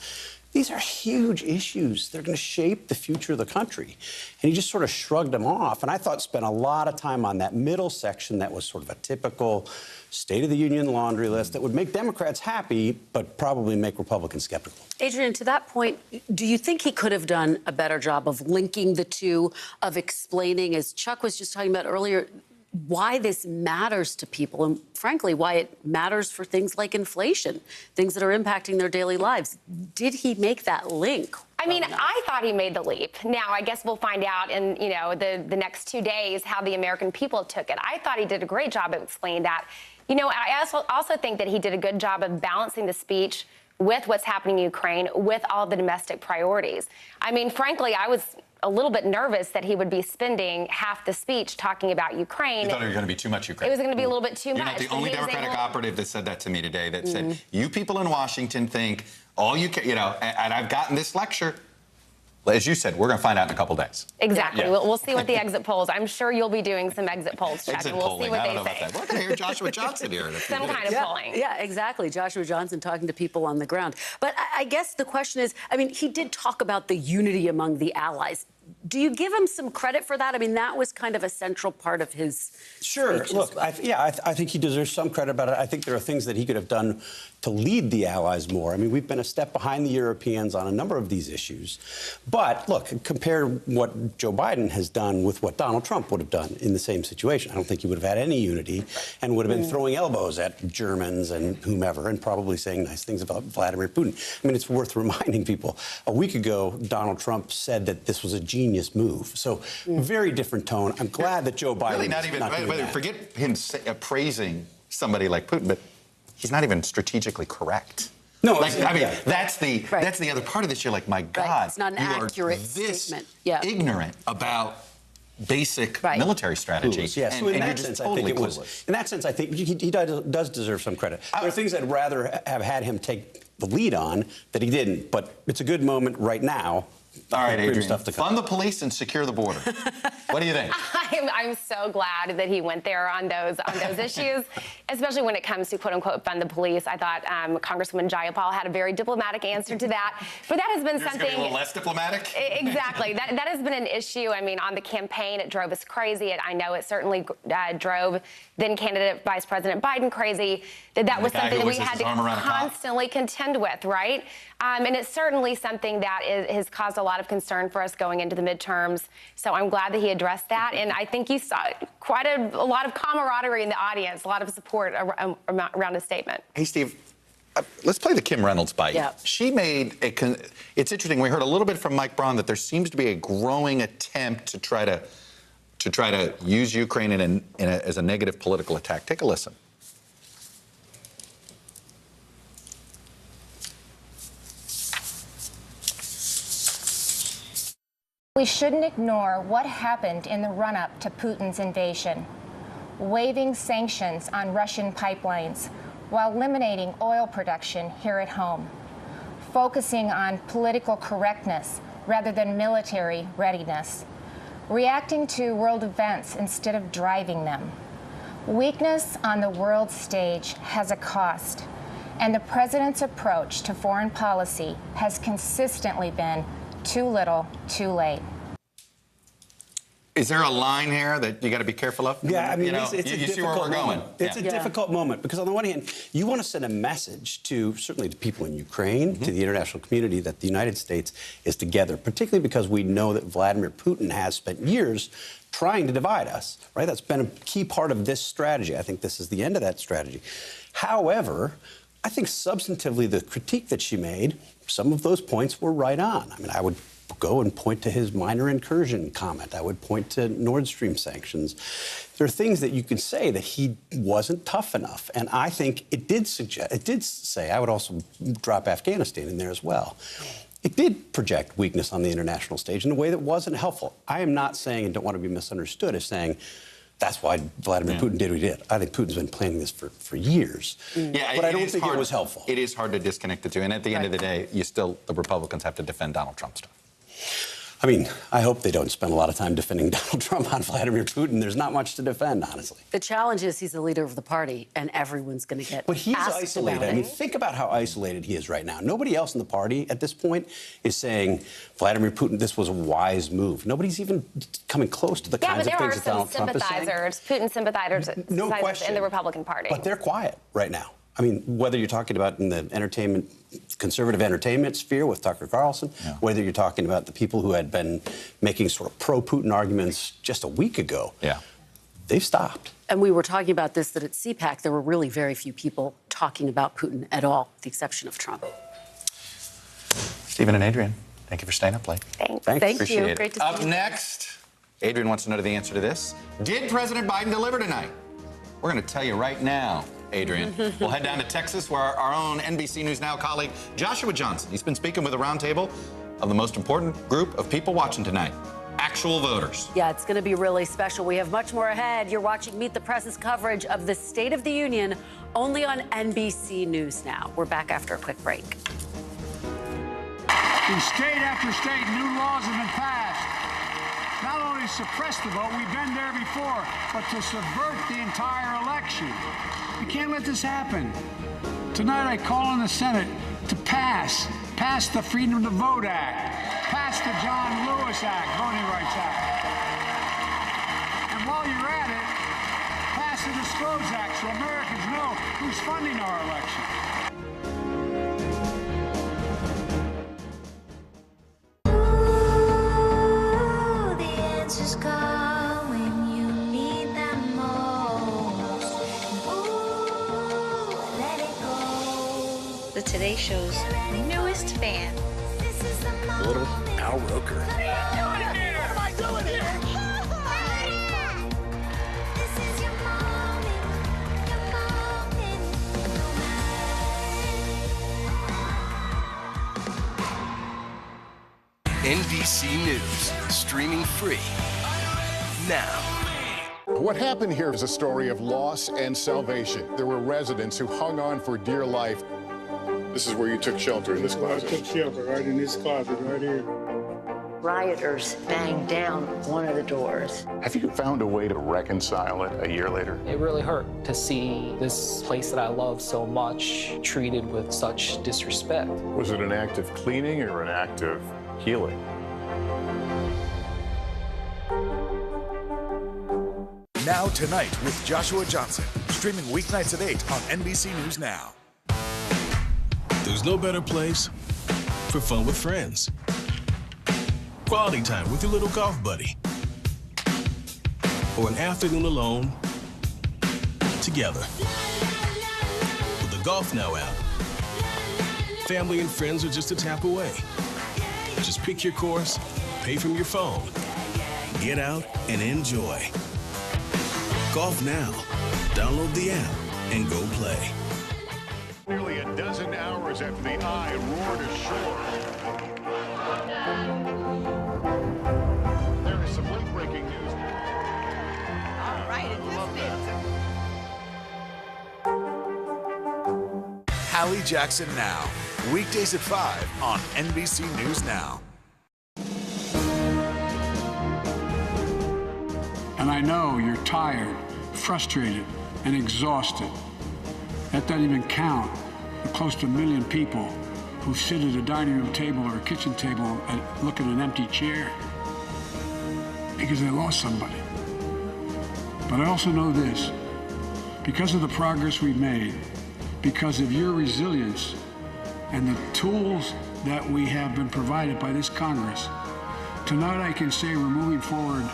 These are huge issues. They're going to shape the future of the country. And he just sort of shrugged them off. And I thought spent a lot of time on that middle section that was sort of a typical State of the Union laundry list that would make Democrats happy, but probably make Republicans skeptical. Adrienne, to that point, do you think he could have done a better job of linking the two, of explaining, as Chuck was just talking about earlier, why this matters to people and, frankly, why it matters for things like inflation, things that are impacting their daily lives? Did he make that link? I mean, I thought he made the leap. Now, I guess we'll find out in, you know, the next 2 days how the American people took it. I thought he did a great job of explaining that. You know, I also think that he did a good job of balancing the speech with what's happening in Ukraine, with all the domestic priorities. I mean, frankly, I was a little bit nervous that he would be spending half the speech talking about Ukraine. You thought it was going to be too much Ukraine. It was going to be a little bit too much. You're not the only Democratic operative that said that to me today, that said, you people in Washington think all you can, you know, and I've gotten this lecture. As you said, we're going to find out in a couple days. Exactly. Yeah. We'll see what the exit polls. I'm sure you'll be doing some exit polls, Chuck, and we'll see what they say. We're going to hear Joshua Johnson here. Some kind of polling. Yeah, exactly. Joshua Johnson talking to people on the ground. But I guess the question is, I mean, he did talk about the unity among the allies. Do you give him some credit for that? I mean, that was kind of a central part of his Sure. speech Look, as well. I think he deserves some credit about it. I think there are things that he could have done to lead the Allies more. I mean, we've been a step behind the Europeans on a number of these issues. But look, compare what Joe Biden has done with what Donald Trump would have done in the same situation. I don't think he would have had any unity and would have been throwing elbows at Germans and whomever and probably saying nice things about Vladimir Putin. I mean, it's worth reminding people. A week ago, Donald Trump said that this was a genius move. So very different tone. I'm glad that Joe Biden Really not even, doing that. forget him praising somebody like Putin, but he's not even strategically correct. No, like, I mean, yeah. that's the other part of this. You're like, my God, Right. It's not an you accurate are this statement. Yeah. ignorant about basic military strategy. Clueless, yes. So in that sense, I think it was. In that sense, I think he does deserve some credit. There are things I'd rather have had him take the lead on that he didn't. But it's a good moment right now. All right, Adrian. Stuff to come. Fund the police and secure the border. What do you think? I'm so glad that he went there on those issues, especially when it comes to, quote unquote, fund the police. I thought Congresswoman Jayapal had a very diplomatic answer to that. But that has been Yours something. Gonna be a little less diplomatic? Exactly. That has been an issue. I mean, on the campaign, it drove us crazy. I know it certainly drove then candidate Vice President Biden crazy. That was something that we had to constantly contend with, right? And it's certainly something that has caused a lot of concern for us going into the midterms. So I'm glad that he addressed that. And I think you saw quite a lot of camaraderie in the audience, a lot of support around his statement. Hey, Steve, let's play the Kim Reynolds bite. Yeah. She made it's interesting. We heard a little bit from Mike Braun that there seems to be a growing attempt to try to use Ukraine as a negative political attack. Take a listen. We shouldn't ignore what happened in the run-up to Putin's invasion, waiving sanctions on Russian pipelines while eliminating oil production here at home, focusing on political correctness rather than military readiness, reacting to world events instead of driving them. Weakness on the world stage has a cost, and the president's approach to foreign policy has consistently been too little, too late. Is there a line here that you got to be careful of? Yeah, I mean, it's a you see difficult where we're going. moment. It's a difficult moment because on the one hand, you want to send a message to certainly to people in Ukraine, to the international community, that the United States is together, particularly because we know that Vladimir Putin has spent years trying to divide us, right? That's been a key part of this strategy. I think this is the end of that strategy. However, I think substantively the critique that she made, some of those points were right on. I mean, I would go and point to his minor incursion comment. I would point to Nord Stream sanctions. There are things that you can say that he wasn't tough enough. And I think it did say, I would also drop Afghanistan in there as well. It did project weakness on the international stage in a way that wasn't helpful. I am not saying, and don't want to be misunderstood, as saying that's why Vladimir Putin did what he did. I think Putin's been planning this for years. Yeah, but I don't think it was helpful. It is hard to disconnect the two. And at the end of the day, the Republicans have to defend Donald Trump stuff. I mean, I hope they don't spend a lot of time defending Donald Trump on Vladimir Putin. There's not much to defend, honestly. The challenge is he's the leader of the party, and everyone's going to get But he's asked isolated. about I mean, it. think about how isolated he is right now. Nobody else in the party at this point is saying, Vladimir Putin, this was a wise move. Nobody's even coming close to the kinds of things that Donald Trump is saying. Putin sympathizers No question. in the Republican Party. But they're quiet right now. I mean, whether you're talking about in the conservative entertainment sphere with Tucker Carlson, whether you're talking about the people who had been making sort of pro-Putin arguments just a week ago, they've stopped. And we were talking about this, that at CPAC, there were really very few people talking about Putin at all, with the exception of Trump. Stephen and Adrian, thank you for staying up late. Thanks. Thank Appreciate you. it. Great to see Up you. next, Adrian wants to know the answer to this. Did President Biden deliver tonight? We're going to tell you right now, Adrian. We'll head down to Texas where our own NBC News Now colleague Joshua Johnson, he's been speaking with a roundtable of the most important group of people watching tonight, actual voters. Yeah, it's going to be really special. We have much more ahead. You're watching Meet the Press's coverage of the State of the Union only on NBC News Now. We're back after a quick break. In state after state, new laws have been passed. Not only to suppress the vote, we've been there before, but to subvert the entire election. We can't let this happen. Tonight, I call on the Senate to pass Pass the Freedom to Vote Act. Pass the John Lewis Act, Voting Rights Act. And while you're at it, pass the Disclose Act so Americans know who's funding our election. The Today Show's newest fan. Little Al Roker. What am I doing here? NBC News, streaming free now. What happened here is a story of loss and salvation. There were residents who hung on for dear life. This is where you took shelter, in this closet. I took shelter right in this closet right here. Rioters banged down one of the doors. Have you found a way to reconcile it a year later? It really hurt to see this place that I love so much treated with such disrespect. Was it an act of cleaning or an act of healing? Now Tonight with Joshua Johnson, streaming weeknights at 8 on NBC News Now. There's no better place for fun with friends. Quality time with your little golf buddy. Or an afternoon alone together. With the GolfNow app, family and friends are just a tap away. Just pick your course, pay from your phone, get out and enjoy. GolfNow. Download the app and go play. Nearly a dozen hours after the Eye roared ashore. There is some late-breaking news. All right, Hallie Jackson Now, weekdays at 5 on NBC News Now. And I know you're tired, frustrated, and exhausted. That doesn't even count the close to 1 million people who sit at a dining room table or a kitchen table and look at an empty chair because they lost somebody. But I also know this, because of the progress we've made, because of your resilience and the tools that we have been provided by this Congress, tonight I can say we're moving forward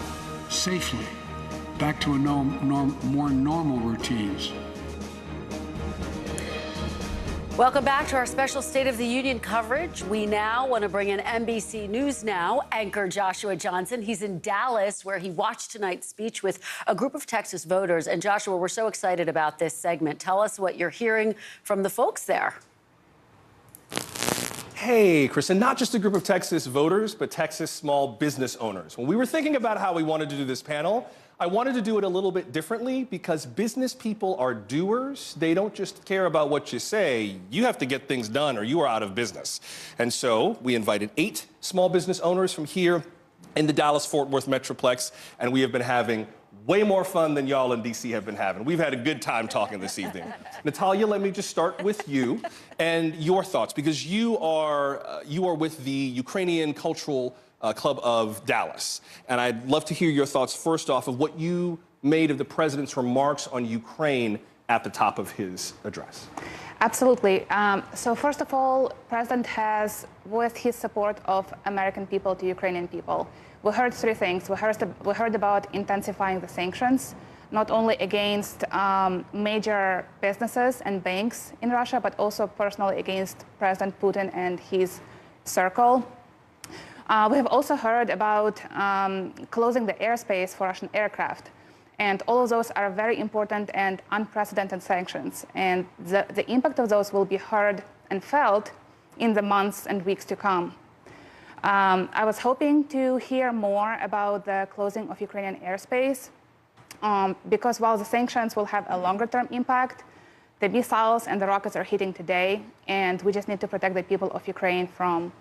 safely back to a more normal routines. Welcome back to our special State of the Union coverage. We now want to bring in NBC News Now anchor Joshua Johnson. He's in Dallas, where he watched tonight's speech with a group of Texas voters. And Joshua, we're so excited about this segment. Tell us what you're hearing from the folks there. Hey, Kristen, not just a group of Texas voters, but Texas small business owners. When we were thinking about how we wanted to do this panel, I wanted to do it a little bit differently because business people are doers. They don't just care about what you say. You have to get things done or you are out of business. And so we invited 8 small business owners from here in the Dallas-Fort Worth Metroplex, and we have been having way more fun than y'all in D.C. have been having. We've had a good time talking this evening. Natalia, let me just start with you and your thoughts, because you are with the Ukrainian Cultural Club of Dallas. And I'd love to hear your thoughts first off of what you made of the president's remarks on Ukraine at the top of his address. Absolutely. So first of all, President has, with his support of American people to Ukrainian people, we heard 3 things. We heard about intensifying the sanctions, not only against major businesses and banks in Russia, but also personally against President Putin and his circle. We have also heard about closing the airspace for Russian aircraft. And all of those are very important and unprecedented sanctions. And the impact of those will be heard and felt in the months and weeks to come. I was hoping to hear more about the closing of Ukrainian airspace, because while the sanctions will have a longer-term impact, the missiles and the rockets are hitting today, and we just need to protect the people of Ukraine from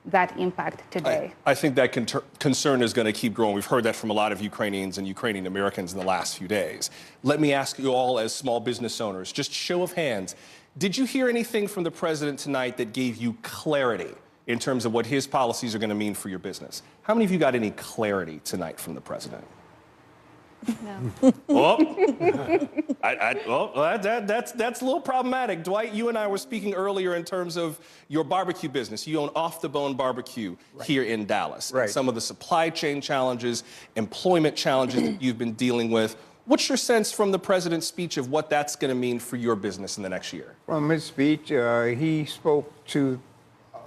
that impact today. I think that concern is going to keep growing. We've heard that from a lot of Ukrainians and Ukrainian Americans in the last few days. Let me ask you all, as small business owners, just show of hands, did you hear anything from the president tonight that gave you clarity in terms of what his policies are going to mean for your business? How many of you got any clarity tonight from the president? No. That's a little problematic. Dwight, you and I were speaking earlier in terms of your barbecue business. You own Off the Bone Barbecue here in Dallas. Right. Some of the supply chain challenges, employment challenges that you've been dealing with. What's your sense from the president's speech of what that's going to mean for your business in the next year? From his speech, he spoke to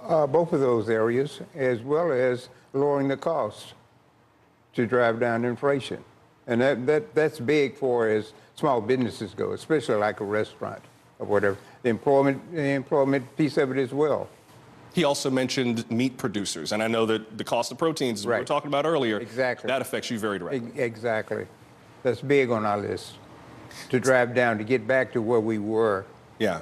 both of those areas, as well as lowering the cost to drive down inflation. And that's big for as small businesses go, especially like a restaurant or whatever. The employment piece of it as well. He also mentioned meat producers, and I know that the cost of proteins, we were talking about earlier, exactly, that affects you very directly. Exactly. That's big on our list, to drive down, to get back to where we were. Yeah.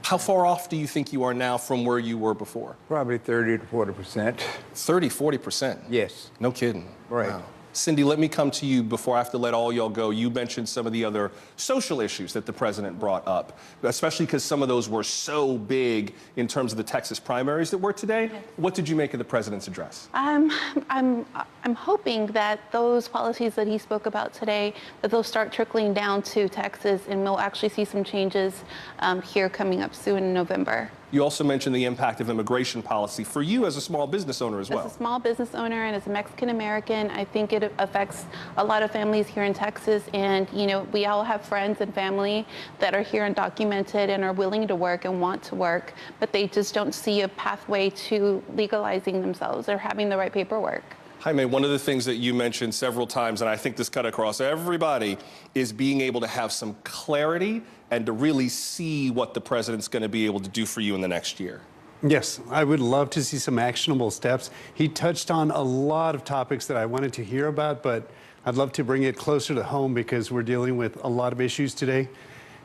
How far off do you think you are now from where you were before? Probably 30 to 40%. 30, 40%? Yes. No kidding. Right. Wow. Cindy, let me come to you before I have to let all y'all go. You mentioned some of the other social issues that the president brought up, especially because some of those were so big in terms of the Texas primaries that were today. Yes. What did you make of the president's address? I'm hoping that those policies that he spoke about today, that they'll start trickling down to Texas, and we'll actually see some changes here coming up soon in November. You also mentioned the impact of immigration policy for you as a small business owner as well. As a small business owner and as a Mexican American, I think it affects a lot of families here in Texas. And, you know, we all have friends and family that are here undocumented and are willing to work and want to work, but they just don't see a pathway to legalizing themselves or having the right paperwork. Jaime, one of the things that you mentioned several times, and I think this cut across everybody, is being able to have some clarity and to really see what the president's going to be able to do for you in the next year. Yes, I would love to see some actionable steps. He touched on a lot of topics that I wanted to hear about, but I'd love to bring it closer to home because we're dealing with a lot of issues today.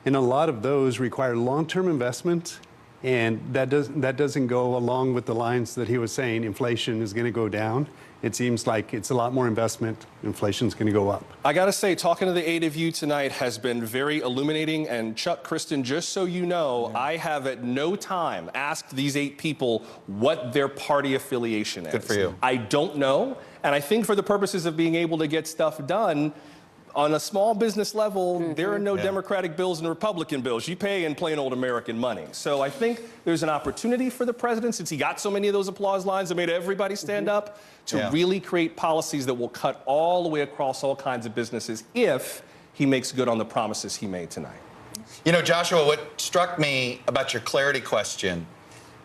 And a lot of those require long-term investment, and that doesn't go along with the lines that he was saying inflation is going to go down. It seems like it's a lot more investment. Inflation's going to go up. I got to say, talking to the 8 of you tonight has been very illuminating. And Chuck, Kristen, just so you know, I have at no time asked these 8 people what their party affiliation is. Good for you. I don't know. And I think for the purposes of being able to get stuff done, on a small business level, there are no Democratic bills and Republican bills. You pay in plain old American money. So I think there's an opportunity for the president, since he got so many of those applause lines that made everybody stand up, to really create policies that will cut all the way across all kinds of businesses if he makes good on the promises he made tonight. You know, Joshua, what struck me about your clarity question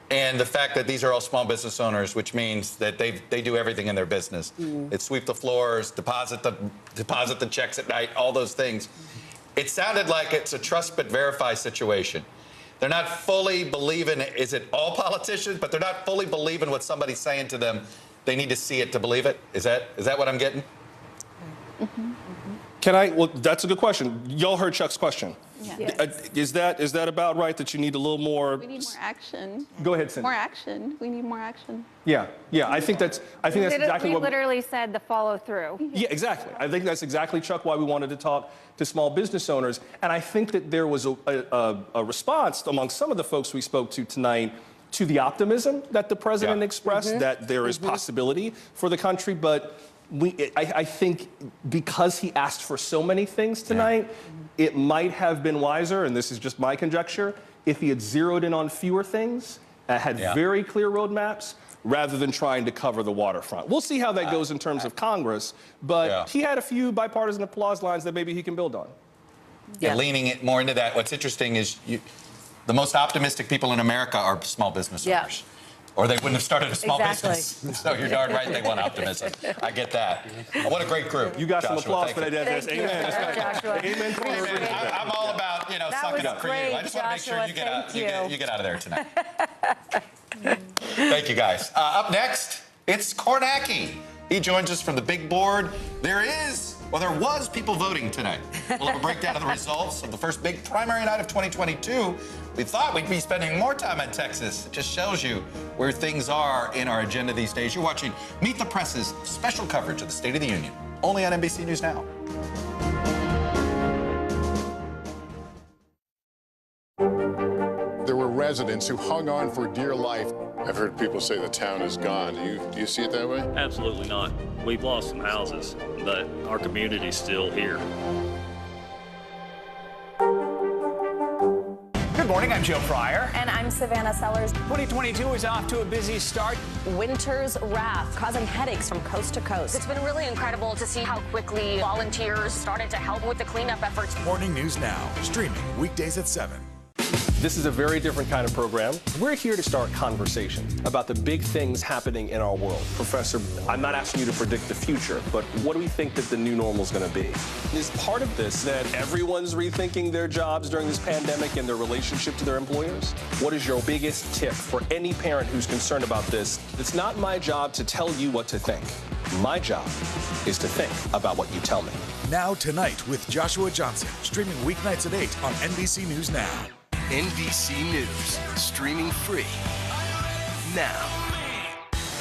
and the fact that these are all small business owners, which means that they do everything in their business. They sweep the floors, deposit the checks at night, all those things. It sounded like it's a trust but verify situation. They're not fully believing, is it all politicians, but they're not fully believing what somebody's saying to them. They need to see it to believe it. Is that what I'm getting? Well, that's a good question. Y'all heard Chuck's question. Yes. Is that about right, that you need a little more? We need more action. Go ahead, Cindy. More action. We need more action. Yeah. I think that's exactly we what literally said the follow through. Yeah, exactly. I think that's exactly, Chuck, why we wanted to talk to small business owners. And I think that there was a response among some of the folks we spoke to tonight to the optimism that the president expressed, that there is possibility for the country. But I think because he asked for so many things tonight, it might have been wiser, and this is just my conjecture, if he had zeroed in on fewer things, had very clear roadmaps, rather than trying to cover the waterfront. We'll see how that goes in terms of Congress, but he had a few bipartisan applause lines that maybe he can build on. And leaning it more into that, what's interesting is the most optimistic people in America are small business owners. Or they wouldn't have started a small business. So you're darn right they want optimism. I get that. What a great group. You got Joshua, some applause for that. Amen. Amen. I'm all about, sucking up for you. I just want to make sure you get out of there tonight. Thank you, guys. Up next, it's Kornacki. He joins us from the big board. There is Well, there was people voting tonight. We'll have a breakdown of the results of the first big primary night of 2022. We thought we'd be spending more time in Texas. It just shows you where things are in our agenda these days. You're watching Meet the Press's special coverage of the State of the Union, only on NBC News Now. There were residents who hung on for dear life. I've heard people say the town is gone. Do you see it that way? Absolutely not. We've lost some houses, but our community's still here. Good morning, I'm Joe Pryor. And I'm Savannah Sellers. 2022 is off to a busy start. Winter's wrath causing headaches from coast to coast. It's been really incredible to see how quickly volunteers started to help with the cleanup efforts. Morning News Now, streaming weekdays at 7. This is a very different kind of program. We're here to start conversation about the big things happening in our world. Professor, I'm not asking you to predict the future, but what do we think that the new normal is going to be? Is part of this that everyone's rethinking their jobs during this pandemic and their relationship to their employers? What is your biggest tip for any parent who's concerned about this? It's not my job to tell you what to think. My job is to think about what you tell me. Now Tonight with Joshua Johnson, streaming weeknights at 8 on NBC News Now. NBC News, streaming free now.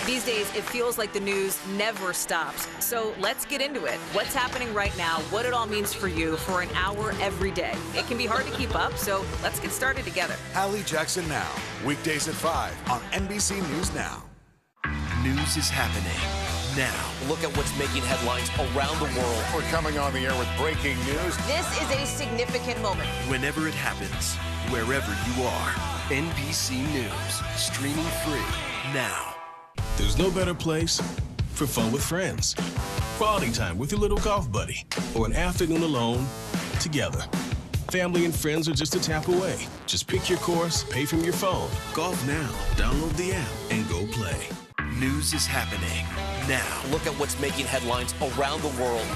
These days, it feels like the news never stops. So let's get into it. What's happening right now, what it all means for you for an hour every day. It can be hard to keep up, so let's get started together. Hallie Jackson Now, weekdays at 5 on NBC News Now. News is happening now. Look at what's making headlines around the world. We're coming on the air with breaking news. This is a significant moment. Whenever it happens, wherever you are, NBC News, streaming free now. There's no better place for fun with friends, quality time with your little golf buddy, or an afternoon alone together. Family and friends are just a tap away. Just pick your course, pay from your phone. Golf now. Download the app and go play. News is happening now. Look at what's making headlines around the world.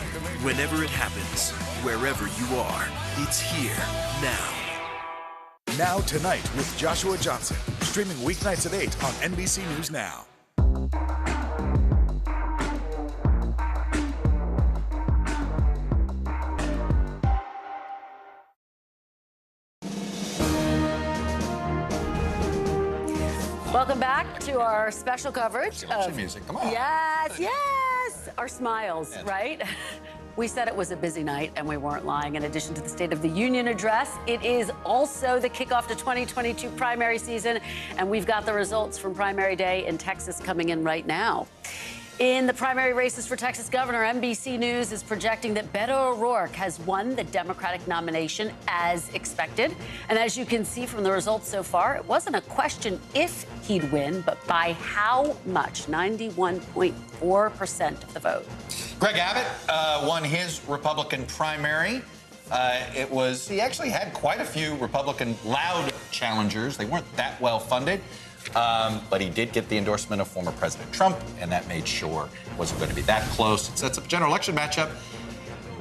Whenever it happens, wherever you are, it's here now. Now Tonight with Joshua Johnson, streaming weeknights at 8 on NBC News Now. Welcome back to our special coverage of music. Come on. Yes, our smiles, right? We said it was a busy night, and we weren't lying. In addition to the State of the Union address, it is also the kickoff to 2022 primary season, and we've got the results from primary day in Texas coming in right now. In the primary races for Texas governor, NBC News is projecting that Beto O'Rourke has won the Democratic nomination as expected. And as you can see from the results so far, it wasn't a question if he'd win, but by how much, 91.4% of the vote. Greg Abbott won his Republican primary. He actually had quite a few Republican loud challengers. They weren't that well funded. But he did get the endorsement of former President Trump, and that made sure it wasn't going to be that close. It sets up a general election matchup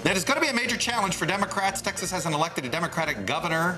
that is going to be a major challenge for Democrats. Texas hasn't elected a Democratic governor,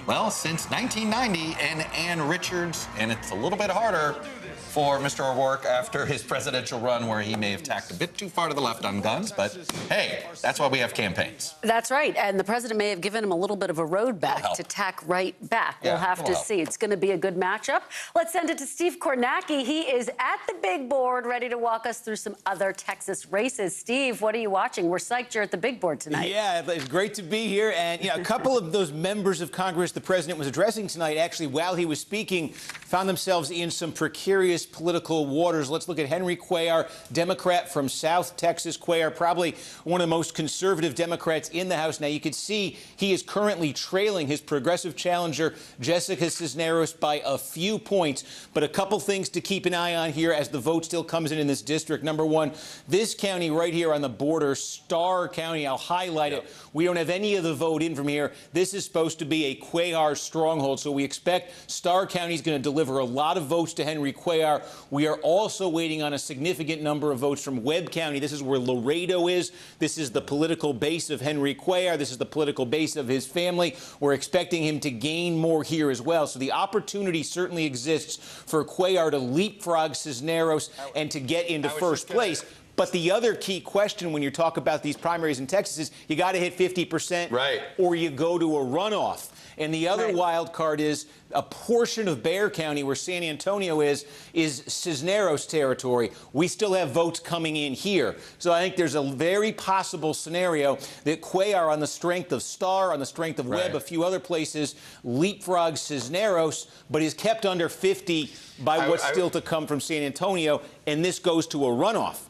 well, since 1990, and Ann Richards, and it's a little bit harder for Mr. O'Rourke after his presidential run where he may have tacked a bit too far to the left on guns, but hey, that's why we have campaigns. That's right, and the president may have given him a little bit of a road back to tack right back. Yeah, we'll have to see. It's going to be a good matchup. Let's send it to Steve Kornacki. He is at the big board ready to walk us through some other Texas races. Steve, what are you watching? We're psyched you're at the big board tonight. Yeah, it's great to be here, and a couple of those members of Congress the president was addressing tonight, actually, while he was speaking, found themselves in some precarious political waters. Let's look at Henry Cuellar, Democrat from South Texas. Cuellar, probably one of the most conservative Democrats in the House. Now, you can see he is currently trailing his progressive challenger, Jessica Cisneros, by a few points. But a couple things to keep an eye on here as the vote still comes in this district. Number one, this county right here on the border, Starr County, I'll highlight it. We don't have any of the vote in from here. This is supposed to be a Cuellar stronghold, so we expect Starr County is going to deliver a lot of votes to Henry Cuellar. We are also waiting on a significant number of votes from Webb County. This is where Laredo is. This is the political base of Henry Cuellar. This is the political base of his family. We're expecting him to gain more here as well. So the opportunity certainly exists for Cuellar to leapfrog Cisneros and to get into first place. But the other key question when you talk about these primaries in Texas is you got to hit 50%, right, or you go to a runoff. And the other wild card is a portion of Bexar County, where San Antonio is Cisneros territory. We still have votes coming in here. So I think there's a very possible scenario that Cuellar, on the strength of Starr, on the strength of Webb, a few other places, leapfrogs Cisneros, but is kept under 50 by what's still to come from San Antonio, and this goes to a runoff.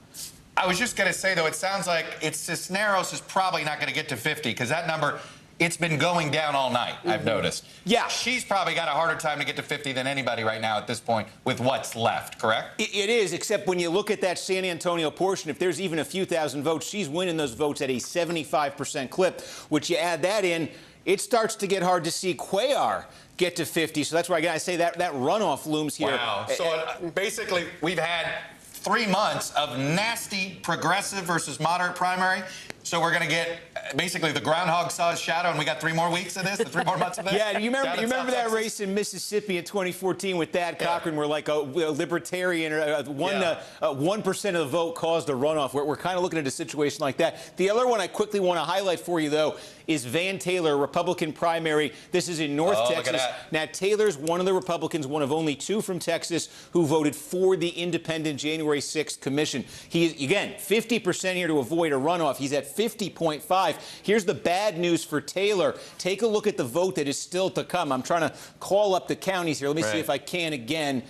I was just going to say, though, it sounds like Cisneros is probably not going to get to 50, because that number, it's been going down all night, I've noticed. Yeah. She's probably got a harder time to get to 50 than anybody right now at this point with what's left, correct? It is, except when you look at that San Antonio portion, if there's even a few thousand votes, she's winning those votes at a 75% clip, which you add that in, it starts to get hard to see Cuellar get to 50. So that's why I say that runoff looms here. Wow. So basically, we've had 3 months of nasty progressive versus moderate primary. So we're going to get basically the groundhog saw his shadow, and we got 3 more weeks of this, 3 more months of this. Yeah, you remember that race in Mississippi in 2014 with Thad Cochran, where like a libertarian, 1% of the vote caused a runoff. We're kind of looking at a situation like that. The other one I quickly want to highlight for you, though, is Van Taylor, Republican primary. This is in North Texas. Now, Taylor's one of the Republicans, one of only 2 from Texas, who voted for the independent January 6th commission. He is, again, 50% here to avoid a runoff. He's at 50.5. Here's the bad news for Taylor. Take a look at the vote that is still to come. I'm trying to call up the counties here. Let me see if I can again.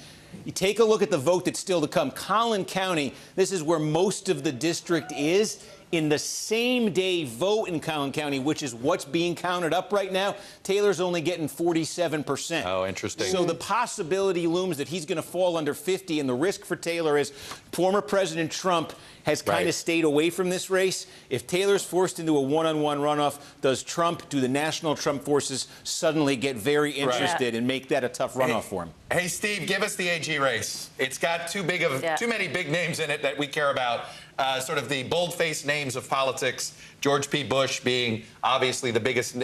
You take a look at the vote that's still to come. Collin County, this is where most of the district is. In the same day vote in Collin County, which is what's being counted up right now, Taylor's only getting 47%. Oh, interesting. So the possibility looms that he's going to fall under 50, and the risk for Taylor is former President Trump has kind of stayed away from this race. If Taylor's forced into a one-on-one runoff, do the national Trump forces suddenly get very interested and make that a tough runoff for him? Hey, Steve, give us the AG race. It's got too many big names in it that we care about. Sort of the bold-faced names of politics, George P. Bush being obviously the biggest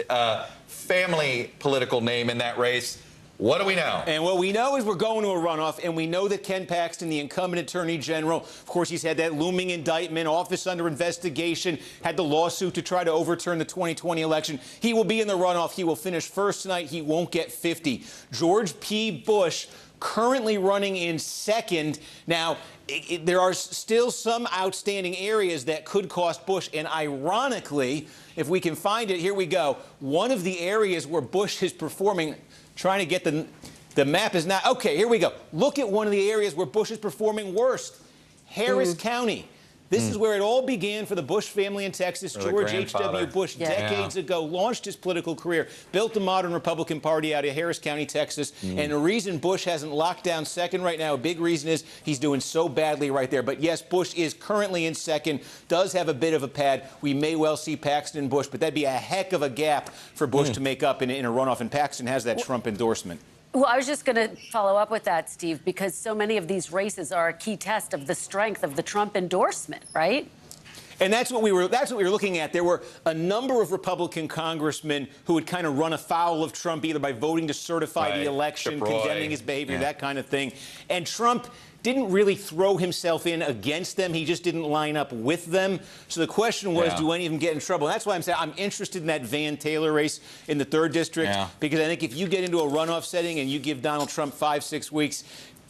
family political name in that race. What do we know? And what we know is we're going to a runoff, and we know that Ken Paxton, the incumbent attorney general, of course, he's had that looming indictment, office under investigation, had the lawsuit to try to overturn the 2020 election. He will be in the runoff. He will finish first tonight. He won't get 50. George P. Bush currently running in second. Now, there are still some outstanding areas that could cost Bush, and ironically, if we can find it, here we go. One of the areas where Bush is performing, trying to get the map is not, okay, here we go. Look at one of the areas where Bush is performing worst, Harris County. This is where it all began for the Bush family in Texas. George H.W. Bush, decades ago, launched his political career, built the modern Republican Party out of Harris County, Texas. And the reason Bush hasn't locked down second right now, a big reason is he's doing so badly right there. But yes, Bush is currently in second, does have a bit of a pad. We may well see Paxton and Bush, but that'd be a heck of a gap for Bush to make up in a runoff. And Paxton has that Trump endorsement. Well, I was just going to follow up with that, Steve, because so many of these races are a key test of the strength of the Trump endorsement, right? And that's what we were looking at. There were a number of Republican congressmen who would kind of run afoul of Trump, either by voting to certify the election, condemning his behavior, that kind of thing. And Trump didn't really throw himself in against them. He just didn't line up with them. So the question was, do any of them get in trouble? And that's why I'm saying I'm interested in that Van Taylor race in the 3rd district, because I think if you get into a runoff setting and you give Donald Trump 5-6 weeks,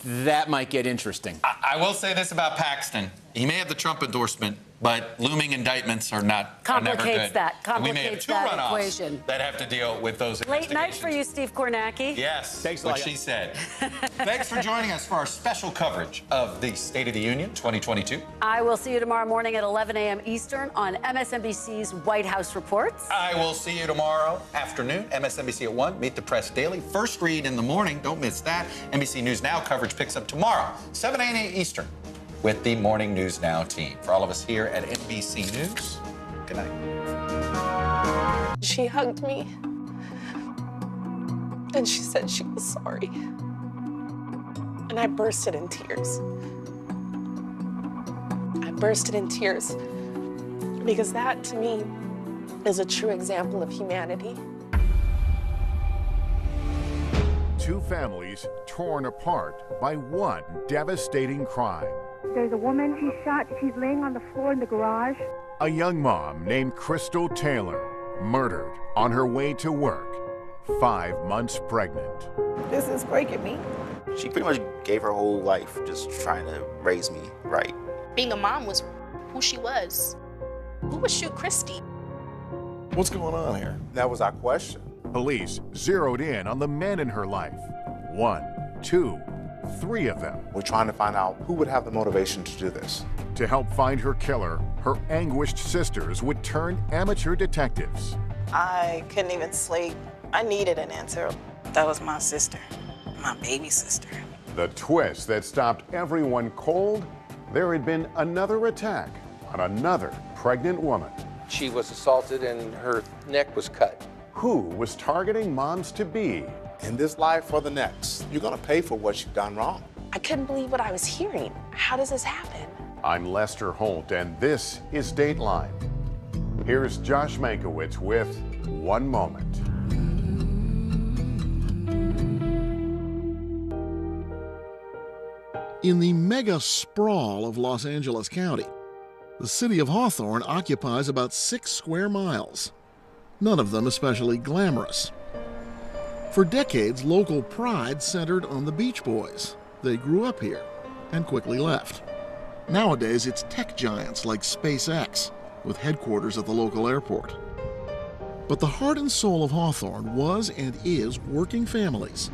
that might get interesting. I will say this about Paxton. He may have the Trump endorsement, but looming indictments are never good. Complicates that runoffs equation that have to deal with those Late night for you, Steve Kornacki. Yes, thanks what she said. Thanks for joining us for our special coverage of the State of the Union 2022. I will see you tomorrow morning at 11 a.m. Eastern on MSNBC's White House Reports. I will see you tomorrow afternoon, MSNBC at 1, Meet the Press Daily. First read in the morning, don't miss that. NBC News Now coverage picks up tomorrow, 7 a.m. Eastern, with the Morning News Now team. For all of us here at NBC News, good night. She hugged me, and she said she was sorry. And I bursted in tears. I bursted in tears because that, to me, is a true example of humanity. Two families torn apart by one devastating crime. There's a woman she shot. She's laying on the floor in the garage. A young mom named Crystal Taylor, murdered on her way to work, 5 months pregnant. This is breaking me. She pretty much gave her whole life just trying to raise me right. Being a mom was who she was. Who would shoot Christy? What's going on here? That was our question. Police zeroed in on the men in her life. 1, 2, 3 of them. We're trying to find out who would have the motivation to do this. To help find her killer, her anguished sisters would turn amateur detectives. I couldn't even sleep. I needed an answer. That was my sister, my baby sister. The twist that stopped everyone cold, there had been another attack on another pregnant woman. She was assaulted and her neck was cut. Who was targeting moms-to-be? In this life or the next, you're gonna pay for what you've done wrong. I couldn't believe what I was hearing. How does this happen? I'm Lester Holt, and this is Dateline. Here's Josh Mankiewicz with One Moment. In the mega sprawl of Los Angeles County, the city of Hawthorne occupies about 6 square miles, none of them especially glamorous. For decades, local pride centered on the Beach Boys. They grew up here and quickly left. Nowadays, it's tech giants like SpaceX, with headquarters at the local airport. But the heart and soul of Hawthorne was and is working families,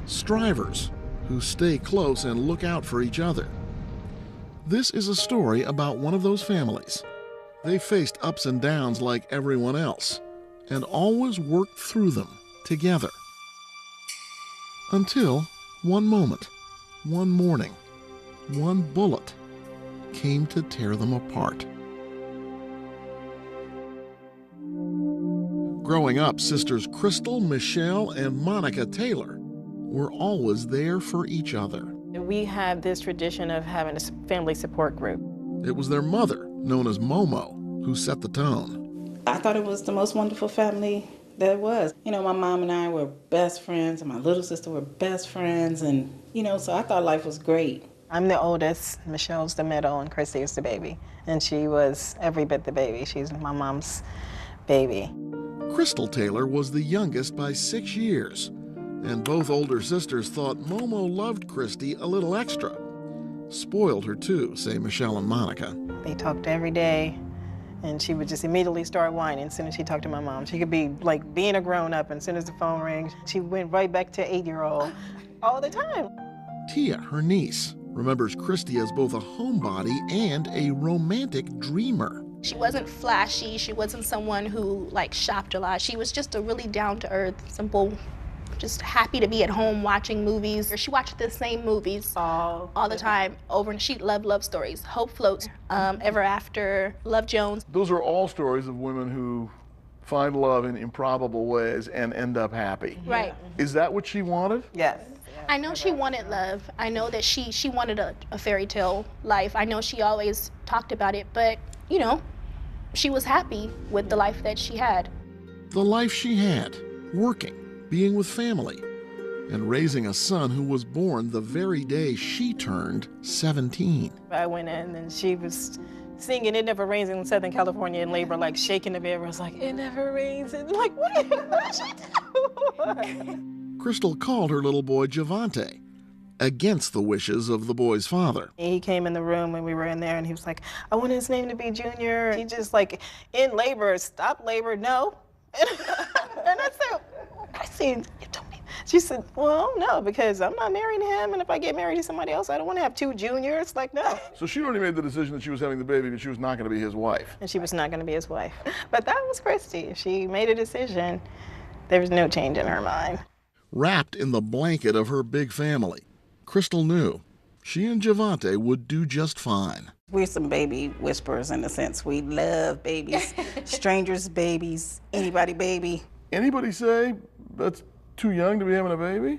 strivers who stay close and look out for each other. This is a story about one of those families. They faced ups and downs like everyone else, and always worked through them together. Until one moment, one morning, one bullet came to tear them apart. Growing up, sisters Crystal, Michelle, and Monica Taylor were always there for each other. We have this tradition of having a family support group. It was their mother, known as Momo, who set the tone. I thought it was the most wonderful family there was. You know, my mom and I were best friends, and my little sister were best friends, and, you know, so I thought life was great. I'm the oldest, Michelle's the middle, and Christy is the baby. And she was every bit the baby. She's my mom's baby. Crystal Taylor was the youngest by 6 years, and both older sisters thought Momo loved Christy a little extra. Spoiled her too, say Michelle and Monica. They talked every day, and she would just immediately start whining as soon as she talked to my mom. She could be like being a grown-up, and as soon as the phone rings, she went right back to 8-year-old all the time. Tia, her niece, remembers Christy as both a homebody and a romantic dreamer. She wasn't flashy. She wasn't someone who like shopped a lot. She was just a really down-to-earth, simple, just happy to be at home watching movies. She watched the same movies all the time over, and she loved love stories. Hope Floats, Ever After, Love Jones. Those are all stories of women who find love in improbable ways and end up happy. Right. Is that what she wanted? Yes. I know she wanted love. I know that she wanted a fairy tale life. I know she always talked about it, but, you know, she was happy with the life that she had. The life she had, working, being with family, and raising a son who was born the very day she turned 17. I went in and she was singing It Never Rains in Southern California in labor, like shaking the bed. I was like, it never rains. And like, what did she do? Crystal called her little boy Javante, against the wishes of the boy's father. He came in the room when we were in there and he was like, I want his name to be Junior. He just like, in labor, stop labor, no. And I said, Christine, you told me. She said, well, no, because I'm not marrying him, and if I get married to somebody else, I don't want to have 2 juniors. Like, no. So she already made the decision that she was having the baby, but she was not going to be his wife. And she was not going to be his wife. But that was Christy. She made a decision. There was no change in her mind. Wrapped in the blanket of her big family, Crystal knew she and Javante would do just fine. We're some baby whisperers in a sense. We love babies, strangers' babies, anybody baby. Anybody say that's too young to be having a baby?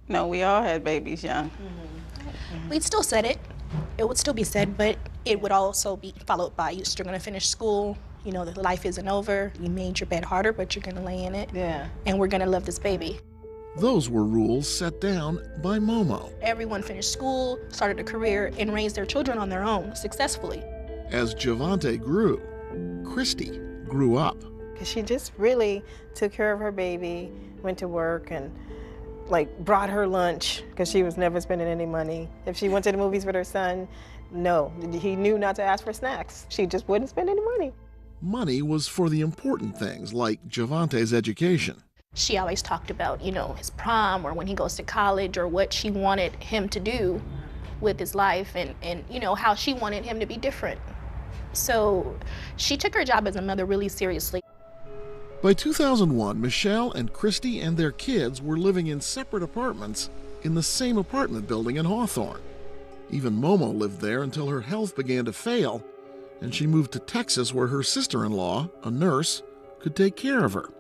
No, we all had babies young. We'd still said it. It would still be said, but it would also be followed by, you're still gonna finish school. You know, the life isn't over. You made your bed harder, but you're gonna lay in it. Yeah. And we're gonna love this baby. Those were rules set down by Momo. Everyone finished school, started a career, and raised their children on their own successfully. As Javante grew, Christy grew up. She just really took care of her baby, went to work, and brought her lunch because she was never spending any money. If she went to the movies with her son, no, he knew not to ask for snacks. She just wouldn't spend any money. Money was for the important things like Javante's education. She always talked about, his prom or when he goes to college or what she wanted him to do with his life and how she wanted him to be different. So she took her job as a mother really seriously. By 2001, Michelle and Christy and their kids were living in separate apartments in the same apartment building in Hawthorne. Even Momo lived there until her health began to fail, and she moved to Texas where her sister-in-law, a nurse, could take care of her.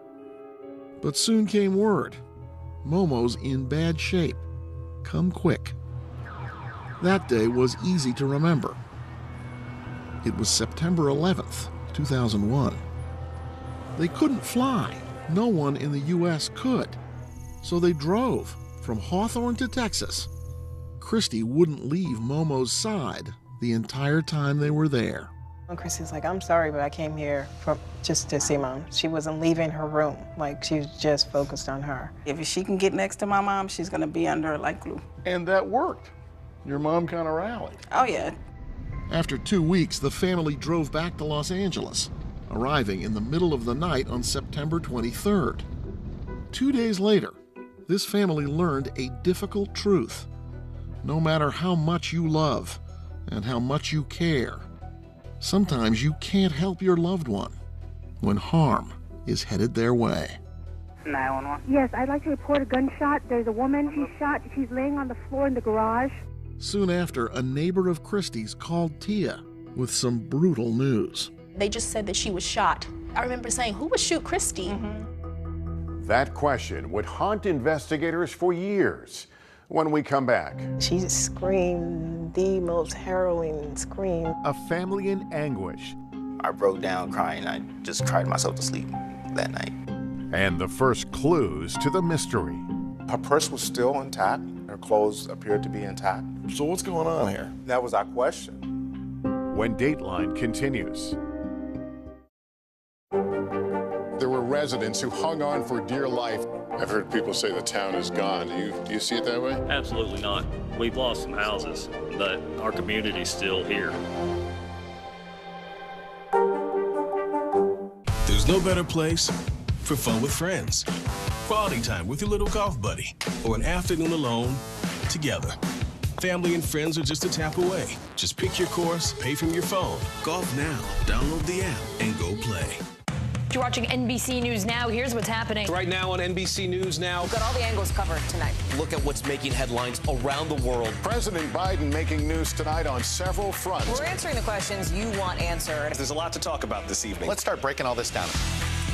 But soon came word, Momo's in bad shape. Come quick. That day was easy to remember. It was September 11th, 2001. They couldn't fly. No one in the U.S. could. So they drove from Hawthorne to Texas. Christy wouldn't leave Momo's side the entire time they were there. And Christy's like, I'm sorry, but I came here just to see Mom. She wasn't leaving her room. She was just focused on her. If she can get next to my mom, she's going to be under her like glue. And that worked. Your mom kind of rallied. Oh, yeah. After 2 weeks, the family drove back to Los Angeles, arriving in the middle of the night on September 23rd. 2 days later, this family learned a difficult truth. No matter how much you love and how much you care, sometimes you can't help your loved one when harm is headed their way. 911. Yes, I'd like to report a gunshot. There's a woman she's shot. She's laying on the floor in the garage. Soon after, a neighbor of Christy's called Tia with some brutal news. They just said that she was shot. I remember saying, who would shoot Christy? That question would haunt investigators for years. When we come back, She screamed the most harrowing scream. a family in anguish. I broke down crying. I just cried myself to sleep that night. And the first clues to the mystery. Her purse was still intact. Her clothes appeared to be intact. So what's going on here? That was our question. When Dateline continues. There were residents who hung on for dear life. I've heard people say the town is gone. Do you see it that way? Absolutely not. We've lost some houses, but our community's still here. There's no better place for fun with friends, quality time with your little golf buddy, or an afternoon alone together. Family and friends are just a tap away. Just pick your course, pay from your phone. Golf now. Download the app and go play. You're watching NBC News Now. Here's what's happening. Right now on NBC News Now. We've got all the angles covered tonight. Look at what's making headlines around the world. President Biden making news tonight on several fronts. We're answering the questions you want answered. There's a lot to talk about this evening. Let's start breaking all this down.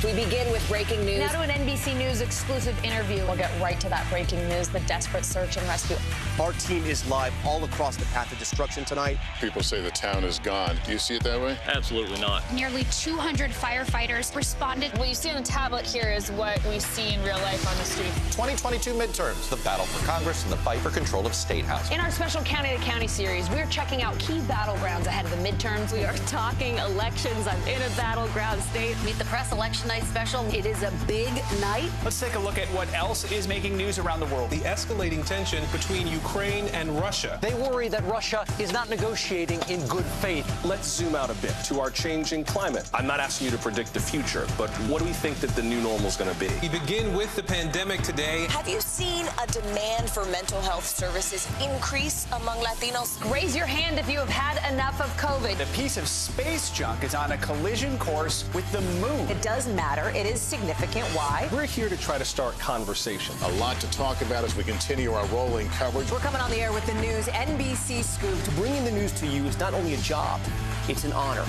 We begin with breaking news. Now to an NBC News exclusive interview. We'll get right to that breaking news, the desperate search and rescue. Our team is live all across the path of destruction tonight. People say the town is gone. Do you see it that way? Absolutely not. Nearly 200 firefighters responded. What you see on the tablet here is what we see in real life on the street. 2022 midterms, the battle for Congress and the fight for control of State House. In our special County to County series, we're checking out key battlegrounds ahead of the midterms. We are talking elections. I'm in a battleground state. Meet the Press Election Night special. It is a big night. Let's take a look at what else is making news around the world. The escalating tension between Ukraine and Russia. They worry that Russia is not negotiating in good faith. Let's zoom out a bit to our changing climate. I'm not asking you to predict the future, but what do we think that the new normal is going to be? We begin with the pandemic today. Have you seen a demand for mental health services increase among Latinos? Raise your hand if you have had enough of COVID. A piece of space junk is on a collision course with the moon. It does matter. It is significant. Why? We're here to try to start conversation. A lot to talk about as we continue our rolling coverage. We're coming on the air with the news NBC Scoop. Bringing the news to you is not only a job, it's an honor.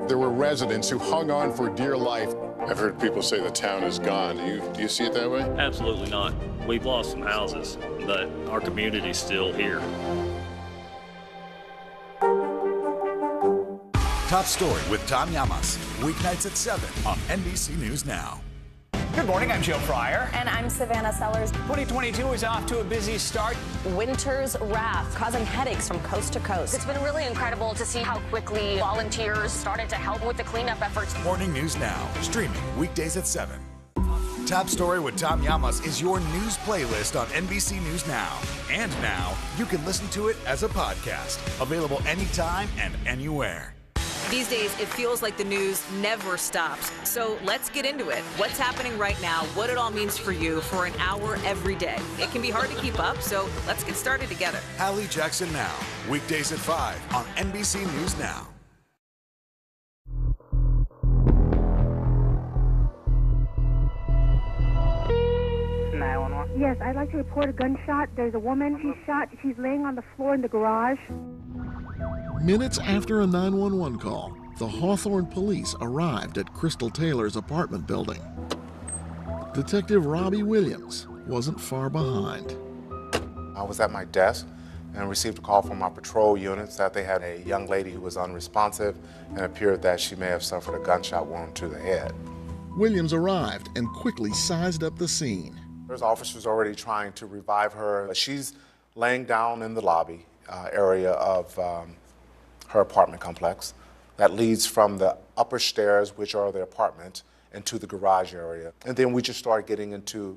There were residents who hung on for dear life. I've heard people say the town is gone. Do you see it that way? Absolutely not. We've lost some houses, but our community's still here. Top Story with Tom Llamas, weeknights at 7 on NBC News Now. Good morning, I'm Joe Pryor. And I'm Savannah Sellers. 2022 is off to a busy start. Winter's wrath causing headaches from coast to coast. It's been really incredible to see how quickly volunteers started to help with the cleanup efforts. Morning News Now, streaming weekdays at 7. Top Story with Tom Llamas is your news playlist on NBC News Now. And now, you can listen to it as a podcast. Available anytime and anywhere. These days, it feels like the news never stops. So let's get into it. What's happening right now, what it all means for you for an hour every day. It can be hard to keep up, so let's get started together. Hallie Jackson Now, weekdays at 5 on NBC News Now. Yes, I'd like to report a gunshot. There's a woman. She's shot. She's laying on the floor in the garage. Minutes after a 911 call, the Hawthorne police arrived at Crystal Taylor's apartment building. Detective Robbie Williams wasn't far behind. I was at my desk and received a call from our patrol units that they had a young lady who was unresponsive and appeared that she may have suffered a gunshot wound to the head. Williams arrived and quickly sized up the scene. There's officers already trying to revive her. She's laying down in the lobby area of her apartment complex that leads from the upper stairs, which are the apartment, into the garage area. And then we just started getting into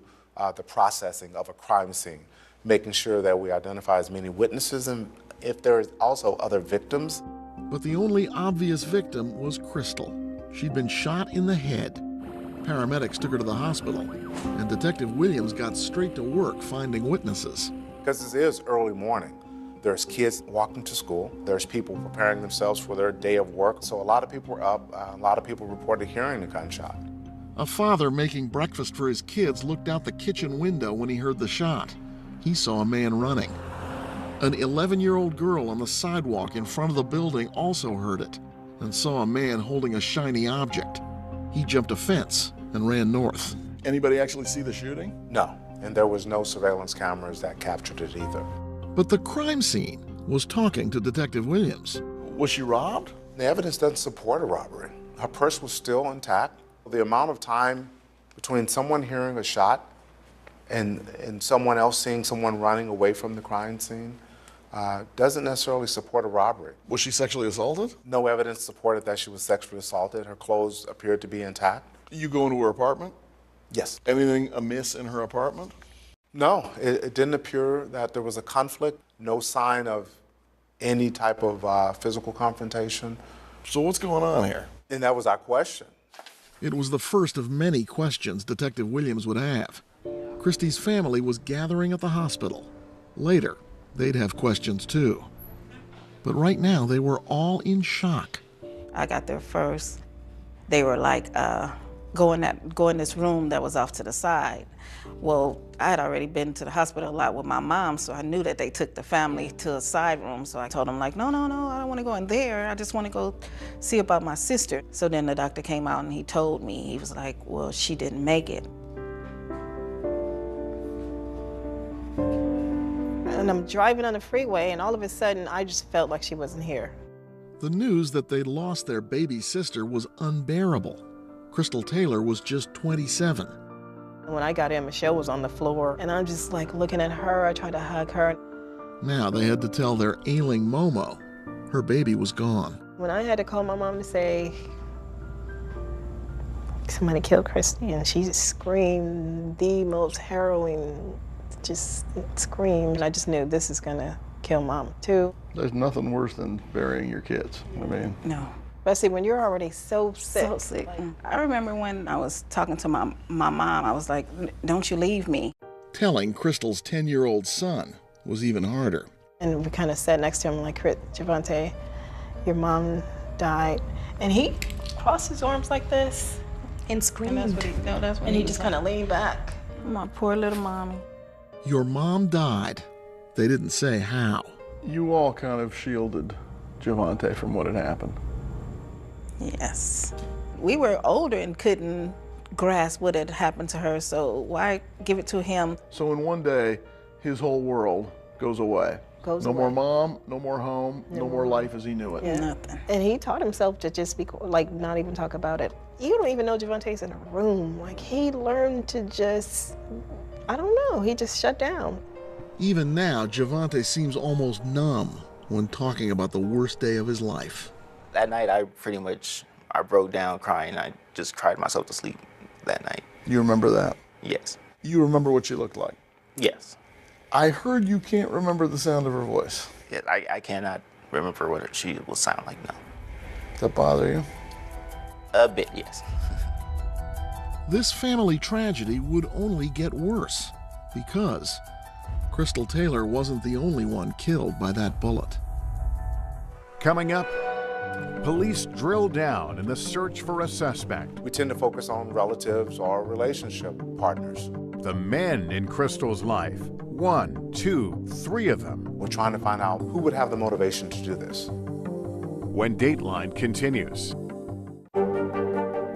the processing of a crime scene, making sure that we identify as many witnesses and if there is also other victims. But the only obvious victim was Crystal. She'd been shot in the head. Paramedics took her to the hospital, and Detective Williams got straight to work finding witnesses. Because it is early morning. There's kids walking to school. There's people preparing themselves for their day of work. So a lot of people were up. A lot of people reported hearing a gunshot. A father making breakfast for his kids looked out the kitchen window when he heard the shot. He saw a man running. An 11-year-old girl on the sidewalk in front of the building also heard it and saw a man holding a shiny object. He jumped a fence and ran north. Anybody actually see the shooting? No, and there was no surveillance cameras that captured it either. But the crime scene was talking to Detective Williams. Was she robbed? The evidence doesn't support a robbery. Her purse was still intact. The amount of time between someone hearing a shot and someone else seeing someone running away from the crime scene doesn't necessarily support a robbery. Was she sexually assaulted? No evidence supported that she was sexually assaulted. Her clothes appeared to be intact. You go into her apartment? Yes. Anything amiss in her apartment? No, it didn't appear that there was a conflict, no sign of any type of physical confrontation. So what's going on here? And that was our question. It was the first of many questions Detective Williams would have. Christy's family was gathering at the hospital. Later, they'd have questions too. But right now, they were all in shock. I got there first. They were like, go in this room that was off to the side. Well, I had already been to the hospital a lot with my mom, so I knew that they took the family to a side room. So I told them like, no, I don't want to go in there. I just want to go see about my sister. So then the doctor came out and he told me, he was like, well, she didn't make it. And I'm driving on the freeway, and all of a sudden, I just felt like she wasn't here. The news that they'd lost their baby sister was unbearable. Crystal Taylor was just 27. When I got in, Michelle was on the floor, and I'm just like looking at her. I tried to hug her. Now they had to tell their ailing Momo her baby was gone. When I had to call my mom to say, somebody killed Christy, and she screamed the most harrowing, just screamed. And I just knew this is gonna kill Mom too. There's nothing worse than burying your kids. I mean, no. Especially when you're already so sick. So sick. I remember when I was talking to my mom, I was like, don't you leave me. Telling Crystal's 10-year-old son was even harder. And we kind of sat next to him like, Javante, your mom died. And he crossed his arms like this and screamed. And that's what he just kind of leaned back. My poor little mommy. Your mom died. They didn't say how. You all kind of shielded Javante from what had happened. Yes. We were older and couldn't grasp what had happened to her, so why give it to him? So in one day, his whole world goes away. No more mom, no more home, no more life as he knew it. Yeah. Nothing. And he taught himself to just be, like, not even talk about it. You don't even know Gervonta's in a room. Like, he learned to just, I don't know, he just shut down. Even now, Gervonta seems almost numb when talking about the worst day of his life. That night, I broke down crying. I just cried myself to sleep that night. You remember that? Yes. You remember what she looked like? Yes. I heard you can't remember the sound of her voice. Yeah, I cannot remember what she will sound like now. Does that bother you? A bit, yes. This family tragedy would only get worse because Crystal Taylor wasn't the only one killed by that bullet. Coming up, police drill down in the search for a suspect. We tend to focus on relatives or relationship partners. The men in Crystal's life, 1, 2, 3 of them. We're trying to find out who would have the motivation to do this. When Dateline continues.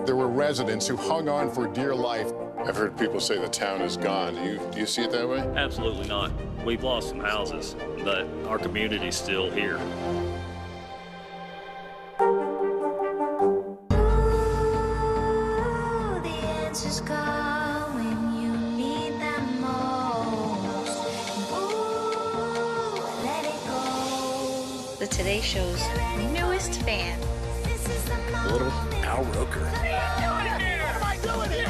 There were residents who hung on for dear life. I've heard people say the town is gone. Do you see it that way? Absolutely not. We've lost some houses, but our community's still here. The Today Show's newest fan. Little Al Roker. What am I doing here?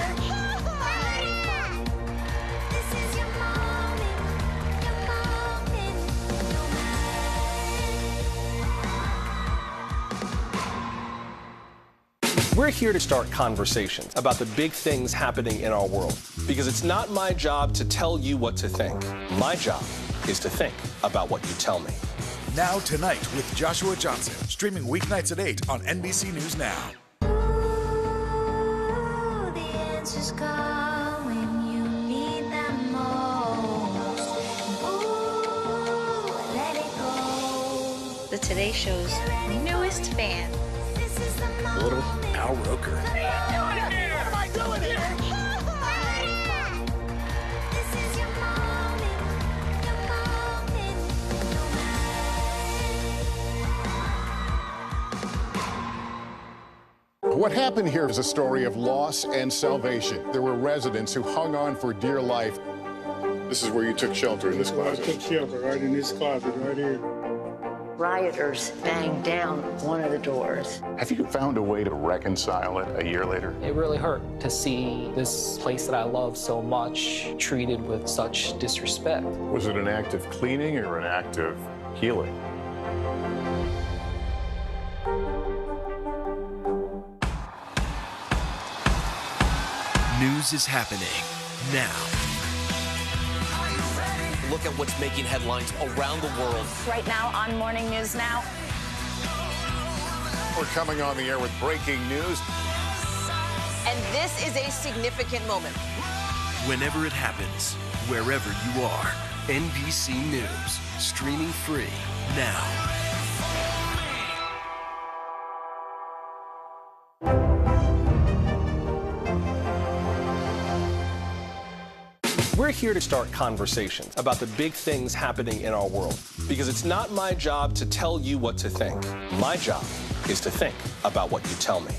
We're here to start conversations about the big things happening in our world. Because it's not my job to tell you what to think. My job is to think about what you tell me. Now Tonight with Joshua Johnson, streaming weeknights at 8 on NBC News Now. The Today Show's newest fan. Little Al Roker. What am I doing here? What happened here is a story of loss and salvation. There were residents who hung on for dear life. This is where you took shelter, in this closet. I took shelter right in this closet right here. Rioters banged down one of the doors. Have you found a way to reconcile it a year later? It really hurt to see this place that I love so much treated with such disrespect. Was it an act of cleaning or an act of healing? News is happening now. Look at what's making headlines around the world. Right now on Morning News Now. We're coming on the air with breaking news. And this is a significant moment. Whenever it happens, wherever you are, NBC News, streaming free now. We're here to start conversations about the big things happening in our world. Because it's not my job to tell you what to think. My job is to think about what you tell me.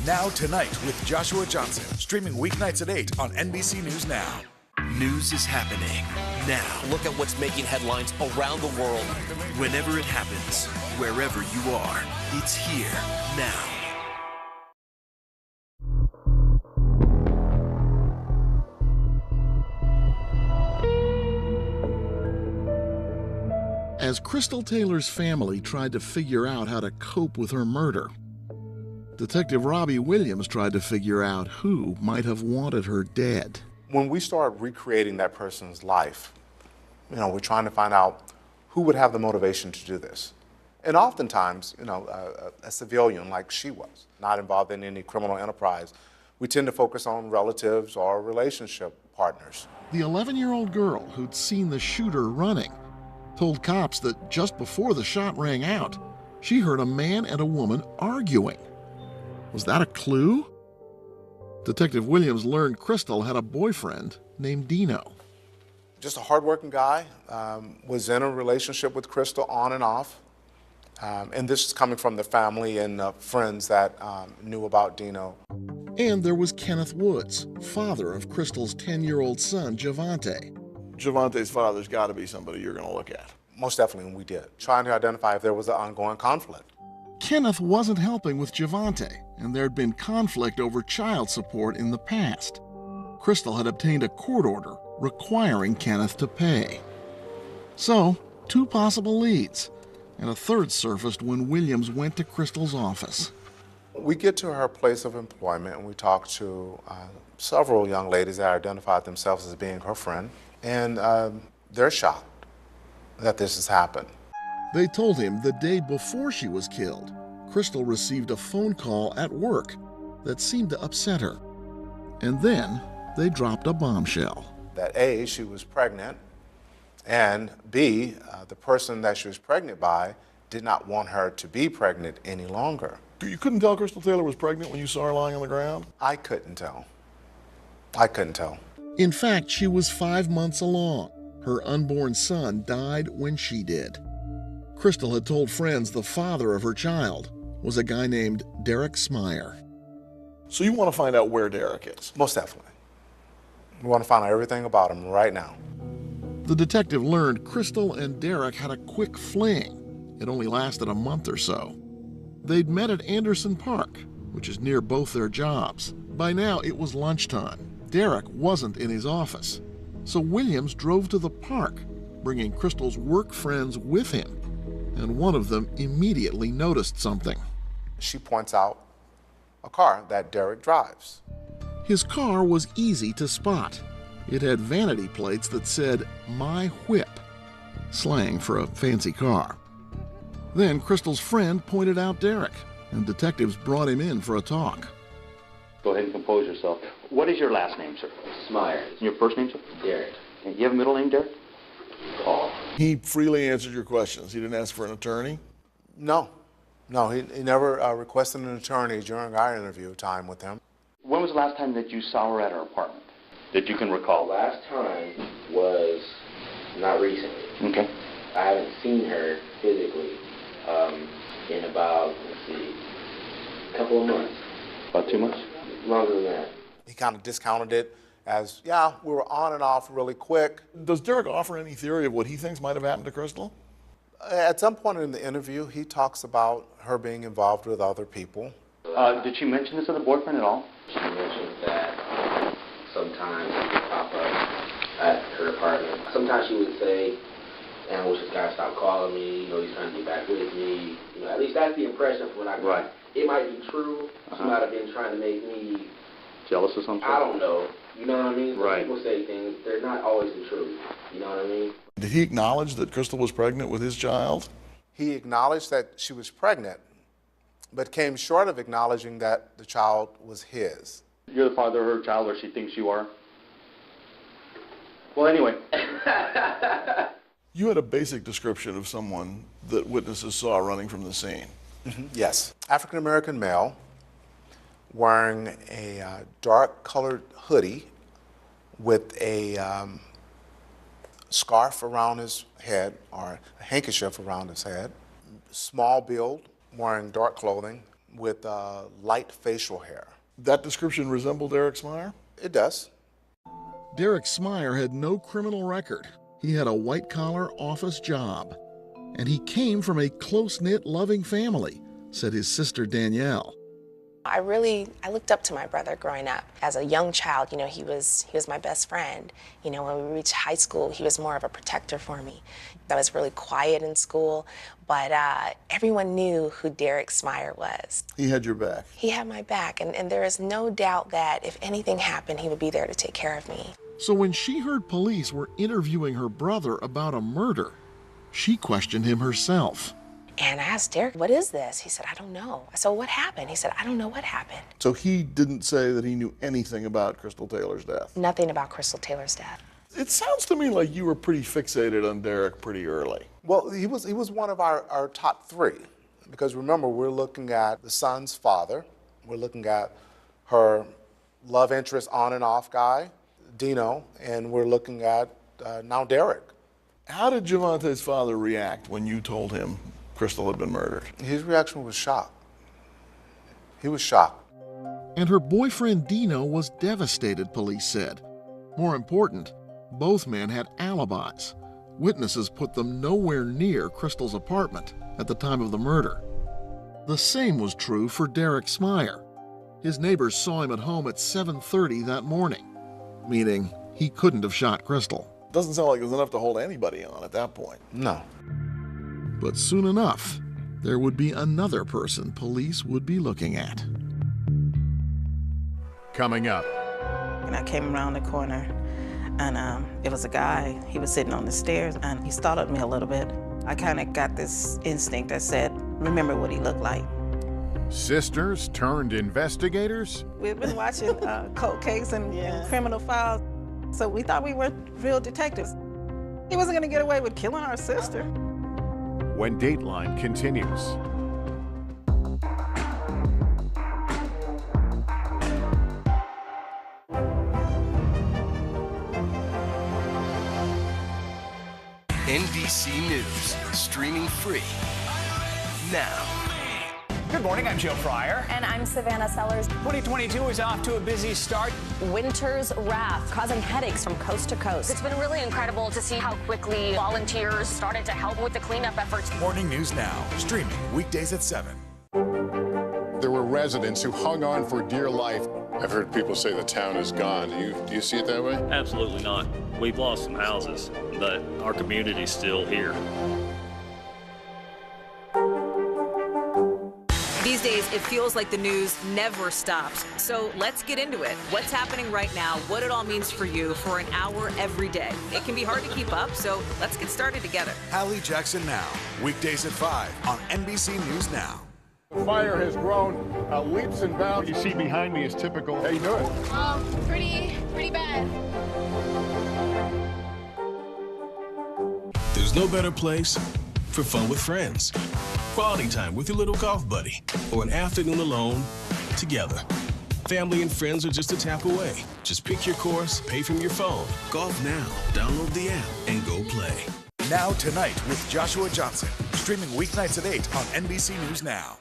Now Tonight with Joshua Johnson, streaming weeknights at 8 on NBC News Now. News is happening now. Look at what's making headlines around the world. Whenever it happens, wherever you are, it's here now. As Crystal Taylor's family tried to figure out how to cope with her murder, Detective Robbie Williams tried to figure out who might have wanted her dead. When we start recreating that person's life, we're trying to find out who would have the motivation to do this. And oftentimes, a civilian like she was, not involved in any criminal enterprise, we tend to focus on relatives or relationship partners. The 11-year-old girl who'd seen the shooter running told cops that just before the shot rang out, she heard a man and a woman arguing. Was that a clue? Detective Williams learned Crystal had a boyfriend named Dino. Just a hardworking guy, was in a relationship with Crystal on and off. And this is coming from the family and friends that knew about Dino. And there was Kenneth Woods, father of Crystal's 10-year-old son, Javante. Javante's father's got to be somebody you're going to look at. Most definitely, and we did, trying to identify if there was an ongoing conflict. Kenneth wasn't helping with Javante, and there'd been conflict over child support in the past. Crystal had obtained a court order requiring Kenneth to pay. So, 2 possible leads, and a third surfaced when Williams went to Crystal's office. We get to her place of employment and we talk to several young ladies that identified themselves as being her friend, and they're shocked that this has happened. They told him the day before she was killed, Crystal received a phone call at work that seemed to upset her. And then they dropped a bombshell. That A, she was pregnant, and B, the person that she was pregnant by did not want her to be pregnant any longer. You couldn't tell Crystal Taylor was pregnant when you saw her lying on the ground? I couldn't tell. I couldn't tell. In fact, she was 5 months along. Her unborn son died when she did. Crystal had told friends the father of her child was a guy named Derek Smyer. So you want to find out where Derek is? Most definitely. We want to find out everything about him right now. The detective learned Crystal and Derek had a quick fling. It only lasted a month or so. They'd met at Anderson Park, which is near both their jobs. By now, it was lunchtime. Derek wasn't in his office. So Williams drove to the park, bringing Crystal's work friends with him. And one of them immediately noticed something. She points out a car that Derek drives. His car was easy to spot. It had vanity plates that said, "My Whip," slang for a fancy car. Then Crystal's friend pointed out Derek, and detectives brought him in for a talk. Go ahead and compose yourself. What is your last name, sir? Smyer. And your first name, sir? Derek. And you have a middle name, Derek? Paul. He freely answered your questions. He didn't ask for an attorney? No. No, he never requested an attorney during our interview time with him. When was the last time that you saw her at her apartment that you can recall? Last time was not recently. Okay. I haven't seen her physically in about, a couple of months. About 2 months? Longer than that. He kind of discounted it as, yeah, we were on and off really quick. Does Derek offer any theory of what he thinks might have happened to Crystal? At some point in the interview, he talks about her being involved with other people. Did she mention this to the boyfriend at all? She mentioned that sometimes he would pop up at her apartment. Sometimes she would say, "And I wish this guy stopped calling me, he's trying to get back with me." At least that's the impression from what I got. Right. It might be true. She might have been trying to make me jealous or something? I don't know. You know what I mean? Right. People say things, they're not always the truth. You know what I mean? Did he acknowledge that Crystal was pregnant with his child? He acknowledged that she was pregnant, but came short of acknowledging that the child was his. You're the father of her child, or she thinks you are? Well, anyway. You had a basic description of someone that witnesses saw running from the scene. Mm-hmm. Yes. African-American male wearing a dark-colored hoodie with a scarf around his head, or a handkerchief around his head. Small build, wearing dark clothing with light facial hair. That description resembled Derek Smyer? It does. Derek Smyer had no criminal record. He had a white-collar office job. And he came from a close-knit, loving family, said his sister Danielle. I looked up to my brother growing up. As a young child, he was my best friend. When we reached high school, he was more of a protector for me. I was really quiet in school, but everyone knew who Derek Smyer was. He had your back. He had my back, and there is no doubt that if anything happened, he would be there to take care of me. So when she heard police were interviewing her brother about a murder, she questioned him herself. And I asked Derek, "What is this?" He said, "I don't know." I said, "What happened?" He said, "I don't know what happened." So he didn't say that he knew anything about Crystal Taylor's death? Nothing about Crystal Taylor's death. It sounds to me like you were pretty fixated on Derek pretty early. Well, he was one of our top three. Because remember, we're looking at the son's father. We're looking at her love interest on and off guy, Dino. And we're looking at now Derek. How did Javante's father react when you told him Crystal had been murdered? His reaction was shock. He was shocked. And her boyfriend Dino was devastated, police said. More important, both men had alibis. Witnesses put them nowhere near Crystal's apartment at the time of the murder. The same was true for Derek Smyer. His neighbors saw him at home at 7:30 that morning, meaning he couldn't have shot Crystal. Doesn't sound like it was enough to hold anybody on at that point. No. But soon enough, there would be another person police would be looking at. Coming up. And I came around the corner, and it was a guy. He was sitting on the stairs, and he startled me a little bit. I kind of got this instinct that said, remember what he looked like. Sisters turned investigators? We've been watching cold case and criminal files, so we thought we were real detectives. He wasn't gonna get away with killing our sister. When Dateline continues. NBC News, streaming free now. Good morning, I'm Joe Fryer. And I'm Savannah Sellers. 2022 is off to a busy start. Winter's wrath causing headaches from coast to coast. It's been really incredible to see how quickly volunteers started to help with the cleanup efforts. Morning News Now, streaming weekdays at 7. There were residents who hung on for dear life. I've heard people say the town is gone. Do you see it that way? Absolutely not. We've lost some houses, but our community's still here. These days, it feels like the news never stops. So let's get into it. What's happening right now, what it all means for you for an hour every day. It can be hard to keep up, so let's get started together. Hallie Jackson Now, weekdays at 5 on NBC News Now. The fire has grown leaps and bounds. You see behind me is typical. How you doing? Pretty bad. There's no better place for fun with friends. Quality time with your little golf buddy, or an afternoon alone together. Family and friends are just a tap away. Just pick your course, pay from your phone. Golf now. Download the app and go play. Now Tonight with Joshua Johnson, streaming weeknights at 8 on NBC News Now.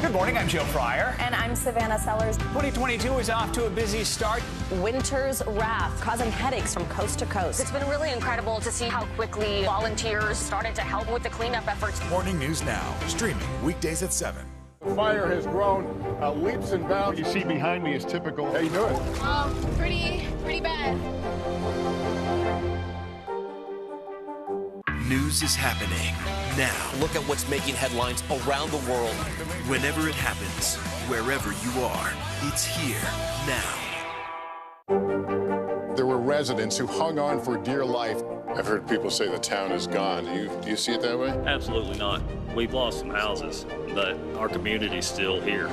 Good morning, I'm Joe Fryer. And I'm Savannah Sellers. 2022 is off to a busy start. Winter's wrath causing headaches from coast to coast. It's been really incredible to see how quickly volunteers started to help with the cleanup efforts. Morning News Now, streaming weekdays at 7. The fire has grown leaps and bounds. You see behind me is typical. How you doing? Pretty bad. News is happening now. Look at what's making headlines around the world. Whenever it happens, wherever you are, it's here now. There were residents who hung on for dear life. I've heard people say the town is gone. Do you see it that way? Absolutely not. We've lost some houses, but our community's still here.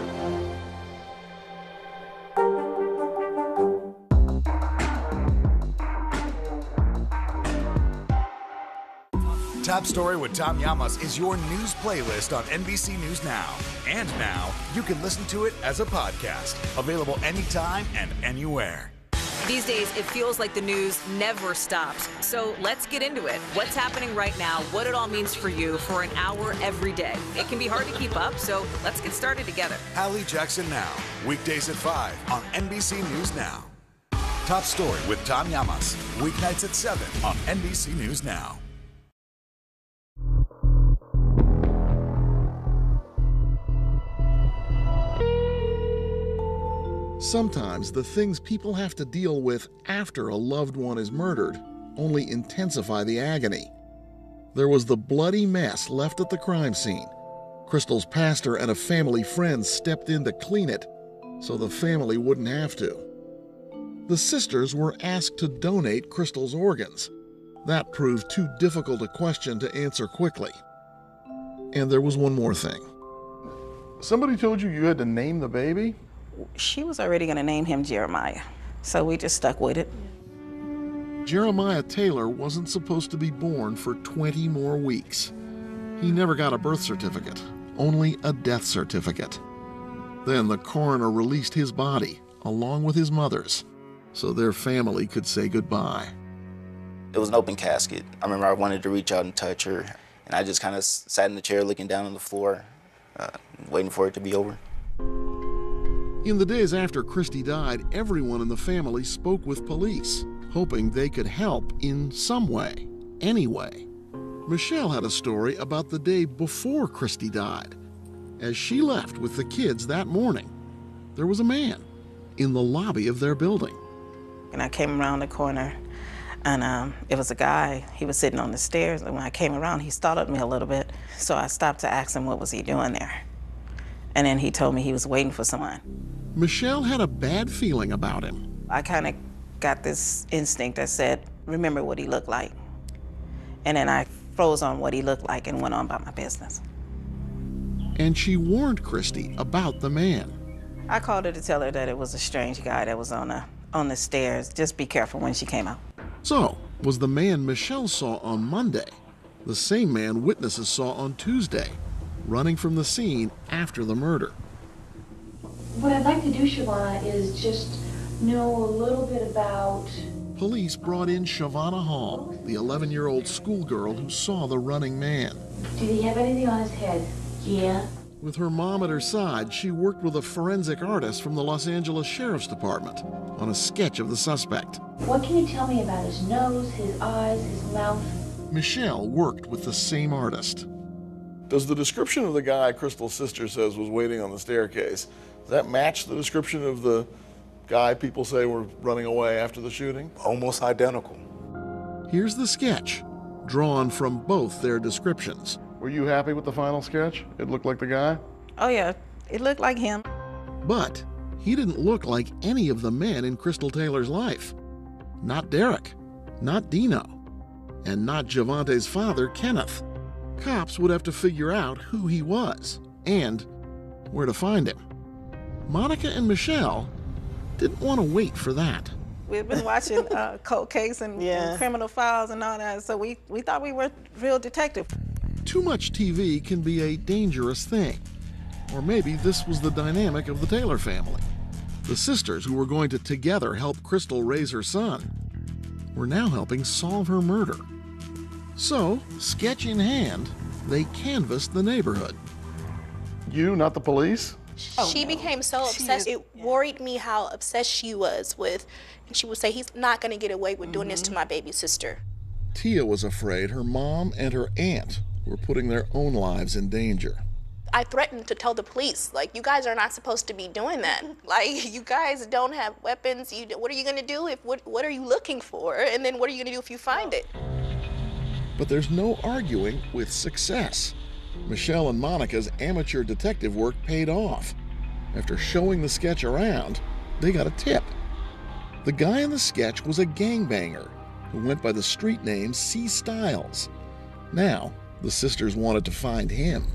Top Story with Tom Llamas is your news playlist on NBC News Now. And now, you can listen to it as a podcast. Available anytime and anywhere. These days, it feels like the news never stops. So let's get into it. What's happening right now, what it all means for you for an hour every day. It can be hard to keep up, so let's get started together. Hallie Jackson Now, weekdays at 5 on NBC News Now. Top Story with Tom Llamas, weeknights at 7 on NBC News Now. Sometimes the things people have to deal with after a loved one is murdered only intensify the agony. There was the bloody mess left at the crime scene. Crystal's pastor and a family friend stepped in to clean it so the family wouldn't have to. The sisters were asked to donate Crystal's organs. That proved too difficult a question to answer quickly. And there was one more thing. Somebody told you had to name the baby? She was already gonna name him Jeremiah, so we just stuck with it. Jeremiah Taylor wasn't supposed to be born for 20 more weeks. He never got a birth certificate, only a death certificate. Then the coroner released his body, along with his mother's, so their family could say goodbye. It was an open casket. I remember I wanted to reach out and touch her, and I just kind of sat in the chair looking down on the floor, waiting for it to be over. In the days after Christy died, everyone in the family spoke with police, hoping they could help in some way, any way. Michelle had a story about the day before Christy died. As she left with the kids that morning, there was a man in the lobby of their building. And I came around the corner, and it was a guy. He was sitting on the stairs, and when I came around, he startled me a little bit. So I stopped to ask him what was he doing there. And then he told me he was waiting for someone. Michelle had a bad feeling about him. I kind of got this instinct that said, remember what he looked like. And then I froze on what he looked like and went on about my business. And she warned Christy about the man. I called her to tell her that it was a strange guy that was on the stairs. Just be careful when she came out. So, was the man Michelle saw on Monday the same man witnesses saw on Tuesday, running from the scene after the murder? What I'd like to do, Shavonna, is just know a little bit about... Police brought in Shavonna Hall, the 11-year-old schoolgirl who saw the running man. Did he have anything on his head? Yeah. With her mom at her side, she worked with a forensic artist from the Los Angeles Sheriff's Department on a sketch of the suspect. What can you tell me about his nose, his eyes, his mouth? Michelle worked with the same artist. Does the description of the guy Crystal's sister says was waiting on the staircase, does that match the description of the guy people say were running away after the shooting? Almost identical. Here's the sketch, drawn from both their descriptions. Were you happy with the final sketch? It looked like the guy? Oh yeah, it looked like him. But he didn't look like any of the men in Crystal Taylor's life. Not Derek, not Dino, and not Javante's father, Kenneth. Cops would have to figure out who he was and where to find him. Monica and Michelle didn't want to wait for that. We've been watching Cold Case and Criminal Files and all that, so we thought we were real detectives. Too much TV can be a dangerous thing. Or maybe this was the dynamic of the Taylor family. The sisters who were going to together help Crystal raise her son were now helping solve her murder. So, sketch in hand, they canvassed the neighborhood. You, not the police? She became so obsessed. It worried me how obsessed she was with, and she would say, he's not going to get away with doing this to my baby sister. Tia was afraid her mom and her aunt were putting their own lives in danger. I threatened to tell the police, like, you guys are not supposed to be doing that. Like, you guys don't have weapons. What are you going to do? What are you looking for? And then what are you going to do if you find it? But there's no arguing with success. Michelle and Monica's amateur detective work paid off. After showing the sketch around, they got a tip. The guy in the sketch was a gangbanger who went by the street name C. Styles. Now, the sisters wanted to find him.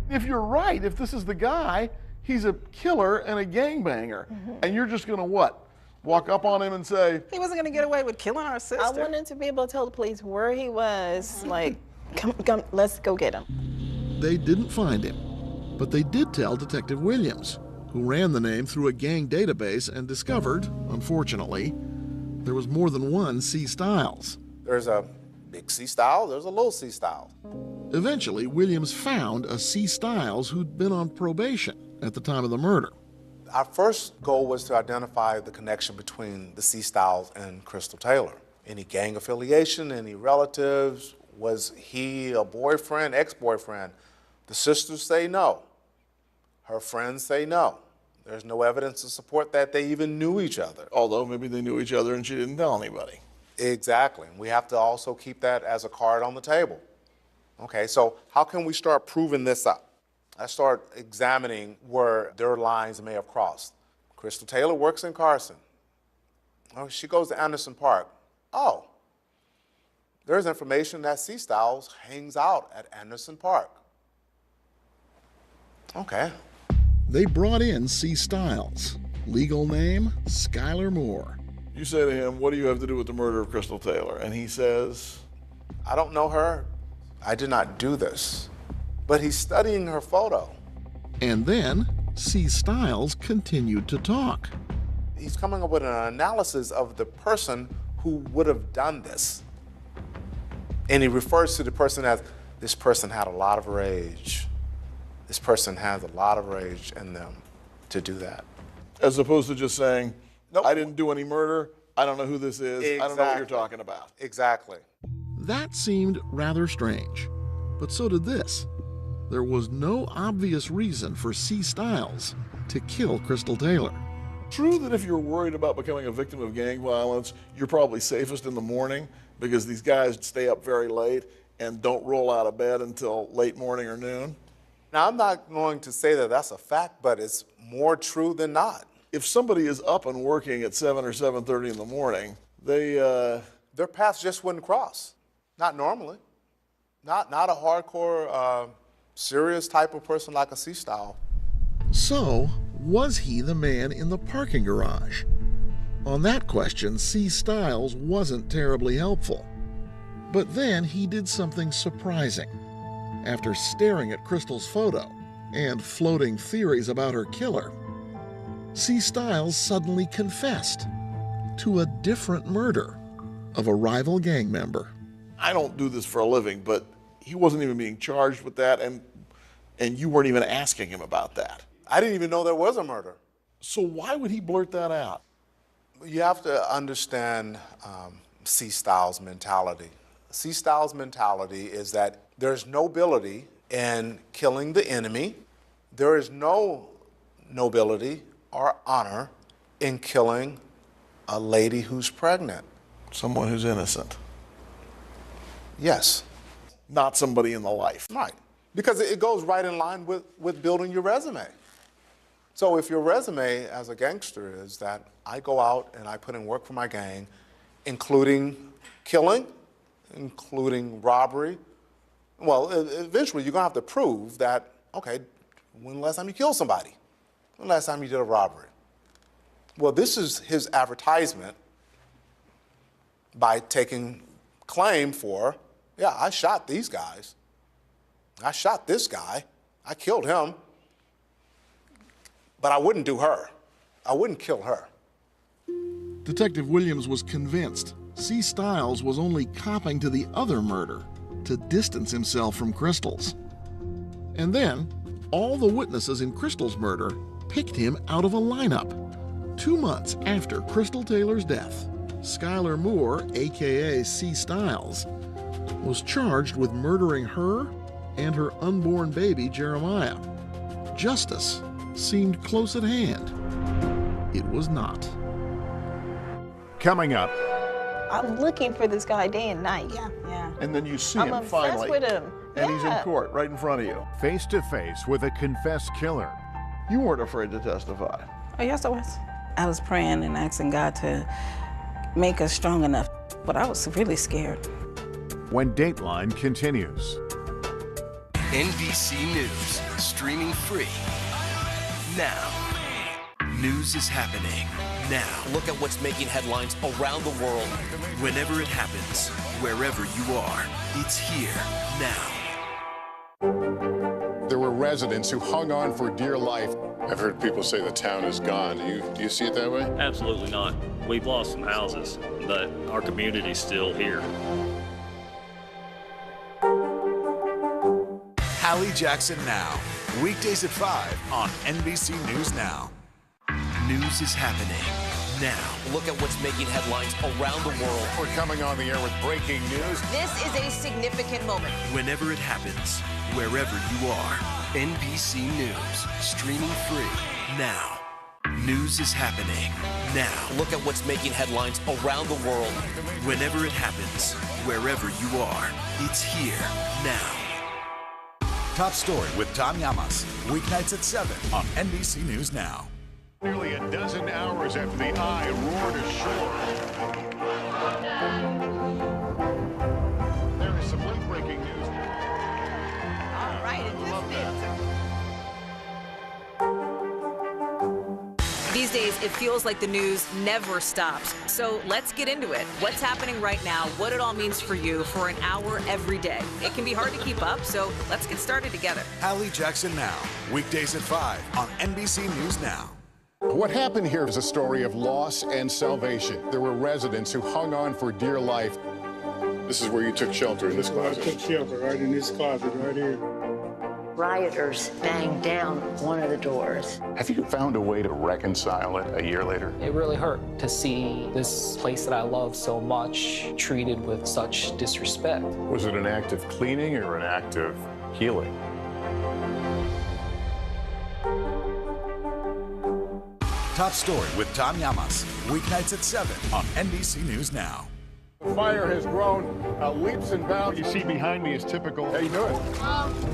If you're right, if this is the guy, he's a killer and a gangbanger. And you're just gonna what? Walk up on him and say... He wasn't gonna get away with killing our sister. I wanted to be able to tell the police where he was, like, come, let's go get him. They didn't find him, but they did tell Detective Williams, who ran the name through a gang database and discovered, unfortunately, there was more than one C. Styles. There's a big C. Styles, there's a little C. Styles. Eventually, Williams found a C. Styles who'd been on probation at the time of the murder. Our first goal was to identify the connection between the C. Styles and Crystal Taylor. Any gang affiliation, any relatives, was he a boyfriend, ex-boyfriend? The sisters say no. Her friends say no. There's no evidence to support that they even knew each other. Although maybe they knew each other and she didn't tell anybody. Exactly. We have to also keep that as a card on the table. Okay, so how can we start proving this up? Let's start examining where their lines may have crossed. Crystal Taylor works in Carson. Oh, she goes to Anderson Park. Oh, there's information that C. Styles hangs out at Anderson Park. Okay. They brought in C. Styles. Legal name, Skylar Moore. You say to him, what do you have to do with the murder of Crystal Taylor? And he says, I don't know her. I did not do this. But he's studying her photo. And then C. Styles continued to talk. He's coming up with an analysis of the person who would have done this. And he refers to the person as, this person had a lot of rage. This person has a lot of rage in them to do that. As opposed to just saying, nope, I didn't do any murder, I don't know who this is, Exactly. I don't know what you're talking about. Exactly. That seemed rather strange, but so did this. There was no obvious reason for C. Stiles to kill Crystal Taylor. True that if you're worried about becoming a victim of gang violence, you're probably safest in the morning because these guys stay up very late and don't roll out of bed until late morning or noon. Now, I'm not going to say that that's a fact, but it's more true than not. If somebody is up and working at 7 or 7:30 in the morning, their paths just wouldn't cross. Not normally. Not a hardcore, serious type of person like a C. Style. So, was he the man in the parking garage? On that question, C. Stiles wasn't terribly helpful. But then he did something surprising. After staring at Crystal's photo and floating theories about her killer, C. Stiles suddenly confessed to a different murder of a rival gang member. I don't do this for a living, but he wasn't even being charged with that, and you weren't even asking him about that. I didn't even know there was a murder. So why would he blurt that out? You have to understand C. Stiles' mentality. C. Stiles' mentality is that there's nobility in killing the enemy. There is no nobility or honor in killing a lady who's pregnant. Someone who's innocent. Yes. Not somebody in the life. Right. Because it goes right in line with building your resume. So if your resume as a gangster is that I go out and I put in work for my gang, including killing, including robbery, well, eventually you're going to have to prove that, okay, when the last time you killed somebody? When the last time you did a robbery? Well, this is his advertisement by taking claim for, yeah, I shot these guys. I shot this guy. I killed him. But I wouldn't do her. I wouldn't kill her. Detective Williams was convinced C. Stiles was only copping to the other murder to distance himself from Crystal's. And then, all the witnesses in Crystal's murder picked him out of a lineup. 2 months after Crystal Taylor's death, Skylar Moore, aka C. Stiles, was charged with murdering her and her unborn baby, Jeremiah. Justice seemed close at hand. It was not. Coming up. I'm looking for this guy day and night. Yeah. And then you see I'm him obsessed finally. with him. And he's in Yeah. court right in front of you. Face to face with a confessed killer. You weren't afraid to testify. Oh, yes, I was. I was praying and asking God to make us strong enough, but I was really scared. When Dateline continues. NBC News, streaming free now. News is happening now. Look at what's making headlines around the world. Whenever it happens, wherever you are, it's here now. There were residents who hung on for dear life. I've heard people say the town is gone. Do you see it that way? Absolutely not. We've lost some houses, but our community's still here. Hallie Jackson Now, weekdays at 5 on NBC News Now. News is happening now. Look at what's making headlines around the world. We're coming on the air with breaking news. This is a significant moment. Whenever it happens, wherever you are, NBC News, streaming free now. News is happening now. Look at what's making headlines around the world. Whenever it happens, wherever you are, it's here now. Top Story with Tom Llamas, weeknights at 7 on NBC News Now. Nearly a dozen hours after the eye roared ashore. There is some late-breaking news. All right, it These days, it feels like the news never stops. So let's get into it. What's happening right now, what it all means for you for an hour every day. It can be hard to keep up, so let's get started together. Hallie Jackson Now, weekdays at 5 on NBC News Now. What happened here is a story of loss and salvation. There were residents who hung on for dear life. This is where you took shelter, in this closet? I took shelter right in this closet right here. Rioters banged down one of the doors. Have you found a way to reconcile it a year later? It really hurt to see this place that I love so much treated with such disrespect. Was it an act of cleaning or an act of healing? Top Story with Tom Llamas, weeknights at 7 on NBC News Now. The fire has grown leaps and bounds. You see behind me is typical. How you doing?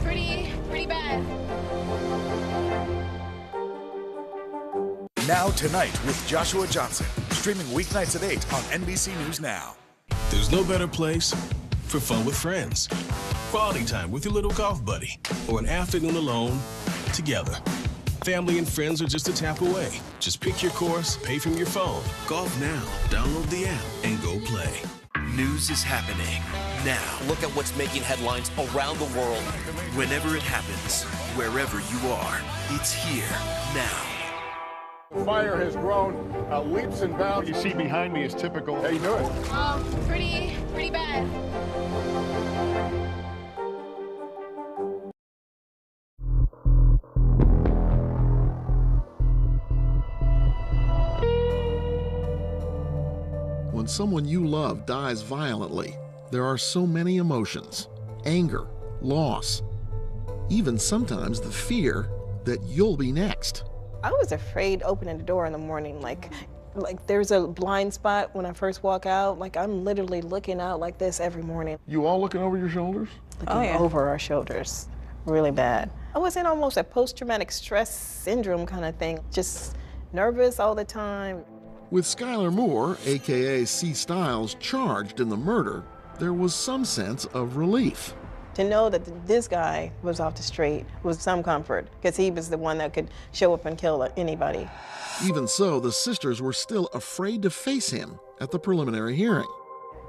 Pretty bad. Now Tonight with Joshua Johnson, streaming weeknights at 8 on NBC News Now. There's no better place for fun with friends. Quality time with your little golf buddy, or an afternoon alone together. Family and friends are just a tap away. Just pick your course, pay from your phone. Golf Now. Download the app and go play. News is happening now. Look at what's making headlines around the world. Whenever it happens, wherever you are, it's here now. The fire has grown leaps and bounds. You see behind me is typical. How you doing? Pretty bad. When someone you love dies violently, there are so many emotions: anger, loss, even sometimes the fear that you'll be next. I was afraid opening the door in the morning, like there's a blind spot when I first walk out. Like I'm literally looking out like this every morning. You all looking over your shoulders? Looking over our shoulders, really bad. I was in almost a post-traumatic stress syndrome kind of thing, just nervous all the time. With Skylar Moore, aka C. Stiles, charged in the murder, there was some sense of relief. To know that this guy was off the street was some comfort, because he was the one that could show up and kill anybody. Even so, the sisters were still afraid to face him at the preliminary hearing.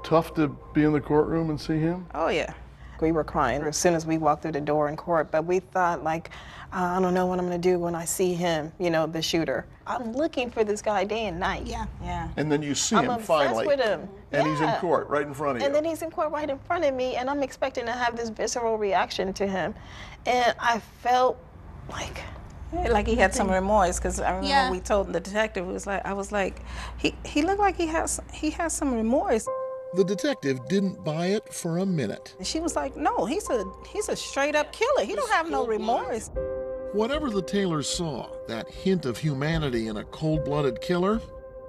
Tough to be in the courtroom and see him? Oh, yeah. We were crying as soon as we walked through the door in court, but we thought, like, I don't know what I'm gonna do when I see him, you know, the shooter. I'm looking for this guy day and night. Yeah. And then you see I'm him obsessed finally. with him. And he's in Yeah. court right in front of you. And then he's in court right in front of me, and I'm expecting to have this visceral reaction to him. And I felt like he had some remorse, because I remember Yeah. we told the detective, I was like, he looked like he has some remorse. The detective didn't buy it for a minute. And she was like, no, he's a straight up killer. He don't have no remorse. Whatever the Taylors saw, that hint of humanity in a cold-blooded killer,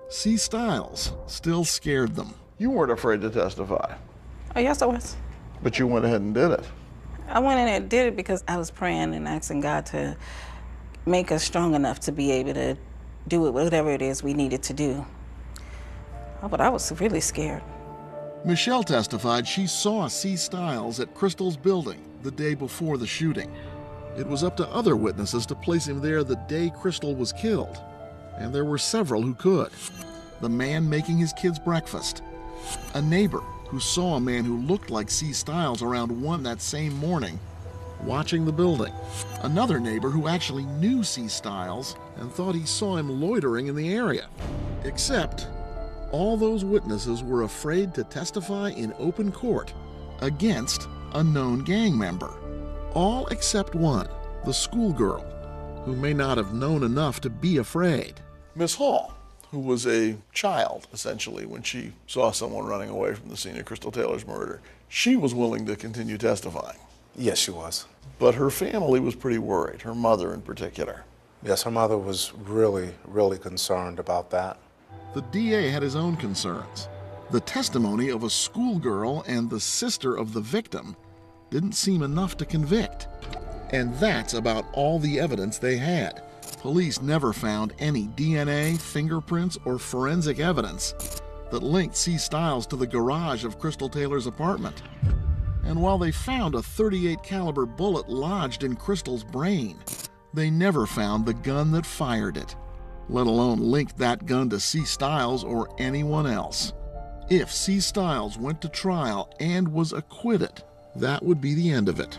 C. Stiles still scared them. You weren't afraid to testify, Oh, yes, I was. but you went ahead and did it. I went in and did it because I was praying and asking God to make us strong enough to be able to do it, whatever it is we needed to do. Oh, but I was really scared. Michelle testified she saw C. Stiles at Crystal's building the day before the shooting. It was up to other witnesses to place him there the day Crystal was killed, and there were several who could. The man making his kids breakfast, a neighbor who saw a man who looked like C. Stiles around 1 that same morning, watching the building, another neighbor who actually knew C. Stiles and thought he saw him loitering in the area. Except all those witnesses were afraid to testify in open court against a known gang member. All except one, the schoolgirl, who may not have known enough to be afraid. Miss Hall, who was a child, essentially, when she saw someone running away from the scene of Crystal Taylor's murder, she was willing to continue testifying. Yes, she was. But her family was pretty worried, her mother in particular. Yes, her mother was really, really concerned about that. The DA had his own concerns. The testimony of a schoolgirl and the sister of the victim didn't seem enough to convict. And that's about all the evidence they had. Police never found any DNA, fingerprints, or forensic evidence that linked C. Stiles to the garage of Crystal Taylor's apartment. And while they found a .38 caliber bullet lodged in Crystal's brain, they never found the gun that fired it, let alone linked that gun to C. Stiles or anyone else. If C. Stiles went to trial and was acquitted, that would be the end of it.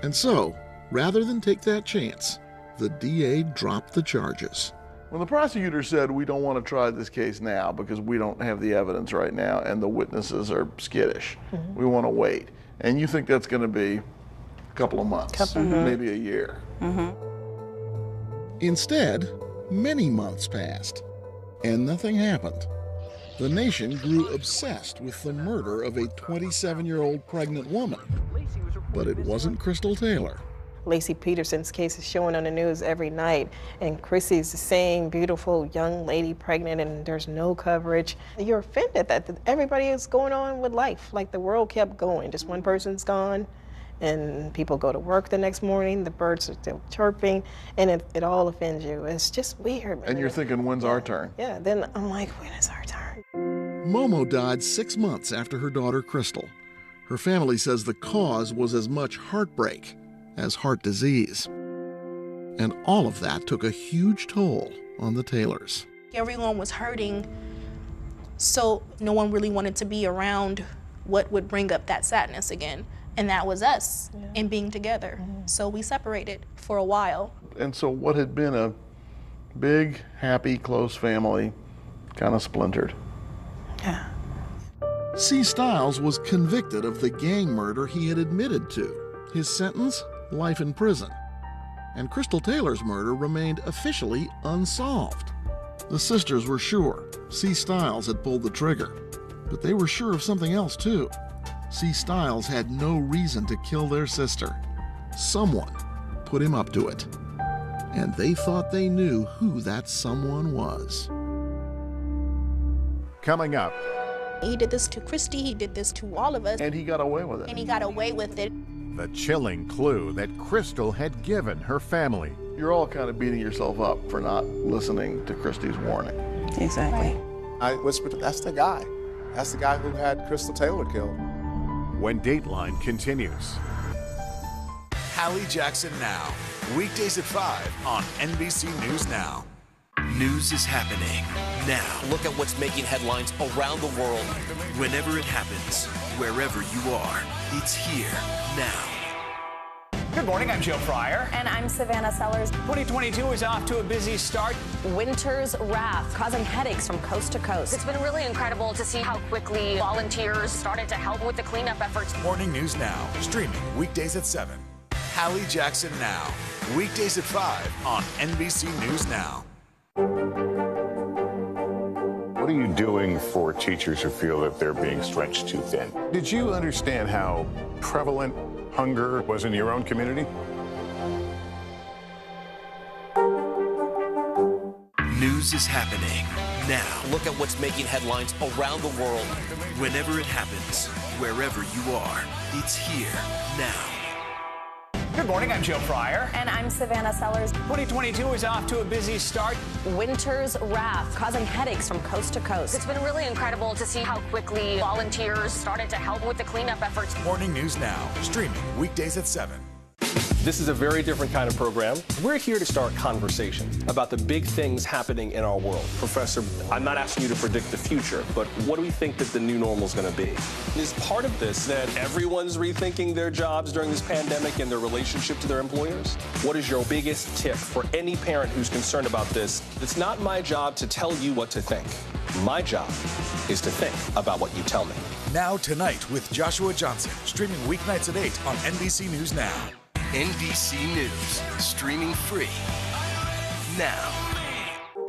And so, rather than take that chance, the DA dropped the charges. When the prosecutor said, we don't want to try this case now because we don't have the evidence right now and the witnesses are skittish, we want to wait. And you think that's going to be a couple of months, maybe a year. Instead, many months passed, and nothing happened. The nation grew obsessed with the murder of a 27-year-old pregnant woman. But it wasn't Crystal Taylor. Laci Peterson's case is showing on the news every night, and Chrissy's the same beautiful young lady pregnant, and there's no coverage. You're offended that everybody is going on with life, like the world kept going. Just one person's gone, and people go to work the next morning, the birds are still chirping, and it all offends you. It's just weird. And you're thinking, when's our turn? Yeah, then I'm like, when is our turn? Momo died 6 months after her daughter Crystal. Her family says the cause was as much heartbreak as heart disease. And all of that took a huge toll on the Taylors. Everyone was hurting, so no one really wanted to be around what would bring up that sadness again. And that was us and being together. So we separated for a while. And so what had been a big, happy, close family kind of splintered. Yeah. C. Stiles was convicted of the gang murder he had admitted to. His sentence? Life in prison. And Crystal Taylor's murder remained officially unsolved. The sisters were sure C. Stiles had pulled the trigger, but they were sure of something else too. C. Stiles had no reason to kill their sister. Someone put him up to it. And they thought they knew who that someone was. Coming up. He did this to Christy, he did this to all of us. And he got away with it. And he got away with it. The chilling clue that Crystal had given her family. You're all kind of beating yourself up for not listening to Christy's warning. Exactly. I whispered, that's the guy. That's the guy who had Crystal Taylor killed. When Dateline continues. Hallie Jackson Now, weekdays at 5 on NBC News Now. News is happening now. Look at what's making headlines around the world. Whenever it happens, wherever you are, it's here now. Good morning, I'm Joe Fryer. And I'm Savannah Sellers. 2022 is off to a busy start. Winter's wrath causing headaches from coast to coast. It's been really incredible to see how quickly volunteers started to help with the cleanup efforts. Morning News Now, streaming weekdays at 7. Hallie Jackson Now, weekdays at 5 on NBC News Now. What are you doing for teachers who feel that they're being stretched too thin? Did you understand how prevalent hunger was in your own community? News is happening now. Look at what's making headlines around the world. Whenever it happens, wherever you are, it's here now. Good morning, I'm Joe Fryer. And I'm Savannah Sellers. 2022 is off to a busy start. Winter's wrath causing headaches from coast to coast. It's been really incredible to see how quickly volunteers started to help with the cleanup efforts. Morning News Now, streaming weekdays at 7. This is a very different kind of program. We're here to start conversation about the big things happening in our world. Professor, I'm not asking you to predict the future, but what do we think that the new normal is going to be? Is part of this that everyone's rethinking their jobs during this pandemic and their relationship to their employers? What is your biggest tip for any parent who's concerned about this? It's not my job to tell you what to think. My job is to think about what you tell me. Now Tonight with Joshua Johnson, streaming weeknights at 8 on NBC News Now. NBC News, streaming free now.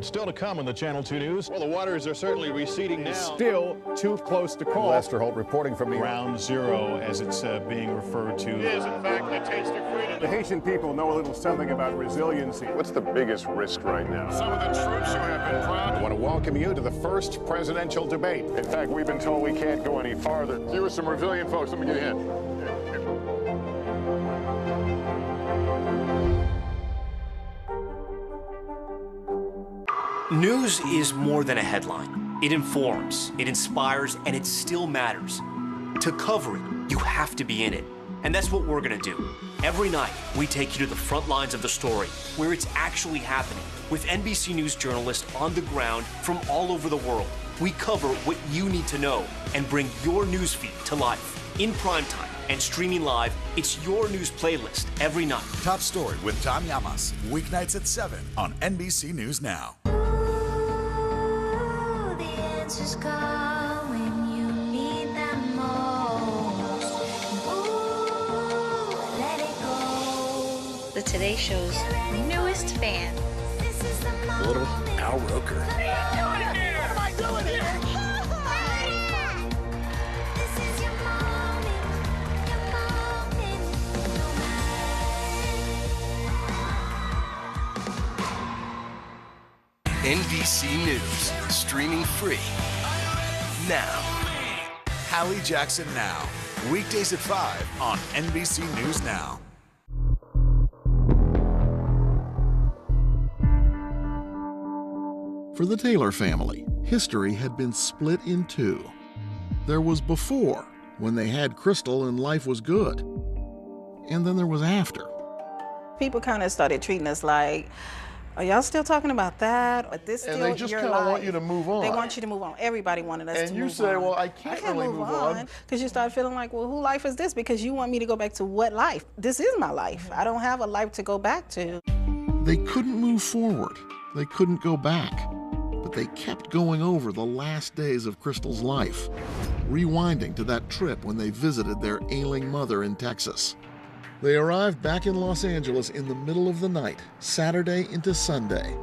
Still to come on the Channel 2 News. Well, the waters are certainly receding now. Still too close to call. Lester Holt reporting from the Ground Zero, as it's being referred to. It is, in fact, the taste of freedom. The Haitian people know a little something about resiliency. What's the biggest risk right now? Some of the troops who have been proud. I want to welcome you to the first presidential debate. In fact, we've been told we can't go any farther. You are some resilient folks. Let me get a hand. News is more than a headline. It informs, it inspires, and it still matters. To cover it, you have to be in it. And that's what we're gonna do. Every night, we take you to the front lines of the story, where it's actually happening, with NBC News journalists on the ground from all over the world. We cover what you need to know and bring your newsfeed to life. In primetime and streaming live, it's your news playlist every night. Top Story with Tom Llamas, weeknights at 7 on NBC News Now. words just come when you need them most. Ooh, let it go. The Today Show's newest fan. Little Al Roker. What am I doing here? This is your moment, NBC News, streaming free now. Hallie Jackson Now, weekdays at 5 on NBC News Now. For the Taylor family, history had been split in two. There was before, when they had Crystal and life was good. And then there was after. People kind of started treating us like, are y'all still talking about that? Or this still And they just your kind of life? want you to move on. They want you to move on. Everybody wanted us to move on. And you say, well, I can't really move on. Because you start feeling like, well, whose life is this? Because you want me to go back to what life? This is my life. I don't have a life to go back to. They couldn't move forward. They couldn't go back. But they kept going over the last days of Crystal's life, rewinding to that trip when they visited their ailing mother in Texas. They arrived back in Los Angeles in the middle of the night, Saturday into Sunday.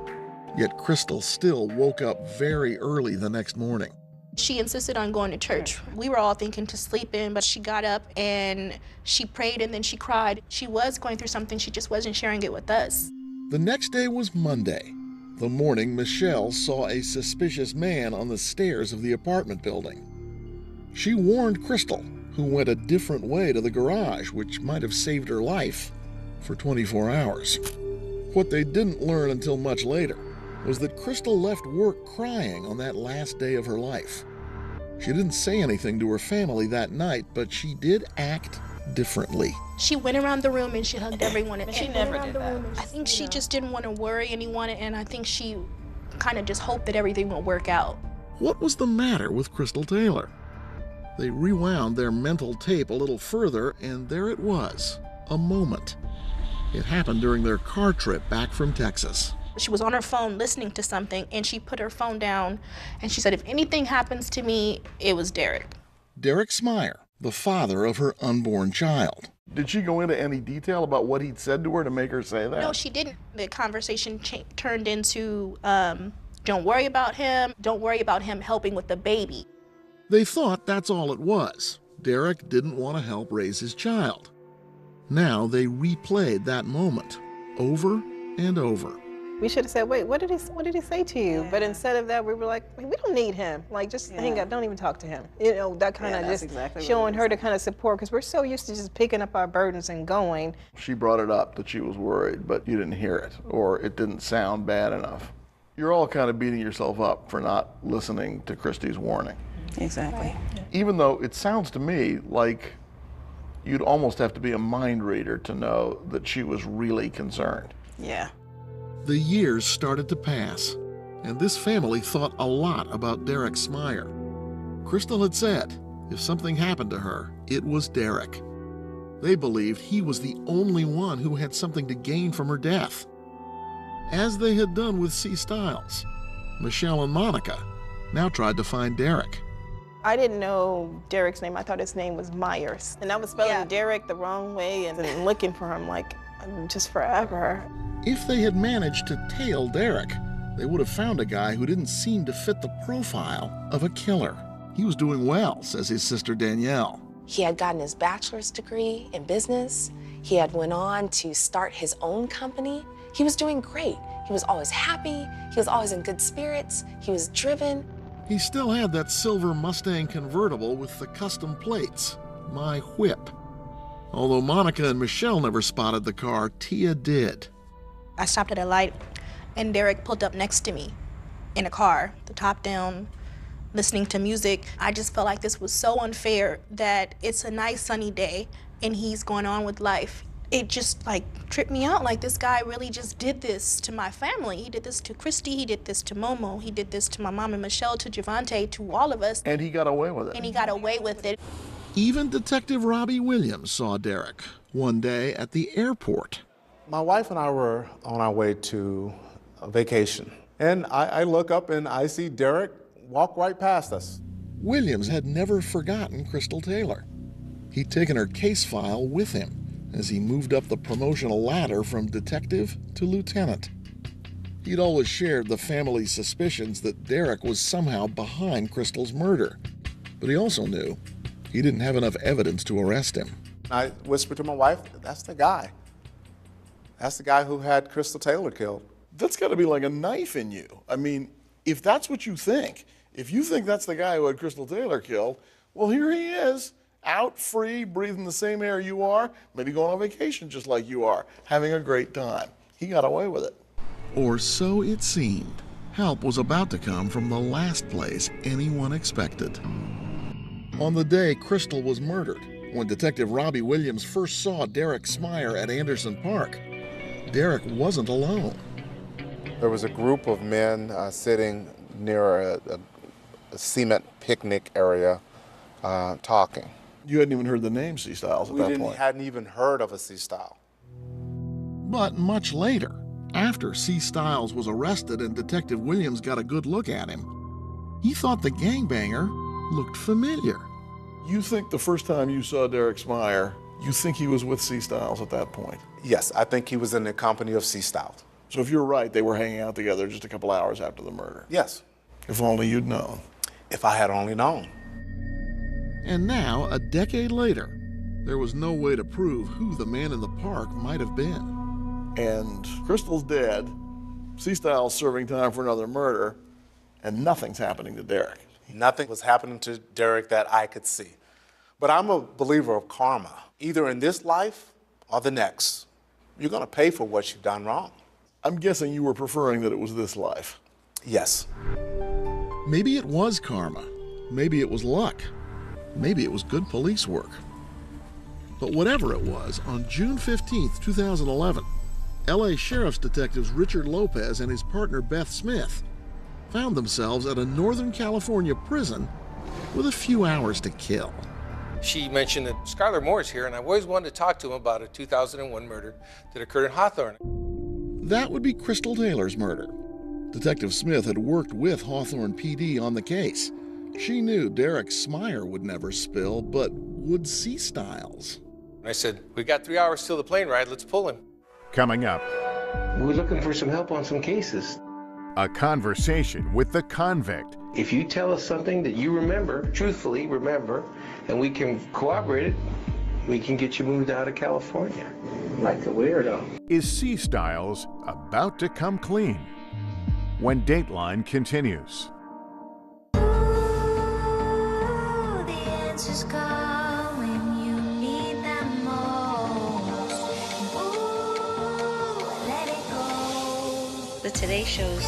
Yet Crystal still woke up very early the next morning. She insisted on going to church. We were all thinking to sleep in, but she got up and she prayed and then she cried. She was going through something, she just wasn't sharing it with us. The next day was Monday, the morning Michelle saw a suspicious man on the stairs of the apartment building. She warned Crystal, who went a different way to the garage, which might have saved her life for 24 hours. What they didn't learn until much later was that Crystal left work crying on that last day of her life. She didn't say anything to her family that night, but she did act differently. She went around the room and she hugged everyone. And She never did that. I think she just didn't want to worry anyone, and I think she kind of just hoped that everything would work out. What was the matter with Crystal Taylor? They rewound their mental tape a little further, and there it was, a moment. It happened during their car trip back from Texas. She was on her phone listening to something, and she put her phone down, and she said, if anything happens to me, it was Derek. Derek Smyer, the father of her unborn child. Did she go into any detail about what he'd said to her to make her say that? No, she didn't. The conversation turned into, don't worry about him. Don't worry about him helping with the baby. They thought that's all it was. Derek didn't want to help raise his child. Now they replayed that moment over and over. We should have said, wait, what did he say to you? But instead of that, we were like, we don't need him. Like, just hang up, don't even talk to him. You know, that kind of just exactly showing her the kind of support, because we're so used to just picking up our burdens and going. She brought it up that she was worried, but you didn't hear it, or it didn't sound bad enough. You're all kind of beating yourself up for not listening to Christy's warning. Exactly. Even though it sounds to me like you'd almost have to be a mind reader to know that she was really concerned. Yeah. The years started to pass, and this family thought a lot about Derek Smyer. Crystal had said, if something happened to her, it was Derek. They believed he was the only one who had something to gain from her death. As they had done with C. Stiles, Michelle and Monica now tried to find Derek. I didn't know Derek's name. I thought his name was Myers. And I was spelling Derek the wrong way and looking for him like just forever. If they had managed to tail Derek, they would have found a guy who didn't seem to fit the profile of a killer. He was doing well, says his sister Danielle. He had gotten his bachelor's degree in business. He had went on to start his own company. He was doing great. He was always happy. He was always in good spirits. He was driven. He still had that silver Mustang convertible with the custom plates, My Whip. Although Monica and Michelle never spotted the car, Tia did. I stopped at a light, and Derek pulled up next to me in a car, the top down, listening to music. I just felt like this was so unfair that it's a nice sunny day, and he's going on with life. It just like tripped me out, like this guy really just did this to my family. He did this to Christy, he did this to Momo, he did this to my mom and Michelle, to Javante, to all of us. And he got away with it. And he got away with it. Even Detective Robbie Williams saw Derek one day at the airport. My wife and I were on our way to a vacation, and I look up and I see Derek walked right past us. Williams had never forgotten Crystal Taylor. He'd taken her case file with him as he moved up the promotional ladder from detective to lieutenant. He'd always shared the family's suspicions that Derek was somehow behind Crystal's murder, but he also knew he didn't have enough evidence to arrest him. I whispered to my wife, that's the guy. That's the guy who had Crystal Taylor killed. That's got to be like a knife in you. I mean, if that's what you think, if you think that's the guy who had Crystal Taylor killed, well, here he is, out free, breathing the same air you are, maybe going on vacation just like you are, having a great time. He got away with it. Or so it seemed. Help was about to come from the last place anyone expected. On the day Crystal was murdered, when Detective Robbie Williams first saw Derek Smyer at Anderson Park, Derek wasn't alone. There was a group of men sitting near a cement picnic area talking. You hadn't even heard the name C. Styles at that point. We hadn't even heard of a C. Style. But much later, after C. Styles was arrested and Detective Williams got a good look at him, he thought the gangbanger looked familiar. You think the first time you saw Derek Smyer, you think he was with C. Styles at that point? Yes, I think he was in the company of C. Styles. So if you're right, they were hanging out together just a couple hours after the murder? Yes. If only you'd known. If I had only known. And now, a decade later, there was no way to prove who the man in the park might have been. And Crystal's dead, C. Styles serving time for another murder, and nothing's happening to Derek. Nothing was happening to Derek that I could see. But I'm a believer of karma. Either in this life or the next, you're going to pay for what you've done wrong. I'm guessing you were preferring that it was this life. Yes. Maybe it was karma. Maybe it was luck. Maybe it was good police work. But whatever it was, on June 15th, 2011, LA Sheriff's detectives Richard Lopez and his partner Beth Smith found themselves at a Northern California prison with a few hours to kill. She mentioned that Skylar Moore's here, and I always wanted to talk to him about a 2001 murder that occurred in Hawthorne. That would be Crystal Taylor's murder. Detective Smith had worked with Hawthorne PD on the case. She knew Derek Smyer would never spill, but would C. Styles. And I said, we got 3 hours till the plane ride, let's pull him. Coming up, we're looking for some help on some cases. a conversation with the convict. If you tell us something that you remember, truthfully remember, and we can corroborate it, we can get you moved out of California. Like a weirdo. Is C. Styles about to come clean? When Dateline continues. The answers come when you need them most. Ooh, let it go. The Today Show's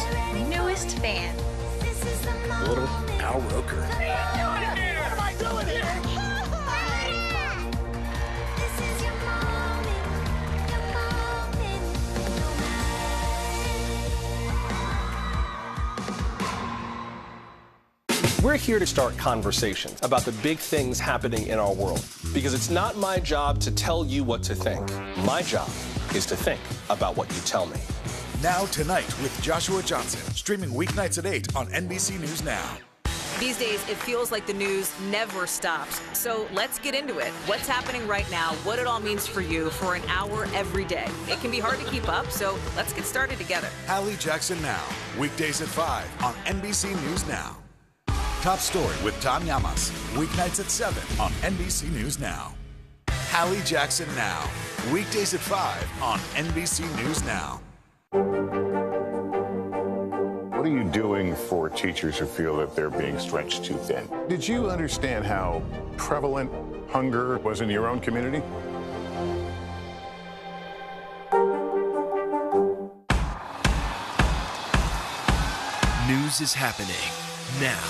newest fan. Little Al Roker. What am I doing here? This is your moment. Your moment. We're here to start conversations about the big things happening in our world, because it's not my job to tell you what to think. My job is to think about what you tell me. Now Tonight with Joshua Johnson, streaming weeknights at 8 on NBC News Now. These days, it feels like the news never stops. So let's get into it. What's happening right now, what it all means for you for an hour every day. It can be hard to keep up, so let's get started together. Hallie Jackson Now, weekdays at 5 on NBC News Now. Top Story with Tom Llamas, weeknights at 7 on NBC News Now. Hallie Jackson Now, weekdays at 5 on NBC News Now. What are you doing for teachers who feel that they're being stretched too thin? Did you understand how prevalent hunger was in your own community? News is happening now.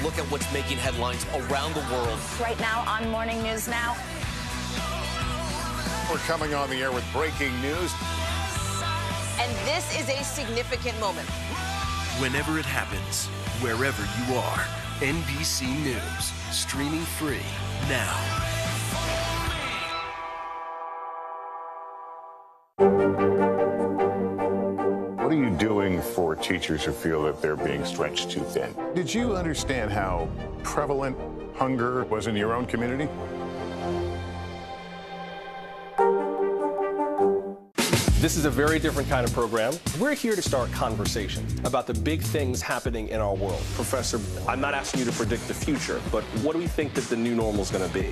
Look at what's making headlines around the world. Right now on Morning News Now. We're coming on the air with breaking news. And this is a significant moment. Whenever it happens, wherever you are, NBC News, streaming free now. What What are you doing for teachers who feel that they're being stretched too thin? Did you understand how prevalent hunger was in your own community? This is a very different kind of program. We're here to start conversation about the big things happening in our world. Professor, I'm not asking you to predict the future, but what do we think that the new normal is going to be?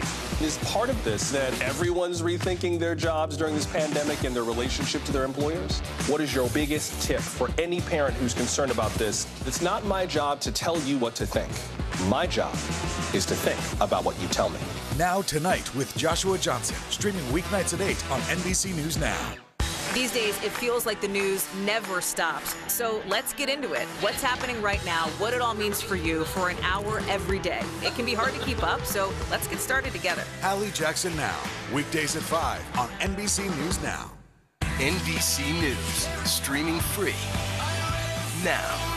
Is part of this that everyone's rethinking their jobs during this pandemic and their relationship to their employers? What is your biggest tip for any parent who's concerned about this? It's not my job to tell you what to think. My job is to think about what you tell me. Now Tonight with Joshua Johnson, streaming weeknights at 8 on NBC News Now. These days, it feels like the news never stops. So let's get into it. What's happening right now, what it all means for you for an hour every day. It can be hard to keep up, so let's get started together. Hallie Jackson Now, weekdays at 5 on NBC News Now. NBC News, streaming free now.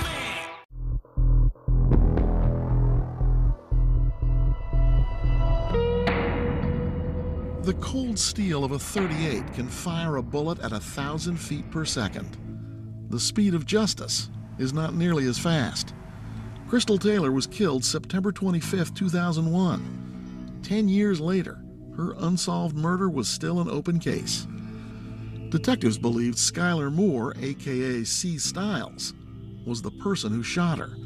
The cold steel of a .38 can fire a bullet at 1,000 feet per second. The speed of justice is not nearly as fast. Crystal Taylor was killed September 25, 2001. 10 years later, her unsolved murder was still an open case. Detectives believed Skylar Moore, a.k.a. C. Stiles, was the person who shot her,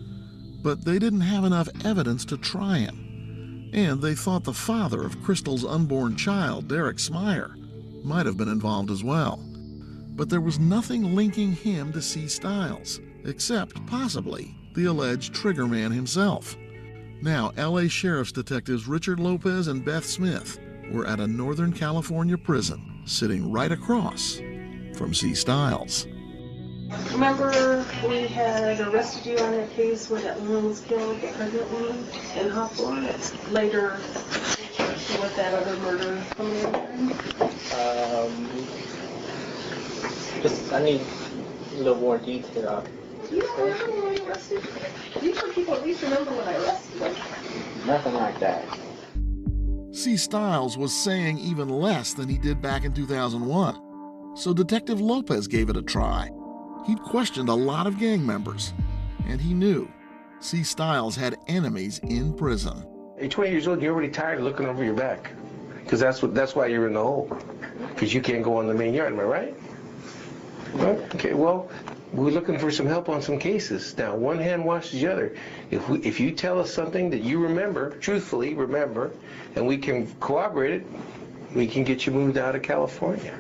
but they didn't have enough evidence to try him. And they thought the father of Crystal's unborn child, Derek Smyer, might have been involved as well. But there was nothing linking him to C. Stiles, except possibly the alleged triggerman himself. Now, L.A. Sheriff's Detectives Richard Lopez and Beth Smith were at a Northern California prison, sitting right across from C. Stiles. Remember we had arrested you on that case where that woman was killed, the pregnant woman in Hawthorne? It's later with that other murder coming in. I need a little more detail. You don't remember when you arrested? These are people at least remember when I arrested them. Nothing like that. C. Stiles was saying even less than he did back in 2001. So Detective Lopez gave it a try. He'd questioned a lot of gang members, and he knew C. Stiles had enemies in prison. You're 20 years old, you're already tired of looking over your back. Because that's why you're in the hole. Because you can't go on the main yard, am I right? Okay, well, we're looking for some help on some cases. Now, one hand washes the other. If you tell us something that you remember, truthfully remember, and we can corroborate it, we can get you moved out of California.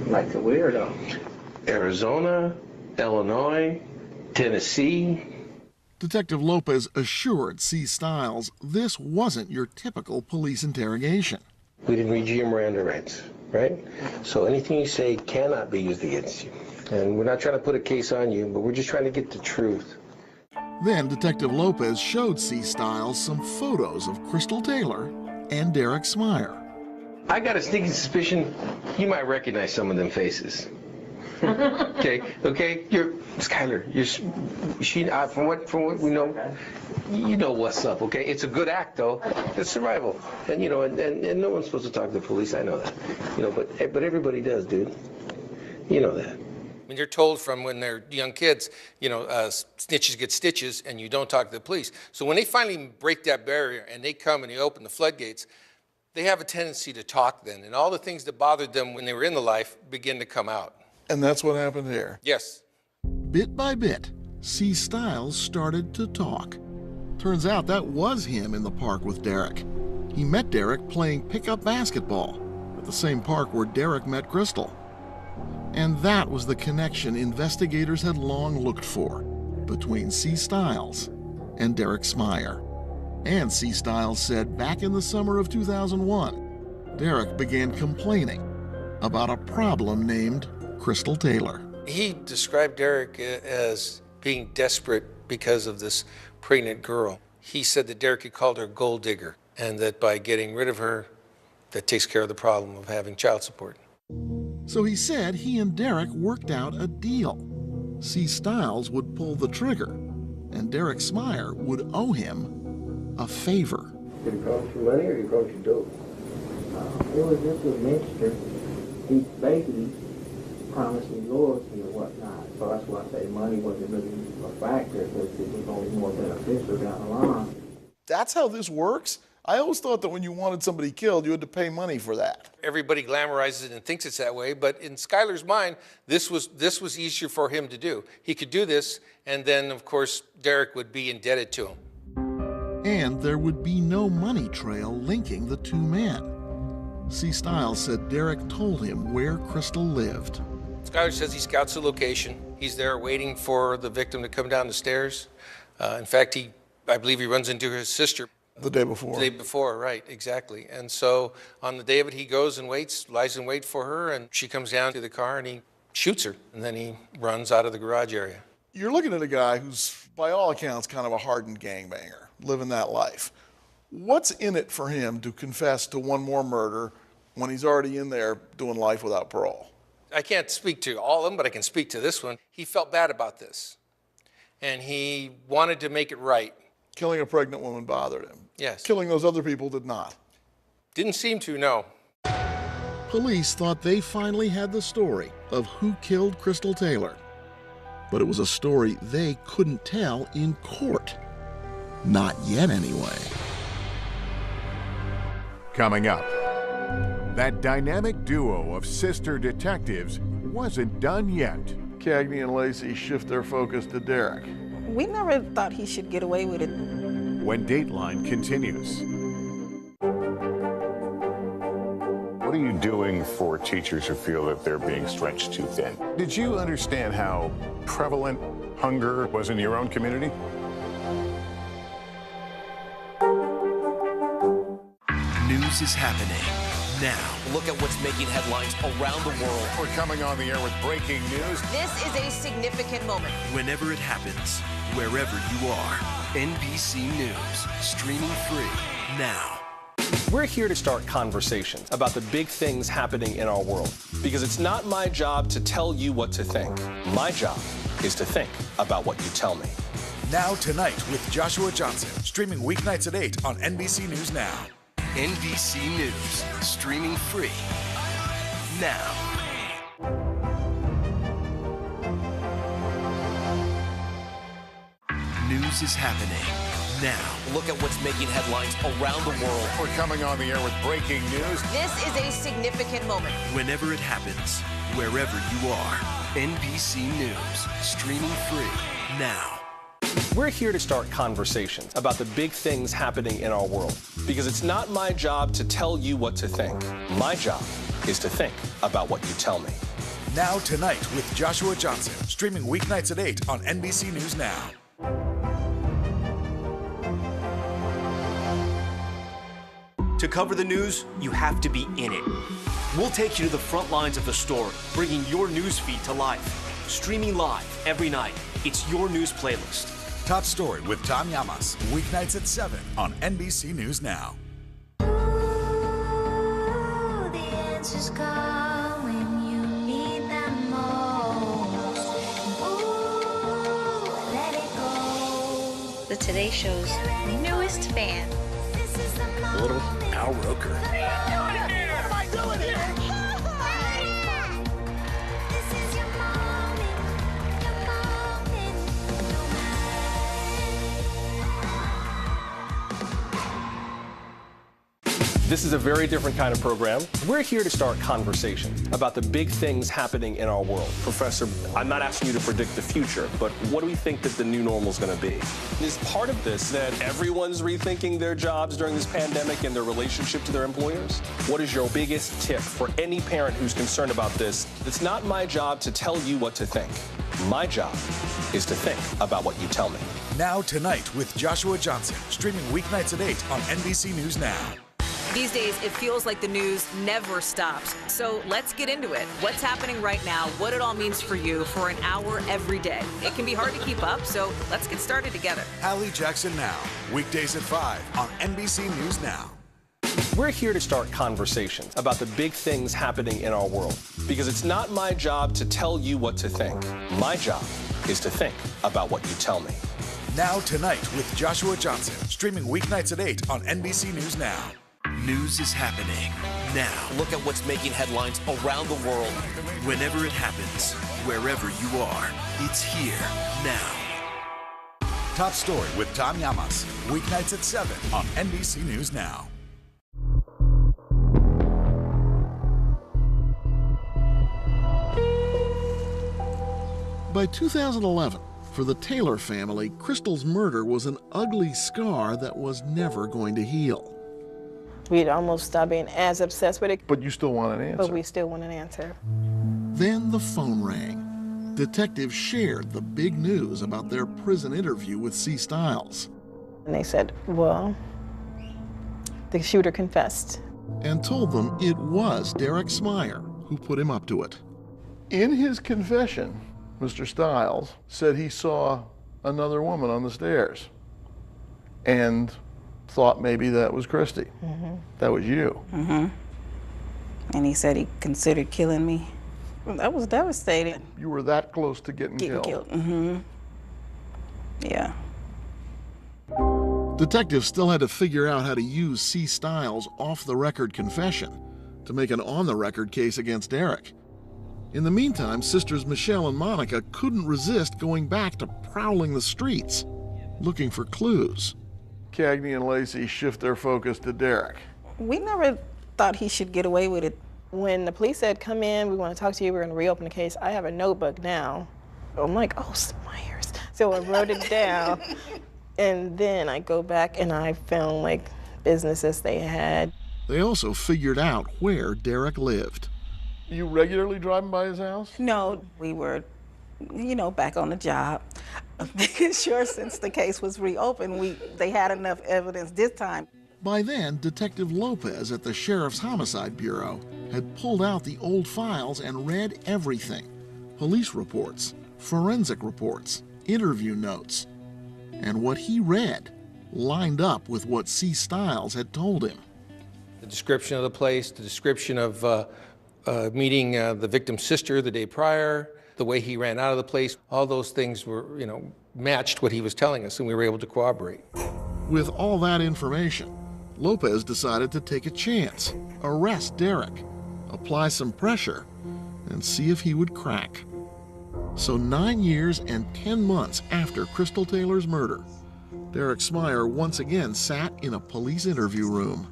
Like the weirdo. Arizona, Illinois, Tennessee. Detective Lopez assured C. Stiles this wasn't your typical police interrogation. We didn't read you your Miranda rights, right? So anything you say cannot be used against you. And we're not trying to put a case on you, but we're just trying to get the truth. Then Detective Lopez showed C. Stiles some photos of Crystal Taylor and Derek Smyer. I got a sneaking suspicion you might recognize some of them faces. Okay, you're Skylar. From what we know, you know what's up. Okay, it's a good act though. It's survival, and and no one's supposed to talk to the police. I know that, but everybody does, dude. You know that. I mean, you're told from when they're young kids, snitches get stitches, and you don't talk to the police. So when they finally break that barrier and they come and they open the floodgates, they have a tendency to talk then, and all the things that bothered them when they were in the life begin to come out. And that's what happened here. Yes. Bit by bit, C. Stiles started to talk. Turns out that was him in the park with Derek. He met Derek playing pickup basketball at the same park where Derek met Crystal. And that was the connection investigators had long looked for between C. Stiles and Derek Smyer. And C. Stiles said back in the summer of 2001, Derek began complaining about a problem named Crystal Taylor. He described Derek as being desperate because of this pregnant girl. He said that Derek had called her a gold digger, and that by getting rid of her, that takes care of the problem of having child support. So he said he and Derek worked out a deal. C. Stiles would pull the trigger, and Derek Smyer would owe him a favor. Did it cost you money or did it cost you dope? It was just a mixture. He basically promised me loyalty or whatnot. So that's why I say money wasn't really a factor, because it was only more beneficial down the line. That's how this works? I always thought that when you wanted somebody killed, you had to pay money for that. Everybody glamorizes it and thinks it's that way, but in Skyler's mind, this was easier for him to do. He could do this, and then, of course, Derek would be indebted to him. And there would be no money trail linking the two men. C. Stiles said Derek told him where Crystal lived. Skyler says he scouts the location. He's there waiting for the victim to come down the stairs. In fact, I believe he runs into his sister. The day before. The day before, right, exactly. And so on the day of it, he goes and waits, lies in wait for her, and she comes down to the car and he shoots her. And then he runs out of the garage area. You're looking at a guy who's, by all accounts, kind of a hardened gangbanger, living that life. What's in it for him to confess to one more murder when he's already in there doing life without parole? I can't speak to all of them, but I can speak to this one. He felt bad about this, and he wanted to make it right. Killing a pregnant woman bothered him. Yes. Killing those other people did not. Didn't seem to, no. Police thought they finally had the story of who killed Crystal Taylor. But it was a story they couldn't tell in court. Not yet, anyway. Coming up, that dynamic duo of sister detectives wasn't done yet. Cagney and Lacey shift their focus to Derek. We never thought he should get away with it. When Dateline continues. What are you doing for teachers who feel that they're being stretched too thin? Did you understand how prevalent hunger was in your own community? News is happening now. Look at what's making headlines around the world. We're coming on the air with breaking news. This is a significant moment. Whenever it happens, wherever you are. NBC News, streaming free now. We're here to start conversations about the big things happening in our world, because it's not my job to tell you what to think. My job is to think about what you tell me. Now Tonight with Joshua Johnson, streaming weeknights at 8 on NBC News Now. NBC News, streaming free now. News is happening now. Look at what's making headlines around the world. We're coming on the air with breaking news. This is a significant moment. Whenever it happens, wherever you are. NBC News, streaming free now. We're here to start conversations about the big things happening in our world, because it's not my job to tell you what to think. My job is to think about what you tell me. Now Tonight with Joshua Johnson, streaming weeknights at 8 on NBC News Now. To cover the news, you have to be in it. We'll take you to the front lines of the story, bringing your news feed to life. Streaming live every night. It's your news playlist. Top Story with Tom Llamas, weeknights at 7 on NBC News Now. The answers come when you need them most. Ooh, let it go. The Today Show's newest fan. Little Al Roker. What am I doing here? This is your moment. Your moment. This is a very different kind of program. We're here to start conversations about the big things happening in our world. Professor, I'm not asking you to predict the future, but what do we think that the new normal is going to be? Is part of this that everyone's rethinking their jobs during this pandemic and their relationship to their employers? What is your biggest tip for any parent who's concerned about this? It's not my job to tell you what to think. My job is to think about what you tell me. Now Tonight with Joshua Johnson, streaming weeknights at 8 on NBC News Now. These days, it feels like the news never stops. So let's get into it. What's happening right now, what it all means for you for an hour every day. It can be hard to keep up, so let's get started together. Hallie Jackson Now, weekdays at 5 on NBC News Now. We're here to start conversations about the big things happening in our world, because it's not my job to tell you what to think. My job is to think about what you tell me. Now Tonight with Joshua Johnson, streaming weeknights at 8 on NBC News Now. News is happening Now, look at what's making headlines around the world. Whenever it happens, wherever you are, it's here now. Top Story with Tom Llamas, weeknights at 7 on NBC News Now. By 2011, for the Taylor family, Crystal's murder was an ugly scar that was never going to heal. We'd almost stopped being as obsessed with it. But you still want an answer. But we still want an answer. Then the phone rang. Detectives shared the big news about their prison interview with C. Stiles. And they said, well, the shooter confessed. And told them it was Derek Smyer who put him up to it. In his confession, Mr. Stiles said he saw another woman on the stairs and thought maybe that was Christy. That was you. And he said he considered killing me. That was devastating. You were that close to getting killed. Yeah. Detectives still had to figure out how to use C. Stiles' off-the-record confession to make an on-the-record case against Derek. In the meantime, sisters Michelle and Monica couldn't resist going back to prowling the streets, looking for clues. Cagney and Lacey shift their focus to Derek. We never thought he should get away with it. When the police said, come in, we want to talk to you, we're going to reopen the case, I have a notebook now. I'm like, oh, Smyers. So I wrote it down. And then I go back and I found like businesses they had. They also figured out where Derek lived. You regularly driving by his house? No, we were, back on the job. Making sure since the case was reopened, they had enough evidence this time. By then, Detective Lopez at the Sheriff's Homicide Bureau had pulled out the old files and read everything. Police reports, forensic reports, interview notes. And what he read lined up with what C. Stiles had told him. The description of the place, the description of meeting the victim's sister the day prior, the way he ran out of the place, all those things were, matched what he was telling us, and we were able to corroborate. With all that information, Lopez decided to take a chance, arrest Derek, apply some pressure, and see if he would crack. So 9 years and 10 months after Crystal Taylor's murder, Derek Smyer once again sat in a police interview room.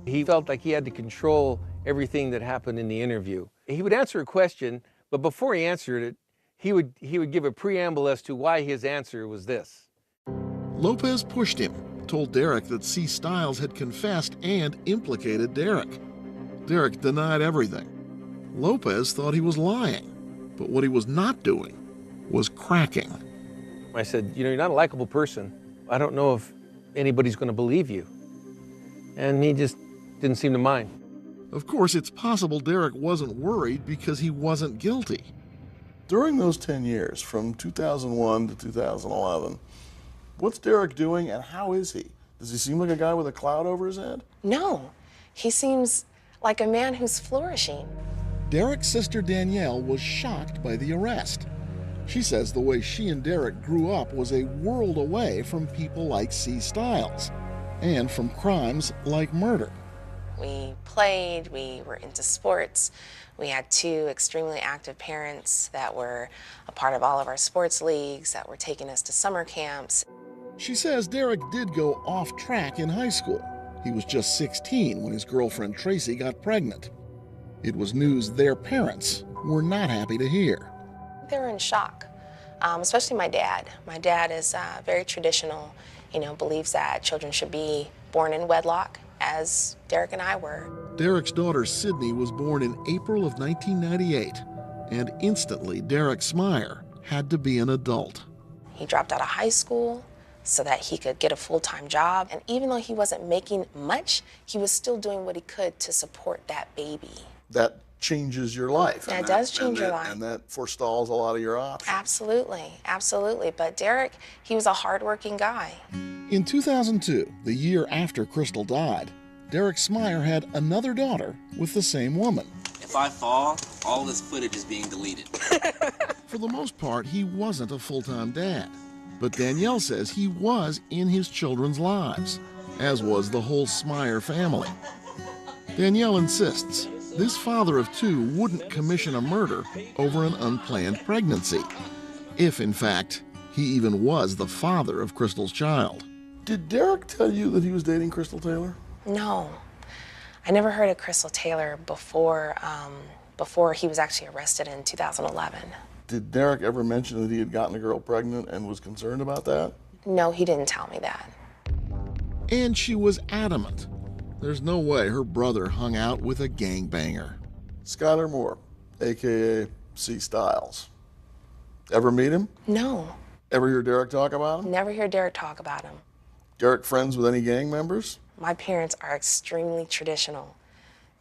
He felt like he had to control everything that happened in the interview. He would answer a question, but before he answered it, he would give a preamble as to why his answer was this. Lopez pushed him, told Derek that C. Stiles had confessed and implicated Derek. Derek denied everything. Lopez thought he was lying, but what he was not doing was cracking. I said, you're not a likable person. I don't know if anybody's going to believe you. And he just didn't seem to mind. Of course, it's possible Derek wasn't worried because he wasn't guilty. During those 10 years, from 2001 to 2011, what's Derek doing and how is he? Does he seem like a guy with a cloud over his head? No, he seems like a man who's flourishing. Derek's sister Danielle was shocked by the arrest. She says the way she and Derek grew up was a world away from people like C. Stiles and from crimes like murder. We played, we were into sports. We had two extremely active parents that were a part of all of our sports leagues, that were taking us to summer camps. She says Derek did go off track in high school. He was just 16 when his girlfriend Tracy got pregnant. It was news their parents were not happy to hear. They were in shock, especially my dad. My dad is very traditional, believes that children should be born in wedlock, as Derek and I were. Derek's daughter Sydney was born in April of 1998, and instantly Derek Smyer had to be an adult. He dropped out of high school so that he could get a full-time job, and even though he wasn't making much, he was still doing what he could to support that baby. That changes your life. That does change your life. And that forestalls a lot of your options. Absolutely, absolutely. But Derek, he was a hardworking guy. In 2002, the year after Crystal died, Derek Smyer had another daughter with the same woman. If I fall, all this footage is being deleted. For the most part, he wasn't a full-time dad. But Danielle says he was in his children's lives, as was the whole Smyer family. Danielle insists this father of two wouldn't commission a murder over an unplanned pregnancy, if in fact he even was the father of Crystal's child. Did Derek tell you that he was dating Crystal Taylor? No. I never heard of Crystal Taylor before he was actually arrested in 2011. Did Derek ever mention that he had gotten a girl pregnant and was concerned about that? No, he didn't tell me that. And she was adamant. There's no way her brother hung out with a gangbanger. Skylar Moore, a.k.a. C. Styles. Ever meet him? No. Ever hear Derek talk about him? Never hear Derek talk about him. Derek friends with any gang members? My parents are extremely traditional.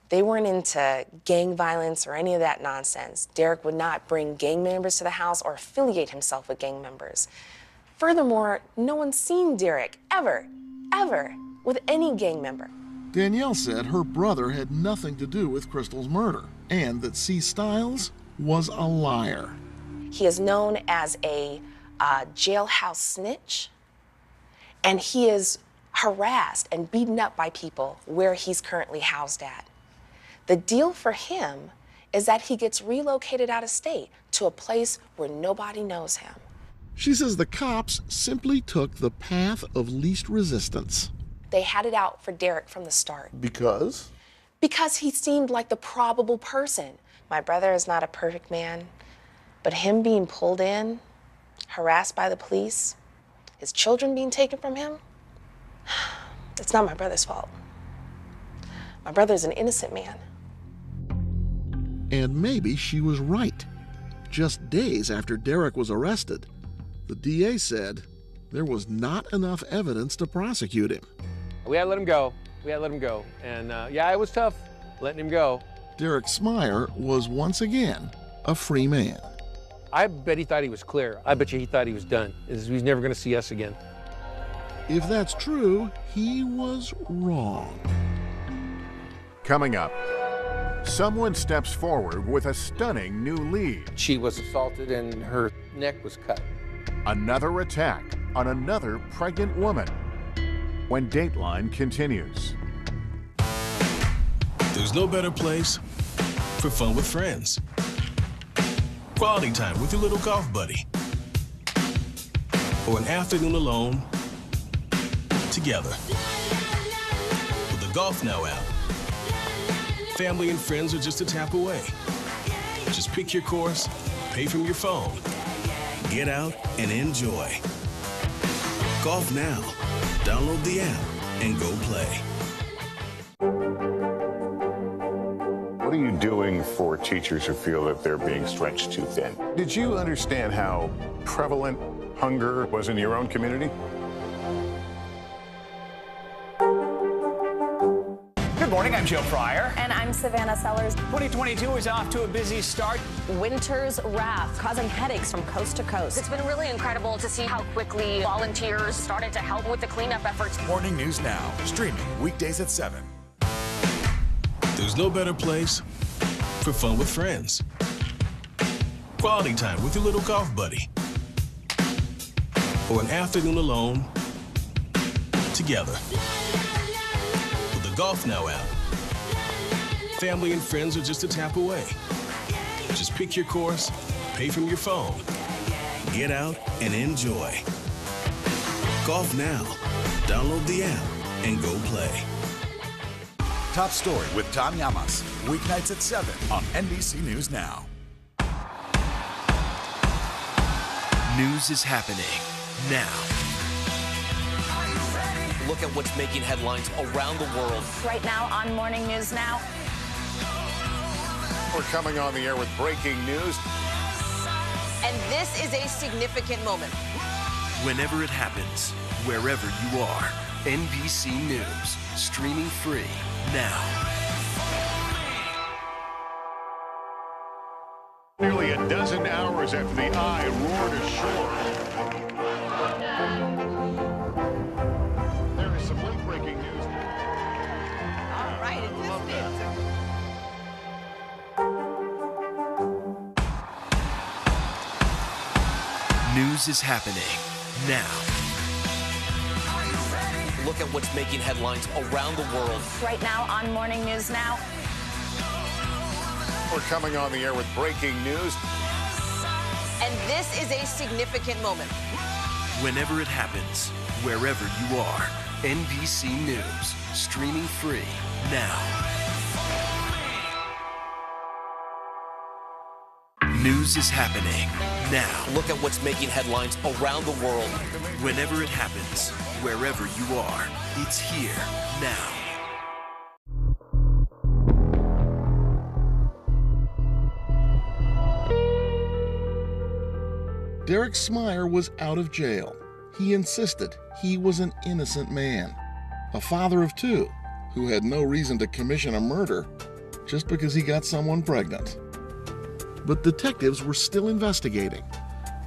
They weren't into gang violence or any of that nonsense. Derek would not bring gang members to the house or affiliate himself with gang members. Furthermore, no one's seen Derek ever with any gang member. Danielle said her brother had nothing to do with Crystal's murder and that C. Styles was a liar. He is known as a jailhouse snitch, and he is harassed and beaten up by people where he's currently housed at. The deal for him is that he gets relocated out of state to a place where nobody knows him. She says the cops simply took the path of least resistance. They had it out for Derek from the start. Because? Because he seemed like the probable person. My brother is not a perfect man, but him being pulled in, harassed by the police, his children being taken from him, it's not my brother's fault. My brother's an innocent man. And maybe she was right. Just days after Derek was arrested, the DA said there was not enough evidence to prosecute him. We had to let him go. And yeah, it was tough letting him go. Derek Smyer was once again a free man. I bet he thought he was clear. I bet you he thought he was done. He's never going to see us again. If that's true, he was wrong. Coming up, someone steps forward with a stunning new lead. She was assaulted and her neck was cut. Another attack on another pregnant woman. When Dateline continues. There's no better place for fun with friends. Quality time with your little golf buddy. Or an afternoon alone together. With the Golf Now app, family and friends are just a tap away. Just pick your course, pay from your phone, get out and enjoy. Golf Now. Download the app and go play. What are you doing for teachers who feel that they're being stretched too thin? Did you understand how prevalent hunger was in your own community? Good morning, I'm Joe Pryor. And I'm Savannah Sellers. 2022 is off to a busy start. Winter's wrath causing headaches from coast to coast. It's been really incredible to see how quickly volunteers started to help with the cleanup efforts. Morning News Now, streaming weekdays at 7. There's no better place for fun with friends. Quality time with your little golf buddy. Or an afternoon alone together. With the Golf Now app, family and friends are just a tap away. Just pick your course, pay from your phone, get out and enjoy. Golf Now. Download the app and go play. Top Story with Tom Llamas, weeknights at 7 on NBC News Now. News is happening now. Look at what's making headlines around the world. Right now on Morning News Now. We're coming on the air with breaking news. And this is a significant moment. Whenever it happens, wherever you are, NBC News, streaming free now. Nearly a dozen hours after the Eye roared ashore. There is some late breaking news. All right, it's News is happening now. Look at what's making headlines around the world. Right now on Morning News Now. We're coming on the air with breaking news. And this is a significant moment. Whenever it happens, wherever you are, NBC News, streaming free now. News is happening now. Look at what's making headlines around the world. Whenever it happens, wherever you are, it's here now. Derek Smyer was out of jail. He insisted he was an innocent man, a father of two who had no reason to commission a murder just because he got someone pregnant. But detectives were still investigating,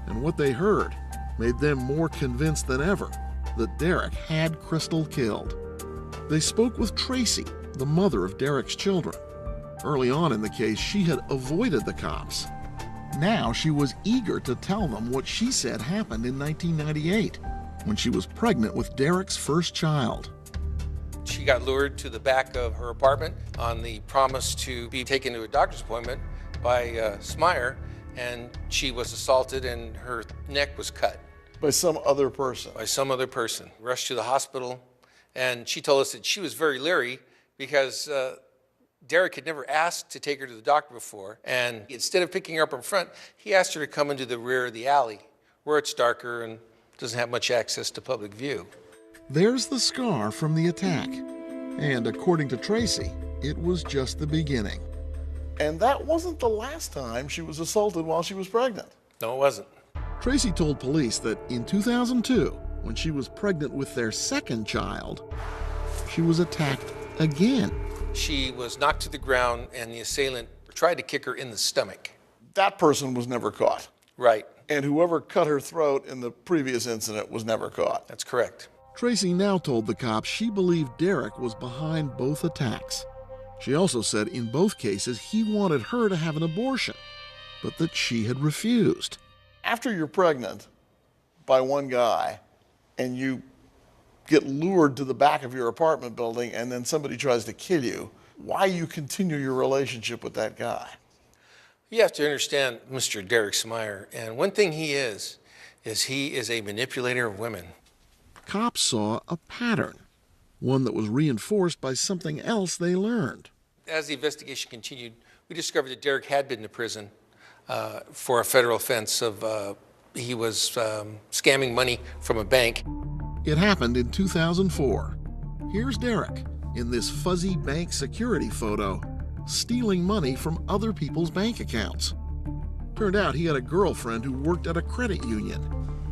and what they heard made them more convinced than ever that Derek had Crystal killed. They spoke with Tracy, the mother of Derek's children. Early on in the case, she had avoided the cops. Now she was eager to tell them what she said happened in 1998, when she was pregnant with Derek's first child. She got lured to the back of her apartment on the promise to be taken to a doctor's appointment by Smyer, and she was assaulted and her neck was cut. By some other person? By some other person. Rushed to the hospital, and she told us that she was very leery because Derek had never asked to take her to the doctor before, and instead of picking her up in front, he asked her to come into the rear of the alley, where it's darker and doesn't have much access to public view. There's the scar from the attack, and according to Tracy, it was just the beginning. And that wasn't the last time she was assaulted while she was pregnant. No, it wasn't. Tracy told police that in 2002, when she was pregnant with their second child, she was attacked again. She was knocked to the ground, and the assailant tried to kick her in the stomach. That person was never caught. Right. And whoever cut her throat in the previous incident was never caught. That's correct. Tracy now told the cops she believed Derek was behind both attacks. She also said in both cases he wanted her to have an abortion, but that she had refused. After you're pregnant by one guy and you get lured to the back of your apartment building and then somebody tries to kill you, why you continue your relationship with that guy? You have to understand Mr. Derek Smyer, and one thing he is he is a manipulator of women. Cops saw a pattern, one that was reinforced by something else they learned. As the investigation continued, we discovered that Derek had been to prison for a federal offense of he was scamming money from a bank. It happened in 2004. Here's Derek in this fuzzy bank security photo, stealing money from other people's bank accounts. Turned out he had a girlfriend who worked at a credit union.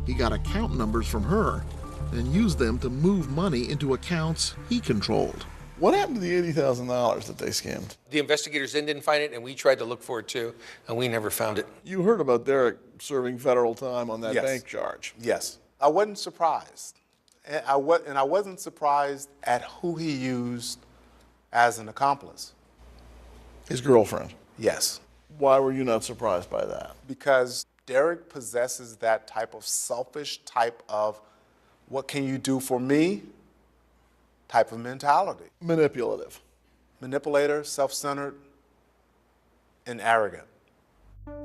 He got account numbers from her and used them to move money into accounts he controlled. What happened to the $80,000 that they skimmed? The investigators then didn't find it, and we tried to look for it too, and we never found it. You heard about Derek serving federal time on that Yes. bank charge. Yes. I wasn't surprised. And I wasn't surprised at who he used as an accomplice. His girlfriend? Yes. Why were you not surprised by that? Because Derek possesses that type of selfish type of what can you do for me type of mentality. Manipulative. Manipulator, self-centered, and arrogant.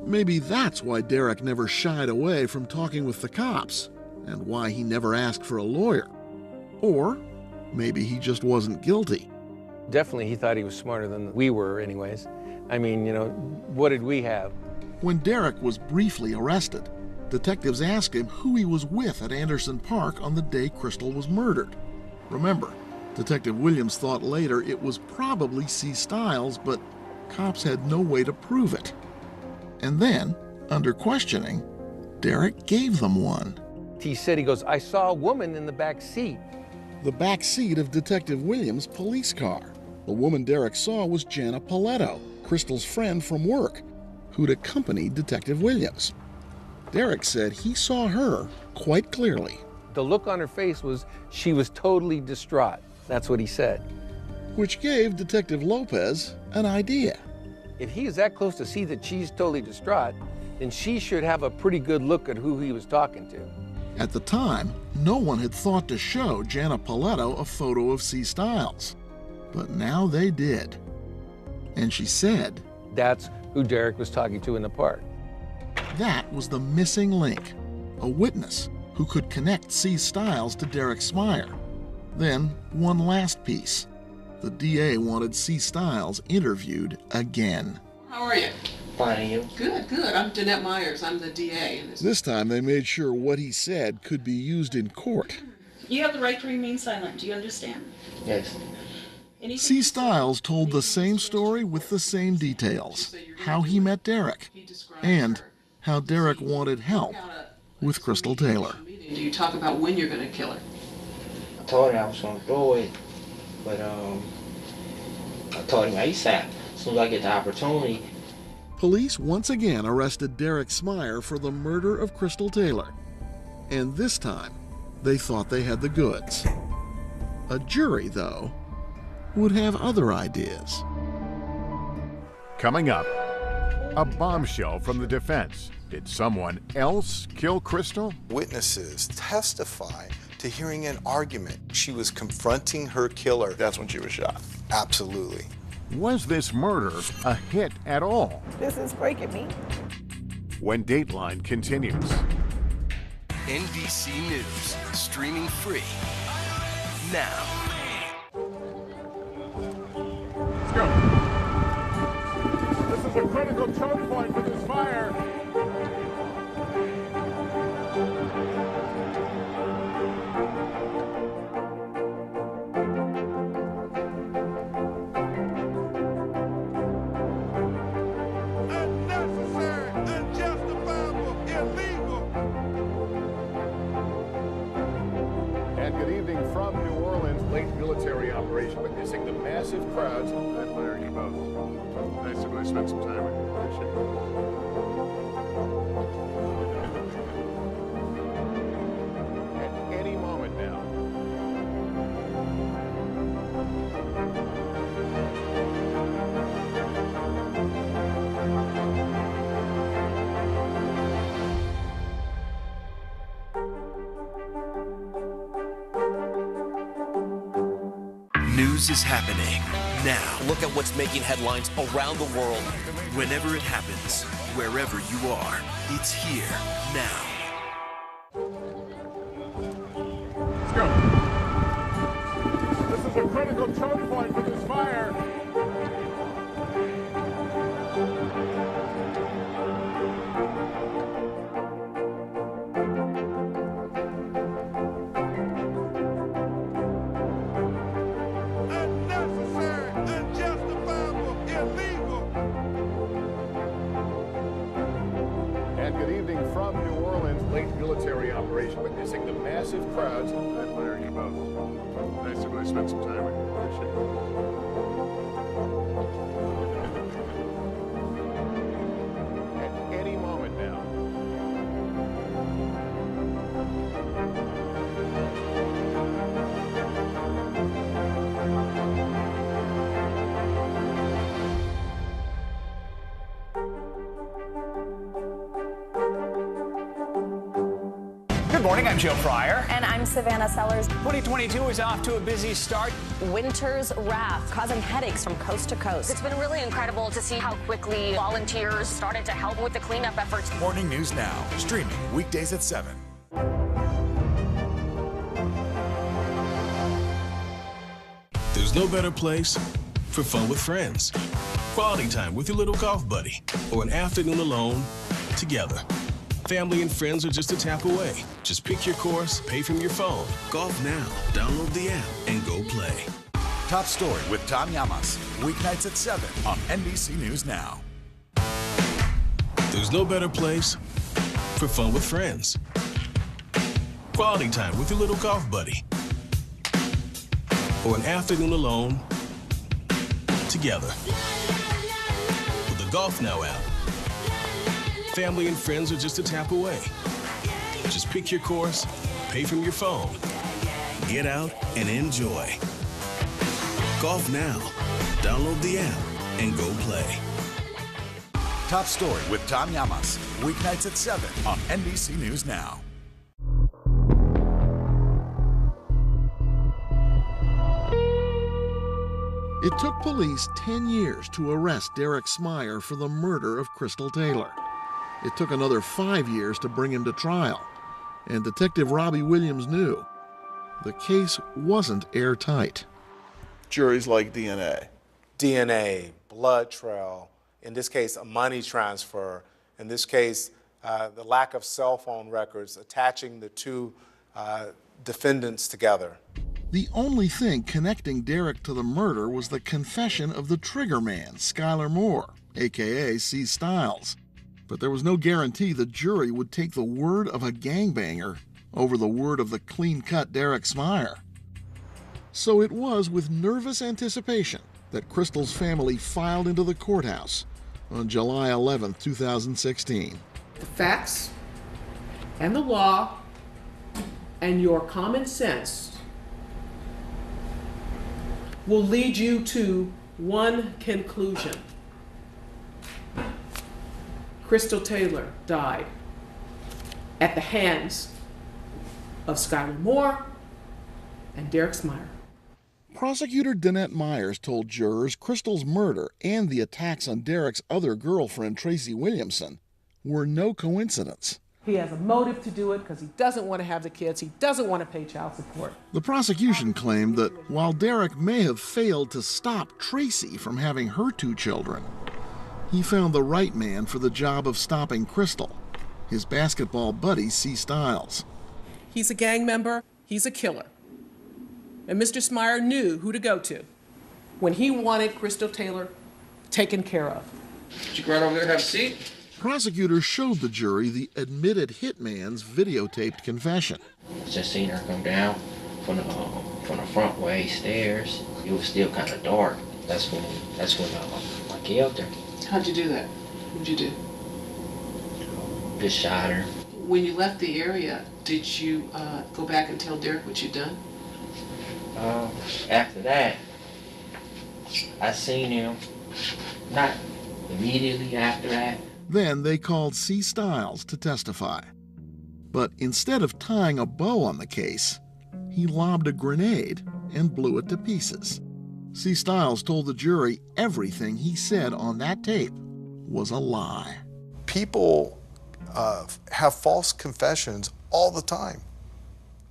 Maybe that's why Derek never shied away from talking with the cops, and why he never asked for a lawyer. Or maybe he just wasn't guilty. Definitely he thought he was smarter than we were anyways. I mean, you know, what did we have? When Derek was briefly arrested, detectives asked him who he was with at Anderson Park on the day Crystal was murdered. Remember, Detective Williams thought later it was probably C. Stiles, but cops had no way to prove it. And then, under questioning, Derek gave them one. He said, he goes, I saw a woman in the back seat. The back seat of Detective Williams' police car. The woman Derek saw was Jana Paletto, Crystal's friend from work, who'd accompanied Detective Williams. Derek said he saw her quite clearly. The look on her face was she was totally distraught. That's what he said. Which gave Detective Lopez an idea. If he is that close to see that she's totally distraught, then she should have a pretty good look at who he was talking to. At the time, no one had thought to show Jana Paletto a photo of C. Stiles. But now they did. And she said, That's who Derek was talking to in the park. That was the missing link, a witness who could connect C. Stiles to Derek Smyer. Then, one last piece. The DA wanted C. Stiles interviewed again. How are you? Fine, and you? Good, good. I'm Danette Myers. I'm the DA. This time they made sure what he said could be used in court. You have the right to remain silent. Do you understand? Yes. C. Stiles told the same story with the same details, how he met Derek, and how Derek wanted help with Crystal Taylor. Do you talk about when you're going to kill her? I told him I was going to throw it, but I told him ASAP, as soon as I get the opportunity. Police once again arrested Derek Smyer for the murder of Crystal Taylor. And this time, they thought they had the goods. A jury, though, would have other ideas. Coming up, a bombshell from the defense. Did someone else kill Crystal? Witnesses testify to hearing an argument. She was confronting her killer. That's when she was shot. Absolutely. Was this murder a hit at all? This is breaking me. When Dateline continues. NBC News, streaming free now. Let's go. This is a critical choke point for this fire. Military operation witnessing the massive crowds. I admire you both. Nice to really spend some time with you. Appreciate it. At any moment now. News is happening now. Look at what's making headlines around the world. Whenever it happens, wherever you are, it's here now. Let's go. This is a critical choke point for this fire. Military operation witnessing the massive crowds. I admire you both. Nice to really spend some time with you. Appreciate it. At any moment now. Good morning, I'm Joe Fryer. And I'm Savannah Sellers. 2022 is off to a busy start. Winter's wrath causing headaches from coast to coast. It's been really incredible to see how quickly volunteers started to help with the cleanup efforts. Morning News Now, streaming weekdays at 7. There's no better place for fun with friends. Quality time with your little golf buddy, or an afternoon alone together. Family and friends are just a tap away. Just pick your course, pay from your phone. Golf now. Download the app and go play. Top Story with Tom Llamas, weeknights at 7 on NBC News Now. There's no better place for fun with friends. Quality time with your little golf buddy, or an afternoon alone together. With the Golf Now app, family and friends are just a tap away. Just pick your course, pay from your phone, get out and enjoy. Golf now. Download the app and go play. Top Story with Tom Llamas, weeknights at 7 on NBC News Now. It took police 10 years to arrest Derek Smyer for the murder of Crystal Taylor. It took another 5 years to bring him to trial. And Detective Robbie Williams knew the case wasn't airtight. Juries like DNA. DNA, blood trail, in this case, a money transfer, in this case, the lack of cell phone records attaching the two defendants together. The only thing connecting Derek to the murder was the confession of the trigger man, Skylar Moore, a.k.a. C. Stiles. But there was no guarantee the jury would take the word of a gangbanger over the word of the clean-cut Derek Smyer. So it was with nervous anticipation that Crystal's family filed into the courthouse on July 11, 2016. The facts and the law and your common sense will lead you to one conclusion. Crystal Taylor died at the hands of Skylar Moore and Derek Smyer. Prosecutor Danette Myers told jurors Crystal's murder and the attacks on Derek's other girlfriend, Tracy Williamson, were no coincidence. He has a motive to do it because he doesn't want to have the kids. He doesn't want to pay child support. The prosecution claimed that while Derek may have failed to stop Tracy from having her 2 children, he found the right man for the job of stopping Crystal, his basketball buddy, C. Stiles. He's a gang member. He's a killer. And Mr. Smyer knew who to go to when he wanted Crystal Taylor taken care of. Did you go right over there and have a seat? Prosecutors showed the jury the admitted hitman's videotaped confession. Just seen her come down from the front way stairs. It was still kind of dark. That's when I killed her. How'd you do that? What'd you do? Just shot her. When you left the area, did you go back and tell Derek what you'd done? After that, I seen him, not immediately after that. Then they called C. Stiles to testify. But instead of tying a bow on the case, he lobbed a grenade and blew it to pieces. C. Stiles told the jury everything he said on that tape was a lie. People have false confessions all the time.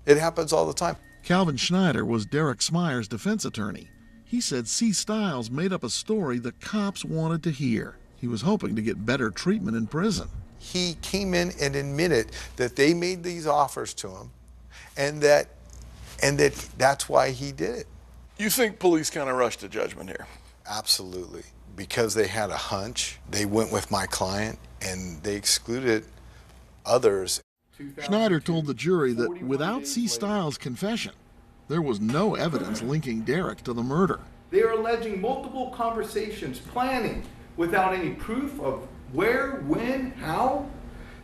It happens all the time. Calvin Schneider was Derek Smyer's defense attorney. He said C. Stiles made up a story the cops wanted to hear. He was hoping to get better treatment in prison. He came in and admitted that they made these offers to him and that's why he did it. You think police kind of rushed to judgment here? Absolutely. Because they had a hunch, they went with my client and they excluded others. Schneider told the jury that without C. Stiles' confession, there was no evidence linking Derek to the murder. They are alleging multiple conversations, planning, without any proof of where, when, how.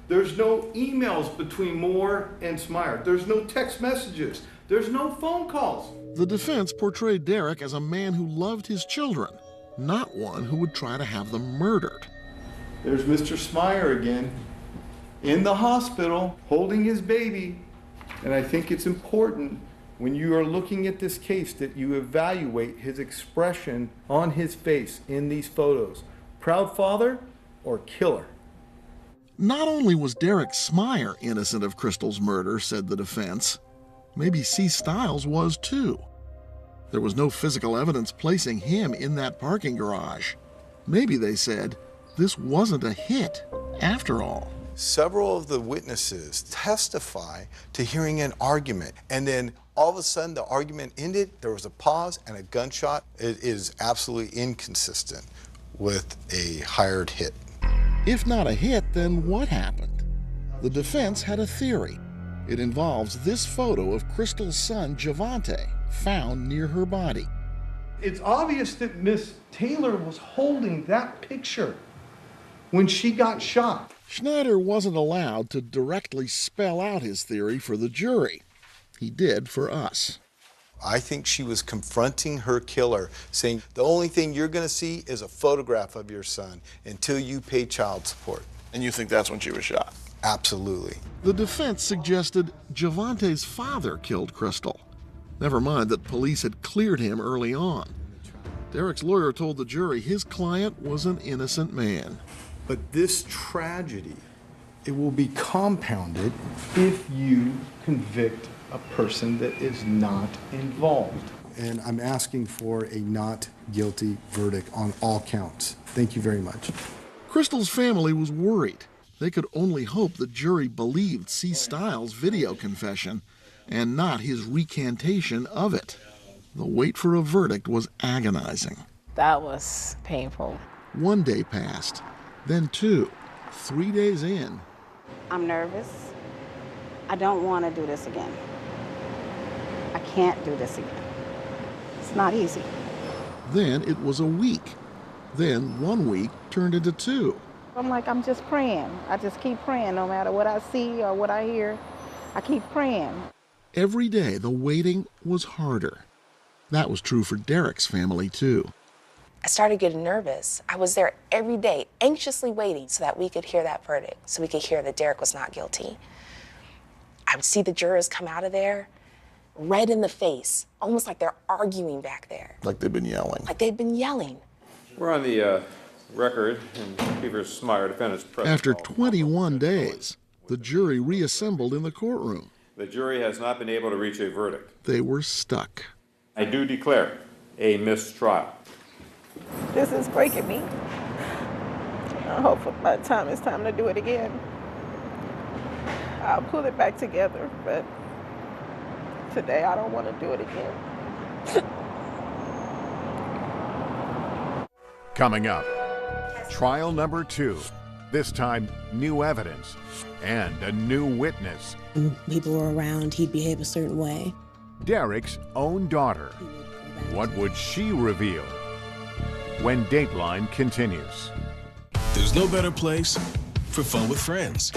There's no emails between Moore and Smyer. There's no text messages. There's no phone calls. The defense portrayed Derek as a man who loved his children, not one who would try to have them murdered. There's Mr. Smyer again, in the hospital, holding his baby. And I think it's important when you are looking at this case that you evaluate his expression on his face in these photos. Proud father or killer? Not only was Derek Smyer innocent of Crystal's murder, said the defense, maybe C. Stiles was too. There was no physical evidence placing him in that parking garage. Maybe, they said, this wasn't a hit after all. Several of the witnesses testify to hearing an argument, and then all of a sudden the argument ended, there was a pause and a gunshot. It is absolutely inconsistent with a hired hit. If not a hit, then what happened? The defense had a theory. It involves this photo of Crystal's son, Javante, found near her body. It's obvious that Miss Taylor was holding that picture when she got shot. Schneider wasn't allowed to directly spell out his theory for the jury. He did for us. I think she was confronting her killer, saying, the only thing you're going to see is a photograph of your son until you pay child support. And you think that's when she was shot? Absolutely. The defense suggested Javante's father killed Crystal. Never mind that police had cleared him early on. Derek's lawyer told the jury his client was an innocent man. But this tragedy, it will be compounded if you convict a person that is not involved. And I'm asking for a not guilty verdict on all counts. Thank you very much. Crystal's family was worried. They could only hope the jury believed C. Stiles' video confession and not his recantation of it. The wait for a verdict was agonizing. That was painful. 1 day passed, then 2. 3 days in, I'm nervous. I don't want to do this again. I can't do this again. It's not easy. then it was a week. Then 1 week turned into 2. I'm just praying. I just keep praying no matter what I see or what I hear. I keep praying. Every day, the waiting was harder. That was true for Derek's family, too. I started getting nervous. I was there every day, anxiously waiting so that we could hear that verdict, so we could hear that Derek was not guilty. I would see the jurors come out of there, red in the face, almost like they're arguing back there. Like they've been yelling. Like they'd been yelling. We're on the record in Peter Smyer, defendant's present. After 21 days, the jury reassembled in the courtroom. The jury has not been able to reach a verdict. They were stuck. I do declare a mistrial. This is breaking me. I hope by the time it's time to do it again, I'll pull it back together, but today I don't want to do it again. Coming up, trial number 2. This time, new evidence and a new witness. When people were around, he'd behave a certain way. Derek's own daughter. What would she reveal? When Dateline continues. There's no better place for fun with friends.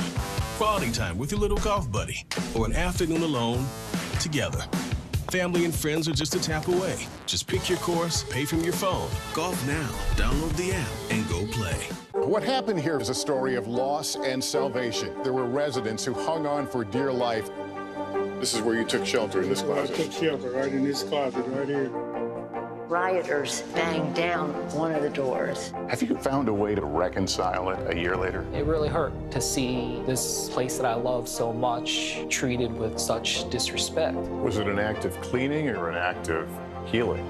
Quality time with your little golf buddy, or an afternoon alone together. Family and friends are just a tap away. Just pick your course, pay from your phone. Golf now. Download the app and go play. What happened here is a story of loss and salvation. There were residents who hung on for dear life. This is where you took shelter, in this closet. I took shelter right in this closet right here. Rioters banged down one of the doors. Have you found a way to reconcile it a year later? It really hurt to see this place that I love so much treated with such disrespect. Was it an act of cleaning or an act of healing?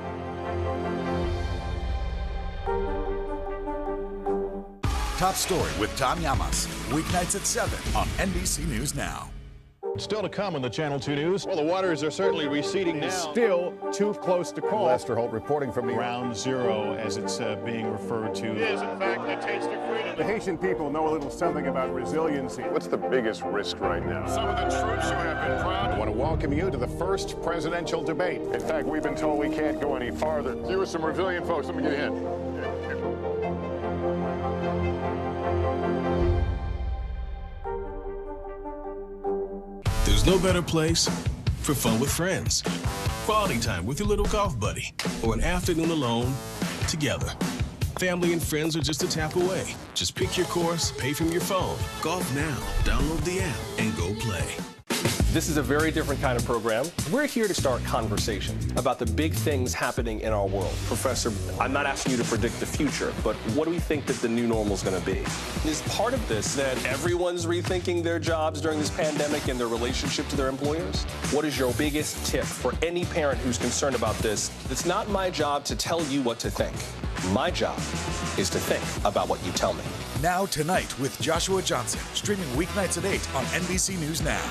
Top Story with Tom Llamas, weeknights at 7 on NBC News Now. Still to come on the Channel 2 News. Well, the waters are certainly receding now. Still too close to call. Lester Holt reporting from Ground Zero, as it's being referred to. It is, in fact, a taste of freedom. The Haitian people know a little something about resiliency. What's the biggest risk right now? Some of the troops who have been proud. I want to welcome you to the first presidential debate. In fact, we've been told we can't go any farther. You with some resilient folks, let me get a hint. There's no better place for fun with friends. Quality time with your little golf buddy, or an afternoon alone together. Family and friends are just a tap away. Just pick your course, pay from your phone. Golf now. Download the app and go play. This is a very different kind of program. We're here to start conversation about the big things happening in our world. Professor, I'm not asking you to predict the future, but what do we think that the new normal is going to be? Is part of this that everyone's rethinking their jobs during this pandemic and their relationship to their employers? What is your biggest tip for any parent who's concerned about this? It's not my job to tell you what to think. My job is to think about what you tell me. Now Tonight with Joshua Johnson, streaming weeknights at 8 on NBC News Now.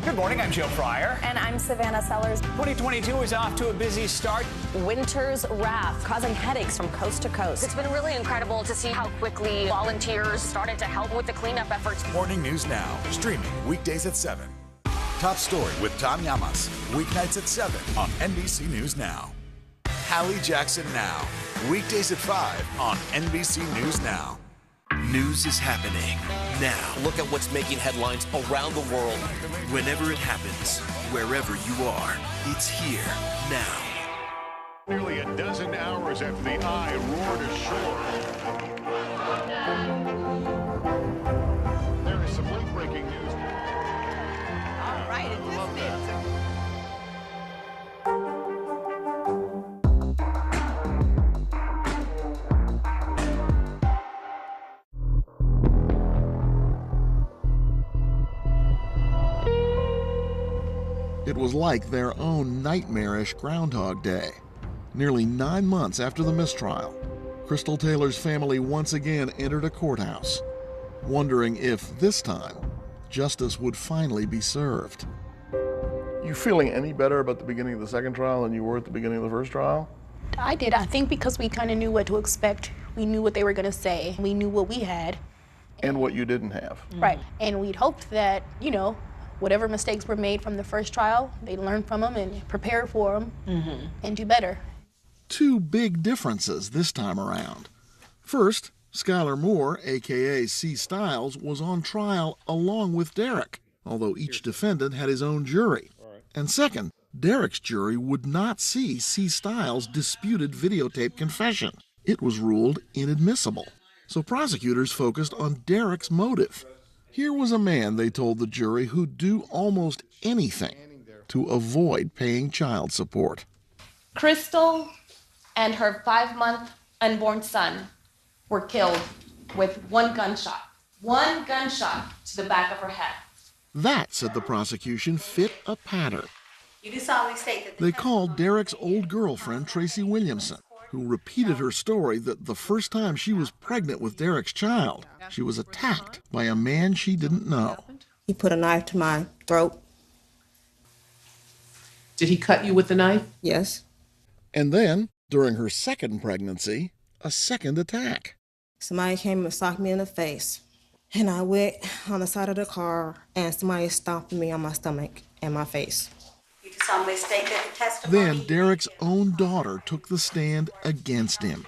Good morning, I'm Joe Fryer. And I'm Savannah Sellers. 2022 is off to a busy start. Winter's wrath, causing headaches from coast to coast. It's been really incredible to see how quickly volunteers started to help with the cleanup efforts. Morning News Now, streaming weekdays at 7. Top Story with Tom Llamas, weeknights at 7 on NBC News Now. Hallie Jackson Now, weekdays at 5 on NBC News Now. News is happening now. Look at what's making headlines around the world. Whenever it happens, wherever you are, it's here now. Nearly a dozen hours after the Eye roared ashore. There is some late-breaking news. All right, it just is. It was like their own nightmarish Groundhog Day. Nearly 9 months after the mistrial, Crystal Taylor's family once again entered a courthouse, wondering if this time justice would finally be served. You feeling any better about the beginning of the second trial than you were at the beginning of the first trial? I did. I think because we kind of knew what to expect. We knew what they were going to say. We knew what we had. And what you didn't have. Right. And we'd hoped that, you know, whatever mistakes were made from the first trial, they'd learn from them and prepare for them and do better. 2 big differences this time around. First, Skylar Moore, a.k.a. C. Stiles, was on trial along with Derek, although each defendant had his own jury. And second, Derek's jury would not see C. Stiles' disputed videotape confession. It was ruled inadmissible. So prosecutors focused on Derek's motive. Here was a man, they told the jury, who'd do almost anything to avoid paying child support. Crystal and her 5-month unborn son were killed with one gunshot to the back of her head. That, said the prosecution, fit a pattern. You do solemnly state that They called Derek's old girlfriend, Tracy Williamson, who repeated her story that the first time she was pregnant with Derek's child, she was attacked by a man she didn't know. He put a knife to my throat. Did he cut you with the knife? Yes. And then, during her second pregnancy, a second attack. Somebody came and socked me in the face. And I went on the side of the car and somebody stomped me on my stomach and my face. you do solemnly state that the testimony. Then Derek's own daughter took the stand against him.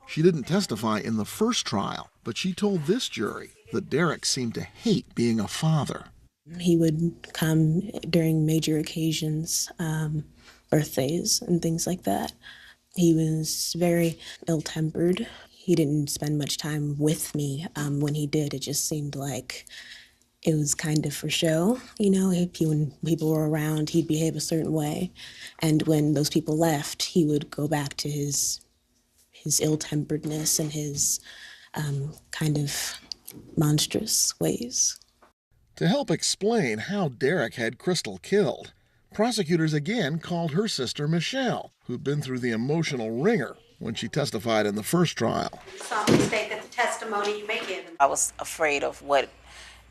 She didn't testify in the first trial, but she told this jury that Derek seemed to hate being a father. He would come during major occasions, birthdays and things like that. He was very ill-tempered. He didn't spend much time with me. When he did, it just seemed like it was kind of for show. You know, when people were around, he'd behave a certain way. And when those people left, he would go back to his ill-temperedness and his kind of monstrous ways. To help explain how Derek had Crystal killed, prosecutors again called her sister Michelle, who'd been through the emotional ringer when she testified in the first trial. Solemnly state that the testimony you may give. I was afraid of what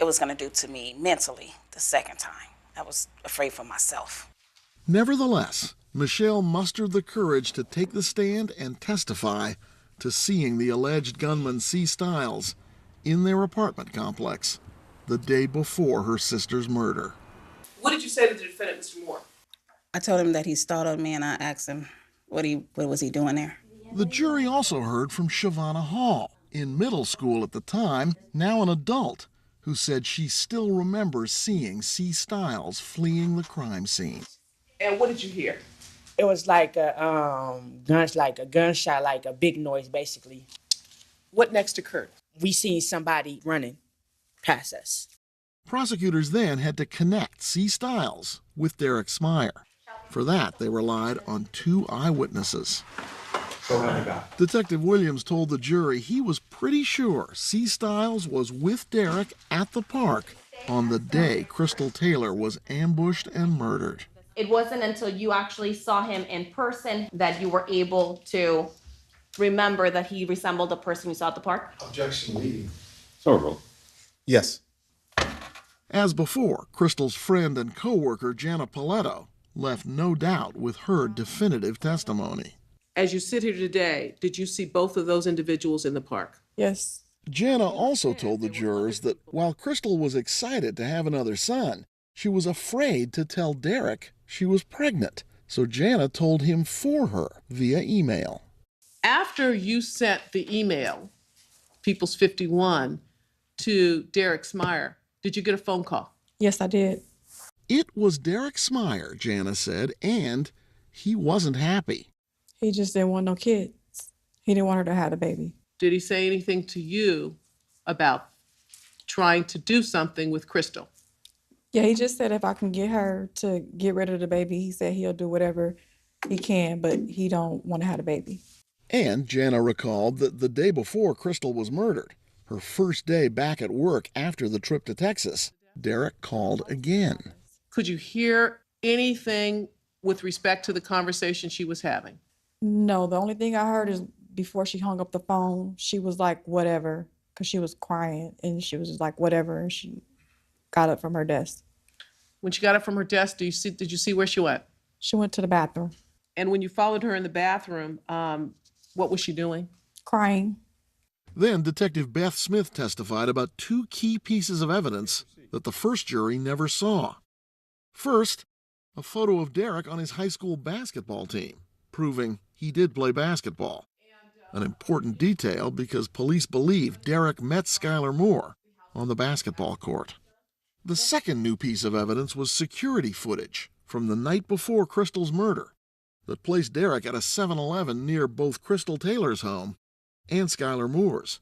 it was going to do to me mentally the second time. I was afraid for myself. Nevertheless, Michelle mustered the courage to take the stand and testify to seeing the alleged gunman C. Stiles in their apartment complex the day before her sister's murder. What did you say to the defendant, Mr. Moore? I told him that he startled me and I asked him what was he doing there. The jury also heard from Shavonna Hall, in middle school at the time, now an adult, who said she still remembers seeing C. Stiles fleeing the crime scene. And what did you hear? It was like a gunshot, like a big noise, basically. What next occurred? We seen somebody running past us. Prosecutors then had to connect C. Stiles with Derek Smyer. For that, they relied on 2 eyewitnesses. Detective Williams told the jury he was pretty sure C. Stiles was with Derek at the park on the day Crystal Taylor was ambushed and murdered. It wasn't until you actually saw him in person that you were able to remember that he resembled the person you saw at the park? Objection leading. So, Yes. As before, Crystal's friend and co-worker Jana Paletto left no doubt with her definitive testimony. As you sit here today, did you see both of those individuals in the park? Yes. Jana also told the jurors that while Crystal was excited to have another son, she was afraid to tell Derek she was pregnant, so Jana told him for her via email. After you sent the email, People's 51, to Derek Smyer, did you get a phone call? Yes, I did. It was Derek Smyer, Jana said, and he wasn't happy. He just didn't want no kids. He didn't want her to have a baby. Did he say anything to you about trying to do something with Crystal? Yeah, he just said if I can get her to get rid of the baby, he said he'll do whatever he can, but he don't want to have a baby. And Jana recalled that the day before Crystal was murdered, her first day back at work after the trip to Texas, Derek called again. Could you hear anything with respect to the conversation she was having? No, the only thing I heard is before she hung up the phone, she was like, whatever, because she was crying and she was just like, whatever, and she got up from her desk. When she got up from her desk, did you see where she went? She went to the bathroom. And when you followed her in the bathroom, what was she doing? Crying. Then Detective Beth Smith testified about two key pieces of evidence that the first jury never saw. First, a photo of Derek on his high school basketball team, proving he did play basketball. An important detail because police believe Derek met Skylar Moore on the basketball court. The second new piece of evidence was security footage from the night before Crystal's murder that placed Derek at a 7-Eleven near both Crystal Taylor's home and Skylar Moore's.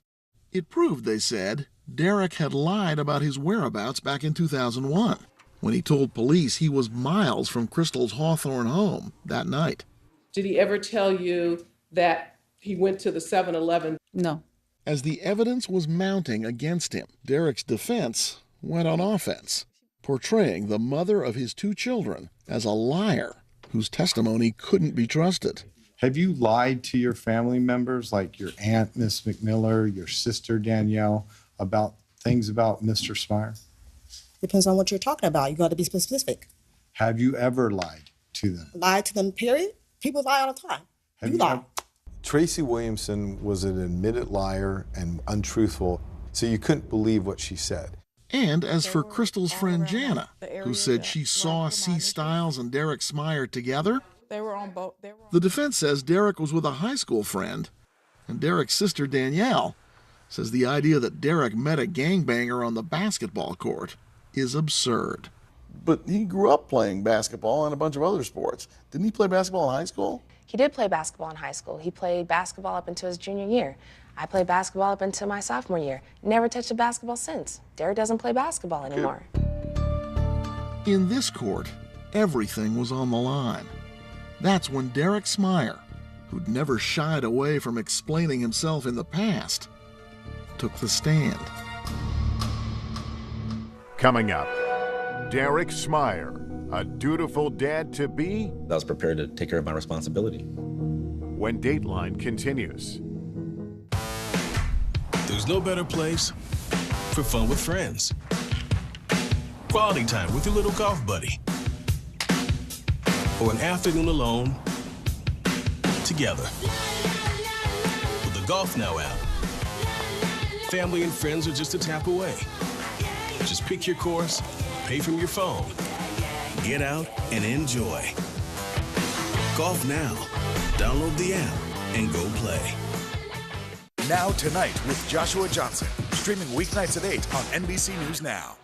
It proved, they said, Derek had lied about his whereabouts back in 2001 when he told police he was miles from Crystal's Hawthorne home that night. Did he ever tell you that he went to the 7-Eleven? No. As the evidence was mounting against him, Derek's defense went on offense, portraying the mother of his two children as a liar whose testimony couldn't be trusted. Have you lied to your family members, like your aunt, Miss McMiller, your sister, Danielle, about things about Mr. Smyer? Depends on what you're talking about. You got to be specific. Have you ever lied to them? Lied to them, period? People lie all the time. Have you lie. Tracy Williamson was an admitted liar and untruthful, so you couldn't believe what she said. And as for Crystal's friend Jana, who said she saw C. Stiles and Derek Smyer together, They were on both. the defense says Derek was with a high school friend, and Derek's sister Danielle says the idea that Derek met a gangbanger on the basketball court is absurd. But he grew up playing basketball and a bunch of other sports. Didn't he play basketball in high school? He did play basketball in high school. He played basketball up until his junior year. I played basketball up until my sophomore year. Never touched a basketball since. Derek doesn't play basketball anymore. In this court, everything was on the line. That's when Derek Smyer, who'd never shied away from explaining himself in the past, took the stand. Coming up, Derek Smyer, a dutiful dad-to-be? I was prepared to take care of my responsibility. When Dateline continues. There's no better place for fun with friends. Quality time with your little golf buddy. Or an afternoon alone together. With the Golf Now app, family and friends are just a tap away. Just pick your course, pay from your phone, get out and enjoy. Golf Now. Download the app and go play. Now Tonight with Joshua Johnson, streaming weeknights at 8 on NBC News Now.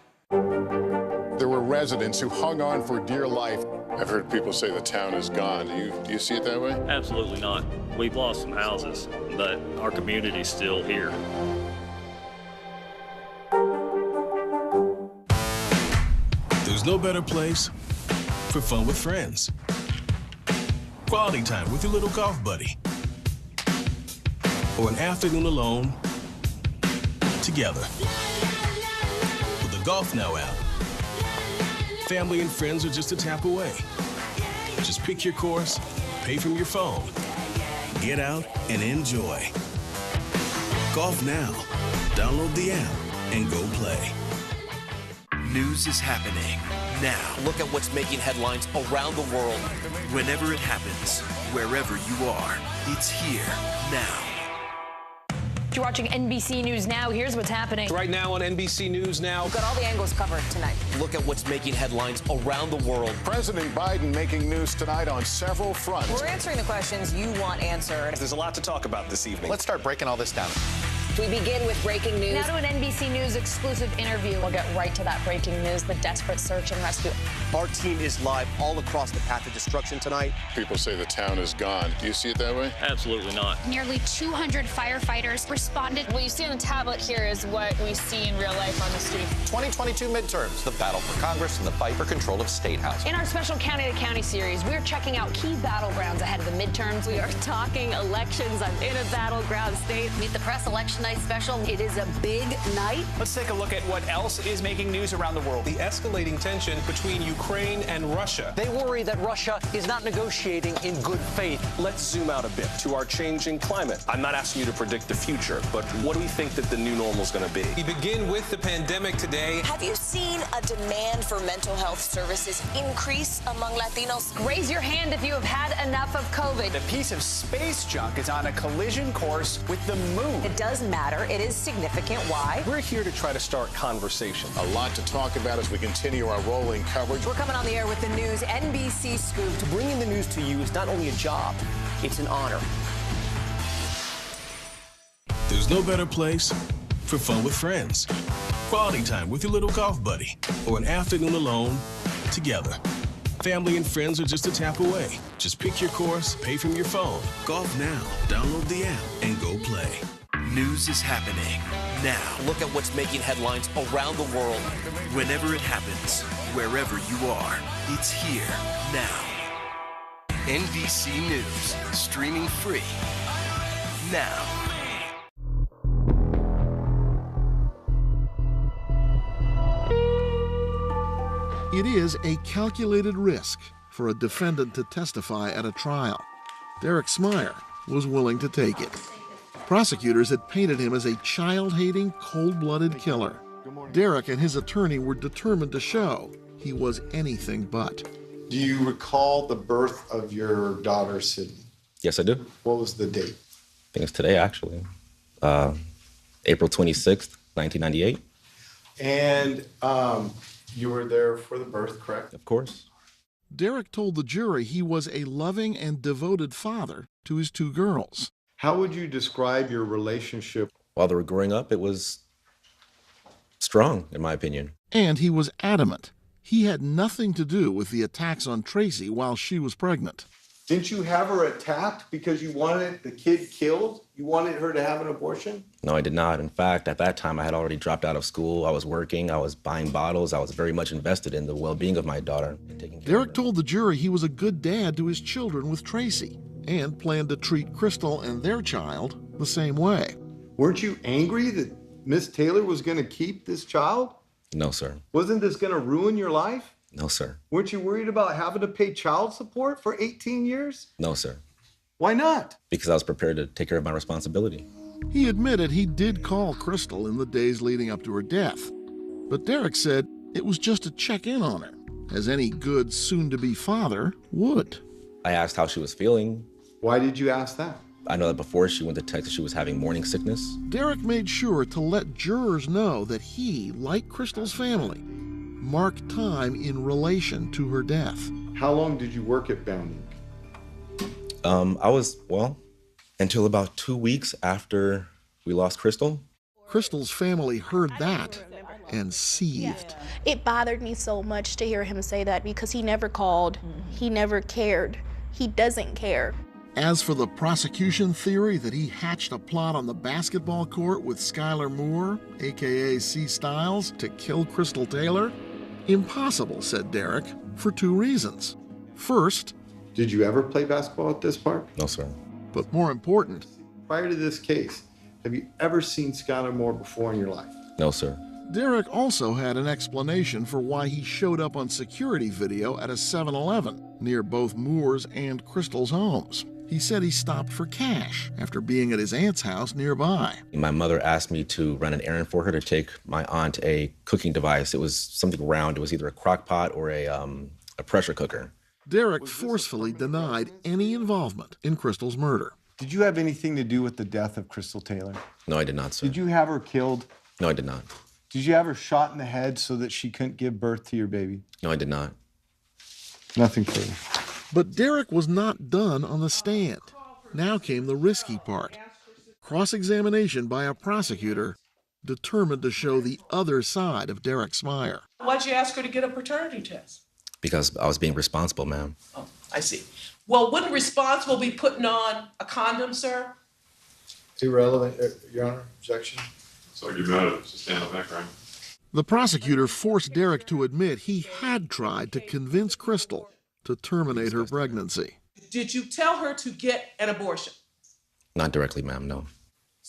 There were residents who hung on for dear life. I've heard people say the town is gone. Do you see it that way? Absolutely not. We've lost some houses, but our community's still here. There's no better place for fun with friends. Quality time with your little golf buddy. Or an afternoon alone together. With the Golf Now app, family and friends are just a tap away. Just pick your course, pay from your phone, get out and enjoy. Golf Now. Download the app and go play. News is happening now. Look at what's making headlines around the world. Whenever it happens, wherever you are, it's here now. You're watching NBC News Now. Here's what's happening. Right now on NBC News Now. We've got all the angles covered tonight. Look at what's making headlines around the world. President Biden making news tonight on several fronts. We're answering the questions you want answered. There's a lot to talk about this evening. Let's start breaking all this down. We begin with breaking news. Now to an NBC News exclusive interview. We'll get right to that breaking news, the desperate search and rescue. Our team is live all across the path of destruction tonight. People say the town is gone. Do you see it that way? Absolutely not. Nearly 200 firefighters responded. What you see on the tablet here is what we see in real life on the street. 2022 midterms, the battle for Congress and the fight for control of State House. In our special County to County series, we're checking out key battlegrounds ahead of the midterms. We are talking elections. I'm in a battleground state. Meet the Press election tonight's special. It is a big night. Let's take a look at what else is making news around the world. The escalating tension between Ukraine and Russia. They worry that Russia is not negotiating in good faith. Let's zoom out a bit to our changing climate. I'm not asking you to predict the future, but what do we think that the new normal is going to be? We begin with the pandemic today. Have you seen a demand for mental health services increase among Latinos? Raise your hand if you have had enough of COVID. A piece of space junk is on a collision course with the moon. It does matter. It is significant. Why? We're here to try to start conversation. A lot to talk about as we continue our rolling coverage. We're coming on the air with the news NBC Scoop. To bring in the news to you is not only a job, it's an honor. There's no better place for fun with friends, quality time with your little golf buddy, or an afternoon alone together. Family and friends are just a tap away. Just pick your course, pay from your phone. Golf Now. Download the app and go play. News is happening now. Look at what's making headlines around the world. Whenever it happens, wherever you are, it's here now. NBC News, streaming free now. It is a calculated risk for a defendant to testify at a trial. Derek Smyer was willing to take it. Prosecutors had painted him as a child-hating, cold-blooded killer. Derek and his attorney were determined to show he was anything but. Do you recall the birth of your daughter, Sydney? Yes, I do. What was the date? I think it's today, actually. April 26th, 1998. And you were there for the birth, correct? Of course. Derek told the jury he was a loving and devoted father to his two girls. How would you describe your relationship? While they were growing up, it was strong, in my opinion. And he was adamant he had nothing to do with the attacks on Tracy while she was pregnant. Didn't you have her attacked because you wanted the kid killed? You wanted her to have an abortion? No, I did not. In fact, at that time, I had already dropped out of school. I was working. I was buying bottles. I was very much invested in the well-being of my daughter. Derek told the jury he was a good dad to his children with Tracy and planned to treat Crystal and their child the same way. Weren't you angry that Miss Taylor was going to keep this child? No, sir. Wasn't this going to ruin your life? No, sir. Weren't you worried about having to pay child support for 18 years? No, sir. Why not? Because I was prepared to take care of my responsibility. He admitted he did call Crystal in the days leading up to her death. But Derek said it was just to check in on her, as any good soon-to-be father would. I asked how she was feeling. Why did you ask that? I know that before she went to Texas, she was having morning sickness. Derek made sure to let jurors know that he, like Crystal's family, marked time in relation to her death. How long did you work at Bounding? Until about 2 weeks after we lost Crystal. Crystal's family heard that and seethed. It bothered me so much to hear him say that because he never called, he never cared, he doesn't care. As for the prosecution theory that he hatched a plot on the basketball court with Skylar Moore, aka C. Styles, to kill Crystal Taylor, impossible, said Derek, for two reasons. First, did you ever play basketball at this park? No, sir. But more important, prior to this case, have you ever seen Skylar Moore before in your life? No, sir. Derek also had an explanation for why he showed up on security video at a 7-Eleven near both Moore's and Crystal's homes. He said he stopped for cash after being at his aunt's house nearby. My mother asked me to run an errand for her to take my aunt a cooking device. It was something round. It was either a crock pot or a pressure cooker. Derek forcefully denied any involvement in Crystal's murder. Did you have anything to do with the death of Crystal Taylor? No, I did not, sir. Did you have her killed? No, I did not. Did you have her shot in the head so that she couldn't give birth to your baby? No, I did not. Nothing further. But Derek was not done on the stand. Now came the risky part. Cross-examination by a prosecutor determined to show the other side of Derek Smyer. Why'd you ask her to get a paternity test? Because I was being responsible, ma'am. Oh, I see. Well, wouldn't responsible be putting on a condom, sir? Irrelevant, Your Honor. Objection. So you're not to stand on background. The prosecutor forced Derek to admit he had tried to convince Crystal to terminate her pregnancy. Did you tell her to get an abortion? Not directly, ma'am, no.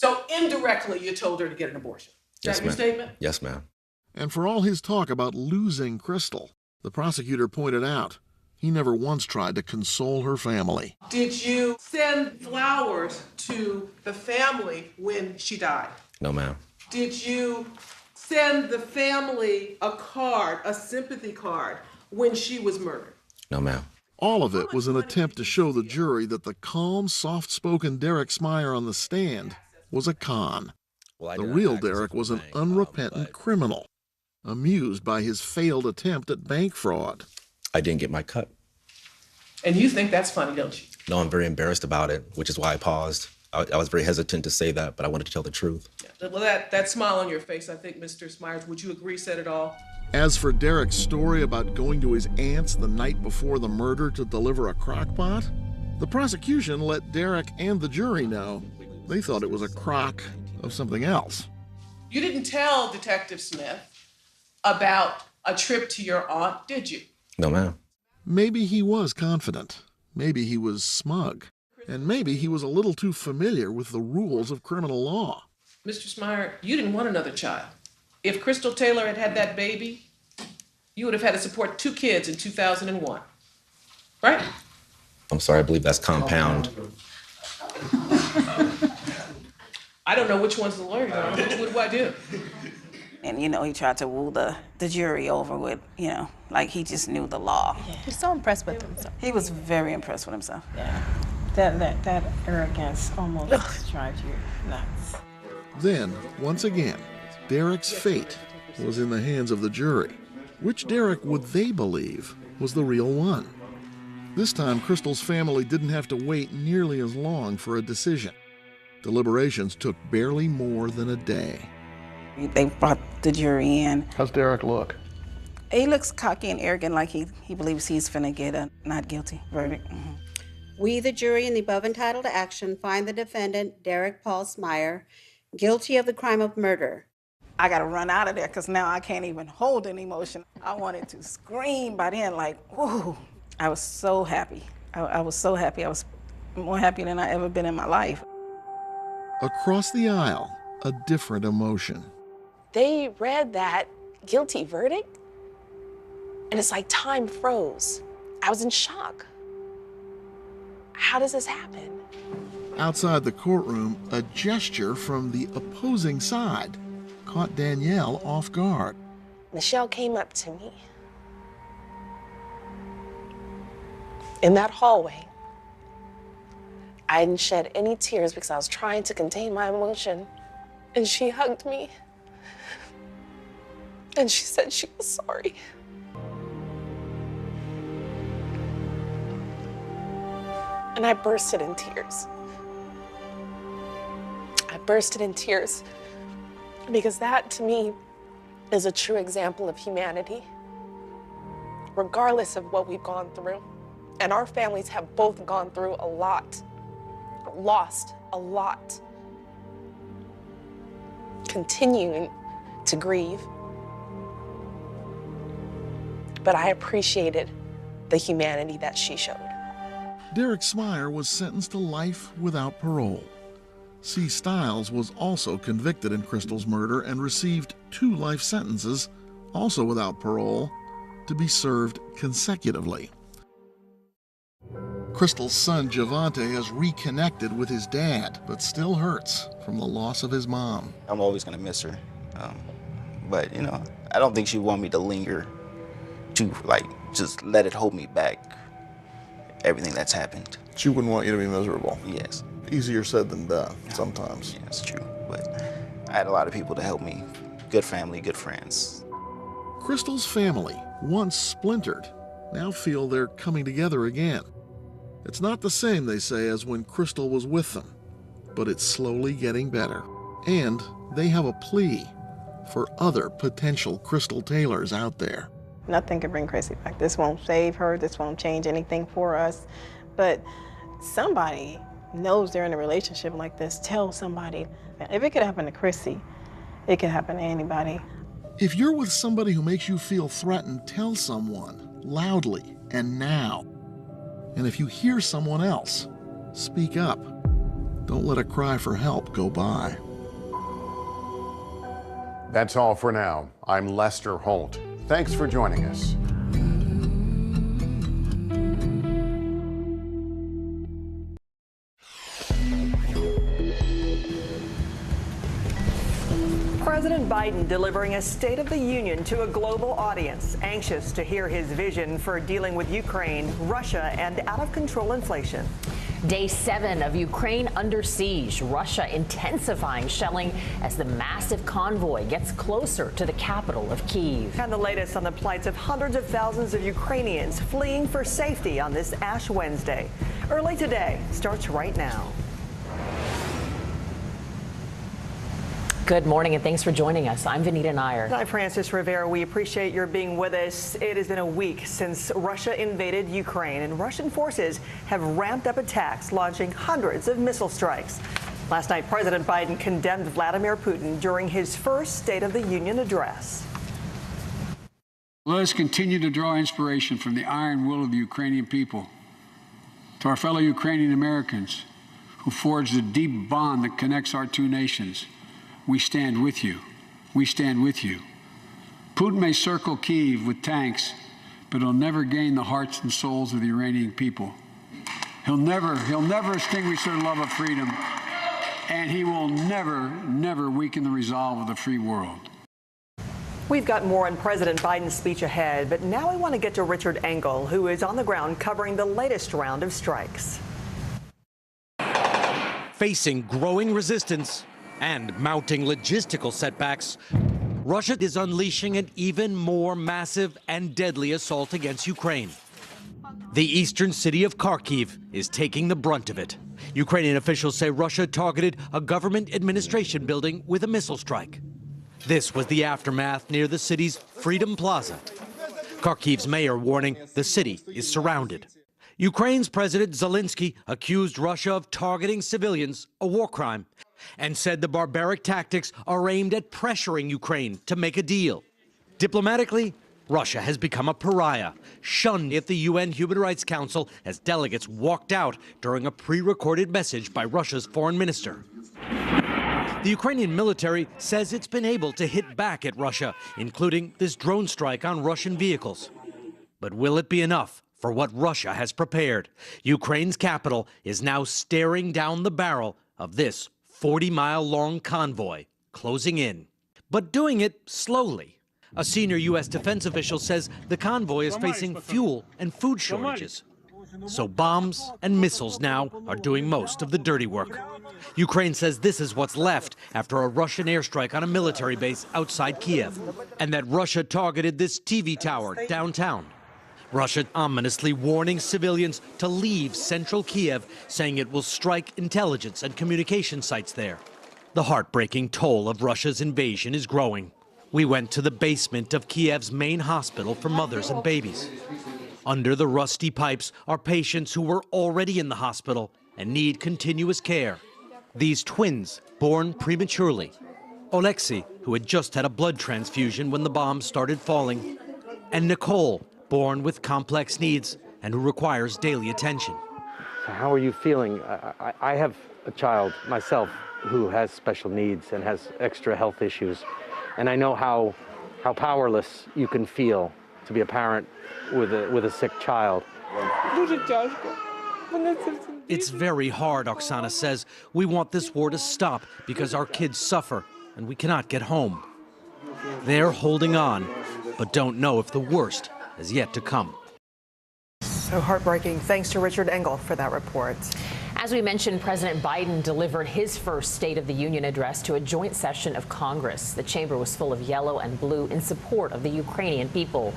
So indirectly, you told her to get an abortion. Is Yes, that your ma'am. statement? Yes, ma'am. And for all his talk about losing Crystal, the prosecutor pointed out he never once tried to console her family. Did you send flowers to the family when she died? No, ma'am. Did you send the family a card, a sympathy card, when she was murdered? No, ma'am. All of it was an attempt to show the jury that the calm, soft-spoken Derek Smyer on the stand was a con. The real Derek was an unrepentant criminal, amused by his failed attempt at bank fraud. I didn't get my cut. And you think that's funny, don't you? No, I'm very embarrassed about it, which is why I paused. I was very hesitant to say that, but I wanted to tell the truth. Yeah. Well, that smile on your face, I think, Mr. Smyers, would you agree, said it all? As for Derek's story about going to his aunt's the night before the murder to deliver a crock pot, the prosecution let Derek and the jury know they thought it was a crock of something else. You didn't tell Detective Smith about a trip to your aunt, did you? No, ma'am. Maybe he was confident. Maybe he was smug. And maybe he was a little too familiar with the rules of criminal law. Mr. Smyer, you didn't want another child. If Crystal Taylor had had that baby, you would have had to support 2 kids in 2001. Right? I'm sorry, I believe that's compound. I don't know which one's the lawyer. What do I do? And, you know, he tried to woo the jury over with, you know, like he just knew the law. Yeah. He's so impressed with himself. He was very impressed with himself. Yeah. That arrogance almost drives you nuts. Then, once again, Derek's fate was in the hands of the jury. Which Derek would they believe was the real one? This time, Crystal's family didn't have to wait nearly as long for a decision. Deliberations took barely more than a day. They brought the jury in. How's Derek look? He looks cocky and arrogant, like he believes he's finna get a not guilty verdict. Mm-hmm. We, the jury in the above entitled action, find the defendant, Derek Paul Smyer, guilty of the crime of murder. I gotta run out of there because now I can't even hold an emotion. I wanted to scream by then, like, whoa. I was so happy. I was so happy. I was more happy than I ever been in my life. Across the aisle, a different emotion. They read that guilty verdict, and it's like time froze. I was in shock. How does this happen? Outside the courtroom, a gesture from the opposing side caught Danielle off guard. Michelle came up to me in that hallway. I didn't shed any tears because I was trying to contain my emotion. And she hugged me. And she said she was sorry. And I bursted in tears. I bursted in tears because that, to me, is a true example of humanity. Regardless of what we've gone through, and our families have both gone through a lot, lost a lot, continuing to grieve. But I appreciated the humanity that she showed. Derek Smyer was sentenced to life without parole. C. Stiles was also convicted in Crystal's murder and received 2 life sentences, also without parole, to be served consecutively. Crystal's son, Javante, has reconnected with his dad, but still hurts from the loss of his mom. I'm always going to miss her. But, you know, I don't think she would want me to linger to, like, just let it hold me back, everything that's happened. She wouldn't want you to be miserable. Yes. Easier said than done, sometimes. Yeah, that's true. But I had a lot of people to help me. Good family, good friends. Crystal's family, once splintered, now feel they're coming together again. It's not the same, they say, as when Crystal was with them, but it's slowly getting better. And they have a plea for other potential Crystal Taylors out there. Nothing can bring Chrissy back. This won't save her. This won't change anything for us. But somebody knows they're in a relationship like this. Tell somebody. If it could happen to Chrissy, it could happen to anybody. If you're with somebody who makes you feel threatened, tell someone loudly and now. And if you hear someone else, speak up. Don't let a cry for help go by. That's all for now. I'm Lester Holt. Thanks for joining us. President Biden delivering a State of the Union to a global audience, anxious to hear his vision for dealing with Ukraine, Russia, and out-of-control inflation. Day 7 of Ukraine under siege, Russia intensifying shelling as the massive convoy gets closer to the capital of Kyiv. And the latest on the plights of hundreds of thousands of Ukrainians fleeing for safety on this Ash Wednesday. Early today starts right now. Good morning and thanks for joining us. I'm Vanita Nair. I'm Francis Rivera. We appreciate your being with us. It has been a week since Russia invaded Ukraine, and Russian forces have ramped up attacks, launching hundreds of missile strikes. Last night, President Biden condemned Vladimir Putin during his first State of the Union address. Let us continue to draw inspiration from the iron will of the Ukrainian people. To our fellow Ukrainian Americans who forged the deep bond that connects our two nations, we stand with you. We stand with you. Putin may circle Kyiv with tanks, but he'll never gain the hearts and souls of the Iranian people. He'll never extinguish their love of freedom, and he will never weaken the resolve of the free world. We've got more on President Biden's speech ahead, but now I want to get to Richard Engel, who is on the ground covering the latest round of strikes. Facing growing resistance and mounting logistical setbacks, Russia is unleashing an even more massive and deadly assault against Ukraine. The eastern city of Kharkiv is taking the brunt of it. Ukrainian officials say Russia targeted a government administration building with a missile strike. This was the aftermath near the city's Freedom Plaza. Kharkiv's mayor warning the city is surrounded. Ukraine's President Zelensky accused Russia of targeting civilians, a war crime, and said the barbaric tactics are aimed at pressuring Ukraine to make a deal. Diplomatically, Russia has become a pariah, shunned at the UN Human Rights Council as delegates walked out during a pre-recorded message by Russia's foreign minister. The Ukrainian military says it's been able to hit back at Russia, including this drone strike on Russian vehicles. But will it be enough for what Russia has prepared? Ukraine's capital is now staring down the barrel of this 40-mile-long convoy closing in, but doing it slowly. A senior U.S. defense official says the convoy is facing fuel and food shortages. So bombs and missiles now are doing most of the dirty work. Ukraine says this is what's left after a Russian airstrike on a military base outside Kiev, and that Russia targeted this TV tower downtown. Russia ominously warning civilians to leave central Kiev, saying it will strike intelligence and communication sites there. The heartbreaking toll of Russia's invasion is growing. We went to the basement of Kiev's main hospital for mothers and babies. Under the rusty pipes are patients who were already in the hospital and need continuous care. These twins, born prematurely. Oleksiy, who had just had a blood transfusion when the bombs started falling. And Nicole, born with complex needs and who requires daily attention. How are you feeling? I have a child myself who has special needs and has extra health issues. And I know how powerless you can feel to be a parent with a sick child. It's very hard, Oksana says. We want this war to stop because our kids suffer and we cannot get home. They're holding on, but don't know if the worst is yet to come. So heartbreaking. Thanks to Richard Engel for that report. As we mentioned, President Biden delivered his first State of the Union address to a joint session of Congress. The chamber was full of yellow and blue in support of the Ukrainian people.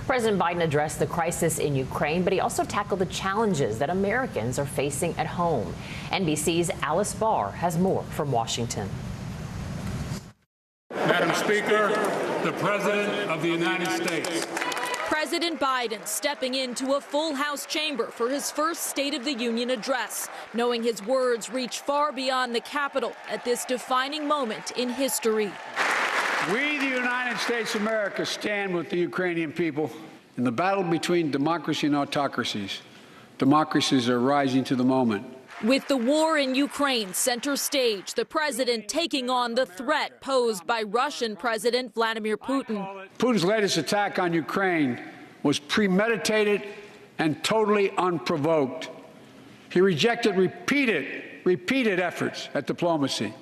President Biden addressed the crisis in Ukraine, but he also tackled the challenges that Americans are facing at home. NBC's Alice Barr has more from Washington. Madam Speaker, the President of the United States. President Biden stepping into a full House chamber for his first State of the Union address, knowing his words reach far beyond the Capitol at this defining moment in history. We, the United States of America, stand with the Ukrainian people in the battle between democracy and autocracies. Democracies are rising to the moment. With the war in Ukraine center stage, the president taking on the threat posed by Russian President Vladimir Putin. Putin's latest attack on Ukraine was premeditated and totally unprovoked. He rejected repeated efforts at diplomacy.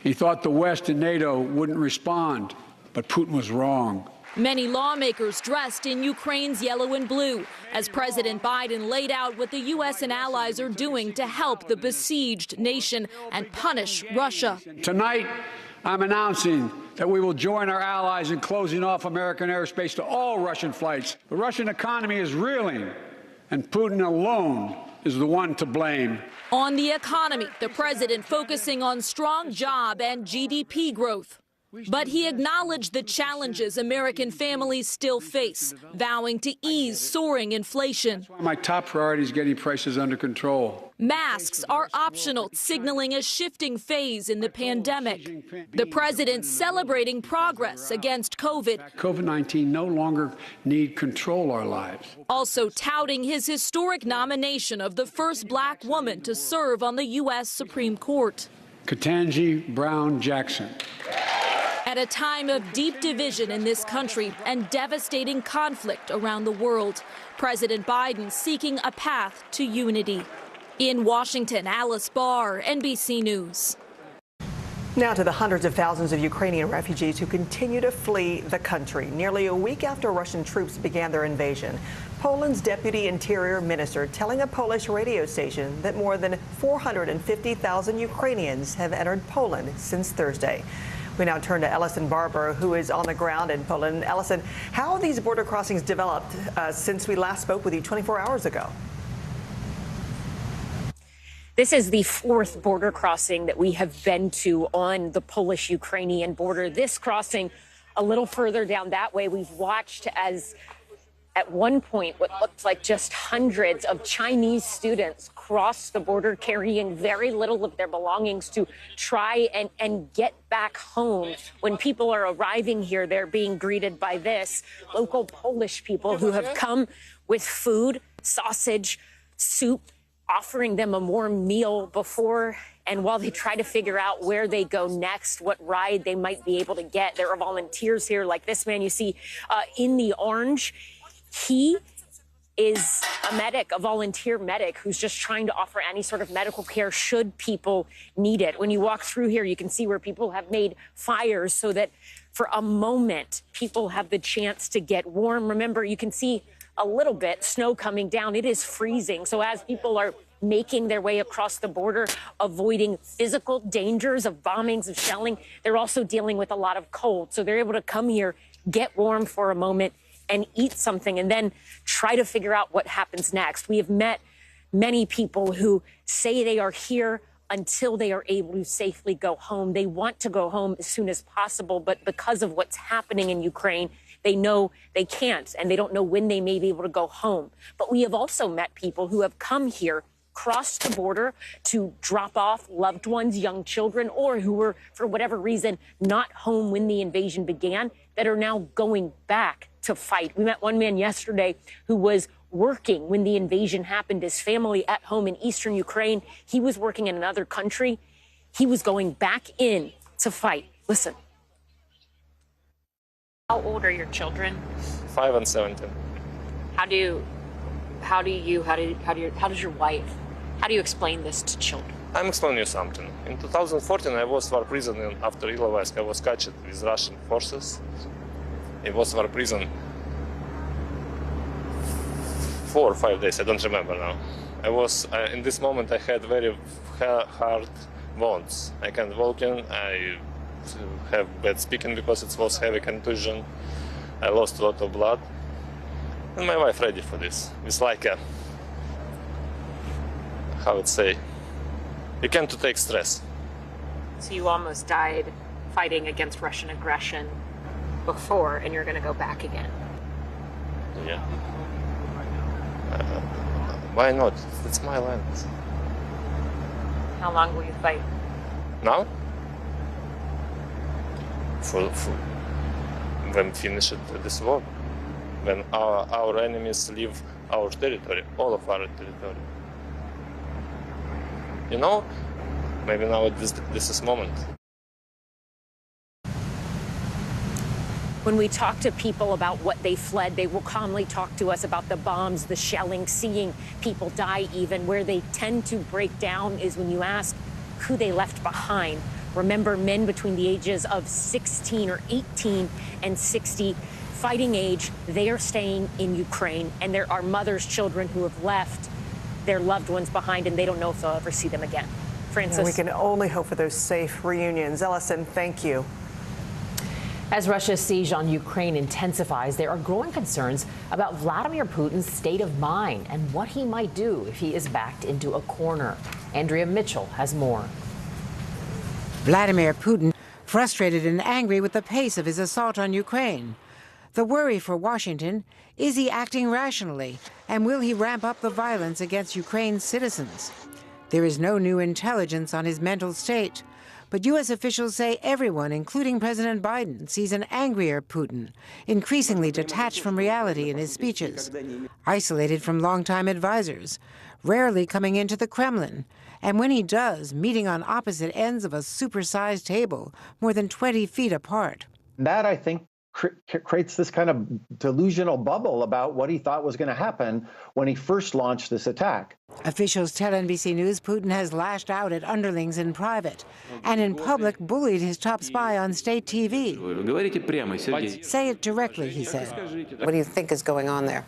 He thought the West and NATO wouldn't respond, but Putin was wrong. Many lawmakers dressed in Ukraine's yellow and blue as President Biden laid out what the U.S. and allies are doing to help the besieged nation and punish Russia. Tonight, I'm announcing that we will join our allies in closing off American airspace to all Russian flights. The Russian economy is reeling, and Putin alone is the one to blame. On the economy, the president focusing on strong job and GDP growth. But he acknowledged the challenges American families still face, vowing to ease soaring inflation. My top priority is getting prices under control. Masks are optional, signaling a shifting phase in the pandemic. The president celebrating progress against COVID. COVID-19 no longer need control our lives. Also touting his historic nomination of the first black woman to serve on the U.S. Supreme Court. Ketanji Brown Jackson. At a time of deep division in this country and devastating conflict around the world, President Biden seeking a path to unity. In Washington, Alice Barr, NBC News. Now to the hundreds of thousands of Ukrainian refugees who continue to flee the country. Nearly a week after Russian troops began their invasion, Poland's Deputy Interior Minister telling a Polish radio station that more than 450,000 Ukrainians have entered Poland since Thursday. We now turn to Ellison Barber, who is on the ground in Poland. Ellison, how have these border crossings developed since we last spoke with you 24 hours ago? This is the fourth border crossing that we have been to on the Polish-Ukrainian border. This crossing a little further down that way, we've watched as at one point what looked like just hundreds of Chinese students crossed the border carrying very little of their belongings to try and get back home. When people are arriving here, they're being greeted by this. Local Polish people who have come with food, sausage, soup, offering them a warm meal before and while they try to figure out where they go next, what ride they might be able to get. There are volunteers here like this man you see in the orange. He is a medic, a volunteer medic who's just trying to offer any sort of medical care should people need it. When you walk through here, you can see where people have made fires so that for a moment, people have the chance to get warm. Remember, you can see a little bit snow coming down. It is freezing. So as people are making their way across the border, avoiding physical dangers of bombings, of shelling, they're also dealing with a lot of cold. So they're able to come here, get warm for a moment, and eat something, and then try to figure out what happens next. We have met many people who say they are here until they are able to safely go home. They want to go home as soon as possible, but because of what's happening in Ukraine, they know they can't, and they don't know when they may be able to go home. But we have also met people who have come here, crossed the border to drop off loved ones, young children, or who were, for whatever reason, not home when the invasion began, that are now going back to fight. We met one man yesterday who was working when the invasion happened. His family at home in eastern Ukraine. He was working in another country. He was going back in to fight. Listen. How old are your children? 5 and 17. How does your wife, how do you explain this to children? I'm explaining you something. In 2014, I was war prison after Ilovaisk. I was captured with Russian forces. It was war prison 4 or 5 days. I don't remember now. I was in this moment. I had very hard wounds. I can't walk in. I have bad speaking because it was heavy contusion. I lost a lot of blood. And my wife ready for this. It's like a, how would say, you can't take stress. So you almost died fighting against Russian aggression before, and you're going to go back again. Yeah. Why not? It's my land. How long will you fight? Now? For when finish this war. When our enemies leave our territory, all of our territory. you know, maybe now this is moment. When we talk to people about what they fled, they will calmly talk to us about the bombs, the shelling, seeing people die even. Where they tend to break down is when you ask who they left behind. Remember, men between the ages of 16 or 18 and 60, fighting age, they are staying in Ukraine. And there are mothers, children who have left their loved ones behind, and they don't know if they'll ever see them again. Francis? Yeah, we can only hope for those safe reunions. Ellison, thank you. As Russia's siege on Ukraine intensifies, there are growing concerns about Vladimir Putin's state of mind and what he might do if he is backed into a corner. Andrea Mitchell has more. Vladimir Putin frustrated and angry with the pace of his assault on Ukraine. The worry for Washington, is he acting rationally, and will he ramp up the violence against Ukraine's citizens? There is no new intelligence on his mental state, but U.S. officials say everyone, including President Biden, sees an angrier Putin, increasingly detached from reality in his speeches, isolated from longtime advisors, rarely coming into the Kremlin, and when he does, meeting on opposite ends of a supersized table, more than 20 feet apart. That, I think, creates this kind of delusional bubble about what he thought was going to happen when he first launched this attack. Officials tell NBC News Putin has lashed out at underlings in private and in public bullied his top spy on state TV. Say it directly, he said. What do you think is going on there?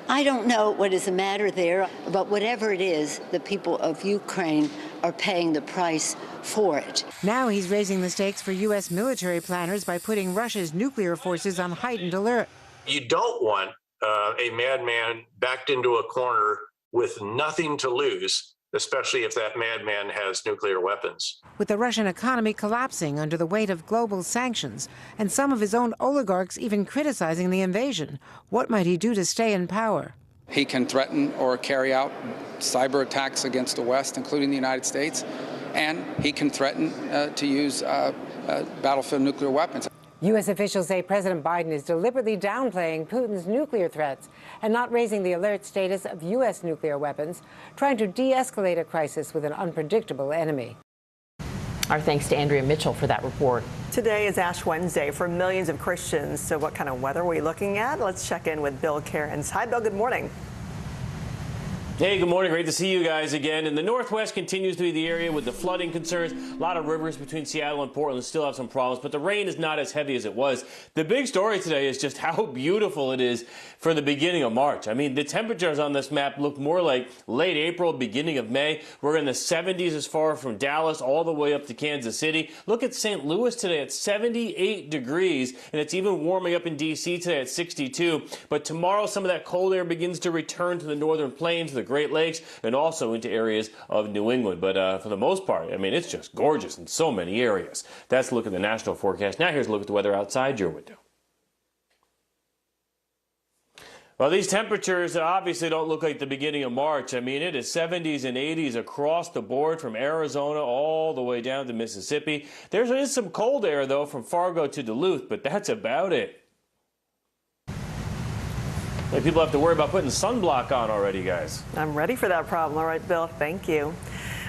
I don't know what is the matter there, but whatever it is, the people of Ukraine are paying the price for it. Now he's raising the stakes for U.S. military planners by putting Russia's nuclear forces on heightened alert. You don't want a madman backed into a corner with nothing to lose, especially if that madman has nuclear weapons. With the Russian economy collapsing under the weight of global sanctions and some of his own oligarchs even criticizing the invasion, what might he do to stay in power? He can threaten or carry out cyber attacks against the West, including the United States, and he can threaten to use battlefield nuclear weapons. U.S. officials say President Biden is deliberately downplaying Putin's nuclear threats and not raising the alert status of U.S. nuclear weapons, trying to de-escalate a crisis with an unpredictable enemy. Our thanks to Andrea Mitchell for that report. Today is Ash Wednesday for millions of Christians. So what kind of weather are we looking at? Let's check in with Bill Cairns. Hi, Bill. Good morning. Hey, good morning. Great to see you guys again. And the Northwest continues to be the area with the flooding concerns. A lot of rivers between Seattle and Portland still have some problems, but the rain is not as heavy as it was. The big story today is just how beautiful it is for the beginning of March. I mean, the temperatures on this map look more like late April, beginning of May. We're in the 70s as far from Dallas all the way up to Kansas City. Look at St. Louis today at 78 degrees, and it's even warming up in D.C. today at 62. But tomorrow, some of that cold air begins to return to the northern plains, the Great Lakes, and also into areas of New England. But for the most part, I mean, it's just gorgeous in so many areas. That's a look at the national forecast. Now here's a look at the weather outside your window. Well, these temperatures obviously don't look like the beginning of March. I mean, it is 70s and 80s across the board from Arizona all the way down to Mississippi. There is some cold air, though, from Fargo to Duluth, but that's about it. Like, people have to worry about putting sunblock on already, guys. I'm ready for that problem. All right, Bill, thank you.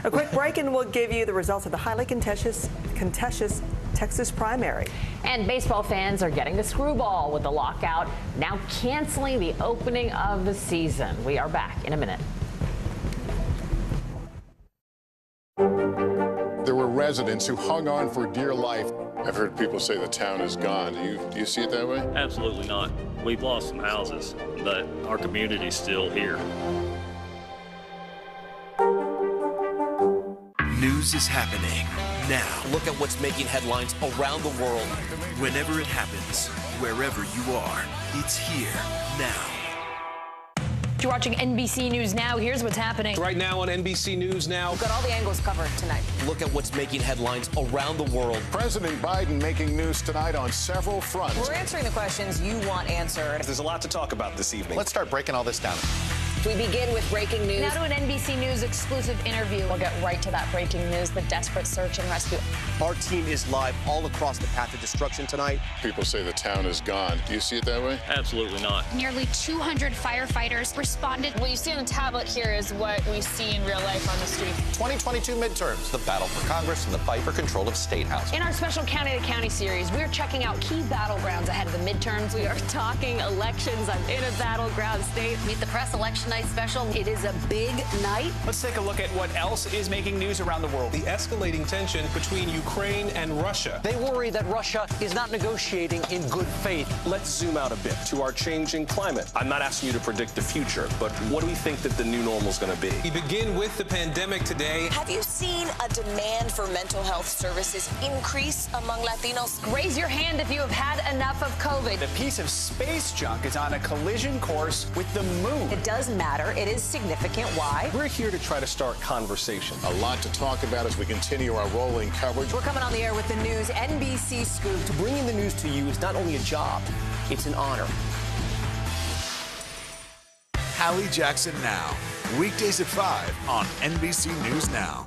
A quick break and we'll give you the results of the highly contentious Texas primary. And baseball fans are getting the screwball with the lockout, now canceling the opening of the season. We are back in a minute. There were residents who hung on for dear life. I've heard people say the town is gone. Do you see it that way? Absolutely not. We've lost some houses, but our community's still here. News is happening now. Look at what's making headlines around the world. Whenever it happens, wherever you are, it's here now. You're watching NBC News Now. Here's what's happening. Right now on NBC News Now. We've got all the angles covered tonight. Look at what's making headlines around the world. President Biden making news tonight on several fronts. We're answering the questions you want answered. There's a lot to talk about this evening. Let's start breaking all this down. We begin with breaking news. Now to an NBC News exclusive interview. We'll get right to that breaking news, the desperate search and rescue. Our team is live all across the path of destruction tonight. People say the town is gone. Do you see it that way? Absolutely not. Nearly 200 firefighters responded. What you see on the tablet here is what we see in real life on the street. 2022 midterms, the battle for Congress and the fight for control of State House. In our special County to County series, we're checking out key battlegrounds ahead of the midterms. We are talking elections in a battleground state. Meet the Press Election Night special. It is a big night. Let's take a look at what else is making news around the world. The escalating tension between Ukraine and Russia. They worry that Russia is not negotiating in good faith. Let's zoom out a bit to our changing climate. I'm not asking you to predict the future, but what do we think that the new normal is going to be? We begin with the pandemic today. Have you seen a demand for mental health services increase among Latinos? Raise your hand if you have had enough of COVID. The piece of space junk is on a collision course with the moon. It does matter. It is significant. Why? We're here to try to start conversation. A lot to talk about as we continue our rolling coverage. We're coming on the air with the news, NBC Scoop. Bringing the news to you is not only a job, it's an honor. Hallie Jackson Now, weekdays at 5 on NBC News Now.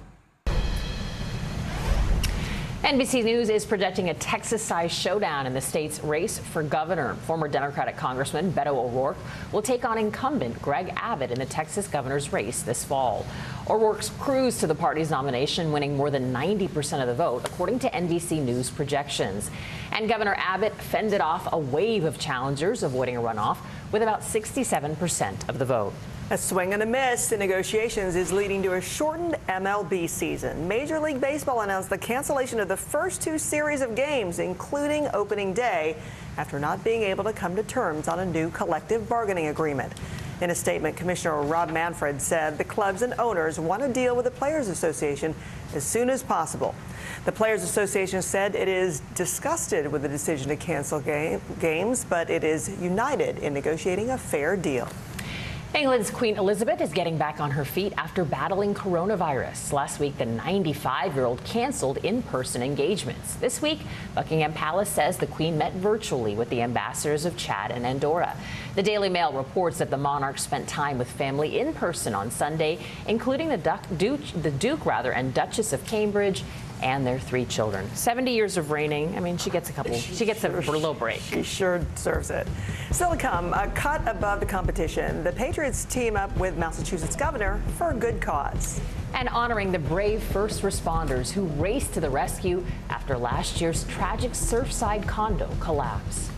NBC News is projecting a Texas-sized showdown in the state's race for governor. Former Democratic Congressman Beto O'Rourke will take on incumbent Greg Abbott in the Texas governor's race this fall. O'Rourke's cruised to the party's nomination, winning more than 90% of the vote, according to NBC News projections. And Governor Abbott fended off a wave of challengers, avoiding a runoff, with about 67% of the vote. A swing and a miss in negotiations is leading to a shortened MLB season. Major League Baseball announced the cancellation of the first 2 series of games, including opening day, after not being able to come to terms on a new collective bargaining agreement. In a statement, Commissioner Rob Manfred said the clubs and owners want to deal with the Players Association as soon as possible. The Players Association said it is disgusted with the decision to cancel games, but it is united in negotiating a fair deal. England's Queen Elizabeth is getting back on her feet after battling coronavirus. Last week, the 95-year-old canceled in-person engagements. This week, Buckingham Palace says the Queen met virtually with the ambassadors of Chad and Andorra. The Daily Mail reports that the monarch spent time with family in person on Sunday, including the Duke and Duchess of Cambridge and their 3 children. 70 years of reigning. I mean, she gets a little break. She sure deserves it. Still to come, a cut above the competition. The Patriots team up with Massachusetts governor for a good cause. And honoring the brave first responders who raced to the rescue after last year's tragic Surfside condo collapse.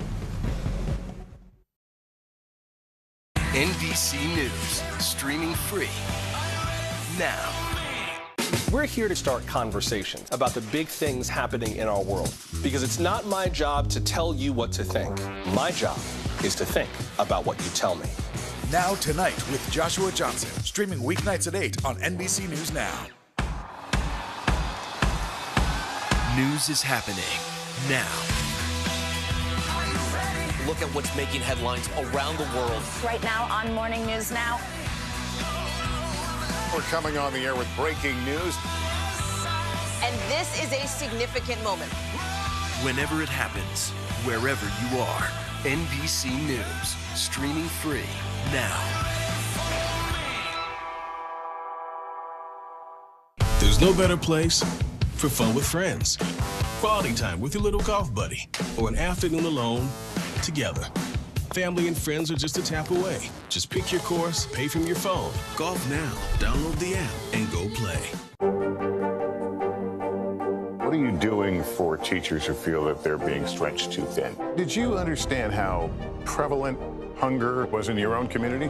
NBC News, streaming free now. We're here to start conversations about the big things happening in our world, because it's not my job to tell you what to think. My job is to think about what you tell me. Now Tonight with Joshua Johnson, streaming weeknights at 8 on NBC News Now. News is happening now. Look at what's making headlines around the world. Right now on Morning News Now. We're coming on the air with breaking news. And this is a significant moment. Whenever it happens, wherever you are, NBC News, streaming free now. There's no better place for fun with friends. Quality time with your little golf buddy, or an afternoon alone together. Family and friends are just a tap away. Just pick your course, pay from your phone. Golf now. Download the app and go play. What are you doing for teachers who feel that they're being stretched too thin? Did you understand how prevalent hunger was in your own community?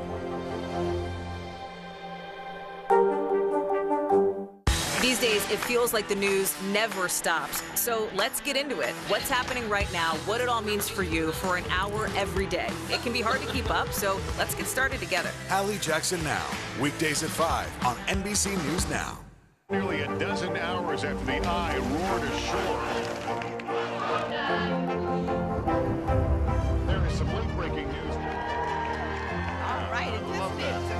These days, it feels like the news never stops. So let's get into it. What's happening right now, what it all means for you for an hour every day. It can be hard to keep up, so let's get started together. Hallie Jackson Now, weekdays at 5 on NBC News Now. Nearly a dozen hours after the eye roared ashore. There is some late-breaking news. All right, it just is.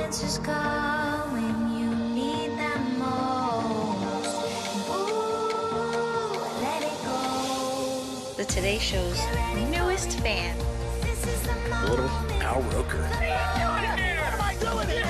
Just call when you need them most. Ooh, let it go. The of Today Show's newest fan. Little Al Roker. What am I doing here?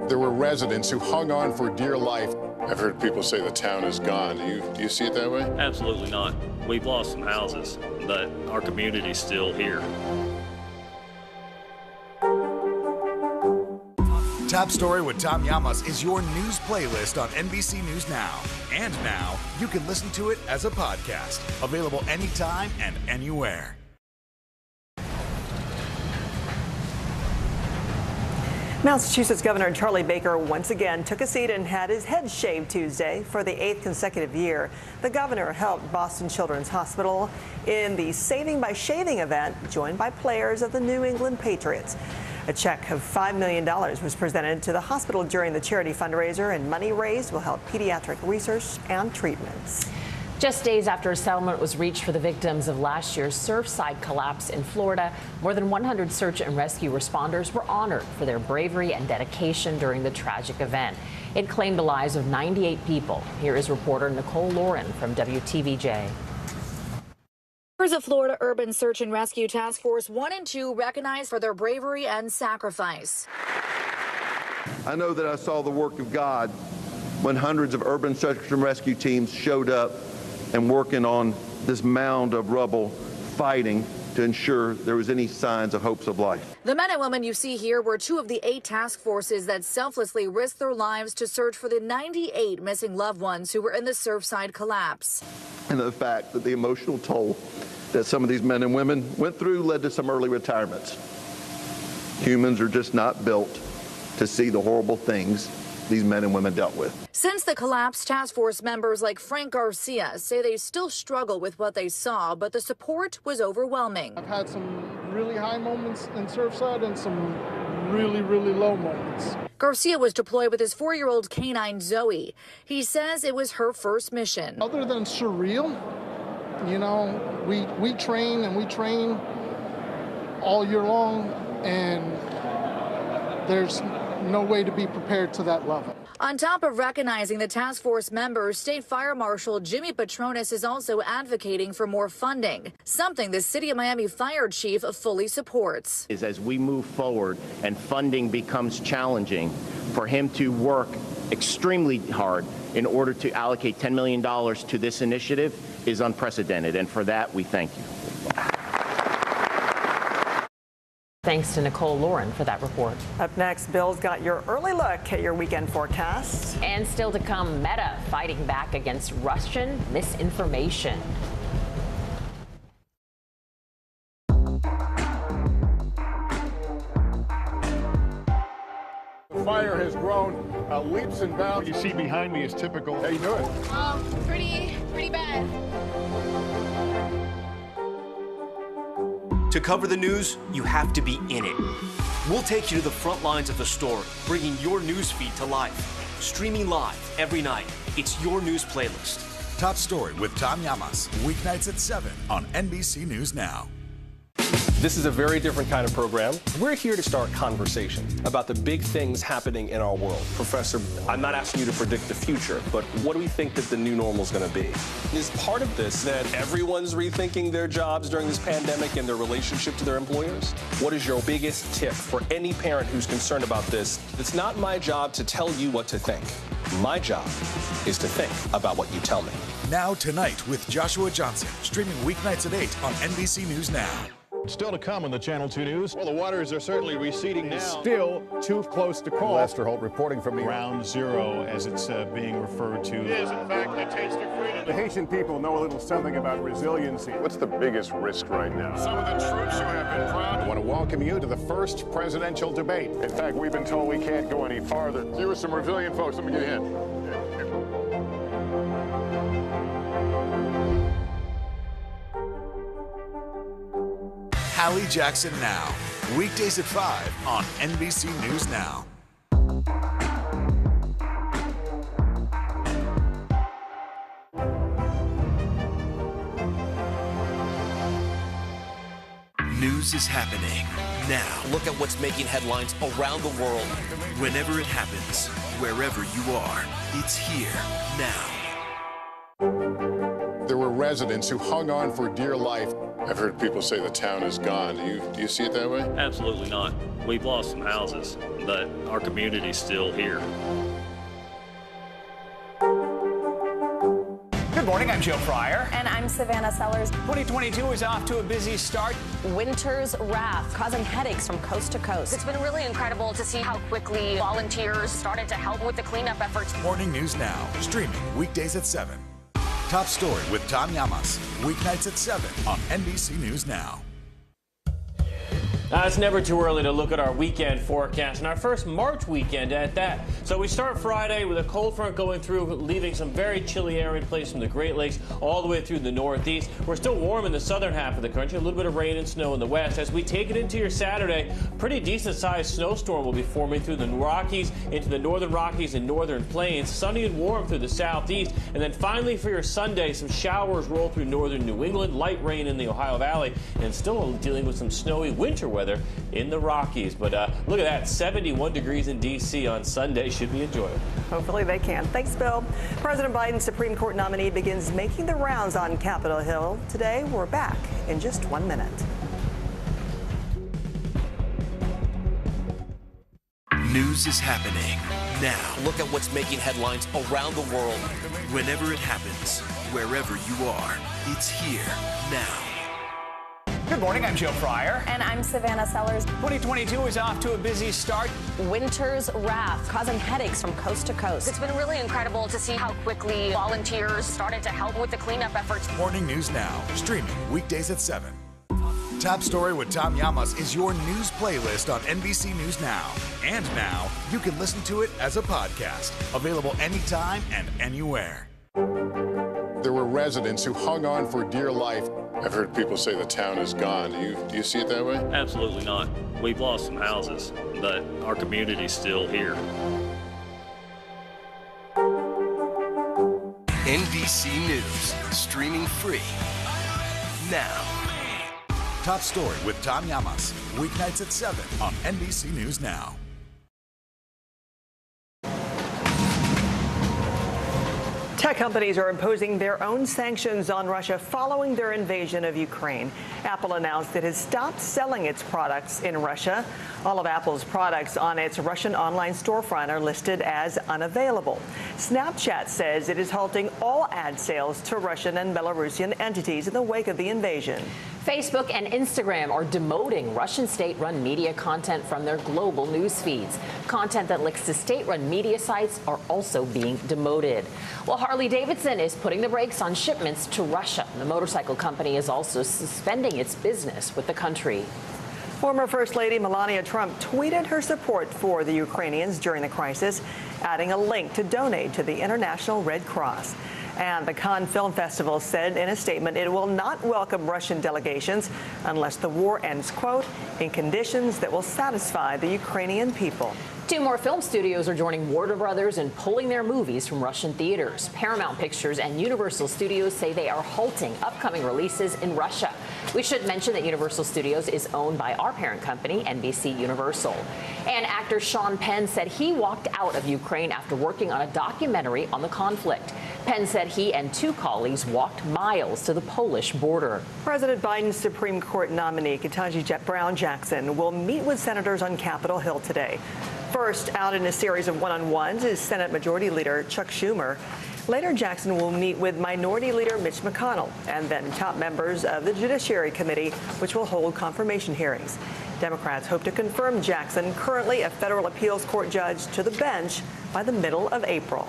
There were residents who hung on for dear life. I've heard people say the town is gone. Do you see it that way? Absolutely not. We've lost some houses, but our community's still here. Top Story with Tom Llamas is your news playlist on NBC News Now. And now, you can listen to it as a podcast. Available anytime and anywhere. Massachusetts Governor Charlie Baker once again took a seat and had his head shaved Tuesday for the 8th consecutive year. The governor helped Boston Children's Hospital in the Saving by Shaving event, joined by players of the New England Patriots. A check of $5 million was presented to the hospital during the charity fundraiser, and money raised will help pediatric research and treatments. Just days after a settlement was reached for the victims of last year's Surfside collapse in Florida, more than 100 search and rescue responders were honored for their bravery and dedication during the tragic event. It claimed the lives of 98 people. Here is reporter Nicole Lauren from WTVJ. Members of Florida Urban Search and Rescue Task Force 1 and 2 recognized for their bravery and sacrifice. I know that I saw the work of God when hundreds of urban search and rescue teams showed up and working on this mound of rubble, fighting to ensure there was any signs of hopes of life. The men and women you see here were 2 of the 8 task forces that selflessly risked their lives to search for the 98 missing loved ones who were in the Surfside collapse. And the fact that the emotional toll that some of these men and women went through led to some early retirements. Humans are just not built to see the horrible things these men and women dealt with. Since the collapse, task force members like Frank Garcia say they still struggle with what they saw, but the support was overwhelming. I've had some really high moments in Surfside and some really, really low moments. Garcia was deployed with his 4-year-old canine Zoe. He says it was her first mission. Other than surreal, you know, we train and we train all year long, and there's no way to be prepared to that level. On top of recognizing the task force members, State Fire Marshal Jimmy Patronis is also advocating for more funding, something the City of Miami Fire Chief fully supports. As we move forward and funding becomes challenging, for him to work extremely hard in order to allocate $10 million to this initiative is unprecedented, and for that we thank you. Thanks to Nicole Lauren for that report. Up next, Bill's got your early look at your weekend forecast. And still to come, Meta fighting back against Russian misinformation. The fire has grown leaps and bounds. What you see behind me is typical. How you doing? Pretty bad. To cover the news, you have to be in it. We'll take you to the front lines of the story, bringing your news feed to life. Streaming live every night. It's your news playlist. Top Story with Tom Llamas, weeknights at 7 on NBC News Now. This is a very different kind of program. We're here to start conversation about the big things happening in our world. Professor, I'm not asking you to predict the future, but what do we think that the new normal is going to be? Is part of this that everyone's rethinking their jobs during this pandemic and their relationship to their employers? What is your biggest tip for any parent who's concerned about this? It's not my job to tell you what to think. My job is to think about what you tell me. Now Tonight with Joshua Johnson, streaming weeknights at 8 on NBC News Now. Still to come on the Channel 2 News. Well, the waters are certainly receding now. Still too close to call. Lester Holt reporting from the Ground Zero, as it's being referred to. It is, in fact, a taste of freedom. The Haitian people know a little something about resiliency. What's the biggest risk right now? Some of the troops who have been proud. I want to welcome you to the first presidential debate. In fact, we've been told we can't go any farther. Here are some resilient folks. Let me get in. Hallie Jackson Now, weekdays at 5 on NBC News Now. News is happening now. Look at what's making headlines around the world. Whenever it happens, wherever you are, it's here now. There were residents who hung on for dear life. I've heard people say the town is gone. Do you see it that way? Absolutely not. We've lost some houses, but our community's still here. Good morning, I'm Joe Fryer. And I'm Savannah Sellers. 2022 is off to a busy start. Winter's wrath causing headaches from coast to coast. It's been really incredible to see how quickly volunteers started to help with the cleanup efforts. Morning News Now, streaming weekdays at 7. Top Story with Tom Llamas, weeknights at 7 on NBC News Now. It's never too early to look at our weekend forecast, and our first March weekend at that. So we start Friday with a cold front going through, leaving some very chilly air in place from the Great Lakes all the way through the Northeast. We're still warm in the southern half of the country, a little bit of rain and snow in the west. As we take it into your Saturday, pretty decent-sized snowstorm will be forming through the Rockies, into the northern Rockies and northern plains. Sunny and warm through the southeast. And then finally for your Sunday, some showers roll through northern New England, light rain in the Ohio Valley, and still dealing with some snowy winter weather in the Rockies. But look at that, 71 degrees in D.C. on Sunday. Should be enjoyable. Hopefully they can. Thanks, Bill. President Biden's Supreme Court nominee begins making the rounds on Capitol Hill. Today, we're back in just 1 minute. News is happening now. Look at what's making headlines around the world. Whenever it happens, wherever you are, it's here now. Good morning, I'm Joe Fryer. And I'm Savannah Sellers. 2022 is off to a busy start. Winter's wrath causing headaches from coast to coast. It's been really incredible to see how quickly volunteers started to help with the cleanup efforts. Morning News Now, streaming weekdays at 7. Top Story with Tom Llamas is your news playlist on NBC News Now. And now, you can listen to it as a podcast. Available anytime and anywhere. There were residents who hung on for dear life. I've heard people say the town is gone. Do you see it that way? Absolutely not. We've lost some houses, but our community's still here. NBC News, streaming free now. Top Story with Tom Llamas, weeknights at 7 on NBC News Now. Tech companies are imposing their own sanctions on Russia following their invasion of Ukraine. Apple announced it has stopped selling its products in Russia. All of Apple's products on its Russian online storefront are listed as unavailable. Snapchat says it is halting all ad sales to Russian and Belarusian entities in the wake of the invasion. Facebook and Instagram are demoting Russian state-run media content from their global news feeds. Content that links to state-run media sites are also being demoted. Well, Harley-Davidson is putting the brakes on shipments to Russia. The motorcycle company is also suspending its business with the country. Former First Lady Melania Trump tweeted her support for the Ukrainians during the crisis, adding a link to donate to the International Red Cross. And the Cannes Film Festival said in a statement it will not welcome Russian delegations unless the war ends, quote, in conditions that will satisfy the Ukrainian people. 2 more film studios are joining Warner Brothers in pulling their movies from Russian theaters. Paramount Pictures and Universal Studios say they are halting upcoming releases in Russia. We should mention that Universal Studios is owned by our parent company, NBC Universal. And actor Sean Penn said he walked out of Ukraine after working on a documentary on the conflict. Penn said he and 2 colleagues walked miles to the Polish border. President Biden's Supreme Court nominee, Ketanji Brown Jackson, will meet with senators on Capitol Hill today. First out in a series of one-on-ones is Senate Majority Leader Chuck Schumer. Later, Jackson will meet with Minority Leader Mitch McConnell and then top members of the Judiciary Committee, which will hold confirmation hearings. Democrats hope to confirm Jackson, currently a federal appeals court judge, to the bench by the middle of April.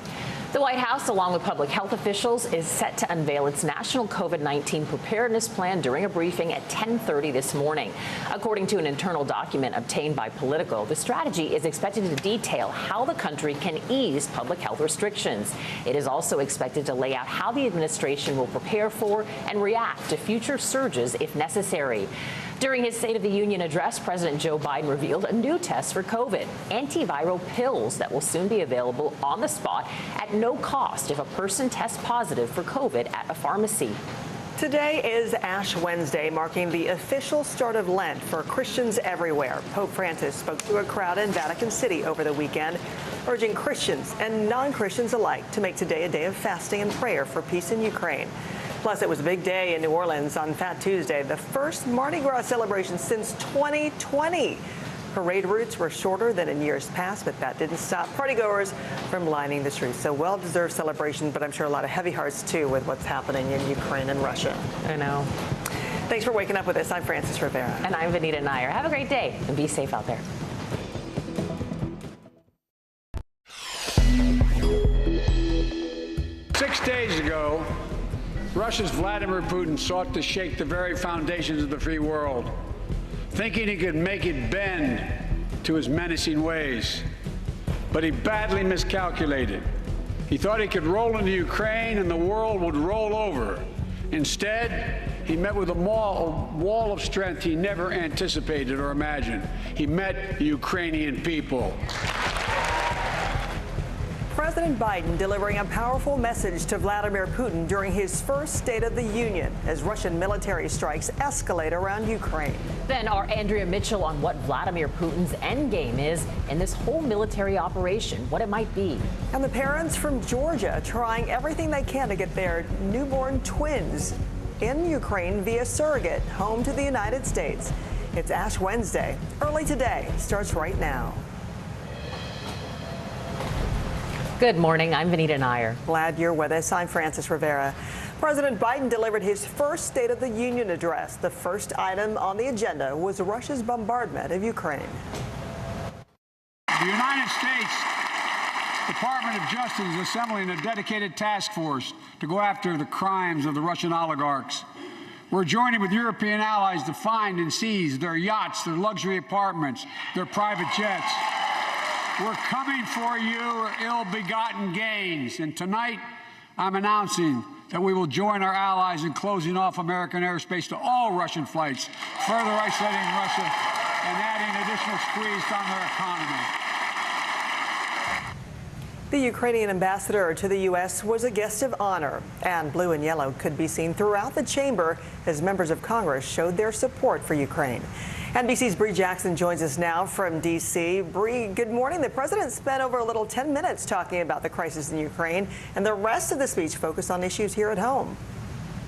The White House, along with public health officials, is set to unveil its national COVID-19 preparedness plan during a briefing at 10:30 this morning. According to an internal document obtained by Politico, the strategy is expected to detail how the country can ease public health restrictions. It is also expected to lay out how the administration will prepare for and react to future surges if necessary. During his State of the Union address, President Joe Biden revealed a new test for COVID, antiviral pills that will soon be available on the spot at no cost if a person tests positive for COVID at a pharmacy. Today is Ash Wednesday, marking the official start of Lent for Christians everywhere. Pope Francis spoke to a crowd in Vatican City over the weekend, urging Christians and non-Christians alike to make today a day of fasting and prayer for peace in Ukraine. Plus, it was a big day in New Orleans on Fat Tuesday, the first Mardi Gras celebration since 2020. Parade routes were shorter than in years past, but that didn't stop partygoers from lining the streets. So well-deserved celebration, but I'm sure a lot of heavy hearts, too, with what's happening in Ukraine and Russia. I know. Thanks for waking up with us. I'm Frances Rivera. And I'm Vanita Nair. Have a great day and be safe out there. Six days ago, Russia's Vladimir Putin sought to shake the very foundations of the free world, thinking he could make it bend to his menacing ways. But he badly miscalculated. He thought he could roll into Ukraine and the world would roll over. Instead, he met with a wall of strength he never anticipated or imagined. He met the Ukrainian people. President Biden delivering a powerful message to Vladimir Putin during his first State of the Union as Russian military strikes escalate around Ukraine. Then our Andrea Mitchell on what Vladimir Putin's endgame is in this whole military operation, what it might be. And the parents from Georgia trying everything they can to get their newborn twins in Ukraine via surrogate home to the United States. It's Ash Wednesday. Early today starts right now. Good morning. I'm Vanita Nair. Glad you're with us. I'm Frances Rivera. President Biden delivered his first State of the Union address. The first item on the agenda was Russia's bombardment of Ukraine. The United States Department of Justice is assembling a dedicated task force to go after the crimes of the Russian oligarchs. We're joining with European allies to find and seize their yachts, their luxury apartments, their private jets. We're coming for your ill-begotten gains. And tonight, I'm announcing that we will join our allies in closing off American airspace to all Russian flights, further isolating Russia and adding additional squeeze on their economy. The Ukrainian ambassador to the U.S. was a guest of honor, and blue and yellow could be seen throughout the chamber as members of Congress showed their support for Ukraine. NBC's Bree Jackson joins us now from D.C. Bree, good morning. The president spent over a little 10 minutes talking about the crisis in Ukraine, and the rest of the speech focused on issues here at home.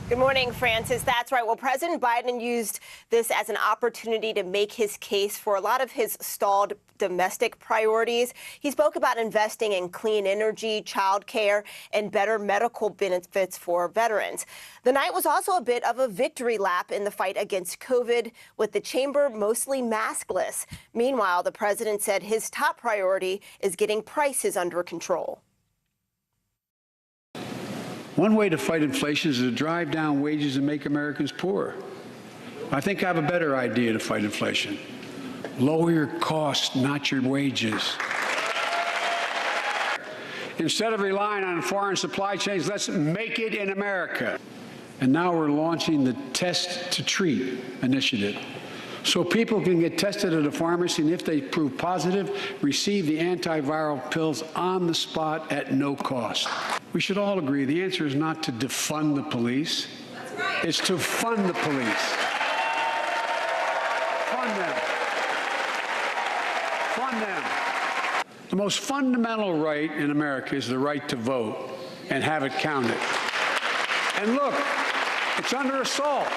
Good morning, Francis. That's right. Well, President Biden used this as an opportunity to make his case for a lot of his stalled domestic priorities. He spoke about investing in clean energy, child care, and better medical benefits for veterans. The night was also a bit of a victory lap in the fight against COVID, with the chamber mostly maskless. Meanwhile, the president said his top priority is getting prices under control. One way to fight inflation is to drive down wages and make Americans poorer. I think I have a better idea to fight inflation. Lower your costs, not your wages. Instead of relying on foreign supply chains, let's make it in America. And now we're launching the Test to Treat initiative. So people can get tested at a pharmacy, and if they prove positive, receive the antiviral pills on the spot at no cost. We should all agree the answer is not to defund the police. That's right. It's to fund the police. Fund them. Fund them. The most fundamental right in America is the right to vote and have it counted. And look, it's under assault.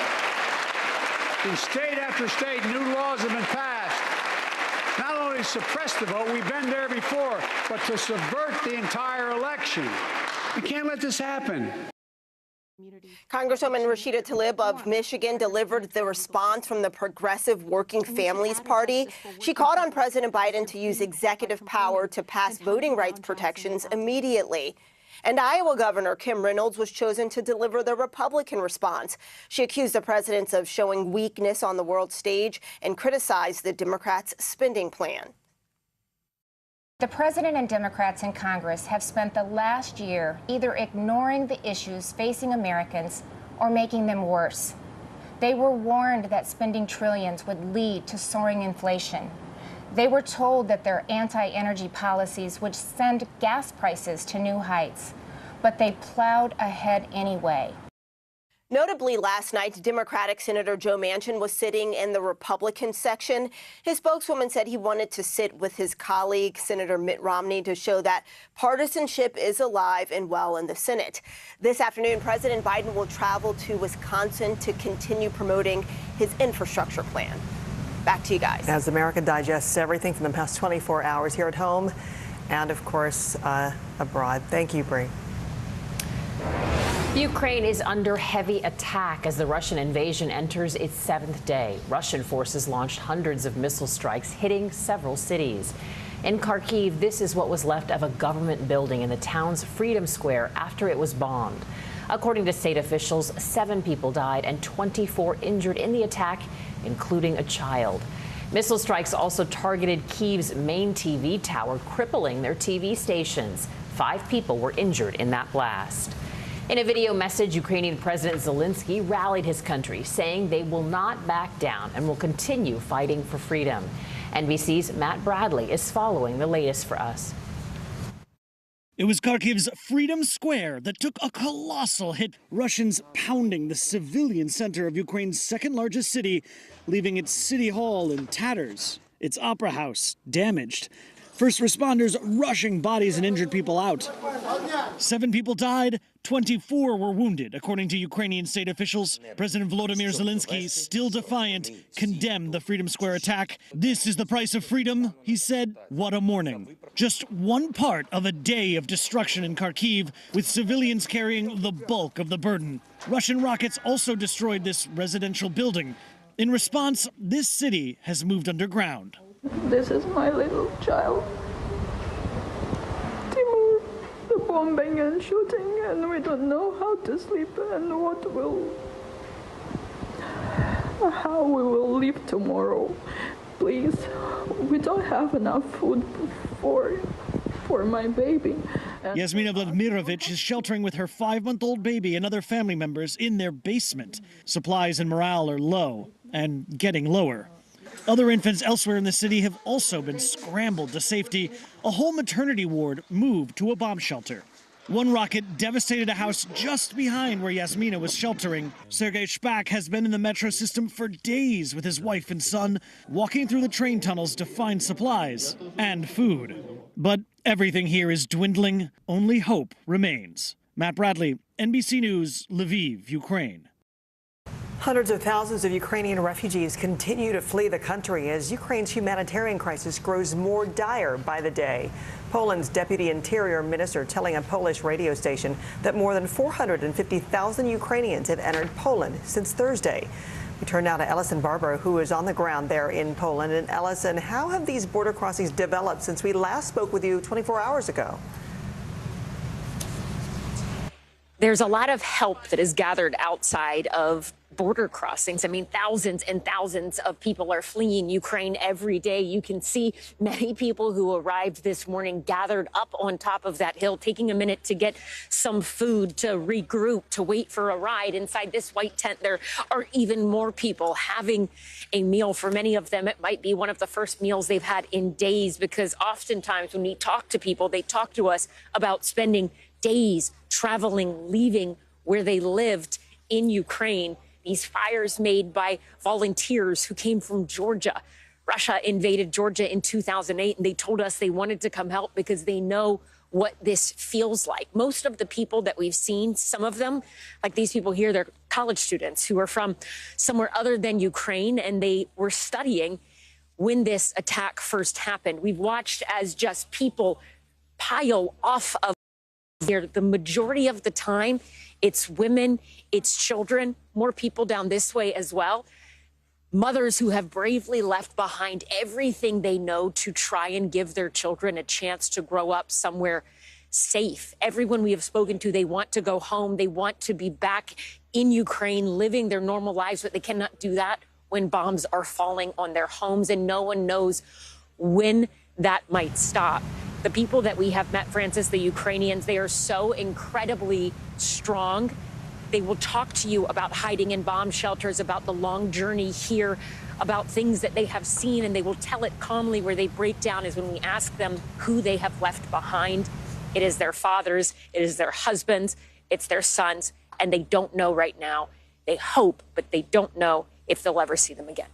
In state after state, new laws have been passed. Not only to suppress the vote, we've been there before, but to subvert the entire election. We can't let this happen. Congresswoman Rashida Tlaib of Michigan delivered the response from the Progressive Working Families Party. She called on President Biden to use executive power to pass voting rights protections immediately. And Iowa Governor Kim Reynolds was chosen to deliver the Republican response. She accused the president of showing weakness on the world stage and criticized the Democrats' spending plan. The president and Democrats in Congress have spent the last year either ignoring the issues facing Americans or making them worse. They were warned that spending trillions would lead to soaring inflation. They were told that their anti-energy policies would send gas prices to new heights, but they plowed ahead anyway. Notably, last night, Democratic Senator Joe Manchin was sitting in the Republican section. His spokeswoman said he wanted to sit with his colleague, Senator Mitt Romney, to show that partisanship is alive and well in the Senate. This afternoon, President Biden will travel to Wisconsin to continue promoting his infrastructure plan. Back to you guys. As America digests everything from the past 24 hours here at home and, of course, abroad. Thank you, Bree. Ukraine is under heavy attack as the Russian invasion enters its 7th day. Russian forces launched hundreds of missile strikes, hitting several cities. In Kharkiv, this is what was left of a government building in the town's Freedom Square after it was bombed. According to state officials, 7 people died and 24 injured in the attack, including a child. Missile strikes also targeted Kyiv's main TV tower, crippling their TV stations. 5 people were injured in that blast. In a video message, Ukrainian President Zelensky rallied his country, saying they will not back down and will continue fighting for freedom. NBC's Matt Bradley is following the latest for us. It was Kharkiv's Freedom Square that took a colossal hit. Russians pounding the civilian center of Ukraine's second largest city, leaving its city hall in tatters, its opera house damaged. First responders rushing bodies and injured people out. 7 people died, 24 were wounded, according to Ukrainian state officials. President Volodymyr Zelensky, still defiant, condemned the Freedom Square attack. This is the price of freedom, he said. What a morning. Just one part of a day of destruction in Kharkiv, with civilians carrying the bulk of the burden. Russian rockets also destroyed this residential building. In response, this city has moved underground. This is my little child. Timur, the bombing and shooting, and we don't know how to sleep and how we will live tomorrow. Please, we don't have enough food for my baby. Yasmina Vladimirovich is sheltering with her 5-month-old baby and other family members in their basement. Supplies and morale are low and getting lower. Other infants elsewhere in the city have also been scrambled to safety. A whole maternity ward moved to a bomb shelter. One rocket devastated a house just behind where Yasmina was sheltering. Sergei Shpak has been in the metro system for days with his wife and son, walking through the train tunnels to find supplies and food. But everything here is dwindling. Only hope remains. Matt Bradley, NBC News, Lviv, Ukraine. Hundreds of thousands of Ukrainian refugees continue to flee the country as Ukraine's humanitarian crisis grows more dire by the day. Poland's Deputy Interior Minister telling a Polish radio station that more than 450,000 Ukrainians have entered Poland since Thursday. We turn now to Ellison Barber, who is on the ground there in Poland. And Ellison, how have these border crossings developed since we last spoke with you 24 hours ago? There's a lot of help that is gathered outside of border crossings. I mean, thousands and thousands of people are fleeing Ukraine every day. You can see many people who arrived this morning gathered up on top of that hill, taking a minute to get some food, to regroup, to wait for a ride. Inside this white tent, there are even more people having a meal. For many of them, it might be one of the first meals they've had in days, because oftentimes when we talk to people, they talk to us about spending days traveling, leaving where they lived in Ukraine. These fires made by volunteers who came from Georgia. Russia invaded Georgia in 2008, and they told us they wanted to come help because they know what this feels like. Most of the people that we've seen, some of them, like these people here, they're college students who are from somewhere other than Ukraine, and they were studying when this attack first happened. We've watched as just people pile off of here. The majority of the time, it's women, it's children, more people down this way as well. Mothers who have bravely left behind everything they know to try and give their children a chance to grow up somewhere safe. Everyone we have spoken to, they want to go home. They want to be back in Ukraine, living their normal lives, but they cannot do that when bombs are falling on their homes, and no one knows when that might stop. The people that we have met, Francis, the Ukrainians, they are so incredibly strong. They will talk to you about hiding in bomb shelters, about the long journey here, about things that they have seen, and they will tell it calmly. Where they break down is when we ask them who they have left behind. It is their fathers, it is their husbands, it's their sons, and they don't know right now They hope, but they don't know if they'll ever see them again.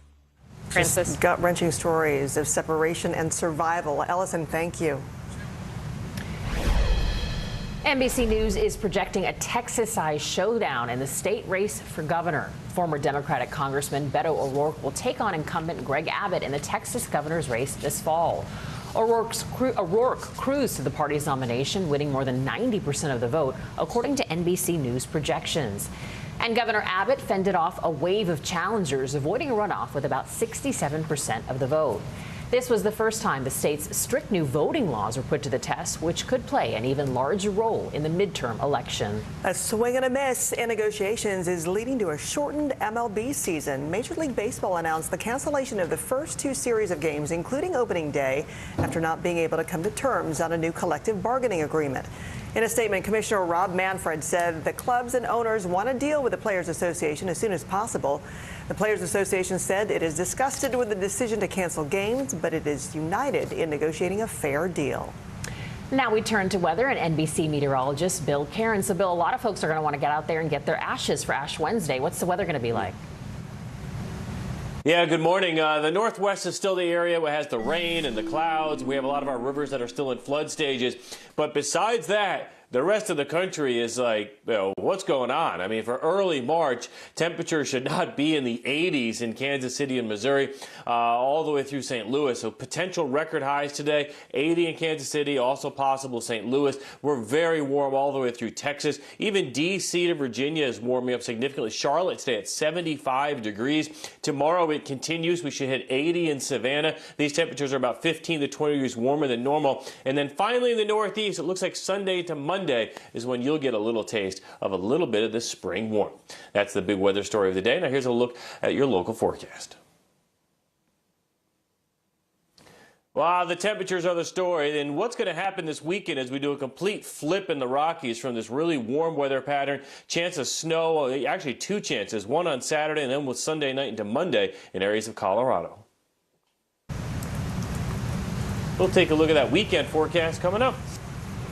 Francis? Gut-wrenching stories of separation and survival. Ellison, thank you. NBC News is projecting a Texas-sized showdown in the state race for governor. Former Democratic Congressman Beto O'Rourke will take on incumbent Greg Abbott in the Texas governor's race this fall. O'Rourke cruised to the party's nomination, winning more than 90% of the vote, according to NBC News projections. And Governor Abbott fended off a wave of challengers, avoiding a runoff with about 67% of the vote. This was the first time the state's strict new voting laws were put to the test, which could play an even larger role in the midterm election. A swing and a miss in negotiations is leading to a shortened MLB season. Major League Baseball announced the cancellation of the first 2 series of games, including opening day, after not being able to come to terms on a new collective bargaining agreement. In a statement, Commissioner Rob Manfred said the clubs and owners want to deal with the Players Association as soon as possible. The Players Association said it is disgusted with the decision to cancel games, but it is united in negotiating a fair deal. Now we turn to weather and NBC meteorologist Bill Karen. So, Bill, a lot of folks are going to want to get out there and get their ashes for Ash Wednesday. What's the weather going to be like? Yeah, good morning. The Northwest is still the area where it has the rain and the clouds. We have a lot of our rivers that are still in flood stages. But besides that, the rest of the country is like, what's going on? I mean, for early March, temperatures should not be in the 80s in Kansas City and Missouri, all the way through St. Louis. So potential record highs today, 80 in Kansas City, also possible St. Louis. We're very warm all the way through Texas. Even D.C. to Virginia is warming up significantly. Charlotte today at 75 degrees. Tomorrow it continues. We should hit 80 in Savannah. These temperatures are about 15 to 20 degrees warmer than normal. And then finally in the Northeast, it looks like Sunday to Monday is when you'll get a little taste of a little bit of the spring warmth. That's the big weather story of the day. Now here's a look at your local forecast. Well, the temperatures are the story. And what's going to happen this weekend as we do a complete flip in the Rockies from this really warm weather pattern? Chance of snow, actually 2 chances, one on Saturday and then with Sunday night into Monday in areas of Colorado. We'll take a look at that weekend forecast coming up.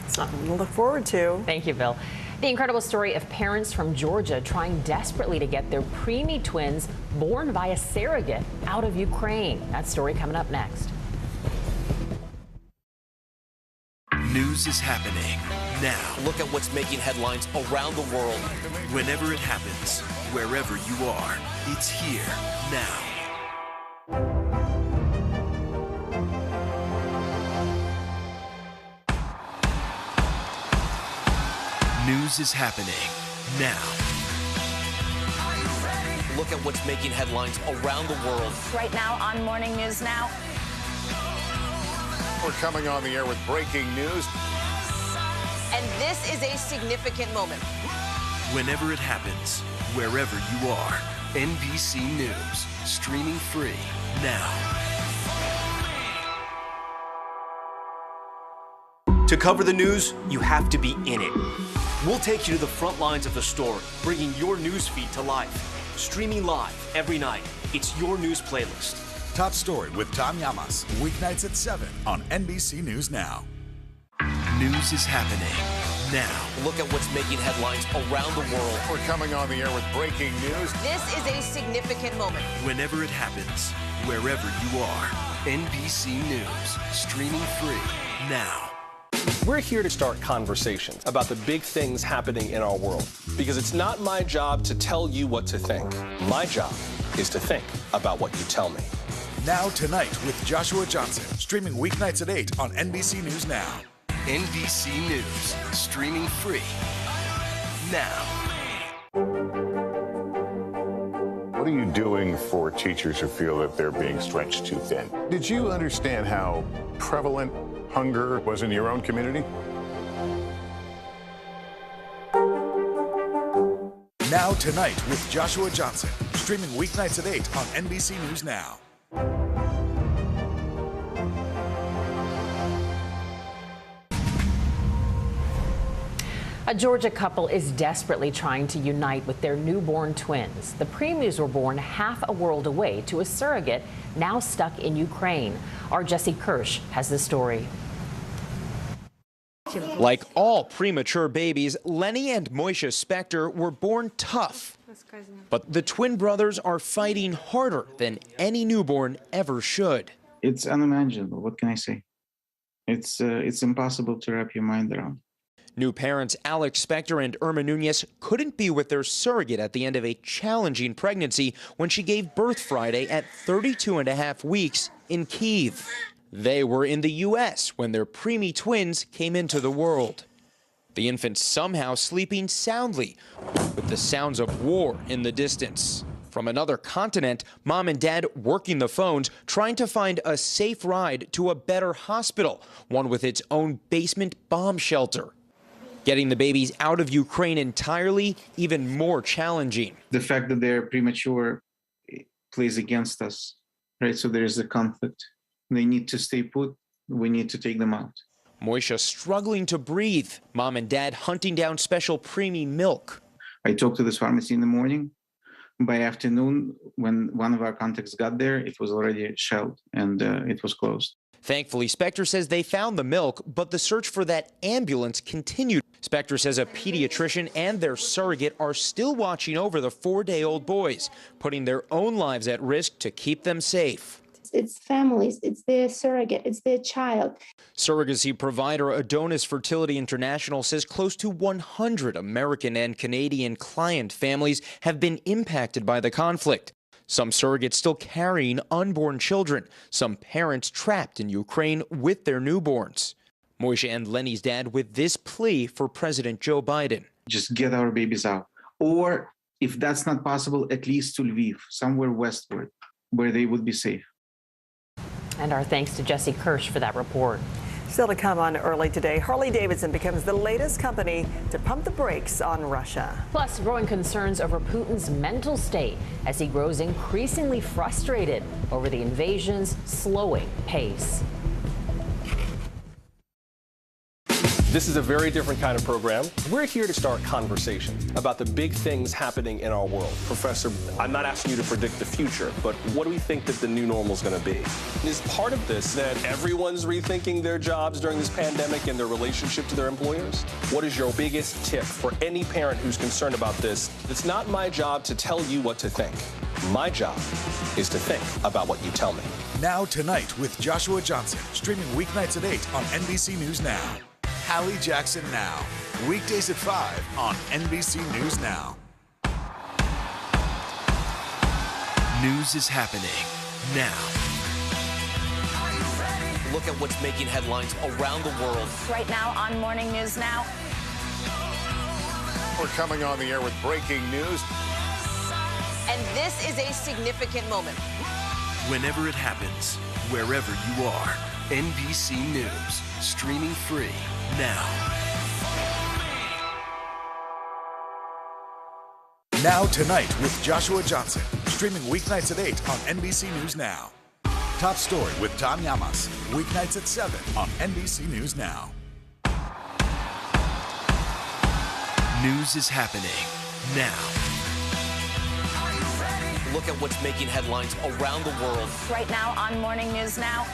Something to look forward to. Thank you, Bill. The incredible story of parents from Georgia trying desperately to get their preemie twins born by a surrogate out of Ukraine. That story coming up next. News is happening now. Look at what's making headlines around the world. Whenever it happens, wherever you are, it's here now. News is happening now. Look at what's making headlines around the world. Right now on Morning News Now. We're coming on the air with breaking news. And this is a significant moment. Whenever it happens, wherever you are, NBC News, streaming free now. To cover the news, you have to be in it. We'll take you to the front lines of the story, bringing your news feed to life. Streaming live every night. It's your news playlist. Top Story with Tom Llamas, weeknights at 7 on NBC News Now. News is happening now. Look at what's making headlines around the world. We're coming on the air with breaking news. This is a significant moment. Whenever it happens, wherever you are, NBC News, streaming free now. We're here to start conversations about the big things happening in our world, because it's not my job to tell you what to think. My job is to think about what you tell me. Now Tonight with Joshua Johnson, streaming weeknights at 8 on NBC News Now. NBC News, streaming free now. What are you doing for teachers who feel that they're being stretched too thin? Did you understand how prevalent hunger was in your own community? Now Tonight with Joshua Johnson, streaming weeknights at 8 on NBC News Now. A Georgia couple is desperately trying to unite with their newborn twins. The preemies were born half a world away to a surrogate now stuck in Ukraine. Our Jesse Kirsch has the story. Like all premature babies, Lenny and Moisha Spector were born tough, But the twin brothers are fighting harder than any newborn ever should. It's unimaginable. What can I say? It's impossible to wrap your mind around. New parents Alex Spector and Irma Nunez couldn't be with their surrogate at the end of a challenging pregnancy when she gave birth Friday at 32.5 weeks in Kyiv. They were in the U.S. when their preemie twins came into the world. The infant somehow sleeping soundly with the sounds of war in the distance. From another continent, mom and dad working the phones, trying to find a safe ride to a better hospital, one with its own basement bomb shelter. Getting the babies out of Ukraine entirely, even more challenging. The fact that they're premature plays against us, right? So there is a conflict. They need to stay put. We need to take them out. Moisha struggling to breathe. Mom and dad hunting down special preemie milk. I talked to this pharmacy in the morning. By afternoon, when one of our contacts got there, it was already shelled and it was closed. Thankfully, Spector says they found the milk, but the search for that ambulance continued. Spector says a pediatrician and their surrogate are still watching over the 4-day-old boys, putting their own lives at risk to keep them safe. It's families, it's their surrogate, it's their child. Surrogacy provider Adonis Fertility International says close to 100 American and Canadian client families have been impacted by the conflict. Some surrogates still carrying unborn children, some parents trapped in Ukraine with their newborns. Moisha and Lenny's dad with this plea for President Joe Biden. Just get our babies out. Or if that's not possible, at least to Lviv, somewhere westward, where they would be safe. And our thanks to Jesse Kirsch for that report. Still to come on Early Today, Harley-Davidson becomes the latest company to pump the brakes on Russia. Plus, growing concerns over Putin's mental state as he grows increasingly frustrated over the invasion's slowing pace. This is a very different kind of program. We're here to start conversation about the big things happening in our world. Professor, I'm not asking you to predict the future, but what do we think that the new normal is going to be? Is part of this that everyone's rethinking their jobs during this pandemic and their relationship to their employers? What is your biggest tip for any parent who's concerned about this? It's not my job to tell you what to think. My job is to think about what you tell me. Now Tonight with Joshua Johnson, streaming weeknights at 8 on NBC News Now. Hallie Jackson Now, weekdays at 5 on NBC News Now. News is happening now. Look at what's making headlines around the world. Right now on Morning News Now. We're coming on the air with breaking news. And this is a significant moment. Whenever it happens, wherever you are, NBC News, streaming free now. Now Tonight with Joshua Johnson, streaming weeknights at 8 on NBC News Now. Top Story with Tom Llamas, weeknights at 7 on NBC News Now. News is happening now. Look at what's making headlines around the world. Right now on Morning News Now.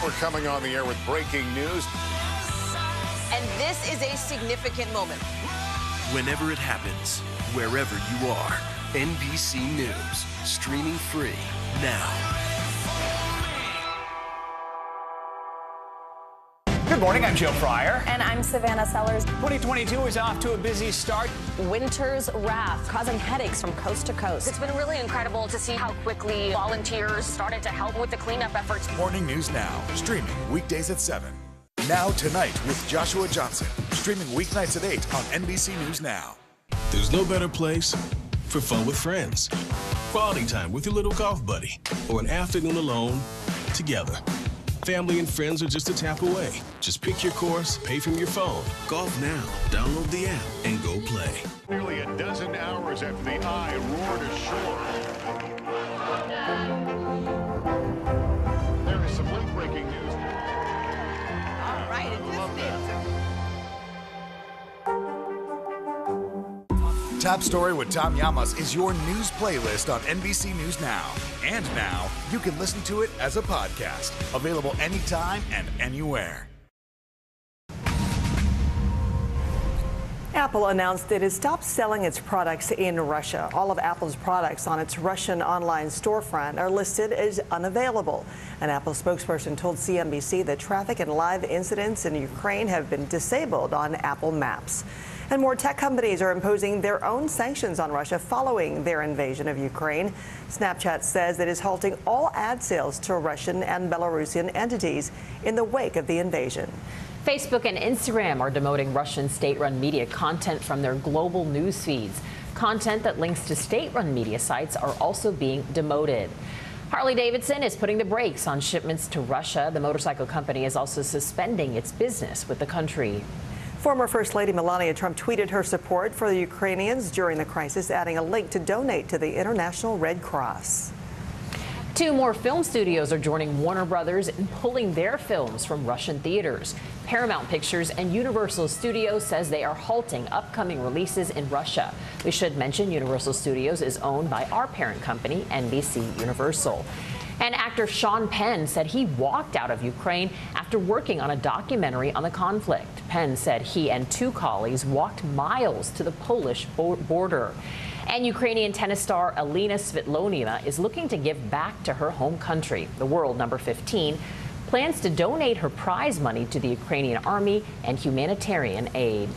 We're coming on the air with breaking news. And this is a significant moment. Whenever it happens, wherever you are, NBC News, streaming free now. Good morning, I'm Joe Fryer. And I'm Savannah Sellers. 2022 is off to a busy start. Winter's wrath causing headaches from coast to coast. It's been really incredible to see how quickly volunteers started to help with the cleanup efforts. Morning News Now, streaming weekdays at 7. Now Tonight with Joshua Johnson, streaming weeknights at 8 on NBC News Now. There's no better place for fun with friends. Quality time with your little golf buddy, or an afternoon alone together. Family and friends are just a tap away. Just pick your course, pay from your phone. Golf now. Download the app and go play. Nearly a dozen hours after the eye roared ashore. There is some late breaking news. All right, Top Story with Tom Llamas is your news playlist on NBC News Now. And now, you can listen to it as a podcast. Available anytime and anywhere. Apple announced it has stopped selling its products in Russia. All of Apple's products on its Russian online storefront are listed as unavailable. An Apple spokesperson told CNBC that traffic and live incidents in Ukraine have been disabled on Apple Maps. And more tech companies are imposing their own sanctions on Russia following their invasion of Ukraine. Snapchat says it is halting all ad sales to Russian and Belarusian entities in the wake of the invasion. Facebook and Instagram are demoting Russian state-run media content from their global news feeds. Content that links to state-run media sites are also being demoted. Harley-Davidson is putting the brakes on shipments to Russia. The motorcycle company is also suspending its business with the country. Former First Lady Melania Trump tweeted her support for the Ukrainians during the crisis, adding a link to donate to the International Red Cross. 2 more film studios are joining Warner Brothers in pulling their films from Russian theaters. Paramount Pictures and Universal Studios says they are halting upcoming releases in Russia. We should mention Universal Studios is owned by our parent company, NBC Universal. And actor Sean Penn said he walked out of Ukraine after working on a documentary on the conflict. Penn said he and 2 colleagues walked miles to the Polish border. And Ukrainian tennis star Elina Svitolina is looking to give back to her home country. The world number 15 plans to donate her prize money to the Ukrainian army and humanitarian aid.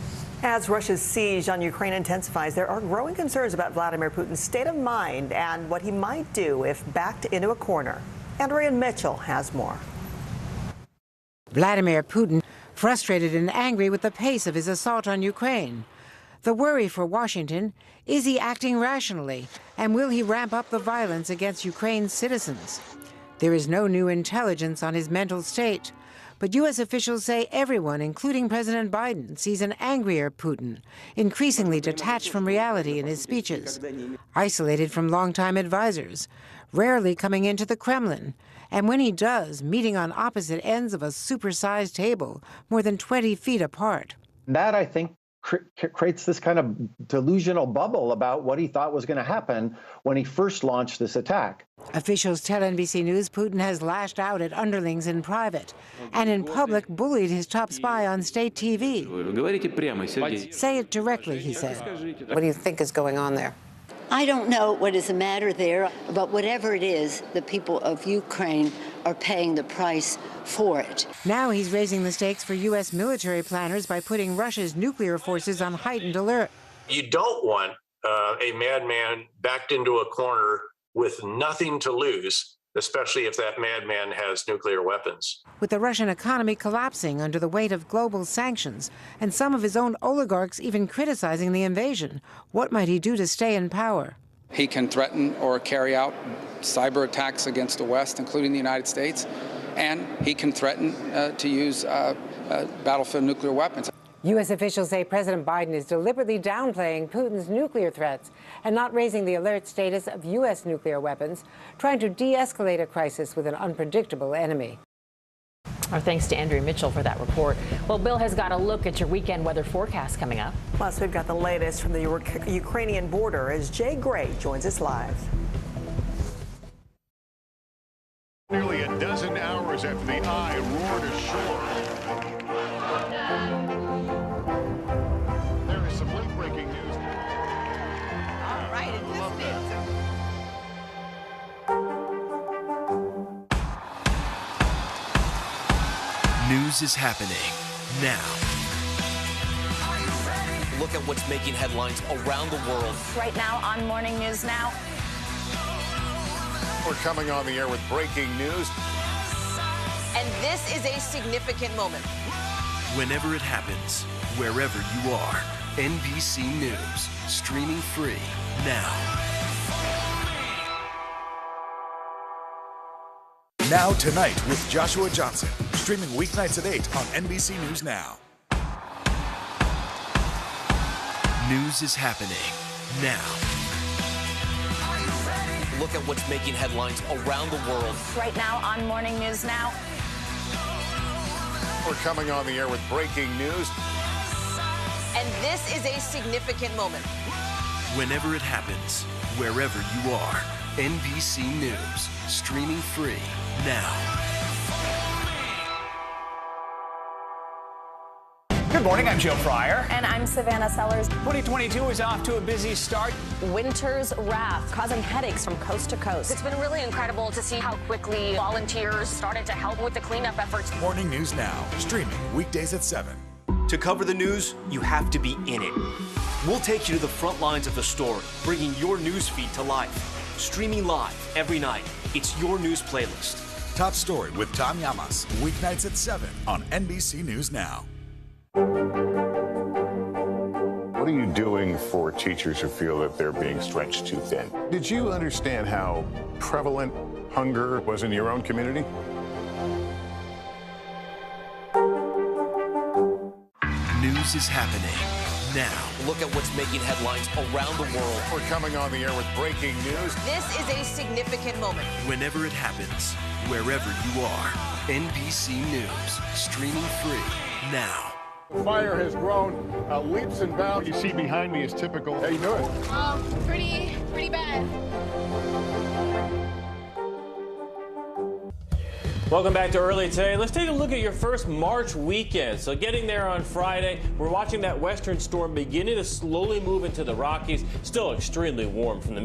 As Russia's siege on Ukraine intensifies, there are growing concerns about Vladimir Putin's state of mind and what he might do if backed into a corner. Andrea Mitchell has more. Vladimir Putin frustrated and angry with the pace of his assault on Ukraine. The worry for Washington, is he acting rationally, and will he ramp up the violence against Ukraine's citizens? There is no new intelligence on his mental state, but U.S. officials say everyone, including President Biden, sees an angrier Putin, increasingly detached from reality in his speeches, isolated from longtime advisors, rarely coming into the Kremlin, and when he does, meeting on opposite ends of a supersized table, more than 20 feet apart. That, I think, creates this kind of delusional bubble about what he thought was going to happen when he first launched this attack. Officials tell NBC News Putin has lashed out at underlings in private and in public bullied his top spy on state TV. Say it directly, he said. What do you think is going on there? I don't know what is the matter there, but whatever it is, the people of Ukraine are paying the price for it. Now he's raising the stakes for U.S. military planners by putting Russia's nuclear forces on heightened alert. You don't want a madman backed into a corner with nothing to lose, especially if that madman has nuclear weapons. With the Russian economy collapsing under the weight of global sanctions, and some of his own oligarchs even criticizing the invasion, what might he do to stay in power? He can threaten or carry out cyber attacks against the West, including the United States, and he can threaten to use battlefield nuclear weapons. U.S. officials say President Biden is deliberately downplaying Putin's nuclear threats and not raising the alert status of U.S. nuclear weapons, trying to de-escalate a crisis with an unpredictable enemy. Our thanks to Andrea Mitchell for that report. Well, Bill has got a look at your weekend weather forecast coming up. Plus, we've got the latest from the Ukrainian border as Jay Gray joins us live. Nearly a dozen hours after the eye roared ashore. There is some late-breaking news. All right, and News is happening now. Look at what's making headlines around the world. Right now on Morning News Now. We're coming on the air with breaking news. And this is a significant moment. Whenever it happens, wherever you are, NBC News, streaming free now. Now Tonight with Joshua Johnson, streaming weeknights at 8 on NBC News Now. News is happening now. Look at what's making headlines around the world. Right now on Morning News Now. We're coming on the air with breaking news. And this is a significant moment. Whenever it happens, wherever you are, NBC News, streaming free now. Good morning, I'm Joe Fryer. And I'm Savannah Sellers. 2022 is off to a busy start. Winter's wrath causing headaches from coast to coast. It's been really incredible to see how quickly volunteers started to help with the cleanup efforts. Morning News Now, streaming weekdays at 7. To cover the news, you have to be in it. We'll take you to the front lines of the story, bringing your news feed to life. Streaming live every night. It's your news playlist. Top Story with Tom Llamas, weeknights at 7 on NBC News Now. What are you doing for teachers who feel that they're being stretched too thin? Did you understand how prevalent hunger was in your own community? News is happening now. Look at what's making headlines around the world. We're coming on the air with breaking news. This is a significant moment. Whenever it happens, wherever you are, NBC News, streaming free now. The fire has grown leaps and bounds. You see behind me is typical. How you doing? Pretty bad. Welcome back to Early Today. Let's take a look at your first March weekend. So getting there on Friday, we're watching that western storm beginning to slowly move into the Rockies. Still extremely warm from the